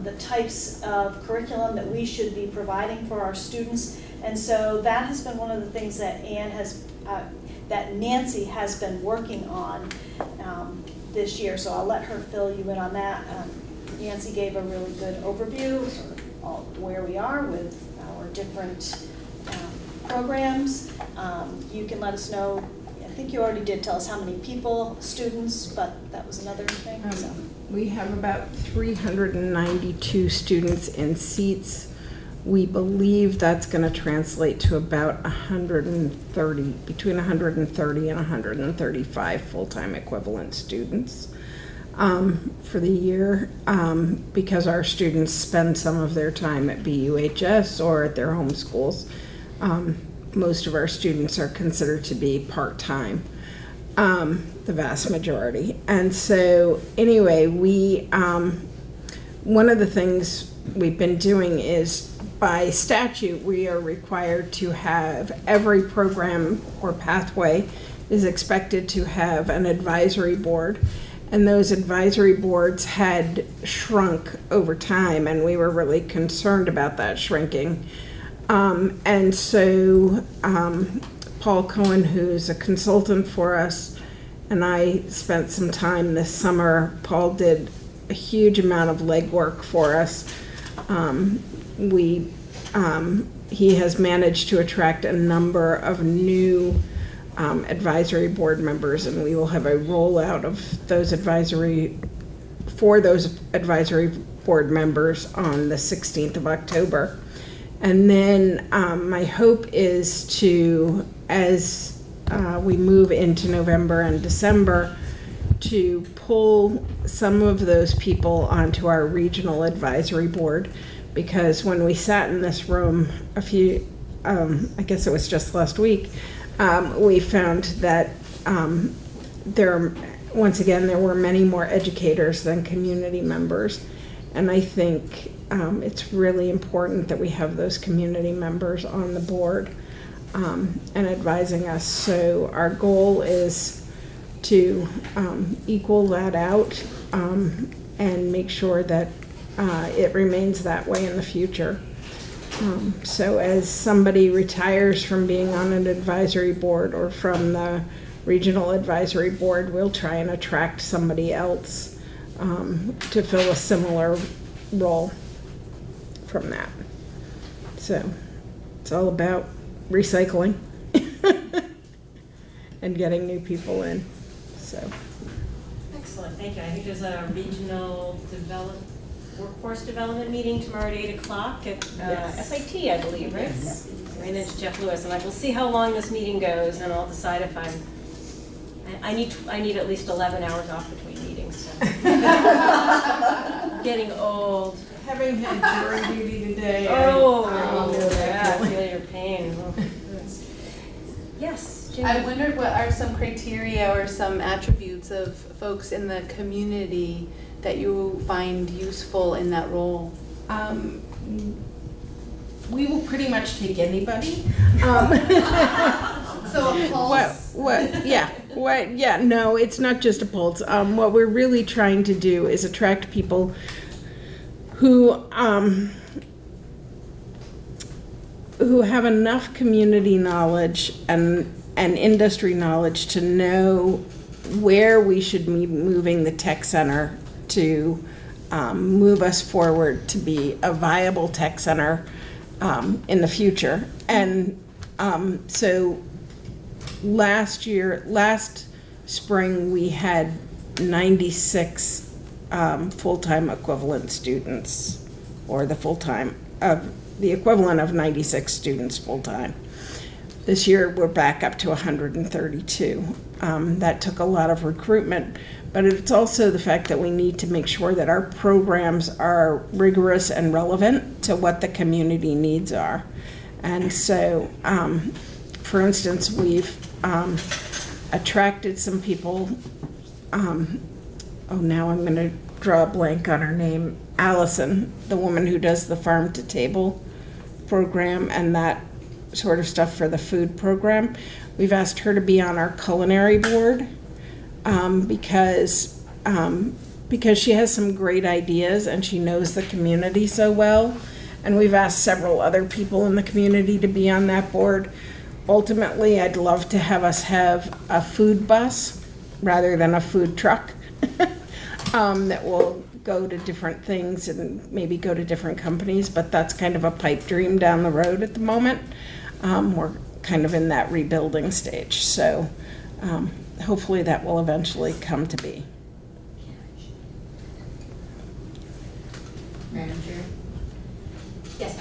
the types of curriculum that we should be providing for our students. And so that has been one of the things that that Nancy has been working on this year. So I'll let her fill you in on that. Nancy gave a really good overview of where we are with our different programs. You can let us know. I think you already did tell us how many people, students, but that was another thing. We have about 392 students in seats. We believe that's going to translate to about 130, between 130 and 135 full-time equivalent students for the year, because our students spend some of their time at BUHS or at their home schools. Most of our students are considered to be part-time, the vast majority. And so anyway, one of the things we've been doing is, by statute, we are required to have every program or pathway is expected to have an advisory board. And those advisory boards had shrunk over time, and we were really concerned about that shrinking. And so Paul Cohen, who's a consultant for us, and I spent some time this summer. Paul did a huge amount of legwork for us. He has managed to attract a number of new advisory board members, and we will have a rollout of those advisory board members on the 16th of October. And then my hope is to, as we move into November and December, to pull some of those people onto our regional advisory board, because when we sat in this room I guess it was just last week, we found that once again, there were many more educators than community members. And I think it's really important that we have those community members on the board and advising us. So our goal is to equal that out and make sure that it remains that way in the future. So as somebody retires from being on an advisory board or from the regional advisory board, we'll try and attract somebody else to fill a similar role from that. So it's all about recycling and getting new people in. So Excellent, thank you. I think there's a regional workforce development meeting tomorrow at 8 o'clock at SIT, I believe, right? Yes. Right, it's Jeff Lewis, and we'll see how long this meeting goes, and I'll decide if I need at least 11 hours off between meetings. So. Getting old. Having had jury duty today. I feel your pain. Yes, Jamie. I wondered what are some criteria or some attributes of folks in the community that you find useful in that role? We will pretty much take anybody. So a pulse? No, it's not just a pulse. What we're really trying to do is attract people who have enough community knowledge and industry knowledge to know where we should be moving the tech center to move us forward to be a viable tech center in the future. And so last spring we had 96 full-time equivalent students, or the equivalent of 96 students full-time. This year we're back up to 132. That took a lot of recruitment, but it's also the fact that we need to make sure that our programs are rigorous and relevant to what the community needs are. And so, for instance, we've attracted some people, now I'm going to draw a blank on her name, Allison, the woman who does the farm to table program and that sort of stuff for the food program. We've asked her to be on our culinary board because she has some great ideas and she knows the community so well. And we've asked several other people in the community to be on that board. Ultimately, I'd love to have us have a food bus rather than a food truck that will go to different things and maybe go to different companies, but that's kind of a pipe dream down the road at the moment. We're kind of in that rebuilding stage, so hopefully that will eventually come to be. Madam Chair? Yes,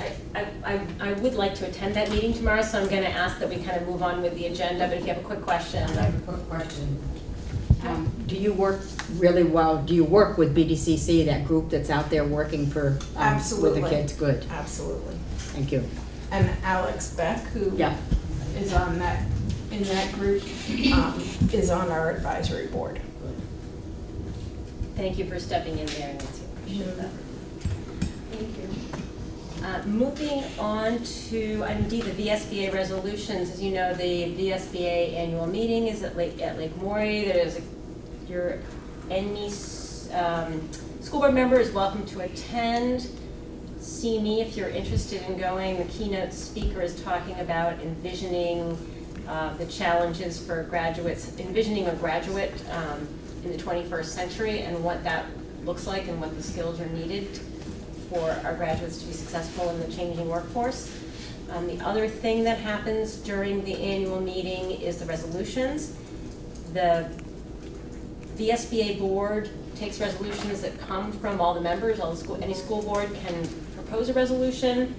I would like to attend that meeting tomorrow, so I'm going to ask that we kind of move on with the agenda, but if you have a quick question. I have a quick question. Do you work really well, do you work with BDCC, that group that's out there working for, with Absolutely. the kids? Good. Absolutely. Thank you. And Alex Beck, who Yeah. is on that, in that group, is on our advisory board. Thank you for stepping in there, Nancy. Appreciate that. Thank you. Moving on to item D, the VSBA resolutions. As you know, the VSBA annual meeting is at Lake Maury. There's any school board member is welcome to attend. See me if you're interested in going. The keynote speaker is talking about envisioning the challenges for graduates, envisioning a graduate in the 21st century and what that looks like and what the skills are needed for our graduates to be successful in the changing workforce. The other thing that happens during the annual meeting is the resolutions. The VSBA board takes resolutions that come from all the members. Any school board can propose a resolution.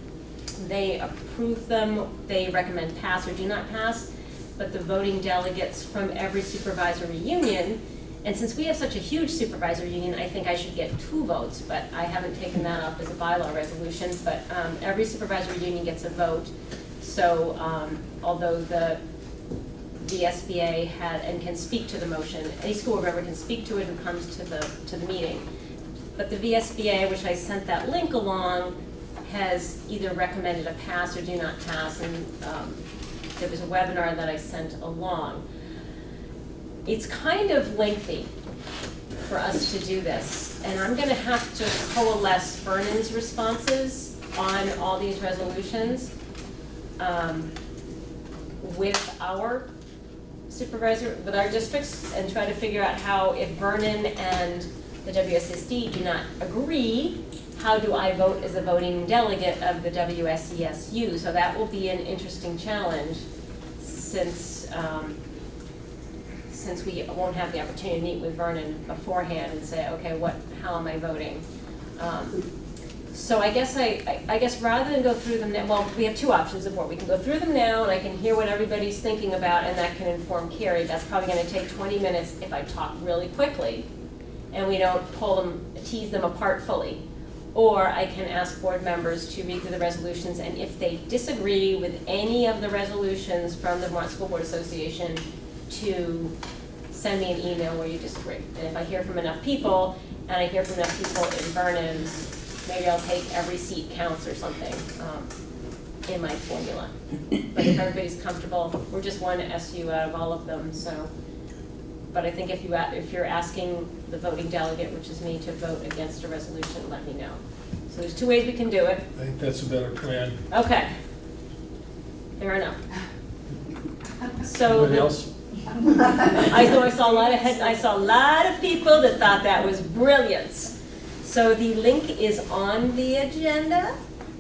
They approve them. They recommend pass or do not pass. But the voting delegates from every supervisory union, and since we have such a huge supervisory union, I think I should get 2 votes, but I haven't taken that up as a bylaw resolution. But every supervisory union gets a vote. So although the VSBA and can speak to the motion, any school board member can speak to it who comes to the meeting. But the VSBA, which I sent that link along, has either recommended a pass or do not pass, and there was a webinar that I sent along. It's kind of lengthy for us to do this, and I'm going to have to coalesce Vernon's responses on all these resolutions with our supervisor, with our districts, and try to figure out how, if Vernon and the WSSD do not agree, how do I vote as a voting delegate of the WSESU? So that will be an interesting challenge, since we won't have the opportunity to meet with Vernon beforehand and say, okay, how am I voting? So I guess rather than go through them now, well, we have 2 options of board. We can go through them now, and I can hear what everybody's thinking about, and that can inform Carrie. That's probably going to take 20 minutes if I talk really quickly, and we don't tease them apart fully. Or I can ask board members to read through the resolutions, and if they disagree with any of the resolutions from the Vermont School Board Association, to send me an email where you disagree. And if I hear from enough people, and I hear from enough people in Vernon's, maybe I'll take every seat counts or something in my formula. But if everybody's comfortable, we're just one SU out of all of them, so. But I think if you're asking the voting delegate, which is me, to vote against a resolution, let me know. So there's 2 ways we can do it. I think that's a better plan. Okay. Fair enough. So Anybody else? I know I saw a lot of people that thought that was brilliant. So the link is on the agenda,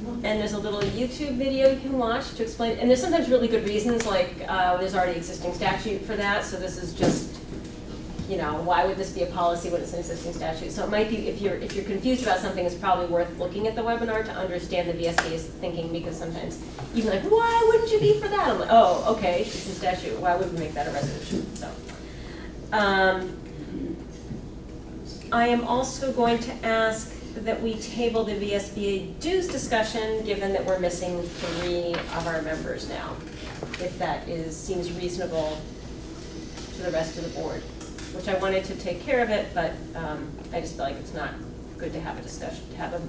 and there's a little YouTube video you can watch to explain. And there's sometimes really good reasons, like there's already existing statute for that. So this is just, why would this be a policy when it's an existing statute? So it might be, if you're confused about something, it's probably worth looking at the webinar to understand the VSBA's thinking, because sometimes you're like, why wouldn't you be for that? I'm like, oh, okay, it's a statute. Why would we make that a resolution? So, I am also going to ask that we table the VSBA dues discussion, given that we're missing 3 of our members now, if that seems reasonable to the rest of the board. Which I wanted to take care of it, but I just feel like it's not good to have a discussion, to have an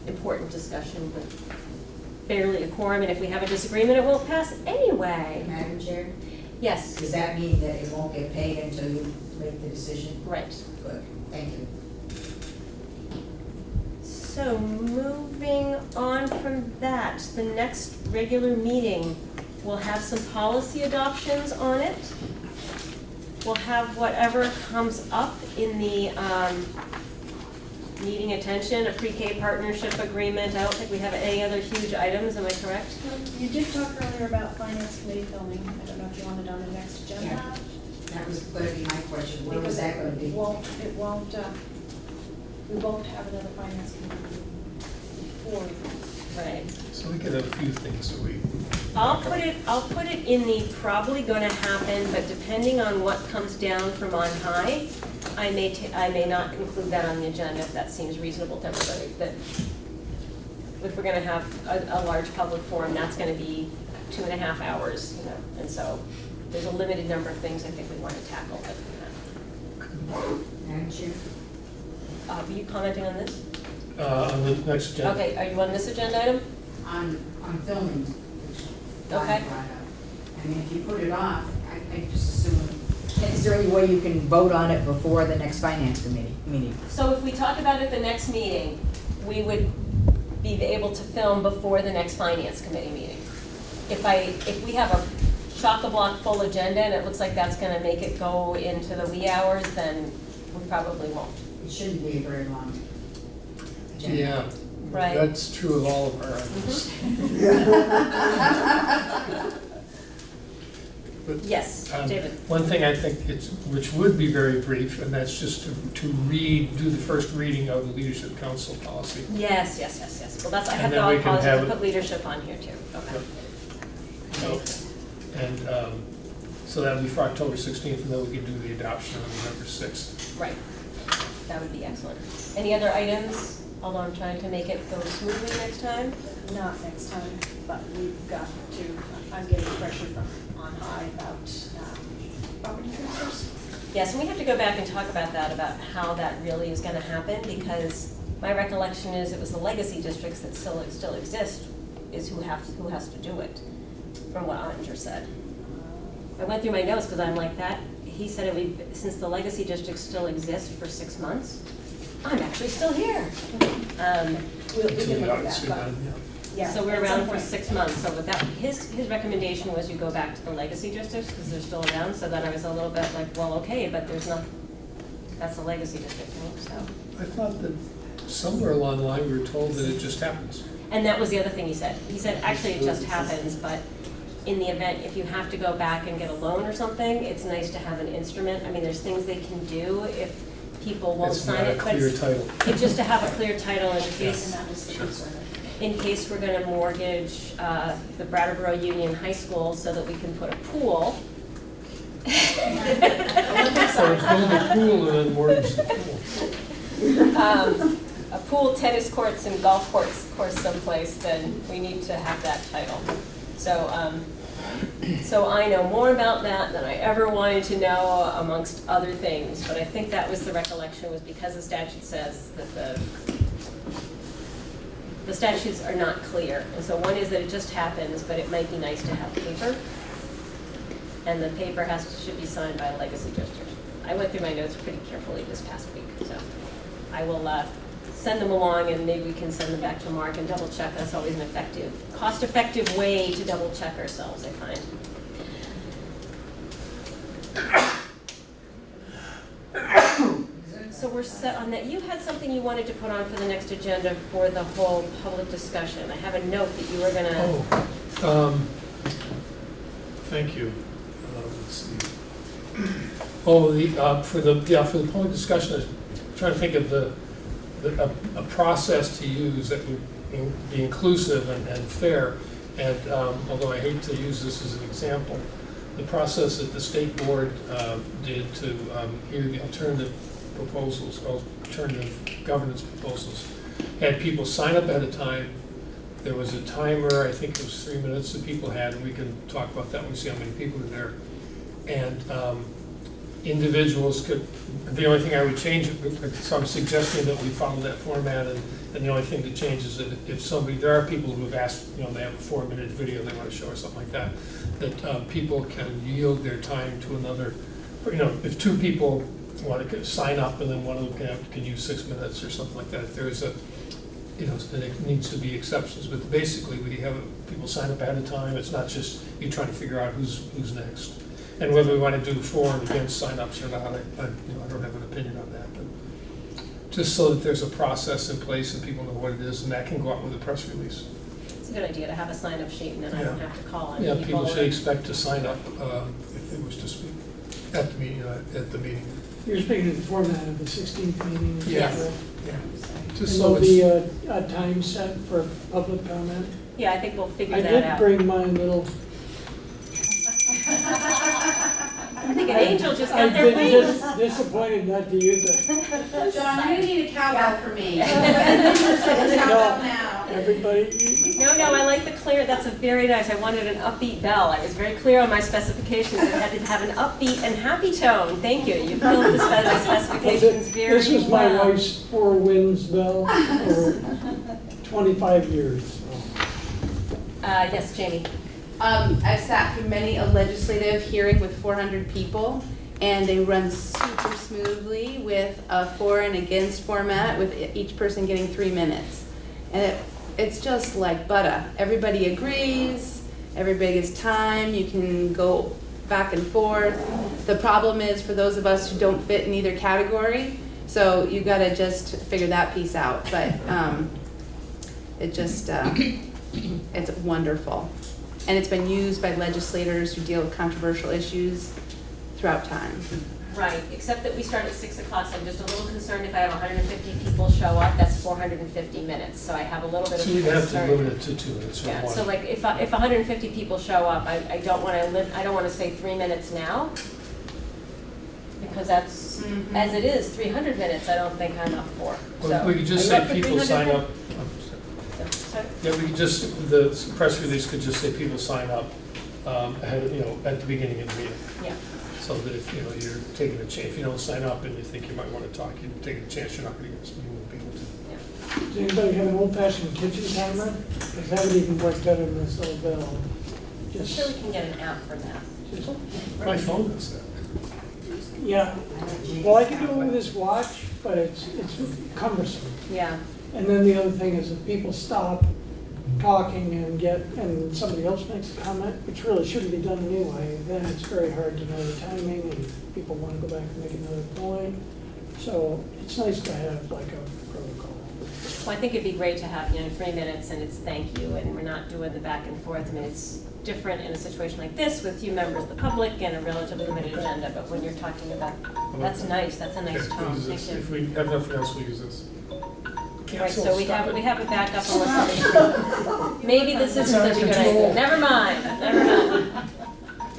important discussion with barely a quorum, and if we have a disagreement, it won't pass anyway. Madam Chair? Yes? Does that mean that it won't get paid until you make the decision? Right. Good, thank you. So moving on from that, the next regular meeting will have some policy adoptions on it. We'll have whatever comes up in the needing attention, a pre-K partnership agreement. I don't think we have any other huge items, am I correct? You did talk earlier about finance committee filming. I don't know if you want it on the next agenda. Yeah. That was going to be my question. Where was that going to be? We won't have another finance committee meeting before Right. So we could have a few things that we. I'll put it in the probably gonna happen, but depending on what comes down from on high, I may not include that on the agenda if that seems reasonable to everybody. That if we're gonna have a large public forum, that's gonna be 2.5 hours, you know, and so there's a limited number of things I think we want to tackle. Madam Chair? Were you commenting on this? On the next agenda. Okay, are you on this agenda item? On filming, which Okay. Brian brought up. I mean, if you put it off, I just assume, is there any way you can vote on it before the next finance committee meeting? So if we talk about it the next meeting, we would be able to film before the next finance committee meeting. If we have a chock-a-block full agenda and it looks like that's gonna make it go into the wee hours, then we probably won't. It shouldn't be a very long agenda. Yeah, Right. that's true of all of our items. But, Yes, David. One thing I think which would be very brief, and that's just to do the first reading of the Leadership Council policy. Yes. Well, I And have then the we can policy have to it- put leadership on here too. Okay. And so that'll be for October 16th, and then we can do the adoption on November 6th. Right. That would be excellent. Any other items? Although I'm trying to make it go smoothly next time. Not next time, but we've got to, I'm getting pressure from on high about property transfers. Yes, and we have to go back and talk about that, about how that really is gonna happen, because my recollection is it was the legacy districts that still exist, is who has to do it, from what Ottinger said. I went through my notes, because I'm like that, he said since the legacy districts still exist for 6 months, I'm actually still here. We can look at that, but, yeah. So we're at some around for point. 6 months, so with that, his recommendation was you go back to the legacy districts, because they're still around, so then I was a little bit like, well, okay, but there's not, that's a legacy district, so. I thought that somewhere along the line we were told that it just happens. And that was the other thing he said. He said, actually, it just happens, but in the event, if you have to go back and get a loan or something, it's nice to have an instrument. I mean, there's things they can do if people won't sign it. It's not a clear title. It's just to have a clear title in case, And that was the concern. in case we're gonna mortgage the Brattleboro Union High School so that we can put a pool. Or build a pool and then mortgage the pool. A pool, tennis courts, and golf course someplace, then we need to have that title. So I know more about that than I ever wanted to know, amongst other things, but I think that was the recollection, was because the statute says that the statutes are not clear. And so one is that it just happens, but it might be nice to have paper. And the paper should be signed by a legacy district. I went through my notes pretty carefully this past week, so I will send them along, and maybe we can send them back to Mark and double check. That's always an cost-effective way to double check ourselves, I find. So we're set on that. You had something you wanted to put on for the next agenda for the whole public discussion. I have a note that you were gonna. Thank you. Let's see. For the public discussion, I'm trying to think of a process to use that would be inclusive and fair. And although I hate to use this as an example, the process that the state board did to hear the alternative governance proposals, had people sign up at a time. There was a timer, I think it was 3 minutes that people had, and we can talk about that when we see how many people are there. And individuals could, the only thing I would change, so I'm suggesting that we follow that format, and the only thing that changes is that if there are people who have asked, they have a 4-minute video they want to show or something like that, that people can yield their time to another, if 2 people want to sign up and then one of them can use 6 minutes or something like that, if there is a, then it needs to be exceptions, but basically we have people sign up at a time. It's not just you trying to figure out who's next. And whether we want to do for and against signups or not, I don't have an opinion on that. But just so that there's a process in place and people know what it is, and that can go out with a press release. It's a good idea to have a sign-up sheet, and then I don't have to call on Yeah, people. people should expect to sign up if they wish to speak at the meeting. You're speaking of the format of the 16th meeting? Yes. Yeah. And Just so there'll be a time set for public comment? Yeah, I think we'll figure I that did out. bring my little... I think an angel just got I've their been wings. disappointed not to use it. John, you're gonna need a cowbell for me. No, everybody, No, I like the clear, that's a very nice, I wanted an upbeat bell. I was very clear on my specifications, it had to have an upbeat and happy tone. Thank you, you filled the specifications very well. this was my wife's Four Winds bell for 25 years. So. Yes, Jamie. I've sat through many a legislative hearing with 400 people, and they run super smoothly with a for and against format, with each person getting 3 minutes. And it's just like butter. Everybody agrees, everybody gets time, you can go back and forth. The problem is for those of us who don't fit in either category, so you gotta just figure that piece out. But it just, it's wonderful. And it's been used by legislators who deal with controversial issues throughout time. Right, except that we start at 6 o'clock, so I'm just a little concerned if I have 150 people show up, that's 450 minutes, so I have a little bit of So concern. you'd have to limit it to 2 minutes or Yeah, one. so like if 150 people show up, I don't want to say 3 minutes now, because that's, as it is, 300 minutes, I don't think I'm up for. Well, So, we could just are you say up for people 300 sign minutes? up. Sorry? Yeah, we could just, the press release could just say people sign up ahead of, at the beginning of the meeting. Yeah. So that if, you're taking a chance, if you don't sign up and you think you might want to talk, you're taking a chance you're not going to get, you won't be able to. Does anybody have an old-fashioned kitchen timer? Because that would even work better than this little bell. I'm Just, sure we can get an app for that. My phone does that. yeah. Well, I can do it with this watch, but it's cumbersome. Yeah. And then the other thing is if people stop talking and somebody else makes a comment, which really shouldn't be done anyway, then it's very hard to know the timing and people want to go back and make another point. So it's nice to have like a protocol. Well, I think it'd be great to have, 3 minutes and it's thank you, and we're not doing the back and forth. I mean, it's different in a situation like this with few members of the public and a relatively limited agenda, but when you're talking about, that's nice, that's a nice tone, thank you. If we have nothing else, we use this. Right, so we have a backup unless somebody, maybe this isn't such a good idea. Never mind.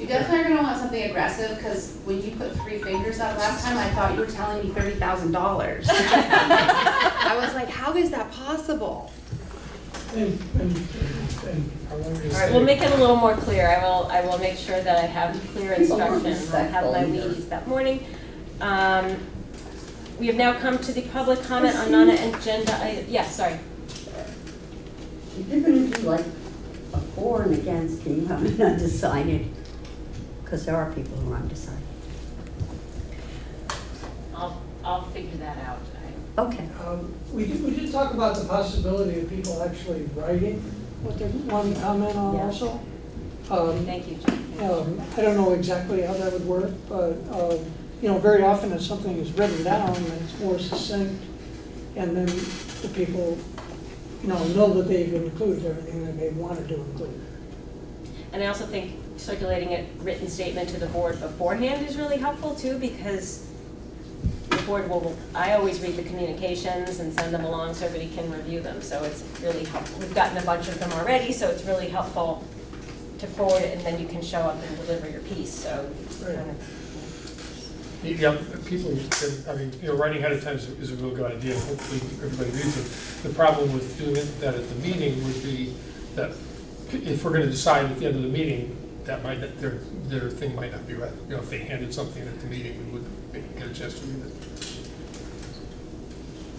You definitely are gonna want something aggressive, because when you put 3 fingers up last time, I thought you were telling me $30,000. I was like, how is that possible? And All right, we'll make it a little more clear. I will make sure that I have clear instructions. I have my Wheaties that morning. We have now come to the public comment on non-agenda items. Yes, sorry. If you're gonna do like a for and against, can you have an undecided? Because there are people who are undecided. I'll figure that out. Okay. We did talk about the possibility of people actually writing what they want to comment on also. Thank you, John. I don't know exactly how that would work, but very often if something is written down, it's more succinct, and then the people, know that they've included everything that they wanted to include. And I also think circulating a written statement to the board beforehand is really helpful too, because the board I always read the communications and send them along so everybody can review them, so it's really helpful. We've gotten a bunch of them already, so it's really helpful to forward it, and then you can show up and deliver your piece, so. Yeah, people, writing ahead of time is a real good idea. Hopefully everybody reads it. The problem with doing that at the meeting would be that if we're going to decide at the end of the meeting, that their thing might not be read. If they handed something at the meeting, we would get a chance to read it.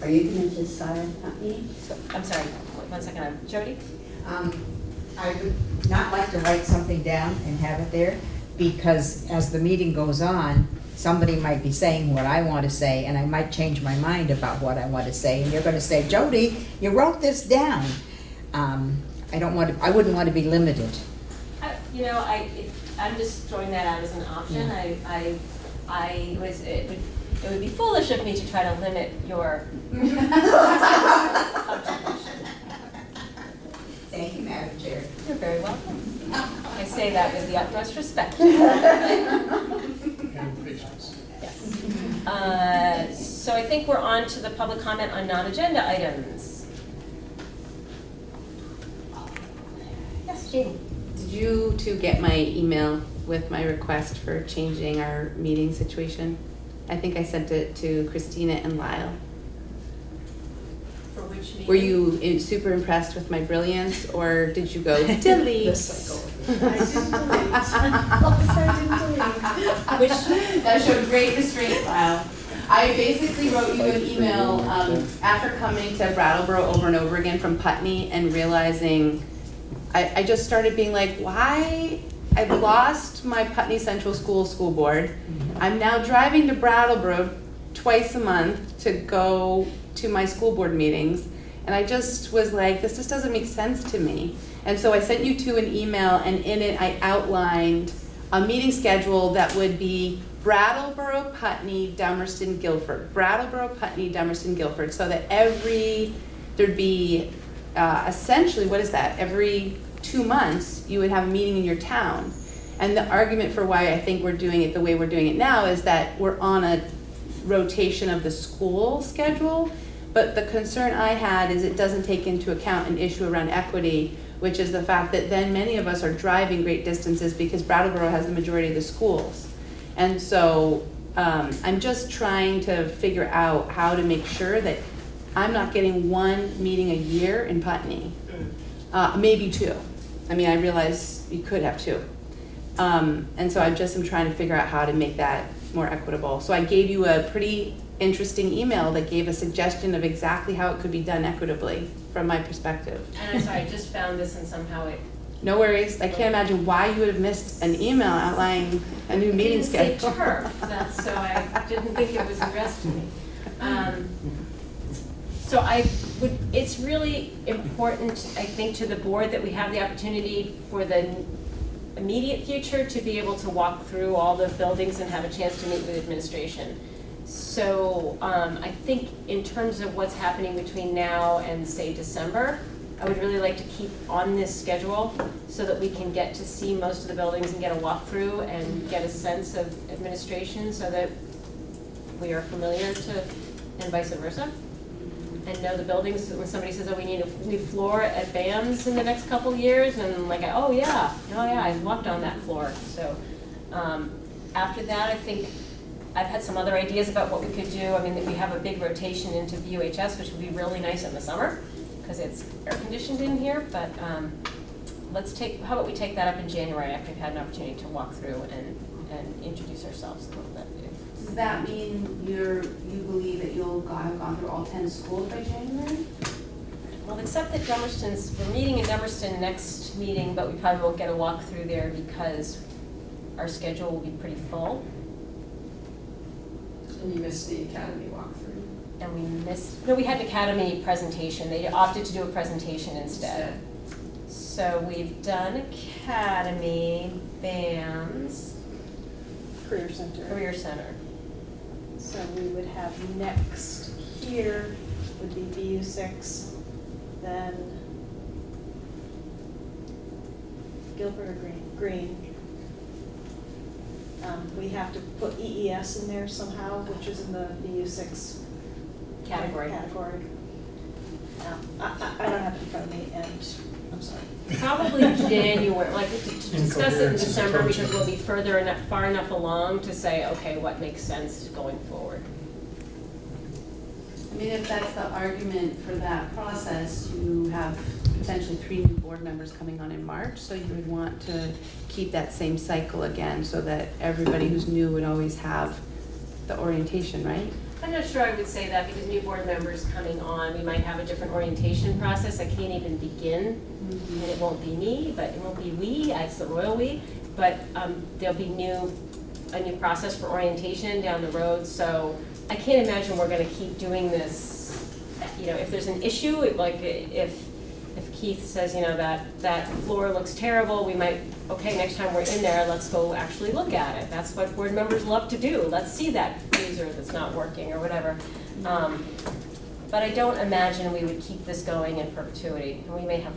Are you going to decide at that meeting? I'm sorry, 1 second, Jody? I would not like to write something down and have it there, because as the meeting goes on, somebody might be saying what I want to say, and I might change my mind about what I want to say, and you're going to say, Jody, you wrote this down. I wouldn't want to be limited. I'm just throwing that out as an option. It would be foolish of me to try to limit your contribution. Thank you, Madam Chair. You're very welcome. I say that with the utmost respect. And patience. Yes. So I think we're on to the public comment on non-agenda items. Yes, Jamie. Did you two get my email with my request for changing our meeting situation? I think I sent it to Christina and Lyle. For which meeting? Were you super impressed with my brilliance, or did you go delete? I didn't delete. I didn't delete. That showed great restraint, Lyle. I basically wrote you an email after coming to Brattleboro over and over again from Putney and realizing I just started being like, why? I've lost my Putney Central School board. I'm now driving to Brattleboro twice a month to go to my school board meetings. And I just was like, this just doesn't make sense to me. And so I sent you two an email, and in it I outlined a meeting schedule that would be Brattleboro, Putney, Dummerston, Guilford. Brattleboro, Putney, Dummerston, Guilford. So that there'd be essentially, what is that? Every 2 months, you would have a meeting in your town. And the argument for why I think we're doing it the way we're doing it now is that we're on a rotation of the school schedule. But the concern I had is it doesn't take into account an issue around equity, which is the fact that then many of us are driving great distances because Brattleboro has the majority of the schools. And so I'm just trying to figure out how to make sure that I'm not getting one meeting a year in Putney, maybe two. I mean, I realize you could have two. And so I just am trying to figure out how to make that more equitable. So I gave you a pretty interesting email that gave a suggestion of exactly how it could be done equitably from my perspective. And I'm sorry, I just found this and somehow it... No worries. I can't imagine why you would have missed an email outlining a new meeting schedule. It didn't say turf, so I didn't think it was addressed to me. So it's really important, I think, to the board that we have the opportunity for the immediate future to be able to walk through all the buildings and have a chance to meet with administration. So I think in terms of what's happening between now and, say, December, I would really like to keep on this schedule so that we can get to see most of the buildings and get a walkthrough and get a sense of administration so that we are familiar to, and vice versa, and know the buildings. When somebody says, oh, we need a new floor at BAMS in the next couple years, and like, oh yeah, I've walked on that floor. So after that, I think I've had some other ideas about what we could do. I mean, we have a big rotation into VUHS, which would be really nice in the summer because it's air conditioned in here, but how about we take that up in January after we've had an opportunity to walk through and introduce ourselves a little bit. Does that mean you believe that you'll have gone through all 10 schools by January? Well, except that we're meeting in Dummerston next meeting, but we probably won't get a walk through there because our schedule will be pretty full. And you missed the academy walkthrough. And we had an academy presentation. They opted to do a presentation instead. So we've done academy, BAMS. Career Center. Career Center. So we would have next here would be BU6, then Guilford or Green. We have to put EES in there somehow, which is in the BU6 category. I don't have it in front of me, and I'm sorry. Probably January, like to discuss it in December because we'll be far enough along to say, okay, what makes sense going forward. I mean, if that's the argument for that process, you have potentially 3 new board members coming on in March, so you would want to keep that same cycle again so that everybody who's new would always have the orientation, right? I'm not sure I would say that because new board members coming on, we might have a different orientation process. I can't even begin, and it won't be me, but it won't be we, it's the royal we, but there'll be a new process for orientation down the road, so I can't imagine we're going to keep doing this. You know, if there's an issue, like if Keith says, you know, that floor looks terrible, we might, okay, next time we're in there, let's go actually look at it. That's what board members love to do. Let's see that freezer that's not working or whatever. But I don't imagine we would keep this going in perpetuity. And we may have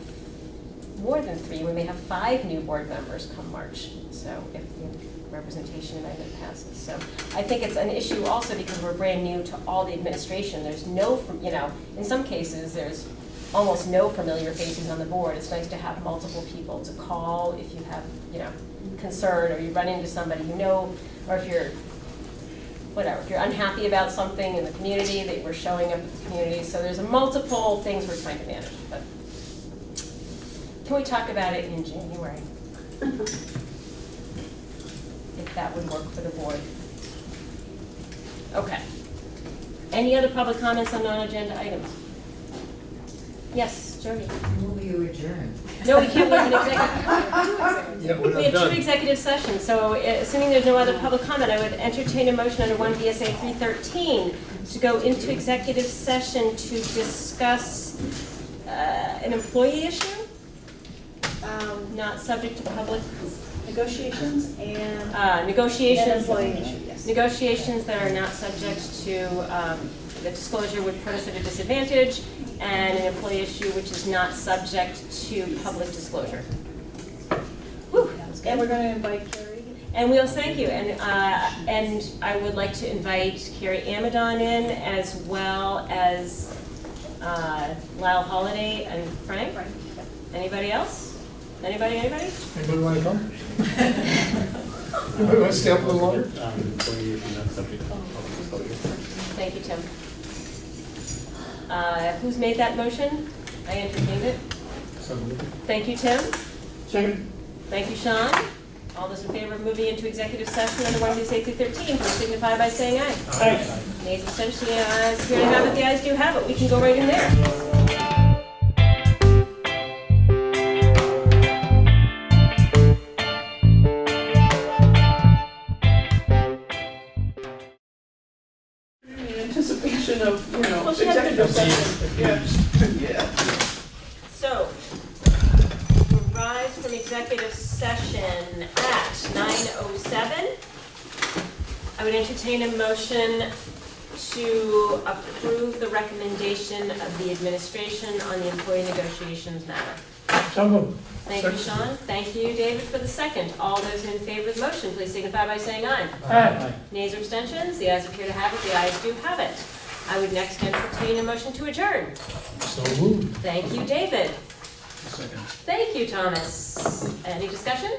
more than 3, we may have 5 new board members come March. So if representation amendment passes. So I think it's an issue also because we're brand new to all the administration. There's no, in some cases, there's almost no familiar faces on the board. It's nice to have multiple people to call if you have, concern, or you run into somebody or if you're if you're unhappy about something in the community, that we're showing up at the community. So there's multiple things we're trying to manage. But can we talk about it in January? If that would work for the board. Okay. Any other public comments on non-agenda items? Yes, Jody. Will you adjourn? No, we can't. We have an executive. Yeah, We have two executive sessions, so assuming there's no other public comment, I would entertain a motion under 1 VSA 313 to go into executive session to discuss an employee issue, not subject to public Negotiations and. negotiations. And employee issue, yes. Negotiations that are not subject to the disclosure would put us at a disadvantage, and an employee issue which is not subject to public disclosure. Whew, that was good. And we're going to invite Carrie. And we'll thank you. And I would like to invite Carrie Amadon in, as well as Lyle Holiday and Frank. Anybody else? Anybody? Anybody want to come? Anybody want to stay up a little longer? Thank you, Tim. Who's made that motion? I entertained it. Thank you, Tim. Second. Thank you, Sean. All those in favor of moving into executive session under 1 VSA 13, please signify by saying aye. Aye. Nays, abstentions, here to have it, the ayes do have it. We can go right in there. Anticipation of, Well, she had executive good session. Yeah. So, we rise from executive session at 9:07. I would entertain a motion to approve the recommendation of the administration on the employee negotiations matter. So moved. Thank you, Sean. Thank you, David, for the second. All those in favor of the motion, please signify by saying aye. Aye. Nays or abstentions? The ayes appear to have it. The ayes do have it. I would next entertain a motion to adjourn. So moved. Thank you, David. Second. Thank you, Thomas. Any discussion?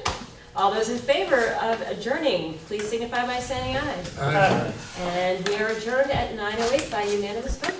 All those in favor of adjourning, please signify by saying aye. Aye. And we are adjourned at 9:08 by unanimous vote.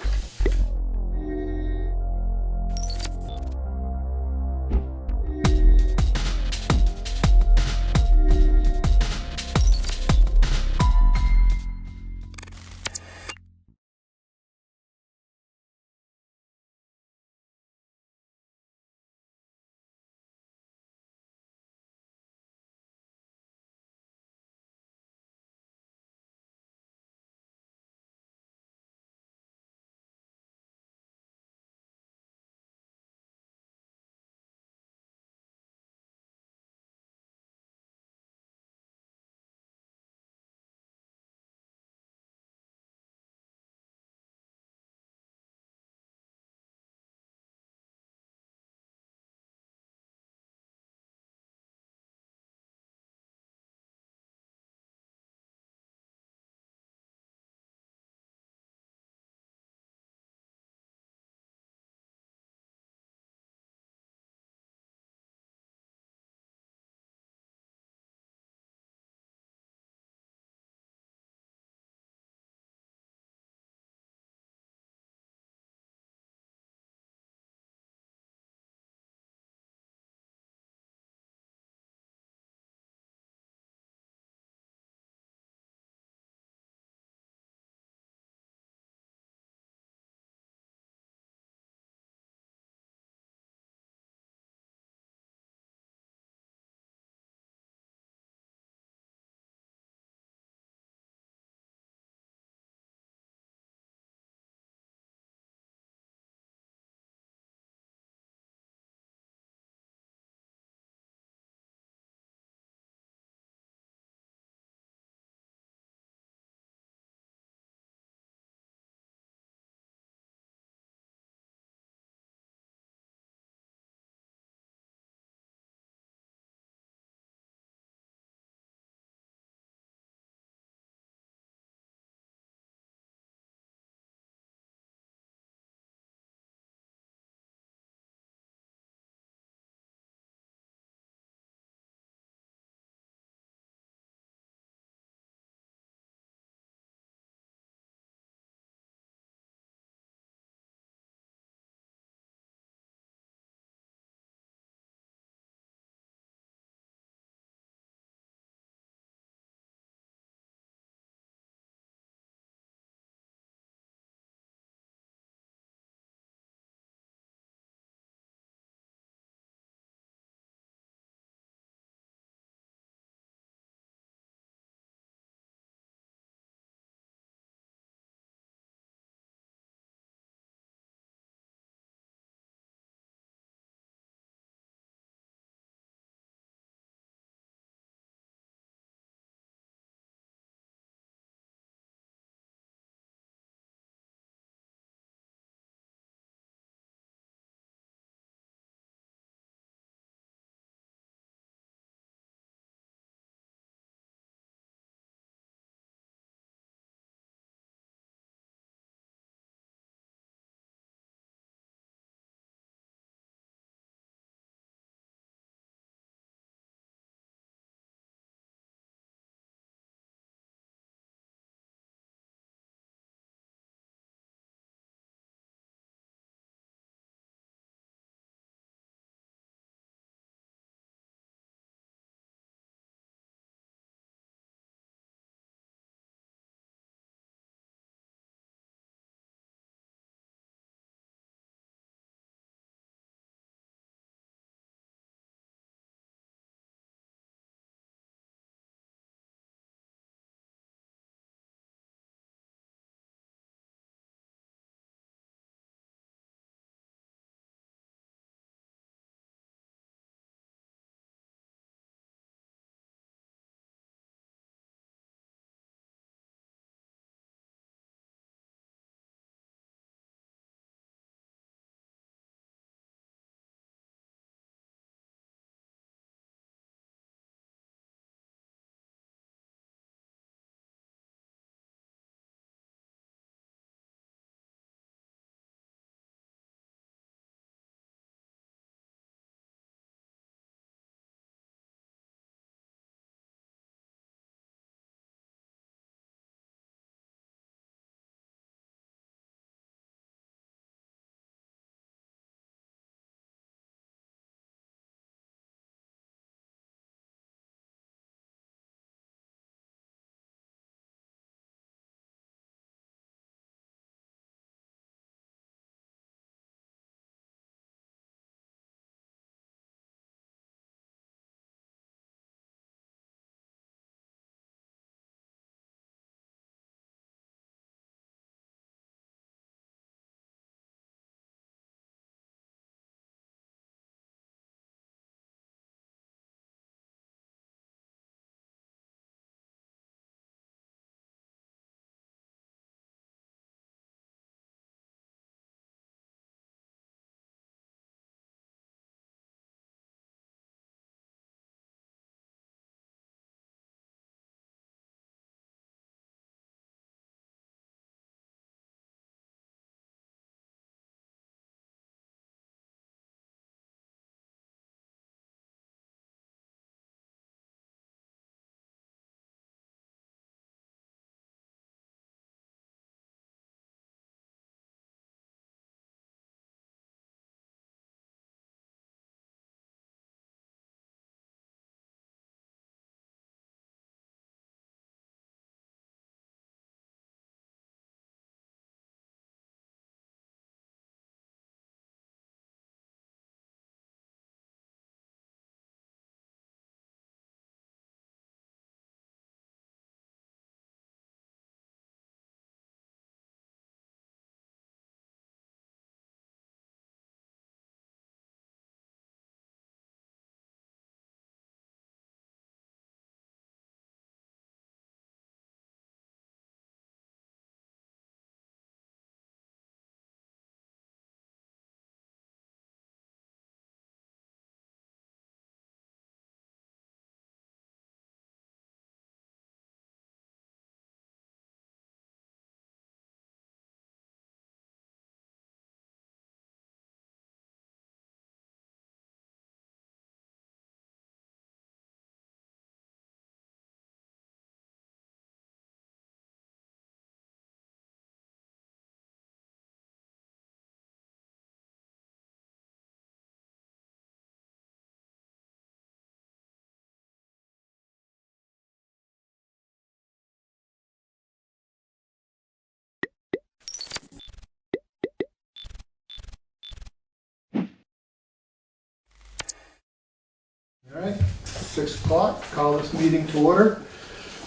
All right, 6 o'clock, call this meeting to order.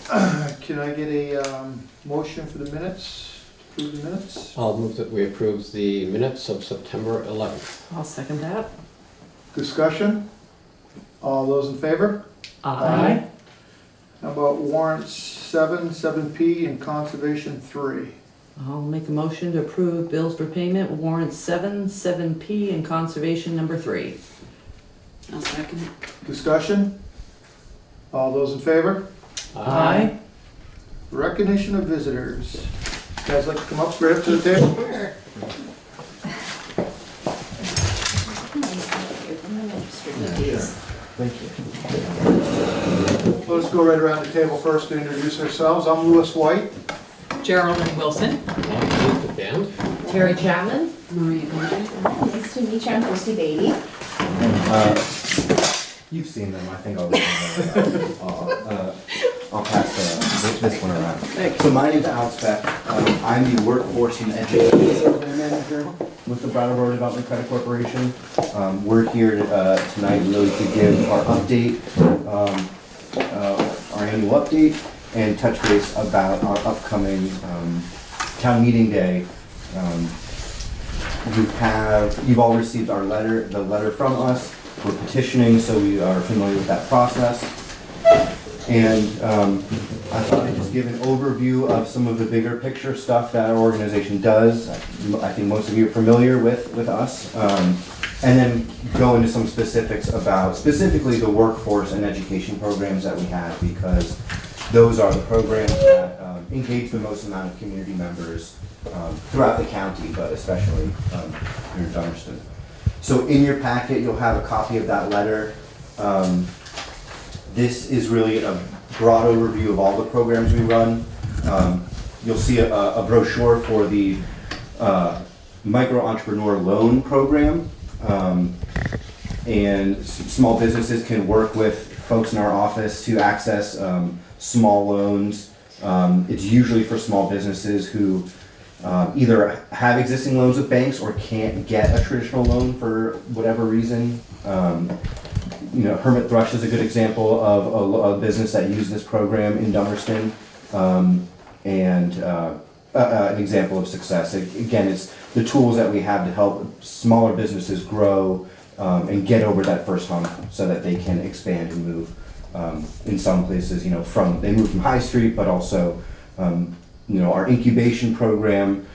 Can I get a motion for the minutes, approve the minutes? I'll move that we approve the minutes of September 11th. I'll second that. Discussion? All those in favor? Aye. How about warrants 7, 7P, and conservation 3? I'll make a motion to approve bills for payment, warrants 7, 7P, and conservation number 3. I'll second it. Discussion? All those in favor? Aye. Recognition of visitors. You guys like to come up right up to the table? Thank you. Let's go right around the table first to introduce ourselves. I'm Lewis White. Geraldine Wilson. Terry Chapman. Maria Gordon. Nice to meet you. I'm Christy Beatty. You've seen them, I think I'll pass this one around. So my name's Alex Beck. I'm the Workforce and Education Program Manager with the Bratt Rural Development Credit Corporation. We're here tonight really to give our update, our annual update, and touch base about our upcoming town meeting day. You've all received our letter, the letter from us. We're petitioning, so we are familiar with that process. And I thought I'd just give an overview of some of the bigger picture stuff that our organization does. I think most of you are familiar with us. And then go into some specifics about specifically the workforce and education programs that we have, because those are the programs that engage the most amount of community members throughout the county, but especially here in Dummerston. So in your packet, you'll have a copy of that letter. This is really a broad overview of all the programs we run. You'll see a brochure for the Micro Entrepreneur Loan Program. And small businesses can work with folks in our office to access small loans. It's usually for small businesses who either have existing loans with banks or can't get a traditional loan for whatever reason. Hermit Thrush is a good example of a business that used this program in Dummerston, and an example of success. Again, it's the tools that we have to help smaller businesses grow and get over that first hump so that they can expand and move. In some places, they move from High Street, but also our incubation program,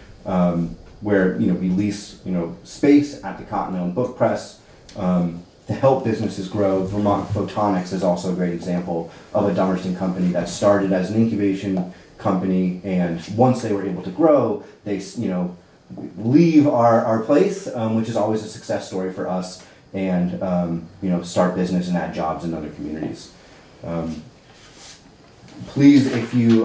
where we lease space at the Cottonelle Book Press to help businesses grow. Vermont Photonics is also a great example of a Dummerston company that started as an incubation company, and once they were able to grow, they leave our place, which is always a success story for us, and start business and add jobs in other communities. Please, if you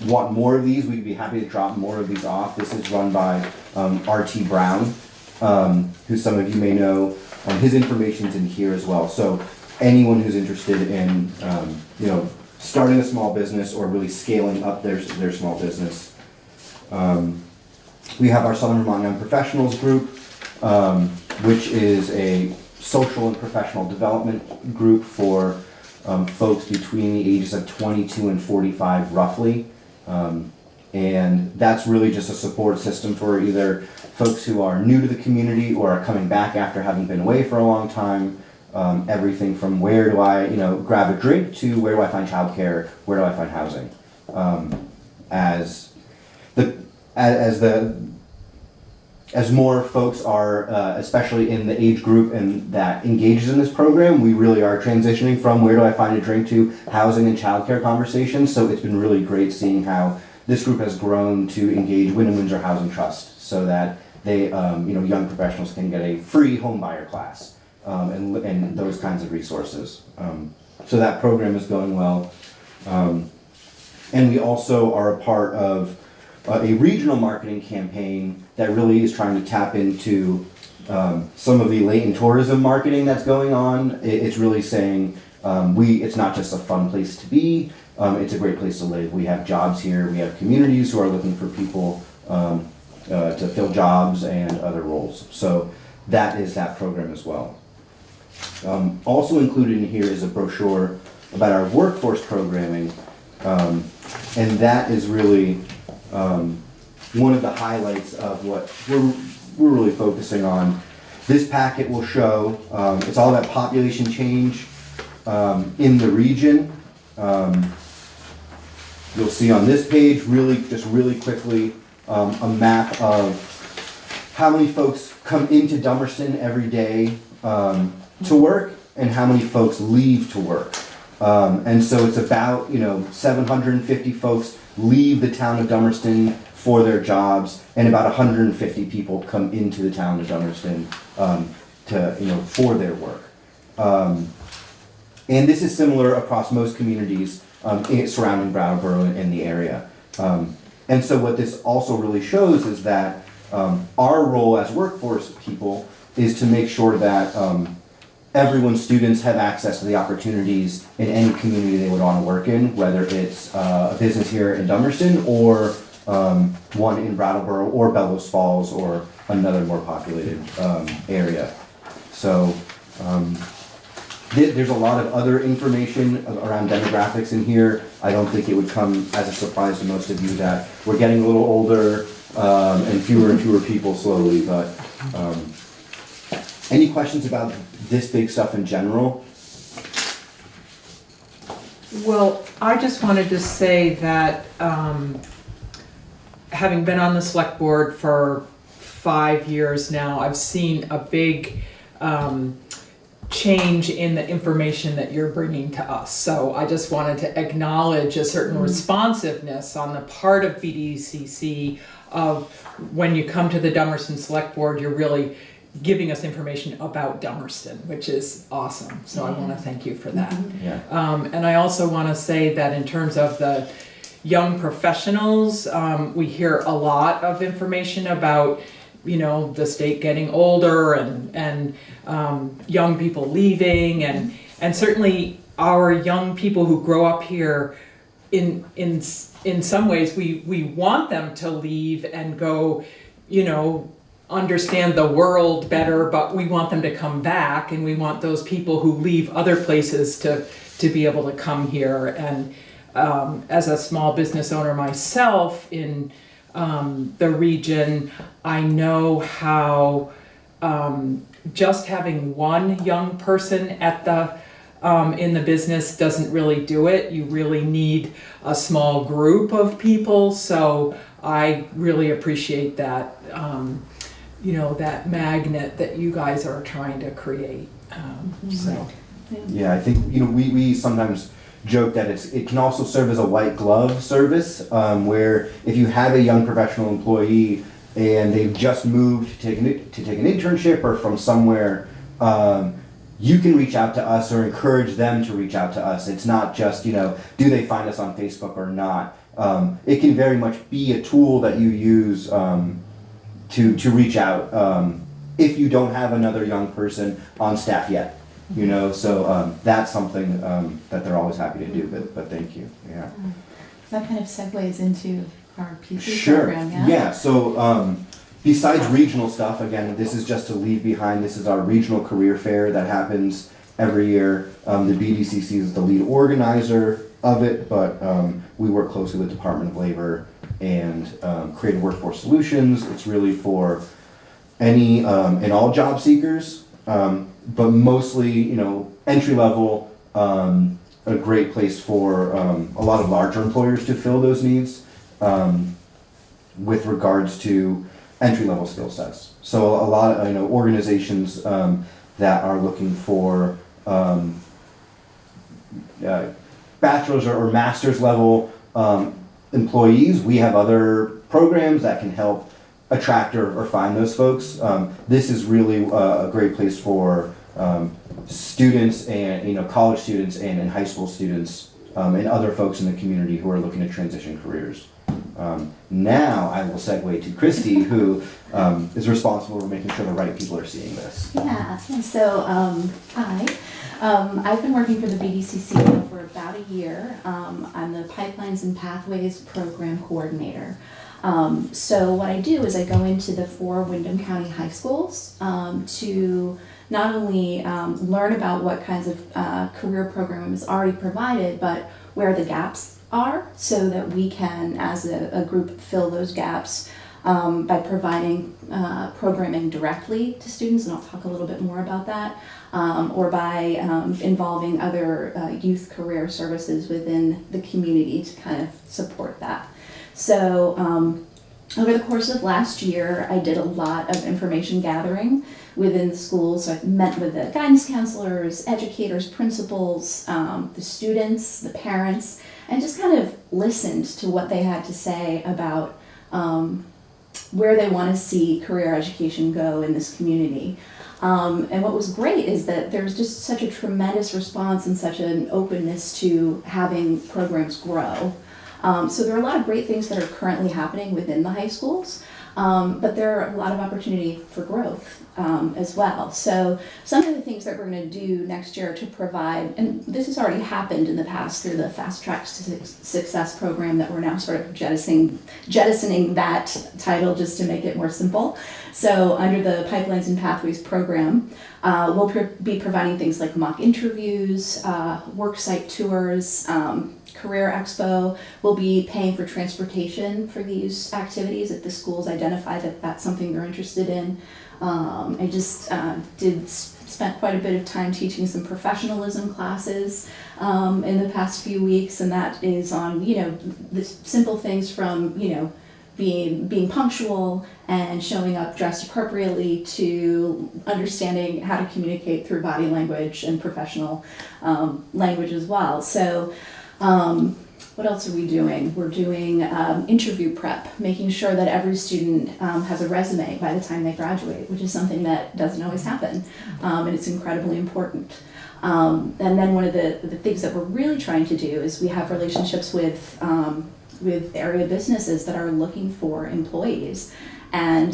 want more of these, we'd be happy to drop more of these off. This is run by R.T. Brown, who some of you may know. His information's in here as well. So anyone who's interested in starting a small business or really scaling up their small business. We have our Southern Vermont Young Professionals group, which is a social and professional development group for folks between the ages of 22 and 45 roughly. And that's really just a support system for either folks who are new to the community or are coming back after having been away for a long time. Everything from where do I grab a drink to where do I find childcare, where do I find housing. As more folks are, especially in the age group and that engages in this program, we really are transitioning from where do I find a drink to housing and childcare conversations. So it's been really great seeing how this group has grown to engage Wyndham Windsor Housing Trust so that they, young professionals can get a free home buyer class and those kinds of resources. So that program is going well. And we also are a part of a regional marketing campaign that really is trying to tap into some of the latent tourism marketing that's going on. It's really saying it's not just a fun place to be, it's a great place to live. We have jobs here, we have communities who are looking for people to fill jobs and other roles. So that is that program as well. Also included in here is a brochure about our workforce programming, and that is really one of the highlights of what we're really focusing on. This packet will show, it's all about population change in the region. You'll see on this page, really quickly, a map of how many folks come into Dummerston every day to work and how many folks leave to work. And so it's about 750 folks leave the town of Dummerston for their jobs, and about 150 people come into the town of Dummerston for their work. And this is similar across most communities surrounding Brattleboro and the area. And so what this also really shows is that our role as workforce people is to make sure that everyone's students have access to the opportunities in any community they would want to work in, whether it's a business here in Dummerston or one in Brattleboro or Bellows Falls or another more populated area. So there's a lot of other information around demographics in here. I don't think it would come as a surprise to most of you that we're getting a little older and fewer people slowly, but any questions about this big stuff in general? Well, I just wanted to say that having been on the select board for 5 years now, I've seen a big change in the information that you're bringing to us. So I just wanted to acknowledge a certain responsiveness on the part of BDCC of when you come to the Dummerston Select Board, you're really giving us information about Dummerston, which is awesome. So I want to thank you for that. Yeah. And I also want to say that in terms of the young professionals, we hear a lot of information about the state getting older and young people leaving, and certainly our young people who grow up here, in some ways we want them to leave and go, understand the world better, but we want them to come back, and we want those people who leave other places to be able to come here. And as a small business owner myself in the region, I know how just having one young person at the in the business doesn't really do it. You really need a small group of people. So I really appreciate that, that magnet that you guys are trying to create. Yeah, I think we sometimes joke that it can also serve as a white glove service, where if you have a young professional employee and they've just moved to take an internship or from somewhere, you can reach out to us or encourage them to reach out to us. It's not just do they find us on Facebook or not. It can very much be a tool that you use to reach out if you don't have another young person on staff yet. So that's something that they're always happy to do, but thank you. Yeah. That kind of segues into our PC Sure. program, yeah? Yeah, so besides regional stuff, again, this is just to leave behind, this is our regional career fair that happens every year. The BDCC is the lead organizer of it, but we work closely with Department of Labor and Creative Workforce Solutions. It's really for any and all job seekers, but mostly, entry level, a great place for a lot of larger employers to fill those needs with regards to entry level skill sets. So a lot of organizations that are looking for bachelor's or master's level employees. We have other programs that can help attract or find those folks. This is really a great place for students and college students and high school students and other folks in the community who are looking to transition careers. Now I will segue to Christy, who is responsible for making sure the right people are seeing this. Yeah, so hi. I've been working for the BDCC now for about a year. I'm the Pipelines and Pathways Program Coordinator. So what I do is I go into the 4 Windham County high schools to not only learn about what kinds of career program is already provided, but where the gaps are, so that we can, as a group, fill those gaps by providing programming directly to students, and I'll talk a little bit more about that, or by involving other youth career services within the community to kind of support that. So over the course of last year, I did a lot of information gathering within the schools. So I met with the guidance counselors, educators, principals, the students, the parents, and just kind of listened to what they had to say about where they want to see career education go in this community. And what was great is that there's just such a tremendous response and such an openness to having programs grow. So there are a lot of great things that are currently happening within the high schools, but there are a lot of opportunity for growth as well. So some of the things that we're going to do next year to provide, and this has already happened in the past through the Fast Track to Success program that we're now sort of jettisoning that title just to make it more simple. So under the Pipelines and Pathways program, we'll be providing things like mock interviews, work site tours, Career Expo. Will be paying for transportation for these activities if the schools identify that that's something they're interested in. I just spent quite a bit of time teaching some professionalism classes in the past few weeks, and that is on, the simple things from, being punctual and showing up dressed appropriately to understanding how to communicate through body language and professional language as well. So what else are we doing? We're doing interview prep, making sure that every student has a resume by the time they graduate, which is something that doesn't always happen, and it's incredibly important. And then one of the things that we're really trying to do is we have relationships with area businesses that are looking for employees, and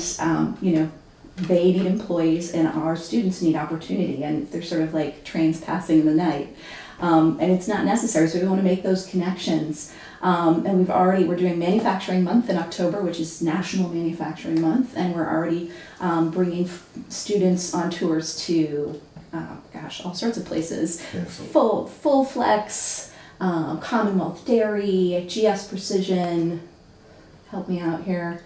they need employees and our students need opportunity, and they're sort of like trains passing in the night. And it's not necessary, so we want to make those connections. And we're doing Manufacturing Month in October, which is National Manufacturing Month, and we're already bringing students on tours to, all sorts of places. Full Flex, Commonwealth Dairy, GS Precision, help me out here.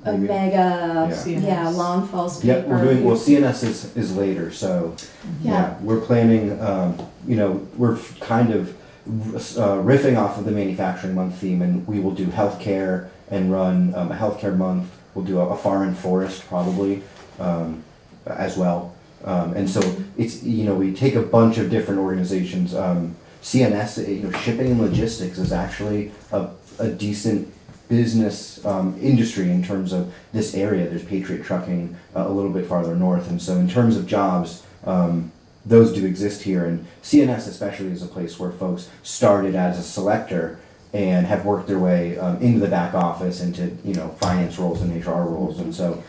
Omega, yeah, Long Falls Paper. Yeah, we're doing, well, CNS is later, so yeah, we're planning, we're kind of riffing off of the Manufacturing Month theme, and we will do healthcare and run a healthcare month. We'll do a farm and forest probably as well. And so it's, we take a bunch of different organizations. CNS, shipping and logistics is actually a decent business industry in terms of this area. There's Patriot Trucking a little bit farther north, and so in terms of jobs, those do exist here, and CNS especially is a place where folks started as a selector and have worked their way into the back office, into finance roles and HR roles, and so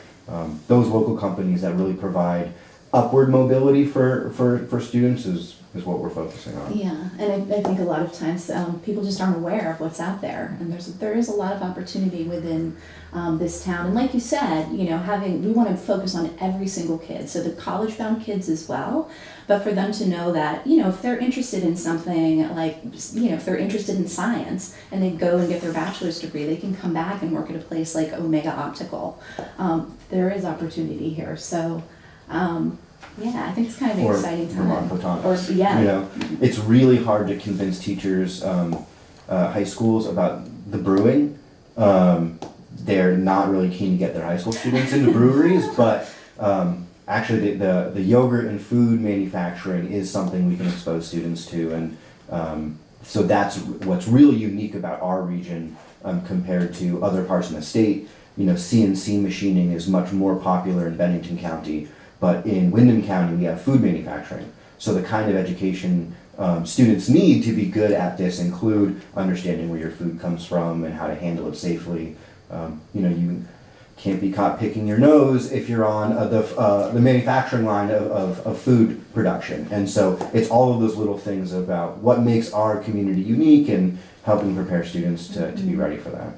those local companies that really provide upward mobility for students is what we're focusing on. Yeah, and I think a lot of times people just aren't aware of what's out there, and there is a lot of opportunity within this town. And like you said, we want to focus on every single kid, so the college-bound kids as well. But for them to know that, if they're interested in something like, if they're interested in science and they go and get their bachelor's degree, they can come back and work at a place like Omega Optical. There is opportunity here, so. Yeah, I think it's kind of an exciting time. Vermont Photonics. It's really hard to convince teachers, high schools, about the brewing. They're not really keen to get their high school students into breweries, but actually the yogurt and food manufacturing is something we can expose students to, and so that's what's really unique about our region compared to other parts of the state. CNC machining is much more popular in Bennington County. But in Windham County, we have food manufacturing. So the kind of education students need to be good at this include understanding where your food comes from and how to handle it safely. You can't be caught picking your nose if you're on the manufacturing line of food production. And so it's all of those little things about what makes our community unique and helping prepare students to be ready for that.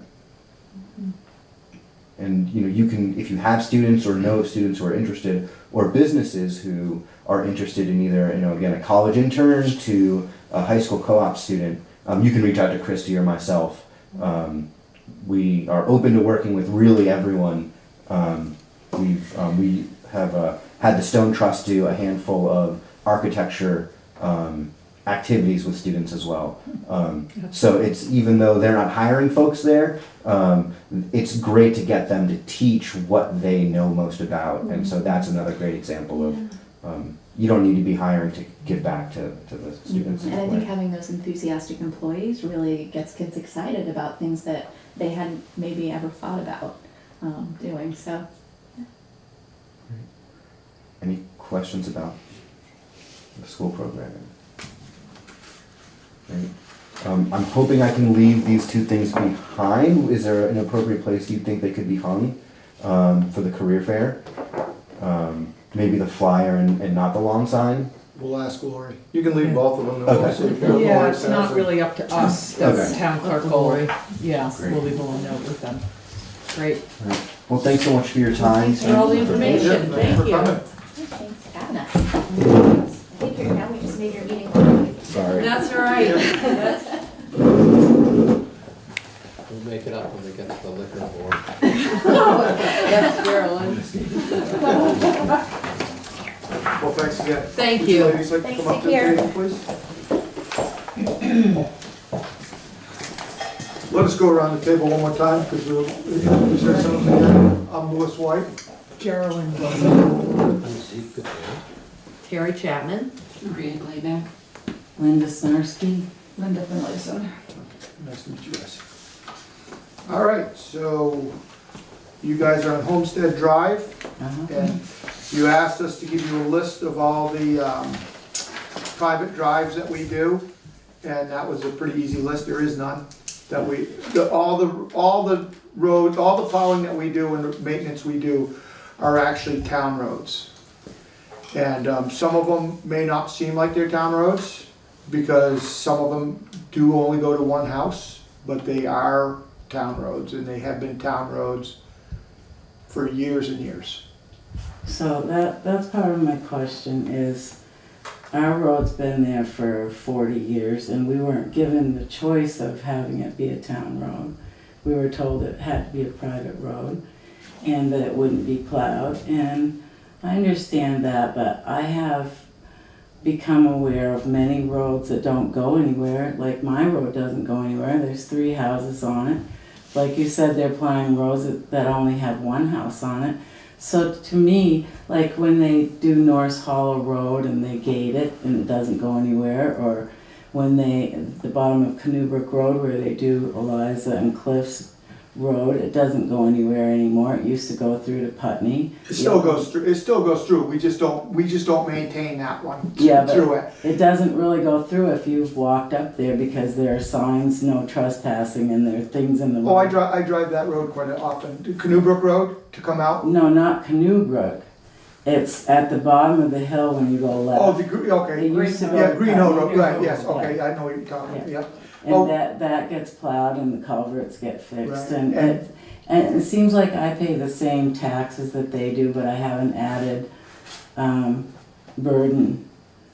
And you can, if you have students or know of students who are interested, or businesses who are interested in either, again, a college intern to a high school co-op student, you can reach out to Christy or myself. We are open to working with really everyone. We have had the Stone Trust do a handful of architecture activities with students as well. So it's, even though they're not hiring folks there, it's great to get them to teach what they know most about. And so that's another great example of, you don't need to be hiring to give back to the students. And I think having those enthusiastic employees really gets kids excited about things that they hadn't maybe ever thought about doing, so. Yeah. Any questions about the school programming? Right. I'm hoping I can leave these two things behind. Is there an appropriate place you think they could be hung for the career fair? Maybe the flyer and not the long sign? We'll ask Lori. You can leave both of them. Okay. Yeah, it's not really up to us, the Okay. town clerk will, yeah, Great. we'll leave a little note with them. Great. All right. Well, thanks so much for your time. Thanks for all the information, thank you. Thanks for having us. I think now we just made your meeting longer. Sorry. That's all right. We'll make it up when we get to the liquor board. Yes, Carolyn. Well, thanks again. Thank you. Ladies, like to Thanks, come up to take the care. table, please. Let us go around the table one more time, because is there something here? I'm Louis White. Geraldine Terry Chapman. Maria Glayback. Linda Snarsky. Linda Finlayson. Nice to meet you guys. All right, so you guys are on Homestead Drive, and you asked us to give you a list of all the private drives that we do, and that was a pretty easy list. There is none. That all the roads, all the plowing that we do and the maintenance we do are actually town roads. And some of them may not seem like they're town roads, because some of them do only go to one house, but they are town roads, and they have been town roads for years and years. So that's part of my question is, our road's been there for 40 years and we weren't given the choice of having it be a town road. We were told it had to be a private road and that it wouldn't be plowed, and I understand that, but I have become aware of many roads that don't go anywhere. Like my road doesn't go anywhere, there's 3 houses on it. Like you said, they're plowing roads that only have 1 house on it. So to me, like when they do Norris Hollow Road and they gate it and it doesn't go anywhere, or when at the bottom of Canoe Brook Road where they do Eliza and Cliff's Road, it doesn't go anywhere anymore. It used to go through to Putney. It still goes through. It still goes through. We just don't maintain that one through it. It doesn't really go through if you've walked up there, because there are signs, no trespassing, and there are things in the road. Oh, I drive that road quite often. Canoe Brook Road to come out. No, not Canoe Brook. It's at the bottom of the hill when you go left. Oh, okay. It used to go Yeah, to Green Hill Road. Putney. Right. Yes. Okay. I know what you're talking about. Yeah. And that gets plowed and the culverts get fixed. Right. And it seems like I pay the same taxes that they do, but I have an added burden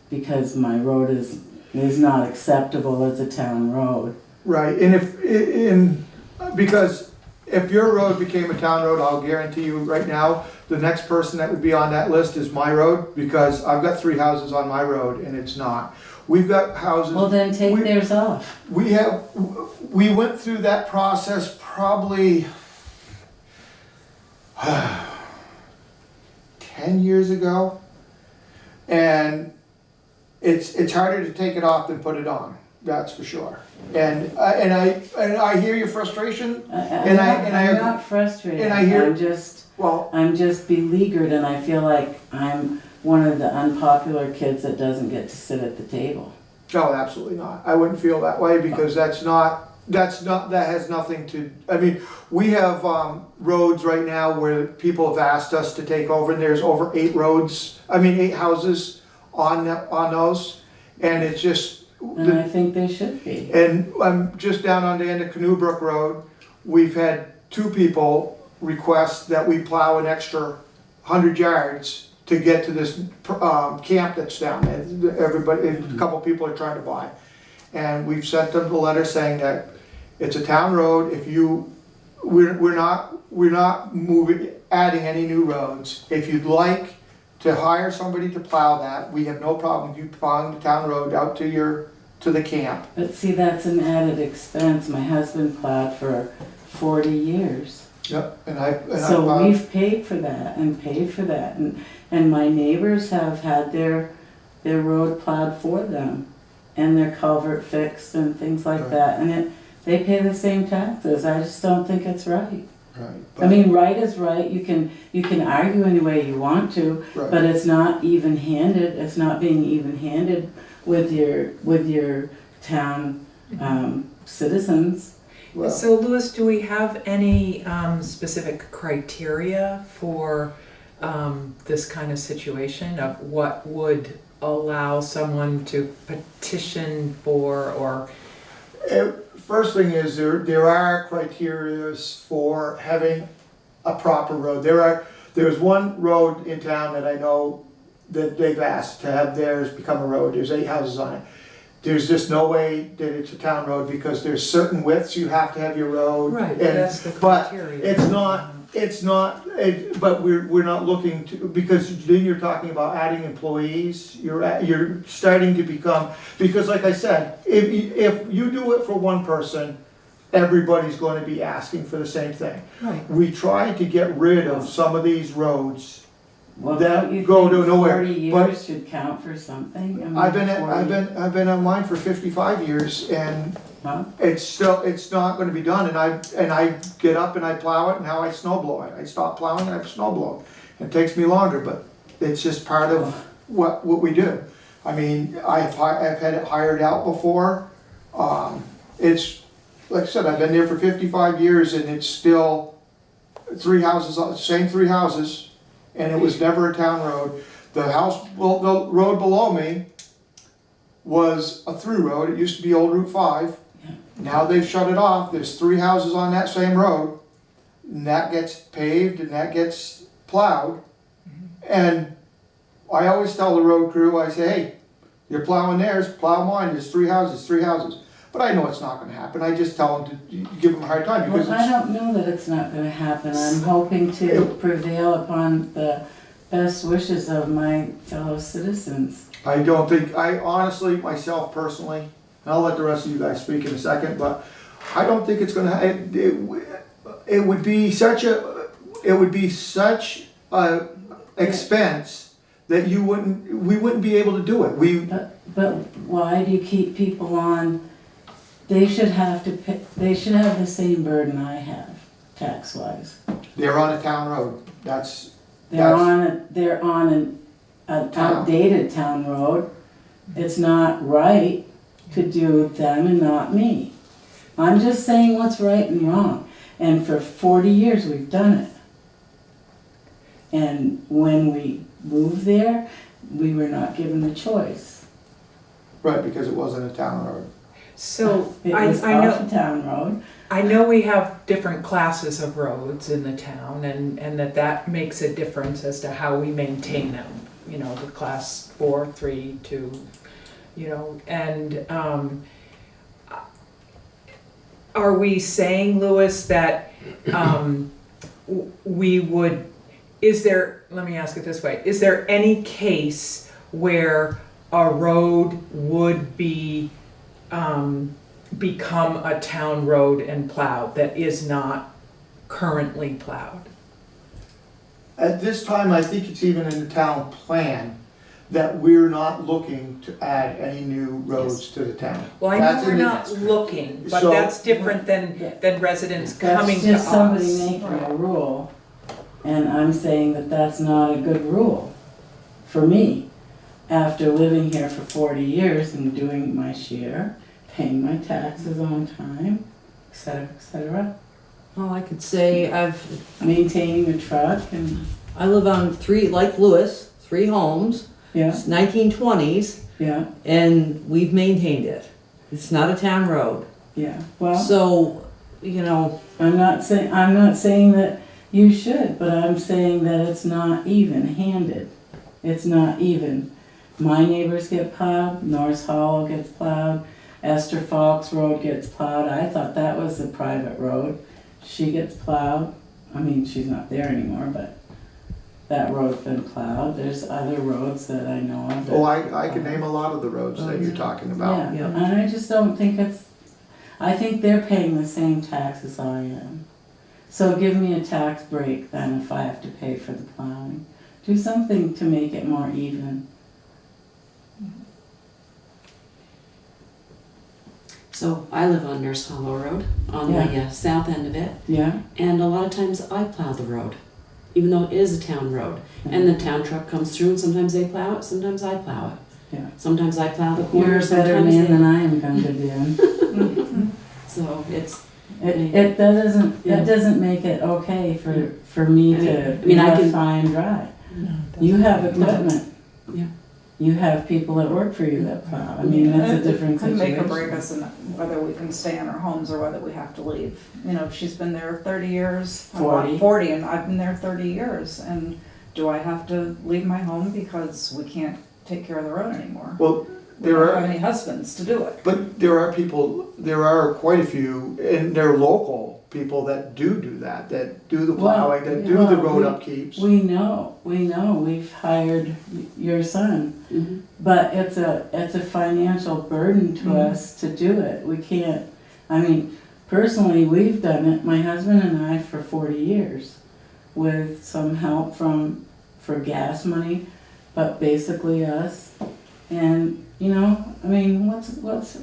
because my road is not acceptable as a town road. Right. And because if your road became a town road, I'll guarantee you right now, the next person that would be on that list is my road, because I've got 3 houses on my road and it's not. We've got houses. Well, then take theirs off. We went through that process probably 10 years ago, and it's harder to take it off than put it on. That's for sure. And I hear your frustration. I'm not frustrated. And I hear. I'm just beleaguered, and I feel like I'm one of the unpopular kids that doesn't get to sit at the table. No, absolutely not. I wouldn't feel that way, because that has nothing to, I mean, we have roads right now where people have asked us to take over, and there's over 8 houses on those, and it's just. And I think they should be. And I'm just down on the end of Canoe Brook Road. We've had two people request that we plow an extra 100 yards to get to this camp that's down there. Everybody, a couple people are trying to buy. And we've sent them the letter saying that it's a town road. If you, we're not adding any new roads. If you'd like to hire somebody to plow that, we have no problem with you plowing the town road out to the camp. But see, that's an added expense. My husband plowed for 40 years. Yep, So we've paid for that and paid for that. And my neighbors have had their road plowed for them and their culvert fixed and things like that. And they pay the same taxes. I just don't think it's right. Right. I mean, right is right. You can argue any way you want to, Right. but it's not even-handed. It's not being even-handed with your town citizens. Well, So Louis, do we have any specific criteria for this kind of situation of what would allow someone to petition for or? First thing is there are criteria for having a proper road. There's one road in town that I know that they've asked to have theirs become a road. There's 8 houses on it. There's just no way that it's a town road because there's certain widths you have to have your road. Right, and, that's the criteria. But but we're not looking to, because then you're talking about adding employees. You're starting to become, because like I said, if you do it for one person, everybody's going to be asking for the same thing. Right. We try to get rid of some of these roads Well, that don't you go think to nowhere. 40 years should count for something? I mean, I've been on mine for 55 years, and Huh? it's not going to be done. And I get up and I plow it, and now I snow blow it. I stop plowing and I snow blow it. It takes me longer, but it's just part of what we do. I mean, I've had it hired out before. It's like I said, I've been there for 55 years, and it's still 3 houses, same 3 houses, and it was never a town road. The road below me was a through road. It used to be old Route 5. Now they've shut it off. There's 3 houses on that same road, and that gets paved and that gets plowed. And I always tell the road crew, I say, hey, you're plowing theirs, plow mine. There's 3 houses, 3 houses. But I know it's not going to happen. I just tell them to give them a hard time because I don't know that it's not going to happen. I'm hoping to prevail upon the best wishes of my fellow citizens. I honestly, myself personally, and I'll let the rest of you guys speak in a second, but I don't think it's gonna, it would be such a expense that we wouldn't be able to do it. But why do you keep people on? They should have to pay, they should have the same burden I have, tax-wise. They're on a town road. They're on an outdated town road. It's not right to do them and not me. I'm just saying what's right and wrong. And for 40 years we've done it. And when we moved there, we were not given the choice. Right, because it wasn't a town road. So It was off a town road. I know we have different classes of roads in the town, and that makes a difference as to how we maintain them. You know, the class 4, 3, 2, you know, and are we saying, Louis, that we would, let me ask it this way, is there any case where a road would be become a town road and plowed that is not currently plowed? At this time, I think it's even in the town plan that we're not looking to add any new roads to the town. Well, I know we're not looking, but So- that's different than residents That's coming to just us. somebody making a rule. And I'm saying that that's not a good rule for me. After living here for 40 years and doing my share, paying my taxes on time, et cetera, Well, I could say maintaining a truck and, I live on 3, like Lewis, 3 homes. yeah, It's 1920s, yeah, and we've maintained it. It's not a town road. yeah. Well, So you know, I'm not saying that you should, but I'm saying that it's not even handed. It's not even. My neighbors get plowed, Norris Hollow gets plowed, Esther Fox Road gets plowed. I thought that was a private road. She gets plowed. I mean, she's not there anymore, but that road's been plowed. There's other roads that I know of. Oh, I can name a lot of the roads that you're talking about. Yeah, and I just don't think I think they're paying the same taxes I am. So give me a tax break then if I have to pay for the plowing. Do something to make it more even. so I live on Nurse Hollow Road, on the south end of it. Yeah. And a lot of times I plow the road, even though it is a town road. And the town truck comes through and sometimes they plow it, sometimes I plow it. Yeah. Sometimes I plow the You're corner, a better sometimes man they... than I am going to do. So it's... That doesn't make it okay for me to left high and dry. You have equipment. Yeah. You have people that work for you that plow. I mean, that's a different Could make or situation. break us in whether we can stay in our homes or whether we have to leave. You know, she's been there 30 years. I'm 40. 40, and I've been there 30 years. And do I have to leave my home because we can't take care of the road anymore? Well, we don't have any husbands to do it. But there are quite a few, and they're local people that do that do the plowing, that do the road upkeeps. We know, we've hired your son, but it's a financial burden to us to do it. We can't, I mean, personally, we've done it, my husband and I, for 40 years, with some help for gas money, but basically us. And, you know, I mean, what's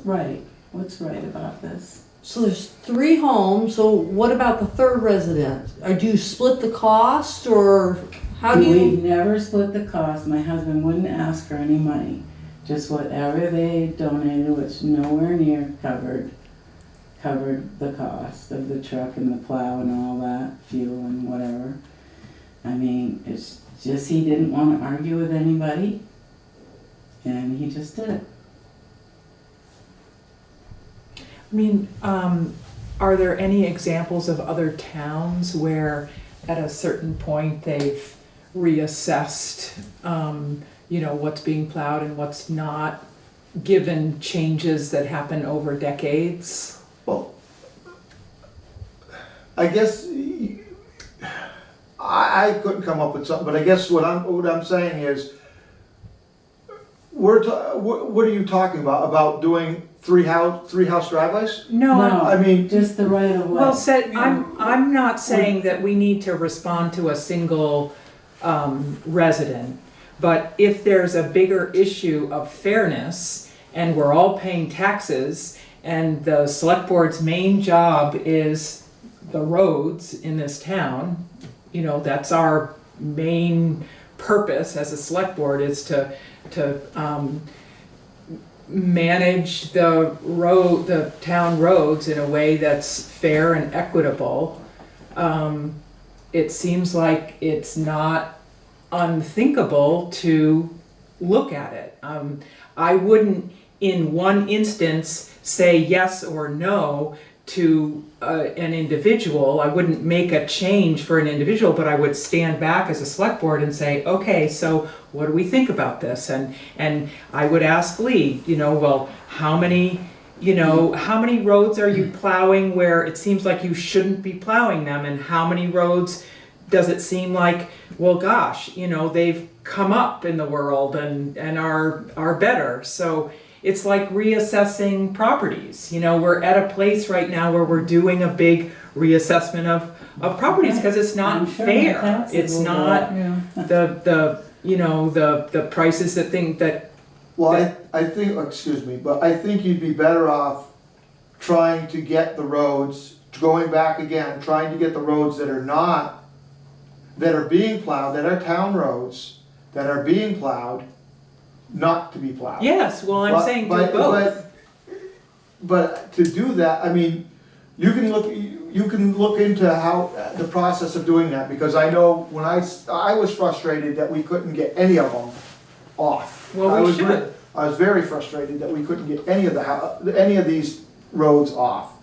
right? What's right about this? So there's 3 homes, so what about the third resident? Or do you split the cost, or how do you? We've never split the cost. My husband wouldn't ask for any money. Just whatever they donated, which nowhere near covered the cost of the truck and the plow and all that, fuel and whatever. I mean, it's just he didn't want to argue with anybody, and he just did it. I mean, are there any examples of other towns where at a certain point they've reassessed, you know, what's being plowed and what's not, given changes that happen over decades? Well, I guess I couldn't come up with something, but I guess what I'm saying is, what are you talking about? About doing three house driveways? No, I mean just the right of way. Well, I'm not saying that we need to respond to a single resident, but if there's a bigger issue of fairness and we're all paying taxes and the select board's main job is the roads in this town, you know, that's our main purpose as a select board, is to manage the town roads in a way that's fair and equitable. It seems like it's not unthinkable to look at it. I wouldn't in one instance say yes or no to an individual. I wouldn't make a change for an individual, but I would stand back as a select board and say, okay, so what do we think about this? And I would ask Lee, you know, well, how many roads are you plowing where it seems like you shouldn't be plowing them? And how many roads does it seem like, well, gosh, you know, they've come up in the world and are better? So it's like reassessing properties. You know, we're at a place right now where we're doing a big reassessment of properties because it's not fair. It's not the prices that think that. Well, I think, excuse me, but I think you'd be better off trying to get the roads, going back again, trying to get the roads that are being plowed, that are town roads, that are being plowed, not to be plowed. Yes, well, I'm saying do both. But to do that, I mean, you can look into how the process of doing that, because I know when I was frustrated that we couldn't get any of them off. Well, I was very frustrated that we couldn't get any of these roads off,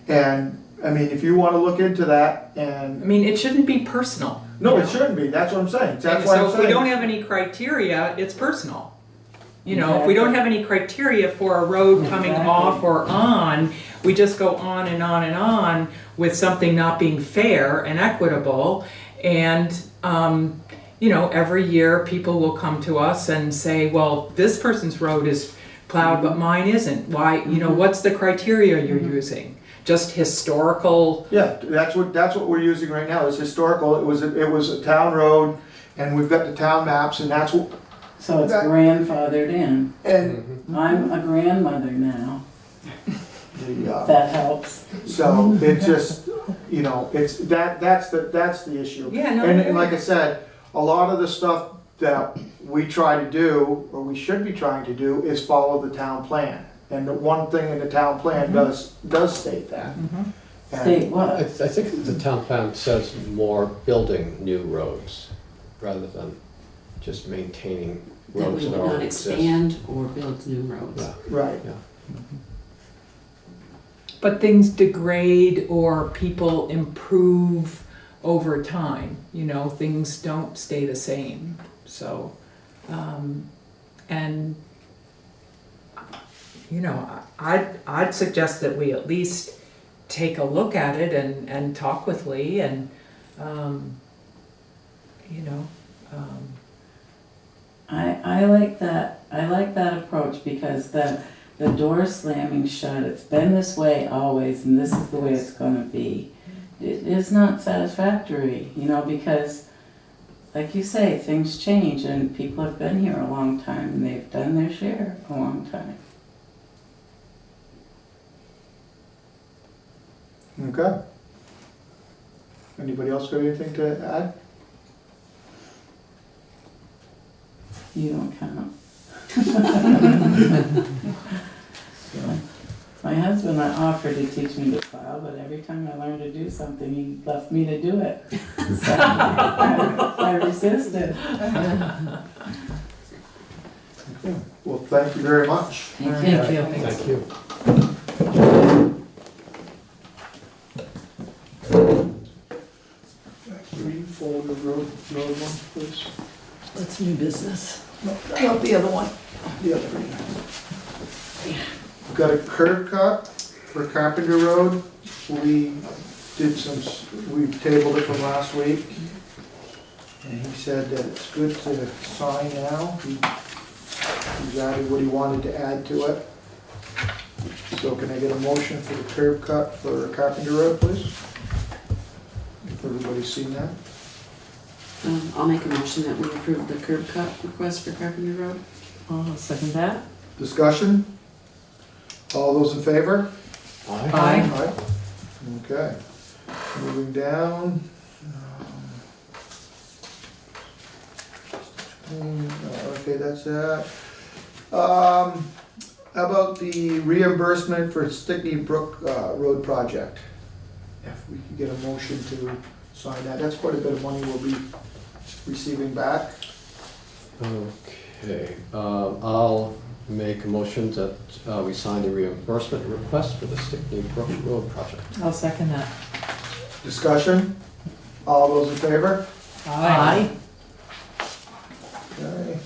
and I mean, if you wanna look into that I and, mean, it shouldn't be personal. no, it shouldn't be, that's what I'm saying, that's why I'm So if we saying. don't have any criteria, it's personal. You know, if we don't have any criteria for a road coming off or on, we just go on and on and on with something not being fair and equitable. And, you know, every year people will come to us and say, well, this person's road is plowed, but mine isn't. Why, you know, what's the criteria you're using? Just historical? Yeah, that's what we're using right now, is historical, it was a town road, and we've got the town maps, and that's what. So it's grandfathered in. And I'm a grandmother now. the, That helps. so it just, you know, it's, that's the issue. Yeah, no, And like I said, a lot of the stuff that we try to do, or we should be trying to do, is follow the town plan. And the one thing in the town plan does state that. And- State what? I think the town plan says more building new roads rather than just maintaining That roads we that would not already exist. expand or build new roads. Yeah. Right. Yeah. But things degrade or people improve over time, you know, things don't stay the same. So, and, you know, I'd suggest that we at least take a look at it and talk with Lee and, you know, I like that approach because the door slamming shut, it's been this way always and this is the way it's gonna be. It is not satisfactory, you know, because like you say, things change and people have been here a long time and they've done their share a long time. Okay. Anybody else got anything to add? You don't count. My husband offered to teach me to plow, but every time I learned to do something, he left me to do it. So I resisted. Okay. Well, thank you very much. Thank you. Thank you. Green folder road one, please. That's new business. No, the other one. the other green. We've got a curb cut for Carpenter Road. We tabled it from last week. And he said that it's good to sign now. He's added what he wanted to add to it. So can I get a motion for the curb cut for Carpenter Road, please? If everybody's seen that. I'll make a motion that we approve the curb cut request for Carpenter Road. I'll second that. Discussion? All those in favor? Aye. Aye. Okay. Moving down. Okay, that's that. How about the reimbursement for Stickney Brook Road project? If we could get a motion to sign that, that's quite a bit of money we'll be receiving back. Okay, I'll make a motion that we sign the reimbursement request for the Stickney Brook Road project. I'll second that. Discussion? All those in favor? Aye. Okay.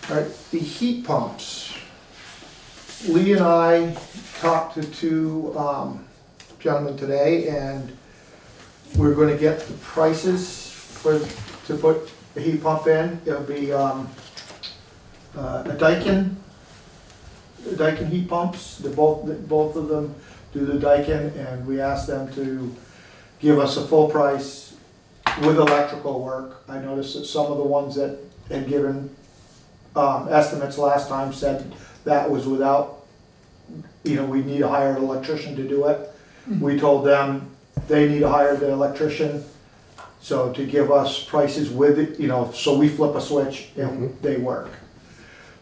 All right, the heat pumps. Lee and I talked to two gentlemen today, and we're gonna get the prices to put the heat pump in. It'll be a Daikin heat pumps. Both of them do the Daikin, and we asked them to give us a full price with electrical work. I noticed that some of the ones that had given estimates last time said that was without, you know, we need to hire an electrician to do it. We told them they need to hire the electrician, so to give us prices with it, you know, so we flip a switch and they work.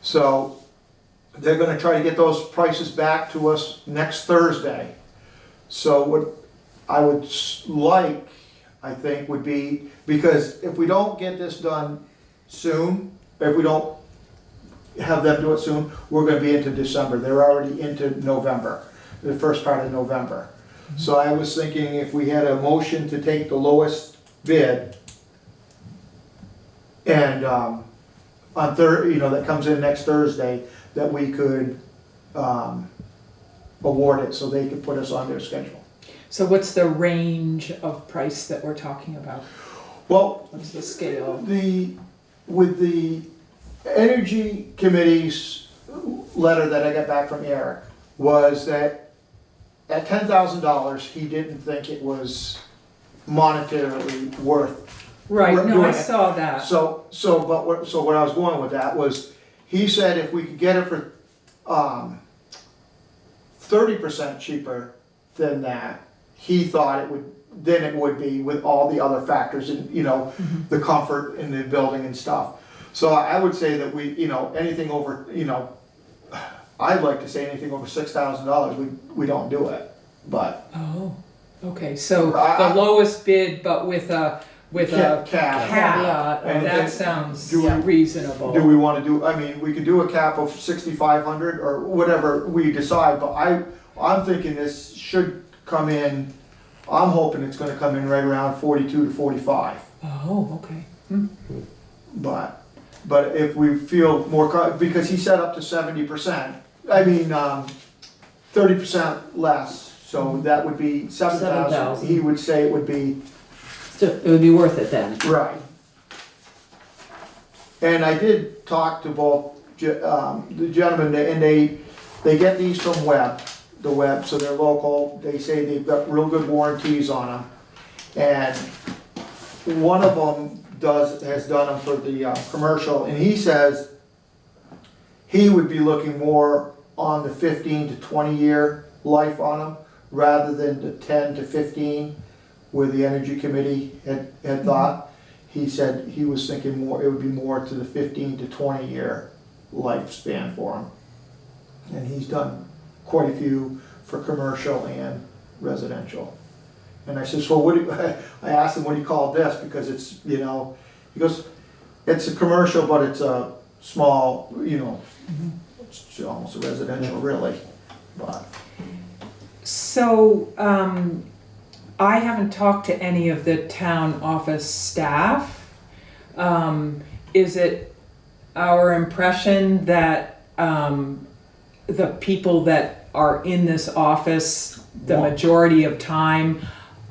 So they're gonna try to get those prices back to us next Thursday. So what I would like, I think, would be, because if we don't get this done soon, if we don't have them do it soon, we're gonna be into December. They're already into November, the first part of November. So I was thinking if we had a motion to take the lowest bid and, on that comes in next Thursday, that we could, award it so they could put us on their schedule. So what's the range of price that we're talking about? Well, what's the scale? With the Energy Committee's letter that I got back from Eric was that at $10,000, he didn't think it was monetarily worth. Right, no, doing I it. So what I was going with that was, he said if we could get it for 30% cheaper than that, he thought it would be with all the other factors and, the comfort in the building and stuff. So I would say that anything over, I'd like to say anything over $6,000, we don't do it, but. Oh, okay, so the lowest bid, but with a cap. That sounds reasonable. Do we want to do, we could do a cap of 6,500 or whatever we decide, but I'm thinking this should come in, I'm hoping it's gonna come in right around 42 to 45. Oh, okay. But if we feel more, because he said up to 70%, 30% less, so that would be 7,000. He would say it would be. So it would be worth it then. Right. And I did talk to both the gentlemen, and they get these from the Web, so they're local. They say they've got real good warranties on them. And one of them has done them for the commercial, and he says he would be looking more on the 15 to 20 year life on them rather than the 10 to 15 where the Energy Committee had thought. He said he was thinking more, it would be more to the 15 to 20 year lifespan for him. And he's done quite a few for commercial and residential. And I said, so I asked him what he called this, because it's, he goes, it's a commercial, but it's a small, it's almost a residential really, but. So, I haven't talked to any of the town office staff. Is it our impression that the people that are in this office, the majority of time,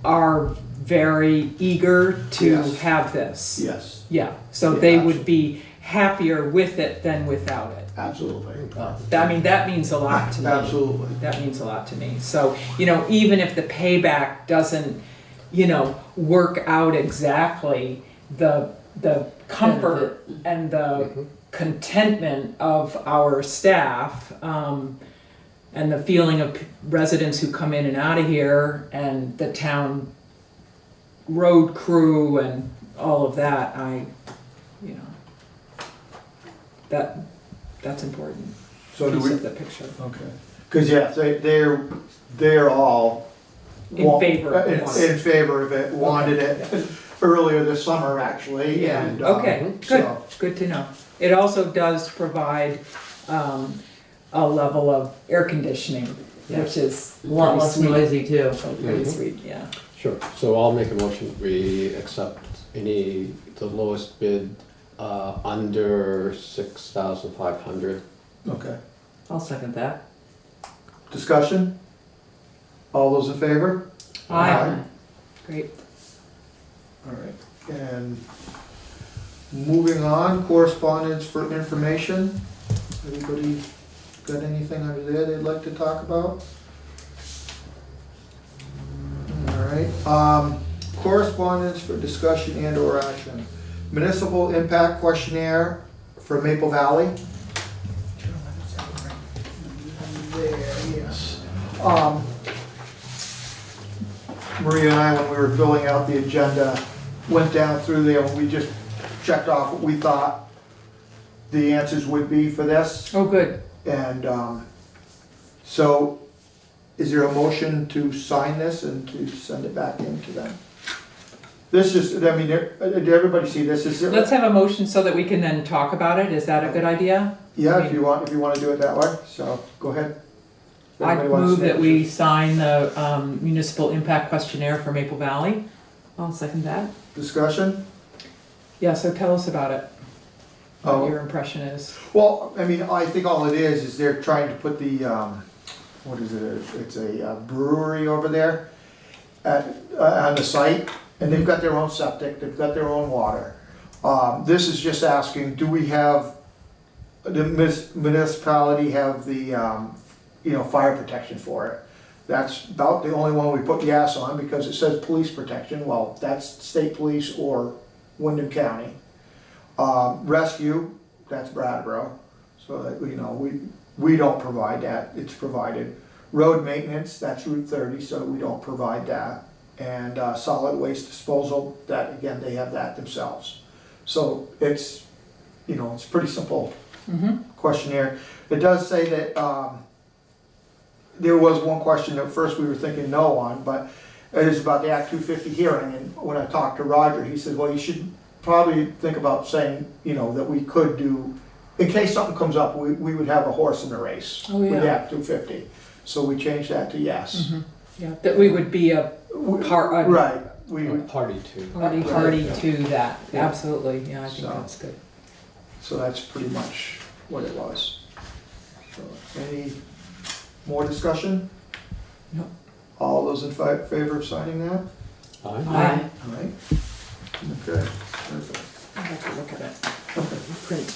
are very eager to have this? Yes. Yeah, so they would be happier with it than without it. Absolutely. That means a lot to me. Absolutely. That means a lot to me. So, even if the payback doesn't, work out exactly, the comfort and the contentment of our staff, and the feeling of residents who come in and out of here, and the town road crew and all of that, that's important. So piece of the picture. Okay. Because they're all in favor of this. In favor of it, wanted it earlier this summer actually. Yeah. And, Okay. Good. Good to know. It also does provide a level of air conditioning, which is a lot less noisy too. Pretty sweet. Yeah. Sure, so I'll make a motion, we accept the lowest bid under 6,500. Okay. I'll second that. Discussion? All those in favor? Aye. Great. All right, and moving on, correspondence for information. Anybody got anything under there they'd like to talk about? All right, correspondence for discussion and or action. Municipal impact questionnaire for Maple Valley. There, yes. Maria and I, when we were filling out the agenda, went down through there and we just checked off what we thought the answers would be for this. Oh, good. And so is there a motion to sign this and to send it back in to them? This is, did everybody see this? Let's have a motion so that we can then talk about it. Is that a good idea? Yeah, if you want to do it that way. So go ahead. I Anybody wants move to- that we sign the municipal impact questionnaire for Maple Valley. I'll second that. Discussion? Yeah, so tell us about it. Oh. What your impression is. Well, I mean, I think all it is they're trying to put the, what is it, it's a brewery over there on the site, and they've got their own septic, they've got their own water. This is just asking, do we have, the municipality have the, fire protection for it? That's about the only one we put yes on, because it says police protection. Well, that's state police or Wyndham County. Rescue, that's Brattleboro, so that, we don't provide that, it's provided. Road maintenance, that's Route 30, so we don't provide that. And solid waste disposal, that again, they have that themselves. So it's, it's a pretty simple questionnaire. It does say that there was one question that first we were thinking no on, but it is about the Act 250 hearing. And when I talked to Roger, he said, well, you should probably think about saying, that we could do, in case something comes up, we would have a horse in the race with the Act 250. So we changed that to yes. Yeah, that we would be a part, right. We would party to to that. Yeah. Absolutely. Yeah, I think that's good. So that's pretty much what it was. So, any more discussion? No. All those in favor of signing that? Aye. Aye. All right. Okay. Perfect. I'll have to look at it. Print.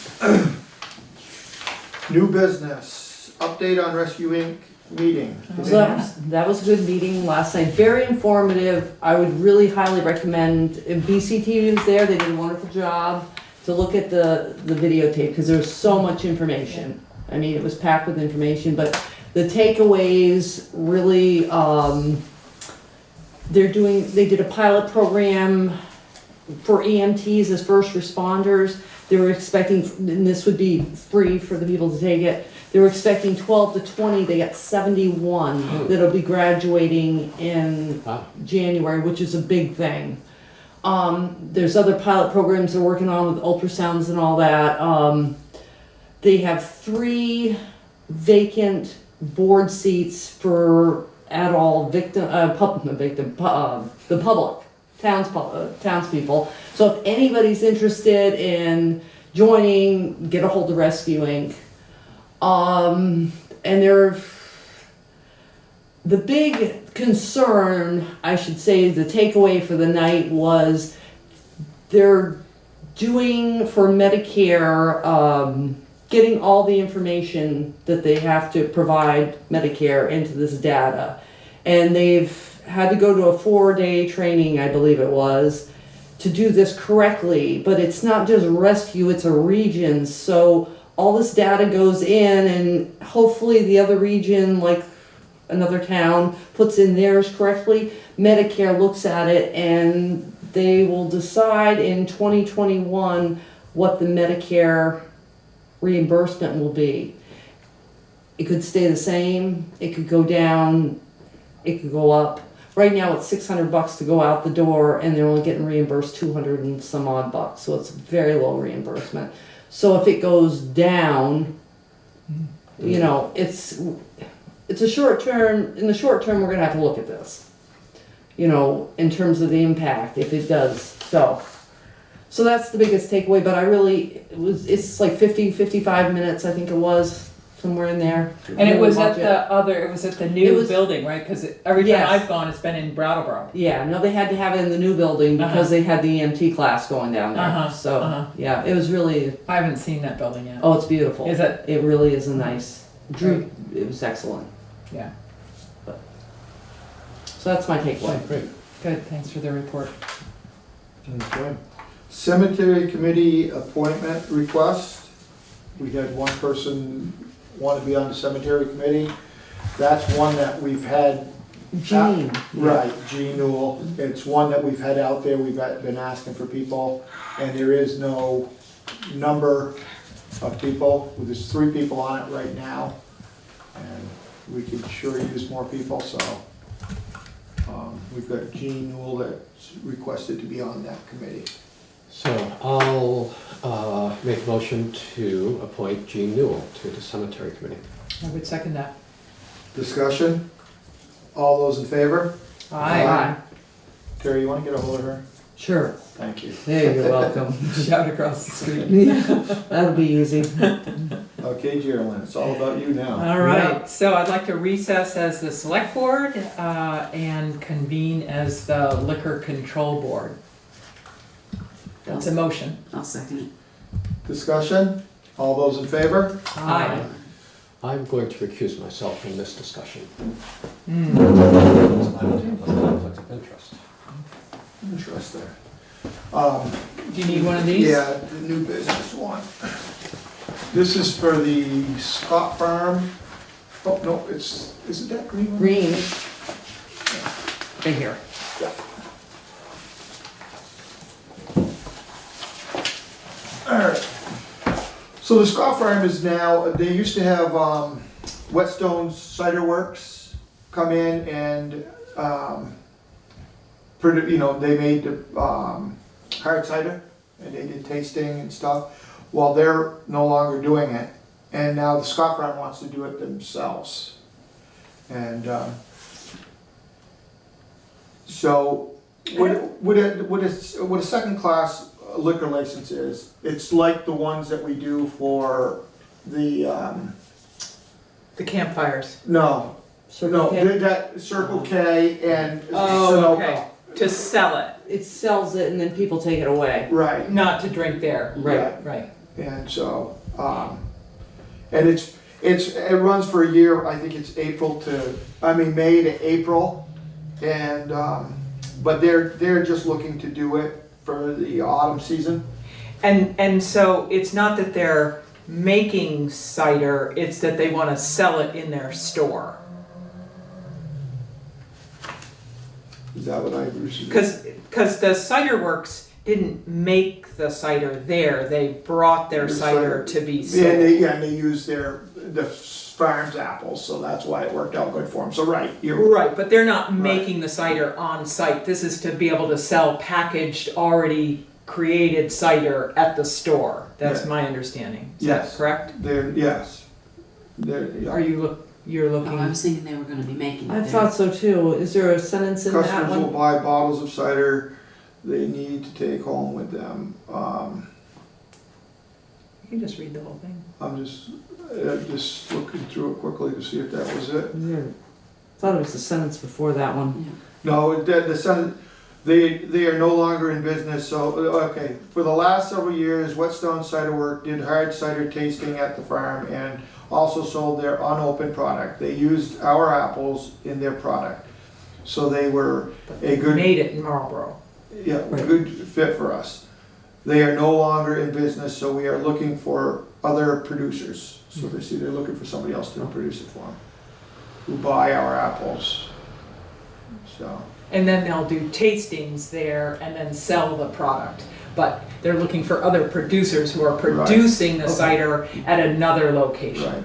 New business, update on Rescue Inc. meeting. So that was a good meeting last night, very informative. I would really highly recommend, if BCTV was there, they did a wonderful job to look at the videotape, because there's so much information. I mean, it was packed with information, but the takeaways really, they did a pilot program for EMTs as first responders. They were expecting, and this would be free for the people to take it, they were expecting 12 to 20, they got 71 that'll be graduating in January, which is a big thing. There's other pilot programs they're working on with ultrasounds and all that. They have 3 vacant board seats for at all the public, townspeople. So if anybody's interested in joining, get a hold of Rescue Inc. And the big concern, I should say, the takeaway for the night was they're doing for Medicare, getting all the information that they have to provide Medicare into this data. And they've had to go to a 4-day training, I believe it was, to do this correctly. But it's not just rescue, it's a region. So all this data goes in, and hopefully the other region, like another town, puts in theirs correctly. Medicare looks at it, and they will decide in 2021 what the Medicare reimbursement will be. It could stay the same, it could go down, it could go up. Right now it's $600 to go out the door, and they're only getting reimbursed 200 and some odd bucks, so it's very low reimbursement. So if it goes down, it's a short term. In the short term, we're gonna have to look at this, in terms of the impact, if it does. So that's the biggest takeaway. But it's like 55 minutes, I think it was, somewhere in there. And it was at the new building, right? Because every time Yes. I've gone, it's been in Brattleboro. Yeah, no, they had to have it in the new building because they had the EMT class going down there. Yeah, it was really. I haven't seen that building yet. Oh, it's beautiful. Is it? It really is a nice. Drew, it was excellent. Yeah. So that's my takeaway. Great. Good. Thanks for the report. Okay. Cemetery committee appointment request. We had one person want to be on the cemetery committee. That's one that we've had. Gene. Right, Gene Newell. It's one that we've had out there. We've been asking for people, and there is no number of people. There's 3 people on it right now, and we could sure use more people. So we've got Gene Newell that's requested to be on that committee. So I'll make a motion to appoint Gene Newell to the cemetery committee. I would second that. Discussion? All those in favor? Aye. Terry, you wanna get a hold of her? Sure. Thank you. There, you're welcome. Shout across the street. That'll be easy. Okay, Geraldine, it's all about you now. All right, so I'd like to recess as the select board and convene as the liquor control board. That's a motion. I'll second it. Discussion? All those in favor? Aye. I'm going to recuse myself from this discussion. Hmm. Conflict of interest. Interesting. Do you need one of these? Yeah, the new business one. This is for the Scott Farm. Oh, no, isn't that green one? Green. Right here. Yeah. Alright. So the Scott Farm is now, they used to have Whetstone Cider Works come in and, they made the hard cider and they did tasting and stuff. Well, they're no longer doing it. And now the Scott Farm wants to do it themselves. And so what a second class liquor license is, it's like the ones that we do for the campfires. No, Circle K? that Circle K and Oh, Sunoco. okay. To sell it, It sells it and then people take it away. Right. not to drink there. Right. Right. And so, and it runs for a year. I think it's May to April, and but they're just looking to do it for the autumn season. And so it's not that they're making cider, it's that they want to sell it in their store. Is that what I understood? Because the cider works didn't make the cider there, they brought their cider to be sold. And they use the farm's apples, so that's why it worked out good for them. So you're Right, but they're not making the cider on site. This is to be able to sell packaged, already created cider at the store. That's Yeah. my understanding. Is Yes. that correct? Yes. You're looking? Oh, I was thinking they were gonna be making it I there. thought so too. Is there a sentence in that Customers will one? buy bottles of cider they need to take home with them. You can just read the whole thing. I'm just looking through it quickly to see if that was it. I thought it was the sentence before that one. No, the sentence, they are no longer in business, so, okay. For the last several years, Whetstone Cider Work did hard cider tasting at the farm and also sold their unopened product. They used our apples in their product. So they were a good... Made it in Marlboro. Yeah, good fit for us. They are no longer in business, so we are looking for other producers. So they're looking for somebody else to produce it for them, who buy our apples. So. And then they'll do tastings there and then sell the product. But they're looking for other producers who are producing the cider at another location. Right.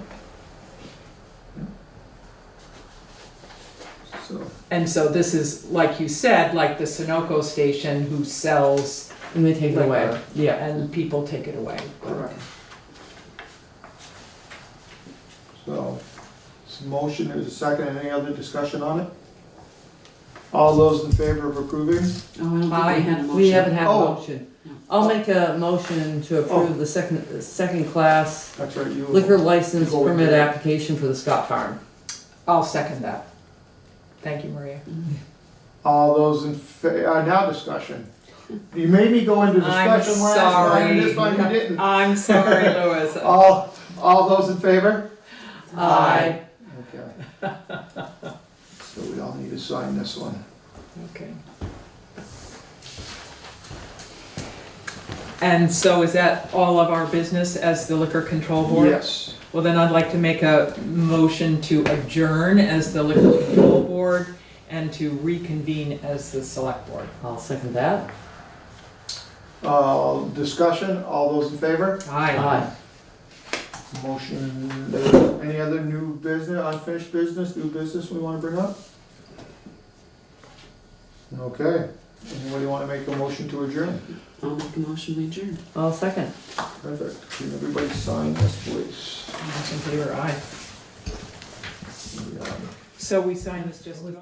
So. And so this is, like you said, like the Sunoco station who sells. And they take it away. liquor. Yeah, and people take it away. Correct. So, this motion is a second. Any other discussion on it? All those in favor of approving? Oh, I don't think we had a motion. We haven't had a Oh. motion. I'll make a motion to approve the second class That's right, you. liquor license Go permit ahead. application for the Scott Farm. I'll second that. Thank you, Maria. All those in now discussion. You made me go into discussion last time, and this time you didn't. I'm sorry, Louis. All those in favor? Aye. Okay. So we all need to sign this one. Okay. And so is that all of our business as the Liquor Control Board? Yes. Well, then I'd like to make a motion to adjourn as the Liquor Control Board and to reconvene as the Select Board. I'll second that. Discussion, all those in favor? Aye. Motion, any other new business, unfinished business, new business we want to bring up? Okay, anybody want to make a motion to adjourn? I'll make a motion to adjourn. I'll second. Perfect, can everybody sign this, please? Those in favor, aye. Yeah. So we sign this just to.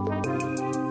Bye.